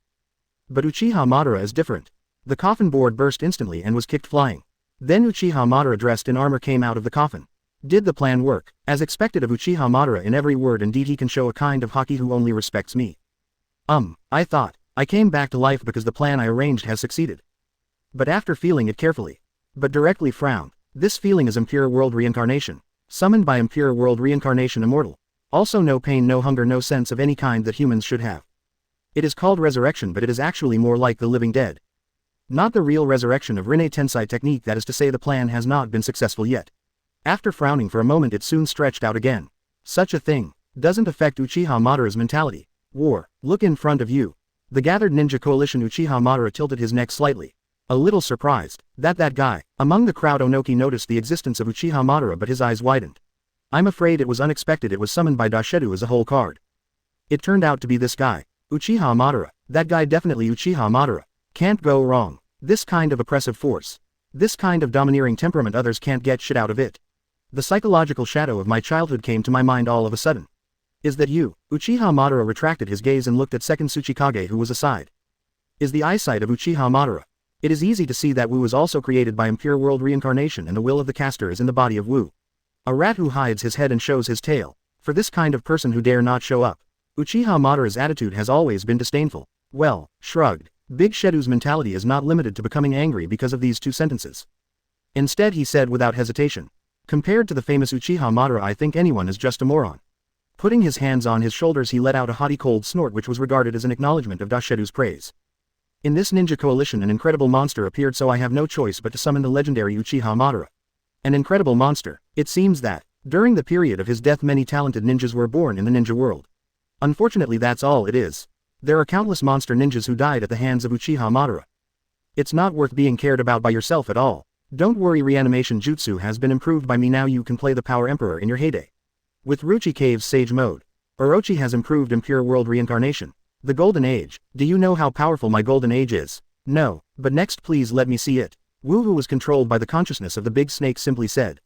But Uchiha Madara is different. The coffin board burst instantly and was kicked flying. Then Uchiha Madara dressed in armor came out of the coffin. Did the plan work? As expected of Uchiha Madara in every word and deed, he can show a kind of haki who only respects me. I thought. I came back to life because the plan I arranged has succeeded. But after feeling it carefully, but directly frowned. This feeling is Impure World Reincarnation. Summoned by Impure World Reincarnation Immortal. Also no pain, no hunger, no sense of any kind that humans should have. It is called resurrection, but it is actually more like the living dead. Not the real resurrection of Rinne Tensai technique, that is to say the plan has not been successful yet. After frowning for a moment, it soon stretched out again. Such a thing doesn't affect Uchiha Madara's mentality. War. Look in front of you. The gathered ninja coalition. Uchiha Madara tilted his neck slightly. A little surprised. That guy. Among the crowd, Onoki noticed the existence of Uchiha Madara, but his eyes widened. I'm afraid it was unexpected. It was summoned by Dashedu as a whole card. It turned out to be this guy. Uchiha Madara. That guy, definitely Uchiha Madara. Can't go wrong. This kind of oppressive force. This kind of domineering temperament, others can't get shit out of it. The psychological shadow of my childhood came to my mind all of a sudden. Is that you? Uchiha Madara retracted his gaze and looked at second Tsuchikage, who was aside. Is the eyesight of Uchiha Madara. It is easy to see that Wu was also created by Impure World Reincarnation, and the will of the caster is in the body of Wu. A rat who hides his head and shows his tail. For this kind of person who dare not show up. Uchiha Madara's attitude has always been disdainful. Well, shrugged. Big Shedu's mentality is not limited to becoming angry because of these two sentences. Instead he said without hesitation. Compared to the famous Uchiha Madara, I think anyone is just a moron. Putting his hands on his shoulders, he let out a haughty cold snort which was regarded as an acknowledgement of Dashido's praise. In this ninja coalition an incredible monster appeared, so I have no choice but to summon the legendary Uchiha Madara. An incredible monster. It seems that, during the period of his death, many talented ninjas were born in the ninja world. Unfortunately, that's all it is. There are countless monster ninjas who died at the hands of Uchiha Madara. It's not worth being cared about by yourself at all. Don't worry, reanimation jutsu has been improved by me. Now you can play the Power Emperor in your heyday. With Ruchi Cave's Sage Mode. Orochi has improved Impure World Reincarnation. The Golden Age. Do you know how powerful my Golden Age is? No, but next please let me see it. Wu, who was controlled by the consciousness of the big snake, simply said.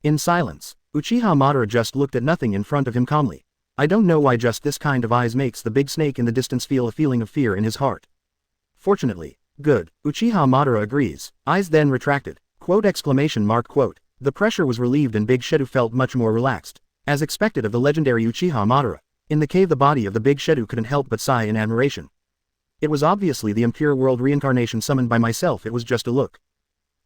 In silence, Uchiha Madara just looked at nothing in front of him calmly. I don't know why just this kind of eyes makes the big snake in the distance feel a feeling of fear in his heart. Fortunately. Good, Uchiha Madara agrees. Eyes then retracted. Quote exclamation mark quote. The pressure was relieved and Big Shedu felt much more relaxed. As expected of the legendary Uchiha Madara. In the cave the body of the Big Shedu couldn't help but sigh in admiration. It was obviously the Impure World Reincarnation summoned by myself. It was just a look.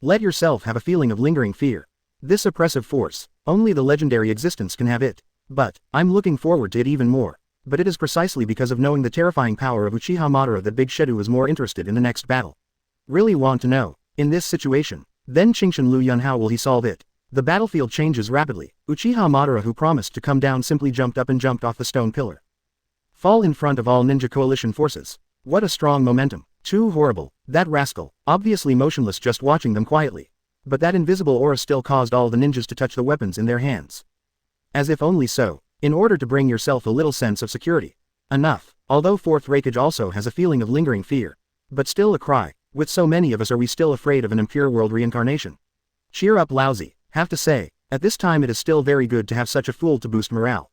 Let yourself have a feeling of lingering fear. This oppressive force, only the legendary existence can have it. But, I'm looking forward to it even more. But it is precisely because of knowing the terrifying power of Uchiha Madara that Big Shedu is more interested in the next battle. Really want to know, in this situation, then Qingshan Liu Yun, how will he solve it? The battlefield changes rapidly. Uchiha Madara, who promised to come down, simply jumped up and jumped off the stone pillar. Fall in front of all ninja coalition forces. What a strong momentum. Too horrible. That rascal, obviously motionless, just watching them quietly. But that invisible aura still caused all the ninjas to touch the weapons in their hands. As if only so, in order to bring yourself a little sense of security. Enough. Although fourth Raikage also has a feeling of lingering fear. But still a cry. With so many of us, are we still afraid of an Impure World Reincarnation? Cheer up, lousy. Have to say, at this time it is still very good to have such a fool to boost morale.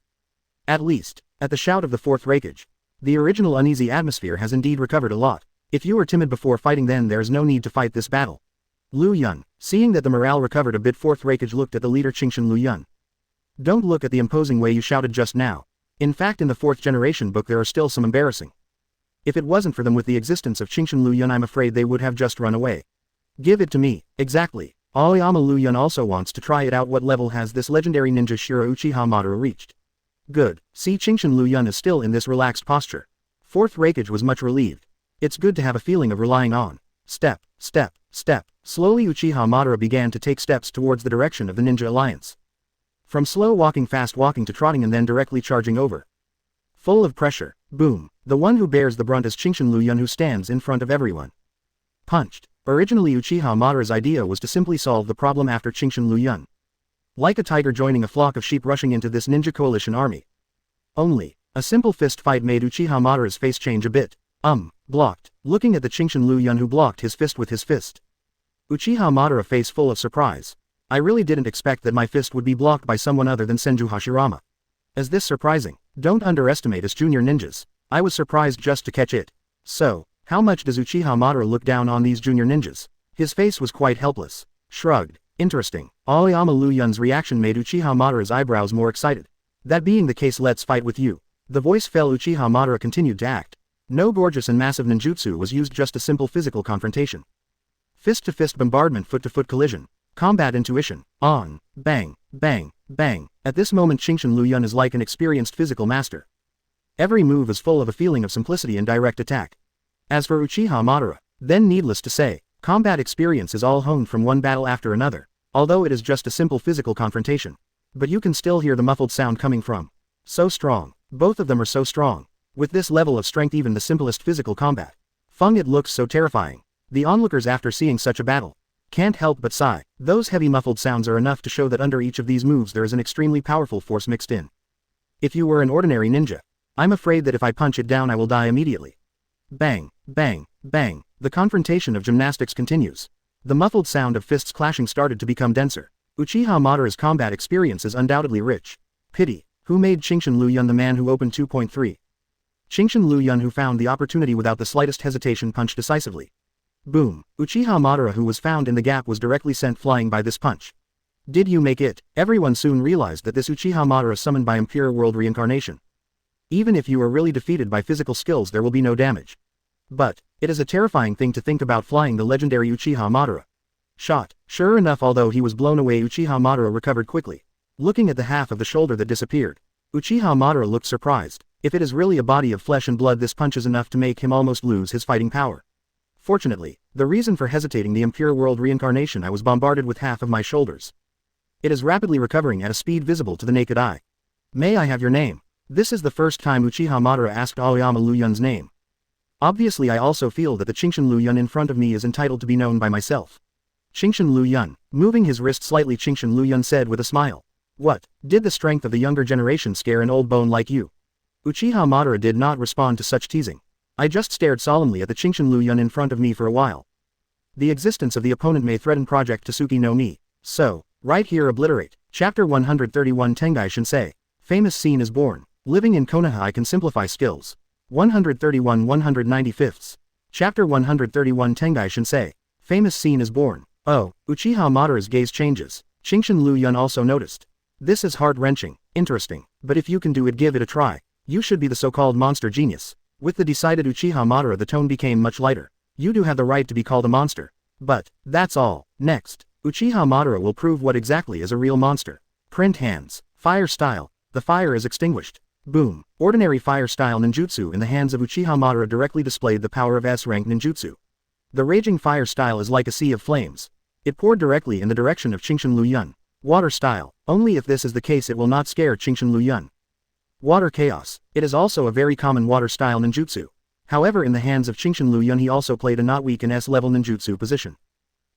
At least, at the shout of the fourth Raikage. The original uneasy atmosphere has indeed recovered a lot. If you were timid before fighting, then there's no need to fight this battle. Liu Yun, seeing that the morale recovered a bit, fourth Raikage looked at the leader Qingshan Liu Yun. Don't look at the imposing way you shouted just now. In fact, in the 4th generation book there are still some embarrassing. If it wasn't for them with the existence of Qingshan Liu Yun, I'm afraid they would have just run away. Give it to me. Exactly. Aoyama Liu Yun also wants to try it out. What level has this legendary ninja Shiro Uchiha Madara reached? Good. See, Qingshan Liu Yun is still in this relaxed posture. 4th Raikage was much relieved. It's good to have a feeling of relying on. Step, step, step. Slowly Uchiha Madara began to take steps towards the direction of the Ninja Alliance. From slow walking, fast walking to trotting, and then directly charging over. Full of pressure. Boom. The one who bears the brunt is Qingshan Liu Yun, who stands in front of everyone. Punched. Originally Uchiha Madara's idea was to simply solve the problem after Qingshan Liu Yun. Like a tiger joining a flock of sheep rushing into this ninja coalition army. Only, a simple fist fight made Uchiha Madara's face change a bit. Blocked. Looking at the Qingshan Liu Yun, who blocked his fist with his fist. Uchiha Madara face full of surprise. I really didn't expect that my fist would be blocked by someone other than Senju Hashirama. Is this surprising? Don't underestimate us junior ninjas. I was surprised just to catch it. So, how much does Uchiha Madara look down on these junior ninjas? His face was quite helpless. Shrugged. Interesting. Aoyama Liu Yun's reaction made Uchiha Madara's eyebrows more excited. That being the case, let's fight with you. The voice fell. Uchiha Madara continued to act. No gorgeous and massive ninjutsu was used, just a simple physical confrontation. Fist-to-fist bombardment, foot-to-foot collision. Combat intuition. On. Bang. Bang. Bang. At this moment Qingshan Liu Yun is like an experienced physical master. Every move is full of a feeling of simplicity and direct attack. As for Uchiha Madara, then needless to say, combat experience is all honed from one battle after another, although it is just a simple physical confrontation. But you can still hear the muffled sound coming from. So strong. Both of them are so strong. With this level of strength, even the simplest physical combat. It looks so terrifying. The onlookers, after seeing such a battle, can't help but sigh. Those heavy muffled sounds are enough to show that under each of these moves there is an extremely powerful force mixed in. If you were an ordinary ninja, I'm afraid that if I punch it down I will die immediately. Bang, bang, bang. The confrontation of gymnastics continues. The muffled sound of fists clashing started to become denser. Uchiha Madara's combat experience is undoubtedly rich. Pity. Who made Qingshan Liu Yun the man who opened 2.3? Qingshan Liu Yun, who found the opportunity without the slightest hesitation, punched decisively. Boom. Uchiha Madara, who was found in the gap, was directly sent flying by this punch. Did you make it? Everyone soon realized that this Uchiha Madara summoned by Impure World Reincarnation. Even if you are really defeated by physical skills, there will be no damage. But, it is a terrifying thing to think about flying the legendary Uchiha Madara. Shot. Sure enough, although he was blown away, Uchiha Madara recovered quickly. Looking at the half of the shoulder that disappeared, Uchiha Madara looked surprised. If it is really a body of flesh and blood, this punch is enough to make him almost lose his fighting power. Fortunately, the reason for hesitating, the impure world reincarnation, I was bombarded with half of my shoulders. It is rapidly recovering at a speed visible to the naked eye. May I have your name? This is the first time Uchiha Madara asked Aoyama Liu Yun's name. Obviously I also feel that the Chingshin Liu Yun in front of me is entitled to be known by myself. Chingshin Liu Yun. Moving his wrist slightly, Chingshin Liu Yun said with a smile. What, did the strength of the younger generation scare an old bone like you? Uchiha Madara did not respond to such teasing. I just stared solemnly at the Chingshin Liu Yun in front of me for a while. The existence of the opponent may threaten Project Tsuki no Mi. So, right here obliterate. Chapter 131 Tengai Shinsei. Famous scene is born. Living in Konoha I can simplify skills. 131 195. Chapter 131 Tengai Shinsei. Famous scene is born. Oh, Uchiha Madara's gaze changes. Chingshin Liu Yun also noticed. This is heart-wrenching, interesting, but if you can do it, give it a try. You should be the so-called monster genius. With the decided Uchiha Madara, the tone became much lighter. You do have the right to be called a monster. But, that's all. Next, Uchiha Madara will prove what exactly is a real monster. Print hands. Fire style. The fire is extinguished. Boom. Ordinary fire style ninjutsu in the hands of Uchiha Madara directly displayed the power of S-rank ninjutsu. The raging fire style is like a sea of flames. It poured directly in the direction of Chingshin Liu Yun. Water style. Only if this is the case it will not scare Chingshin Liu Yun. Water chaos. It is also a very common water style ninjutsu. However, in the hands of Chingshin Liu Yun he also played a not weak in S-level ninjutsu position.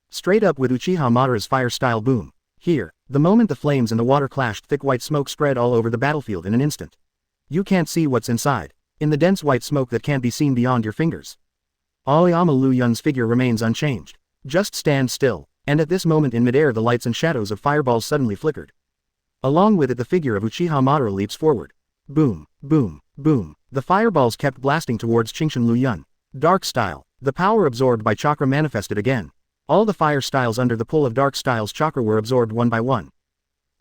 Straight up with Uchiha Madara's fire style boom. Here, the moment the flames and the water clashed, thick white smoke spread all over the battlefield in an instant. You can't see what's inside. In the dense white smoke that can't be seen beyond your fingers. Aoyama Liu Yun's figure remains unchanged. Just stand still, and at this moment in midair the lights and shadows of fireballs suddenly flickered. Along with it the figure of Uchiha Madara leaps forward. Boom, boom, boom. The fireballs kept blasting towards Chingshin Liu Yun. Dark style. The power absorbed by Chakra manifested again. All the fire styles under the pull of Dark styles Chakra were absorbed one by one.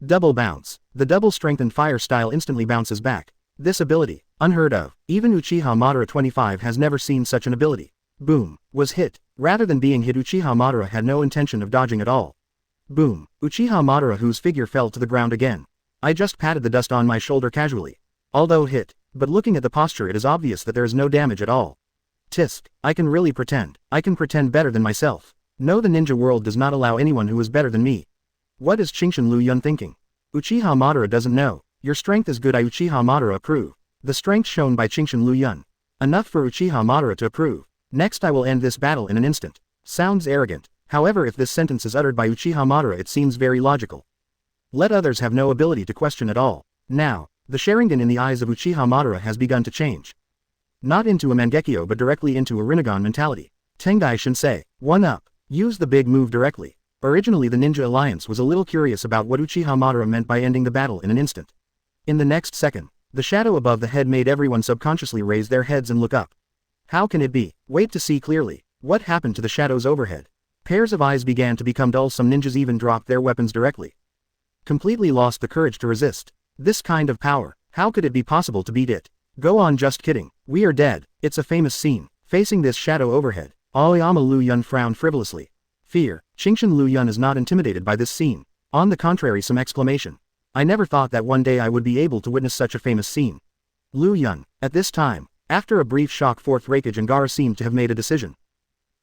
Double bounce. The double strengthened fire style instantly bounces back. This ability, unheard of. Even Uchiha Madara 25 has never seen such an ability. Boom. Was hit. Rather than being hit, Uchiha Madara had no intention of dodging at all. Boom. Uchiha Madara, whose figure fell to the ground again. I just patted the dust on my shoulder casually. Although hit, but looking at the posture it is obvious that there is no damage at all. Tisk. I can really pretend. I can pretend better than myself. No, the ninja world does not allow anyone who is better than me. What is Chingshin Liu Yun thinking? Uchiha Madara doesn't know. Your strength is good, I Uchiha Madara approve. The strength shown by Chingshin Liu Yun. Enough for Uchiha Madara to approve. Next I will end this battle in an instant. Sounds arrogant. However, if this sentence is uttered by Uchiha Madara it seems very logical. Let others have no ability to question at all. Now, the Sharingan in the eyes of Uchiha Madara has begun to change. Not into a Mangekyo but directly into a Rinnegan mentality. Tengai Shinsei. 1-up. Use the big move directly. Originally the Ninja Alliance was a little curious about what Uchiha Madara meant by ending the battle in an instant. In the next second, the shadow above the head made everyone subconsciously raise their heads and look up. How can it be? Wait to see clearly. What happened to the shadows overhead? Pairs of eyes began to become dull, some ninjas even dropped their weapons directly. Completely lost the courage to resist. This kind of power, how could it be possible to beat it? Go on, just kidding. We are dead. It's a famous scene. Facing this shadow overhead, Aoyama Liu Yun frowned frivolously. Fear. Chingshin Liu Yun is not intimidated by this scene. On the contrary, some exclamation. I never thought that one day I would be able to witness such a famous scene. Liu Yun. At this time, after a brief shock, fourth Raikage Angara seemed to have made a decision.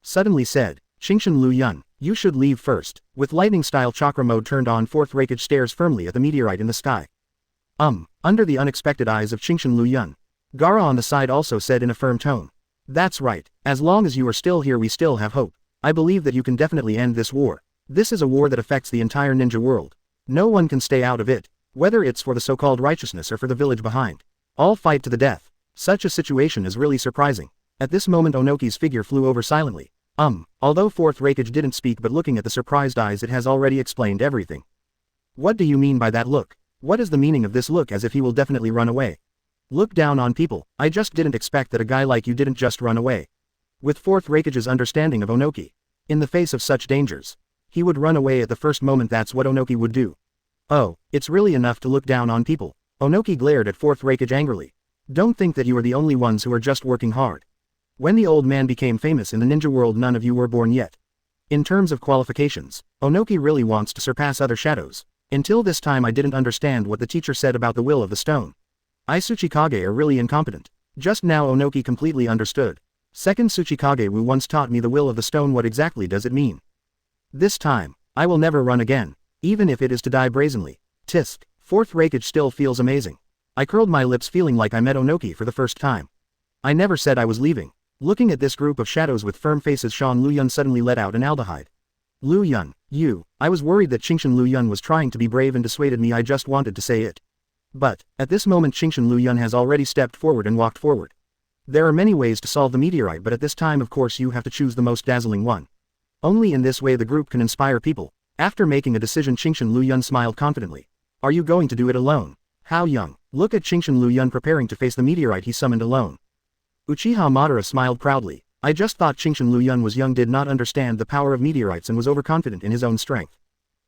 Suddenly said, Chingshin Liu Yun, you should leave first. With lightning style chakra mode turned on, fourth Raikage stares firmly at the meteorite in the sky. Under the unexpected eyes of Chingshin Liu Yun. Gaara on the side also said in a firm tone. That's right, as long as you are still here we still have hope. I believe that you can definitely end this war. This is a war that affects the entire ninja world. No one can stay out of it, whether it's for the so-called righteousness or for the village behind. All fight to the death. Such a situation is really surprising. At this moment Onoki's figure flew over silently. Although fourth Raikage didn't speak, but looking at the surprised eyes it has already explained everything. What do you mean by that look? What is the meaning of this look, as if he will definitely run away? Look down on people. I just didn't expect that a guy like you didn't just run away. With fourth Raikage's understanding of Onoki. In the face of such dangers, he would run away at the first moment. That's what Onoki would do. Oh, it's really enough to look down on people. Onoki glared at fourth Raikage angrily. Don't think that you are the only ones who are just working hard. When the old man became famous in the ninja world none of you were born yet. In terms of qualifications, Onoki really wants to surpass other shadows. Until this time I didn't understand what the teacher said about the will of the stone. Tsuchikage are really incompetent. Just now Onoki completely understood. Second Tsuchikage Wu once taught me the will of the stone. What exactly does it mean? This time, I will never run again, even if it is to die brazenly. Tisk. Fourth Reikage still feels amazing. I curled my lips feeling like I met Onoki for the first time. I never said I was leaving. Looking at this group of shadows with firm faces, Sean Liu Yun suddenly let out an aldehyde. Liu Yun, you. I was worried that Qingshan Liu Yun was trying to be brave and dissuaded me. I just wanted to say it. But, at this moment Qingshan Liu Yun has already stepped forward and walked forward. There are many ways to solve the meteorite, but at this time of course you have to choose the most dazzling one. Only in this way the group can inspire people. After making a decision, Qingshan Liu Yun smiled confidently. Are you going to do it alone? How young? Look at Qingshan Liu Yun preparing to face the meteorite he summoned alone. Uchiha Madara smiled proudly. I just thought Qingshan Liu Yun was young, did not understand the power of meteorites and was overconfident in his own strength.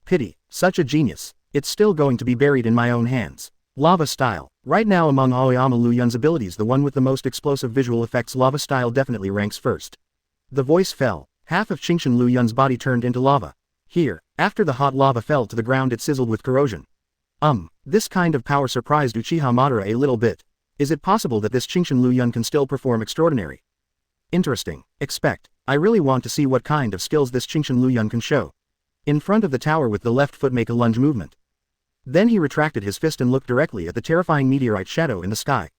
Pity. Such a genius. It's still going to be buried in my own hands. Lava style. Right now among Aoyama Liu Yun's abilities, the one with the most explosive visual effects, lava style definitely ranks first. The voice fell. Half of Qingshan Liu Yun's body turned into lava. Here, after the hot lava fell to the ground, it sizzled with corrosion. This kind of power surprised Uchiha Madara a little bit. Is it possible that this Qingshan Liu Yun can still perform extraordinary? Interesting. I really want to see what kind of skills this Qingshan Liu Yun can show. In front of the tower with the left foot make a lunge movement. Then he retracted his fist and looked directly at the terrifying meteorite shadow in the sky.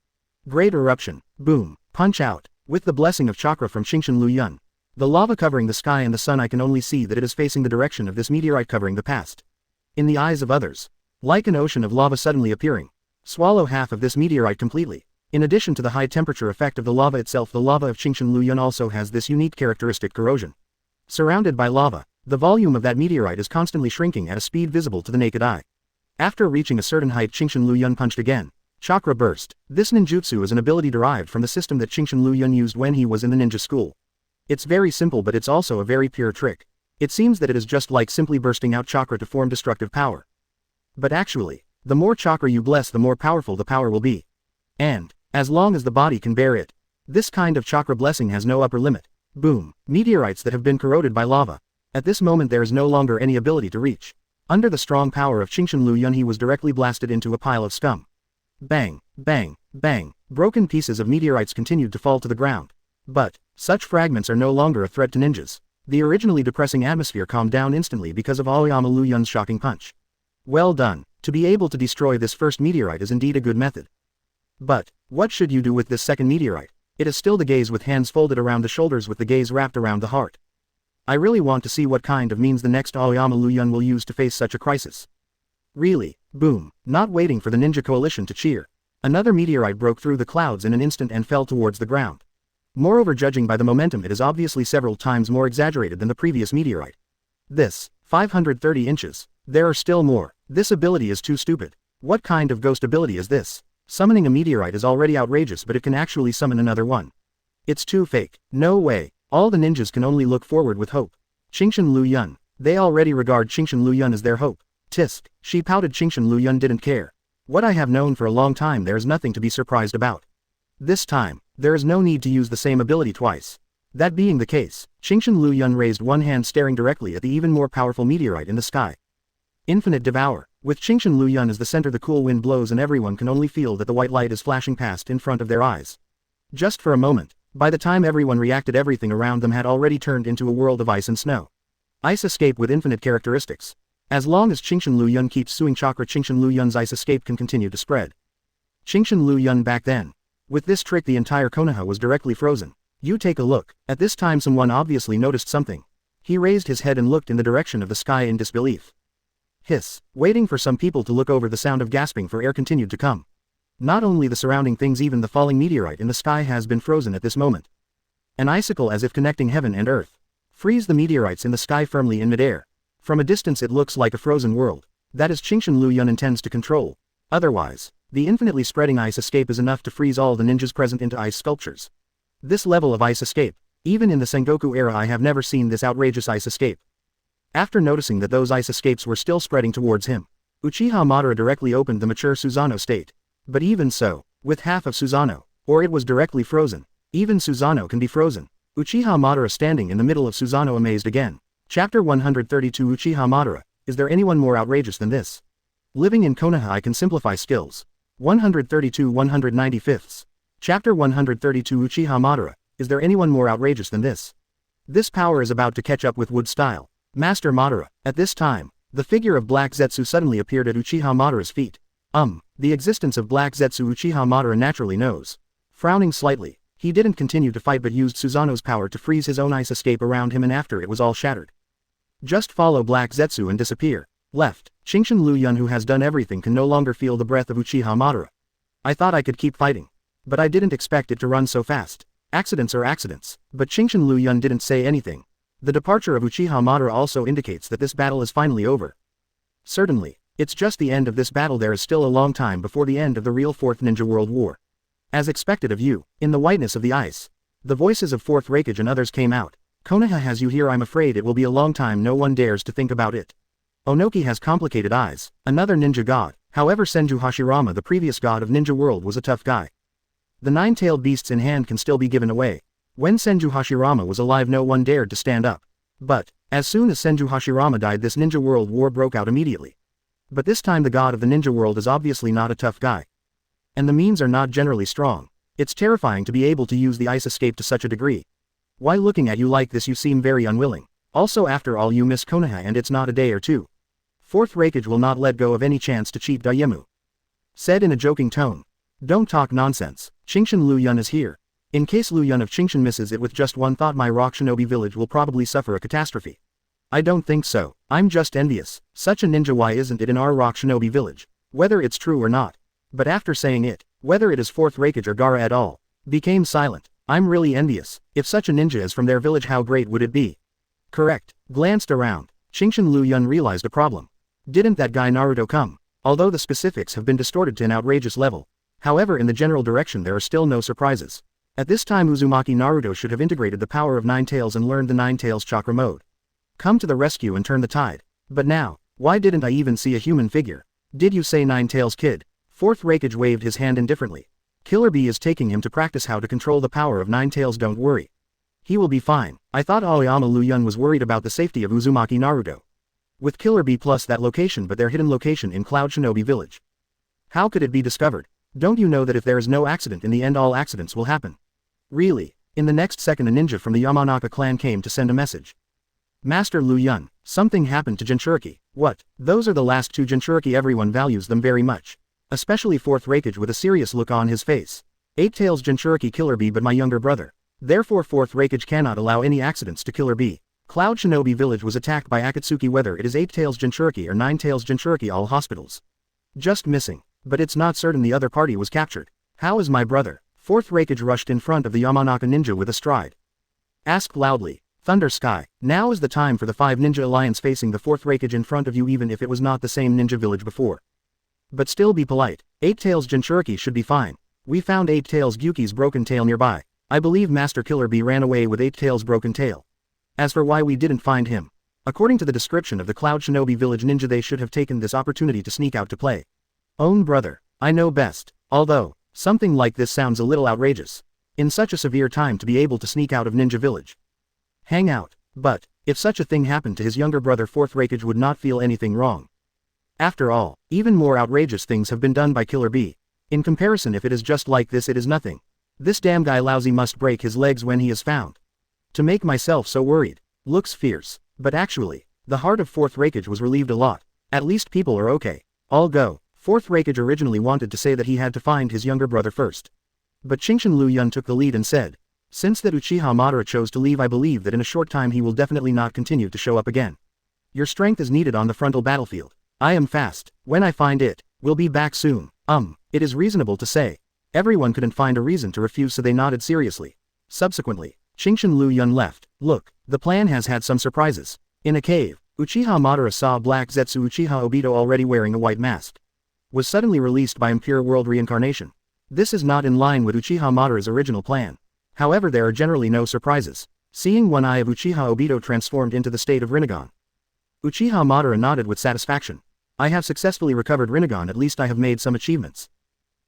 Great eruption. Boom. Punch out. With the blessing of chakra from Qingshan Liu Yun. The lava covering the sky and the sun, I can only see that it is facing the direction of this meteorite covering the past. In the eyes of others. Like an ocean of lava suddenly appearing. Swallow half of this meteorite completely. In addition to the high temperature effect of the lava itself, the lava of Qingshan Liu Yun also has this unique characteristic, corrosion. Surrounded by lava, the volume of that meteorite is constantly shrinking at a speed visible to the naked eye. After reaching a certain height, Qingshan Liu Yun punched again. Chakra burst. This ninjutsu is an ability derived from the system that Qingshan Liu Yun used when he was in the ninja school. It's very simple, but it's also a very pure trick. It seems that it is just like simply bursting out chakra to form destructive power. But actually, the more chakra you bless, the more powerful the power will be. And, as long as the body can bear it, this kind of chakra blessing has no upper limit. Boom. Meteorites that have been corroded by lava. At this moment there is no longer any ability to reach. Under the strong power of Qingshan Liu Yun, he was directly blasted into a pile of scum. Bang, bang, bang. Broken pieces of meteorites continued to fall to the ground. But, such fragments are no longer a threat to ninjas. The originally depressing atmosphere calmed down instantly because of Aoyama Liu Yun's shocking punch. Well done. To be able to destroy this first meteorite is indeed a good method. But, what should you do with this second meteorite? It is still the gaze with hands folded around the shoulders with the gaze wrapped around the heart. I really want to see what kind of means the next Aoyama Liu Yun will use to face such a crisis. Really, boom, not waiting for the ninja coalition to cheer. Another meteorite broke through the clouds in an instant and fell towards the ground. Moreover, judging by the momentum, it is obviously several times more exaggerated than the previous meteorite. This, 530 inches. There are still more. This ability is too stupid. What kind of ghost ability is this? Summoning a meteorite is already outrageous, but it can actually summon another one. It's too fake. No way. All the ninjas can only look forward with hope. Qingshan Liu Yun. They already regard Qingshan Liu Yun as their hope. Tisk. She pouted. Qingshan Liu Yun didn't care. What I have known for a long time, there is nothing to be surprised about. This time, there is no need to use the same ability twice. That being the case, Qingshan Liu Yun raised one hand staring directly at the even more powerful meteorite in the sky. Infinite Devour. With Qingshan Liu Yun as the center, the cool wind blows and everyone can only feel that the white light is flashing past in front of their eyes. Just for a moment. By the time everyone reacted, everything around them had already turned into a world of ice and snow. Ice escape with infinite characteristics. As long as Qingshan Liu Yun keeps suing chakra, Qingshan Liu Yun's ice escape can continue to spread. Qingshan Liu Yun back then. With this trick the entire Konoha was directly frozen. You take a look. At this time someone obviously noticed something. He raised his head and looked in the direction of the sky in disbelief. Hiss. Waiting for some people to look over, the sound of gasping for air continued to come. Not only the surrounding things, even the falling meteorite in the sky has been frozen at this moment. An icicle as if connecting heaven and earth. Freeze the meteorites in the sky firmly in midair. From a distance it looks like a frozen world. That is Qingshan Liu Yun intends to control. Otherwise, the infinitely spreading ice escape is enough to freeze all the ninjas present into ice sculptures. This level of ice escape, even in the Sengoku era I have never seen this outrageous ice escape. After noticing that those ice escapes were still spreading towards him, Uchiha Madara directly opened the mature Susanoo state. But even so, with half of Susanoo, or it was directly frozen. Even Susanoo can be frozen. Uchiha Madara standing in the middle of Susanoo amazed again. Chapter 132 Uchiha Madara, is there anyone more outrageous than this? Living in Konoha I can simplify skills. 132 195th. Chapter 132 Uchiha Madara, is there anyone more outrageous than this? This power is about to catch up with Wood style. Master Madara, at this time, the figure of Black Zetsu suddenly appeared at Uchiha Madara's feet. The existence of Black Zetsu Uchiha Madara naturally knows. Frowning slightly, he didn't continue to fight but used Susanoo's power to freeze his own ice escape around him, and after it was all shattered. Just follow Black Zetsu and disappear. Left, Shinshin Liu Yun, who has done everything, can no longer feel the breath of Uchiha Madara. I thought I could keep fighting. But I didn't expect it to run so fast. Accidents are accidents. But Shinshin Liu Yun didn't say anything. The departure of Uchiha Madara also indicates that this battle is finally over. Certainly, it's just the end of this battle. There is still a long time before the end of the real Fourth Ninja World War. As expected of you, in the whiteness of the ice, the voices of Fourth Raikage and others came out. Konoha has you here. I'm afraid it will be a long time. No one dares to think about it. Onoki has complicated eyes, another ninja god. However, Senju Hashirama, the previous god of Ninja World, was a tough guy. The nine-tailed beasts in hand can still be given away. When Senju Hashirama was alive, no one dared to stand up. But, as soon as Senju Hashirama died, this Ninja World War broke out immediately. But this time the god of the Ninja World is obviously not a tough guy. And the means are not generally strong. It's terrifying to be able to use the ice escape to such a degree. Why, looking at you like this, you seem very unwilling. Also, after all, you miss Konoha, and it's not a day or two. Fourth Raikage will not let go of any chance to cheat Dayemu. Said in a joking tone. Don't talk nonsense. Shinshin Liu Yun is here. In case Liu Yun of Shinshin misses it with just one thought, my rock shinobi village will probably suffer a catastrophe. I don't think so. I'm just envious. Such a ninja, why isn't it in our rock shinobi village? Whether it's true or not. But after saying it, whether it is Fourth Raikage or Gaara et al., became silent. I'm really envious. If such a ninja is from their village, how great would it be? Correct. Glanced around, Shinshin Liu Yun realized a problem. Didn't that guy Naruto come? Although the specifics have been distorted to an outrageous level. However, in the general direction there are still no surprises. At this time Uzumaki Naruto should have integrated the power of Nine Tails and learned the Nine Tails chakra mode. Come to the rescue and turn the tide. But now, why didn't I even see a human figure? Did you say Nine Tails kid? Fourth Raikage waved his hand indifferently. Killer Bee is taking him to practice how to control the power of Nine Tails. Don't worry. He will be fine. I thought Aoyama Liu Yun was worried about the safety of Uzumaki Naruto. With Killer Bee plus that location, but their hidden location in Cloud Shinobi Village. How could it be discovered? Don't you know that if there is no accident in the end, all accidents will happen? Really? In the next second a ninja from the Yamanaka clan came to send a message. Master Liu Yun, something happened to Jinchuriki. What? Those are the last two Jinchuriki. Everyone values them very much. Especially Fourth Raikage with a serious look on his face. Eight Tails Jinchuriki Killer Bee, but my younger brother. Therefore Fourth Raikage cannot allow any accidents to Killer Bee. Cloud Shinobi Village was attacked by Akatsuki. Whether it is Eight Tails Jinchuriki or Nine Tails Jinchuriki, all hospitals. Just missing. But it's not certain the other party was captured. How is my brother? Fourth Raikage rushed in front of the Yamanaka ninja with a stride. Asked loudly. Thunder Sky, now is the time for the five ninja alliance facing the Fourth Raikage in front of you, even if it was not the same ninja village before. But still be polite. Eight Tails Jinchuriki should be fine. We found Eight Tails Gyuki's broken tail nearby. I believe Master Killer Bee ran away with Eight Tails' broken tail. As for why we didn't find him, according to the description of the Cloud Shinobi Village ninja, they should have taken this opportunity to sneak out to play. Own brother, I know best. Although, something like this sounds a little outrageous. In such a severe time to be able to sneak out of Ninja Village. Hang out. But, if such a thing happened to his younger brother, Fourth Raikage would not feel anything wrong. After all, even more outrageous things have been done by Killer Bee. In comparison, if it is just like this, it is nothing. This damn guy lousy must break his legs when he is found. To make myself so worried. Looks fierce. But actually, the heart of Fourth Raikage was relieved a lot. At least people are okay. I'll go. Fourth Raikage originally wanted to say that he had to find his younger brother first. But Shinshin Liu Yun took the lead and said, since that Uchiha Madara chose to leave, I believe that in a short time he will definitely not continue to show up again. Your strength is needed on the frontal battlefield. I am fast. When I find it, we'll be back soon. It is reasonable to say. Everyone couldn't find a reason to refuse, so they nodded seriously. Subsequently, Shinshin Liu Yun left. Look, the plan has had some surprises. In a cave, Uchiha Madara saw Black Zetsu Uchiha Obito already wearing a white mask. Was suddenly released by Impure World Reincarnation. This is not in line with Uchiha Madara's original plan. However, there are generally no surprises. Seeing one eye of Uchiha Obito transformed into the state of Rinnegan. Uchiha Madara nodded with satisfaction. I have successfully recovered Rinnegan. At least I have made some achievements.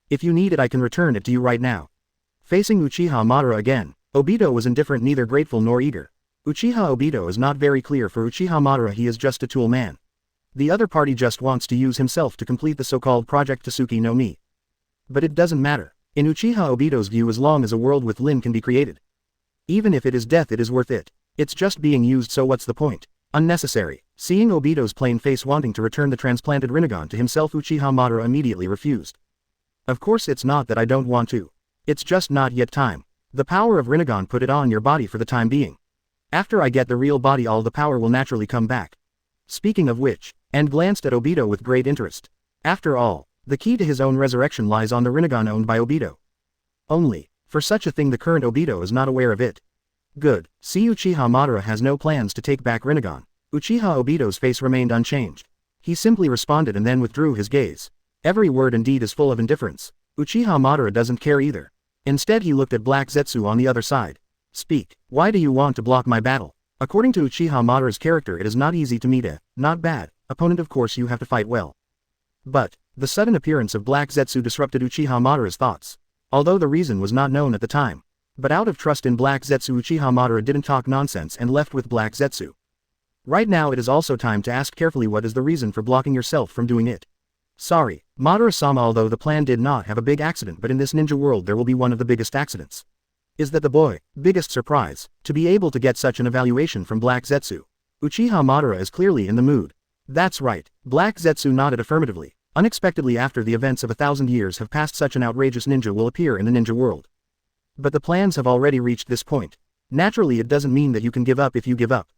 If you need it, I can return it to you right now. Facing Uchiha Madara again, Obito was indifferent, neither grateful nor eager. Uchiha Obito is not very clear for Uchiha Madara, he is just a tool man. The other party just wants to use himself to complete the so-called Project Tasuki no Mi. But it doesn't matter, in Uchiha Obito's view, as long as a world with Lin can be created. Even if it is death, it is worth it. It's just being used, so what's the point? Unnecessary. Seeing Obito's plain face wanting to return the transplanted Rinnegan to himself, Uchiha Madara immediately refused. Of course it's not that I don't want to. It's just not yet time. The power of Rinnegan, put it on your body for the time being. After I get the real body, all the power will naturally come back. Speaking of which, and glanced at Obito with great interest. After all, the key to his own resurrection lies on the Rinnegan owned by Obito. Only, for such a thing the current Obito is not aware of it. Good. See, Uchiha Madara has no plans to take back Rinnegan. Uchiha Obito's face remained unchanged. He simply responded and then withdrew his gaze. Every word and deed is full of indifference. Uchiha Madara doesn't care either. Instead he looked at Black Zetsu on the other side. Speak. Why do you want to block my battle? According to Uchiha Madara's character, it is not easy to meet a, not bad, opponent. Of course you have to fight well. But, the sudden appearance of Black Zetsu disrupted Uchiha Madara's thoughts. Although the reason was not known at the time. But out of trust in Black Zetsu, Uchiha Madara didn't talk nonsense and left with Black Zetsu. Right now it is also time to ask carefully, what is the reason for blocking yourself from doing it? Sorry, Madara-sama, although the plan did not have a big accident, but in this ninja world there will be one of the biggest accidents. Is that the biggest surprise, to be able to get such an evaluation from Black Zetsu. Uchiha Madara is clearly in the mood. That's right, Black Zetsu nodded affirmatively. Unexpectedly, after the events of 1,000 years have passed, such an outrageous ninja will appear in the ninja world. But the plans have already reached this point. Naturally it doesn't mean that you can give up if you give up.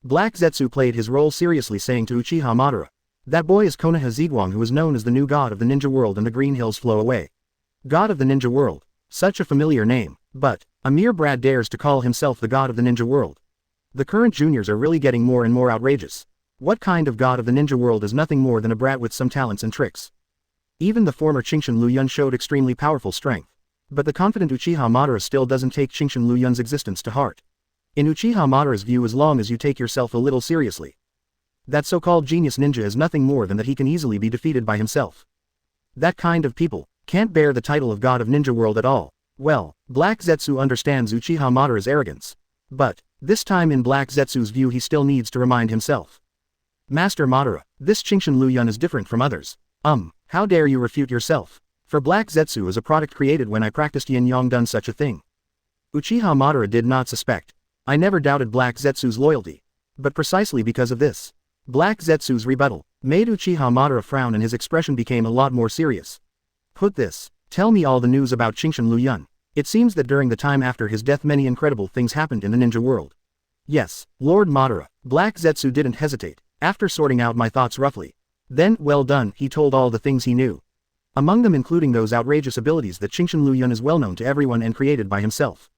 Black Zetsu played his role seriously, saying to Uchiha Madara, that boy is Konoha Ziguang, who is known as the new god of the ninja world, and the green hills flow away. God of the ninja world. Such a familiar name, but, a mere brat dares to call himself the god of the ninja world. The current juniors are really getting more and more outrageous. What kind of god of the ninja world is nothing more than a brat with some talents and tricks? Even the former Chingshin Liu Yun showed extremely powerful strength. But the confident Uchiha Madara still doesn't take Chingshin Liu Yun's existence to heart. In Uchiha Madara's view, as long as you take yourself a little seriously, that so-called genius ninja is nothing more than that he can easily be defeated by himself. That kind of people can't bear the title of god of ninja world at all. Well, Black Zetsu understands Uchiha Madara's arrogance. But, this time in Black Zetsu's view, he still needs to remind himself. Master Madara, this Chingshin Liu Yun is different from others. How dare you refute yourself? For Black Zetsu is a product created when I practiced yin yang, done such a thing. Uchiha Madara did not suspect. I never doubted Black Zetsu's loyalty. But precisely because of this, Black Zetsu's rebuttal made Uchiha Madara frown, and his expression became a lot more serious. Tell me all the news about Chingshin Liu Yun. It seems that during the time after his death many incredible things happened in the ninja world. Yes, Lord Madara. Black Zetsu didn't hesitate. After sorting out my thoughts roughly, then, well done, he told all the things he knew. Among them including those outrageous abilities that Chingshin Liu Yun is well known to everyone and created by himself.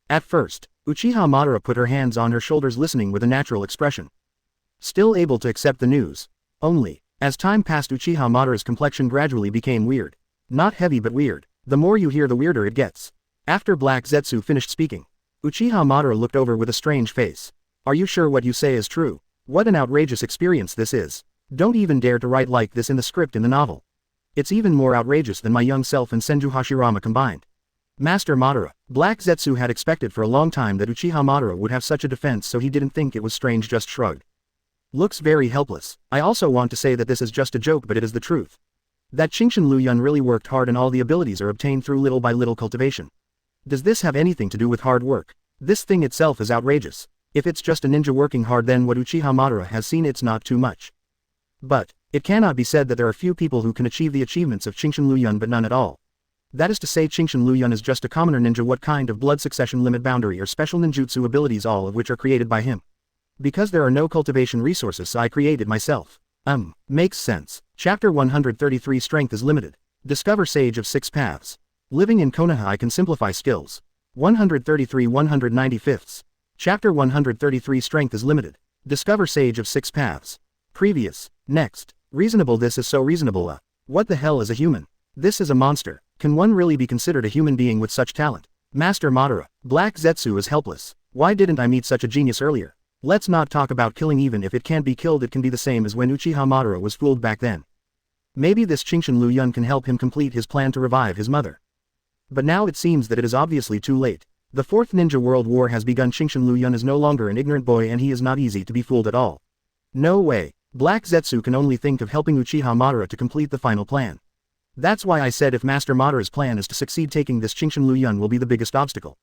At first, Uchiha Madara put her hands on her shoulders, listening with a natural expression. Still able to accept the news. Only, as time passed, Uchiha Madara's complexion gradually became weird. Not heavy but weird. The more you hear, the weirder it gets. After Black Zetsu finished speaking, Uchiha Madara looked over with a strange face. Are you sure what you say is true? What an outrageous experience this is. Don't even dare to write like this in the script in the novel. It's even more outrageous than my young self and Senju Hashirama combined. Master Madara. Black Zetsu had expected for a long time that Uchiha Madara would have such a defense, so he didn't think it was strange, just shrugged. Looks very helpless. I also want to say that this is just a joke, but it is the truth. That Chingshin Liu Yun really worked hard, and all the abilities are obtained through little by little cultivation. Does this have anything to do with hard work? This thing itself is outrageous. If it's just a ninja working hard, then what Uchiha Madara has seen, it's not too much. But, it cannot be said that there are few people who can achieve the achievements of Chingshin Liu Yun, but none at all. That is to say, Chingshin Liu Yun is just a commoner ninja. What kind of blood succession, limit boundary, or special ninjutsu abilities, all of which are created by him? Because there are no cultivation resources, so I created myself. Makes sense. Chapter 133, Strength is limited. Discover Sage of Six Paths. Living in Konoha, I can simplify skills. 133 195. Chapter 133, Strength is limited. Discover Sage of Six Paths. Previous. Next. Reasonable. This is so reasonable. What the hell is a human? This is a monster. Can one really be considered a human being with such talent? Master Madara. Black Zetsu is helpless. Why didn't I meet such a genius earlier? Let's not talk about killing. Even if it can't be killed, it can be the same as when Uchiha Madara was fooled back then. Maybe this Chingshin Liu Yun can help him complete his plan to revive his mother. But now it seems that it is obviously too late. The Fourth Ninja World War has begun. Qingxin Liu Yun is no longer an ignorant boy and he is not easy to be fooled at all. No way. Black Zetsu can only think of helping Uchiha Madara to complete the final plan. That's why I said if Master Madara's plan is to succeed, taking this Qingxin Liu Yun will be the biggest obstacle.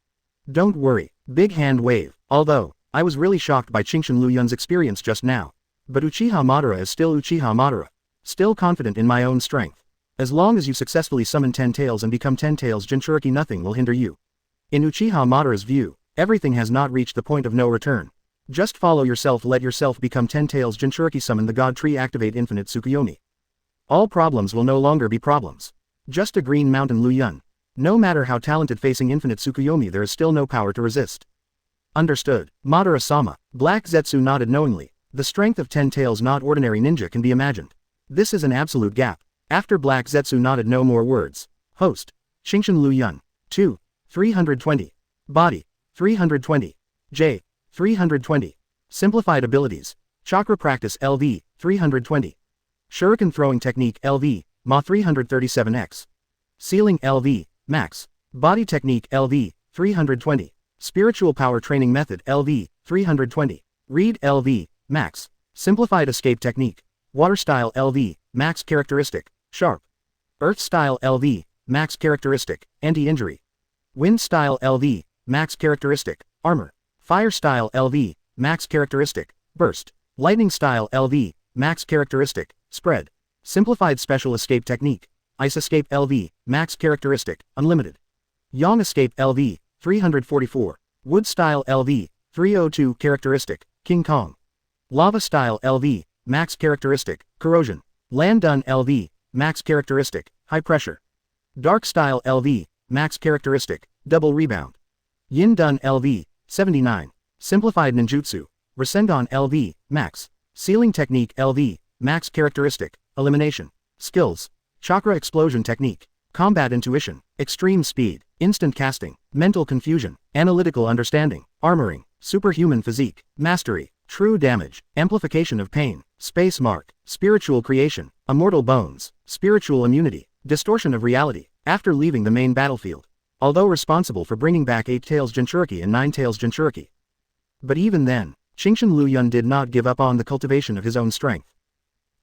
Don't worry. Big hand wave. Although, I was really shocked by Qingxin Liu Yun's experience just now. But Uchiha Madara is still Uchiha Madara. Still confident in my own strength. As long as you successfully summon 10 tails and become 10 tails Jinchuriki, nothing will hinder you. In Uchiha Madara's view, everything has not reached the point of no return. Just follow yourself, let yourself become 10 tails Jinchuriki, summon the God Tree, activate infinite Tsukuyomi. All problems will no longer be problems. Just a green mountain Liu Yun. No matter how talented, facing infinite Tsukuyomi there is still no power to resist. Understood. Madara-sama. Black Zetsu nodded knowingly. The strength of 10 tails, not ordinary ninja, can be imagined. This is an absolute gap. After Black Zetsu nodded, no more words. Host. Qingxin Liu Yun. 2. 320. Body. 320. J. 320. Simplified abilities. Chakra practice LV. 320. Shuriken throwing technique LV. Ma 337x. Sealing LV. Max. Body technique LV. 320. Spiritual power training method LV. 320. Read LV. Max. Simplified escape technique. Water style LV. Max characteristic. Sharp. Earth style LV. Max characteristic. Anti-injury. Wind style LV. Max characteristic. Armor. Fire style LV. Max characteristic. Burst. Lightning style LV. Max characteristic. Spread. Simplified special escape technique. Ice escape LV. Max characteristic. Unlimited. Yang escape LV. 344. Wood style LV. 302 characteristic. King Kong. Lava style LV. Max characteristic. Corrosion. Land done LV. Max characteristic. High pressure. Dark style LV. Max characteristic. Double rebound. Yin done LV. 79. Simplified ninjutsu. Rasengan LV. Max. Sealing technique LV. Max characteristic. Elimination. Skills. Chakra explosion technique. Combat intuition. Extreme speed. Instant casting. Mental confusion. Analytical understanding. Armoring. Superhuman physique. Mastery. True damage. Amplification of pain. Space mark. Spiritual creation. Immortal bones. Spiritual immunity. Distortion of reality. After leaving the main battlefield. Although responsible for bringing back 8 tails Jinchuriki and 9 tails Jinchuriki. But even then, Qingxin Liu Yun did not give up on the cultivation of his own strength.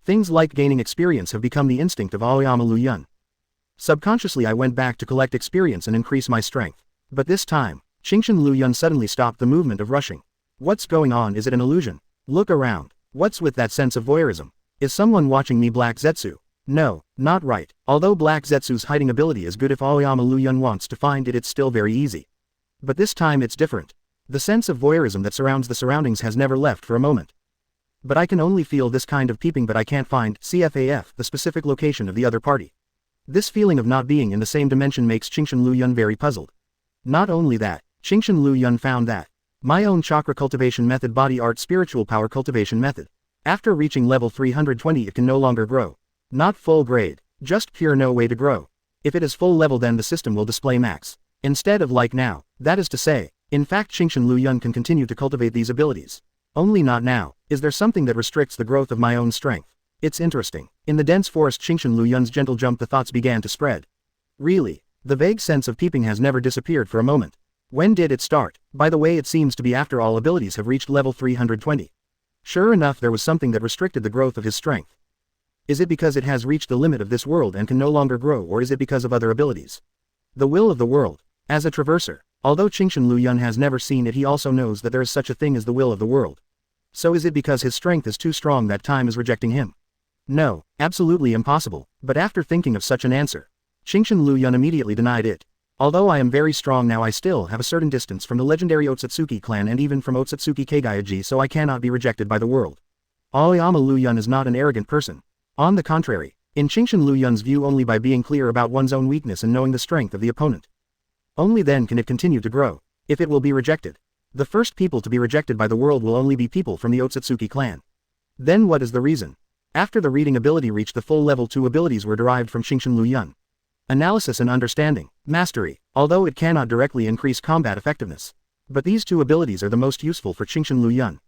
Things like gaining experience have become the instinct of Aoyama Liu Yun. Subconsciously I went back to collect experience and increase my strength. But this time, Qingxin Liu Yun suddenly stopped the movement of rushing. What's going on? Is it an illusion? Look around. What's with that sense of voyeurism? Is someone watching me? Black Zetsu? No, not right. Although Black Zetsu's hiding ability is good, if Aoyama Liu Yun wants to find it, it's still very easy. But this time it's different. The sense of voyeurism that surrounds the surroundings has never left for a moment. But I can only feel this kind of peeping, but I can't find CFAF, the specific location of the other party. This feeling of not being in the same dimension makes Qingxin Liu Yun very puzzled. Not only that, Qingxin Liu Yun found that my own chakra cultivation method, body art spiritual power cultivation method. After reaching level 320 it can no longer grow. Not full grade, just pure no way to grow. If it is full level then the system will display max. Instead of like now, that is to say, in fact Qingxin Liu Yun can continue to cultivate these abilities. Only not now. Is there something that restricts the growth of my own strength? It's interesting. In the dense forest Qingxin Liu Yun's gentle jump, the thoughts began to spread. Really? The vague sense of peeping has never disappeared for a moment. When did it start? By the way, it seems to be after all abilities have reached level 320. Sure enough, there was something that restricted the growth of his strength. Is it because it has reached the limit of this world and can no longer grow, or is it because of other abilities? The will of the world. As a traverser, although Qingxin Liu Yun has never seen it, he also knows that there is such a thing as the will of the world. So is it because his strength is too strong that time is rejecting him? No, absolutely impossible. But after thinking of such an answer, Qingxin Liu Yun immediately denied it. Although I am very strong now, I still have a certain distance from the legendary Otsutsuki clan and even from Otsutsuki Keigaiji, so I cannot be rejected by the world. Aoyama Liu Yun is not an arrogant person. On the contrary, in Qingxin Liu Yun's view, only by being clear about one's own weakness and knowing the strength of the opponent, only then can it continue to grow. If it will be rejected, the first people to be rejected by the world will only be people from the Otsutsuki clan. Then what is the reason? After the reading ability reached the full level, 2 abilities were derived from Qingxin Liu Yun. Analysis and understanding, mastery, although it cannot directly increase combat effectiveness. But these 2 abilities are the most useful for Qingxin Liu Yun.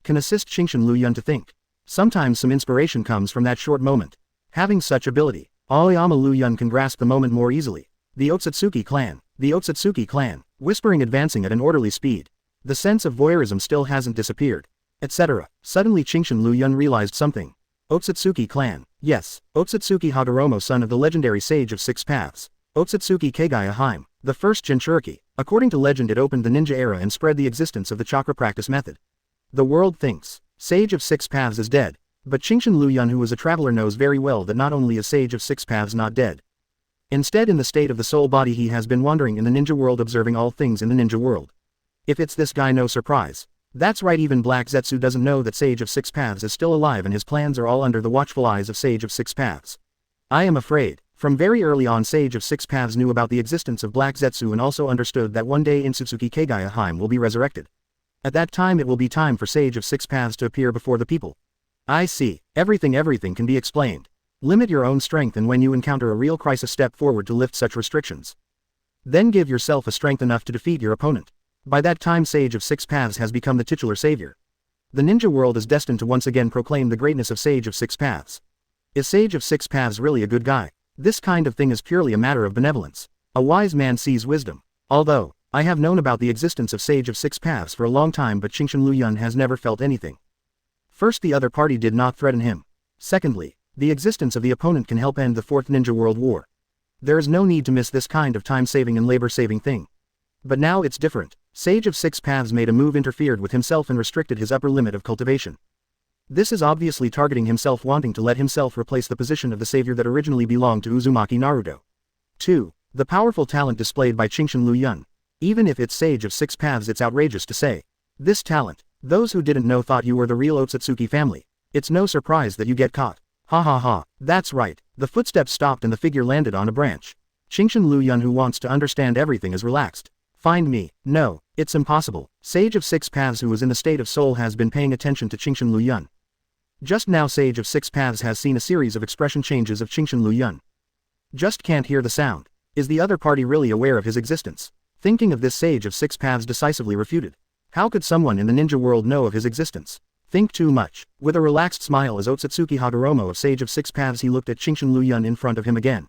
Can assist Qingxin Liu Yun to think. Sometimes some inspiration comes from that short moment. Having such ability, Aoyama Liu Yun can grasp the moment more easily. The Otsutsuki clan. The Otsutsuki clan. whispering advancing at an orderly speed. The sense of voyeurism still hasn't disappeared. Etc. Suddenly Chingshin Liu Yun realized something. Otsutsuki clan. Yes, Otsutsuki Hagoromo, son of the legendary sage of six paths. Otsutsuki Kagaya Haim, the first Jinchuriki. According to legend, it opened the ninja era and spread the existence of the chakra practice method. The world thinks Sage of Six Paths is dead, but Chingshin Liu Yun, who is a traveler, knows very well that not only is Sage of Six Paths not dead. Instead, in the state of the soul body, he has been wandering in the ninja world, observing all things in the ninja world. If it's this guy, no surprise. That's right, even Black Zetsu doesn't know that Sage of Six Paths is still alive, and his plans are all under the watchful eyes of Sage of Six Paths. I am afraid. From very early on, Sage of Six Paths knew about the existence of Black Zetsu and also understood that one day Otsutsuki Kagaya Haim will be resurrected. At that time it will be time for Sage of Six Paths to appear before the people. I see. Everything can be explained. Limit your own strength, and when you encounter a real crisis, step forward to lift such restrictions. Then give yourself a strength enough to defeat your opponent. By that time Sage of Six Paths has become the titular savior. The ninja world is destined to once again proclaim the greatness of Sage of Six Paths. Is Sage of Six Paths really a good guy? This kind of thing is purely a matter of benevolence. A wise man sees wisdom. Although I have known about the existence of Sage of Six Paths for a long time, but Chingshin Liu Yun has never felt anything. First, the other party did not threaten him. Secondly, the existence of the opponent can help end the Fourth Ninja World War. There is no need to miss this kind of time-saving and labor-saving thing. But now it's different. Sage of Six Paths made a move, interfered with himself, and restricted his upper limit of cultivation. This is obviously targeting himself, wanting to let himself replace the position of the savior that originally belonged to Uzumaki Naruto. 2. The powerful talent displayed by Chingshin Liu Yun. Even if it's Sage of Six Paths, it's outrageous to say. This talent. Those who didn't know thought you were the real Otsutsuki family. It's no surprise that you get caught. Ha ha ha. That's right. The footsteps stopped and the figure landed on a branch. Chingshin Liu Yun, who wants to understand everything, is relaxed. Find me. No, it's impossible. Sage of Six Paths, who is in the state of soul, has been paying attention to Chingshin Liu Yun. Just now Sage of Six Paths has seen a series of expression changes of Chingshin Liu Yun. Just can't hear the sound. Is the other party really aware of his existence? Thinking of this, Sage of Six Paths decisively refuted. How could someone in the ninja world know of his existence? Think too much. With a relaxed smile, as Otsutsuki Hagoromo of Sage of Six Paths, he looked at Chingshin Liu Yun in front of him again.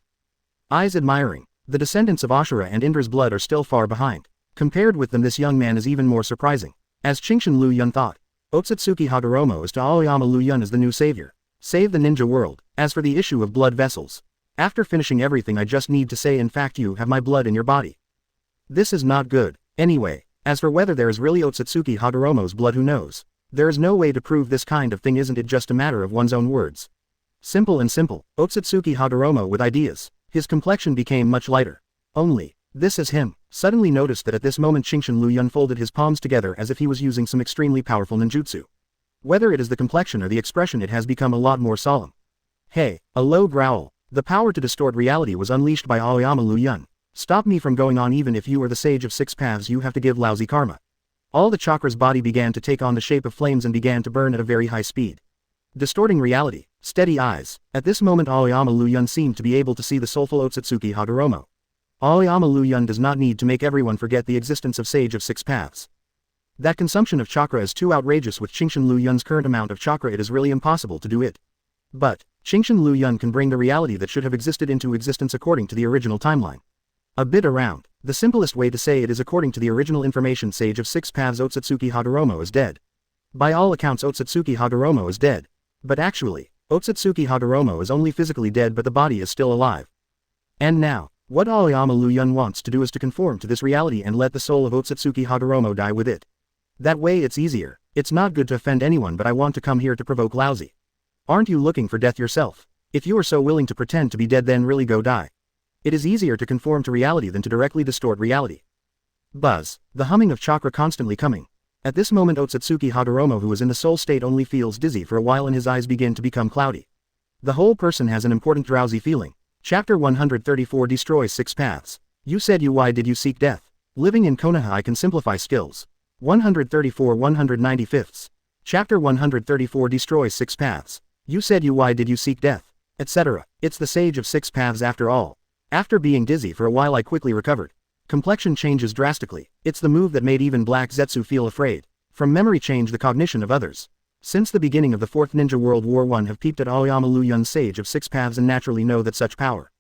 Eyes admiring. The descendants of Ashura and Indra's blood are still far behind. Compared with them, this young man is even more surprising. As Chingshin Liu Yun thought, Otsutsuki Hagoromo is to Aoyama Liu Yun as the new savior. Save the ninja world. As for the issue of blood vessels, after finishing everything, I just need to say, in fact, you have my blood in your body. This is not good. Anyway, as for whether there is really Otsutsuki Hagoromo's blood, who knows? There is no way to prove this kind of thing. Isn't it just a matter of one's own words? Simple and simple. Otsutsuki Hagoromo with ideas. His complexion became much lighter. Only, this is him. Suddenly noticed that at this moment Chingshin Liu Yun folded his palms together as if he was using some extremely powerful ninjutsu. Whether it is the complexion or the expression, it has become a lot more solemn. Hey, a low growl. The power to distort reality was unleashed by Aoyama Liu Yun. Stop me from going on. Even if you are the Sage of Six Paths, you have to give lousy karma. All the chakra's body began to take on the shape of flames and began to burn at a very high speed. Distorting reality. Steady eyes. At this moment Aoyama Liu Yun seemed to be able to see the soulful Otsutsuki Hagoromo. Aoyama Liu Yun does not need to make everyone forget the existence of Sage of Six Paths. That consumption of chakra is too outrageous. With Chingshin Liu Yun's current amount of chakra, it is really impossible to do it. But Chingshin Liu Yun can bring the reality that should have existed into existence according to the original timeline. A bit around. The simplest way to say it is according to the original information. Sage of Six Paths Otsutsuki Hagoromo is dead. By all accounts Otsutsuki Hagoromo is dead. But actually, Otsutsuki Hagoromo is only physically dead, but the body is still alive. And now, what Aoyama Liu Yun wants to do is to conform to this reality and let the soul of Otsutsuki Hagoromo die with it. That way it's easier. It's not good to offend anyone, but I want to come here to provoke lousy. Aren't you looking for death yourself? If you are so willing to pretend to be dead, then really go die. It is easier to conform to reality than to directly distort reality. Buzz. The humming of chakra constantly coming. At this moment Otsutsuki Hagoromo, who is in the soul state, only feels dizzy for a while and his eyes begin to become cloudy. The whole person has an important drowsy feeling. Chapter 134 Destroys Six Paths. You said you, why did you seek death? Living in Konoha, I can simplify skills. 134 195. Chapter 134 Destroys Six Paths. You said you, why did you seek death? Etc. It's the Sage of Six Paths after all. After being dizzy for a while, I quickly recovered. Complexion changes drastically. It's the move that made even Black Zetsu feel afraid. From memory change, the cognition of others. Since the beginning of the Fourth Ninja World War I have peeped at Aoyama Liu Yun's Sage of Six Paths and naturally know that such power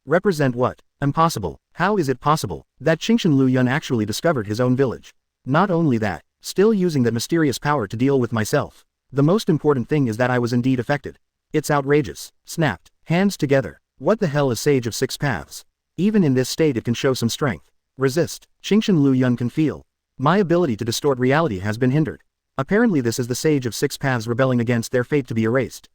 Represent what? Impossible. How is it possible that Qingshan Liu Yun actually discovered his own village? Not only that, still using that mysterious power to deal with myself. The most important thing is that I was indeed affected. It's outrageous. Snapped. Hands together. What the hell is Sage of Six Paths? Even in this state it can show some strength. Resist. Qingshan Liu Yun can feel. My ability to distort reality has been hindered. Apparently this is the Sage of Six Paths rebelling against their fate to be erased.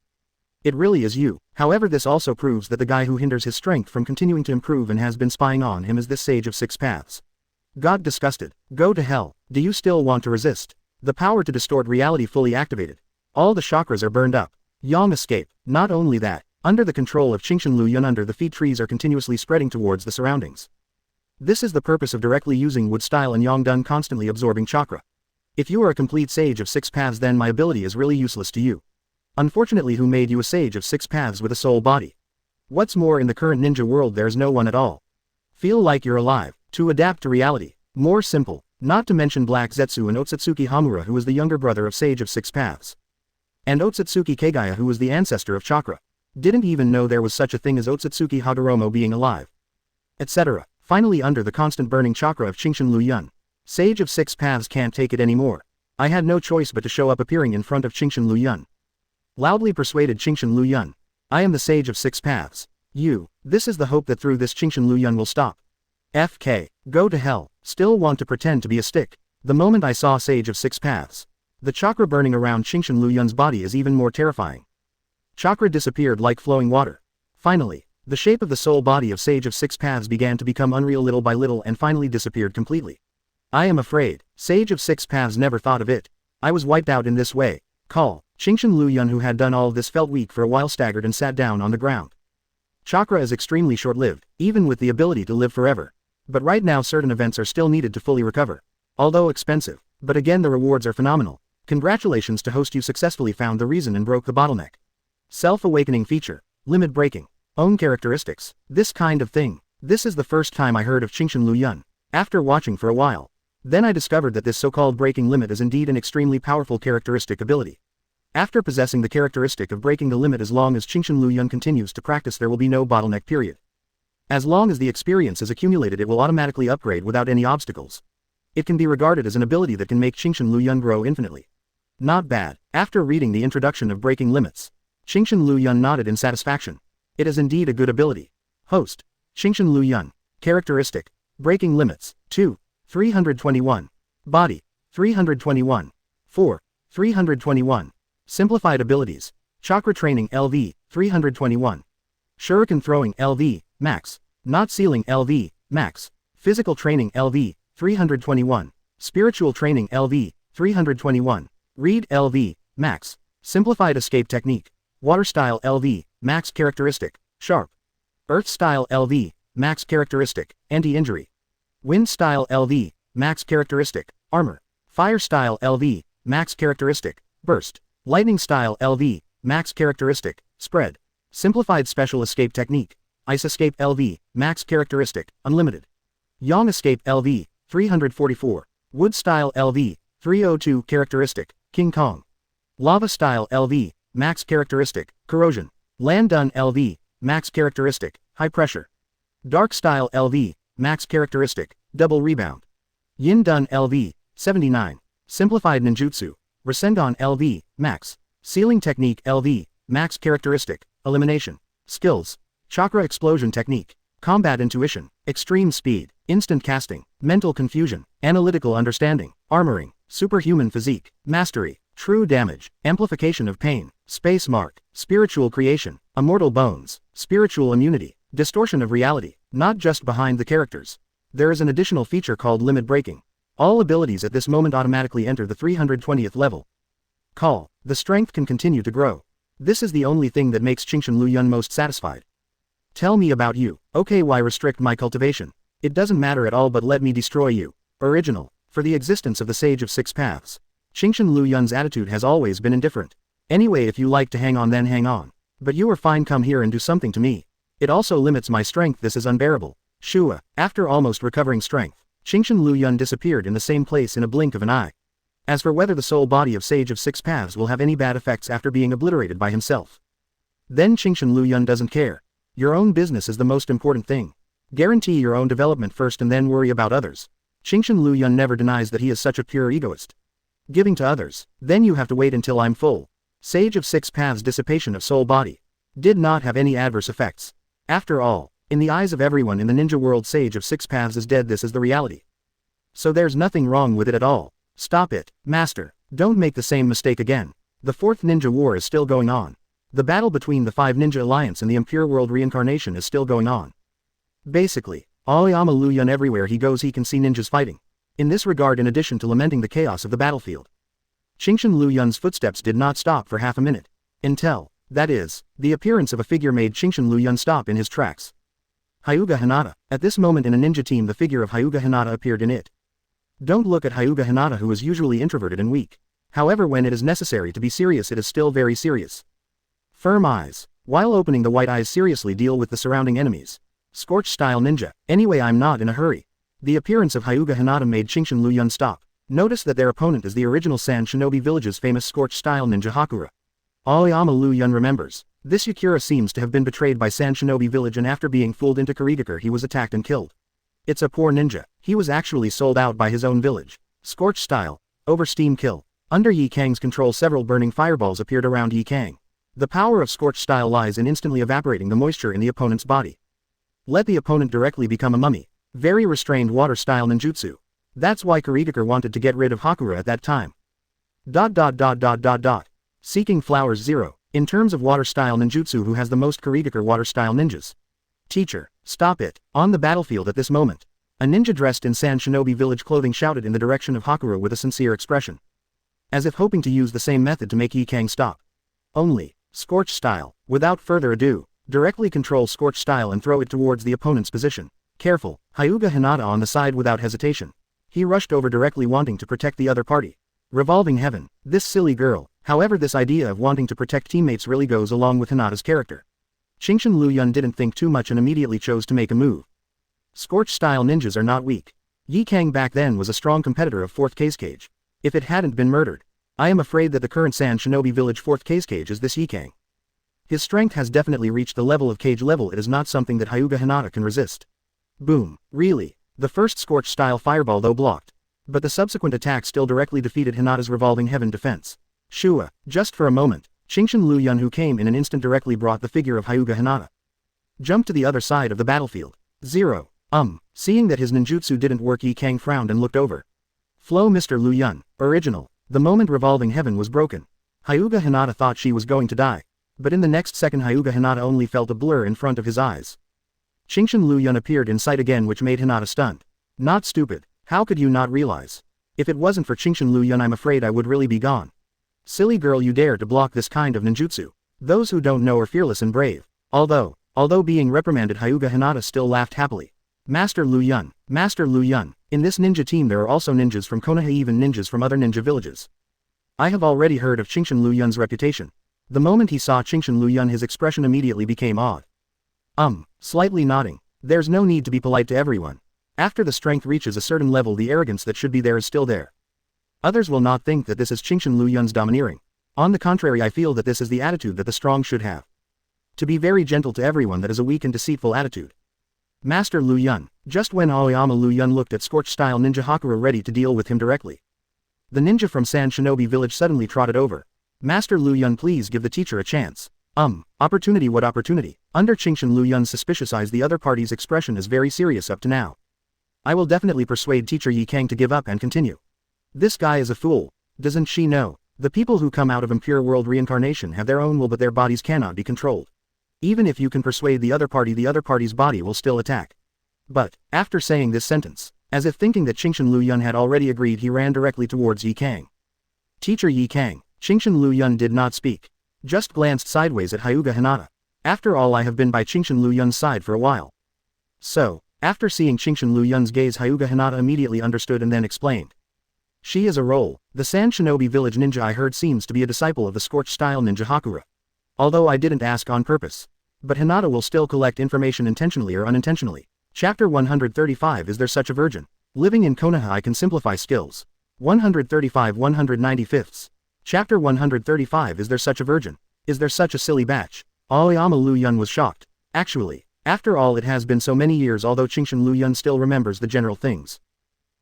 It really is you. However, this also proves that the guy who hinders his strength from continuing to improve and has been spying on him is this Sage of Six Paths. God disgusted. Go to hell. Do you still want to resist? The power to distort reality fully activated. All the chakras are burned up. Yang escape. Not only that, under the control of Qingshan Liu Yun, under the feet trees are continuously spreading towards the surroundings. This is the purpose of directly using wood style and Yang done, constantly absorbing chakra. If you are a complete Sage of Six Paths, then my ability is really useless to you. Unfortunately, who made you a Sage of Six Paths with a soul body? What's more, in the current ninja world there's no one at all. Feel like you're alive. To adapt to reality. More simple. Not to mention Black Zetsu and Otsutsuki Hamura, who is the younger brother of Sage of Six Paths. And Otsutsuki Kagaya, who was the ancestor of chakra. Didn't even know there was such a thing as Otsutsuki Hagoromo being alive. Etc. Finally, under the constant burning chakra of Qingshan Liu Yun, Sage of Six Paths can't take it anymore. I had no choice but to show up, appearing in front of Qingshan Liu Yun. Loudly persuaded Qingshan Liu Yun. I am the Sage of Six Paths. This is the hope that through this Qingshan Liu Yun will stop. FK. Go to hell. Still want to pretend to be a stick. The moment I saw Sage of Six Paths, the chakra burning around Qingshan Liu Yun's body is even more terrifying. Chakra disappeared like flowing water. Finally, the shape of the soul body of Sage of Six Paths began to become unreal little by little and finally disappeared completely. I am afraid. Sage of Six Paths never thought of it. I was wiped out in this way. Call. Qingshan Liu Yun, who had done all of this, felt weak for a while, staggered and sat down on the ground. Chakra is extremely short-lived, even with the ability to live forever. But right now certain events are still needed to fully recover. Although expensive. But again, the rewards are phenomenal. Congratulations to host, you successfully found the reason and broke the bottleneck. Self-awakening feature. Limit breaking. Own characteristics. This kind of thing. This is the first time I heard of Qingshan Liu Yun. After watching for a while. Then I discovered that this so-called breaking limit is indeed an extremely powerful characteristic ability. After possessing the characteristic of breaking the limit, as long as Qingshan Liu Yun continues to practice, there will be no bottleneck period. As long as the experience is accumulated, it will automatically upgrade without any obstacles. It can be regarded as an ability that can make Qingshan Liu Yun grow infinitely. Not bad. After reading the introduction of breaking limits, Qingshan Liu Yun nodded in satisfaction. It is indeed a good ability. Host. Qingshan Liu Yun. Characteristic. Breaking limits. 2. 321. Body. 321. 4. 321. Simplified abilities. Chakra training LV. 321. Shuriken throwing LV. Max. Knot sealing LV. Max. Physical training LV. 321. Spiritual training LV. 321. Read LV. Max. Simplified escape technique. Water style LV. Max characteristic. Sharp. Earth style LV. Max characteristic. Anti-injury. Wind style LV. Max characteristic. Armor. Fire style LV. Max characteristic. Burst. Lightning style LV. Max characteristic. Spread. Simplified special escape technique. Ice escape LV. Max characteristic. Unlimited. Yang escape LV. 344. Wood style LV. 302 characteristic. King Kong. Lava style LV. Max characteristic. Corrosion. Land done LV. Max characteristic. High pressure. Dark style LV. Max characteristic. Double rebound. Yin done LV. 79. Simplified ninjutsu. Rasengan LV. Max. Sealing technique LV. Max characteristic. Elimination. Skills. Chakra explosion technique. Combat intuition. Extreme speed. Instant casting. Mental confusion. Analytical understanding. Armoring. Superhuman physique. Mastery. True damage. Amplification of pain. Space mark. Spiritual creation. Immortal bones. Spiritual immunity. Distortion of reality. Not just behind the characters. There is an additional feature called limit breaking. All abilities at this moment automatically enter the 320th level. Call. The strength can continue to grow. This is the only thing that makes Qingshan Liu Yun most satisfied. Tell me about you. Okay, why restrict my cultivation? It doesn't matter at all, but let me destroy you. Original. For the existence of the Sage of Six Paths. Qingshan Liu Yun's attitude has always been indifferent. Anyway, if you like to hang on, then hang on. But you are fine, come here and do something to me. It also limits my strength, this is unbearable. Shua. After almost recovering strength, Qingshan Liu Yun disappeared in the same place in a blink of an eye. As for whether the soul body of Sage of Six Paths will have any bad effects after being obliterated by himself, then Qingshan Liu Yun doesn't care. Your own business is the most important thing. Guarantee your own development first and then worry about others. Qingshan Liu Yun never denies that he is such a pure egoist. Giving to others, then you have to wait until I'm full. Sage of Six Paths dissipation of soul body. Did not have any adverse effects. After all, in the eyes of everyone in the ninja world, Sage of Six Paths is dead. This is the reality. So there's nothing wrong with it at all. Stop it, Master. Don't make the same mistake again. The fourth ninja war is still going on. The battle between the five ninja alliance and the impure world reincarnation is still going on. Basically, Aoyama Liu Yun everywhere he goes he can see ninjas fighting. In this regard, in addition to lamenting the chaos of the battlefield, Qingshan Liu Yun's footsteps did not stop for half a minute. Until, that is, the appearance of a figure made Qingshan Liu Yun stop in his tracks. Hyuga Hinata. At this moment in a ninja team the figure of Hyuga Hinata appeared in it. Don't look at Hyuga Hinata, who is usually introverted and weak. However, when it is necessary to be serious, it is still very serious. Firm eyes. While opening the white eyes, seriously deal with the surrounding enemies. Scorch style ninja. Anyway, I'm not in a hurry. The appearance of Hyuga Hinata made Qingshan Liu Yun stop. Notice that their opponent is the original San Shinobi Village's famous Scorch style ninja Hakura. Aoyama Liu Yun remembers. This Yakura seems to have been betrayed by San Shinobi Village, and after being fooled into Kurigakure he was attacked and killed. It's a poor ninja. He was actually sold out by his own village. Scorch style. Over steam kill. Under Yi Kang's control several burning fireballs appeared around Yi Kang. The power of Scorch style lies in instantly evaporating the moisture in the opponent's body. Let the opponent directly become a mummy. Very restrained water style ninjutsu. That's why Kurigakure wanted to get rid of Hakura at that time. Seeking flowers 0. In terms of water style ninjutsu, who has the most Kurigakure water style ninjas? Teacher, stop it. On the battlefield at this moment, a ninja dressed in San Shinobi Village clothing shouted in the direction of Hakura with a sincere expression, as if hoping to use the same method to make Yi Kang stop. Only, Scorch style. Without further ado, directly control Scorch style and throw it towards the opponent's position. Careful. Hyuga Hinata on the side without hesitation. He rushed over directly, wanting to protect the other party. Revolving heaven. This silly girl. However, this idea of wanting to protect teammates really goes along with Hinata's character. Qingshan Liu Yun didn't think too much and immediately chose to make a move. Scorch style ninjas are not weak. Yi Kang back then was a strong competitor of 4th Cage. If it hadn't been murdered, I am afraid that the current San Shinobi Village 4th Cage is this Yi Kang. His strength has definitely reached the level of cage level. It is not something that Hyuga Hinata can resist. Boom. Really. The first Scorch style fireball though blocked, but the subsequent attack still directly defeated Hinata's revolving heaven defense. Shua. Just for a moment, Qingshan Liu Yun, who came in an instant, directly brought the figure of Hyuga Hinata. Jumped to the other side of the battlefield. 0. Seeing that his ninjutsu didn't work, Yi Kang frowned and looked over. Flow Mr. Liu Yun. Original. The moment revolving heaven was broken, Hyuga Hinata thought she was going to die. But in the next second Hyuga Hinata only felt a blur in front of his eyes. Qingshan Liu Yun appeared in sight again, which made Hinata stunned. Not stupid. How could you not realize? If it wasn't for Qingshan Liu Yun, I'm afraid I would really be gone. Silly girl, you dare to block this kind of ninjutsu. Those who don't know are fearless and brave. Although being reprimanded, Hyuga Hinata still laughed happily. Master Liu Yun. Master Liu Yun. In this ninja team there are also ninjas from Konoha, even ninjas from other ninja villages. I have already heard of Qingshan Liu Yun's reputation. The moment he saw Qingshan Liu Yun, his expression immediately became odd. Slightly nodding. There's no need to be polite to everyone. After the strength reaches a certain level, the arrogance that should be there is still there. Others will not think that this is Qingshan Liu Yun's domineering. On the contrary, I feel that this is the attitude that the strong should have. To be very gentle to everyone, that is a weak and deceitful attitude. Master Liu Yun. Just when Aoyama Liu Yun looked at Scorch-style ninja Hakura ready to deal with him directly, the ninja from San Shinobi Village suddenly trotted over. Master Liu Yun, please give the teacher a chance. Opportunity? What opportunity? Under Qingshan Liu Yun's suspicious eyes, the other party's expression is very serious up to now. I will definitely persuade teacher Yi Kang to give up and continue. This guy is a fool. Doesn't she know? The people who come out of impure world reincarnation have their own will, but their bodies cannot be controlled. Even if you can persuade the other party's body will still attack. But, after saying this sentence, as if thinking that Qingshan Liu Yun had already agreed, he ran directly towards Yi Kang. Teacher Yi Kang. Qingshan Liu Yun did not speak. Just glanced sideways at Hyuga Hinata. After all, I have been by Qingshan Liu Yun's side for a while. So, after seeing Qingshan Liu Yun's gaze, Hyuga Hinata immediately understood and then explained. She is a role. The San Shinobi Village ninja I heard seems to be a disciple of the Scorch-style ninja Hakura. Although I didn't ask on purpose. But Hinata will still collect information intentionally or unintentionally. Chapter 135. Is there such a virgin? Living in Konoha, I can simplify skills. 135 195. Chapter 135. Is there such a virgin? Is there such a silly batch? Aoyama Liu Yun was shocked. Actually, after all it has been so many years although Qingshan Liu Yun still remembers the general things.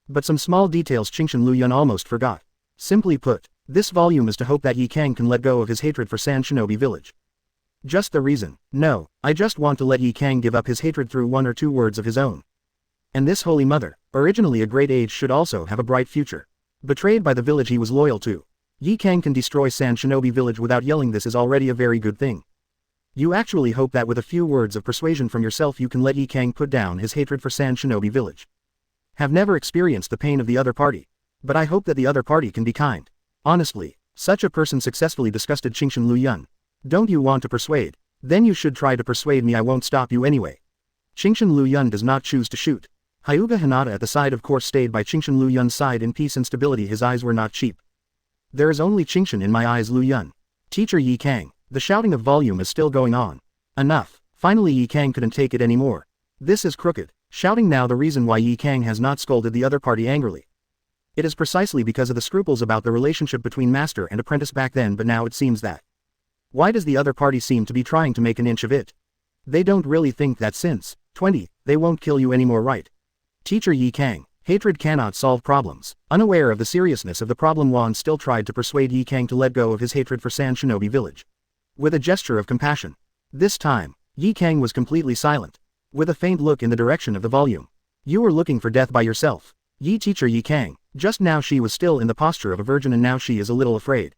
But some small details Qingshan Liu Yun almost forgot. Simply put, this volume is to hope that Yi Kang can let go of his hatred for Sand Shinobi Village. Just the reason. No, I just want to let Yi Kang give up his hatred through one or two words of his own. And this holy mother, originally a great age, should also have a bright future. Betrayed by the village he was loyal to. Yi Kang can destroy Sand Shinobi Village without yelling. This is already a very good thing. You actually hope that with a few words of persuasion from yourself you can let Yi Kang put down his hatred for Sand Shinobi Village. Have never experienced the pain of the other party. But I hope that the other party can be kind. Honestly, such a person successfully disgusted Qingshan Liu Yun. Don't you want to persuade? Then you should try to persuade me. I won't stop you anyway. Qingshan Liu Yun does not choose to shoot. Hyuga Hinata at the side of course stayed by Qingshan Liu Yun's side in peace and stability. His eyes were not cheap. There is only Qingshan in my eyes. Liu Yun. Teacher Yi Kang. The shouting of volume is still going on. Enough. Finally Yi Kang couldn't take it anymore. This is crooked. Shouting now the reason why Yi Kang has not scolded the other party angrily. It is precisely because of the scruples about the relationship between master and apprentice back then, but now it seems that. Why does the other party seem to be trying to make an inch of it? They don't really think that since 20, they won't kill you anymore, right? Teacher Yi Kang. Hatred cannot solve problems. Unaware of the seriousness of the problem, Wan still tried to persuade Yi Kang to let go of his hatred for Sand Shinobi Village. With a gesture of compassion. This time, Yi Kang was completely silent. With a faint look in the direction of the volume. You were looking for death by yourself. Teacher Yi Kang. Just now she was still in the posture of a virgin and now she is a little afraid.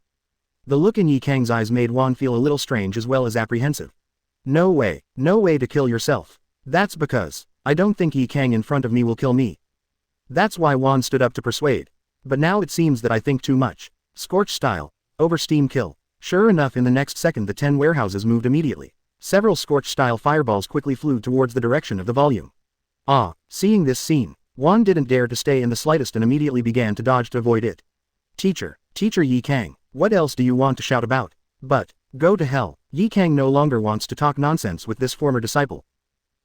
The look in Yi Kang's eyes made Wan feel a little strange as well as apprehensive. No way to kill yourself. That's because, I don't think Yi Kang in front of me will kill me. That's why Wan stood up to persuade. But now it seems that I think too much. Scorch style, over steam kill. Sure enough, in the next second the 10 warehouses moved immediately. Several scorch-style fireballs quickly flew towards the direction of the volume. Seeing this scene, Wan didn't dare to stay in the slightest and immediately began to dodge to avoid it. Teacher Yi Kang, what else do you want to shout about? But, go to hell. Yi Kang no longer wants to talk nonsense with this former disciple.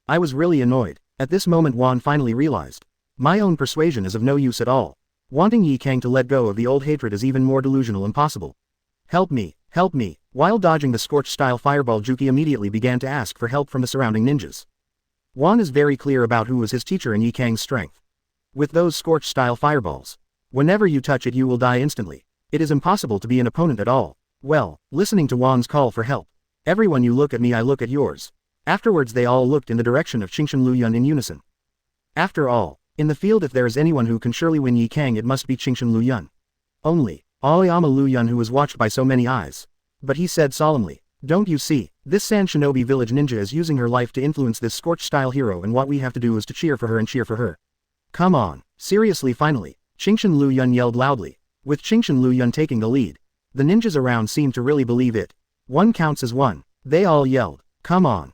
I was really annoyed. At this moment Wan finally realized. My own persuasion is of no use at all. Wanting Yi Kang to let go of the old hatred is even more delusional and impossible. Help me. While dodging the scorch-style fireball, Juki immediately began to ask for help from the surrounding ninjas. Wan is very clear about who was his teacher and Yi Kang's strength. With those scorch-style fireballs, whenever you touch it you will die instantly. It is impossible to be an opponent at all. Well, listening to Wan's call for help. Everyone, you look at me, I look at yours. Afterwards they all looked in the direction of Qingshan Liu Yun in unison. After all, in the field if there is anyone who can surely win Yi Kang it must be Qingshan Liu Yun. Only, Aoyama Liu Yun who was watched by so many eyes. But he said solemnly, don't you see, this Sand Shinobi Village ninja is using her life to influence this scorch-style hero and what we have to do is to cheer for her and cheer for her. Come on, seriously. Finally, Qingshan Liu Yun yelled loudly. With Qingshan Liu Yun taking the lead, the ninjas around seemed to really believe it. One counts as one. They all yelled, come on.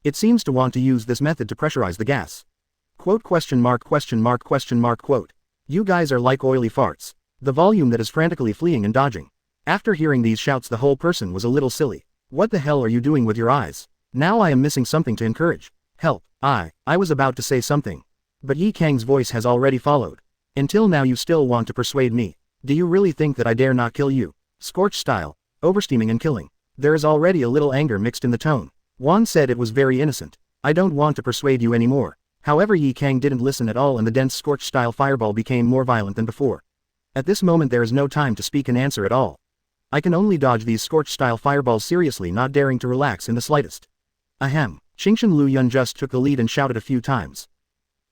It seems to want to use this method to pressurize the gas. Quote ? You guys are like oily farts. The volume that is frantically fleeing and dodging. After hearing these shouts the whole person was a little silly. What the hell are you doing with your eyes? Now I am missing something to encourage. Help, I was about to say something. But Yi Kang's voice has already followed. Until now you still want to persuade me. Do you really think that I dare not kill you? Scorch style, oversteaming and killing. There is already a little anger mixed in the tone. Wan said it was very innocent. I don't want to persuade you anymore. However, Yi Kang didn't listen at all and the dense scorch-style fireball became more violent than before. At this moment there is no time to speak and answer at all. I can only dodge these scorch-style fireballs seriously, not daring to relax in the slightest. Ahem. Qingshan Liu Yun just took the lead and shouted a few times.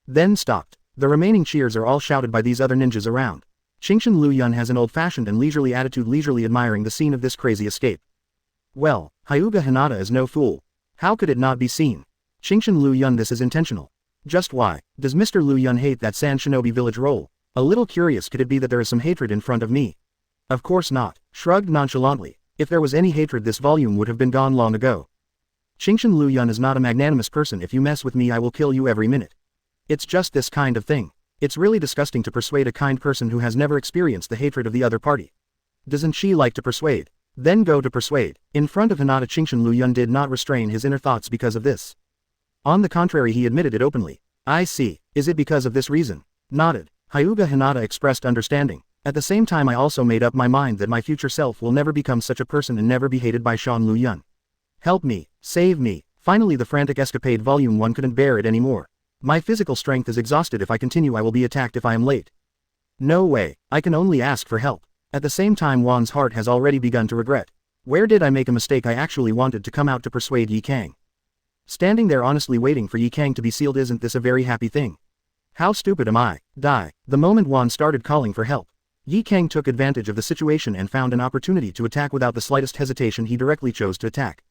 Then stopped. The remaining cheers are all shouted by these other ninjas around. Qingshan Liu Yun has an old-fashioned and leisurely attitude, leisurely admiring the scene of this crazy escape. Well, Hyuga Hinata is no fool. How could it not be seen? Qingshan Liu Yun, this is intentional. Just why does Mr. Liu Yun hate that Sand Shinobi Village role? A little curious, could it be that there is some hatred in front of me? Of course not. Shrugged nonchalantly. If there was any hatred this volume would have been gone long ago. Qingshan Liu Yun is not a magnanimous person. If you mess with me I will kill you every minute. It's just this kind of thing. It's really disgusting to persuade a kind person who has never experienced the hatred of the other party. Doesn't she like to persuade? Then go to persuade. In front of Hinata, Qingshan Liu Yun did not restrain his inner thoughts because of this. On the contrary, he admitted it openly. I see. Is it because of this reason? Nodded. Hyuga Hinata expressed understanding. At the same time I also made up my mind that my future self will never become such a person and never be hated by Shan Liu Yun. Help me, save me. Finally the frantic escapade volume 1 couldn't bear it anymore. My physical strength is exhausted. If I continue I will be attacked if I am late. No way, I can only ask for help. At the same time Wan's heart has already begun to regret. Where did I make a mistake? I actually wanted to come out to persuade Yi Kang. Standing there honestly waiting for Yi Kang to be sealed, isn't this a very happy thing? How stupid am I? Die. The moment Wan started calling for help, Yi Kang took advantage of the situation and found an opportunity to attack without the slightest hesitation. He directly chose to attack.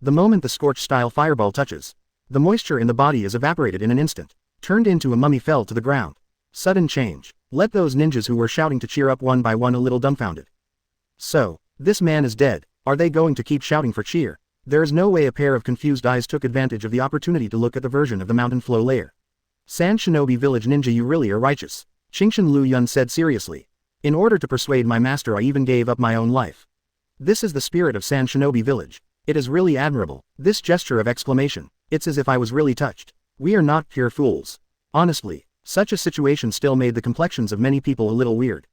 The moment the scorch-style fireball touches, the moisture in the body is evaporated in an instant, turned into a mummy, fell to the ground. Sudden change. Let those ninjas who were shouting to cheer up one by one a little dumbfounded. So, this man is dead. Are they going to keep shouting for cheer? There is no way. A pair of confused eyes took advantage of the opportunity to look at the version of the mountain flow layer. Sand Shinobi Village Ninja, you really are righteous, Qingshan Liu Yun said seriously. In order to persuade my master I even gave up my own life. This is the spirit of Sand Shinobi Village. It is really admirable. This gesture of exclamation. It's as if I was really touched. We are not pure fools. Honestly, such a situation still made the complexions of many people a little weird.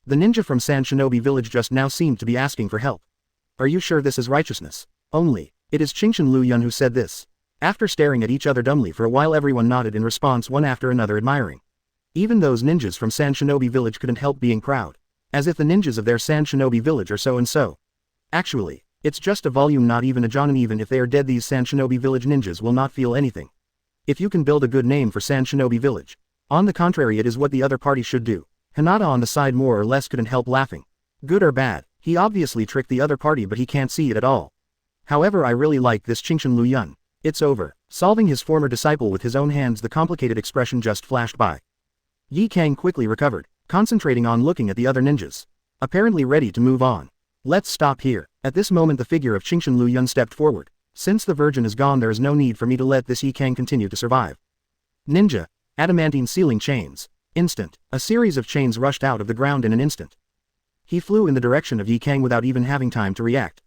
The ninja from Sand Shinobi Village just now seemed to be asking for help. Are you sure this is righteousness? Only. It is Qingshan Liu Yun who said this. After staring at each other dumbly for a while, everyone nodded in response, one after another admiring. Even those ninjas from Sand Shinobi Village couldn't help being proud. As if the ninjas of their Sand Shinobi Village are so and so. Actually, it's just a volume, not even a jonin. Even if they are dead, these Sand Shinobi Village ninjas will not feel anything. If you can build a good name for Sand Shinobi Village. On the contrary, it is what the other party should do. Hinata on the side more or less couldn't help laughing. Good or bad, he obviously tricked the other party, but he can't see it at all. However, I really like this Qingshan Liu Yun. It's over. Solving his former disciple with his own hands. The complicated expression just flashed by. Yi Kang quickly recovered, concentrating on looking at the other ninjas. Apparently ready to move on. Let's stop here. At this moment the figure of Qingshan Liu Yun stepped forward. Since the virgin is gone, there is no need for me to let this Yi Kang continue to survive. Ninja. Adamantine ceiling chains. Instant. A series of chains rushed out of the ground in an instant. He flew in the direction of Yi Kang without even having time to react.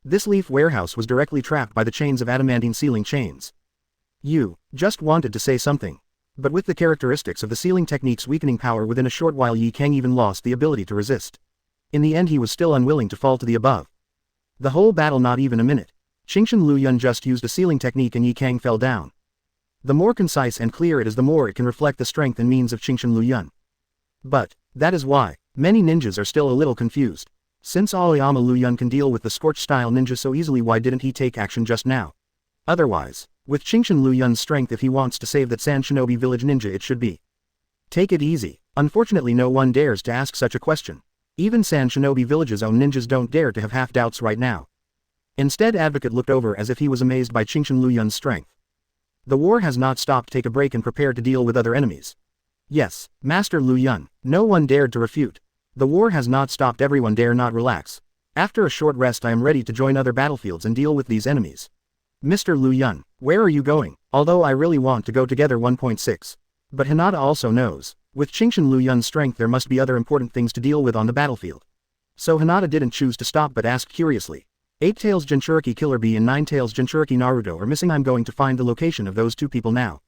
This leaf warehouse was directly trapped by the chains of adamantine ceiling chains. You just wanted to say something. But with the characteristics of the sealing technique's weakening power within a short while, Yi Kang even lost the ability to resist. In the end he was still unwilling to fall to the above. The whole battle, not even a minute. Qingshan Liu Yun just used a sealing technique and Yi Kang fell down. The more concise and clear it is, the more it can reflect the strength and means of Qingshan Liu Yun. But that is why many ninjas are still a little confused. Since Aoyama Liu Yun can deal with the scorch-style ninja so easily, why didn't he take action just now? Otherwise, with Qingshan Liu Yun's strength, if he wants to save that Sand Shinobi Village ninja, it should be. Take it easy. Unfortunately no one dares to ask such a question. Even Sand Shinobi Village's own ninjas don't dare to have half doubts right now. Instead, Advocate looked over as if he was amazed by Qingshan Liu Yun's strength. The war has not stopped. Take a break and prepare to deal with other enemies. Yes, Master Liu Yun. No one dared to refute. The war has not stopped. Everyone dare not relax. After a short rest I am ready to join other battlefields and deal with these enemies. Mr. Liu Yun, where are you going? Although I really want to go together 1.6. But Hinata also knows, with Qingshan Liu Yun's strength there must be other important things to deal with on the battlefield. So Hinata didn't choose to stop but asked curiously. 8-Tails Jinchuriki Killer Bee and 9-Tails Jinchuriki Naruto are missing. I'm going to find the location of those two people now.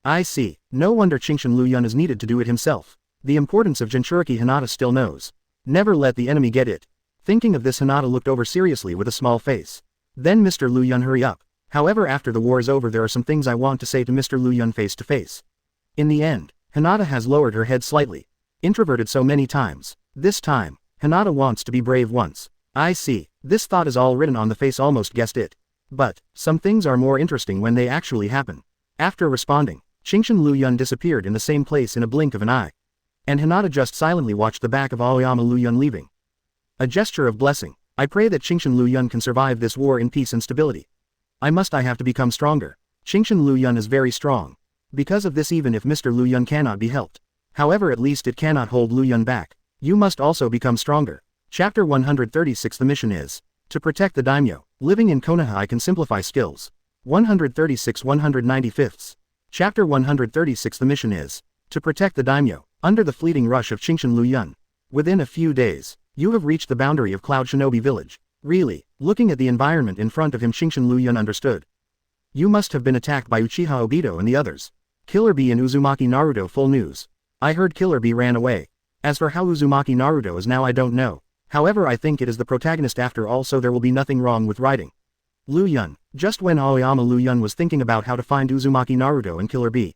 I see. No wonder Qingshan Liu Yun is needed to do it himself. The importance of Jinchuriki Hinata still knows. Never let the enemy get it. Thinking of this, Hinata looked over seriously with a small face. Then Mr. Liu Yun, hurry up. However, after the war is over there are some things I want to say to Mr. Liu Yun face to face. In the end, Hinata has lowered her head slightly. Introverted so many times. This time, Hinata wants to be brave once. I see. This thought is all written on the face, almost guessed it. But some things are more interesting when they actually happen. After responding, Qingshan Liu Yun disappeared in the same place in a blink of an eye. And Hinata just silently watched the back of Aoyama Liu Yun leaving. A gesture of blessing. I pray that Qingshan Liu Yun can survive this war in peace and stability. I have to become stronger. Qingshan Liu Yun is very strong. Because of this, even if Mr. Liu Yun cannot be helped. However, at least it cannot hold Liu Yun back. You must also become stronger. Chapter 136. The mission is to protect the daimyo. Living in Konoha, I can simplify skills. 136 195. Chapter 136. The mission is to protect the daimyo. Under the fleeting rush of Qingshan Liu Yun. Within a few days, you have reached the boundary of Cloud Shinobi Village. Really, looking at the environment in front of him, Qingshan Liu Yun understood. You must have been attacked by Uchiha Obito and the others. Killer Bee and Uzumaki Naruto. Full news. I heard Killer Bee ran away. As for how Uzumaki Naruto is now, I don't know. However, I think it is the protagonist after all, so there will be nothing wrong with writing. Liu Yun. Just when Aoyama Liu Yun was thinking about how to find Uzumaki Naruto and Killer Bee,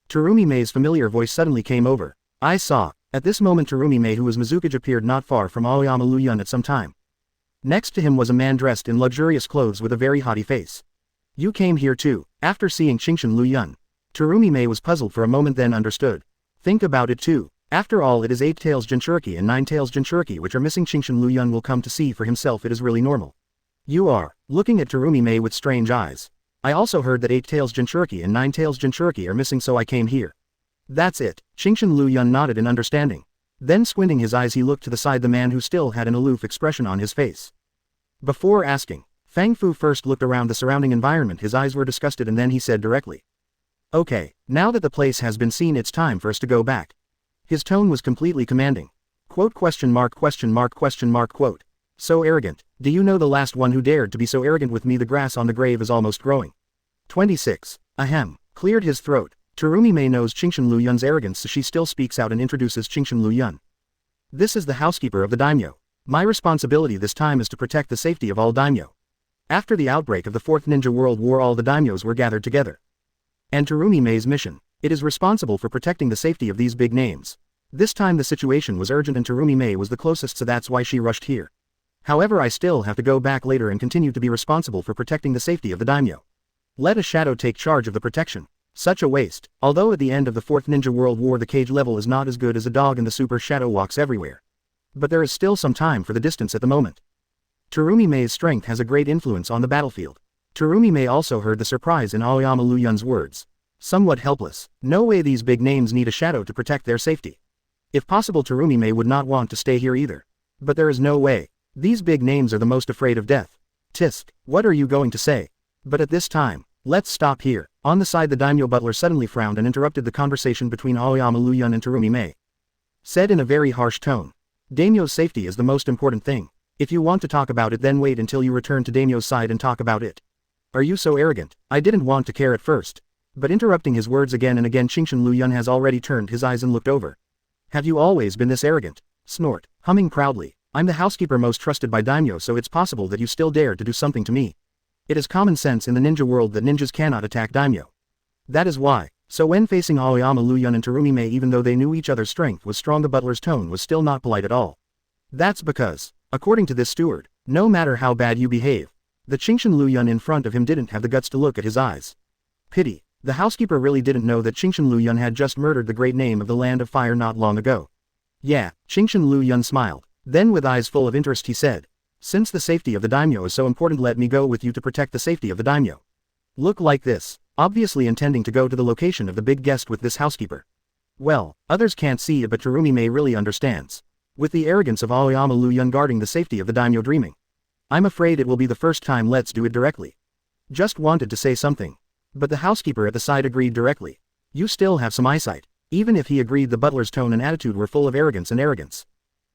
Terumi Mei's familiar voice suddenly came over. I saw. At this moment Terumi Mei, who was Mizukage, appeared not far from Aoyama Liu Yun at some time. Next to him was a man dressed in luxurious clothes with a very haughty face. You came here too. After seeing Qingshan Liu Yun, Terumi Mei was puzzled for a moment, then understood. Think about it too. After all, it is 8 Tails Jinchuriki and 9 Tails Jinchuriki which are missing. Qingshan Liu Yun will come to see for himself. It is really normal. You are looking at Terumi Mei with strange eyes. I also heard that 8 Tails Jinchuriki and 9 Tails Jinchuriki are missing, so I came here. That's it. Qingshan Liu Yun nodded in understanding. Then squinting his eyes he looked to the side, the man who still had an aloof expression on his face. Before asking, Fang Fu first looked around the surrounding environment. His eyes were disgusted, and then he said directly. Okay, now that the place has been seen, it's time for us to go back. His tone was completely commanding. Quote, question mark, quote. So arrogant. Do you know the last one who dared to be so arrogant with me? The grass on the grave is almost growing. 26. Ahem. Cleared his throat. Terumi Mei knows Qingshan Liu Yun's arrogance, so she still speaks out and introduces Qingshan Liu Yun. This is the housekeeper of the daimyo. My responsibility this time is to protect the safety of all daimyo. After the outbreak of the Fourth Ninja World War, all the daimyos were gathered together. And Terumi Mei's mission. It is responsible for protecting the safety of these big names. This time the situation was urgent and Terumi Mei was the closest, so that's why she rushed here. However, I still have to go back later and continue to be responsible for protecting the safety of the daimyo. Let a shadow take charge of the protection. Such a waste. Although at the end of the Fourth Ninja World War the cage level is not as good as a dog and the super shadow walks everywhere. But there is still some time for the distance at the moment. Terumi Mei's strength has a great influence on the battlefield. Terumi Mei also heard the surprise in Aoyama Liu Yun's words. Somewhat helpless. No way, these big names need a shadow to protect their safety. If possible, Terumi Mei would not want to stay here either. But there is no way. These big names are the most afraid of death. Tisk, what are you going to say? But at this time, let's stop here. On the side, the daimyo butler suddenly frowned and interrupted the conversation between Aoyama Liu Yun and Terumi Mei. Said in a very harsh tone. Daimyo's safety is the most important thing. If you want to talk about it, then wait until you return to daimyo's side and talk about it. Are you so arrogant? I didn't want to care at first. But interrupting his words again and again, Qingshan Liu Yun has already turned his eyes and looked over. Have you always been this arrogant? Snort, humming proudly. I'm the housekeeper most trusted by daimyo, so it's possible that you still dare to do something to me. It is common sense in the ninja world that ninjas cannot attack daimyo. That is why. So when facing Aoyama Liu Yun and Terumi Mei, even though they knew each other's strength was strong, the butler's tone was still not polite at all. That's because, according to this steward, no matter how bad you behave, the Qingshan Liu Yun in front of him didn't have the guts to look at his eyes. Pity. The housekeeper really didn't know that Qingshan Liu Yun had just murdered the great name of the Land of Fire not long ago. Yeah, Qingshan Liu Yun smiled. Then with eyes full of interest he said, since the safety of the daimyo is so important, let me go with you to protect the safety of the daimyo. Look like this, obviously intending to go to the location of the big guest with this housekeeper. Well, others can't see it, but Terumi Mei really understands. With the arrogance of Aoyama Liu Yun guarding the safety of the daimyo, dreaming. I'm afraid it will be the first time, let's do it directly. Just wanted to say something. But the housekeeper at the side agreed directly. You still have some eyesight. Even if he agreed, the butler's tone and attitude were full of arrogance and arrogance.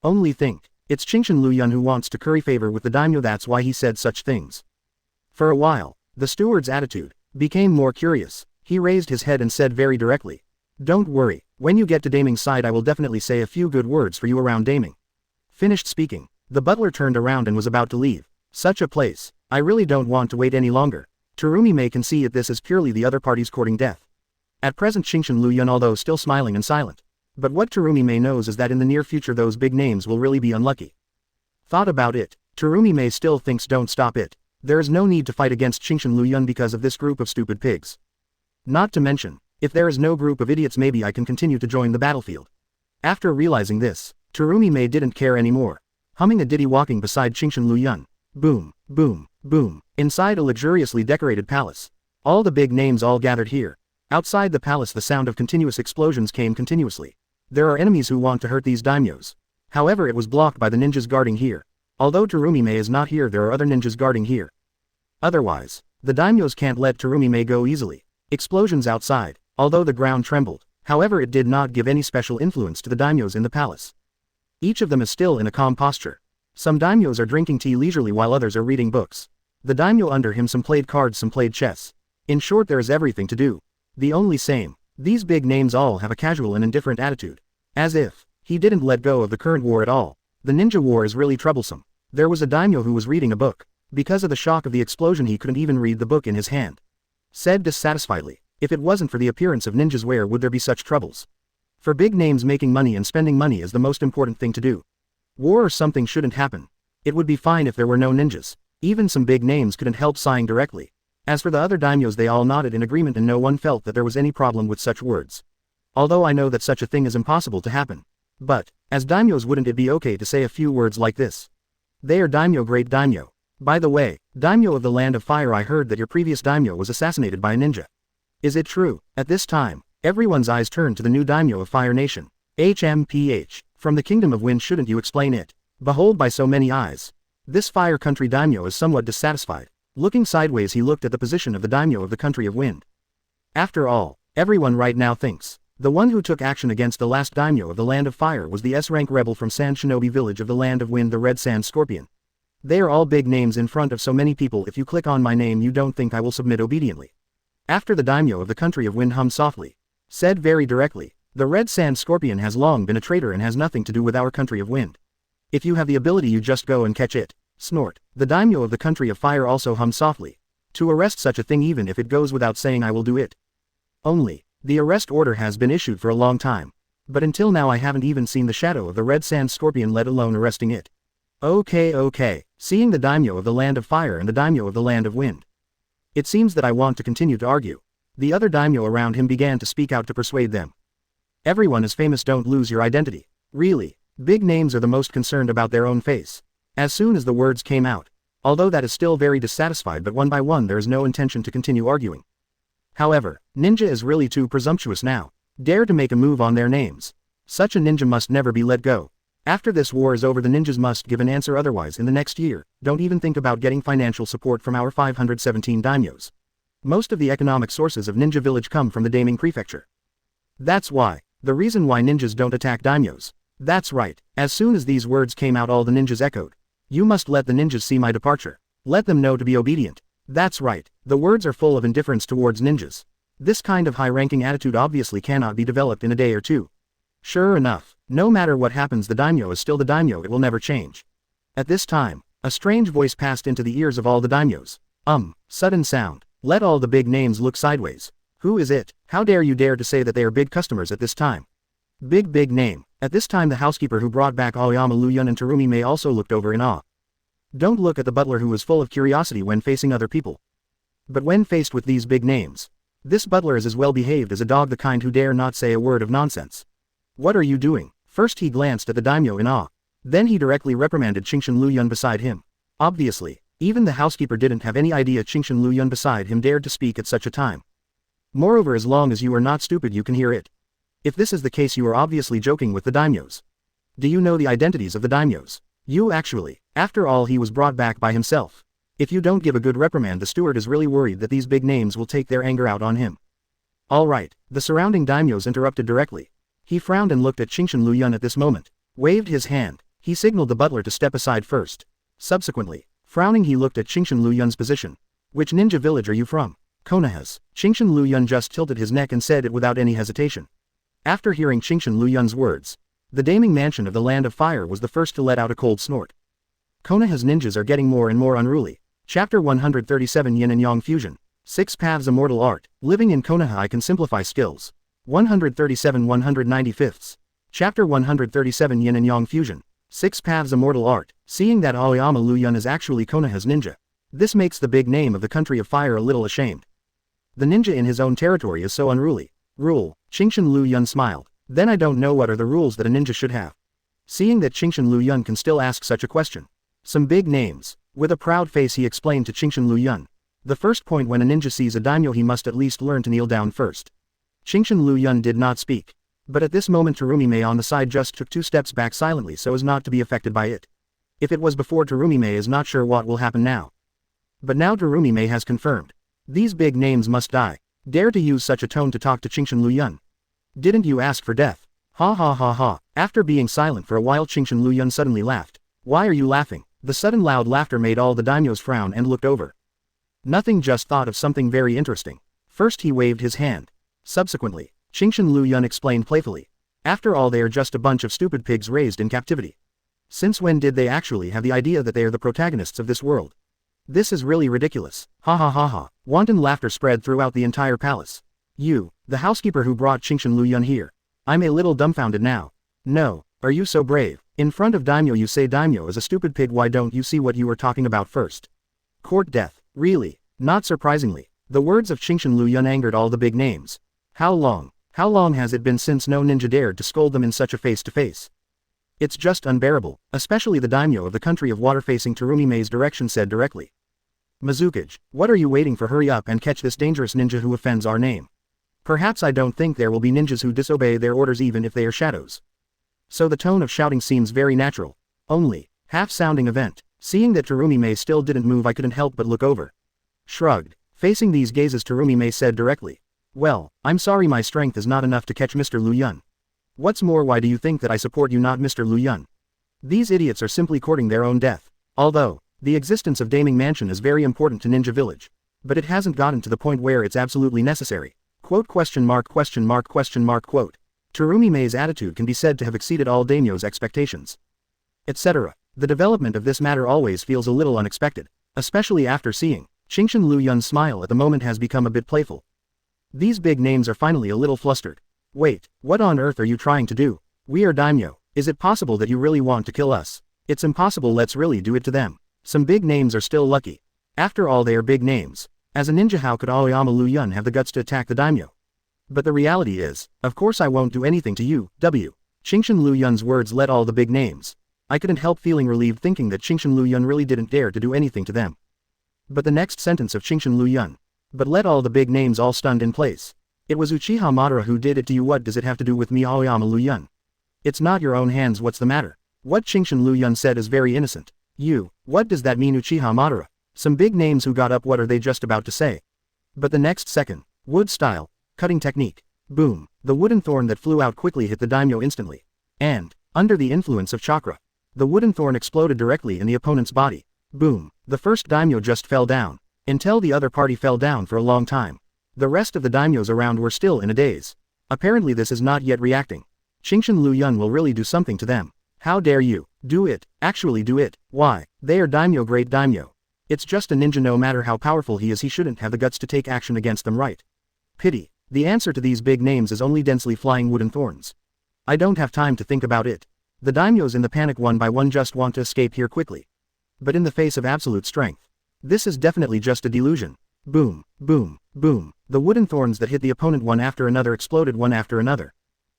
Only think, it's Qingshan Liu Yun who wants to curry favor with the daimyo, that's why he said such things. For a while, the steward's attitude became more curious. He raised his head and said very directly. Don't worry, when you get to Daming's side I will definitely say a few good words for you around Daming. Finished speaking, the butler turned around and was about to leave. Such a place, I really don't want to wait any longer. Terumi Mei can see at this as purely the other party's courting death. At present Qingshan Liu Yun, although still smiling and silent. But what Terumi Mei knows is that in the near future those big names will really be unlucky. Thought about it, Terumi Mei still thinks don't stop it. There is no need to fight against Qingshan Liu Yun because of this group of stupid pigs. Not to mention, if there is no group of idiots, maybe I can continue to join the battlefield. After realizing this, Terumi Mei didn't care anymore. Humming a ditty, walking beside Qingshan Liu Yun. Boom, boom, boom. Inside a luxuriously decorated palace. All the big names all gathered here. Outside the palace the sound of continuous explosions came continuously. There are enemies who want to hurt these daimyos. However, it was blocked by the ninjas guarding here. Although Terumi Mei is not here, there are other ninjas guarding here. Otherwise, the daimyos can't let Terumi Mei go easily. Explosions outside, although the ground trembled. However, it did not give any special influence to the daimyos in the palace. Each of them is still in a calm posture. Some daimyos are drinking tea leisurely while others are reading books. The daimyo under him, some played cards, some played chess. In short, there is everything to do. The only same. These big names all have a casual and indifferent attitude. As if he didn't let go of the current war at all. The ninja war is really troublesome. There was a daimyo who was reading a book. Because of the shock of the explosion he couldn't even read the book in his hand. Said dissatisfiedly, if it wasn't for the appearance of ninjas where would there be such troubles? For big names making money and spending money is the most important thing to do. War or something shouldn't happen. It would be fine if there were no ninjas. Even some big names couldn't help sighing directly. As for the other daimyos they all nodded in agreement and no one felt that there was any problem with such words. Although I know that such a thing is impossible to happen. But, as daimyos wouldn't it be okay to say a few words like this? They are daimyo, great daimyo. By the way, daimyo of the land of fire, I heard that your previous daimyo was assassinated by a ninja. Is it true? At this time, everyone's eyes turned to the new daimyo of Fire Nation. HMPH, from the Kingdom of Wind, shouldn't you explain it? Behold, by so many eyes. This Fire Country daimyo is somewhat dissatisfied. Looking sideways he looked at the position of the daimyo of the Country of Wind. After all, everyone right now thinks the one who took action against the last daimyo of the Land of Fire was the S-rank rebel from Sand Shinobi Village of the Land of Wind, the Red Sand Scorpion. They are all big names in front of so many people. If you click on my name you don't think I will submit obediently. After the daimyo of the Country of Wind hummed softly. Said very directly, the Red Sand Scorpion has long been a traitor and has nothing to do with our Country of Wind. If you have the ability you just go and catch it. Snort. The daimyo of the Country of Fire also hummed softly. To arrest such a thing even if it goes without saying I will do it. Only, the arrest order has been issued for a long time. But until now I haven't even seen the shadow of the Red Sand Scorpion, let alone arresting it. Okay. Seeing the daimyo of the Land of Fire and the daimyo of the Land of Wind. It seems that I want to continue to argue. The other daimyo around him began to speak out to persuade them. Everyone is famous, don't lose your identity. Really, big names are the most concerned about their own face. As soon as the words came out. Although that is still very dissatisfied, but one by one there is no intention to continue arguing. However, ninja is really too presumptuous now. Dare to make a move on their names. Such a ninja must never be let go. After this war is over the ninjas must give an answer, otherwise in the next year, don't even think about getting financial support from our 517 daimyos. Most of the economic sources of Ninja Village come from the Daming Prefecture. That's why. The reason why ninjas don't attack daimyos. That's right. As soon as these words came out all the ninjas echoed. You must let the ninjas see my departure. Let them know to be obedient. That's right. The words are full of indifference towards ninjas. This kind of high-ranking attitude obviously cannot be developed in a day or two. Sure enough, no matter what happens the daimyo is still the daimyo, it will never change. At this time, a strange voice passed into the ears of all the daimyos. Sudden sound. Let all the big names look sideways. Who is it? How dare you dare to say that they are big customers at this time? Big name. At this time the housekeeper who brought back Aoyama, Liu Yun and Terumi May also looked over in awe. Don't look at the butler who was full of curiosity when facing other people. But when faced with these big names, this butler is as well behaved as a dog, the kind who dare not say a word of nonsense. What are you doing? First he glanced at the daimyo in awe. Then he directly reprimanded Qingshan Liu Yun beside him. Obviously, even the housekeeper didn't have any idea Qingshan Liu Yun beside him dared to speak at such a time. Moreover, as long as you are not stupid you can hear it. If this is the case you are obviously joking with the daimyos. Do you know the identities of the daimyos? You actually. After all he was brought back by himself. If you don't give a good reprimand the steward is really worried that these big names will take their anger out on him. Alright, the surrounding daimyos interrupted directly. He frowned and looked at Qingshan Liu Yun at this moment. Waved his hand. He signaled the butler to step aside first. Subsequently, frowning he looked at Qingshan Liu Yun's position. Which ninja village are you from? Konoha's. Qingshan Liu Yun just tilted his neck and said it without any hesitation. After hearing Qingshan Liu Yun's words, the Daming Mansion of the Land of Fire was the first to let out a cold snort. Konoha's ninjas are getting more and more unruly. Chapter 137 Yin and Yang Fusion. 6 Paths Immortal Art. Living in Konoha I can simplify skills. 137 195ths. Chapter 137 Yin and Yang Fusion. 6 Paths Immortal Art. Seeing that Aoyama Liu Yun is actually Konoha's ninja. This makes the big name of the Country of Fire a little ashamed. The ninja in his own territory is so unruly. Rule. Qingshan Liu Yun smiled. Then I don't know what are the rules that a ninja should have. Seeing that Qingshan Liu Yun can still ask such a question. Some big names. With a proud face he explained to Qingshan Liu Yun. The first point, when a ninja sees a daimyo he must at least learn to kneel down first. Qingshan Liu Yun did not speak. But at this moment Terumi May on the side just took 2 steps back silently so as not to be affected by it. If it was before, Terumi May is not sure what will happen now. But now Terumi May has confirmed. These big names must die. Dare to use such a tone to talk to Qingshan Liu Yun. Didn't you ask for death? Ha. After being silent for a while Qingshan Liu Yun suddenly laughed. Why are you laughing? The sudden loud laughter made all the daimyos frown and looked over. Nothing, just thought of something very interesting. First he waved his hand. Subsequently, Qingshan Liu Yun explained playfully. After all, they are just a bunch of stupid pigs raised in captivity. Since when did they actually have the idea that they are the protagonists of this world? This is really ridiculous. Ha ha ha ha. Wanton laughter spread throughout the entire palace. You, the housekeeper who brought Liu Yun here. I'm a little dumbfounded now. No, are you so brave? In front of Daimyo you say Daimyo is a stupid pig, why don't you see what you were talking about first? Court death, really? Not surprisingly. The words of Liu Yun angered all the big names. How long has it been since no ninja dared to scold them in such a face-to-face? It's just unbearable, especially the daimyo of the country of water facing Terumi-mei's direction said directly. Mizukage, what are you waiting for? Hurry up and catch this dangerous ninja who offends our name. Perhaps I don't think there will be ninjas who disobey their orders even if they are shadows. So the tone of shouting seems very natural. Only, half-sounding event. Seeing that Terumi-mei still didn't move I couldn't help but look over. Shrugged. Facing these gazes Terumi-mei said directly. Well, I'm sorry my strength is not enough to catch Mr. Liu Yun. What's more, why do you think that I support you, not Mr. Liu Yun? These idiots are simply courting their own death. Although, the existence of Daming Mansion is very important to Ninja Village. But it hasn't gotten to the point where it's absolutely necessary. Quote question mark question mark question mark quote. Terumi-mei's attitude can be said to have exceeded all daimyo's expectations. Etc. The development of this matter always feels a little unexpected. Especially after seeing Liu Yun's smile at the moment has become a bit playful. These big names are finally a little flustered. Wait, what on earth are you trying to do? We are daimyo. Is it possible that you really want to kill us? It's impossible, let's really do it to them. Some big names are still lucky. After all, they are big names. As a ninja, how could Aoyama Liu Yun have the guts to attack the daimyo? But the reality is, of course I won't do anything to you, W. Liu Yun's words let all the big names. I couldn't help feeling relieved thinking that Liu Yun really didn't dare to do anything to them. But the next sentence of Liu Yun. But let all the big names all stunned in place. It was Uchiha Madara who did it to you. What does it have to do with me, Aoyama Liu Yun? It's not your own hands, what's the matter? What Liu Yun said is very innocent. You, what does that mean, Uchiha Madara? Some big names who got up, what are they just about to say? But the next second, wood style, cutting technique. Boom, the wooden thorn that flew out quickly hit the daimyo instantly. And, under the influence of chakra, the wooden thorn exploded directly in the opponent's body. Boom, the first daimyo just fell down. Until the other party fell down for a long time. The rest of the daimyos around were still in a daze. Apparently this is not yet reacting. Liu Yun will really do something to them. How dare you? Do it. Actually do it. Why? They are daimyo, great daimyo. It's just a ninja, no matter how powerful he is he shouldn't have the guts to take action against them, right? Pity. The answer to these big names is only densely flying wooden thorns. I don't have time to think about it. The daimyos in the panic one by one just want to escape here quickly. But in the face of absolute strength. This is definitely just a delusion. Boom, boom, boom. The wooden thorns that hit the opponent one after another exploded one after another.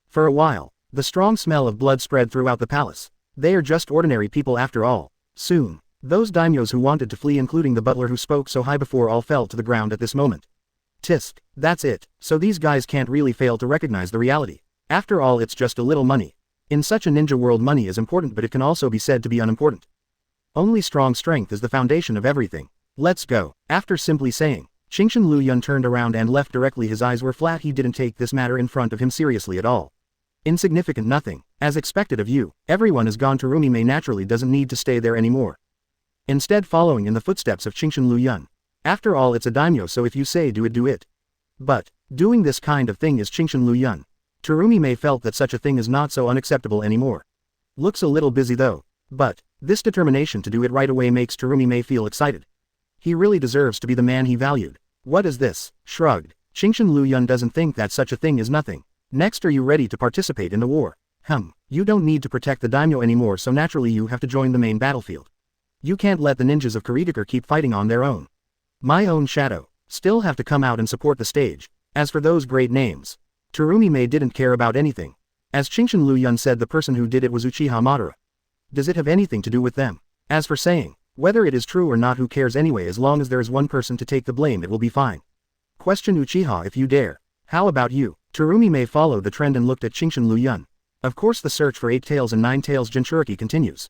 For a while, the strong smell of blood spread throughout the palace. They are just ordinary people after all. Soon, those daimyos who wanted to flee, including the butler who spoke so high before, all fell to the ground at this moment. Tisk, that's it. So these guys can't really fail to recognize the reality. After all, it's just a little money. In such a ninja world, money is important, but it can also be said to be unimportant. Only strong strength is the foundation of everything. Let's go. After simply saying, Liu Yun turned around and left directly. His eyes were flat. He didn't take this matter in front of him seriously at all. Insignificant nothing. As expected of you. Everyone is gone. Terumi-mei naturally doesn't need to stay there anymore. Instead, following in the footsteps of Liu Yun. After all, it's a daimyo, so if you say do it, do it. But, doing this kind of thing is Liu Yun. Terumi-mei felt that such a thing is not so unacceptable anymore. Looks a little busy though. But, this determination to do it right away makes Terumi-mei feel excited. He really deserves to be the man he valued. What is this? Shrugged. Liu Yun doesn't think that such a thing is nothing. Next, are you ready to participate in the war? You don't need to protect the daimyo anymore, so naturally you have to join the main battlefield. You can't let the ninjas of Kurigakure keep fighting on their own. My own shadow. Still have to come out and support the stage. As for those great names. Terumi-mei didn't care about anything. As Liu Yun said, the person who did it was Uchiha Madara. Does it have anything to do with them? As for saying, whether it is true or not, who cares anyway? As long as there is one person to take the blame, it will be fine. Question Uchiha if you dare. How about you? Terumi-mei followed the trend and looked at Liu Yun. Of course, the search for 8 tails and 9 tails Jinchuriki continues.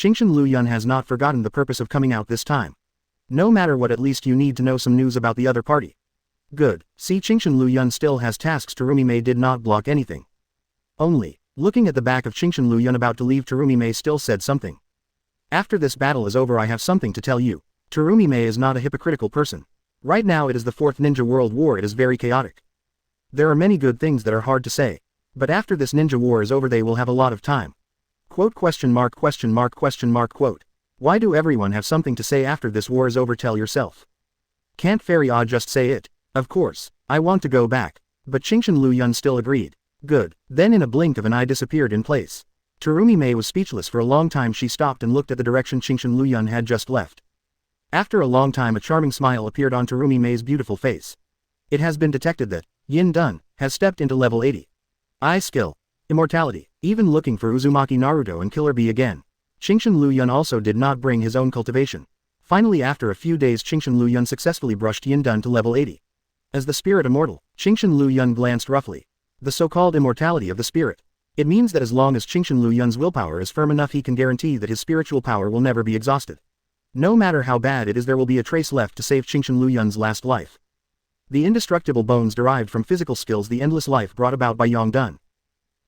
Liu Yun has not forgotten the purpose of coming out this time. No matter what, at least you need to know some news about the other party. Good. See, Liu Yun still has tasks. Terumi-mei did not block anything. Only, looking at the back of Liu Yun about to leave, Terumi-mei still said something. After this battle is over, I have something to tell you. Terumi-mei is not a hypocritical person. Right now it is the 4th Ninja World War. It is very chaotic. There are many good things that are hard to say. But after this ninja war is over, they will have a lot of time. Quote question mark question mark question mark quote. Why do everyone have something to say after this war is over? Tell yourself. Can't Fairy Ah just say it? Of course, I want to go back. But Qingshan Liu Yun still agreed. Good. Then in a blink of an eye disappeared in place. Terumi Mei was speechless for a long time. She stopped and looked at the direction Qingshan Liu Yun had just left. After a long time a charming smile appeared on Terumi Mei's beautiful face. It has been detected that Yin Dun has stepped into level 80. I skill. Immortality. Even looking for Uzumaki Naruto and Killer Bee again. Qingshan Liu Yun also did not bring his own cultivation. Finally after a few days Qingshan Liu Yun successfully brushed Yin Dun to level 80. As the spirit immortal, Qingshan Liu Yun glanced roughly. The so-called immortality of the spirit. It means that as long as Qingshan Liu Yun's willpower is firm enough he can guarantee that his spiritual power will never be exhausted. No matter how bad it is there will be a trace left to save Qingshan Liu Yun's last life. The indestructible bones derived from physical skills, the endless life brought about by Yang Dun.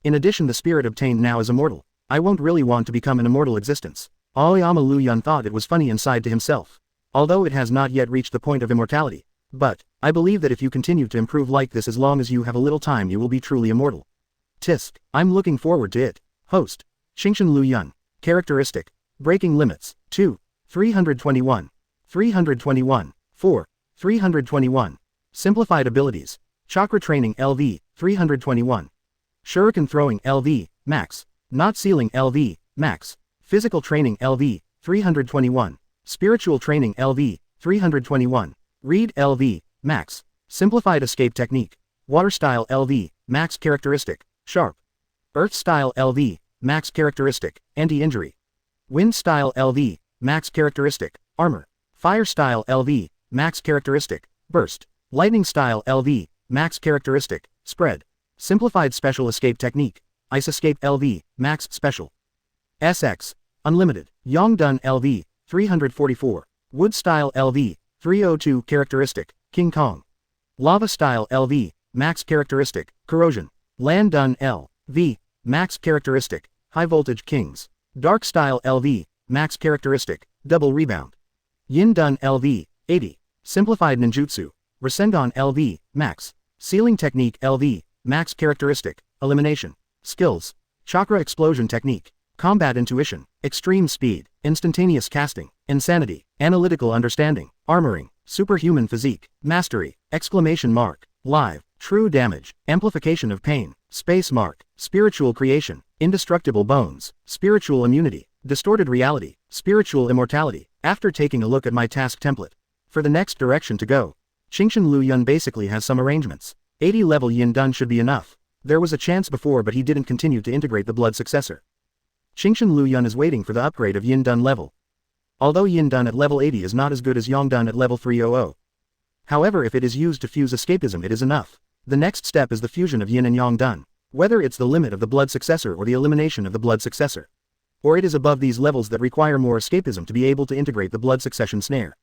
In addition the spirit obtained now is immortal. I won't really want to become an immortal existence. Aoyama Liu Yun thought it was funny inside to himself. Although it has not yet reached the point of immortality. But, I believe that if you continue to improve like this as long as you have a little time you will be truly immortal. Tisk, I'm looking forward to it. Host. Qingshan Liu Yun. Characteristic. Breaking limits. 2. 321. 321. 4. 321. Simplified abilities. Chakra training LV. 321. Shuriken throwing LV. Max. Knot sealing LV. Max. Physical training LV. 321. Spiritual training LV. 321. Read LV. Max. Simplified escape technique. Water style LV. Max characteristic. Sharp. Earth style LV. Max characteristic. Anti-injury. Wind style LV. Max characteristic. Armor. Fire style LV. Max characteristic. Burst. Lightning style LV. Max characteristic. Spread. Simplified special escape technique. Ice escape LV. Max special. SX. Unlimited. Yang Dun LV. 344. Wood style LV. 302 characteristic. King Kong. Lava style LV. Max characteristic. Corrosion. Land Dun LV. Max characteristic. High voltage Kings. Dark style LV. Max characteristic. Double rebound. Yin Dun LV. 80. Simplified ninjutsu. Rasengan LV. Max. Sealing technique LV. Max characteristic. Elimination. Skills. Chakra explosion technique. Combat intuition. Extreme speed. Instantaneous casting. Insanity. Analytical understanding. Armoring. Superhuman physique. Mastery. Exclamation mark. Live. True damage. Amplification of pain. Space mark. Spiritual creation. Indestructible bones. Spiritual immunity. Distorted reality. Spiritual immortality. After taking a look at my task template. For the next direction to go. Qingshan Liu Yun basically has some arrangements. 80 level Yin Dun should be enough. There was a chance before but he didn't continue to integrate the blood successor. Qingshan Liu Yun is waiting for the upgrade of Yin Dun level. Although Yin Dun at level 80 is not as good as Yang Dun at level 300. However, if it is used to fuse escapism it is enough. The next step is the fusion of Yin and Yang Dun. Whether it's the limit of the blood successor or the elimination of the blood successor. Or it is above these levels that require more escapism to be able to integrate the blood succession snare.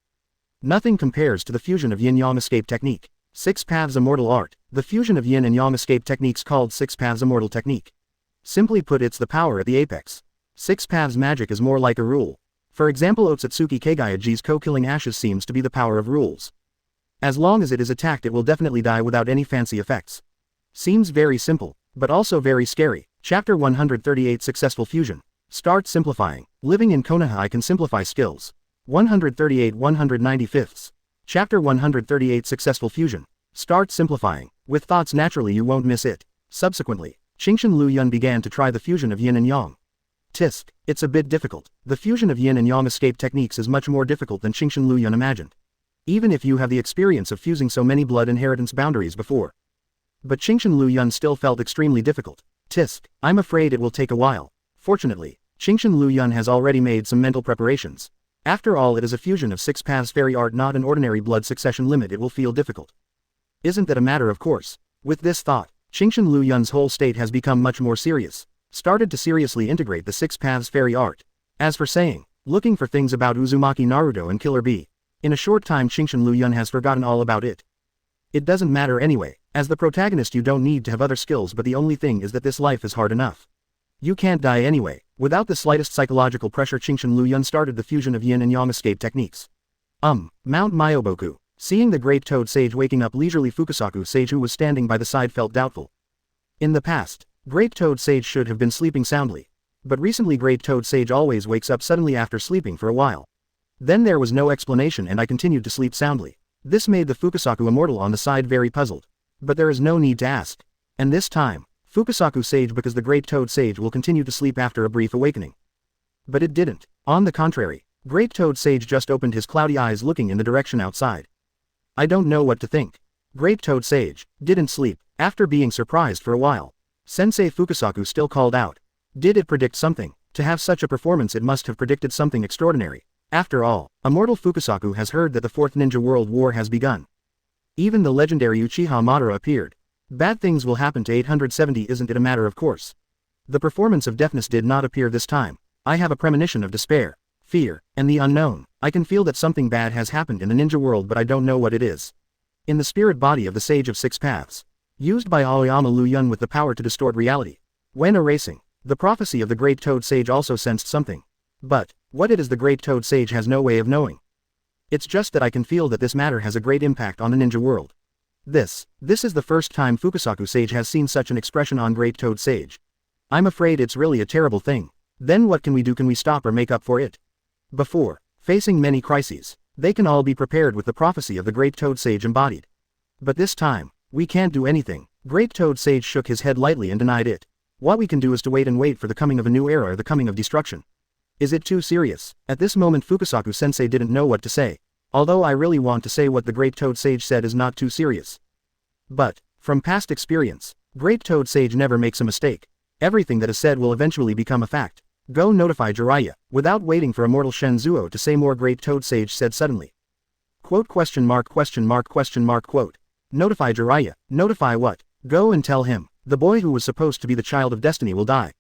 Nothing compares to the fusion of Yin-Yang escape technique. 6 Paths Immortal Art. The fusion of Yin and Yang escape techniques called 6 Paths Immortal Technique. Simply put, it's the power at the apex. 6 Paths magic is more like a rule. For example, Otsutsuki Keigayaji's co-killing ashes seems to be the power of rules. As long as it is attacked it will definitely die without any fancy effects. Seems very simple, but also very scary. Chapter 138 Successful Fusion. Start simplifying. Living in Konoha I can simplify skills. 138 195ths. Chapter 138 Successful Fusion. Start simplifying. With thoughts naturally you won't miss it. Subsequently, Qingshan Liu Yun began to try the fusion of Yin and Yang. Tisk. It's a bit difficult. The fusion of Yin and Yang escape techniques is much more difficult than Qingshan Liu Yun imagined. Even if you have the experience of fusing so many blood inheritance boundaries before. But Qingshan Liu Yun still felt extremely difficult. Tisk. I'm afraid it will take a while. Fortunately, Qingshan Liu Yun has already made some mental preparations. After all, it is a fusion of 6 paths fairy art, not an ordinary blood succession limit. It will feel difficult. Isn't that a matter of course? With this thought, Qingshan Liu Yun's whole state has become much more serious. Started to seriously integrate the 6 paths fairy art. As for saying, looking for things about Uzumaki Naruto and Killer Bee. In a short time Qingshan Liu Yun has forgotten all about it. It doesn't matter anyway. As the protagonist you don't need to have other skills, but the only thing is that this life is hard enough. You can't die anyway. Without the slightest psychological pressure Qingshan Liu Yun started the fusion of Yin and Yang escape techniques. Mount Myoboku. Seeing the great toad sage waking up leisurely, Fukusaku sage who was standing by the side felt doubtful. In the past, great toad sage should have been sleeping soundly. But recently Great Toad Sage always wakes up suddenly after sleeping for a while. Then there was no explanation and I continued to sleep soundly. This made the Fukusaku immortal on the side very puzzled. But there is no need to ask. And this time, Fukusaku Sage because the Great Toad Sage will continue to sleep after a brief awakening. But it didn't. On the contrary, Great Toad Sage just opened his cloudy eyes looking in the direction outside. I don't know what to think. Great Toad Sage didn't sleep, after being surprised for a while. Sensei Fukusaku still called out. Did it predict something? To have such a performance it must have predicted something extraordinary. After all, Immortal Fukusaku has heard that the Fourth Ninja World War has begun. Even the legendary Uchiha Madara appeared. Bad things will happen to 870, isn't it a matter of course? The performance of deafness did not appear this time. I have a premonition of despair, fear, and the unknown. I can feel that something bad has happened in the ninja world but I don't know what it is. In the spirit body of the Sage of Six Paths, used by Aoyama Liu Yun with the power to distort reality. When erasing, the prophecy of the Great Toad Sage also sensed something. But, what it is the Great Toad Sage has no way of knowing. It's just that I can feel that this matter has a great impact on the ninja world. This is the first time Fukusaku Sage has seen such an expression on Great Toad Sage. I'm afraid it's really a terrible thing. Then what can we do? Can we stop or make up for it? Before facing many crises, they can all be prepared with the prophecy of the Great Toad Sage embodied. But this time, we can't do anything. Great Toad Sage shook his head lightly and denied it. What we can do is to wait and wait for the coming of a new era or the coming of destruction. Is it too serious? At this moment Fukusaku Sensei didn't know what to say. Although I really want to say what the Great Toad Sage said is not too serious. But, from past experience, Great Toad Sage never makes a mistake. Everything that is said will eventually become a fact. Go notify Jiraiya. Without waiting for Immortal Shenzuo to say more, Great Toad Sage said suddenly. Quote question mark question mark question mark quote. Notify Jiraiya. Notify what? Go and tell him. The boy who was supposed to be the child of destiny will die.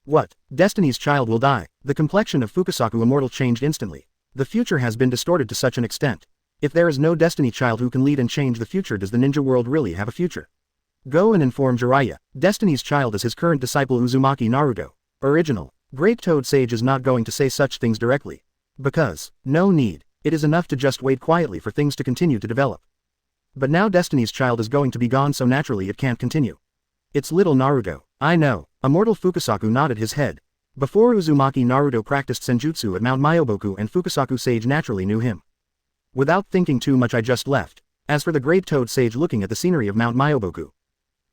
What? Destiny's child will die. The complexion of Fukusaku Immortal changed instantly. The future has been distorted to such an extent. If there is no destiny child who can lead and change the future, does the ninja world really have a future? Go and inform Jiraiya. Destiny's child is his current disciple Uzumaki Naruto. Original. Great Toad Sage is not going to say such things directly. Because, no need. It is enough to just wait quietly for things to continue to develop. But now Destiny's child is going to be gone, so naturally it can't continue. It's little Naruto. I know. Immortal Fukusaku nodded his head. Before Uzumaki Naruto practiced senjutsu at Mount Myoboku and Fukusaku Sage naturally knew him. Without thinking too much I just left. As for the Great Toad Sage looking at the scenery of Mount Myoboku,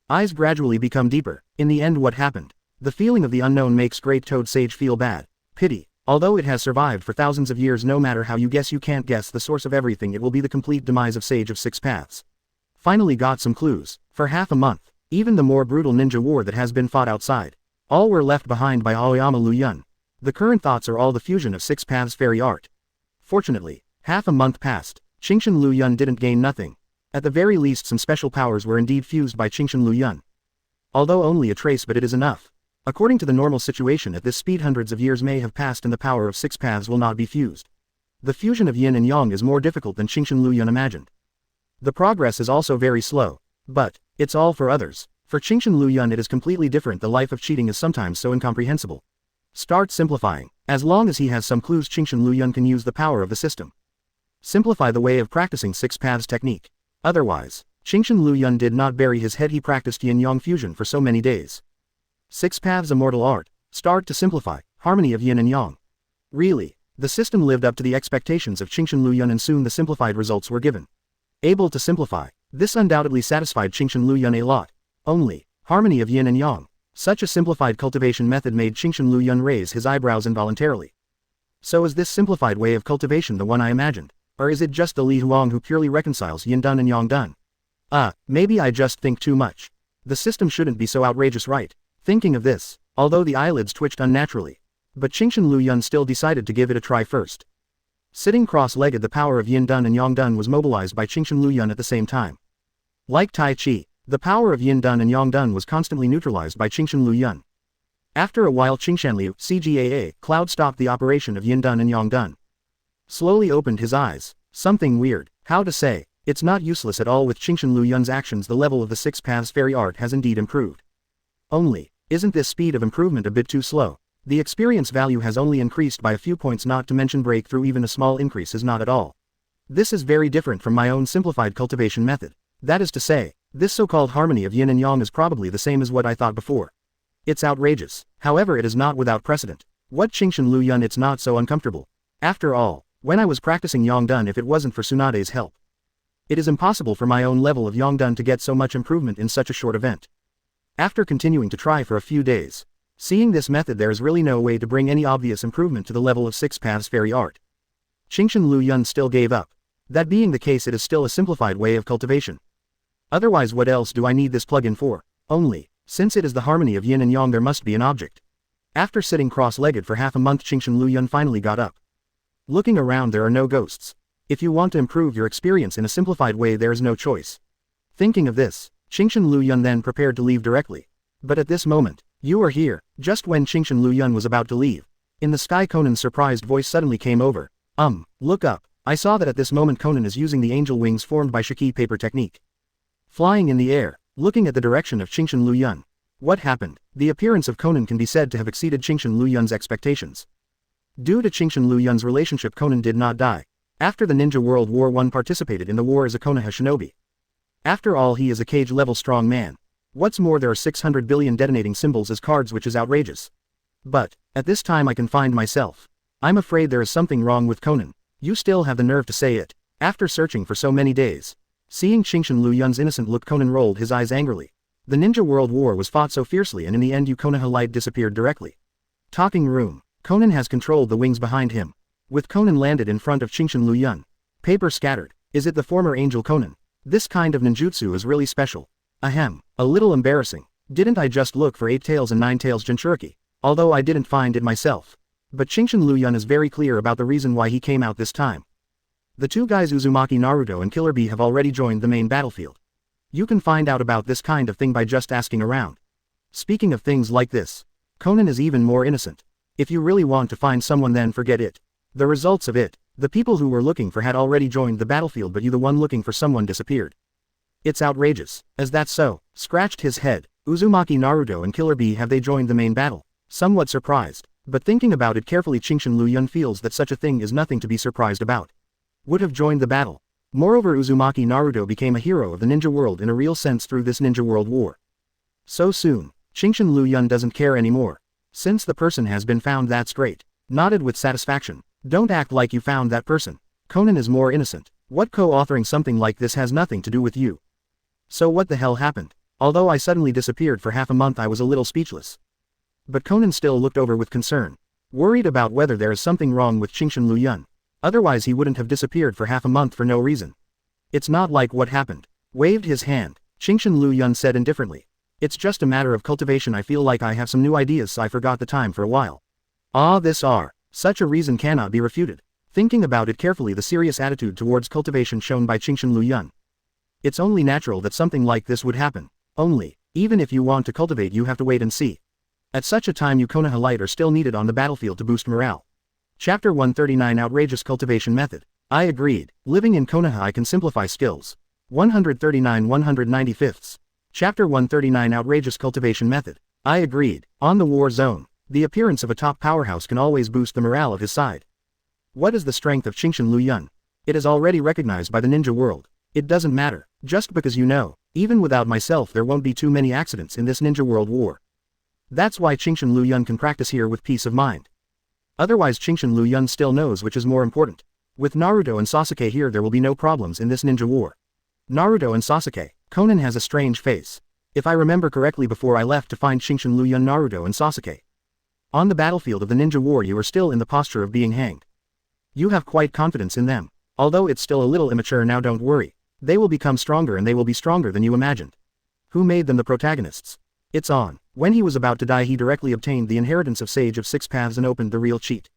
eyes gradually become deeper. In the end what happened? The feeling of the unknown makes Great Toad Sage feel bad. Pity. Although it has survived for thousands of years, no matter how you guess you can't guess the source of everything, it will be the complete demise of Sage of Six Paths. Finally got some clues. For half a month, even the more brutal ninja war that has been fought outside, all were left behind by Aoyama Liu Yun. The current thoughts are all the fusion of Six Paths fairy art. Fortunately, half a month passed. Qingshan Liu Yun didn't gain nothing. At the very least some special powers were indeed fused by Qingshan Liu Yun. Although only a trace, but it is enough. According to the normal situation at this speed, hundreds of years may have passed and the power of Six Paths will not be fused. The fusion of yin and yang is more difficult than Qingshan Liu Yun imagined. The progress is also very slow. But, it's all for others. For Qingshan Liu Yun it is completely different. The life of cheating is sometimes so incomprehensible. Start simplifying. As long as he has some clues, Qingshan Liu Yun can use the power of the system. Simplify the way of practicing Six Paths technique. Otherwise, Qingshan Liu Yun did not bury his head. He practiced yin-yang fusion for so many days. Six Paths immortal art. Start to simplify. Harmony of yin and yang. Really, the system lived up to the expectations of Qingshan Liu Yun and soon the simplified results were given. Able to simplify. This undoubtedly satisfied Qingshan Liu Yun a lot. Only, harmony of yin and yang. Such a simplified cultivation method made Qingshan Liu Yun raise his eyebrows involuntarily. So is this simplified way of cultivation the one I imagined? Or is it just the Li Huang who purely reconciles yin dun and yang dun? Maybe I just think too much. The system shouldn't be so outrageous, right? Thinking of this, although the eyelids twitched unnaturally, but Qingshan Liu Yun still decided to give it a try first. Sitting cross-legged, the power of yin dun and yang dun was mobilized by Qingshan Liu Yun at the same time. Like Tai Chi, the power of yin dun and yang dun was constantly neutralized by Qingshan Liu Yun. After a while Qingshan Liu, CGAA, Cloud stopped the operation of yin dun and yang dun. Slowly opened his eyes. Something weird. How to say? It's not useless at all with Qingshan Liu Yun's actions. The level of the Six Paths fairy art has indeed improved. Only, isn't this speed of improvement a bit too slow? The experience value has only increased by a few points, not to mention breakthrough. Even a small increase is not at all. This is very different from my own simplified cultivation method. That is to say, this so-called harmony of yin and yang is probably the same as what I thought before. It's outrageous. However, it is not without precedent. What Qingshan Liu Yun, it's not so uncomfortable. After all, when I was practicing Yongdun, if it wasn't for Tsunade's help, it is impossible for my own level of Yongdun to get so much improvement in such a short event. After continuing to try for a few days, seeing this method, there is really no way to bring any obvious improvement to the level of 6 paths fairy art. Qingshan Liu Yun still gave up. That being the case, it is still a simplified way of cultivation. Otherwise, what else do I need this plugin for? Only, since it is the harmony of yin and yang, there must be an object. After sitting cross-legged for half a month, Qingshan Liu Yun finally got up. Looking around, there are no ghosts. If you want to improve your experience in a simplified way, there is no choice. Thinking of this, Qingshan Liu Yun then prepared to leave directly. But at this moment, you are here. Just when Qingshan Liu Yun was about to leave, in the sky Conan's surprised voice suddenly came over. Look up. I saw that at this moment Conan is using the angel wings formed by Shiki paper technique. Flying in the air, looking at the direction of Qingshan Liu Yun. What happened? The appearance of Conan can be said to have exceeded Qingshan Liu Yun's expectations. Due to Qingshan Liu Yun's relationship, Conan did not die. After the Ninja World War, one participated in the war as a Konoha shinobi. After all, he is a cage-level strong man. What's more, there are 600 billion detonating symbols as cards, which is outrageous. But, at this time I can find myself. I'm afraid there is something wrong with Conan. You still have the nerve to say it. After searching for so many days. Seeing Qingshan Liu Yun's innocent look, Conan rolled his eyes angrily. The Ninja World War was fought so fiercely, and in the end Konoha Light disappeared directly. Talking room. Conan has controlled the wings behind him. With Conan landed in front of Qingshan Liu Yun. Paper scattered. Is it the former angel Conan? This kind of ninjutsu is really special. Ahem. A little embarrassing. Didn't I just look for 8 tails and 9 tails Jinchuriki? Although I didn't find it myself. But Qingshan Liu Yun is very clear about the reason why he came out this time. The two guys Uzumaki Naruto and Killer Bee have already joined the main battlefield. You can find out about this kind of thing by just asking around. Speaking of things like this, Conan is even more innocent. If you really want to find someone, then forget it. The results of it, the people who were looking for had already joined the battlefield, but you, the one looking for someone, disappeared. It's outrageous. Is that so? Scratched his head. Uzumaki Naruto and Killer Bee, have they joined the main battle? Somewhat surprised. But thinking about it carefully, Qingshan Liu Yun feels that such a thing is nothing to be surprised about. Would have joined the battle. Moreover, Uzumaki Naruto became a hero of the ninja world in a real sense through this ninja world war. So soon, Qingshan Liu Yun doesn't care anymore. Since the person has been found, that's great. Nodded with satisfaction. Don't act like you found that person. Conan is more innocent. What, co-authoring something like this has nothing to do with you. So what the hell happened? Although I suddenly disappeared for half a month, I was a little speechless. But Conan still looked over with concern. Worried about whether there is something wrong with Qingshan Liu Yun. Otherwise he wouldn't have disappeared for half a month for no reason. It's not like what happened. Waved his hand. Qingshan Liu Yun said indifferently. It's just a matter of cultivation. I feel like I have some new ideas, so I forgot the time for a while. Such a reason cannot be refuted. Thinking about it carefully, the serious attitude towards cultivation shown by Qingshan Liu Yun. It's only natural that something like this would happen. Only, even if you want to cultivate, you have to wait and see. At such a time, you Konoha Light are still needed on the battlefield to boost morale. Chapter 139, Outrageous Cultivation Method. I agreed. Living in Konoha, I can simplify skills. 139 195ths. Chapter 139, Outrageous Cultivation Method. I agreed. On the war zone, the appearance of a top powerhouse can always boost the morale of his side. What is the strength of Qingshan Liu Yun? It is already recognized by the ninja world. It doesn't matter. Just because you know, even without myself, there won't be too many accidents in this ninja world war. That's why Qingshan Liu Yun can practice here with peace of mind. Otherwise, Qingshan Liu Yun still knows which is more important. With Naruto and Sasuke here, there will be no problems in this ninja war. Naruto and Sasuke. Conan has a strange face. If I remember correctly, before I left to find Qingshan Liu Yun, Naruto and Sasuke. On the battlefield of the ninja war, you are still in the posture of being hanged. You have quite confidence in them. Although it's still a little immature now, don't worry. They will become stronger, and they will be stronger than you imagined. Who made them the protagonists? It's on. When he was about to die, he directly obtained the inheritance of Sage of Six Paths and opened the real cheat.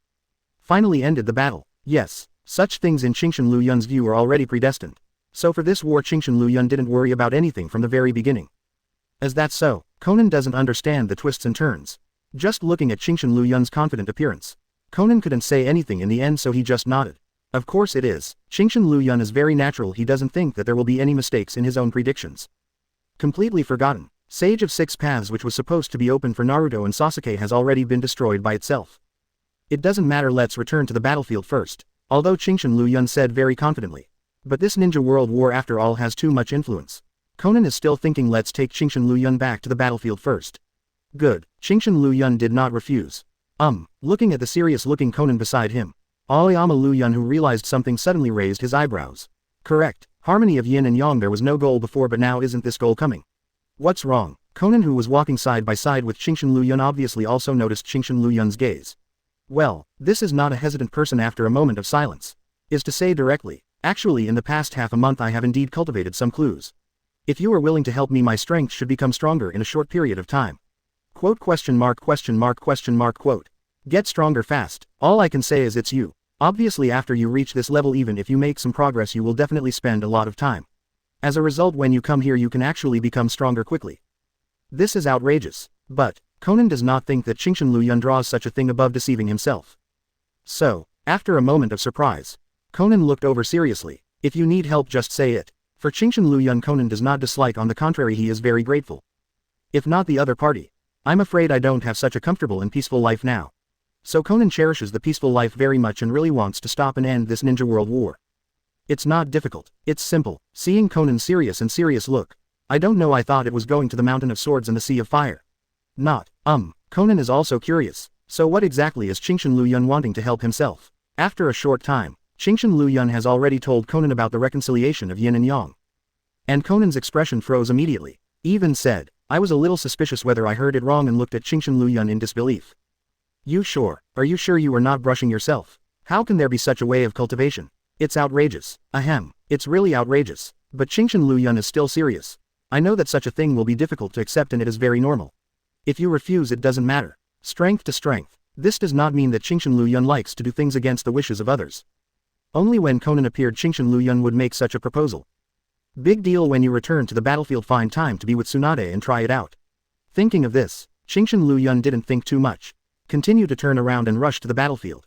Finally ended the battle. Yes, such things in Qingshan Liu Yun's view are already predestined. So for this war, Qingshan Liu Yun didn't worry about anything from the very beginning. As that's so, Conan doesn't understand the twists and turns. Just looking at Qingshan Liu Yun's confident appearance, Conan couldn't say anything in the end, so he just nodded. Of course it is. Qingshan Liu Yun is very natural. He doesn't think that there will be any mistakes in his own predictions. Completely forgotten. Sage of Six Paths, which was supposed to be open for Naruto and Sasuke, has already been destroyed by itself. It doesn't matter, let's return to the battlefield first. Although Qingshan Liu Yun said very confidently. But this ninja world war after all has too much influence. Conan is still thinking, let's take Qingshan Liu Yun back to the battlefield first. Good. Qingshan Liu Yun did not refuse. Looking at the serious-looking Conan beside him. Aoyama Liu Yun, who realized something, suddenly raised his eyebrows. Correct. Harmony of yin and yang. There was no goal before, but now isn't this goal coming? What's wrong? Conan, who was walking side by side with Qingshan Liu Yun, obviously also noticed Qingshan Liu Yun's gaze. Well, this is not a hesitant person after a moment of silence. Is to say directly, actually in the past half a month I have indeed cultivated some clues. If you are willing to help me, my strength should become stronger in a short period of time. Quote question mark question mark question mark quote. Get stronger fast. All I can say is it's you. Obviously after you reach this level, even if you make some progress, you will definitely spend a lot of time. As a result, when you come here you can actually become stronger quickly. This is outrageous. But Conan does not think that Qingshan Liu Yun draws such a thing above deceiving himself. So, after a moment of surprise, Conan looked over seriously. If you need help, just say it. For Qingshan Liu Yun, Conan does not dislike, on the contrary he is very grateful. If not the other party. I'm afraid I don't have such a comfortable and peaceful life now. So Conan cherishes the peaceful life very much and really wants to stop and end this ninja world war. It's not difficult, it's simple. Seeing Conan's serious look. I don't know, I thought it was going to the mountain of swords and the sea of fire. Not. Conan is also curious. So what exactly is Qingshan Liu Yun wanting to help himself? After a short time, Qingshan Liu Yun has already told Conan about the reconciliation of yin and yang. And Conan's expression froze immediately. Even said, I was a little suspicious whether I heard it wrong, and looked at Qingshan Liu Yun in disbelief. You sure? Are you sure you are not brushing yourself? How can there be such a way of cultivation? It's outrageous. Ahem. It's really outrageous. But Qingshan Liu Yun is still serious. I know that such a thing will be difficult to accept, and it is very normal. If you refuse, it doesn't matter. Strength to strength. This does not mean that Qingshan Liu Yun likes to do things against the wishes of others. Only when Conan appeared, Qingshan Liu Yun would make such a proposal. Big deal. When you return to the battlefield, find time to be with Tsunade and try it out. Thinking of this, Qingshan Liu Yun didn't think too much. Continue to turn around and rush to the battlefield.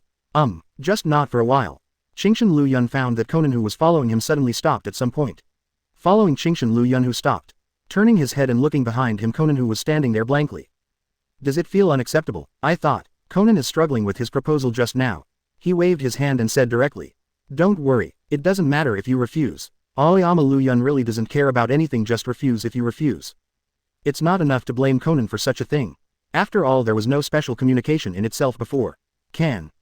Just not for a while. Qingshan Liu Yun found that Conan, who was following him, suddenly stopped at some point. Following Qingshan Liu Yun, who stopped. Turning his head and looking behind him, Conan, who was standing there blankly. Does it feel unacceptable? I thought. Conan is struggling with his proposal just now. He waved his hand and said directly. Don't worry, it doesn't matter if you refuse. Aoyama Liu Yun really doesn't care about anything, just refuse if you refuse. It's not enough to blame Conan for such a thing. After all, there was no special communication in itself before.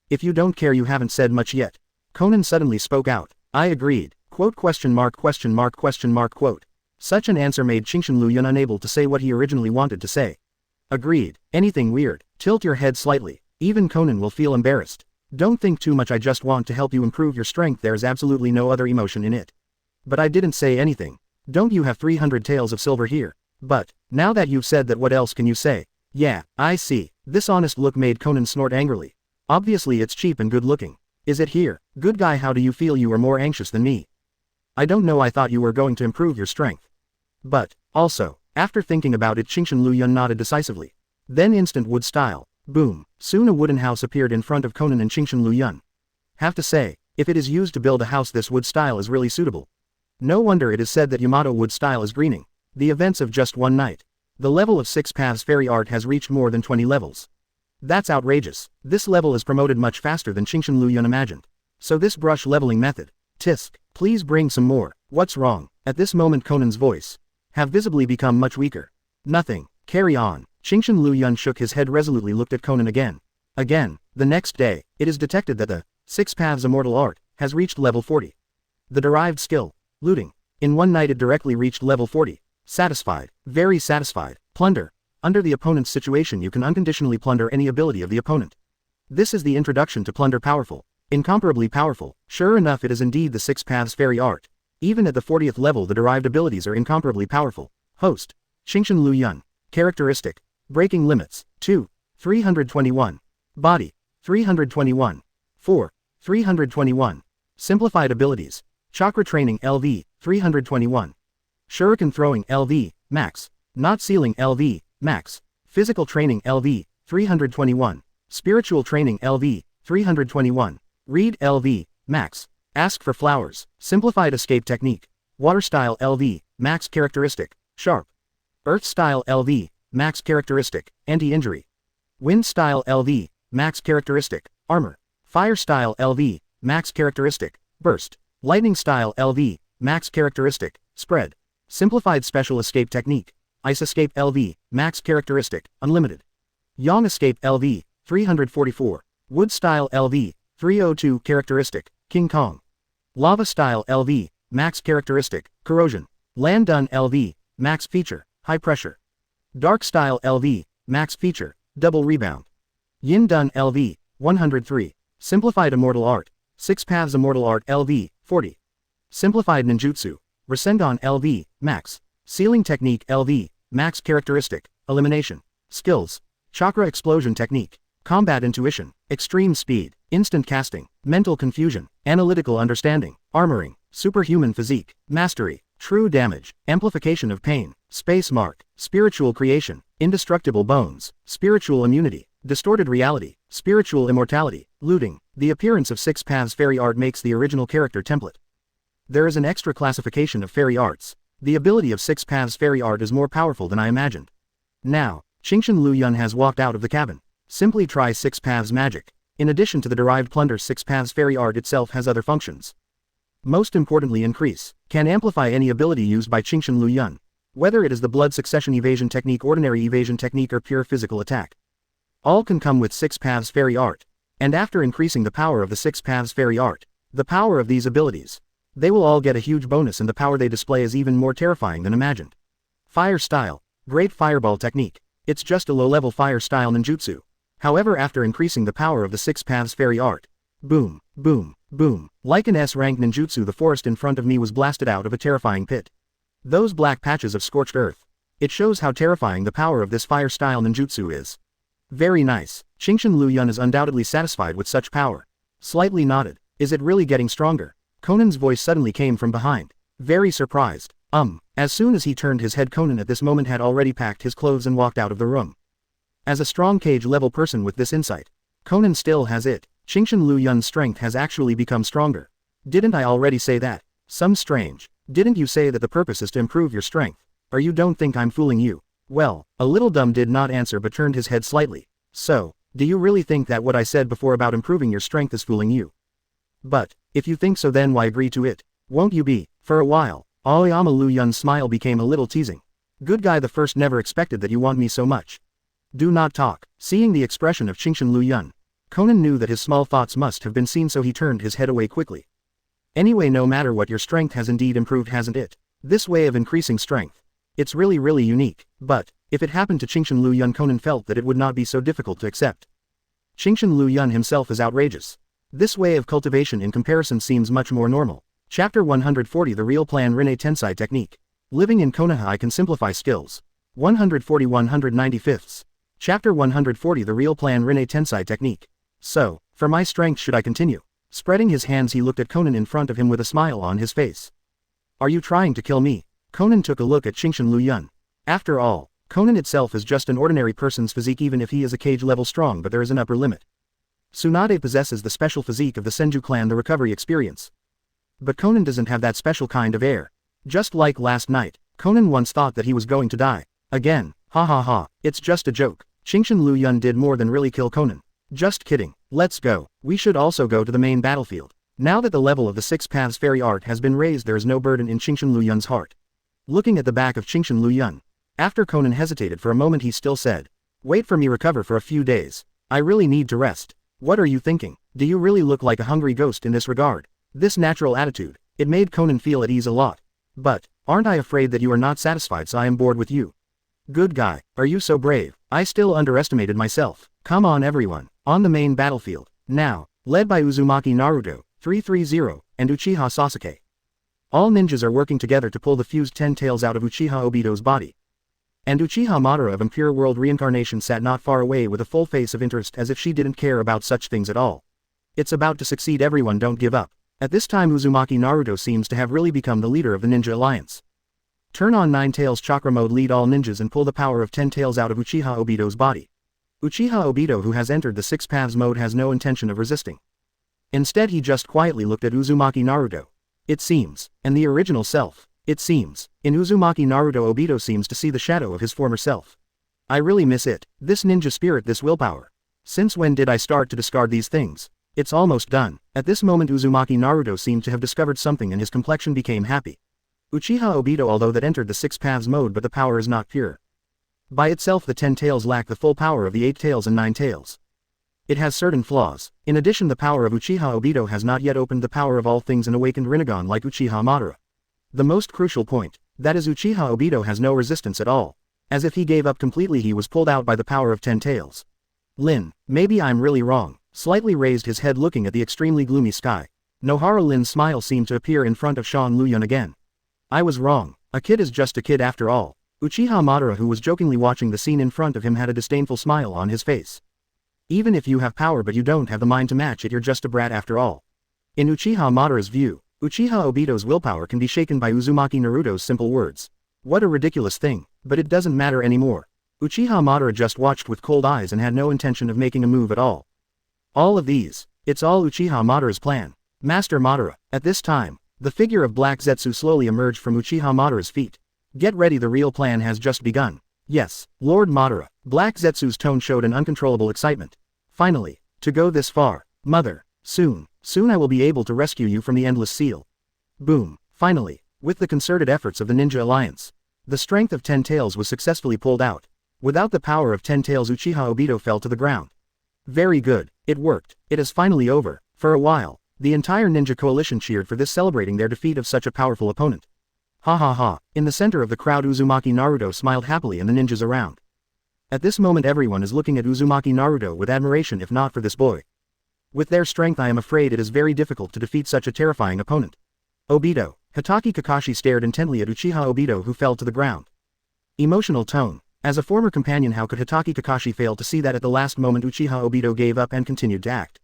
If you don't care, you haven't said much yet. Conan suddenly spoke out. I agreed. Quote question mark question mark question mark quote. Such an answer made Qingshan Liu Yun unable to say what he originally wanted to say. Agreed. Anything weird? Tilt your head slightly. Even Conan will feel embarrassed. Don't think too much, I just want to help you improve your strength. There is absolutely no other emotion in it. But I didn't say anything. Don't you have 300 taels of silver here? But, now that you've said that, what else can you say? Yeah, I see. This honest look made Conan snort angrily. Obviously it's cheap and good looking. Is it here? Good guy, how do you feel? You are more anxious than me. I don't know, I thought you were going to improve your strength. But, also, after thinking about it, Qingshan Liu Yun nodded decisively. Then instant wood style. Boom. Soon a wooden house appeared in front of Conan and Qingshan Liu Yun. Have to say, if it is used to build a house, this wood style is really suitable. No wonder it is said that Yamato wood style is greening. The events of just one night. The level of 6 paths fairy art has reached more than 20 levels. That's outrageous. This level is promoted much faster than Qingshan Liu Yun imagined. So this brush leveling method. Tisk. Please bring some more. What's wrong? At this moment Conan's voice have visibly become much weaker. Nothing. Carry on. Qingshan Liu Yun shook his head resolutely, looked at Conan again. The next day, it is detected that the 6 paths immortal art has reached level 40. The derived skill, looting. In one night it directly reached level 40. Satisfied. Very satisfied. Plunder. Under the opponent's situation you can unconditionally plunder any ability of the opponent. This is the introduction to plunder. Powerful. Incomparably powerful. Sure enough, it is indeed the 6 paths fairy art. Even at the 40th level the derived abilities are incomparably powerful. Host. Qingshan Liu Yun. Characteristic. Breaking limits. 2. 321. Body. 321. 4. 321. Simplified abilities. Chakra training LV. 321. Shuriken throwing LV. Max. Knot sealing LV. Max. Physical training LV. 321. Spiritual training LV. 321. Read LV. Max. Ask for flowers. Simplified escape technique. Water style LV. Max characteristic. Sharp. Earth style LV. Max characteristic. Anti-injury. Wind style LV. Max characteristic. Armor. Fire style LV. Max characteristic. Burst. Lightning style LV. Max characteristic. Spread. Simplified special escape technique. Ice Escape LV, Max Characteristic, Unlimited. Yang Escape LV, 344. Wood Style LV, 302 Characteristic, King Kong. Lava Style LV, Max Characteristic, Corrosion. Land Done LV, Max Feature, High Pressure. Dark Style LV, Max Feature, Double Rebound. Yin Done LV, 103. Simplified Immortal Art, 6 Paths Immortal Art LV, 40. Simplified Ninjutsu, Rasengan LV, Max. Sealing Technique LV, Max Characteristic, Elimination. Skills: Chakra Explosion Technique, Combat Intuition, Extreme Speed, Instant Casting, Mental Confusion, Analytical Understanding, Armoring, Superhuman Physique, Mastery, True Damage, Amplification of Pain, Space Mark, Spiritual Creation, Indestructible Bones, Spiritual Immunity, Distorted Reality, Spiritual Immortality, Looting. The appearance of 6 Paths Fairy Art makes the original character template. There is an extra classification of fairy arts. The ability of 6 Paths Fairy Art is more powerful than I imagined. Now, Qingshan Liu Yun has walked out of the cabin. Simply try 6 Paths Magic. In addition to the derived plunder, 6 Paths Fairy Art itself has other functions. Most importantly, increase. Can amplify any ability used by Qingshan Liu Yun. Whether it is the blood succession evasion technique, ordinary evasion technique, or pure physical attack. All can come with 6 Paths Fairy Art. And after increasing the power of the 6 Paths Fairy Art, the power of these abilities, they will all get a huge bonus, and the power they display is even more terrifying than imagined. Fire Style, Great Fireball Technique. It's just a low-level fire style ninjutsu. However, after increasing the power of the 6 Paths Fairy Art, boom, boom, boom, like an S-rank ninjutsu, the forest in front of me was blasted out of a terrifying pit. Those black patches of scorched earth. It shows how terrifying the power of this fire style ninjutsu is. Very nice. Qingshan Liu Yun is undoubtedly satisfied with such power. Slightly nodded. Is it really getting stronger? Conan's voice suddenly came from behind. Very surprised. As soon as he turned his head, Conan at this moment had already packed his clothes and walked out of the room. As a strong cage-level person with this insight, Conan still has it. Qingshan Liu Yun's strength has actually become stronger. Didn't I already say that? Some strange. Didn't you say that the purpose is to improve your strength? Or you don't think I'm fooling you? Well, a little dumb did not answer but turned his head slightly. So, do you really think that what I said before about improving your strength is fooling you? But, if you think so, then why agree to it? Won't you be? For a while, Aoyama Liu Yun's smile became a little teasing. Good guy, the first never expected that you want me so much. Do not talk. Seeing the expression of Qingshan Liu Yun, Conan knew that his small thoughts must have been seen, so he turned his head away quickly. Anyway, no matter what, your strength has indeed improved, hasn't it? This way of increasing strength. It's really unique. But, if it happened to Qingshan Liu Yun, Conan felt that it would not be so difficult to accept. Qingshan Liu Yun himself is outrageous. This way of cultivation in comparison seems much more normal. Chapter 140, The Real Plan, Rinne Tensai Technique. Living in Konoha, I can simplify skills. 140-195. Chapter 140, The Real Plan, Rinne Tensai Technique. So, for my strength, should I continue? Spreading his hands, he looked at Conan in front of him with a smile on his face. Are you trying to kill me? Conan took a look at Qingshan Liu Yun. After all, Conan itself is just an ordinary person's physique, even if he is a cage-level strong, but there is an upper limit. Tsunade possesses the special physique of the Senju clan, the recovery experience. But Conan doesn't have that special kind of air. Just like last night, Conan once thought that he was going to die. Again, ha ha ha, it's just a joke. Qingshan Liu Yun did more than really kill Conan. Just kidding. Let's go. We should also go to the main battlefield. Now that the level of the 6 Paths Fairy Art has been raised, there is no burden in Qingshan Liu Yun's heart. Looking at the back of Qingshan Liu Yun, after Conan hesitated for a moment, he still said, "Wait for me, recover for a few days. I really need to rest." What are you thinking? Do you really look like a hungry ghost in this regard? This natural attitude, it made Conan feel at ease a lot. But, aren't I afraid that you are not satisfied, so I am bored with you? Good guy, are you so brave? I still underestimated myself. Come on everyone, on the main battlefield. Now, led by Uzumaki Naruto, 330, and Uchiha Sasuke. All ninjas are working together to pull the fused 10 tails out of Uchiha Obito's body. And Uchiha Madara of Impure World Reincarnation sat not far away with a full face of interest, as if she didn't care about such things at all. It's about to succeed, everyone, don't give up. At this time, Uzumaki Naruto seems to have really become the leader of the Ninja Alliance. Turn on 9 Tails Chakra Mode, lead all ninjas and pull the power of 10 tails out of Uchiha Obito's body. Uchiha Obito, who has entered the 6 Paths mode, has no intention of resisting. Instead, he just quietly looked at Uzumaki Naruto. It seems, and the original self. It seems, in Uzumaki Naruto, Obito seems to see the shadow of his former self. I really miss it, this ninja spirit, this willpower. Since when did I start to discard these things? It's almost done. At this moment, Uzumaki Naruto seemed to have discovered something and his complexion became happy. Uchiha Obito although that entered the Six Paths mode but the power is not pure. By itself the 10 tails lack the full power of the 8 tails and 9 tails. It has certain flaws. In addition the power of Uchiha Obito has not yet opened the power of all things an awakened Rinnegan like Uchiha Madara. The most crucial point, that is Uchiha Obito has no resistance at all. As if he gave up completely he was pulled out by the power of 10 tails. Lin, maybe I'm really wrong, slightly raised his head looking at the extremely gloomy sky. Nohara Lin's smile seemed to appear in front of Liu Yun again. I was wrong, a kid is just a kid after all. Uchiha Madara who was jokingly watching the scene in front of him had a disdainful smile on his face. Even if you have power but you don't have the mind to match it you're just a brat after all. In Uchiha Madara's view, Uchiha Obito's willpower can be shaken by Uzumaki Naruto's simple words. What a ridiculous thing, but it doesn't matter anymore. Uchiha Madara just watched with cold eyes and had no intention of making a move at all. All of these, it's all Uchiha Madara's plan. Master Madara, at this time, the figure of Black Zetsu slowly emerged from Uchiha Madara's feet. Get ready, the real plan has just begun. Yes, Lord Madara. Black Zetsu's tone showed an uncontrollable excitement. Finally, to go this far, mother, soon I will be able to rescue you from the endless seal. Boom, finally, with the concerted efforts of the Ninja Alliance. The strength of 10 tails was successfully pulled out. Without the power of 10 tails Uchiha Obito fell to the ground. Very good, it worked, it is finally over. For a while, the entire ninja coalition cheered for this, celebrating their defeat of such a powerful opponent. Ha ha ha, in the center of the crowd Uzumaki Naruto smiled happily and the ninjas around. At this moment everyone is looking at Uzumaki Naruto with admiration if not for this boy. With their strength I am afraid it is very difficult to defeat such a terrifying opponent. Obito, Hitaki Kakashi stared intently at Uchiha Obito who fell to the ground. Emotional tone. As a former companion how could Hitaki Kakashi fail to see that at the last moment Uchiha Obito gave up and continued to act.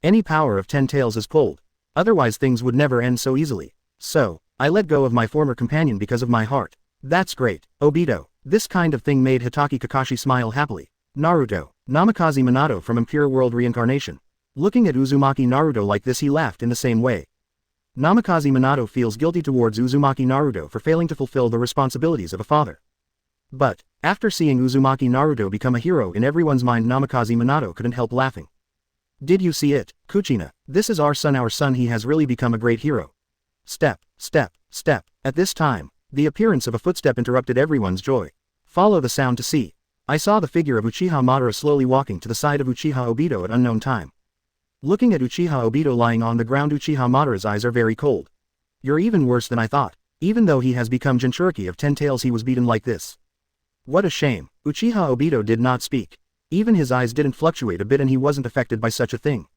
Any power of 10 tails is pulled. Otherwise things would never end so easily. So, I let go of my former companion because of my heart. That's great, Obito. This kind of thing made Hitaki Kakashi smile happily. Naruto, Namikaze Minato from Impure World Reincarnation. Looking at Uzumaki Naruto like this he laughed in the same way. Namikaze Minato feels guilty towards Uzumaki Naruto for failing to fulfill the responsibilities of a father. But, after seeing Uzumaki Naruto become a hero in everyone's mind Namikaze Minato couldn't help laughing. Did you see it, Kuchina? This is our son, he has really become a great hero. Step, step, step. At this time, the appearance of a footstep interrupted everyone's joy. Follow the sound to see. I saw the figure of Uchiha Madara slowly walking to the side of Uchiha Obito at unknown time. Looking at Uchiha Obito lying on the ground Uchiha Madara's eyes are very cold. You're even worse than I thought. Even though he has become Jinchuriki of 10 tails he was beaten like this. What a shame. Uchiha Obito did not speak. Even his eyes didn't fluctuate a bit and he wasn't affected by such a thing.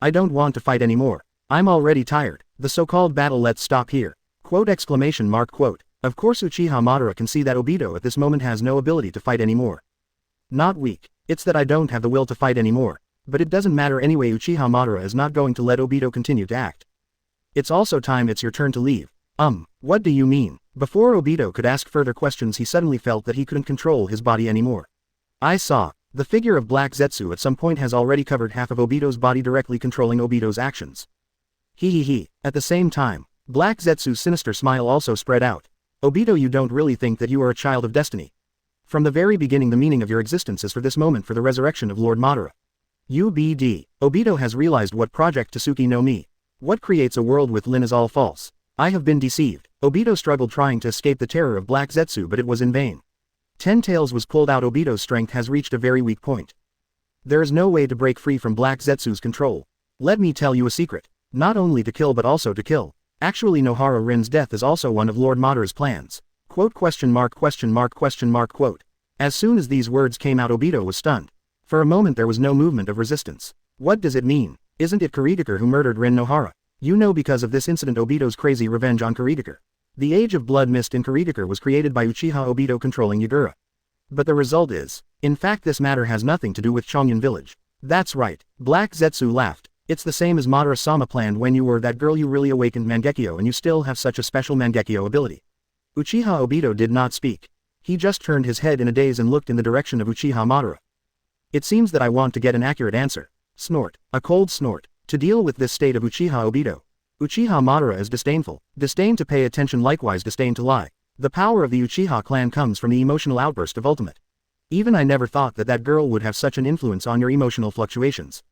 I don't want to fight anymore. I'm already tired. The so-called battle let's stop here. Quote exclamation mark quote. Of course Uchiha Madara can see that Obito at this moment has no ability to fight anymore. Not weak. It's that I don't have the will to fight anymore. But it doesn't matter anyway Uchiha Madara is not going to let Obito continue to act. It's also time it's your turn to leave. What do you mean? Before Obito could ask further questions he suddenly felt that he couldn't control his body anymore. I saw. The figure of Black Zetsu at some point has already covered half of Obito's body directly controlling Obito's actions. He. At the same time, Black Zetsu's sinister smile also spread out. Obito you don't really think that you are a child of destiny. From the very beginning the meaning of your existence is for this moment for the resurrection of Lord Madara. UBD. Obito has realized what Project Tsuki no Mi. What creates a world with Lin is all false. I have been deceived. Obito struggled trying to escape the terror of Black Zetsu but it was in vain. 10 tails was pulled out Obito's strength has reached a very weak point. There is no way to break free from Black Zetsu's control. Let me tell you a secret. Not only to kill but also to kill. Actually Nohara Rin's death is also one of Lord Madara's plans. Quote question mark quote. As soon as these words came out Obito was stunned. For a moment there was no movement of resistance. What does it mean? Isn't it Kurigakure who murdered Rin Nohara? You know because of this incident Obito's crazy revenge on Kurigakure. The Age of Blood Mist in Kurigakure was created by Uchiha Obito controlling Yagura. But the result is, in fact this matter has nothing to do with Chongyun Village. That's right, Black Zetsu laughed. It's the same as Madara-sama planned when you were that girl you really awakened Mangekyo and you still have such a special Mangekyo ability. Uchiha Obito did not speak. He just turned his head in a daze and looked in the direction of Uchiha Madara. It seems that I want to get an accurate answer. Snort. A cold snort. To deal with this state of Uchiha Obito. Uchiha Madara is disdainful. Disdain to pay attention likewise disdain to lie. The power of the Uchiha clan comes from the emotional outburst of ultimate. Even I never thought that that girl would have such an influence on your emotional fluctuations.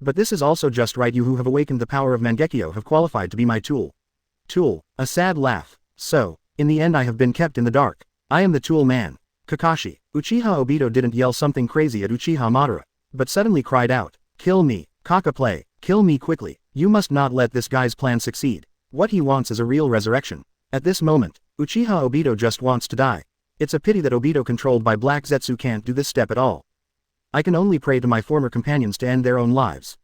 But this is also just right you who have awakened the power of Mangekyo have qualified to be my tool. Tool. A sad laugh. So, in the end I have been kept in the dark. I am the tool man. Kakashi. Uchiha Obito didn't yell something crazy at Uchiha Madara, but suddenly cried out, "Kill me, Kakaplay, kill me quickly, you must not let this guy's plan succeed. What he wants is a real resurrection." At this moment, Uchiha Obito just wants to die. It's a pity that Obito controlled by Black Zetsu can't do this step at all. I can only pray to my former companions to end their own lives.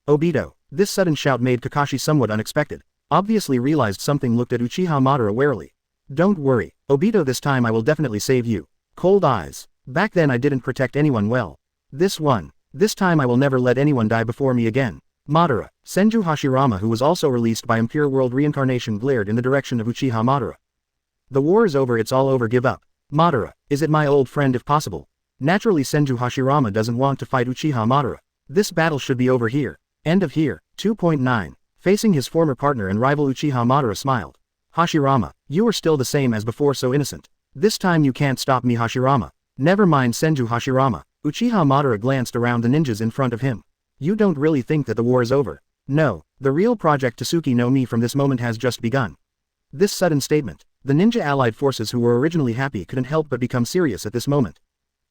Obito. This sudden shout made Kakashi somewhat unexpected. Obviously realized something, looked at Uchiha Madara warily. "Don't worry, Obito, this time I will definitely save you." Cold eyes. "Back then I didn't protect anyone well. This time I will never let anyone die before me again." Madara. Senju Hashirama, who was also released by Impure World Reincarnation, glared in the direction of Uchiha Madara. "The war is over, it's all over, give up." Madara. "Is it my old friend if possible?" Naturally Senju Hashirama doesn't want to fight Uchiha Madara. This battle should be over here. End of here. 2.9. Facing his former partner and rival Uchiha Madara smiled. "Hashirama, you are still the same as before, so innocent. This time you can't stop me, Hashirama." "Never mind, Senju Hashirama." Uchiha Madara glanced around the ninjas in front of him. "You don't really think that the war is over?" "No, the real Project Tsuki no Mi from this moment has just begun." This sudden statement, the ninja allied forces who were originally happy couldn't help but become serious at this moment.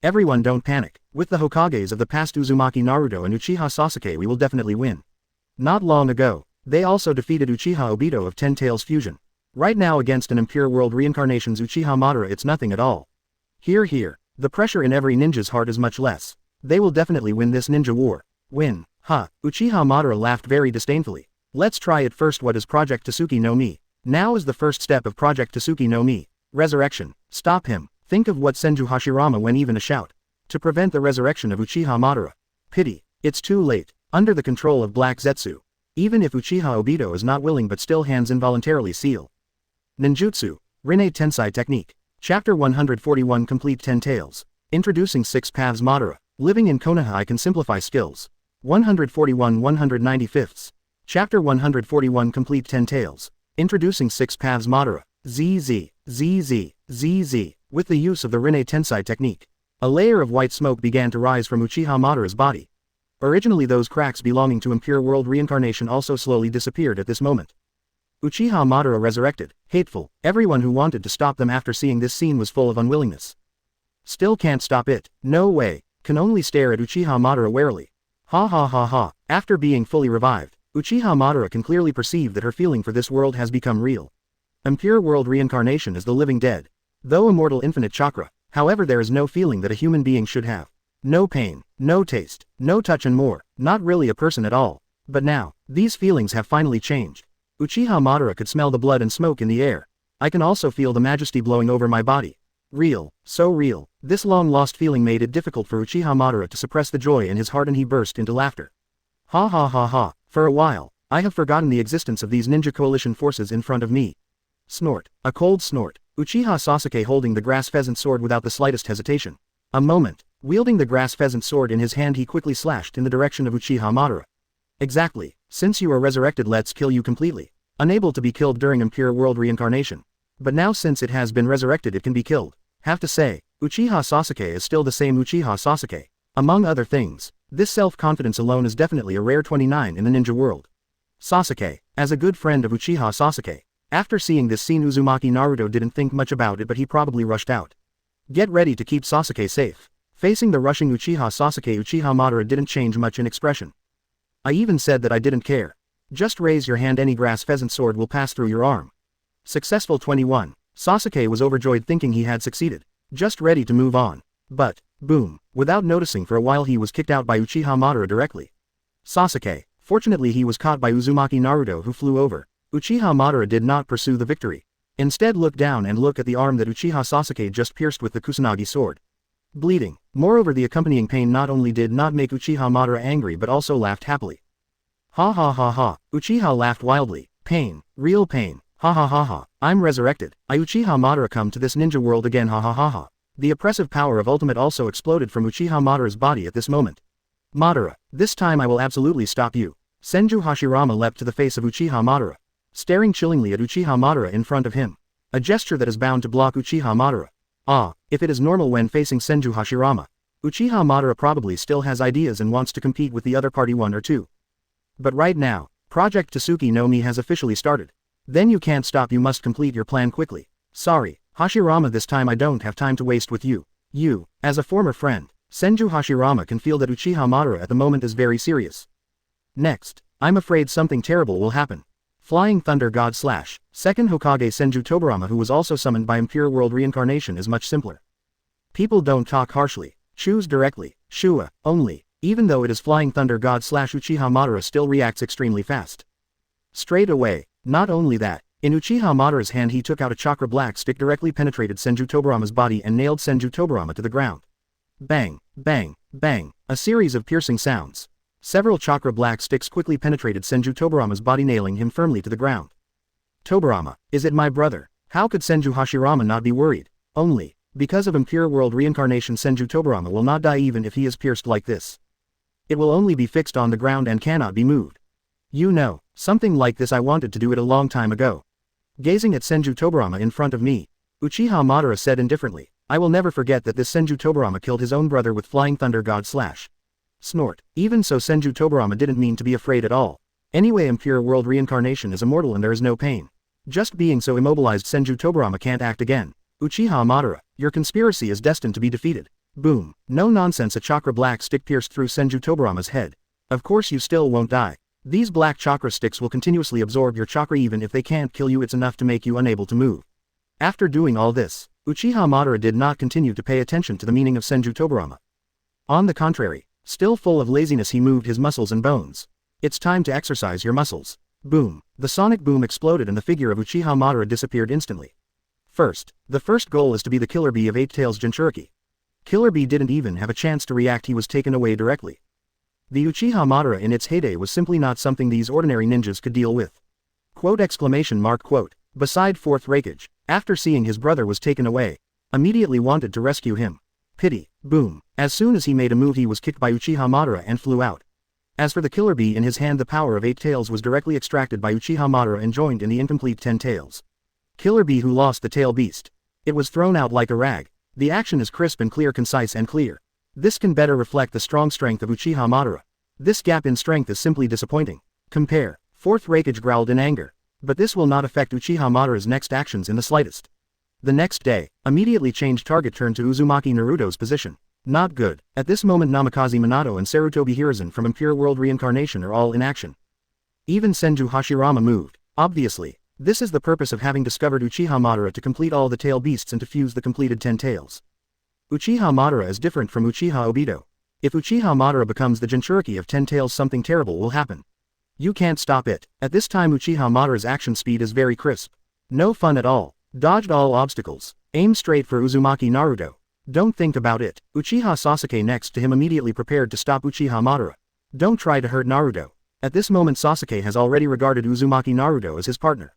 "Everyone, don't panic. With the Hokages of the past Uzumaki Naruto and Uchiha Sasuke, we will definitely win. Not long ago, they also defeated Uchiha Obito of Ten Tails Fusion. Right now against an Impure World Reincarnation's Uchiha Madara it's nothing at all." Here. The pressure in every ninja's heart is much less. They will definitely win this ninja war. Win. Ha. Uchiha Madara laughed very disdainfully. "Let's try it first. What is Project Tsuki no Mi?" Now is the first step of Project Tsuki no Mi. Resurrection. Stop him. Think of what Senju Hashirama went even a shout. To prevent the resurrection of Uchiha Madara. Pity. It's too late. Under the control of Black Zetsu. Even if Uchiha Obito is not willing, but still hands involuntarily seal. Ninjutsu. Rinne Tensai Technique. Chapter 141, Complete 10 Tails. Introducing 6 Paths Madara. Living in Konoha, I can simplify skills. 141 195. Chapter 141, Complete 10 Tails. Introducing 6 Paths Madara. ZZ. With the use of the Rinne Tensai technique, a layer of white smoke began to rise from Uchiha Madara's body. Originally those cracks belonging to Impure World Reincarnation also slowly disappeared at this moment. Uchiha Madara resurrected. Hateful. Everyone who wanted to stop them after seeing this scene was full of unwillingness. Still can't stop it. No way. Can only stare at Uchiha Madara warily. Ha. After being fully revived, Uchiha Madara can clearly perceive that her feeling for this world has become real. Impure World Reincarnation is the living dead. Though immortal, infinite chakra, however, there is no feeling that a human being should have. No pain, no taste, no touch, and more. Not really a person at all. But now, these feelings have finally changed. Uchiha Madara could smell the blood and smoke in the air. I can also feel the majesty blowing over my body. Real, so real. This long-lost feeling made it difficult for Uchiha Madara to suppress the joy in his heart, and he burst into laughter. Ha. For a while, I have forgotten the existence of these ninja coalition forces in front of me. Snort. A cold snort. Uchiha Sasuke holding the grass pheasant sword without the slightest hesitation. A moment. Wielding the grass pheasant sword in his hand, he quickly slashed in the direction of Uchiha Madara. Exactly. Since you are resurrected, let's kill you completely. Unable to be killed during Impure World Reincarnation. But now since it has been resurrected, it can be killed. Have to say, Uchiha Sasuke is still the same Uchiha Sasuke. Among other things, this self-confidence alone is definitely a rare 29 in the ninja world. Sasuke. As a good friend of Uchiha Sasuke. After seeing this scene, Uzumaki Naruto didn't think much about it, but he probably rushed out. Get ready to keep Sasuke safe. Facing the rushing Uchiha Sasuke, Uchiha Madara didn't change much in expression. I even said that I didn't care. Just raise your hand, any grass pheasant sword will pass through your arm. Successful 21. Sasuke was overjoyed, thinking he had succeeded. Just ready to move on. But, boom, without noticing for a while he was kicked out by Uchiha Madara directly. Sasuke. Fortunately he was caught by Uzumaki Naruto, who flew over. Uchiha Madara did not pursue the victory. Instead looked down and look at the arm that Uchiha Sasuke just pierced with the Kusanagi sword. Bleeding. Moreover, the accompanying pain not only did not make Uchiha Madara angry but also laughed happily. Ha. Uchiha laughed wildly. Pain. Real pain. Ha. I'm resurrected. I Uchiha Madara come to this ninja world again. Ha. The oppressive power of ultimate also exploded from Uchiha Madara's body at this moment. Madara, this time I will absolutely stop you. Senju Hashirama leapt to the face of Uchiha Madara, staring chillingly at Uchiha Madara in front of him. A gesture that is bound to block Uchiha Madara. If it is normal when facing Senju Hashirama, Uchiha Madara probably still has ideas and wants to compete with the other party 1 or 2. But right now, Project Tsuki no Mi has officially started. Then you can't stop, you must complete your plan quickly. Sorry, Hashirama, this time I don't have time to waste with you. As a former friend, Senju Hashirama can feel that Uchiha Madara at the moment is very serious. Next, I'm afraid something terrible will happen. Flying Thunder God / Second Hokage Senju Tobarama, who was also summoned by Impure World Reincarnation, is much simpler. People don't talk harshly, choose directly, Shua, only, even though it is Flying Thunder God / Uchiha Madara still reacts extremely fast. Straight away, not only that, in Uchiha Madara's hand he took out a chakra black stick, directly penetrated Senju Tobarama's body and nailed Senju Tobarama to the ground. Bang, bang, bang, a series of piercing sounds. Several chakra black sticks quickly penetrated Senju Tobarama's body, nailing him firmly to the ground. Tobarama, is it my brother? How could Senju Hashirama not be worried? Only, because of Impure World Reincarnation, Senju Tobarama will not die even if he is pierced like this. It will only be fixed on the ground and cannot be moved. You know, something like this I wanted to do it a long time ago. Gazing at Senju Tobarama in front of me, Uchiha Madara said indifferently, I will never forget that this Senju Tobarama killed his own brother with Flying Thunder God / Snort. Even so, Senju Tobarama didn't mean to be afraid at all. Anyway, Impure World Reincarnation is immortal and there is no pain. Just being so immobilized, Senju Tobarama can't act again. Uchiha Madara, your conspiracy is destined to be defeated. Boom. No nonsense, a chakra black stick pierced through Senju Tobarama's head. Of course you still won't die. These black chakra sticks will continuously absorb your chakra. Even if they can't kill you, it's enough to make you unable to move. After doing all this, Uchiha Madara did not continue to pay attention to the meaning of Senju Tobarama. On the contrary, still full of laziness, he moved his muscles and bones. It's time to exercise your muscles. Boom. The sonic boom exploded and the figure of Uchiha Madara disappeared instantly. The first goal is to be the Killer Bee of Eight Tails Jinchuriki. Killer Bee didn't even have a chance to react, he was taken away directly. The Uchiha Madara in its heyday was simply not something these ordinary ninjas could deal with. Beside fourth Raikage, after seeing his brother was taken away, immediately wanted to rescue him. Pity. Boom. As soon as he made a move, he was kicked by Uchiha Madara and flew out. As for the Killer Bee in his hand, the power of 8 tails was directly extracted by Uchiha Madara and joined in the incomplete 10 tails. Killer Bee who lost the tail beast. It was thrown out like a rag. The action is crisp and clear, concise and clear. This can better reflect the strong strength of Uchiha Madara. This gap in strength is simply disappointing. Compare. Fourth Raikage growled in anger. But this will not affect Uchiha Madara's next actions in the slightest. The next day, immediately changed target, turned to Uzumaki Naruto's position. Not good. At this moment Namikaze Minato and Sarutobi Hiruzen from Impure World Reincarnation are all in action. Even Senju Hashirama moved. Obviously, this is the purpose of having discovered Uchiha Madara, to complete all the tail beasts and to fuse the completed 10 tails. Uchiha Madara is different from Uchiha Obito. If Uchiha Madara becomes the Jinchuriki of 10 tails, something terrible will happen. You can't stop it. At this time Uchiha Madara's action speed is very crisp. No fun at all. Dodged all obstacles. Aim straight for Uzumaki Naruto. Don't think about it. Uchiha Sasuke next to him immediately prepared to stop Uchiha Madara. Don't try to hurt Naruto. At this moment Sasuke has already regarded Uzumaki Naruto as his partner.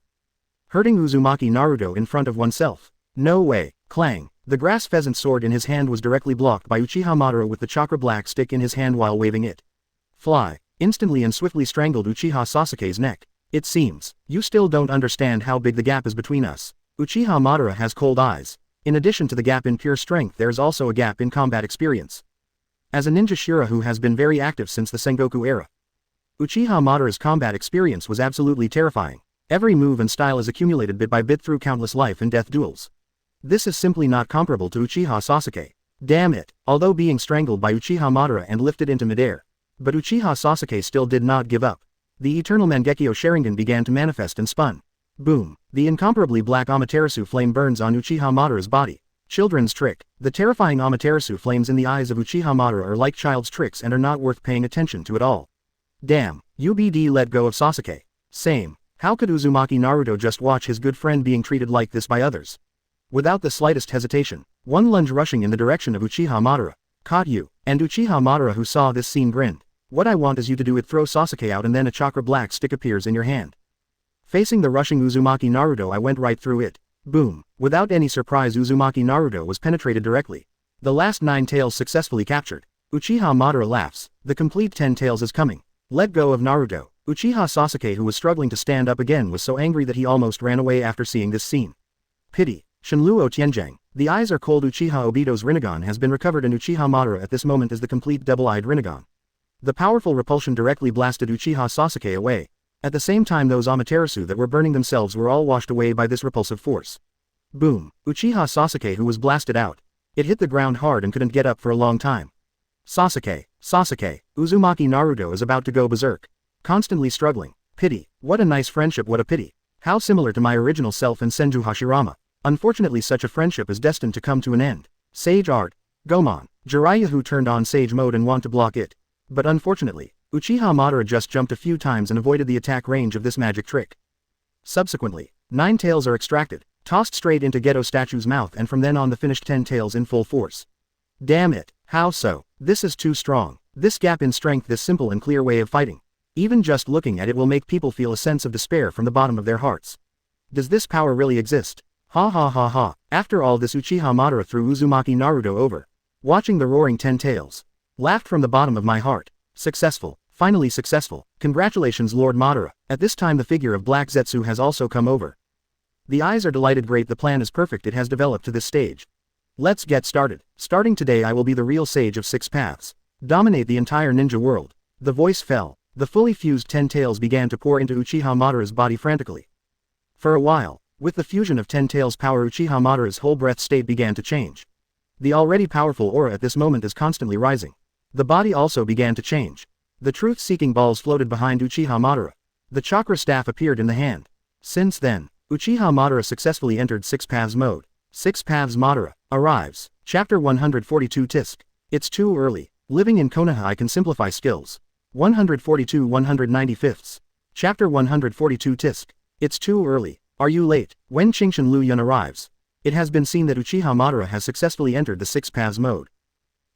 Hurting Uzumaki Naruto in front of oneself. No way. Clang. The grass pheasant sword in his hand was directly blocked by Uchiha Madara with the chakra black stick in his hand while waving it. Fly. Instantly and swiftly strangled Uchiha Sasuke's neck. It seems, you still don't understand how big the gap is between us. Uchiha Madara has cold eyes. In addition to the gap in pure strength, there is also a gap in combat experience. As a ninja Shira who has been very active since the Sengoku era, Uchiha Madara's combat experience was absolutely terrifying. Every move and style is accumulated bit by bit through countless life and death duels. This is simply not comparable to Uchiha Sasuke. Damn it. Although being strangled by Uchiha Madara and lifted into midair, but Uchiha Sasuke still did not give up. The eternal Mangekyo Sharingan began to manifest and spun. Boom. The incomparably black Amaterasu flame burns on Uchiha Madara's body. Children's trick. The terrifying Amaterasu flames in the eyes of Uchiha Madara are like child's tricks and are not worth paying attention to at all. Damn. UBD let go of Sasuke. Same. How could Uzumaki Naruto just watch his good friend being treated like this by others? Without the slightest hesitation, one lunge rushing in the direction of Uchiha Madara. Caught you. And Uchiha Madara, who saw this scene, grinned. What I want is you to do it. Throw Sasuke out and then a chakra black stick appears in your hand. Facing the rushing Uzumaki Naruto, I went right through it. Boom. Without any surprise, Uzumaki Naruto was penetrated directly. The last 9 tails successfully captured. Uchiha Madara laughs. The complete 10 tails is coming. Let go of Naruto. Uchiha Sasuke, who was struggling to stand up again, was so angry that he almost ran away after seeing this scene. Pity. Shinluo Tianjang. The eyes are cold. Uchiha Obito's Rinnegan has been recovered and Uchiha Madara at this moment is the complete double-eyed Rinnegan. The powerful repulsion directly blasted Uchiha Sasuke away. At the same time those Amaterasu that were burning themselves were all washed away by this repulsive force. Boom! Uchiha Sasuke who was blasted out. It hit the ground hard and couldn't get up for a long time. Sasuke, Uzumaki Naruto is about to go berserk. Constantly struggling. Pity. What a nice friendship, what a pity. How similar to my original self and Senju Hashirama. Unfortunately such a friendship is destined to come to an end. Sage Art. Gomon. Jiraiya who turned on Sage mode and want to block it. But unfortunately, Uchiha Madara just jumped a few times and avoided the attack range of this magic trick. Subsequently, 9 tails are extracted, tossed straight into Geto statue's mouth and from then on the finished 10 tails in full force. Damn it, how so? This is too strong. This gap in strength, this simple and clear way of fighting. Even just looking at it will make people feel a sense of despair from the bottom of their hearts. Does this power really exist? Ha ha ha ha. After all this Uchiha Madara threw Uzumaki Naruto over. Watching the roaring 10 tails. Laughed from the bottom of my heart. Successful. Finally successful. Congratulations Lord Madara. At this time the figure of Black Zetsu has also come over. The eyes are delighted. Great, the plan is perfect, it has developed to this stage. Let's get started. Starting today I will be the real sage of 6 paths. Dominate the entire ninja world. The voice fell. The fully fused 10 tails began to pour into Uchiha Madara's body frantically. For a while, with the fusion of 10 tails power Uchiha Madara's whole breath state began to change. The already powerful aura at this moment is constantly rising. The body also began to change. The truth-seeking balls floated behind Uchiha Madara. The chakra staff appeared in the hand. Since then, Uchiha Madara successfully entered 6 paths mode. 6 paths Madara arrives. Chapter 142 Tisk. It's too early. Living in Konoha I can simplify skills. 142 195ths. Chapter 142 Tisk. It's too early. Are you late? When Chingshin Liu Yun arrives. It has been seen that Uchiha Madara has successfully entered the 6 paths mode.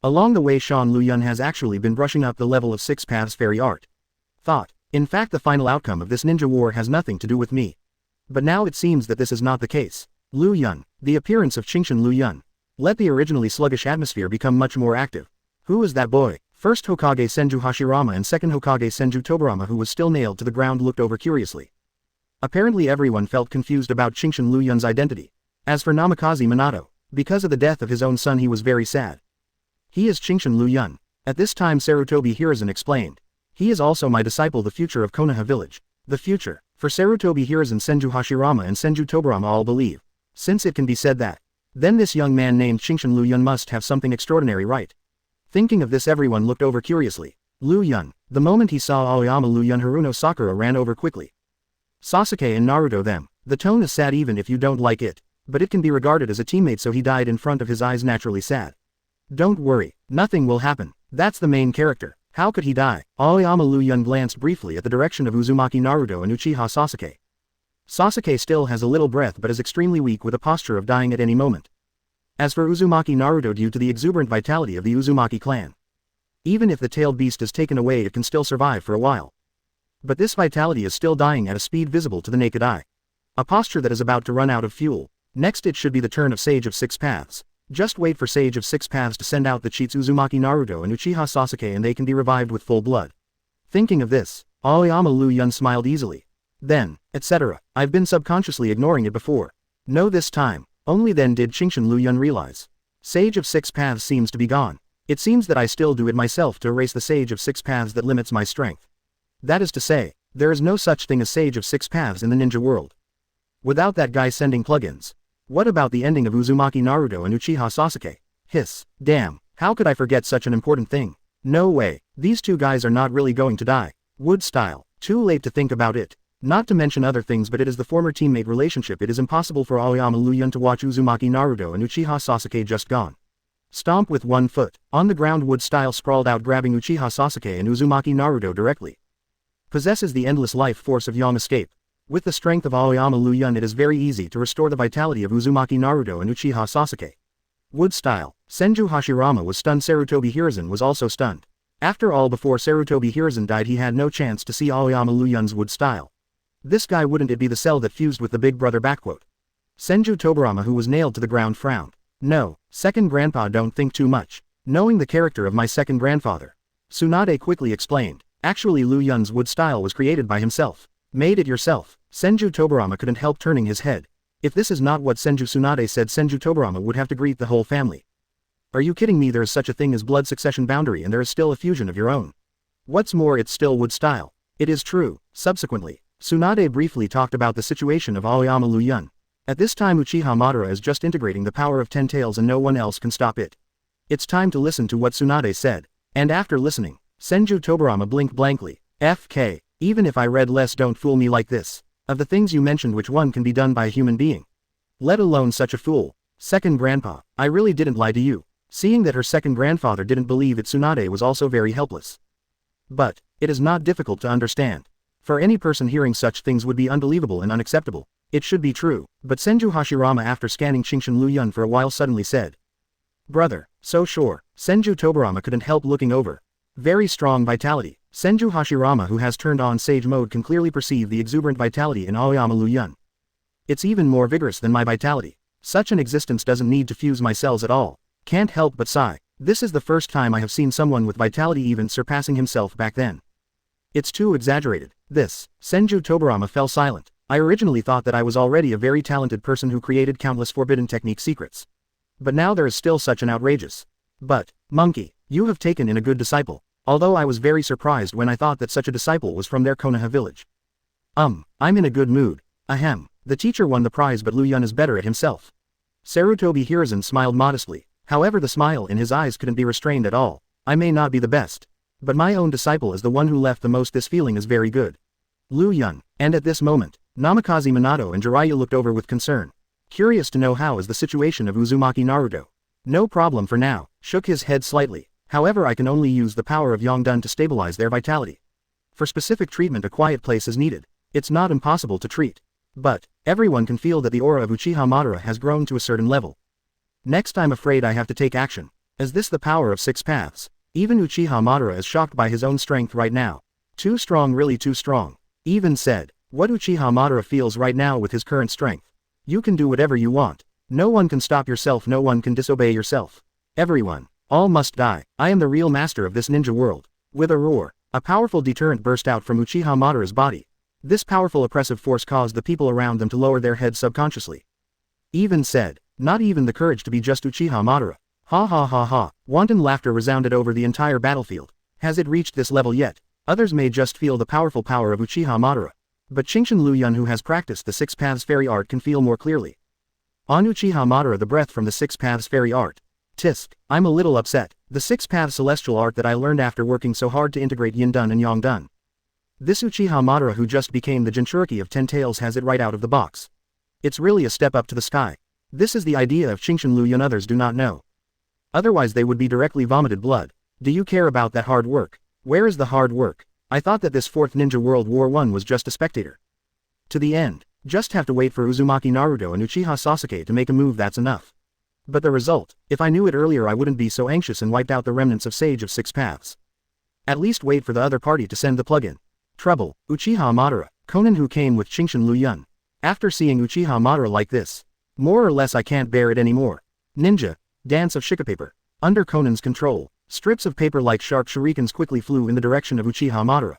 Along the way Shan Liu Yun has actually been brushing up the level of 6 paths fairy art. Thought. In fact the final outcome of this ninja war has nothing to do with me. But now it seems that this is not the case. Liu Yun. The appearance of Chingshin Liu Yun. Let the originally sluggish atmosphere become much more active. Who is that boy? First Hokage Senju Hashirama and second Hokage Senju Tobirama who was still nailed to the ground looked over curiously. Apparently everyone felt confused about Chingshin Liu Yun's identity. As for Namikaze Minato, because of the death of his own son he was very sad. He is Chingshin Liu Yun. At this time Sarutobi Hiruzen explained. He is also my disciple, the future of Konoha Village. The future. For Sarutobi Hiruzen Senju Hashirama and Senju Tobirama all believe. Since it can be said that. Then this young man named Chingshin Liu Yun must have something extraordinary, right? Thinking of this everyone looked over curiously. Liu Yun. The moment he saw Aoyama Liu Yun Haruno Sakura ran over quickly. Sasuke and Naruto them. The tone is sad even if you don't like it. But it can be regarded as a teammate, so he died in front of his eyes, naturally sad. Don't worry, nothing will happen. That's the main character. How could he die? Aoyama Liu Yun glanced briefly at the direction of Uzumaki Naruto and Uchiha Sasuke. Sasuke still has a little breath but is extremely weak with a posture of dying at any moment. As for Uzumaki Naruto, due to the exuberant vitality of the Uzumaki clan. Even if the tailed beast is taken away it can still survive for a while. But this vitality is still dying at a speed visible to the naked eye. A posture that is about to run out of fuel. Next it should be the turn of Sage of 6 Paths. Just wait for Sage of 6 Paths to send out the cheats Uzumaki Naruto and Uchiha Sasuke and they can be revived with full blood. Thinking of this, Aoyama Liu Yun smiled easily. Then, etc. I've been subconsciously ignoring it before. No, this time. Only then did Chingshin Liu Yun realize. Sage of 6 Paths seems to be gone. It seems that I still do it myself to erase the Sage of 6 Paths that limits my strength. That is to say, there is no such thing as Sage of 6 Paths in the ninja world. Without that guy sending plugins. What about the ending of Uzumaki Naruto and Uchiha Sasuke? Hiss. Damn, how could I forget such an important thing? No way, these two guys are not really going to die. Wood style. Too late to think about it. Not to mention other things, but it is the former teammate relationship. It is impossible for Aoyama Liu Yun to watch Uzumaki Naruto and Uchiha Sasuke just gone. Stomp with one foot. On the ground Wood style sprawled out, grabbing Uchiha Sasuke and Uzumaki Naruto directly. Possesses the endless life force of Yom Escape. With the strength of Aoyama Liu Yun it is very easy to restore the vitality of Uzumaki Naruto and Uchiha Sasuke. Wood style. Senju Hashirama was stunned. Sarutobi Hiruzen was also stunned. After all, before Sarutobi Hiruzen died he had no chance to see Aoyama Liu Yun's wood style. This guy, wouldn't it be the cell that fused with the big brother backquote? Senju Tobirama, who was nailed to the ground, frowned. No, second grandpa, don't think too much. Knowing the character of my second grandfather. Tsunade quickly explained. Actually Liu Yun's wood style was created by himself. Made it yourself. Senju Tobirama couldn't help turning his head. If this is not what Senju Tsunade said, Senju Tobirama would have to greet the whole family. Are you kidding me? There is such a thing as blood succession boundary and there is still a fusion of your own. What's more, it's still wood style. It is true. Subsequently, Tsunade briefly talked about the situation of Aoyama Liu Yun. At this time Uchiha Madara is just integrating the power of 10 tails and no one else can stop it. It's time to listen to what Tsunade said. And after listening, Senju Tobarama blinked blankly. FK, even if I read less, don't fool me like this. Of the things you mentioned, which one can be done by a human being? Let alone such a fool. Second grandpa, I really didn't lie to you. Seeing that her second grandfather didn't believe it, Tsunade was also very helpless. But, it is not difficult to understand. For any person hearing such things would be unbelievable and unacceptable. It should be true. But Senju Hashirama, after scanning Shinshin Liu Yun for a while, suddenly said, "Brother, so sure." Senju Tobarama couldn't help looking over. Very strong vitality. Senju Hashirama, who has turned on sage mode, can clearly perceive the exuberant vitality in Aoyama Liu Yun. It's even more vigorous than my vitality. Such an existence doesn't need to fuse my cells at all. Can't help but sigh. This is the first time I have seen someone with vitality even surpassing himself back then. It's too exaggerated. This. Senju Tobarama fell silent. I originally thought that I was already a very talented person who created countless forbidden technique secrets. But now there is still such an outrageous. But, monkey, you have taken in a good disciple. Although I was very surprised when I thought that such a disciple was from their Konoha village. I'm in a good mood. Ahem. The teacher won the prize, but Liu Yun is better at himself. Sarutobi Hiruzen smiled modestly. However, the smile in his eyes couldn't be restrained at all. I may not be the best, but my own disciple is the one who left the most. This feeling is very good. Liu Yun. And at this moment, Namikaze Minato and Jiraiya looked over with concern. Curious to know how is the situation of Uzumaki Naruto. No problem for now, shook his head slightly. However, I can only use the power of Yongdun to stabilize their vitality. For specific treatment, a quiet place is needed. It's not impossible to treat. But, everyone can feel that the aura of Uchiha Madara has grown to a certain level. Next, I'm afraid I have to take action. Is this the power of 6 paths? Even Uchiha Madara is shocked by his own strength right now. Too strong, really too strong. Even said, what Uchiha Madara feels right now with his current strength. You can do whatever you want. No one can stop yourself, no one can disobey yourself. Everyone, all must die. I am the real master of this ninja world. With a roar, a powerful deterrent burst out from Uchiha Madara's body. This powerful oppressive force caused the people around them to lower their heads subconsciously. Even said, not even the courage to be just Uchiha Madara. Ha ha ha ha. Wanton laughter resounded over the entire battlefield. Has it reached this level yet? Others may just feel the powerful power of Uchiha Madara. But Shinshin Liu Yun, who has practiced the 6 paths fairy art, can feel more clearly. On Uchiha Madara, the breath from the 6 paths fairy art. Tisk, I'm a little upset. The 6 paths celestial art that I learned after working so hard to integrate Yindun and Yongdun. This Uchiha Madara, who just became the Jinchuriki of 10 tails, has it right out of the box. It's really a step up to the sky. This is the idea of Shinshin Liu Yun. Others do not know. Otherwise they would be directly vomited blood. Do you care about that hard work? Where is the hard work? I thought that this 4th Ninja World War 1 was just a spectator. To the end. Just have to wait for Uzumaki Naruto and Uchiha Sasuke to make a move, that's enough. But the result, if I knew it earlier, I wouldn't be so anxious and wiped out the remnants of Sage of 6 Paths. At least wait for the other party to send the plug-in. Trouble, Uchiha Madara, Konan, who came with Shinshin Liu Yun. After seeing Uchiha Madara like this, more or less I can't bear it anymore. Ninja, dance of shikapaper. Under Konan's control, strips of paper like sharp shurikens quickly flew in the direction of Uchiha Madara.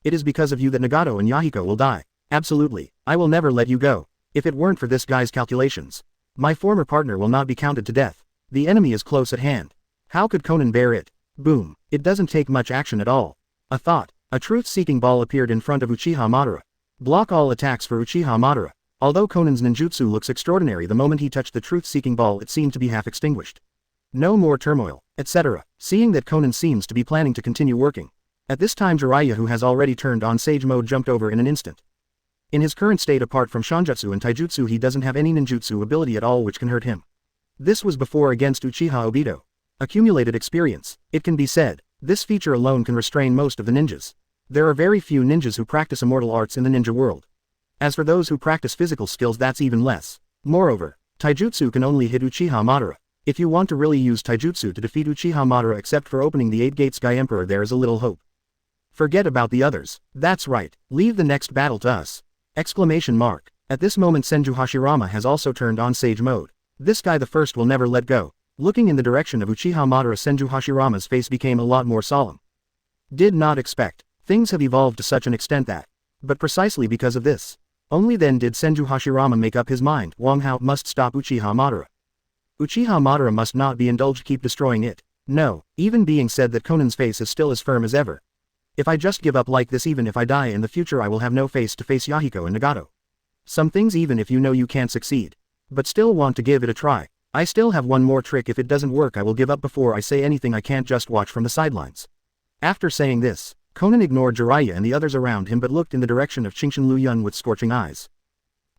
It is because of you that Nagato and Yahiko will die. Absolutely, I will never let you go. If it weren't for this guy's calculations, my former partner will not be counted to death. The enemy is close at hand. How could Konan bear it? Boom. It doesn't take much action at all. A thought. A truth-seeking ball appeared in front of Uchiha Madara. Block all attacks for Uchiha Madara. Although Konan's ninjutsu looks extraordinary, the moment he touched the truth-seeking ball it seemed to be half extinguished. No more turmoil, etc. Seeing that Konan seems to be planning to continue working. At this time Jiraiya, who has already turned on sage mode, jumped over in an instant. In his current state, apart from Shanjutsu and Taijutsu, he doesn't have any ninjutsu ability at all which can hurt him. This was before against Uchiha Obito. Accumulated experience. It can be said, this feature alone can restrain most of the ninjas. There are very few ninjas who practice immortal arts in the ninja world. As for those who practice physical skills, that's even less. Moreover, Taijutsu can only hit Uchiha Madara. If you want to really use Taijutsu to defeat Uchiha Madara, except for opening the 8 Gate Sky Emperor, there is a little hope. Forget about the others. That's right, leave the next battle to us. Exclamation mark. At this moment Senju Hashirama has also turned on sage mode. This guy, the first, will never let go. Looking in the direction of Uchiha Madara, Senju Hashirama's face became a lot more solemn. Did not expect. Things have evolved to such an extent that. But precisely because of this. Only then did Senju Hashirama make up his mind. Wang Hao must stop Uchiha Madara. Uchiha Madara must not be indulged, keep destroying it. No, even being said that Konan's face is still as firm as ever. If I just give up like this, even if I die in the future, I will have no face to face Yahiko and Nagato. Some things, even if you know you can't succeed, but still want to give it a try. I still have one more trick. If it doesn't work, I will give up before I say anything. I can't just watch from the sidelines. After saying this, Conan ignored Jiraiya and the others around him but looked in the direction of Chingshin Liu Yun with scorching eyes.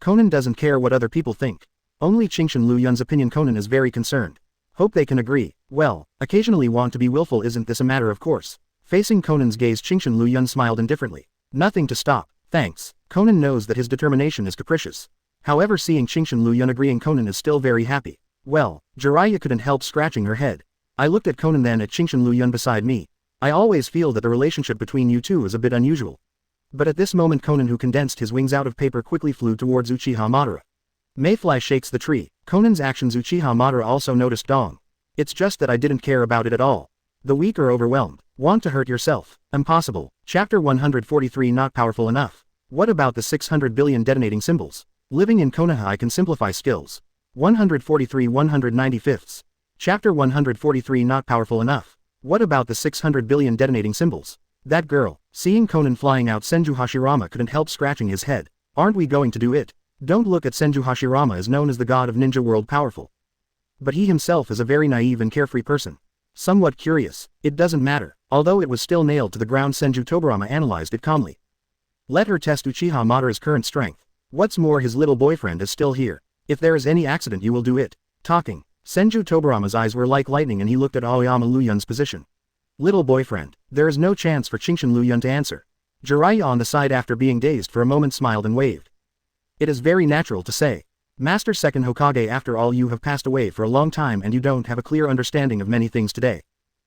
Conan doesn't care what other people think. Only Chingshin Liu Yun's opinion. Conan is very concerned. Hope they can agree. Well, occasionally want to be willful. Isn't this a matter of course? Facing Conan's gaze, Chingshin Liu Yun smiled indifferently. Nothing to stop. Thanks. Conan knows that his determination is capricious. However, seeing Chingshin Liu Yun agreeing, Conan is still very happy. Well, Jiraiya couldn't help scratching her head. I looked at Conan, then at Chingshin Liu Yun beside me. I always feel that the relationship between you two is a bit unusual. But at this moment, Conan, who condensed his wings out of paper, quickly flew towards Uchiha Madara. Mayfly shakes the tree. Conan's actions Uchiha Madara also noticed. Dong. It's just that I didn't care about it at all. The weak are overwhelmed. Want to hurt yourself? Impossible. Chapter 143. Not powerful enough. What about the 600 billion detonating symbols? Living in Konoha, I can simplify skills. 143 195. Chapter 143. Not powerful enough. What about the 600 billion detonating symbols? That girl. Seeing Conan flying out, Senju Hashirama couldn't help scratching his head. Aren't we going to do it? Don't look at Senju Hashirama, is known as the god of ninja world, powerful. But he himself is a very naive and carefree person. Somewhat curious. It doesn't matter. Although it was still nailed to the ground, Senju Tobarama analyzed it calmly. Let her test Uchiha Madara's current strength. What's more, his little boyfriend is still here. If there is any accident, you will do it. Talking. Senju Tobarama's eyes were like lightning and he looked at Aoyama Liu Yun's position. Little boyfriend. There is no chance for Chingshin Liu Yun to answer. Jiraiya on the side, after being dazed for a moment, smiled and waved. It is very natural to say. Master Second Hokage, after all, you have passed away for a long time and you don't have a clear understanding of many things today.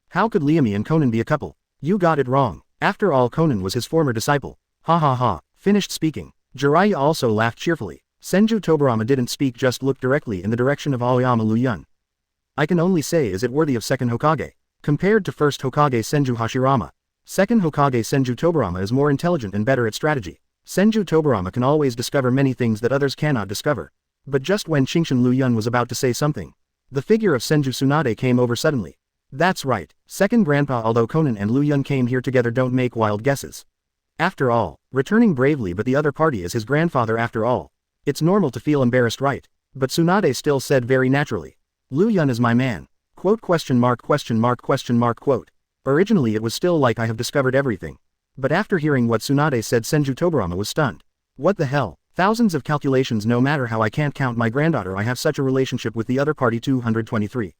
How could Liami and Conan be a couple? You got it wrong. After all, Conan was his former disciple. Ha ha ha. Finished speaking. Jiraiya also laughed cheerfully. Senju Tobarama didn't speak, just looked directly in the direction of Aoyama Liu Yun. I can only say, is it worthy of Second Hokage? Compared to First Hokage Senju Hashirama, Second Hokage Senju Tobarama is more intelligent and better at strategy. Senju Tobarama can always discover many things that others cannot discover. But just when Chingshin Liu Yun was about to say something, the figure of Senju Tsunade came over suddenly. That's right, second grandpa. Although Conan and Liu Yun came here together, don't make wild guesses. After all, returning bravely, but the other party is his grandfather after all. It's normal to feel embarrassed, right? But Tsunade still said very naturally. Liu Yun is my man. Quote, question mark, quote. Originally it was still like I have discovered everything. But after hearing what Tsunade said, Senju Tobarama was stunned. What the hell? Thousands of calculations. No matter how I can't count my granddaughter, I have such a relationship with the other party. 223.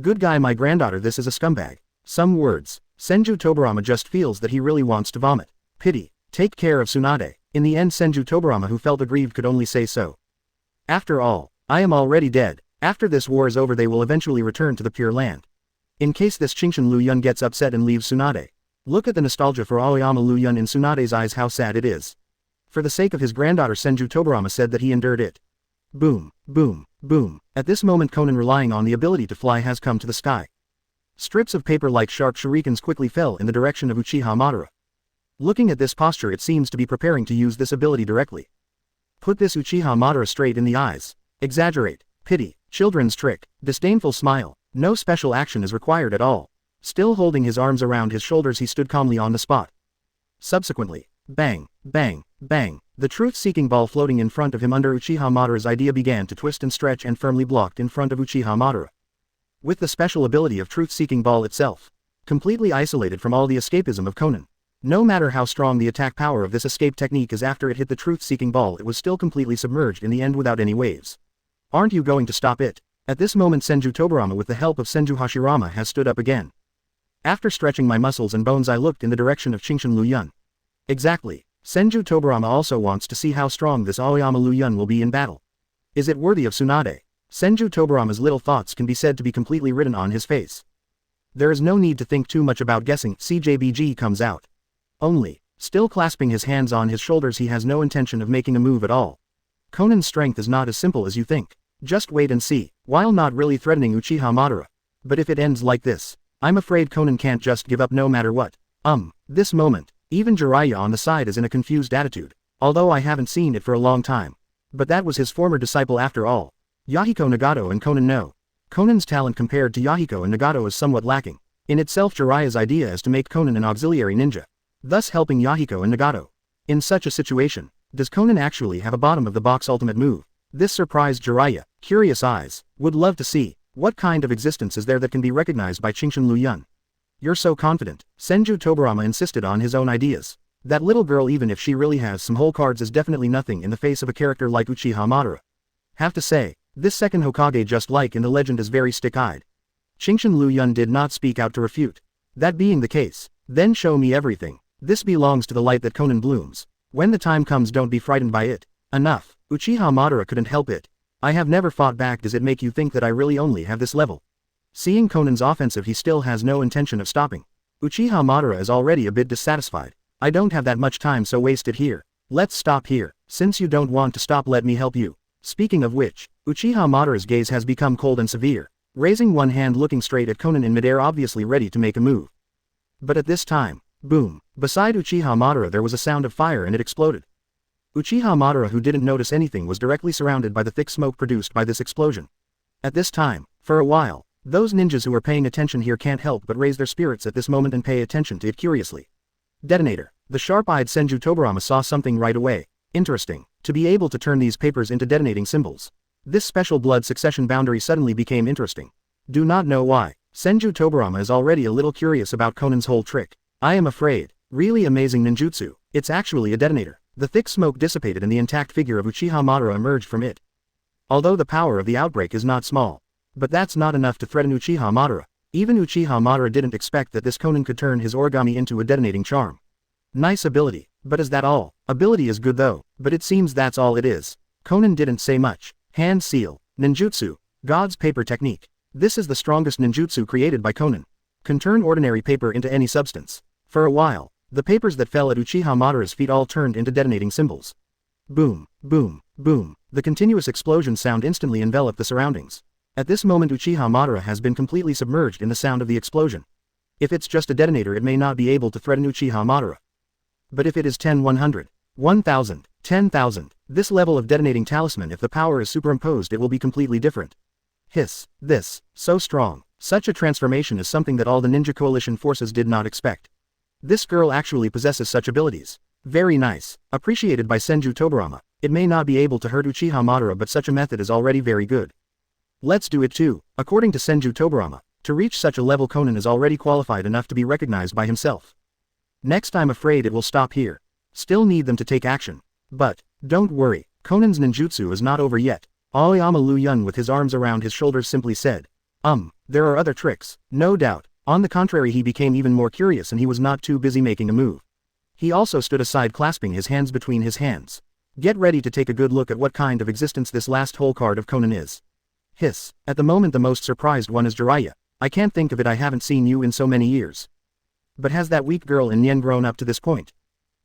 Good guy, my granddaughter, this is a scumbag. Some words. Senju Tobarama just feels that he really wants to vomit. Pity. Take care of Tsunade. In the end, Senju Tobarama, who felt aggrieved, could only say so. After all, I am already dead. After this war is over, they will eventually return to the Pure Land. In case this Chingshin Liu Yun gets upset and leaves Tsunade. Look at the nostalgia for Aoyama Liu Yun in Tsunade's eyes, how sad it is. For the sake of his granddaughter, Senju Tobarama said that he endured it. Boom, boom, boom. At this moment, Conan, relying on the ability to fly, has come to the sky. Strips of paper like sharp shurikens quickly fell in the direction of Uchiha Madara. Looking at this posture, it seems to be preparing to use this ability directly. Put this Uchiha Madara straight in the eyes. Exaggerate. Pity. Children's trick. Disdainful smile. No special action is required at all. Still holding his arms around his shoulders, he stood calmly on the spot. Subsequently, bang, bang, bang, the truth-seeking ball floating in front of him under Uchiha Madara's idea began to twist and stretch and firmly blocked in front of Uchiha Madara. With the special ability of truth-seeking ball itself, completely isolated from all the escapism of Conan. No matter how strong the attack power of this escape technique is, after it hit the truth-seeking ball, it was still completely submerged in the end without any waves. Aren't you going to stop it? At this moment, Senju Tobarama, with the help of Senju Hashirama, has stood up again. After stretching my muscles and bones, I looked in the direction of Chingshin Liu Yun. Exactly. Senju Tobarama also wants to see how strong this Aoyama Liu Yun will be in battle. Is it worthy of Tsunade? Senju Tobarama's little thoughts can be said to be completely written on his face. There is no need to think too much about guessing. CJBG comes out. Only, still clasping his hands on his shoulders, he has no intention of making a move at all. Conan's strength is not as simple as you think. Just wait and see. While not really threatening Uchiha Madara. But if it ends like this, I'm afraid Conan can't just give up no matter what. This moment, even Jiraiya on the side is in a confused attitude, although I haven't seen it for a long time. But that was his former disciple after all. Yahiko Nagato and Conan know. Conan's talent compared to Yahiko and Nagato is somewhat lacking. In itself, Jiraiya's idea is to make Conan an auxiliary ninja. thus helping Yahiko and Nagato. In such a situation, does Conan actually have a bottom-of-the-box ultimate move? This surprised Jiraiya, curious eyes, would love to see, what kind of existence is there that can be recognized by Liu Yun? You're so confident, Senju Tobarama insisted on his own ideas. That little girl, even if she really has some whole cards, is definitely nothing in the face of a character like Uchiha Madara. Have to say, this second Hokage, just like in the legend, is very stick-eyed. Liu Yun did not speak out to refute. That being the case, then show me everything. This belongs to the light that Conan blooms. When the time comes, don't be frightened by it. Enough. Uchiha Madara couldn't help it. I have never fought back. Does it make you think that I really only have this level? Seeing Conan's offensive, he still has no intention of stopping. Uchiha Madara is already a bit dissatisfied. I don't have that much time, so waste it here. Let's stop here. Since you don't want to stop, let me help you. Speaking of which, Uchiha Madara's gaze has become cold and severe, raising one hand, looking straight at Conan in midair, obviously ready to make a move. But at this time, boom, beside Uchiha Madara there was a sound of fire and it exploded. Uchiha Madara, who didn't notice anything, was directly surrounded by the thick smoke produced by this explosion. At this time, for a while, those ninjas who are paying attention here can't help but raise their spirits at this moment and pay attention to it curiously. Detonator. The sharp-eyed Senju Tobarama saw something right away. Interesting, to be able to turn these papers into detonating symbols. This special blood succession boundary suddenly became interesting. Do not know why. Senju Tobarama is already a little curious about Conan's whole trick. I am afraid. Really amazing ninjutsu. It's actually a detonator. The thick smoke dissipated and the intact figure of Uchiha Madara emerged from it. Although the power of the outbreak is not small. But that's not enough to threaten Uchiha Madara. Even Uchiha Madara didn't expect that this Conan could turn his origami into a detonating charm. Nice ability, but is that all? Ability is good though, but it seems that's all it is. Conan didn't say much. Hand seal, ninjutsu, God's paper technique. This is the strongest ninjutsu created by Conan. Can turn ordinary paper into any substance. For a while, the papers that fell at Uchiha Madara's feet all turned into detonating symbols. Boom, boom, boom. The continuous explosion sound instantly enveloped the surroundings. At this moment Uchiha Madara has been completely submerged in the sound of the explosion. If it's just a detonator, it may not be able to threaten Uchiha Madara. But if it is 10, 100, 1000, 10,000, this level of detonating talisman, if the power is superimposed, it will be completely different. Hiss, this, so strong. Such a transformation is something that all the Ninja Coalition forces did not expect. This girl actually possesses such abilities. Very nice, appreciated by Senju Tobarama. It may not be able to hurt Uchiha Madara, but such a method is already very good. Let's do it too. According to Senju Tobarama, to reach such a level Conan is already qualified enough to be recognized by himself. Next, I'm afraid it will stop here. Still need them to take action. But, don't worry, Conan's ninjutsu is not over yet. Aoyama Liu Yun with his arms around his shoulders simply said. There are other tricks, no doubt. On the contrary, he became even more curious and he was not too busy making a move. He also stood aside, clasping his hands between his hands. Get ready to take a good look at what kind of existence this last whole card of Conan is. Hiss. At the moment the most surprised one is Jiraiya. I can't think of it, I haven't seen you in so many years. But has that weak girl in Nien grown up to this point?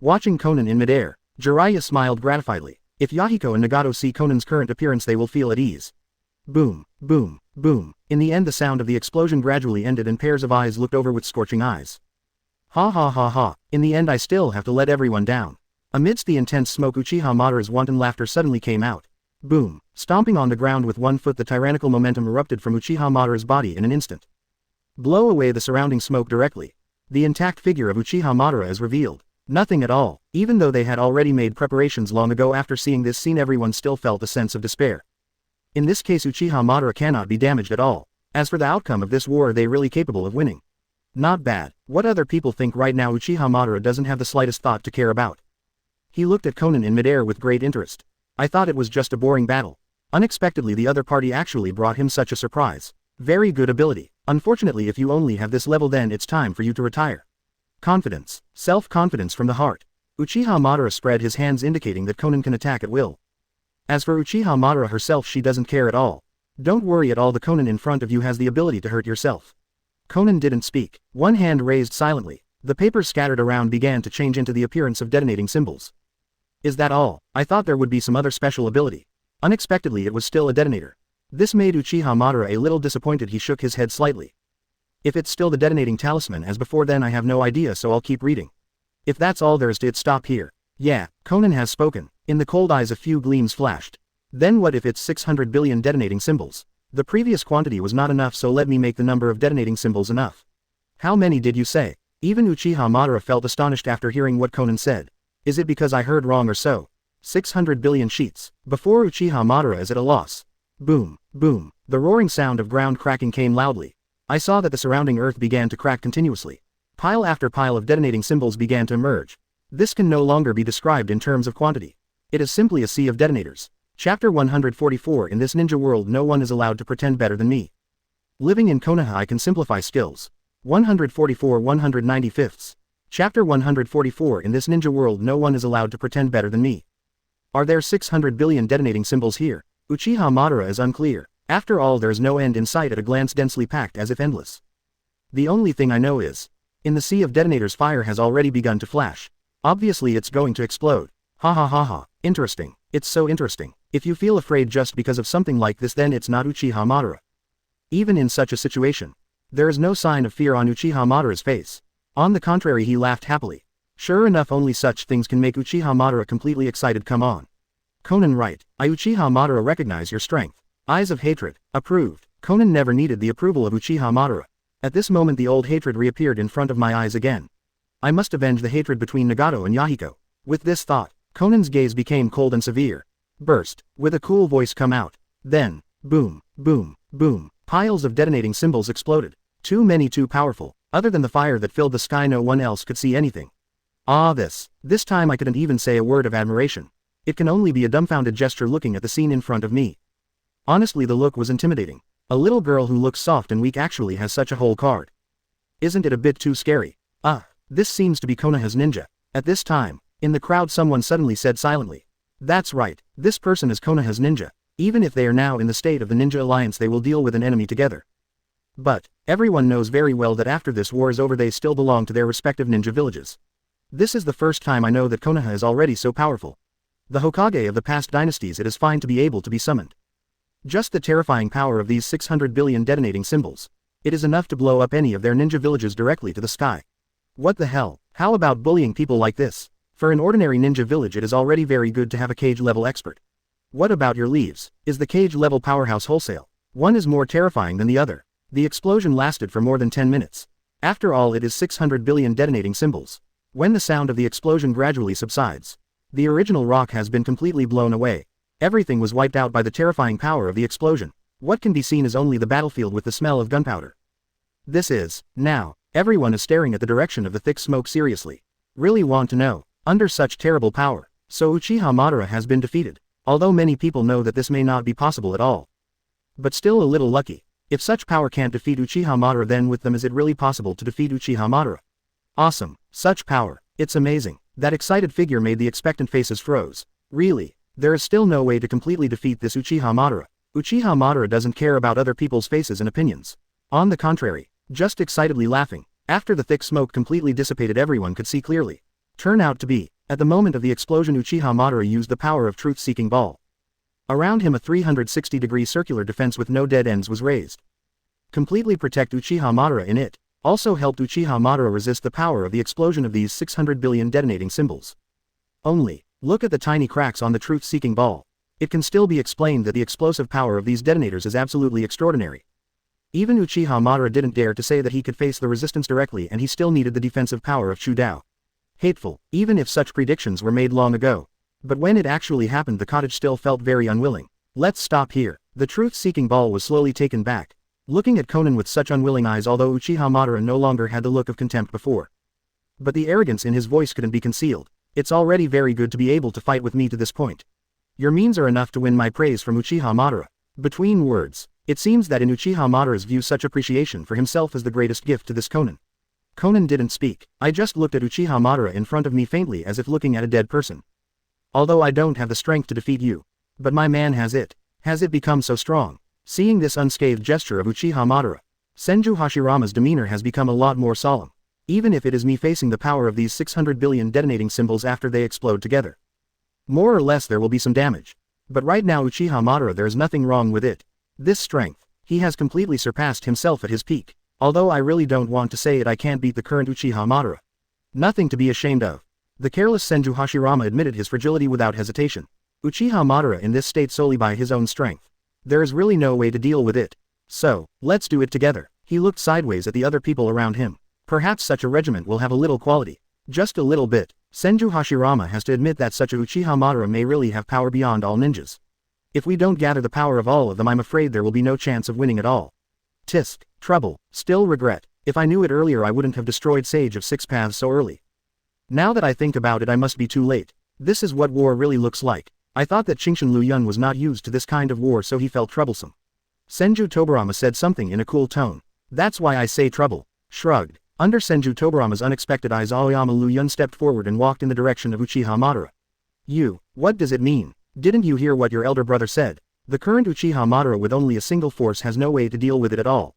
Watching Conan in midair, Jiraiya smiled gratifiedly. If Yahiko and Nagato see Conan's current appearance, they will feel at ease. Boom, boom, boom. In the end the sound of the explosion gradually ended and pairs of eyes looked over with scorching eyes. Ha ha ha ha. In the end I still have to let everyone down. Amidst the intense smoke Uchiha Madara's wanton laughter suddenly came out. Boom. Stomping on the ground with one foot, the tyrannical momentum erupted from Uchiha Madara's body in an instant. Blow away the surrounding smoke directly. The intact figure of Uchiha Madara is revealed. Nothing at all. Even though they had already made preparations long ago, after seeing this scene everyone still felt a sense of despair. In this case Uchiha Madara cannot be damaged at all. As for the outcome of this war, are they really capable of winning? Not bad. What other people think right now Uchiha Madara doesn't have the slightest thought to care about. He looked at Conan in midair with great interest. I thought it was just a boring battle. Unexpectedly the other party actually brought him such a surprise. Very good ability. Unfortunately, if you only have this level, then it's time for you to retire. Confidence. Self-confidence from the heart. Uchiha Madara spread his hands, indicating that Conan can attack at will. As for Uchiha Madara herself, she doesn't care at all. Don't worry at all, the Conan in front of you has the ability to hurt yourself. Conan didn't speak. One hand raised silently. The papers scattered around began to change into the appearance of detonating symbols. Is that all? I thought there would be some other special ability. Unexpectedly it was still a detonator. This made Uchiha Madara a little disappointed. He shook his head slightly. If it's still the detonating talisman as before, then I have no idea, so I'll keep reading. If that's all there is to it, stop here. Yeah, Conan has spoken. In the cold eyes a few gleams flashed. Then what if it's 600 billion detonating symbols? The previous quantity was not enough, so let me make the number of detonating symbols enough. How many did you say? Even Uchiha Madara felt astonished after hearing what Konan said. Is it because I heard wrong or so? 600 billion sheets. Before Uchiha Madara is at a loss. Boom, boom. The roaring sound of ground cracking came loudly. I saw that the surrounding earth began to crack continuously. Pile after pile of detonating symbols began to emerge. This can no longer be described in terms of quantity. It is simply a sea of detonators. Chapter 144. In this ninja world no one is allowed to pretend better than me. Living in Konoha I can simplify skills. 144 195ths. Chapter 144. In this ninja world no one is allowed to pretend better than me. Are there 600 billion detonating symbols here? Uchiha Madara is unclear. After all there is no end in sight at a glance, densely packed as if endless. The only thing I know is, in the sea of detonators fire has already begun to flash. Obviously it's going to explode. Ha ha ha ha. Interesting. It's so interesting. If you feel afraid just because of something like this then it's not Uchiha Madara. Even in such a situation, there is no sign of fear on Uchiha Madara's face. On the contrary he laughed happily. Sure enough only such things can make Uchiha Madara completely excited. Come on. Konan right. I Uchiha Madara recognize your strength. Eyes of hatred. Approved. Konan never needed the approval of Uchiha Madara. At this moment the old hatred reappeared in front of my eyes again. I must avenge the hatred between Nagato and Yahiko. With this thought, Konan's gaze became cold and severe. Burst. With a cool voice come out. Then, boom, boom, boom. Piles of detonating symbols exploded. Too many, too powerful. Other than the fire that filled the sky no one else could see anything. Ah this time I couldn't even say a word of admiration. It can only be a dumbfounded gesture looking at the scene in front of me. Honestly the look was intimidating. A little girl who looks soft and weak actually has such a whole card. Isn't it a bit too scary? This seems to be Konoha's ninja. At this time, in the crowd someone suddenly said silently. That's right, this person is Konoha's ninja. Even if they are now in the state of the Ninja Alliance they will deal with an enemy together. But, everyone knows very well that after this war is over they still belong to their respective ninja villages. This is the first time I know that Konoha is already so powerful. The Hokage of the past dynasties it is fine to be able to be summoned. Just the terrifying power of these 600 billion detonating symbols. It is enough to blow up any of their ninja villages directly to the sky. What the hell? How about bullying people like this? For an ordinary ninja village it is already very good to have a cage level expert. What about your leaves? Is the cage level powerhouse wholesale? One is more terrifying than the other. The explosion lasted for more than 10 minutes. After all it is 600 billion detonating symbols. When the sound of the explosion gradually subsides, the original rock has been completely blown away. Everything was wiped out by the terrifying power of the explosion. What can be seen is only the battlefield with the smell of gunpowder. Now, everyone is staring at the direction of the thick smoke seriously. Really want to know, under such terrible power, so Uchiha Madara has been defeated. Although many people know that this may not be possible at all. But still a little lucky. If such power can't defeat Uchiha Madara then with them is it really possible to defeat Uchiha Madara? Awesome. Such power. It's amazing. That excited figure made the expectant faces froze. Really? There is still no way to completely defeat this Uchiha Madara. Uchiha Madara doesn't care about other people's faces and opinions. On the contrary, just excitedly laughing. After the thick smoke completely dissipated everyone could see clearly. Turn out to be, at the moment of the explosion Uchiha Madara used the power of truth-seeking ball. Around him a 360-degree circular defense with no dead ends was raised. Completely protect Uchiha Madara in it. Also helped Uchiha Madara resist the power of the explosion of these 600 billion detonating symbols. Only, look at the tiny cracks on the truth-seeking ball. It can still be explained that the explosive power of these detonators is absolutely extraordinary. Even Uchiha Madara didn't dare to say that he could face the resistance directly and he still needed the defensive power of Chudao. Hateful, even if such predictions were made long ago. But when it actually happened the cottage still felt very unwilling. Let's stop here. The truth-seeking ball was slowly taken back. Looking at Konan with such unwilling eyes although Uchiha Madara no longer had the look of contempt before. But the arrogance in his voice couldn't be concealed. It's already very good to be able to fight with me to this point. Your means are enough to win my praise from Uchiha Madara. Between words, it seems that in Uchiha Madara's view such appreciation for himself is the greatest gift to this Konan. Konan didn't speak. I just looked at Uchiha Madara in front of me faintly as if looking at a dead person. Although I don't have the strength to defeat you. But my man has it. Has it become so strong? Seeing this unscathed gesture of Uchiha Madara, Senju Hashirama's demeanor has become a lot more solemn. Even if it is me facing the power of these 600 billion detonating symbols after they explode together. More or less there will be some damage. But right now Uchiha Madara there is nothing wrong with it. This strength, he has completely surpassed himself at his peak. Although I really don't want to say it I can't beat the current Uchiha Madara. Nothing to be ashamed of. The careless Senju Hashirama admitted his fragility without hesitation. Uchiha Madara in this state solely by his own strength. There is really no way to deal with it. So, let's do it together. He looked sideways at the other people around him. Perhaps such a regiment will have a little quality. Just a little bit. Senju Hashirama has to admit that such a Uchiha Madara may really have power beyond all ninjas. If we don't gather the power of all of them, I'm afraid there will be no chance of winning at all. Tisk. Trouble. Still regret. If I knew it earlier I wouldn't have destroyed Sage of Six Paths so early. Now that I think about it I must be too late. This is what war really looks like. I thought that Liu Yun was not used to this kind of war so he felt troublesome. Senju Tobarama said something in a cool tone. That's why I say trouble. Shrugged. Under Senju Tobarama's unexpected eyes Liu Yun stepped forward and walked in the direction of Uchiha Madara. What does it mean? Didn't you hear what your elder brother said? The current Uchiha Madara with only a single force has no way to deal with it at all.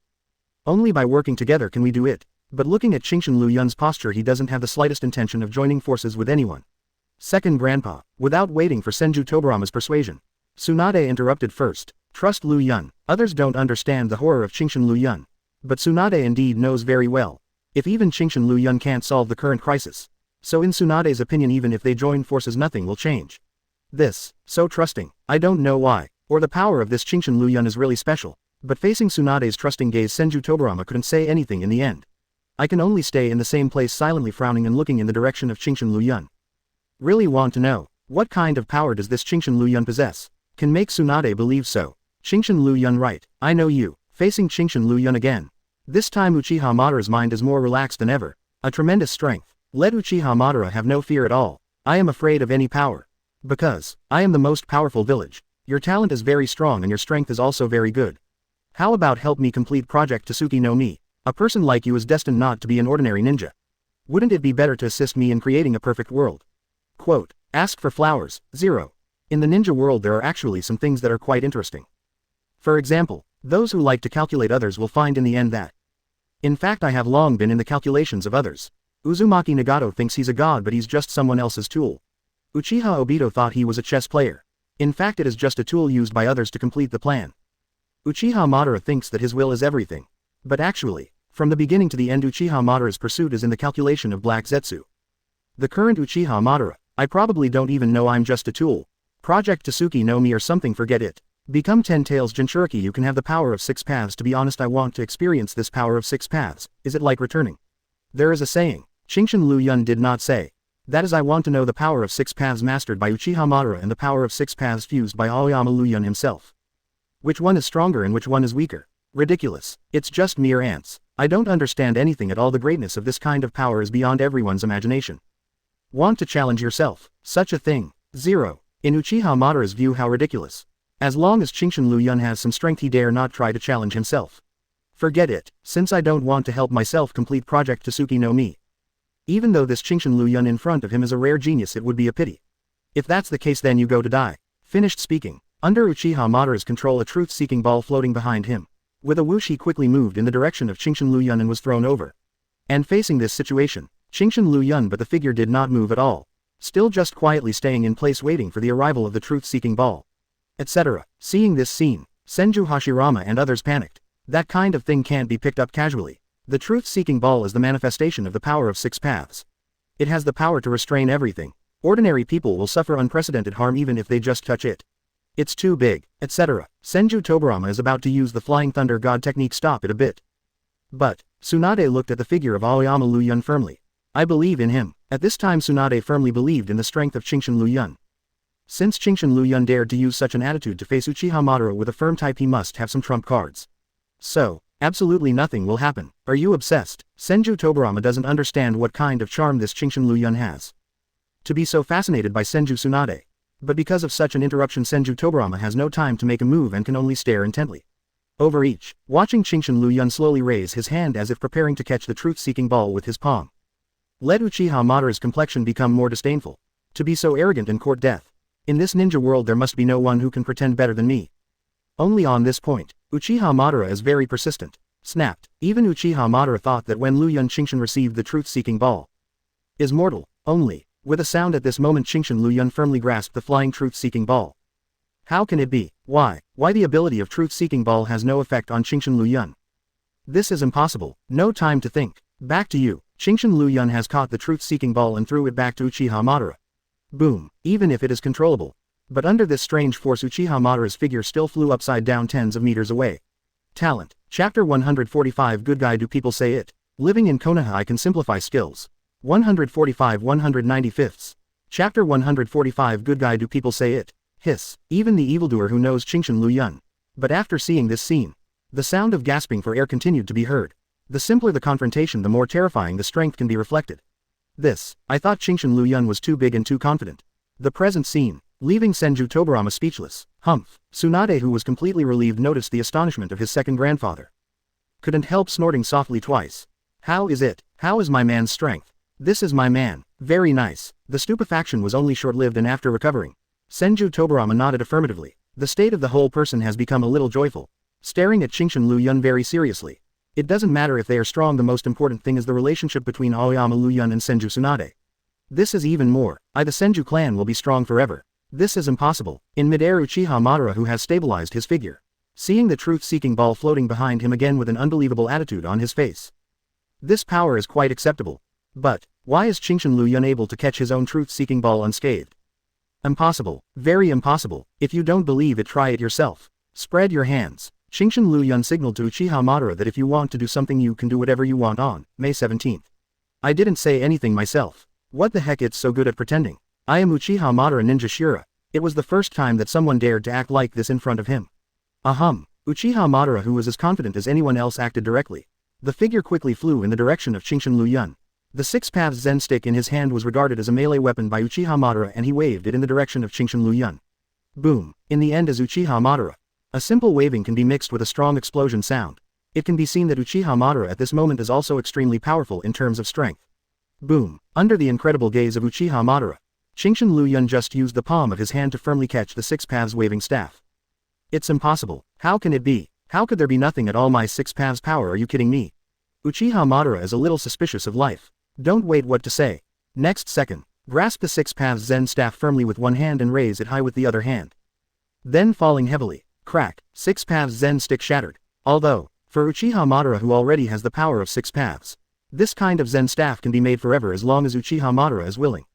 Only by working together can we do it. But looking at Liu Yun's posture he doesn't have the slightest intention of joining forces with anyone. Second Grandpa, without waiting for Senju Tobarama's persuasion. Tsunade interrupted first. Trust Liu Yun. Others don't understand the horror of Liu Yun. But Tsunade indeed knows very well. If even Liu Yun can't solve the current crisis. So in Tsunade's opinion even if they join forces nothing will change. This, so trusting, I don't know why, or the power of this Liu Yun is really special. But facing Tsunade's trusting gaze Senju Tobarama couldn't say anything in the end. I can only stay in the same place silently frowning and looking in the direction of Liu Yun. Really want to know, what kind of power does this Liu Yun possess? Can make Tsunade believe so. Liu Yun right, I know you, facing Liu Yun again. This time Uchiha Madara's mind is more relaxed than ever. A tremendous strength. Let Uchiha Madara have no fear at all. I am afraid of any power. Because, I am the most powerful village. Your talent is very strong and your strength is also very good. How about help me complete Project Tasuki no Mi? A person like you is destined not to be an ordinary ninja. Wouldn't it be better to assist me in creating a perfect world? Quote, ask for flowers, 0. In the ninja world there are actually some things that are quite interesting. For example, those who like to calculate others will find in the end that. In fact I have long been in the calculations of others. Uzumaki Nagato thinks he's a god but he's just someone else's tool. Uchiha Obito thought he was a chess player. In fact it is just a tool used by others to complete the plan. Uchiha Madara thinks that his will is everything. But actually, from the beginning to the end Uchiha Madara's pursuit is in the calculation of Black Zetsu. The current Uchiha Madara, I probably don't even know I'm just a tool. Project Tasuki no Mi or something forget it. Become 10 Tails Jinchuriki you can have the power of 6 paths to be honest I want to experience this power of 6 paths, is it like returning? There is a saying, Liu Yun did not say. That is I want to know the power of 6 paths mastered by Uchiha Madara and the power of 6 paths fused by Liu Yun himself. Which one is stronger and which one is weaker? Ridiculous. It's just mere ants. I don't understand anything at all. The greatness of this kind of power is beyond everyone's imagination. Want to challenge yourself? Such a thing. 0. In Uchiha Madara's view how ridiculous. As long as Liu Yun has some strength he dare not try to challenge himself. Forget it, since I don't want to help myself complete Project Tasuki no Mi. Even though this Liu Yun in front of him is a rare genius it would be a pity. If that's the case then you go to die. Finished speaking. Under Uchiha Madara's control a truth-seeking ball floating behind him. With a whoosh he quickly moved in the direction of Liu Yun and was thrown over. And facing this situation, Liu Yun but the figure did not move at all. Still just quietly staying in place waiting for the arrival of the truth-seeking ball. Etc. Seeing this scene, Senju Hashirama and others panicked. That kind of thing can't be picked up casually. The truth-seeking ball is the manifestation of the power of 6 paths. It has the power to restrain everything. Ordinary people will suffer unprecedented harm even if they just touch it. It's too big, etc. Senju Tobarama is about to use the Flying Thunder God technique. Stop it a bit. But, Tsunade looked at the figure of Liu Yun firmly. I believe in him. At this time Tsunade firmly believed in the strength of Liu Yun. Since Liu Yun dared to use such an attitude to face Uchiha Madara with a firm type he must have some trump cards. So, absolutely nothing will happen. Are you obsessed? Senju Tobarama doesn't understand what kind of charm this Liu Yun has. To be so fascinated by Senju Tsunade. But because of such an interruption Senju Tobarama has no time to make a move and can only stare intently. Over each, watching Liu Yun slowly raise his hand as if preparing to catch the truth-seeking ball with his palm. Let Uchiha Madara's complexion become more disdainful. To be so arrogant and court death. In this ninja world there must be no one who can pretend better than me. Only on this point, Uchiha Madara is very persistent. Snapped. Even Uchiha Madara thought that when Liu Yun received the truth-seeking ball. Is mortal, only. With a sound at this moment Liu Yun firmly grasped the flying truth-seeking ball. How can it be? Why the ability of truth-seeking ball has no effect on Liu Yun? This is impossible. No time to think. Back to you. Liu Yun has caught the truth-seeking ball and threw it back to Uchiha Madara. Boom. Even if it is controllable. But under this strange force Uchiha Madara's figure still flew upside down tens of meters away. Talent. Chapter 145 Good guy do people say it? Living in Konoha I can simplify skills. 145 195. Chapter 145 Good guy do people say it? Hiss. Even the evildoer who knows Chingshin Liu Yun. But after seeing this scene, the sound of gasping for air continued to be heard. The simpler the confrontation, the more terrifying the strength can be reflected. I thought Chingshin Liu Yun was too big and too confident. The present scene, leaving Senju Tobarama speechless. Humph. Tsunade, who was completely relieved, noticed the astonishment of his second grandfather. Couldn't help snorting softly twice. How is it? How is my man's strength? This is my man. Very nice. The stupefaction was only short-lived, and after recovering, Senju Tobarama nodded affirmatively. The state of the whole person has become a little joyful. Staring at Chingshin Liu Yun very seriously. It doesn't matter if they are strong, the most important thing is the relationship between Aoyama Liu Yun and Senju Tsunade. This is even more. The Senju clan will be strong forever. This is impossible. In mid-air, Uchiha Madara, who has stabilized his figure, seeing the truth-seeking ball floating behind him again with an unbelievable attitude on his face. This power is quite acceptable. But why is Chingshin Liu Yun able to catch his own truth-seeking ball unscathed? Impossible. Very impossible. If you don't believe it, try it yourself. Spread your hands. Chingshin Liu Yun signaled to Uchiha Madara that if you want to do something, you can do whatever you want on May 17th. I didn't say anything myself. What the heck, it's so good at pretending. I am Uchiha Madara Ninja Shira. It was the first time that someone dared to act like this in front of him. Ahem. Uchiha Madara, who was as confident as anyone else, acted directly. The figure quickly flew in the direction of Chingshin Liu Yun. The Six Paths Zen stick in his hand was regarded as a melee weapon by Uchiha Madara, and he waved it in the direction of Chingshin Liu Yun. Boom. In the end, as Uchiha Madara. A simple waving can be mixed with a strong explosion sound. It can be seen that Uchiha Madara at this moment is also extremely powerful in terms of strength. Boom. Under the incredible gaze of Uchiha Madara, Chingshin Liu Yun just used the palm of his hand to firmly catch the Six Paths waving staff. It's impossible. How can it be? How could there be nothing at all? My Six Paths power, are you kidding me? Uchiha Madara is a little suspicious of life. Don't wait, what to say. Next second, grasp the Six Paths Zen staff firmly with one hand and raise it high with the other hand. Then falling heavily. Crack. Six Paths Zen stick shattered. Although, for Uchiha Madara, who already has the power of Six Paths, this kind of Zen staff can be made forever as long as Uchiha Madara is willing.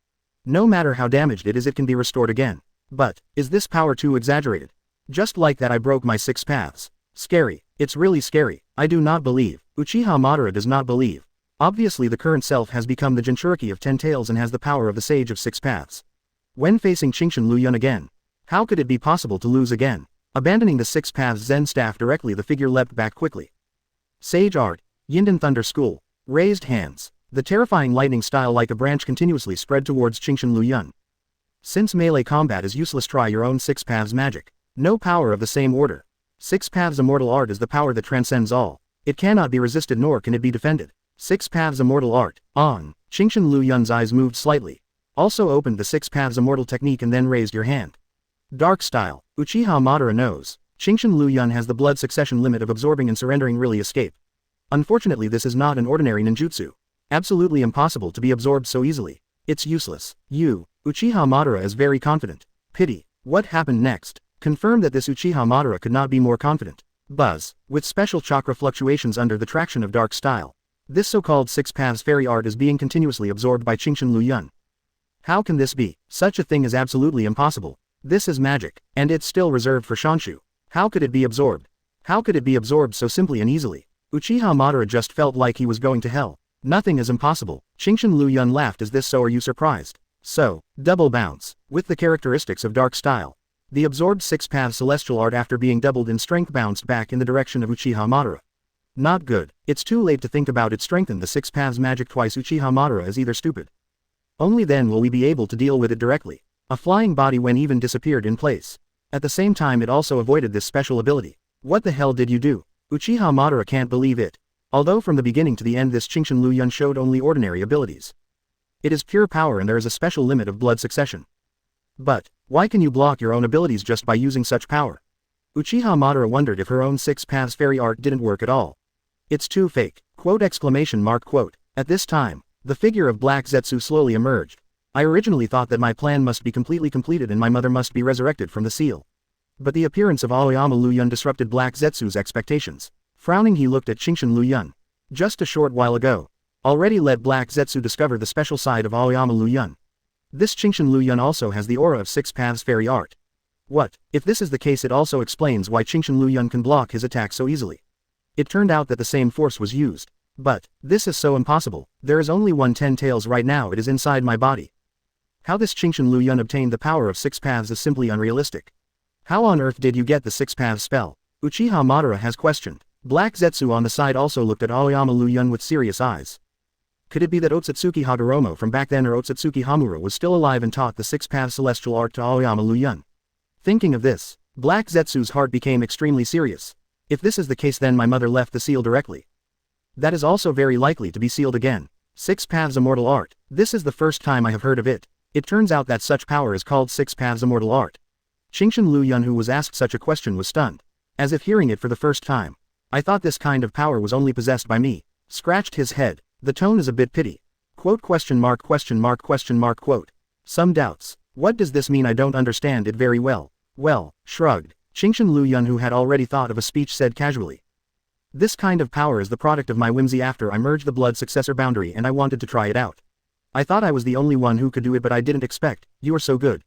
No matter how damaged it is, it can be restored again. But, is this power too exaggerated? Just like that I broke my Six Paths. Scary. It's really scary. I do not believe. Uchiha Madara does not believe. Obviously the current self has become the Jinchuriki of 10 tails and has the power of the Sage of Six Paths. When facing Chingshin Liu Yun again, how could it be possible to lose again? Abandoning the Six Paths Zen staff directly, the figure leapt back quickly. Sage Art. Yinden Thunder School. Raised hands. The terrifying lightning style like a branch continuously spread towards Chingshin Liu Yun. Since melee combat is useless, try your own Six Paths magic. No power of the same order. Six Paths Immortal Art is the power that transcends all. It cannot be resisted nor can it be defended. Six Paths Immortal Art. On. Chingshin Liu Yun's eyes moved slightly. Also opened the Six Paths Immortal technique and then raised your hand. Dark style. Uchiha Madara knows. Chingshin Liu Yun has the blood succession limit of absorbing and surrendering, really escape. Unfortunately, this is not an ordinary ninjutsu. Absolutely impossible to be absorbed so easily. It's useless. Uchiha Madara is very confident. Pity. What happened next? Confirmed that this Uchiha Madara could not be more confident. Buzz. With special chakra fluctuations under the traction of dark style. This so-called Six Paths fairy art is being continuously absorbed by Chingshin Liu Yun. How can this be? Such a thing is absolutely impossible. This is magic, and it's still reserved for Shanshu. How could it be absorbed? How could it be absorbed so simply and easily? Uchiha Madara just felt like he was going to hell. Nothing is impossible. Chingshin Liu Yun laughed. Is this so? Are you surprised? So, double bounce. With the characteristics of dark style. The absorbed Six Paths celestial art, after being doubled in strength, bounced back in the direction of Uchiha Madara. Not good. It's too late to think about it. Strengthen the Six Paths magic twice. Uchiha Madara is either stupid. Only then will we be able to deal with it directly. A flying body when even disappeared in place. At the same time, it also avoided this special ability. What the hell did you do? Uchiha Madara can't believe it. Although from the beginning to the end this Chingshin Liu Yun showed only ordinary abilities. It is pure power and there is a special limit of blood succession. But, why can you block your own abilities just by using such power? Uchiha Madara wondered if her own Six Paths fairy art didn't work at all. It's too fake. Quote exclamation mark quote. At this time, the figure of Black Zetsu slowly emerged. I originally thought that my plan must be completely completed and my mother must be resurrected from the seal. But the appearance of Aoyama Liu Yun disrupted Black Zetsu's expectations. Frowning, he looked at Chingshin Liu Yun. Just a short while ago. Already let Black Zetsu discover the special side of Aoyama Liu Yun. This Chingshin Liu Yun also has the aura of Six Paths fairy art. What? If this is the case, it also explains why Chingshin Liu Yun can block his attack so easily. It turned out that the same force was used. But, this is so impossible, there is only one 10 tails right now, it is inside my body. How this Liu Yun obtained the power of 6 paths is simply unrealistic. How on earth did you get the 6 paths spell? Uchiha Madara has questioned. Black Zetsu on the side also looked at Aoyama Liu Yun with serious eyes. Could it be that Otsutsuki Hagoromo from back then or Otsutsuki Hamura was still alive and taught the 6 paths celestial art to Aoyama Liu Yun? Thinking of this, Black Zetsu's heart became extremely serious. If this is the case, then my mother left the seal directly. That is also very likely to be sealed again. 6 paths immortal art. This is the first time I have heard of it. It turns out that such power is called 6 paths immortal art. Liu Yun, who was asked such a question, was stunned. As if hearing it for the first time. I thought this kind of power was only possessed by me. Scratched his head. The tone is a bit pity. Quote question mark quote. Some doubts. What does this mean? I don't understand it very well. Well, shrugged. Liu Yun, who had already thought of a speech, said casually. This kind of power is the product of my whimsy after I merged the blood successor boundary and I wanted to try it out. I thought I was the only one who could do it, but I didn't expect you are so good.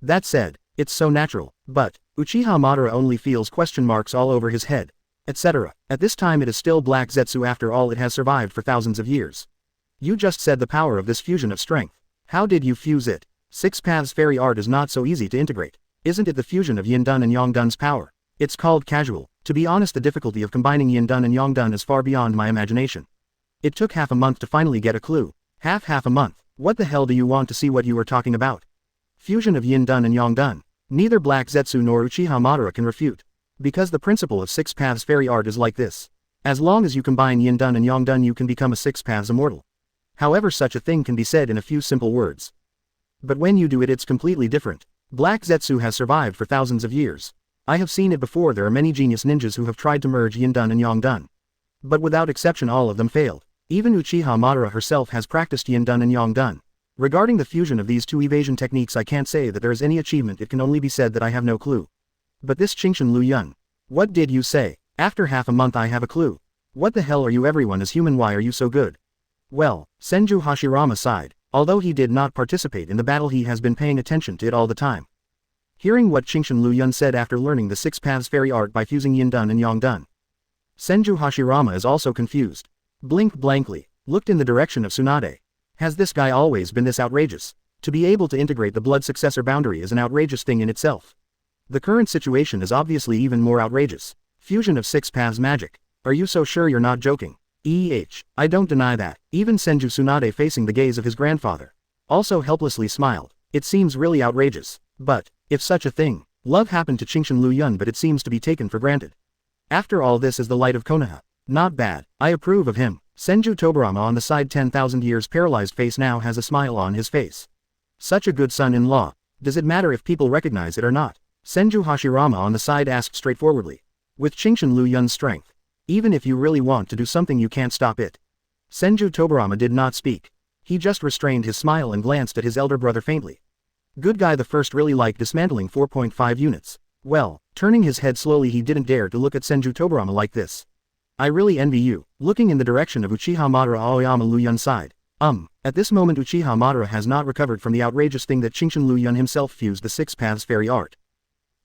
That said, it's so natural. But, Uchiha Madara only feels question marks all over his head. Etc. At this time it is still Black Zetsu, after all it has survived for thousands of years. You just said the power of this fusion of strength. How did you fuse it? 6 paths fairy art is not so easy to integrate. Isn't it the fusion of Yin Dun and Yang Dun's power? It's called casual. To be honest, the difficulty of combining Yin Dun and Yang Dun is far beyond my imagination. It took half a month to finally get a clue. Half a month. What the hell do you want to see what you were talking about? Fusion of Yin Dun and Yang Dun. Neither Black Zetsu nor Uchiha Madara can refute. Because the principle of 6 paths fairy art is like this. As long as you combine Yin Dun and Yang Dun, you can become a 6 paths immortal. However, such a thing can be said in a few simple words. But when you do it, it's completely different. Black Zetsu has survived for thousands of years. I have seen it before. There are many genius ninjas who have tried to merge Yin Dun and Yang Dun. But without exception all of them failed. Even Uchiha Madara herself has practiced Yin Dun and Yang Dun. Regarding the fusion of these two evasion techniques, I can't say that there is any achievement. It can only be said that I have no clue. But this Liu Yun. What did you say? After half a month I have a clue. What the hell are you? Everyone is human, why are you so good? Well, Senju Hashirama sighed. Although he did not participate in the battle, he has been paying attention to it all the time. Hearing what Liu Yun said after learning the 6 paths fairy art by fusing Yin Dun and Yang Dun, Senju Hashirama is also confused. Blinked blankly, looked in the direction of Tsunade. Has this guy always been this outrageous? To be able to integrate the blood successor boundary is an outrageous thing in itself. The current situation is obviously even more outrageous. Fusion of 6 paths magic. Are you so sure you're not joking? I don't deny that. Even Senju Tsunade, facing the gaze of his grandfather, also helplessly smiled. It seems really outrageous. But, if such a thing, love happened to Liu Yun, but it seems to be taken for granted. After all, this is the light of Konoha. Not bad. I approve of him. Senju Tobarama on the side, 10,000 years paralyzed face, now has a smile on his face. Such a good son-in-law. Does it matter if people recognize it or not? Senju Hashirama on the side asked straightforwardly. With Liu Yun's strength. Even if you really want to do something, you can't stop it. Senju Tobarama did not speak. He just restrained his smile and glanced at his elder brother faintly. Good guy, the first really liked dismantling 4.5 units. Well, turning his head slowly, he didn't dare to look at Senju Tobarama like this. I really envy you. Looking in the direction of Uchiha Madara, Aoyama Liu Yun sighed. At this moment Uchiha Madara has not recovered from the outrageous thing that Liu Yun himself fused the 6 paths fairy art.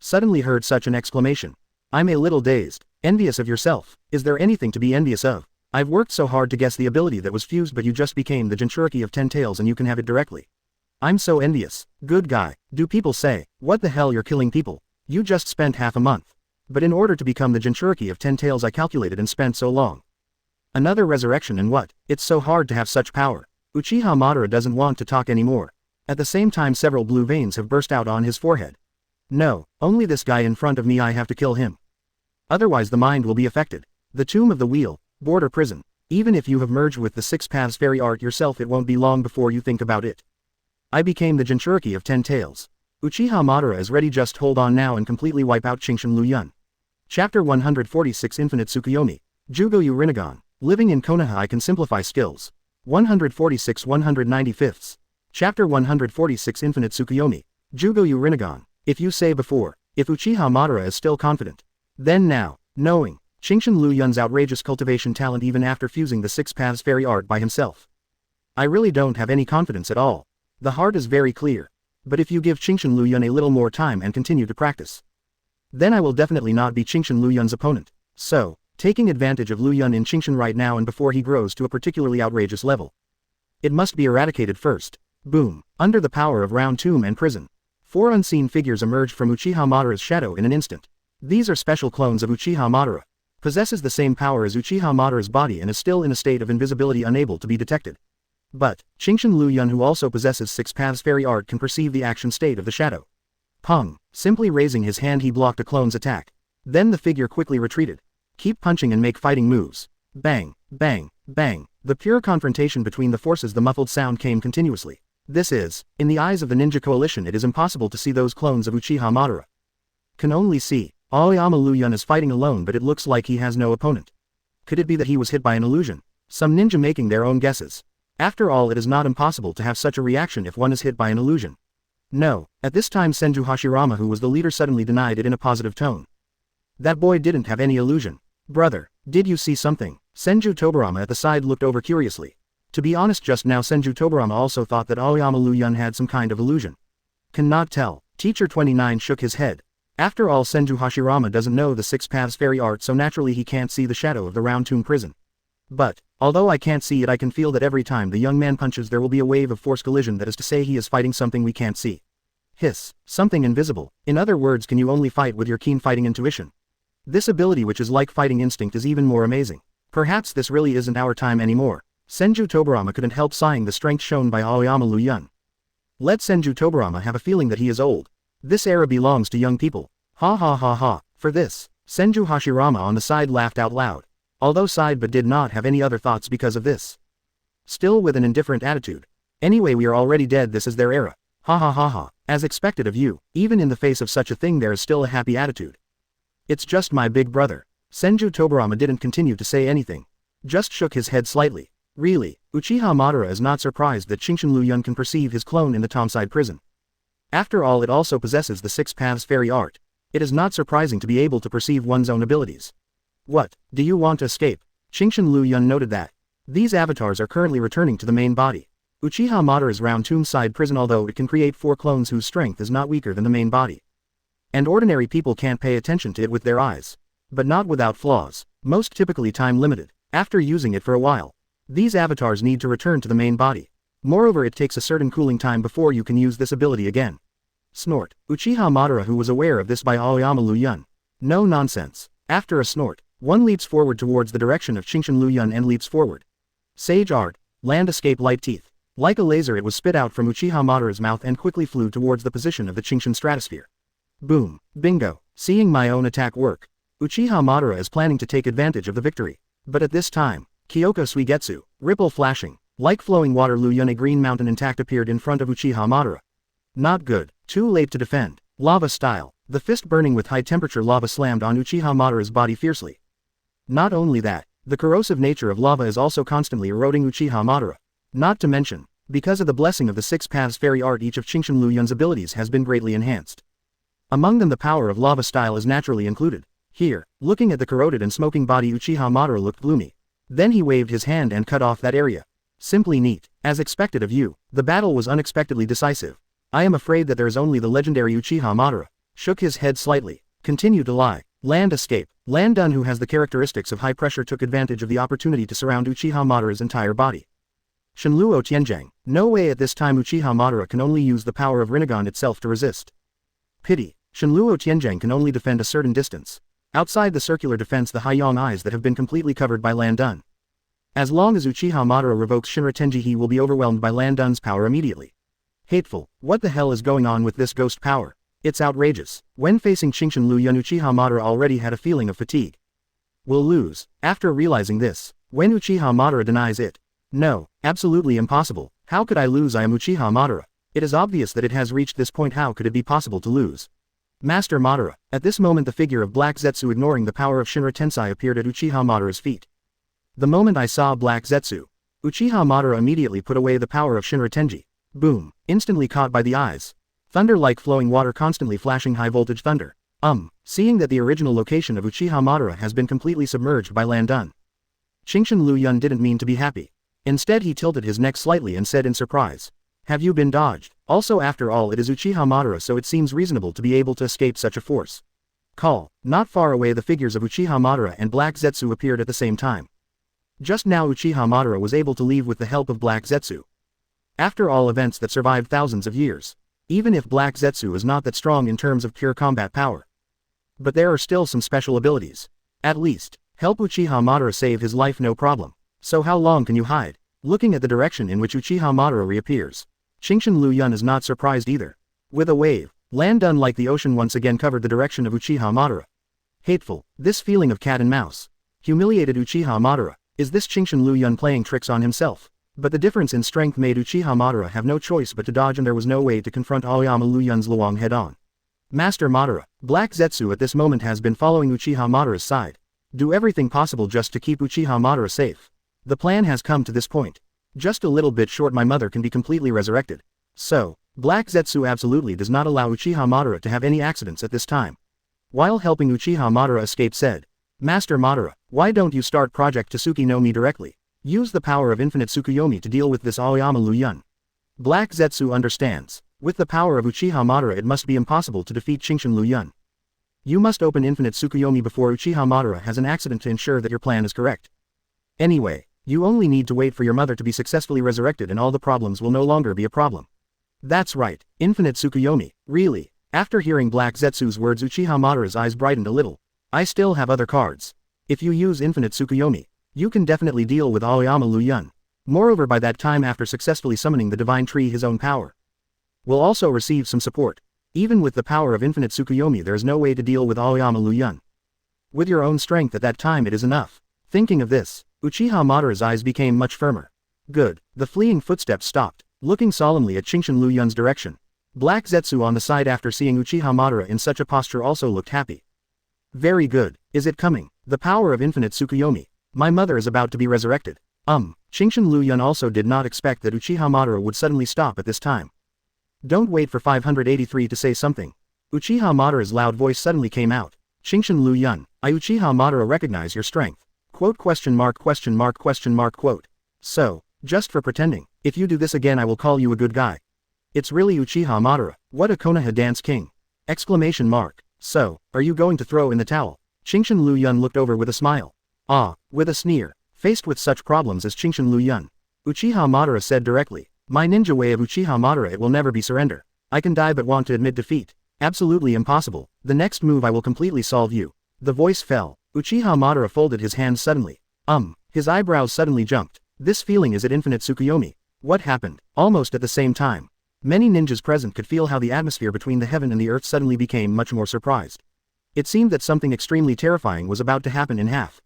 Suddenly heard such an exclamation. I'm a little dazed. Envious of yourself? Is there anything to be envious of? I've worked so hard to guess the ability that was fused, but you just became the Jinchuriki of 10 tails and you can have it directly. I'm so envious. Good guy. Do people say, what the hell, you're killing people? You just spent half a month. But in order to become the Jinchuriki of 10 tails, I calculated and spent so long. Another resurrection, and what? It's so hard to have such power. Uchiha Madara doesn't want to talk anymore. At the same time several blue veins have burst out on his forehead. No, only this guy in front of me, I have to kill him. Otherwise the mind will be affected. The Tomb of the Wheel, border prison. Even if you have merged with the 6 paths fairy art yourself, it won't be long before you think about it. I became the Jinchuriki of 10 tails. Uchiha Madara is ready, just hold on now and completely wipe out Liu Yun. Chapter 146 Infinite Tsukuyomi. Jugoyu Rinnegan. Living in Konoha, I can simplify skills. 146 195ths. Chapter 146 Infinite Tsukuyomi. Jugoyu Rinnegan. If you say before, if Uchiha Madara is still confident, then now, knowing Liu Yun's outrageous cultivation talent even after fusing the 6 paths fairy art by himself, I really don't have any confidence at all. The heart is very clear. But if you give Liu Yun a little more time and continue to practice, then I will definitely not be Liu Yun's opponent. So, taking advantage of Liu Yun in Qingshan right now and before he grows to a particularly outrageous level. It must be eradicated first. Boom. Under the power of Round Tomb and Prison, 4 unseen figures emerged from Uchiha Madara's shadow in an instant. These are special clones of Uchiha Madara. Possesses the same power as Uchiha Madara's body and is still in a state of invisibility unable to be detected. But, Qingshan Liu Yun, who also possesses 6 paths fairy art, can perceive the action state of the shadow. Pung. Simply raising his hand he blocked a clone's attack. Then the figure quickly retreated. Keep punching and make fighting moves. Bang, bang, bang. The pure confrontation between the forces, the muffled sound came continuously. This is, in the eyes of the Ninja Coalition, it is impossible to see those clones of Uchiha Madara. Can only see. Aoyama Liu Yun is fighting alone, but it looks like he has no opponent. Could it be that he was hit by an illusion? Some ninja making their own guesses. After all, it is not impossible to have such a reaction if one is hit by an illusion. No, at this time Senju Hashirama, who was the leader, suddenly denied it in a positive tone. That boy didn't have any illusion. Brother, did you see something? Senju Tobarama at the side looked over curiously. To be honest, just now Senju Tobarama also thought that Aoyama Liu Yun had some kind of illusion. Cannot tell. Teacher 29 shook his head. After all, Senju Hashirama doesn't know the 6 paths fairy art, so naturally he can't see the shadow of the Round Tomb prison. But, although I can't see it, I can feel that every time the young man punches there will be a wave of force collision, that is to say he is fighting something we can't see. Hiss. Something invisible. In other words, can you only fight with your keen fighting intuition? This ability, which is like fighting instinct, is even more amazing. Perhaps this really isn't our time anymore. Senju Tobarama couldn't help sighing the strength shown by Aoyama Liu Yun. Let Senju Tobarama have a feeling that he is old. This era belongs to young people. Ha ha ha ha. For this, Senju Hashirama on the side laughed out loud. Although sighed but did not have any other thoughts because of this. Still with an indifferent attitude. Anyway, we are already dead, this is their era. Ha ha ha ha. As expected of you, even in the face of such a thing there is still a happy attitude. It's just my big brother. Senju Tobarama didn't continue to say anything. Just shook his head slightly. Really, Uchiha Madara is not surprised that Qingshan Liu Yun can perceive his clone in the Tomside prison. After all, it also possesses the 6 paths fairy art. It is not surprising to be able to perceive one's own abilities. What, do you want to escape? Qingshan Liu Yun noted that. These avatars are currently returning to the main body. Uchiha Madara's Round Tomb side prison, although it can create 4 clones whose strength is not weaker than the main body. And ordinary people can't pay attention to it with their eyes. But not without flaws. Most typically time limited. After using it for a while, these avatars need to return to the main body. Moreover, it takes a certain cooling time before you can use this ability again. Snort. Uchiha Madara, who was aware of this by Aoyama Liu Yun. No nonsense. After a snort, one leaps forward towards the direction of Qingshan Liu Yun and leaps forward. Sage art. Land escape light teeth. Like a laser, it was spit out from Uchiha Madara's mouth and quickly flew towards the position of the Qingshan stratosphere. Boom. Bingo. Seeing my own attack work, Uchiha Madara is planning to take advantage of the victory. But at this time, Kyoko Suigetsu, ripple flashing, like flowing water, Liu Yun, a green mountain intact, appeared in front of Uchiha Madara. Not good. Too late to defend. Lava style. The fist burning with high temperature lava slammed on Uchiha Madara's body fiercely. Not only that, the corrosive nature of lava is also constantly eroding Uchiha Madara. Not to mention, because of the blessing of the 6 paths fairy art, each of Qingshan Liu Yun's abilities has been greatly enhanced. Among them, the power of lava style is naturally included. Here, looking at the corroded and smoking body, Uchiha Madara looked gloomy. Then he waved his hand and cut off that area. Simply neat. As expected of you, the battle was unexpectedly decisive. I am afraid that there is only the legendary Uchiha Madara. Shook his head slightly. Continue to lie. Land escape. Lan Dun, who has the characteristics of high pressure, took advantage of the opportunity to surround Uchiha Madara's entire body. Shenluo Tianjiang. No way, at this time Uchiha Madara can only use the power of Rinnegan itself to resist. Pity. Shenluo Tianjiang can only defend a certain distance. Outside the circular defense, the Haiyang eyes that have been completely covered by Lan Dun. As long as Uchiha Madara revokes Shinra Tenji, he will be overwhelmed by Lan Dun's power immediately. Hateful. What the hell is going on with this ghost power? It's outrageous. When facing Qingshan Liu Yun, Uchiha Madara already had a feeling of fatigue. Will lose. After realizing this, when Uchiha Madara denies it. No, absolutely impossible. How could I lose? I am Uchiha Madara. It is obvious that it has reached this point. How could it be possible to lose? Master Madara. At this moment, the figure of Black Zetsu, ignoring the power of Shinra Tensei, appeared at Uchiha Madara's feet. The moment I saw Black Zetsu, Uchiha Madara immediately put away the power of Shinra Tenji. Boom. Instantly caught by the eyes. Thunder like flowing water, constantly flashing high voltage thunder. Seeing that the original location of Uchiha Madara has been completely submerged by Lan Dun. Qingshan Liu Yun didn't mean to be happy. Instead, he tilted his neck slightly and said in surprise. Have you been dodged? Also, after all, it is Uchiha Madara, so it seems reasonable to be able to escape such a force. Call. Not far away the figures of Uchiha Madara and Black Zetsu appeared at the same time. Just now Uchiha Madara was able to leave with the help of Black Zetsu. After all events that survived thousands of years. Even if Black Zetsu is not that strong in terms of pure combat power. But there are still some special abilities. At least, help Uchiha Madara save his life no problem. So how long can you hide? Looking at the direction in which Uchiha Madara reappears. Liu Yun is not surprised either. With a wave, land unlike the ocean once again covered the direction of Uchiha Madara. Hateful, this feeling of cat and mouse. Humiliated Uchiha Madara, is this Liu Yun playing tricks on himself? But the difference in strength made Uchiha Madara have no choice but to dodge, and there was no way to confront Aoyama Liu Yun's Luong head-on. Master Madara, Black Zetsu at this moment has been following Uchiha Madara's side. Do everything possible just to keep Uchiha Madara safe. The plan has come to this point. Just a little bit short my mother can be completely resurrected. So, Black Zetsu absolutely does not allow Uchiha Madara to have any accidents at this time. While helping Uchiha Madara escape said, Master Madara, why don't you start Project Tsuki no Mi directly? Use the power of infinite Tsukuyomi to deal with this Aoyama Liu Yun. Black Zetsu understands. With the power of Uchiha Madara it must be impossible to defeat Liu Yun. You must open infinite Tsukuyomi before Uchiha Madara has an accident to ensure that your plan is correct. Anyway, you only need to wait for your mother to be successfully resurrected and all the problems will no longer be a problem. That's right, infinite Tsukuyomi, really. After hearing Black Zetsu's words Uchiha Madara's eyes brightened a little. I still have other cards. If you use infinite Tsukuyomi, you can definitely deal with Aoyama Liu Yun. Moreover by that time after successfully summoning the divine tree his own power will also receive some support. Even with the power of infinite Tsukuyomi there is no way to deal with Aoyama Liu Yun. With your own strength at that time it is enough. Thinking of this, Uchiha Madara's eyes became much firmer. Good, the fleeing footsteps stopped, looking solemnly at Liu Yun's direction. Black Zetsu on the side after seeing Uchiha Madara in such a posture also looked happy. Very good, is it coming? The power of infinite Tsukuyomi. My mother is about to be resurrected. Liu Yun also did not expect that Uchiha Madara would suddenly stop at this time. Don't wait for 583 to say something. Uchiha Madara's loud voice suddenly came out. Liu Yun, I Uchiha Madara recognize your strength. Quote question mark quote. So, just for pretending, if you do this again I will call you a good guy. It's really Uchiha Madara, what a Konoha dance king. Exclamation mark. So, are you going to throw in the towel? Liu Yun looked over with a smile. With a sneer. Faced with such problems as Liu Yun, Uchiha Madara said directly, my ninja way of Uchiha Madara it will never be surrender. I can die but want to admit defeat. Absolutely impossible. The next move I will completely solve you. The voice fell. Uchiha Madara folded his hands suddenly. His eyebrows suddenly jumped. This feeling is at infinite Tsukuyomi. What happened? Almost at the same time. Many ninjas present could feel how the atmosphere between the heaven and the earth suddenly became much more surprised. It seemed that something extremely terrifying was about to happen in half.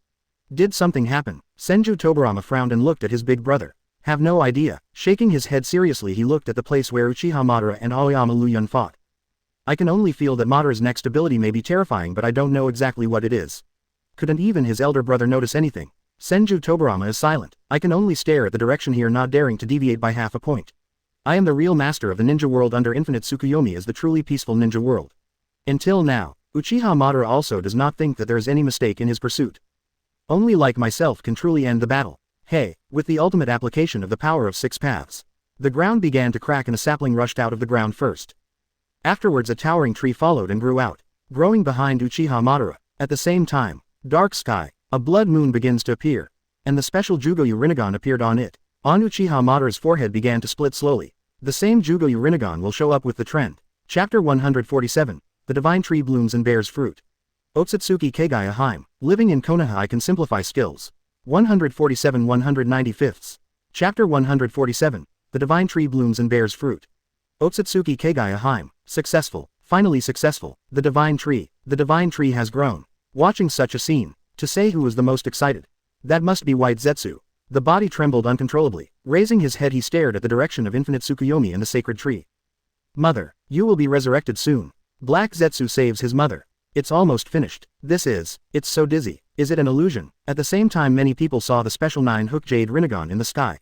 Did something happen? Senju Tobarama frowned and looked at his big brother. Have no idea. Shaking his head seriously he looked at the place where Uchiha Madara and Aoyama Liu Yun fought. I can only feel that Madara's next ability may be terrifying but I don't know exactly what it is. Couldn't even his elder brother notice anything? Senju Tobarama is silent. I can only stare at the direction here not daring to deviate by half a point. I am the real master of the ninja world under infinite Tsukuyomi as the truly peaceful ninja world. Until now, Uchiha Madara also does not think that there is any mistake in his pursuit. Only like myself can truly end the battle. Hey, with the ultimate application of the power of 6 paths. The ground began to crack and a sapling rushed out of the ground first. Afterwards a towering tree followed and grew out, growing behind Uchiha Madara. At the same time, dark sky, a blood moon begins to appear, and the special Jugoyu Rinnegan appeared on it. On Uchiha Madara's forehead began to split slowly. The same Jugoyu Rinnegan will show up with the trend. Chapter 147, The Divine Tree Blooms and Bears Fruit. Otsutsuki Kagaya Heim, living in Konoha I can simplify skills. 147 195. Chapter 147, The Divine Tree Blooms and Bears Fruit. Otsutsuki Kagaya Heim, successful, finally successful, the divine tree has grown. Watching such a scene, to say who was the most excited. That must be White Zetsu. The body trembled uncontrollably. Raising his head he stared at the direction of infinite Tsukuyomi and the sacred tree. Mother, you will be resurrected soon. Black Zetsu saves his mother. It's almost finished. It's so dizzy. Is it an illusion? At the same time many people saw the special 9-hook jade Rinnegan in the sky.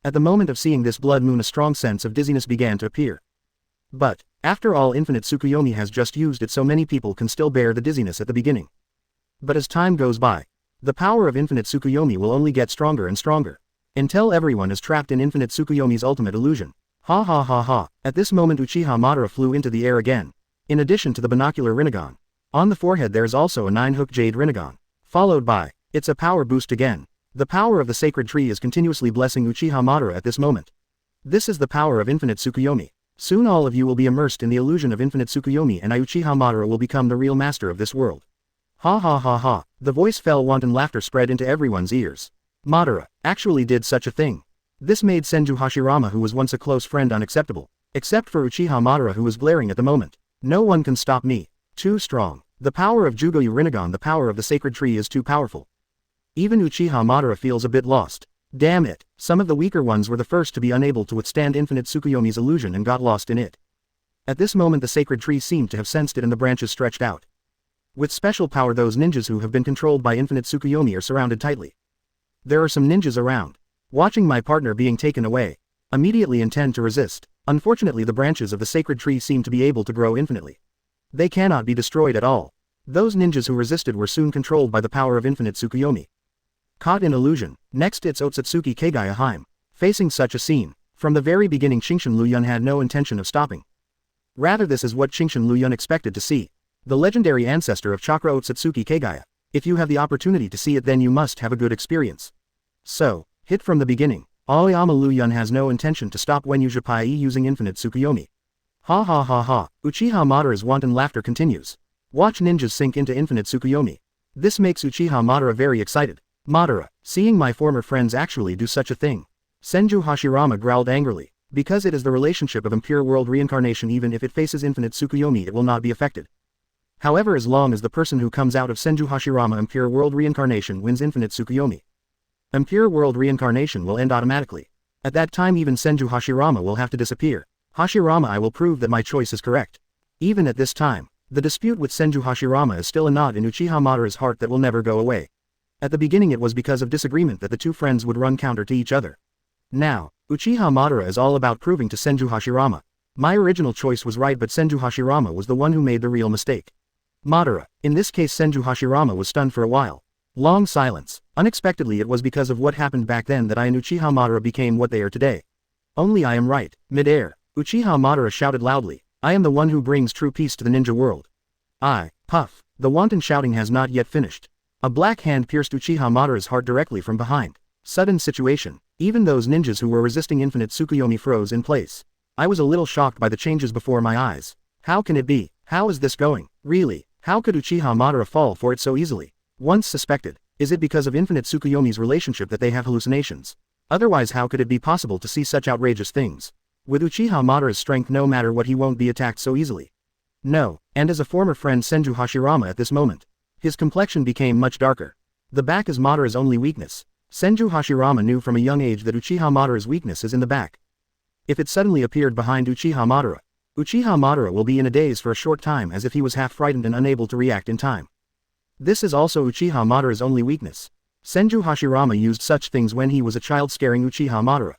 At the moment of seeing this blood moon a strong sense of dizziness began to appear. But, after all infinite Tsukuyomi has just used it so many people can still bear the dizziness at the beginning. But as time goes by, the power of infinite Tsukuyomi will only get stronger and stronger. Until everyone is trapped in infinite Tsukuyomi's ultimate illusion. Ha ha ha ha. At this moment Uchiha Madara flew into the air again. In addition to the binocular Rinnegan, On the forehead there is also a 9-hook jade rinnegan. Followed by, it's a power boost again. The power of the sacred tree is continuously blessing Uchiha Madara at this moment. This is the power of infinite Tsukuyomi. Soon all of you will be immersed in the illusion of infinite Tsukuyomi and Uchiha Madara will become the real master of this world. Ha ha ha ha, the voice fell, wanton laughter spread into everyone's ears. Madara actually did such a thing. This made Senju Hashirama, who was once a close friend, unacceptable. Except for Uchiha Madara, who was glaring at the moment. No one can stop me. Too strong. The power of Jugoyu Rinnegan, the power of the sacred tree, is too powerful. Even Uchiha Madara feels a bit lost. Damn it, some of the weaker ones were the first to be unable to withstand infinite Tsukuyomi's illusion and got lost in it. At this moment the sacred tree seemed to have sensed it and the branches stretched out. With special power, those ninjas who have been controlled by infinite Tsukuyomi are surrounded tightly. There are some ninjas around. Watching my partner being taken away. Immediately intend to resist. Unfortunately the branches of the sacred tree seem to be able to grow infinitely. They cannot be destroyed at all. Those ninjas who resisted were soon controlled by the power of infinite Tsukuyomi. Caught in illusion. Next it's Otsutsuki Kagaya Haim. Facing such a scene. From the very beginning Qingshan Liu Yun had no intention of stopping. Rather, this is what Qingshan Liu Yun expected to see. The legendary ancestor of Chakra, Otsutsuki Kagaya. If you have the opportunity to see it, then you must have a good experience. So, hit from the beginning. Aoyama Liu Yun has no intention to stop when Ujipai using infinite Tsukuyomi. Ha ha ha ha, Uchiha Madara's wanton laughter continues. Watch ninjas sink into infinite Tsukuyomi. This makes Uchiha Madara very excited. Madara, seeing my former friends actually do such a thing. Senju Hashirama growled angrily. Because it is the relationship of impure world reincarnation, even if it faces infinite Tsukuyomi it will not be affected. However, as long as the person who comes out of Senju Hashirama impure world reincarnation wins infinite Tsukuyomi, impure world reincarnation will end automatically. At that time even Senju Hashirama will have to disappear. Hashirama, I will prove that my choice is correct. Even at this time, the dispute with Senju Hashirama is still a knot in Uchiha Madara's heart that will never go away. At the beginning it was because of disagreement that the two friends would run counter to each other. Now, Uchiha Madara is all about proving to Senju Hashirama. My original choice was right, but Senju Hashirama was the one who made the real mistake. Madara, in this case Senju Hashirama was stunned for a while. Long silence. Unexpectedly it was because of what happened back then that I and Uchiha Madara became what they are today. Only I am right. Mid-air, Uchiha Madara shouted loudly, I am the one who brings true peace to the ninja world. Puff. The wanton shouting has not yet finished. A black hand pierced Uchiha Madara's heart directly from behind. Sudden situation. Even those ninjas who were resisting infinite Tsukuyomi froze in place. I was a little shocked by the changes before my eyes. How can it be? How is this going? Really? How could Uchiha Madara fall for it so easily? Once suspected, is it because of infinite Tsukuyomi's relationship that they have hallucinations? Otherwise how could it be possible to see such outrageous things? With Uchiha Madara's strength no matter what he won't be attacked so easily. No, and as a former friend Senju Hashirama at this moment. His complexion became much darker. The back is Madara's only weakness. Senju Hashirama knew from a young age that Uchiha Madara's weakness is in the back. If it suddenly appeared behind Uchiha Madara will be in a daze for a short time, as if he was half frightened and unable to react in time. This is also Uchiha Madara's only weakness. Senju Hashirama used such things when he was a child, scaring Uchiha Madara.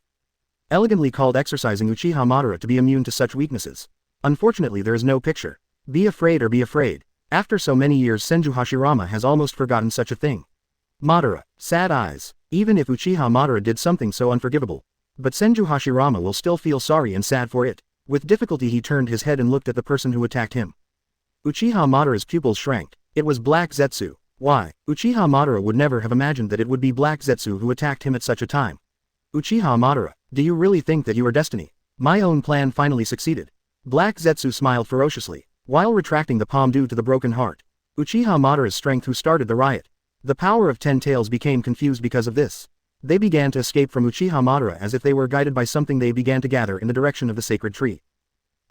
Elegantly called exercising Uchiha Madara to be immune to such weaknesses. Unfortunately there is no picture. Be afraid or be afraid. After so many years Senju Hashirama has almost forgotten such a thing. Madara, sad eyes. Even if Uchiha Madara did something so unforgivable. But Senju Hashirama will still feel sorry and sad for it. With difficulty he turned his head and looked at the person who attacked him. Uchiha Madara's pupils shrank. It was Black Zetsu. Why? Uchiha Madara would never have imagined that it would be Black Zetsu who attacked him at such a time. Uchiha Madara, do you really think that you are destiny? My own plan finally succeeded. Black Zetsu smiled ferociously, while retracting the palm due to the broken heart. Uchiha Madara's strength who started the riot. The power of 10 tails became confused because of this. They began to escape from Uchiha Madara as if they were guided by something. They began to gather in the direction of the sacred tree.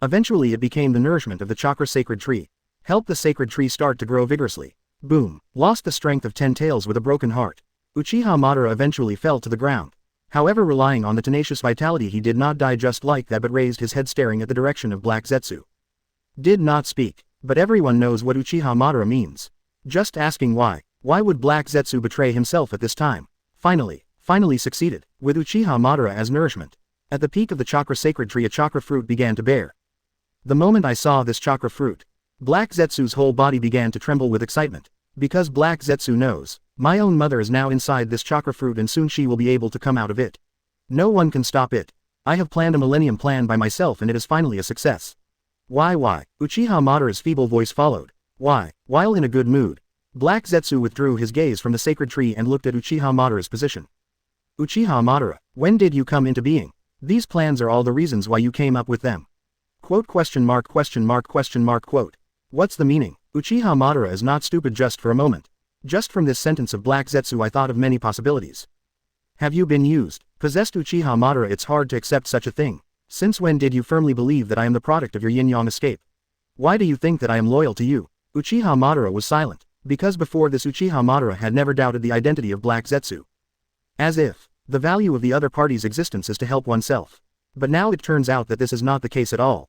Eventually it became the nourishment of the Chakra sacred tree. Helped the sacred tree start to grow vigorously. Boom. Lost the strength of 10 tails with a broken heart. Uchiha Madara eventually fell to the ground. However, relying on the tenacious vitality he did not die just like that, but raised his head staring at the direction of Black Zetsu. Did not speak. But everyone knows what Uchiha Madara means. Just asking why. Why would Black Zetsu betray himself at this time? Finally succeeded, with Uchiha Madara as nourishment. At the peak of the Chakra sacred tree a chakra fruit began to bear. The moment I saw this chakra fruit, Black Zetsu's whole body began to tremble with excitement. Because Black Zetsu knows, my own mother is now inside this chakra fruit and soon she will be able to come out of it. No one can stop it. I have planned a millennium plan by myself and it is finally a success. Why? Uchiha Madara's feeble voice followed. Why? While in a good mood, Black Zetsu withdrew his gaze from the sacred tree and looked at Uchiha Madara's position. Uchiha Madara, when did you come into being? These plans are all the reasons why you came up with them. Quote question mark question mark question mark quote. What's the meaning? Uchiha Madara is not stupid just for a moment. Just from this sentence of Black Zetsu I thought of many possibilities. Have you been used? Possessed Uchiha Madara, it's hard to accept such a thing. Since when did you firmly believe that I am the product of your yin-yang escape? Why do you think that I am loyal to you? Uchiha Madara was silent, because before this Uchiha Madara had never doubted the identity of Black Zetsu. As if the value of the other party's existence is to help oneself. But now it turns out that this is not the case at all.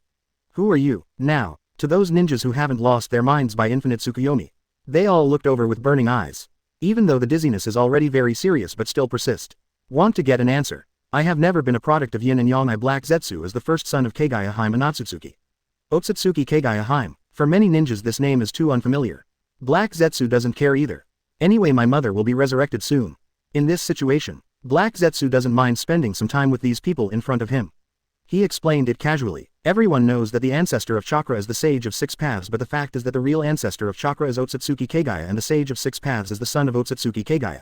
Who are you, now? To those ninjas who haven't lost their minds by infinite Tsukuyomi. They all looked over with burning eyes. Even though the dizziness is already very serious but still persist. Want to get an answer. I have never been a product of yin and yang. I Black Zetsu is the first son of Kagaya Haim and Otsutsuki. Otsutsuki Kagaya Haim. For many ninjas this name is too unfamiliar. Black Zetsu doesn't care either. Anyway, my mother will be resurrected soon. In this situation, Black Zetsu doesn't mind spending some time with these people in front of him. He explained it casually. Everyone knows that the ancestor of Chakra is the Sage of Six Paths, but the fact is that the real ancestor of Chakra is Otsutsuki Kagaya and the Sage of Six Paths is the son of Otsutsuki Kagaya.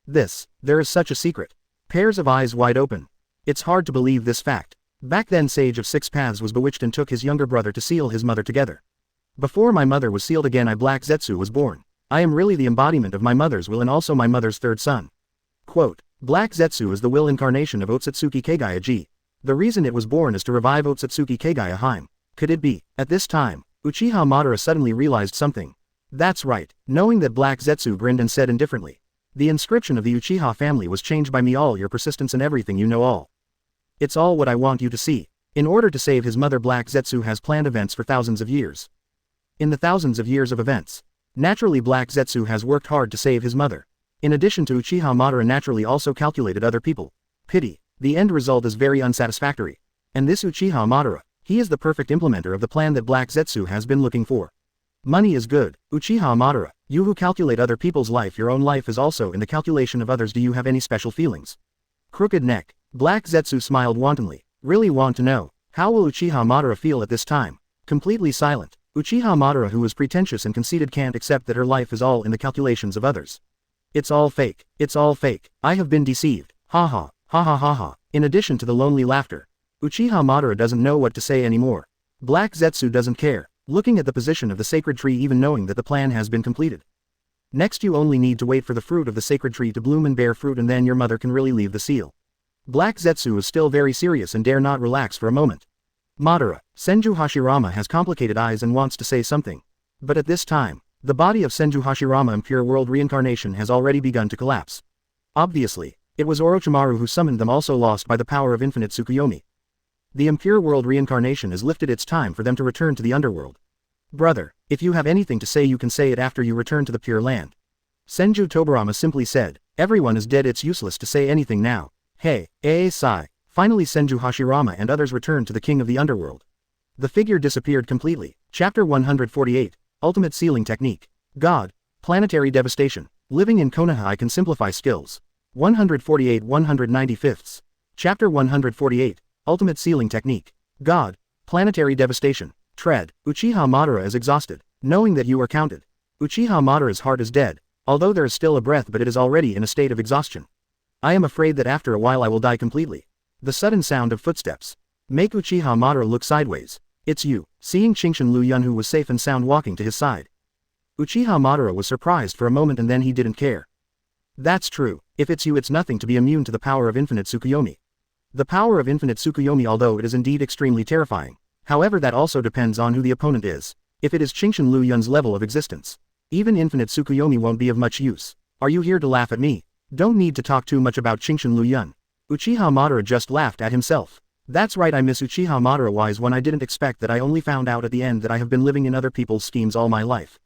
There is such a secret. Pairs of eyes wide open. It's hard to believe this fact. Back then Sage of Six Paths was bewitched and took his younger brother to seal his mother together. Before my mother was sealed again, I Black Zetsu was born. I am really the embodiment of my mother's will and also my mother's third son. Quote, Black Zetsu is the will incarnation of Otsutsuki Kagaya G. The reason it was born is to revive Otsutsuki Kagaya Haim. Could it be? At this time, Uchiha Madara suddenly realized something. That's right. Knowing that Black Zetsu grinned and said indifferently. The inscription of the Uchiha family was changed by me. All your persistence and everything, you know all. It's all what I want you to see. In order to save his mother, Black Zetsu has planned events for thousands of years. In the thousands of years of events, naturally Black Zetsu has worked hard to save his mother. In addition to Uchiha Madara naturally also calculated other people. Pity. The end result is very unsatisfactory. And this Uchiha Madara, he is the perfect implementer of the plan that Black Zetsu has been looking for. Money is good. Uchiha Madara, you who calculate other people's life, your own life is also in the calculation of others. Do you have any special feelings? Crooked neck. Black Zetsu smiled wantonly. Really want to know. How will Uchiha Madara feel at this time? Completely silent. Uchiha Madara, who is pretentious and conceited, can't accept that her life is all in the calculations of others. It's all fake. It's all fake. I have been deceived. Ha ha. Ha ha ha ha. In addition to the lonely laughter, Uchiha Madara doesn't know what to say anymore. Black Zetsu doesn't care, looking at the position of the sacred tree, even knowing that the plan has been completed. Next you only need to wait for the fruit of the sacred tree to bloom and bear fruit, and then your mother can really leave the seal. Black Zetsu is still very serious and dare not relax for a moment. Madara, Senju Hashirama has complicated eyes and wants to say something. But at this time, the body of Senju Hashirama in pure world reincarnation has already begun to collapse. Obviously, it was Orochimaru who summoned them, also lost by the power of infinite Tsukuyomi. The impure world reincarnation is lifted. It's time for them to return to the underworld. Brother, if you have anything to say you can say it after you return to the Pure Land. Senju Tobarama simply said, everyone is dead, it's useless to say anything now. Hey, sigh. Finally Senju Hashirama and others returned to the king of the underworld. The figure disappeared completely. Chapter 148, Ultimate Sealing Technique. God, Planetary Devastation. Living in Konoha, I can simplify skills. 148-195. Chapter 148, Ultimate Sealing Technique. God, Planetary Devastation. Tread. Uchiha Madara is exhausted, knowing that you are counted. Uchiha Madara's heart is dead, although there is still a breath, but it is already in a state of exhaustion. I am afraid that after a while I will die completely. The sudden sound of footsteps make Uchiha Madara look sideways. It's you, seeing Chingshin Liu Yun, who was safe and sound, walking to his side. Uchiha Madara was surprised for a moment and then he didn't care. That's true. If it's you, it's nothing to be immune to the power of infinite Tsukuyomi. The power of infinite Tsukuyomi, although it is indeed extremely terrifying. However, that also depends on who the opponent is. If it is Chingshin Liu Yun's level of existence, even infinite Tsukuyomi won't be of much use. Are you here to laugh at me? Don't need to talk too much about Chingshin Liu Yun. Uchiha Madara just laughed at himself. That's right, I miss Uchiha Madara. Wise one, I didn't expect that. I only found out at the end that I have been living in other people's schemes all my life.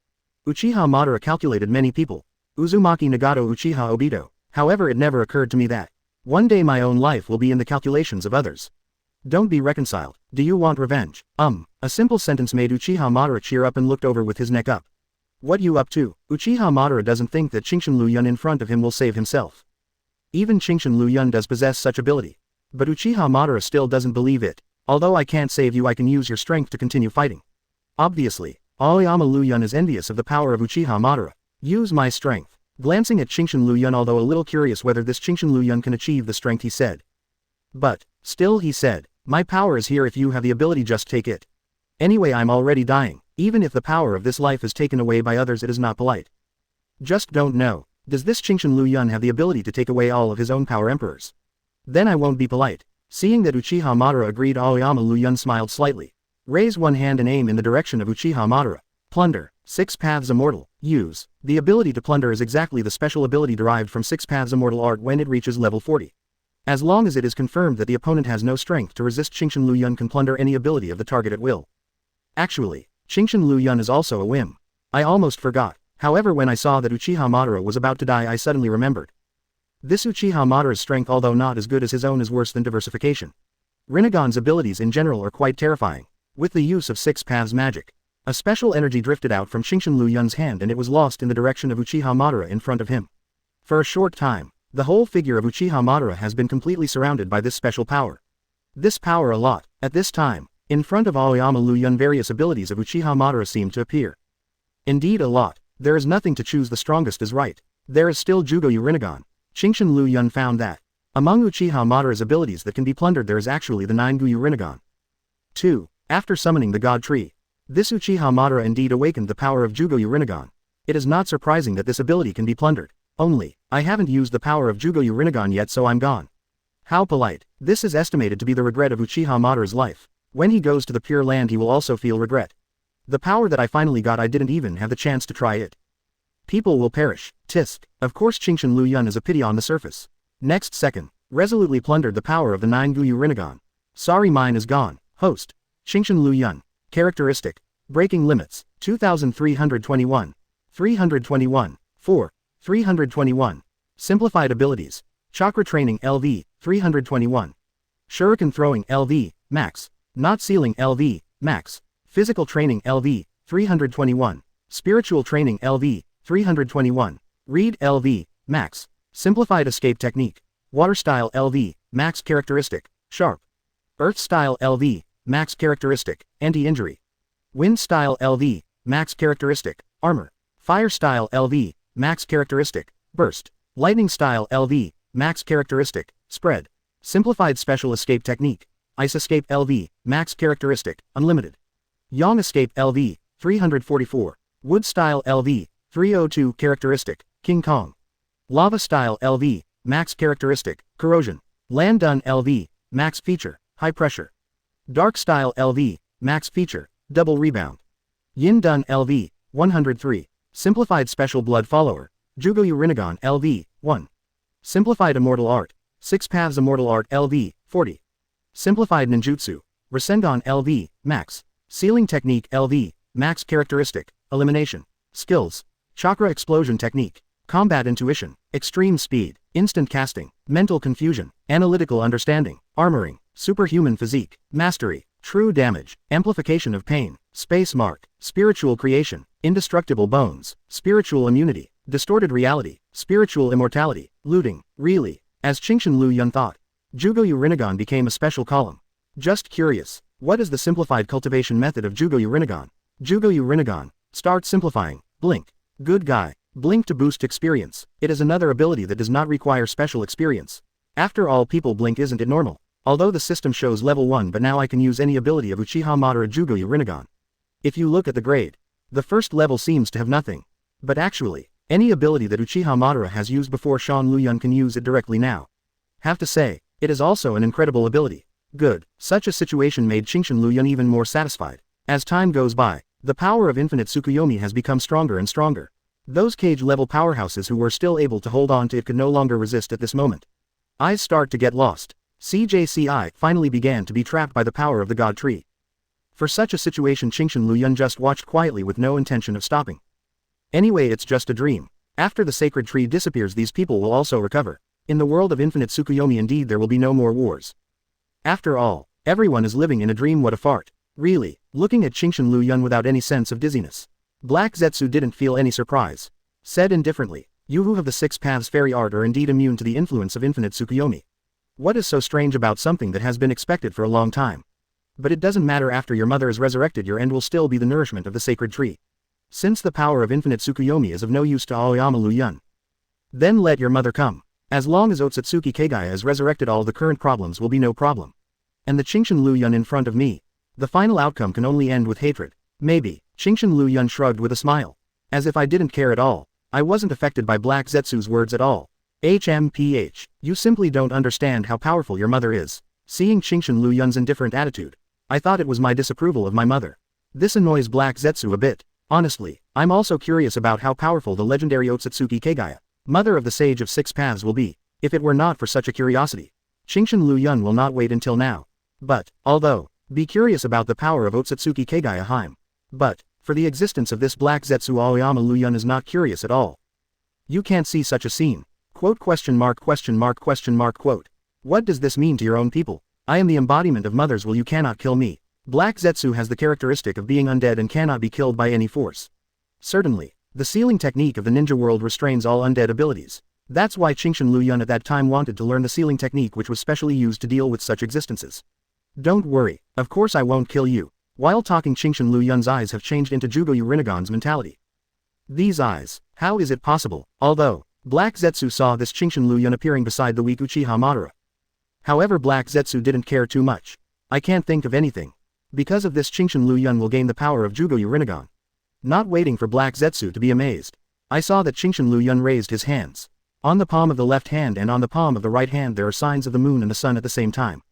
Uchiha Madara calculated many people. Uzumaki Nagato, Uchiha Obito. However, it never occurred to me that one day my own life will be in the calculations of others. Don't be reconciled. Do you want revenge? A simple sentence made Uchiha Madara cheer up and looked over with his neck up. What you up to? Uchiha Madara doesn't think that Chingshin Liu Yun in front of him will save himself. Even Chingshin Liu Yun does possess such ability. But Uchiha Madara still doesn't believe it. Although I can't save you, I can use your strength to continue fighting. Obviously, Aoyama Liu Yun is envious of the power of Uchiha Madara. Use my strength. Glancing at Qingshan Liu Yun, although a little curious whether this Qingshan Liu Yun can achieve the strength, he said. But, still he said, my power is here, if you have the ability just take it. Anyway, I'm already dying. Even if the power of this life is taken away by others, it is not polite. Just don't know. Does this Qingshan Liu Yun have the ability to take away all of his own power emperors? Then I won't be polite. Seeing that Uchiha Madara agreed, Aoyama Liu Yun smiled slightly. Raise one hand and aim in the direction of Uchiha Madara. Plunder. 6 Paths Immortal. Use. The ability to plunder is exactly the special ability derived from 6 Paths Immortal art when it reaches level 40. As long as it is confirmed that the opponent has no strength to resist, Qingshan Liu Yun can plunder any ability of the target at will. Actually, Qingshan Liu Yun is also a whim. I almost forgot. However, when I saw that Uchiha Madara was about to die, I suddenly remembered. This Uchiha Madara's strength, although not as good as his own, is worse than diversification. Rinnegan's abilities in general are quite terrifying. With the use of 6 Paths magic, a special energy drifted out from Qingshan Liu Yun's hand and it was lost in the direction of Uchiha Madara in front of him. For a short time, the whole figure of Uchiha Madara has been completely surrounded by this special power. This power a lot. At this time, in front of Aoyama Liu Yun, various abilities of Uchiha Madara seem to appear. Indeed, a lot. There is nothing to choose the strongest is right. There is still Jugoyu Rinnegan. Qingshan Liu Yun found that among Uchiha Madara's abilities that can be plundered, there is actually the 9 Guyu Rinnegan. 2. After summoning the God Tree, this Uchiha Madara indeed awakened the power of Jugoyu Rinnegan. It is not surprising that this ability can be plundered. Only, I haven't used the power of Jugoyu Rinnegan yet, so I'm gone. How polite. This is estimated to be the regret of Uchiha Madara's life. When he goes to the Pure Land, he will also feel regret. The power that I finally got, I didn't even have the chance to try it. People will perish. Tisk. Of course, Qingshan Liu Yun is a pity on the surface. Next second, resolutely plundered the power of the 9 Guyu Rinnegan. Sorry, mine is gone. Host. Qingshan Liu Yun. Characteristic. Breaking limits. 2321. 321. 4. 321. Simplified abilities. Chakra training LV. 321. Shuriken throwing LV. Max. Knot sealing LV. Max. Physical training LV. 321. Spiritual training LV. 321. Read LV. Max. Simplified escape technique. Water style LV. Max characteristic. Sharp. Earth style LV. Max characteristic. Anti-injury. Wind style LV. Max characteristic. Armor. Fire style LV. Max characteristic. Burst. Lightning style LV. Max characteristic. Spread. Simplified special escape technique. Ice escape LV. Max characteristic. Unlimited. Yang escape LV. 344. Wood style LV. 302 characteristic. King Kong. Lava style LV. Max characteristic. Corrosion. Land done LV. Max feature. High pressure. Dark style LV. Max feature. Double rebound. Yin done LV. 103. Simplified special blood follower. Jugoyu Rinnegan LV. 1. Simplified immortal art. 6 Paths immortal art LV. 40. Simplified ninjutsu. Rasengan LV. Max. Sealing technique LV. Max characteristic. Elimination. Skills. Chakra explosion technique. Combat intuition. Extreme speed. Instant casting. Mental confusion. Analytical understanding. Armoring. Superhuman physique. Mastery. True damage. Amplification of pain. Space mark. Spiritual creation. Indestructible bones. Spiritual immunity. Distorted reality. Spiritual immortality. Looting. Really. As Qingshan Liu Yun thought. Jugoyu Rinnegan became a special column. Just curious. What is the simplified cultivation method of Jugoyu Rinnegan? Jugoyu Rinnegan. Start simplifying. Blink. Good guy. Blink to boost experience. It is another ability that does not require special experience. After all, people blink, isn't it normal? Although the system shows level 1, but now I can use any ability of Uchiha Madara Jugoyu Rinnegan. If you look at the grade, the first level seems to have nothing. But actually, any ability that Uchiha Madara has used before, Qingshan Liu Yun can use it directly now. Have to say, it is also an incredible ability. Good. Such a situation made Qingshan Liu Yun even more satisfied. As time goes by, the power of infinite Tsukuyomi has become stronger and stronger. Those cage-level powerhouses who were still able to hold on to it could no longer resist at this moment. Eyes start to get lost. CJCI finally began to be trapped by the power of the God Tree. For such a situation, Qingshan Liu Yun just watched quietly with no intention of stopping. Anyway, it's just a dream. After the sacred tree disappears, these people will also recover. In the world of infinite Tsukuyomi, indeed, there will be no more wars. After all, everyone is living in a dream. What a fart. Really. Looking at Qingshan Liu Yun without any sense of dizziness, Black Zetsu didn't feel any surprise. Said indifferently, you who have the 6 Paths fairy art are indeed immune to the influence of infinite Tsukuyomi. What is so strange about something that has been expected for a long time? But it doesn't matter, after your mother is resurrected, your end will still be the nourishment of the sacred tree. Since the power of infinite Tsukuyomi is of no use to Aoyama Liu Yun, then let your mother come. As long as Otsutsuki Kagaya is resurrected, all the current problems will be no problem. And the Qingshan Liu Yun in front of me. The final outcome can only end with hatred. Maybe. Qingshan Liu Yun shrugged with a smile. As if I didn't care at all. I wasn't affected by Black Zetsu's words at all. HMPH. You simply don't understand how powerful your mother is. Seeing Qingshan Liu Yun's indifferent attitude, I thought it was my disapproval of my mother. This annoys Black Zetsu a bit. Honestly, I'm also curious about how powerful the legendary Otsutsuki Kagaya, mother of the Sage of Six Paths, will be. If it were not for such a curiosity, Qingshan Liu Yun will not wait until now. But, although, be curious about the power of Otsutsuki Kagaya Heim. But, for the existence of this Black Zetsu, Aoyama Liu Yun is not curious at all. You can't see such a scene. Quote ? What does this mean to your own people? I am the embodiment of mother's will. You cannot kill me. Black Zetsu has the characteristic of being undead and cannot be killed by any force. Certainly, the sealing technique of the ninja world restrains all undead abilities. That's why Qingshan Liu Yun at that time wanted to learn the sealing technique, which was specially used to deal with such existences. Don't worry, of course I won't kill you. While talking, Qingshan Liu Yun's eyes have changed into Jugoyu Rinnegan's mentality. These eyes, how is it possible? Although, Black Zetsu saw this Qingshan Liu Yun appearing beside the weak Uchiha Madara. However, Black Zetsu didn't care too much. I can't think of anything. Because of this, Qingshan Liu Yun will gain the power of Jugoyu Rinnegan. Not waiting for Black Zetsu to be amazed, I saw that Qingshan Liu Yun raised his hands. On the palm of the left hand and on the palm of the right hand there are signs of the moon and the sun at the same time,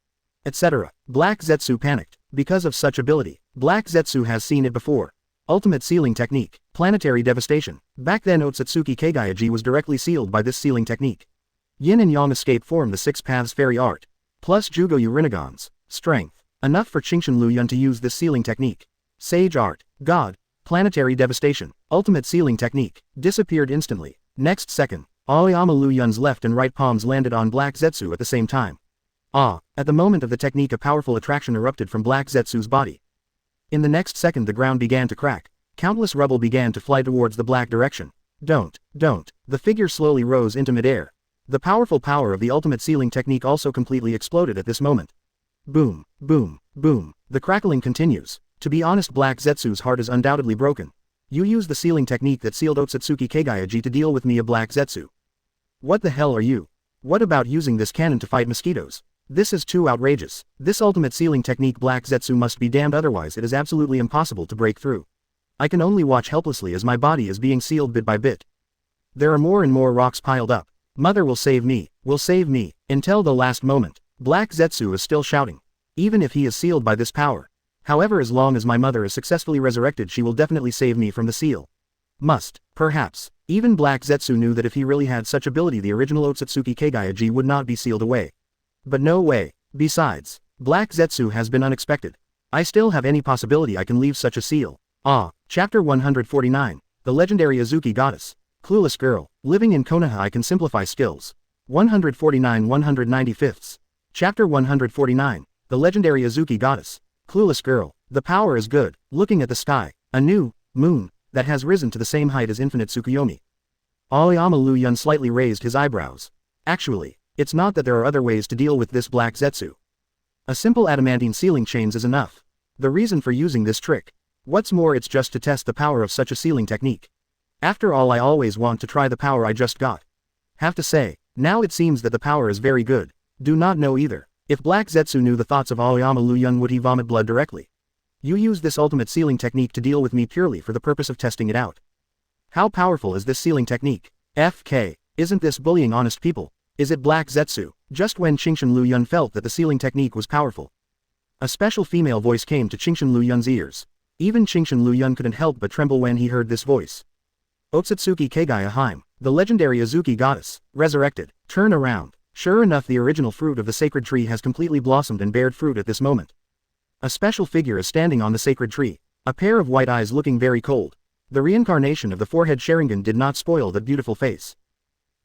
etc. Black Zetsu panicked. Because of such ability, Black Zetsu has seen it before. Ultimate sealing technique, planetary devastation. Back then Otsutsuki Kagaya was directly sealed by this sealing technique. Yin and Yang escape form the Six Paths fairy art, plus Jugoyu Rinnegan's strength, enough for Qingshan Liu Yun to use this sealing technique. Sage art, God, planetary devastation, ultimate sealing technique, disappeared instantly. Next second, Aoyama Liu Yun's left and right palms landed on Black Zetsu at the same time. At the moment of the technique, a powerful attraction erupted from Black Zetsu's body. In the next second the ground began to crack. Countless rubble began to fly towards the black direction. Don't. The figure slowly rose into midair. The powerful power of the ultimate sealing technique also completely exploded at this moment. Boom, boom, boom. The crackling continues. To be honest, Black Zetsu's heart is undoubtedly broken. You used the sealing technique that sealed Otsutsuki Kagaya to deal with me, a Black Zetsu. What the hell are you? What about using this cannon to fight mosquitoes? This is too outrageous. This ultimate sealing technique, Black Zetsu must be damned, otherwise it is absolutely impossible to break through. I can only watch helplessly as my body is being sealed bit by bit. There are more and more rocks piled up. Mother will save me, until the last moment. Black Zetsu is still shouting. Even if he is sealed by this power. However, as long as my mother is successfully resurrected, she will definitely save me from the seal. Perhaps. Even Black Zetsu knew that if he really had such ability, the original Otsutsuki Kagaya would not be sealed away. But no way. Besides, Black Zetsu has been unexpected. I still have any possibility I can leave such a seal. Chapter 149. The legendary Azuki goddess. Clueless girl. Living in Konoha, I can simplify skills. 149 195. Chapter 149. The legendary Azuki goddess. Clueless girl. The power is good. Looking at the sky. A new moon that has risen to the same height as infinite Tsukuyomi. Aoyama Liu Yun slightly raised his eyebrows. Actually, it's not that there are other ways to deal with this Black Zetsu. A simple adamantine sealing chains is enough. The reason for using this trick. What's more, it's just to test the power of such a sealing technique. After all, I always want to try the power I just got. Have to say, now it seems that the power is very good. Do not know either. If Black Zetsu knew the thoughts of Aoyama Liu Yun, would he vomit blood directly? You use this ultimate sealing technique to deal with me purely for the purpose of testing it out. How powerful is this sealing technique? FK. Isn't this bullying honest people? Is it Black Zetsu? Just when Qingshan Liu Yun felt that the sealing technique was powerful, a special female voice came to Qingshan Liu Yun's ears. Even Qingshan Liu Yun couldn't help but tremble when he heard this voice. Otsutsuki Kagaya Heim, the legendary Azuki goddess, resurrected. Turn around. Sure enough, the original fruit of the sacred tree has completely blossomed and bared fruit at this moment. A special figure is standing on the sacred tree, a pair of white eyes looking very cold. The reincarnation of the forehead Sharingan did not spoil that beautiful face.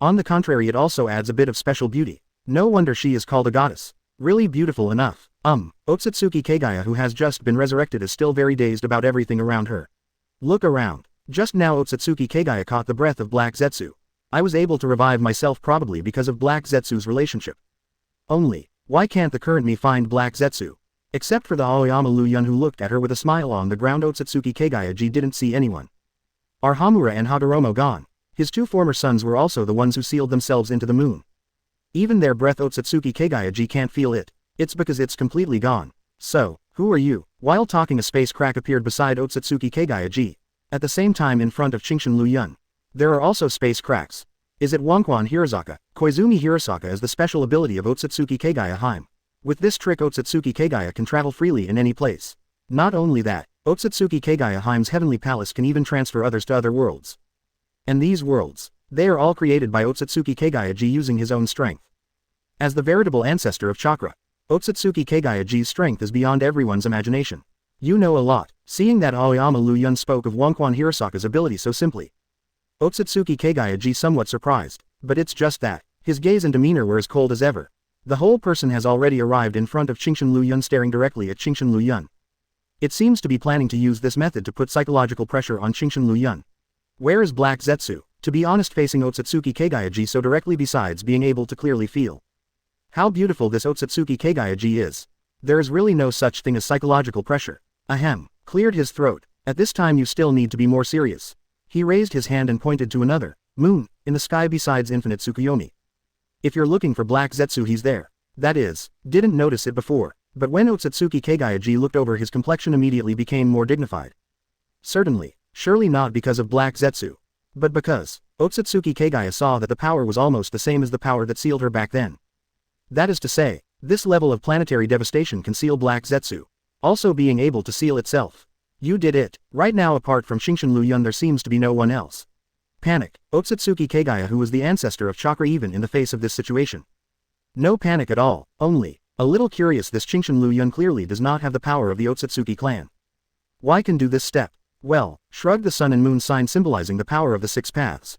On the contrary, it also adds a bit of special beauty. No wonder she is called a goddess. Really beautiful enough. Otsutsuki Kagaya, who has just been resurrected, is still very dazed about everything around her. Look around. Just now Otsutsuki Kagaya caught the breath of Black Zetsu. I was able to revive myself probably because of Black Zetsu's relationship. Only, why can't the current me find Black Zetsu? Except for the Aoyama Liu Yun who looked at her with a smile on the ground, Otsutsuki Kagayaji didn't see anyone. Are Hamura and Hagoromo gone? His two former sons were also the ones who sealed themselves into the moon. Even their breath Otsutsuki Kagayaji can't feel it. It's because it's completely gone. So, who are you? While talking, a space crack appeared beside Otsutsuki Kagayaji. At the same time in front of Chingshin Liu Yun. There are also space cracks. Is it Wonquan Hirosaka? Koizumi Hirosaka is the special ability of Otsutsuki Kagaya Haim. With this trick Otsutsuki Kagaya can travel freely in any place. Not only that, Otsutsuki Kagaya Haim's heavenly palace can even transfer others to other worlds. And these worlds, they are all created by Otsutsuki Kagayaji using his own strength. As the veritable ancestor of Chakra, Otsutsuki Kagayaji's strength is beyond everyone's imagination. You know a lot. Seeing that Aoyama Liu Yun spoke of Wonquan Hirosaka's ability so simply, Otsutsuki Kagayaji somewhat surprised, but it's just that, his gaze and demeanor were as cold as ever. The whole person has already arrived in front of Chingshin Liu Yun, staring directly at Chingshin Liu Yun. It seems to be planning to use this method to put psychological pressure on Chingshin Liu Yun. Where is Black Zetsu? To be honest, facing Otsutsuki Kagayaji so directly, besides being able to clearly feel how beautiful this Otsutsuki Kagayaji is, there is really no such thing as psychological pressure. Ahem, cleared his throat. At this time you still need to be more serious. He raised his hand and pointed to another moon in the sky besides Infinite Tsukuyomi. If you're looking for Black Zetsu, he's there. That is, didn't notice it before, but when Otsutsuki Kagayaji looked over, his complexion immediately became more dignified. Certainly, surely not because of Black Zetsu, but because Otsutsuki Kagaya saw that the power was almost the same as the power that sealed her back then. That is to say, this level of planetary devastation can seal Black Zetsu, also being able to seal itself. You did it. Right now, apart from Chingshin Liu Yun, there seems to be no one else. Panic. Otsutsuki Kagaya, who was the ancestor of Chakra, even in the face of this situation. No panic at all, only a little curious. This Chingshin Liu Yun clearly does not have the power of the Otsutsuki clan. Why can do this step? Well, shrugged. The sun and moon sign symbolizing the power of the six paths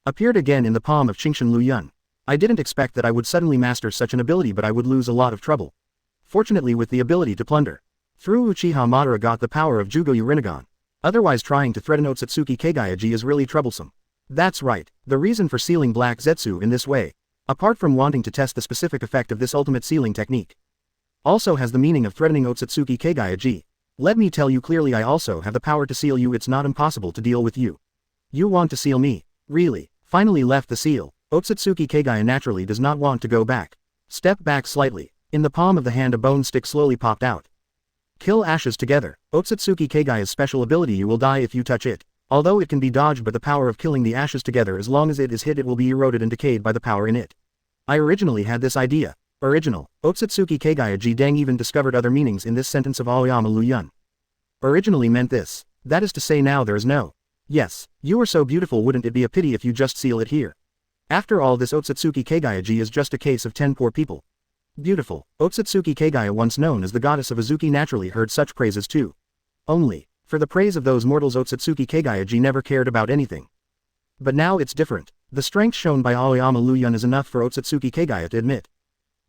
appeared again in the palm of Chingshin Liu Yun. I didn't expect that I would suddenly master such an ability, but I would lose a lot of trouble. Fortunately, with the ability to plunder through, Uchiha Madara got the power of Jugoyu Rinnegan. Otherwise, trying to threaten Otsutsuki Kagayaji is really troublesome. That's right, the reason for sealing Black Zetsu in this way, apart from wanting to test the specific effect of this ultimate sealing technique, also has the meaning of threatening Otsutsuki Kagayaji. Let me tell you clearly, I also have the power to seal you. It's not impossible to deal with you. You want to seal me? Really? Finally left the seal. Otsutsuki Kagaya naturally does not want to go back. Step back slightly. In the palm of the hand a bone stick slowly popped out. Kill ashes together. Otsutsuki Kagaya's special ability. You will die if you touch it. Although it can be dodged, but the power of killing the ashes together, as long as it is hit, it will be eroded and decayed by the power in it. I originally had this idea. Original. Otsutsuki Kagayaji dang even discovered other meanings in this sentence of Aoyama Liu Yun. Originally meant this. That is to say, now there is no. Yes, you are so beautiful, wouldn't it be a pity if you just seal it here? After all, this Otsutsuki Kagayaji is just a case of 10 poor people. Beautiful. Otsutsuki Kagaya, once known as the goddess of Azuki, naturally heard such praises too. Only, for the praise of those mortals, Otsutsuki Kagayaji never cared about anything. But now it's different. The strength shown by Aoyama Liu Yun is enough for Otsutsuki Kagaya to admit.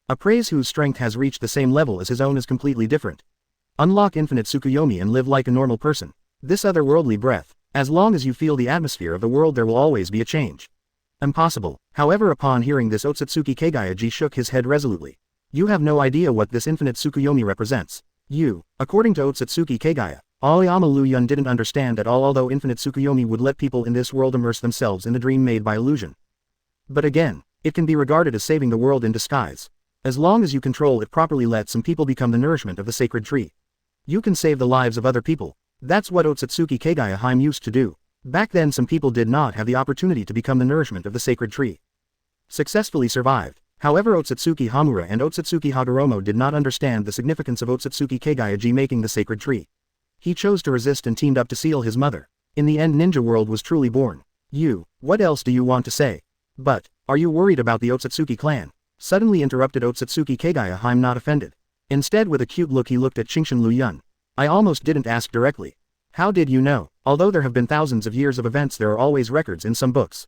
A praise whose strength has reached the same level as his own is completely different. Unlock Infinite Tsukuyomi and live like a normal person. This otherworldly breath. As long as you feel the atmosphere of the world, there will always be a change. Impossible. However, upon hearing this, Otsutsuki Kagayaji shook his head resolutely. You have no idea what this Infinite Tsukuyomi represents. You. According to Otsutsuki Kagaya, Aoyama Liu Yun didn't understand at all, although Infinite Tsukuyomi would let people in this world immerse themselves in the dream made by illusion. But again, it can be regarded as saving the world in disguise. As long as you control it properly, let some people become the nourishment of the sacred tree. You can save the lives of other people. That's what Otsutsuki Kagaya Haim used to do. Back then some people did not have the opportunity to become the nourishment of the sacred tree. Successfully survived. However, Otsutsuki Hamura and Otsutsuki Hagoromo did not understand the significance of Otsutsuki Kagayaji making the sacred tree. He chose to resist and teamed up to seal his mother. In the end, Ninja World was truly born. You. What else do you want to say? But, are you worried about the Otsutsuki clan? Suddenly interrupted Otsutsuki Kagaya Haim, not offended. Instead, with a cute look, he looked at Chingshin Liu Yun. I almost didn't ask directly. How did you know? Although there have been thousands of years of events, there are always records in some books.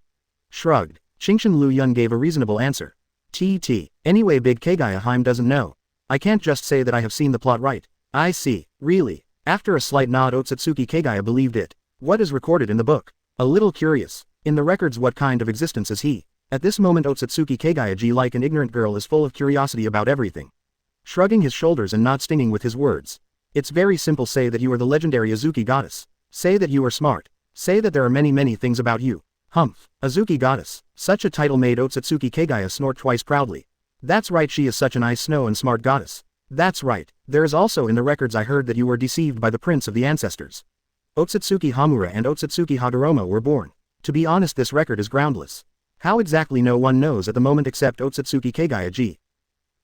Shrugged. Chingshin Liu Yun gave a reasonable answer. Anyway, Big Kagaya Haim doesn't know. I can't just say that I have seen the plot right. I see. Really? After a slight nod, Otsutsuki Kagaya believed it. What is recorded in the book? A little curious. In the records, what kind of existence is he? At this moment, Otsutsuki Kagayaji, like an ignorant girl, is full of curiosity about everything. shrugging his shoulders and not stinging with his words. It's very simple. Say that you are the legendary Azuki goddess. Say that you are smart. Say that there are many things about you. Humph. Azuki goddess. Such a title made Otsutsuki Kagaya snort twice proudly. That's right, she is such an ice snow and smart goddess. That's right, there is also in the records I heard that you were deceived by the prince of the ancestors. Otsutsuki Hamura and Otsutsuki Hagoromo were born. To be honest, this record is groundless. How exactly no one knows at the moment except Otsutsuki Kagaya G.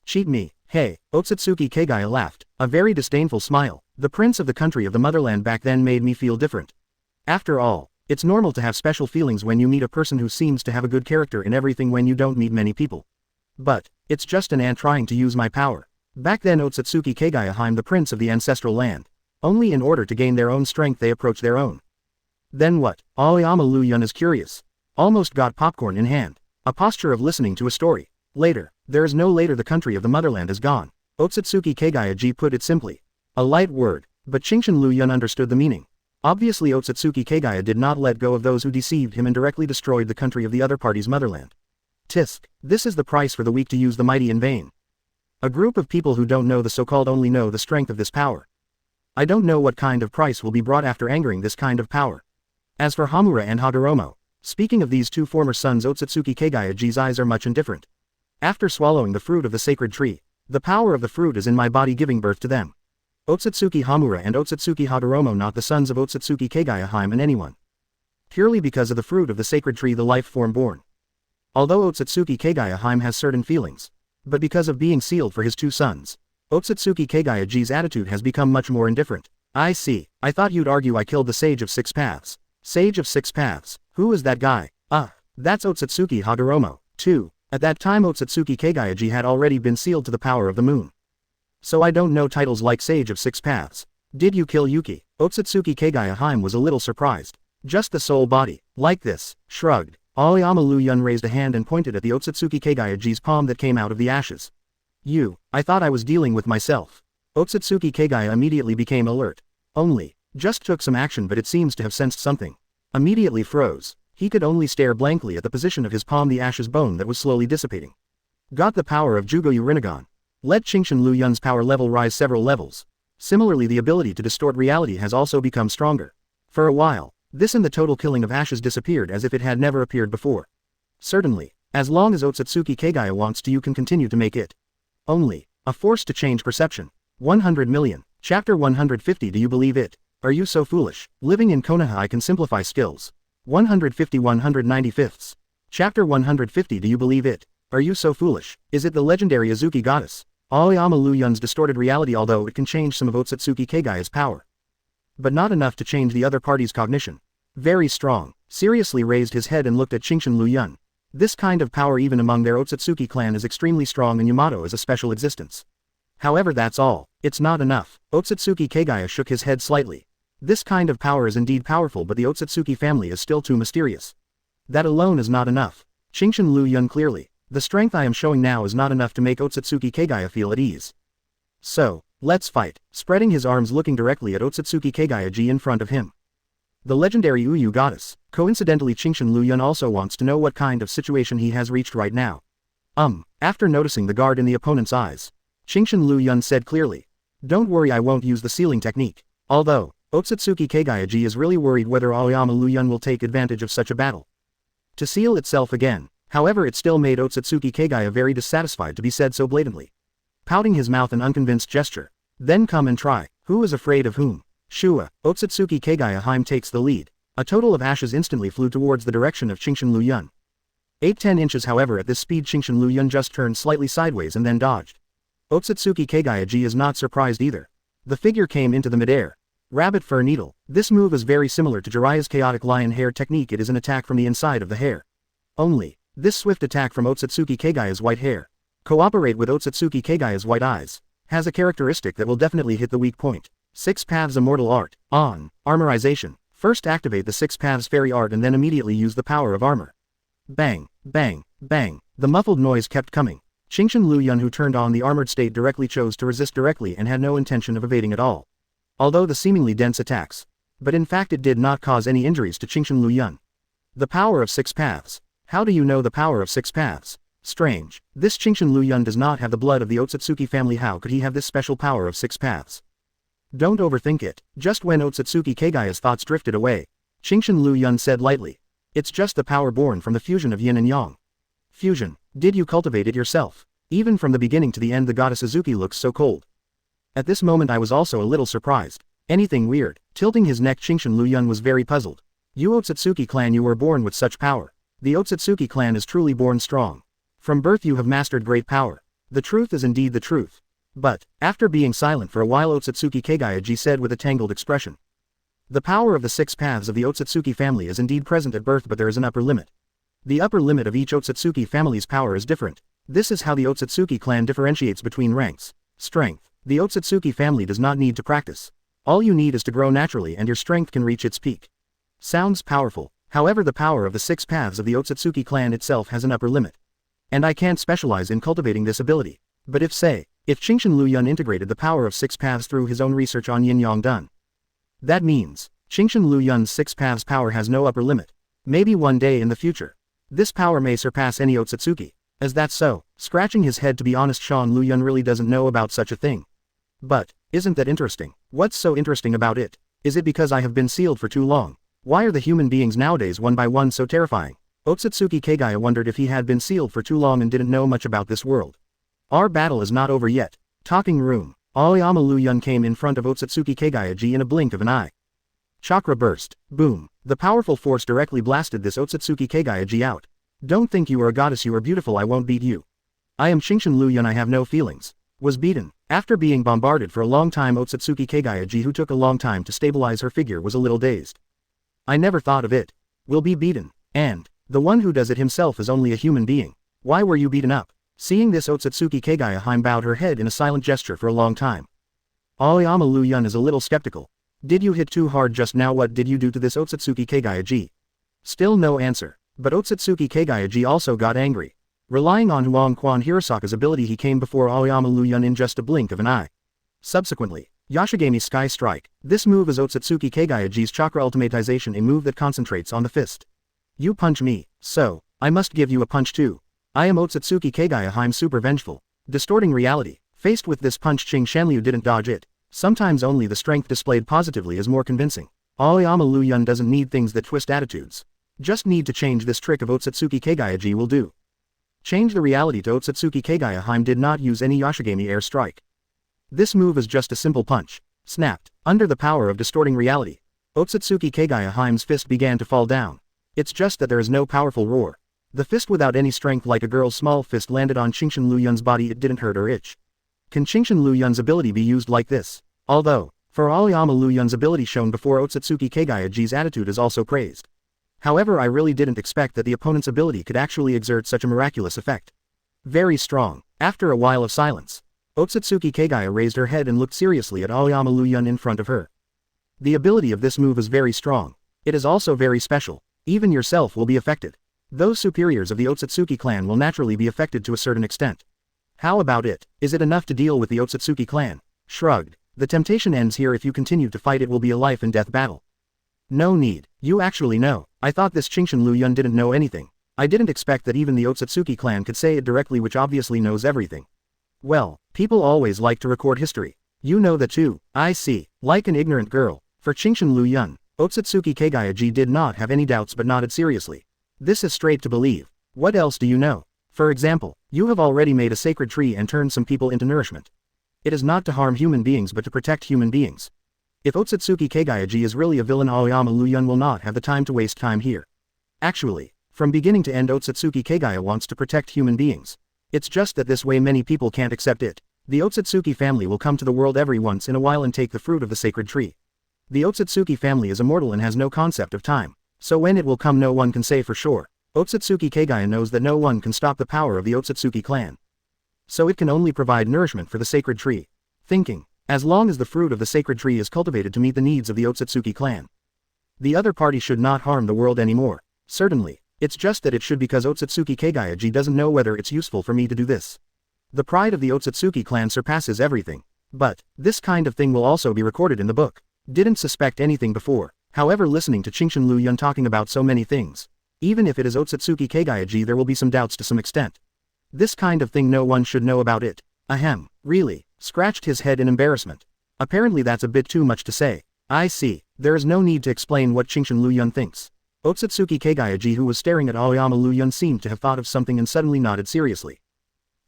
Cheat me. Hey, Otsutsuki Kagaya laughed, a very disdainful smile. The prince of the country of the motherland back then made me feel different. After all, it's normal to have special feelings when you meet a person who seems to have a good character in everything when you don't meet many people. But, it's just an ant trying to use my power. Back then Otsutsuki Kagaya I'm the prince of the ancestral land. Only in order to gain their own strength they approach their own. Then what? Aoyama Liu Yun is curious. Almost got popcorn in hand. A posture of listening to a story. Later. There is no later, the country of the motherland is gone. Otsutsuki Kagaya G put it simply. A light word, but Qingshan Liu Yun understood the meaning. Obviously Otsutsuki Kagaya did not let go of those who deceived him and directly destroyed the country of the other party's motherland. Tisk. This is the price for the weak to use the mighty in vain. A group of people who don't know the so-called only know the strength of this power. I don't know what kind of price will be brought after angering this kind of power. As for Hamura and Hagoromo, speaking of these two former sons, Otsutsuki Kagaya G's eyes are much indifferent. After swallowing the fruit of the sacred tree, the power of the fruit is in my body giving birth to them. Otsutsuki Hamura and Otsutsuki Hagoromo, not the sons of Otsutsuki Kagaya Haim and anyone. Purely because of the fruit of the sacred tree the life form born. Although Otsutsuki Kagaya Haim has certain feelings, but because of being sealed for his two sons, Otsutsuki Kagaya G's attitude has become much more indifferent. I see, I thought you'd argue I killed the Sage of Six Paths. Sage of Six Paths, who is that guy? That's Otsutsuki Hagoromo, too. At that time Otsutsuki Kagaya G had already been sealed to the power of the moon. So I don't know titles like Sage of Six Paths. Did you kill Yuki? Otsutsuki Kagaya Haim was a little surprised. Just the soul body, like this, shrugged. Aoyama Liu Yun raised a hand and pointed at the Otsutsuki Kagaya G's palm that came out of the ashes. I thought I was dealing with myself. Otsutsuki Kagaya immediately became alert. Just took some action, but it seems to have sensed something. Immediately froze. He could only stare blankly at the position of his palm, the ashes bone that was slowly dissipating. Got the power of Jugoyu Rinnegan. Let Qingshan Liu Yun's power level rise several levels. Similarly, the ability to distort reality has also become stronger. For a while, this and the total killing of ashes disappeared as if it had never appeared before. Certainly, as long as Otsutsuki Kagaya wants to, you can continue to make it. Only a force to change perception. 100 million. Chapter 150. Do you believe it? Are you so foolish? Living in Konoha I can simplify skills. 150 195ths. Chapter 150. Do you believe it? Are you so foolish? Is it the legendary Azuki goddess? Aoyama Liu Yun's distorted reality, although it can change some of Otsutsuki Kagaya's power. But not enough to change the other party's cognition. Very strong. Seriously raised his head and looked at Qingshan Liu Yun. This kind of power even among their Otsutsuki clan is extremely strong, and Yamato is a special existence. However, that's all. It's not enough. Otsutsuki Kagaya shook his head slightly. This kind of power is indeed powerful, but the Otsutsuki family is still too mysterious. That alone is not enough. Qingshan Liu Yun clearly. The strength I am showing now is not enough to make Otsutsuki Kagaya feel at ease. So, let's fight. Spreading his arms, looking directly at Otsutsuki Kagaya G in front of him. The legendary Uyu goddess. Coincidentally, Qingshan Liu Yun also wants to know what kind of situation he has reached right now. After noticing the guard in the opponent's eyes, Qingshan Liu Yun said clearly. Don't worry, I won't use the sealing technique. Although, Otsutsuki Kagaya G is really worried whether Aoyama Liu Yun will take advantage of such a battle. To seal itself again. However, it still made Otsutsuki Kagaya very dissatisfied to be said so blatantly. Pouting his mouth, an unconvinced gesture. Then come and try. Who is afraid of whom? Shua. Otsutsuki Kagaya Haim takes the lead. A total of ashes instantly flew towards the direction of Qingshan Liu Yun. 8-10 inches. However, at this speed Qingshan Liu Yun just turned slightly sideways and then dodged. Otsutsuki Kagaya G is not surprised either. The figure came into the midair. Rabbit fur needle. This move is very similar to Jiraiya's chaotic lion hair technique. It is an attack from the inside of the hair. Only, this swift attack from Otsutsuki Kagaya's white hair, cooperate with Otsutsuki Kagaya's white eyes, has a characteristic that will definitely hit the weak point. Six Paths Immortal Art. On. Armorization. First activate the Six Paths Fairy Art and then immediately use the power of armor. Bang, bang, bang. The muffled noise kept coming. Qingshan Liu Yun, who turned on the armored state directly, chose to resist directly and had no intention of evading at all. Although the seemingly dense attacks. But in fact it did not cause any injuries to Qingshan Liu Yun. The power of Six Paths. How do you know the power of Six Paths? Strange. This Qingshan Liu Yun does not have the blood of the Otsutsuki family. How could he have this special power of 6 paths? Don't overthink it. Just when Otsutsuki Kagaya's thoughts drifted away, Qingshan Liu Yun said lightly. It's just the power born from the fusion of yin and yang. Fusion. Did you cultivate it yourself? Even from the beginning to the end the goddess Azuki looks so cold. At this moment I was also a little surprised. Anything weird? Tilting his neck, Qingshan Liu Yun was very puzzled. You Otsutsuki clan, you were born with such power. The Otsutsuki clan is truly born strong. From birth you have mastered great power. The truth is indeed the truth. But, after being silent for a while, Otsutsuki Kagayaji said with a tangled expression. The power of the 6 paths of the Otsutsuki family is indeed present at birth, but there is an upper limit. The upper limit of each Otsutsuki family's power is different. This is how the Otsutsuki clan differentiates between ranks. Strength. The Otsutsuki family does not need to practice. All you need is to grow naturally and your strength can reach its peak. Sounds powerful. However, the power of the 6 paths of the Otsutsuki clan itself has an upper limit. And I can't specialize in cultivating this ability. But if Qingshan Liu Yun integrated the power of 6 paths through his own research on yin-yang done. That means, Qingshan Liu Yun's 6 paths power has no upper limit. Maybe one day in the future, this power may surpass any Otsutsuki. Is that so? Scratching his head, to be honest, Qingshan Liu Yun really doesn't know about such a thing. But, isn't that interesting? What's so interesting about it? Is it because I have been sealed for too long? Why are the human beings nowadays one by one so terrifying? Otsutsuki Kagaya wondered if he had been sealed for too long and didn't know much about this world. Our battle is not over yet. Talking room. Aoyama Liu Yun came in front of Otsutsuki Kagayaji in a blink of an eye. Chakra burst. Boom. The powerful force directly blasted this Otsutsuki Kagayaji out. Don't think you are a goddess, you are beautiful, I won't beat you. I am Qingshan Liu Yun, I have no feelings. Was beaten. After being bombarded for a long time, Otsutsuki Kagayaji, who took a long time to stabilize her figure, was a little dazed. I never thought of it. Will be beaten. And the one who does it himself is only a human being. Why were you beaten up? Seeing this, Otsutsuki Kagaya bowed her head in a silent gesture for a long time. Aoyama Liu Yun is a little skeptical. Did you hit too hard just now? What did you do to this Otsutsuki Kagayaji? Still no answer. But Otsutsuki Kagayaji also got angry. Relying on Huang Quan Hirosaka's ability, he came before Aoyama Liu Yun in just a blink of an eye. Subsequently, Yashigami Sky Strike. This move is Otsutsuki Kagayaji's chakra ultimatization, a move that concentrates on the fist. You punch me, so I must give you a punch too. I am Otsutsuki Kagaya, I'm super vengeful. Distorting reality. Faced with this punch, Qingshan Liu didn't dodge it. Sometimes only the strength displayed positively is more convincing. Aoyama Liu Yun doesn't need things that twist attitudes. Just need to change this trick of Otsutsuki Kagayaji will do. Change the reality to Otsutsuki Kagaya did not use any Yashigami air strike. This move is just a simple punch. Snapped. Under the power of distorting reality, Otsutsuki Kagaya's fist began to fall down. It's just that there is no powerful roar. The fist without any strength, like a girl's small fist, landed on Qingshan Liu Yun's body. It didn't hurt or itch. Can Qingshan Liu Yun's ability be used like this? Although, for Aoyama Liu Yun's ability shown before, Otsutsuki Kagayaji's attitude is also praised. However, I really didn't expect that the opponent's ability could actually exert such a miraculous effect. Very strong. After a while of silence, Otsutsuki Kagaya raised her head and looked seriously at Aoyama Liu Yun in front of her. The ability of this move is very strong. It is also very special. Even yourself will be affected. Those superiors of the Otsutsuki clan will naturally be affected to a certain extent. How about it? Is it enough to deal with the Otsutsuki clan? Shrugged. The temptation ends here. If you continue to fight, it will be a life and death battle. No need. You actually know. I thought this Qingshan Liu Yun didn't know anything. I didn't expect that even the Otsutsuki clan could say it directly, which obviously knows everything. Well, people always like to record history. You know that too. I see. Like an ignorant girl. For Qingshan Liu Yun, Otsutsuki Kagayaji did not have any doubts but nodded seriously. This is straight to believe. What else do you know? For example, you have already made a sacred tree and turned some people into nourishment. It is not to harm human beings but to protect human beings. If Otsutsuki Kagayaji is really a villain, Aoyama Liu Yun will not have the time to waste time here. Actually, from beginning to end, Otsutsuki Kagaya wants to protect human beings. It's just that this way many people can't accept it. The Otsutsuki family will come to the world every once in a while and take the fruit of the sacred tree. The Otsutsuki family is immortal and has no concept of time. So when it will come, no one can say for sure. Otsutsuki Kagaya knows that no one can stop the power of the Otsutsuki clan. So it can only provide nourishment for the sacred tree. Thinking, as long as the fruit of the sacred tree is cultivated to meet the needs of the Otsutsuki clan, the other party should not harm the world anymore. Certainly, it's just that it should, because Otsutsuki Kagayaji doesn't know whether it's useful for me to do this. The pride of the Otsutsuki clan surpasses everything. But, this kind of thing will also be recorded in the book. Didn't suspect anything before. However, listening to Qingshan Liu Yun talking about so many things, even if it is Otsutsuki Kagayaji, there will be some doubts to some extent. This kind of thing no one should know about it. Ahem, really, scratched his head in embarrassment. Apparently that's a bit too much to say. I see, there is no need to explain what Chingshin Liu Yun thinks. Otsutsuki Kagayaji, who was staring at Aoyama Liu Yun, seemed to have thought of something and suddenly nodded seriously.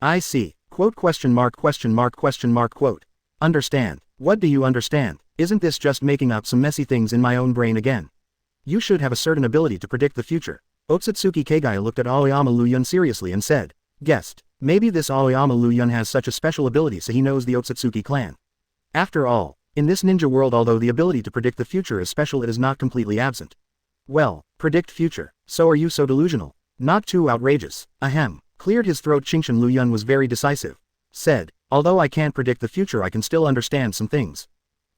I see, quote question mark question mark question mark quote. Understand, what do you understand? Isn't this just making up some messy things in my own brain again? You should have a certain ability to predict the future. Otsutsuki Kagaya looked at Aoyama Liu Yun seriously and said, guessed, maybe this Aoyama Liu Yun has such a special ability so he knows the Otsutsuki clan. After all, in this ninja world, although the ability to predict the future is special, it is not completely absent. Well, predict future, so are you so delusional? Not too outrageous. Ahem, cleared his throat. Chingshin Liu Yun was very decisive. Said, although I can't predict the future, I can still understand some things.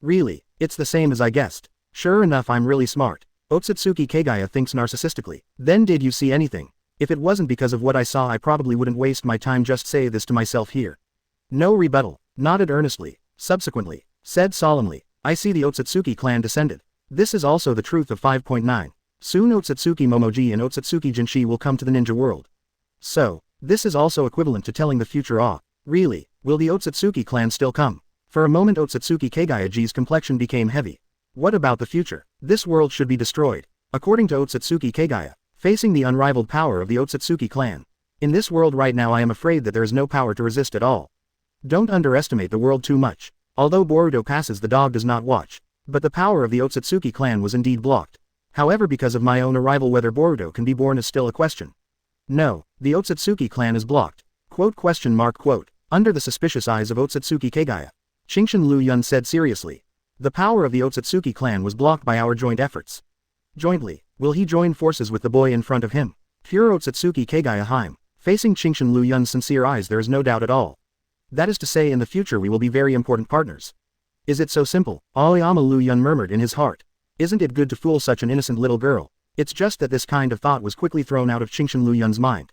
Really, it's the same as I guessed. Sure enough, I'm really smart. Otsutsuki Kagaya thinks narcissistically. Then did you see anything? If it wasn't because of what I saw, I probably wouldn't waste my time. Just say this to myself here. No rebuttal. Nodded earnestly. Subsequently, said solemnly, I see the Otsutsuki clan descended. This is also the truth of 5.9. Soon Otsutsuki Momoji and Otsutsuki Jinshi will come to the ninja world. So, this is also equivalent to telling the future. Ah, really, will the Otsutsuki clan still come? For a moment Otsutsuki Kagayaji's complexion became heavy. What about the future? This world should be destroyed. According to Otsutsuki Kagaya, facing the unrivaled power of the Otsutsuki clan. In this world right now I am afraid that there is no power to resist at all. Don't underestimate the world too much. Although Boruto passes, the dog does not watch. But the power of the Otsutsuki clan was indeed blocked. However, because of my own arrival, whether Boruto can be born is still a question. No, the Otsutsuki clan is blocked. Quote question mark quote. Under the suspicious eyes of Otsutsuki Kagaya, Chingshin Liu Yun said seriously. The power of the Otsutsuki clan was blocked by our joint efforts. Jointly, will he join forces with the boy in front of him? Pure Otsutsuki Kagaya Heim. Facing Chingshin Liu Yun's sincere eyes, there is no doubt at all. That is to say, in the future we will be very important partners. Is it so simple? Aoyama Liu Yun murmured in his heart. Isn't it good to fool such an innocent little girl? It's just that this kind of thought was quickly thrown out of Chingshin Liu Yun's mind.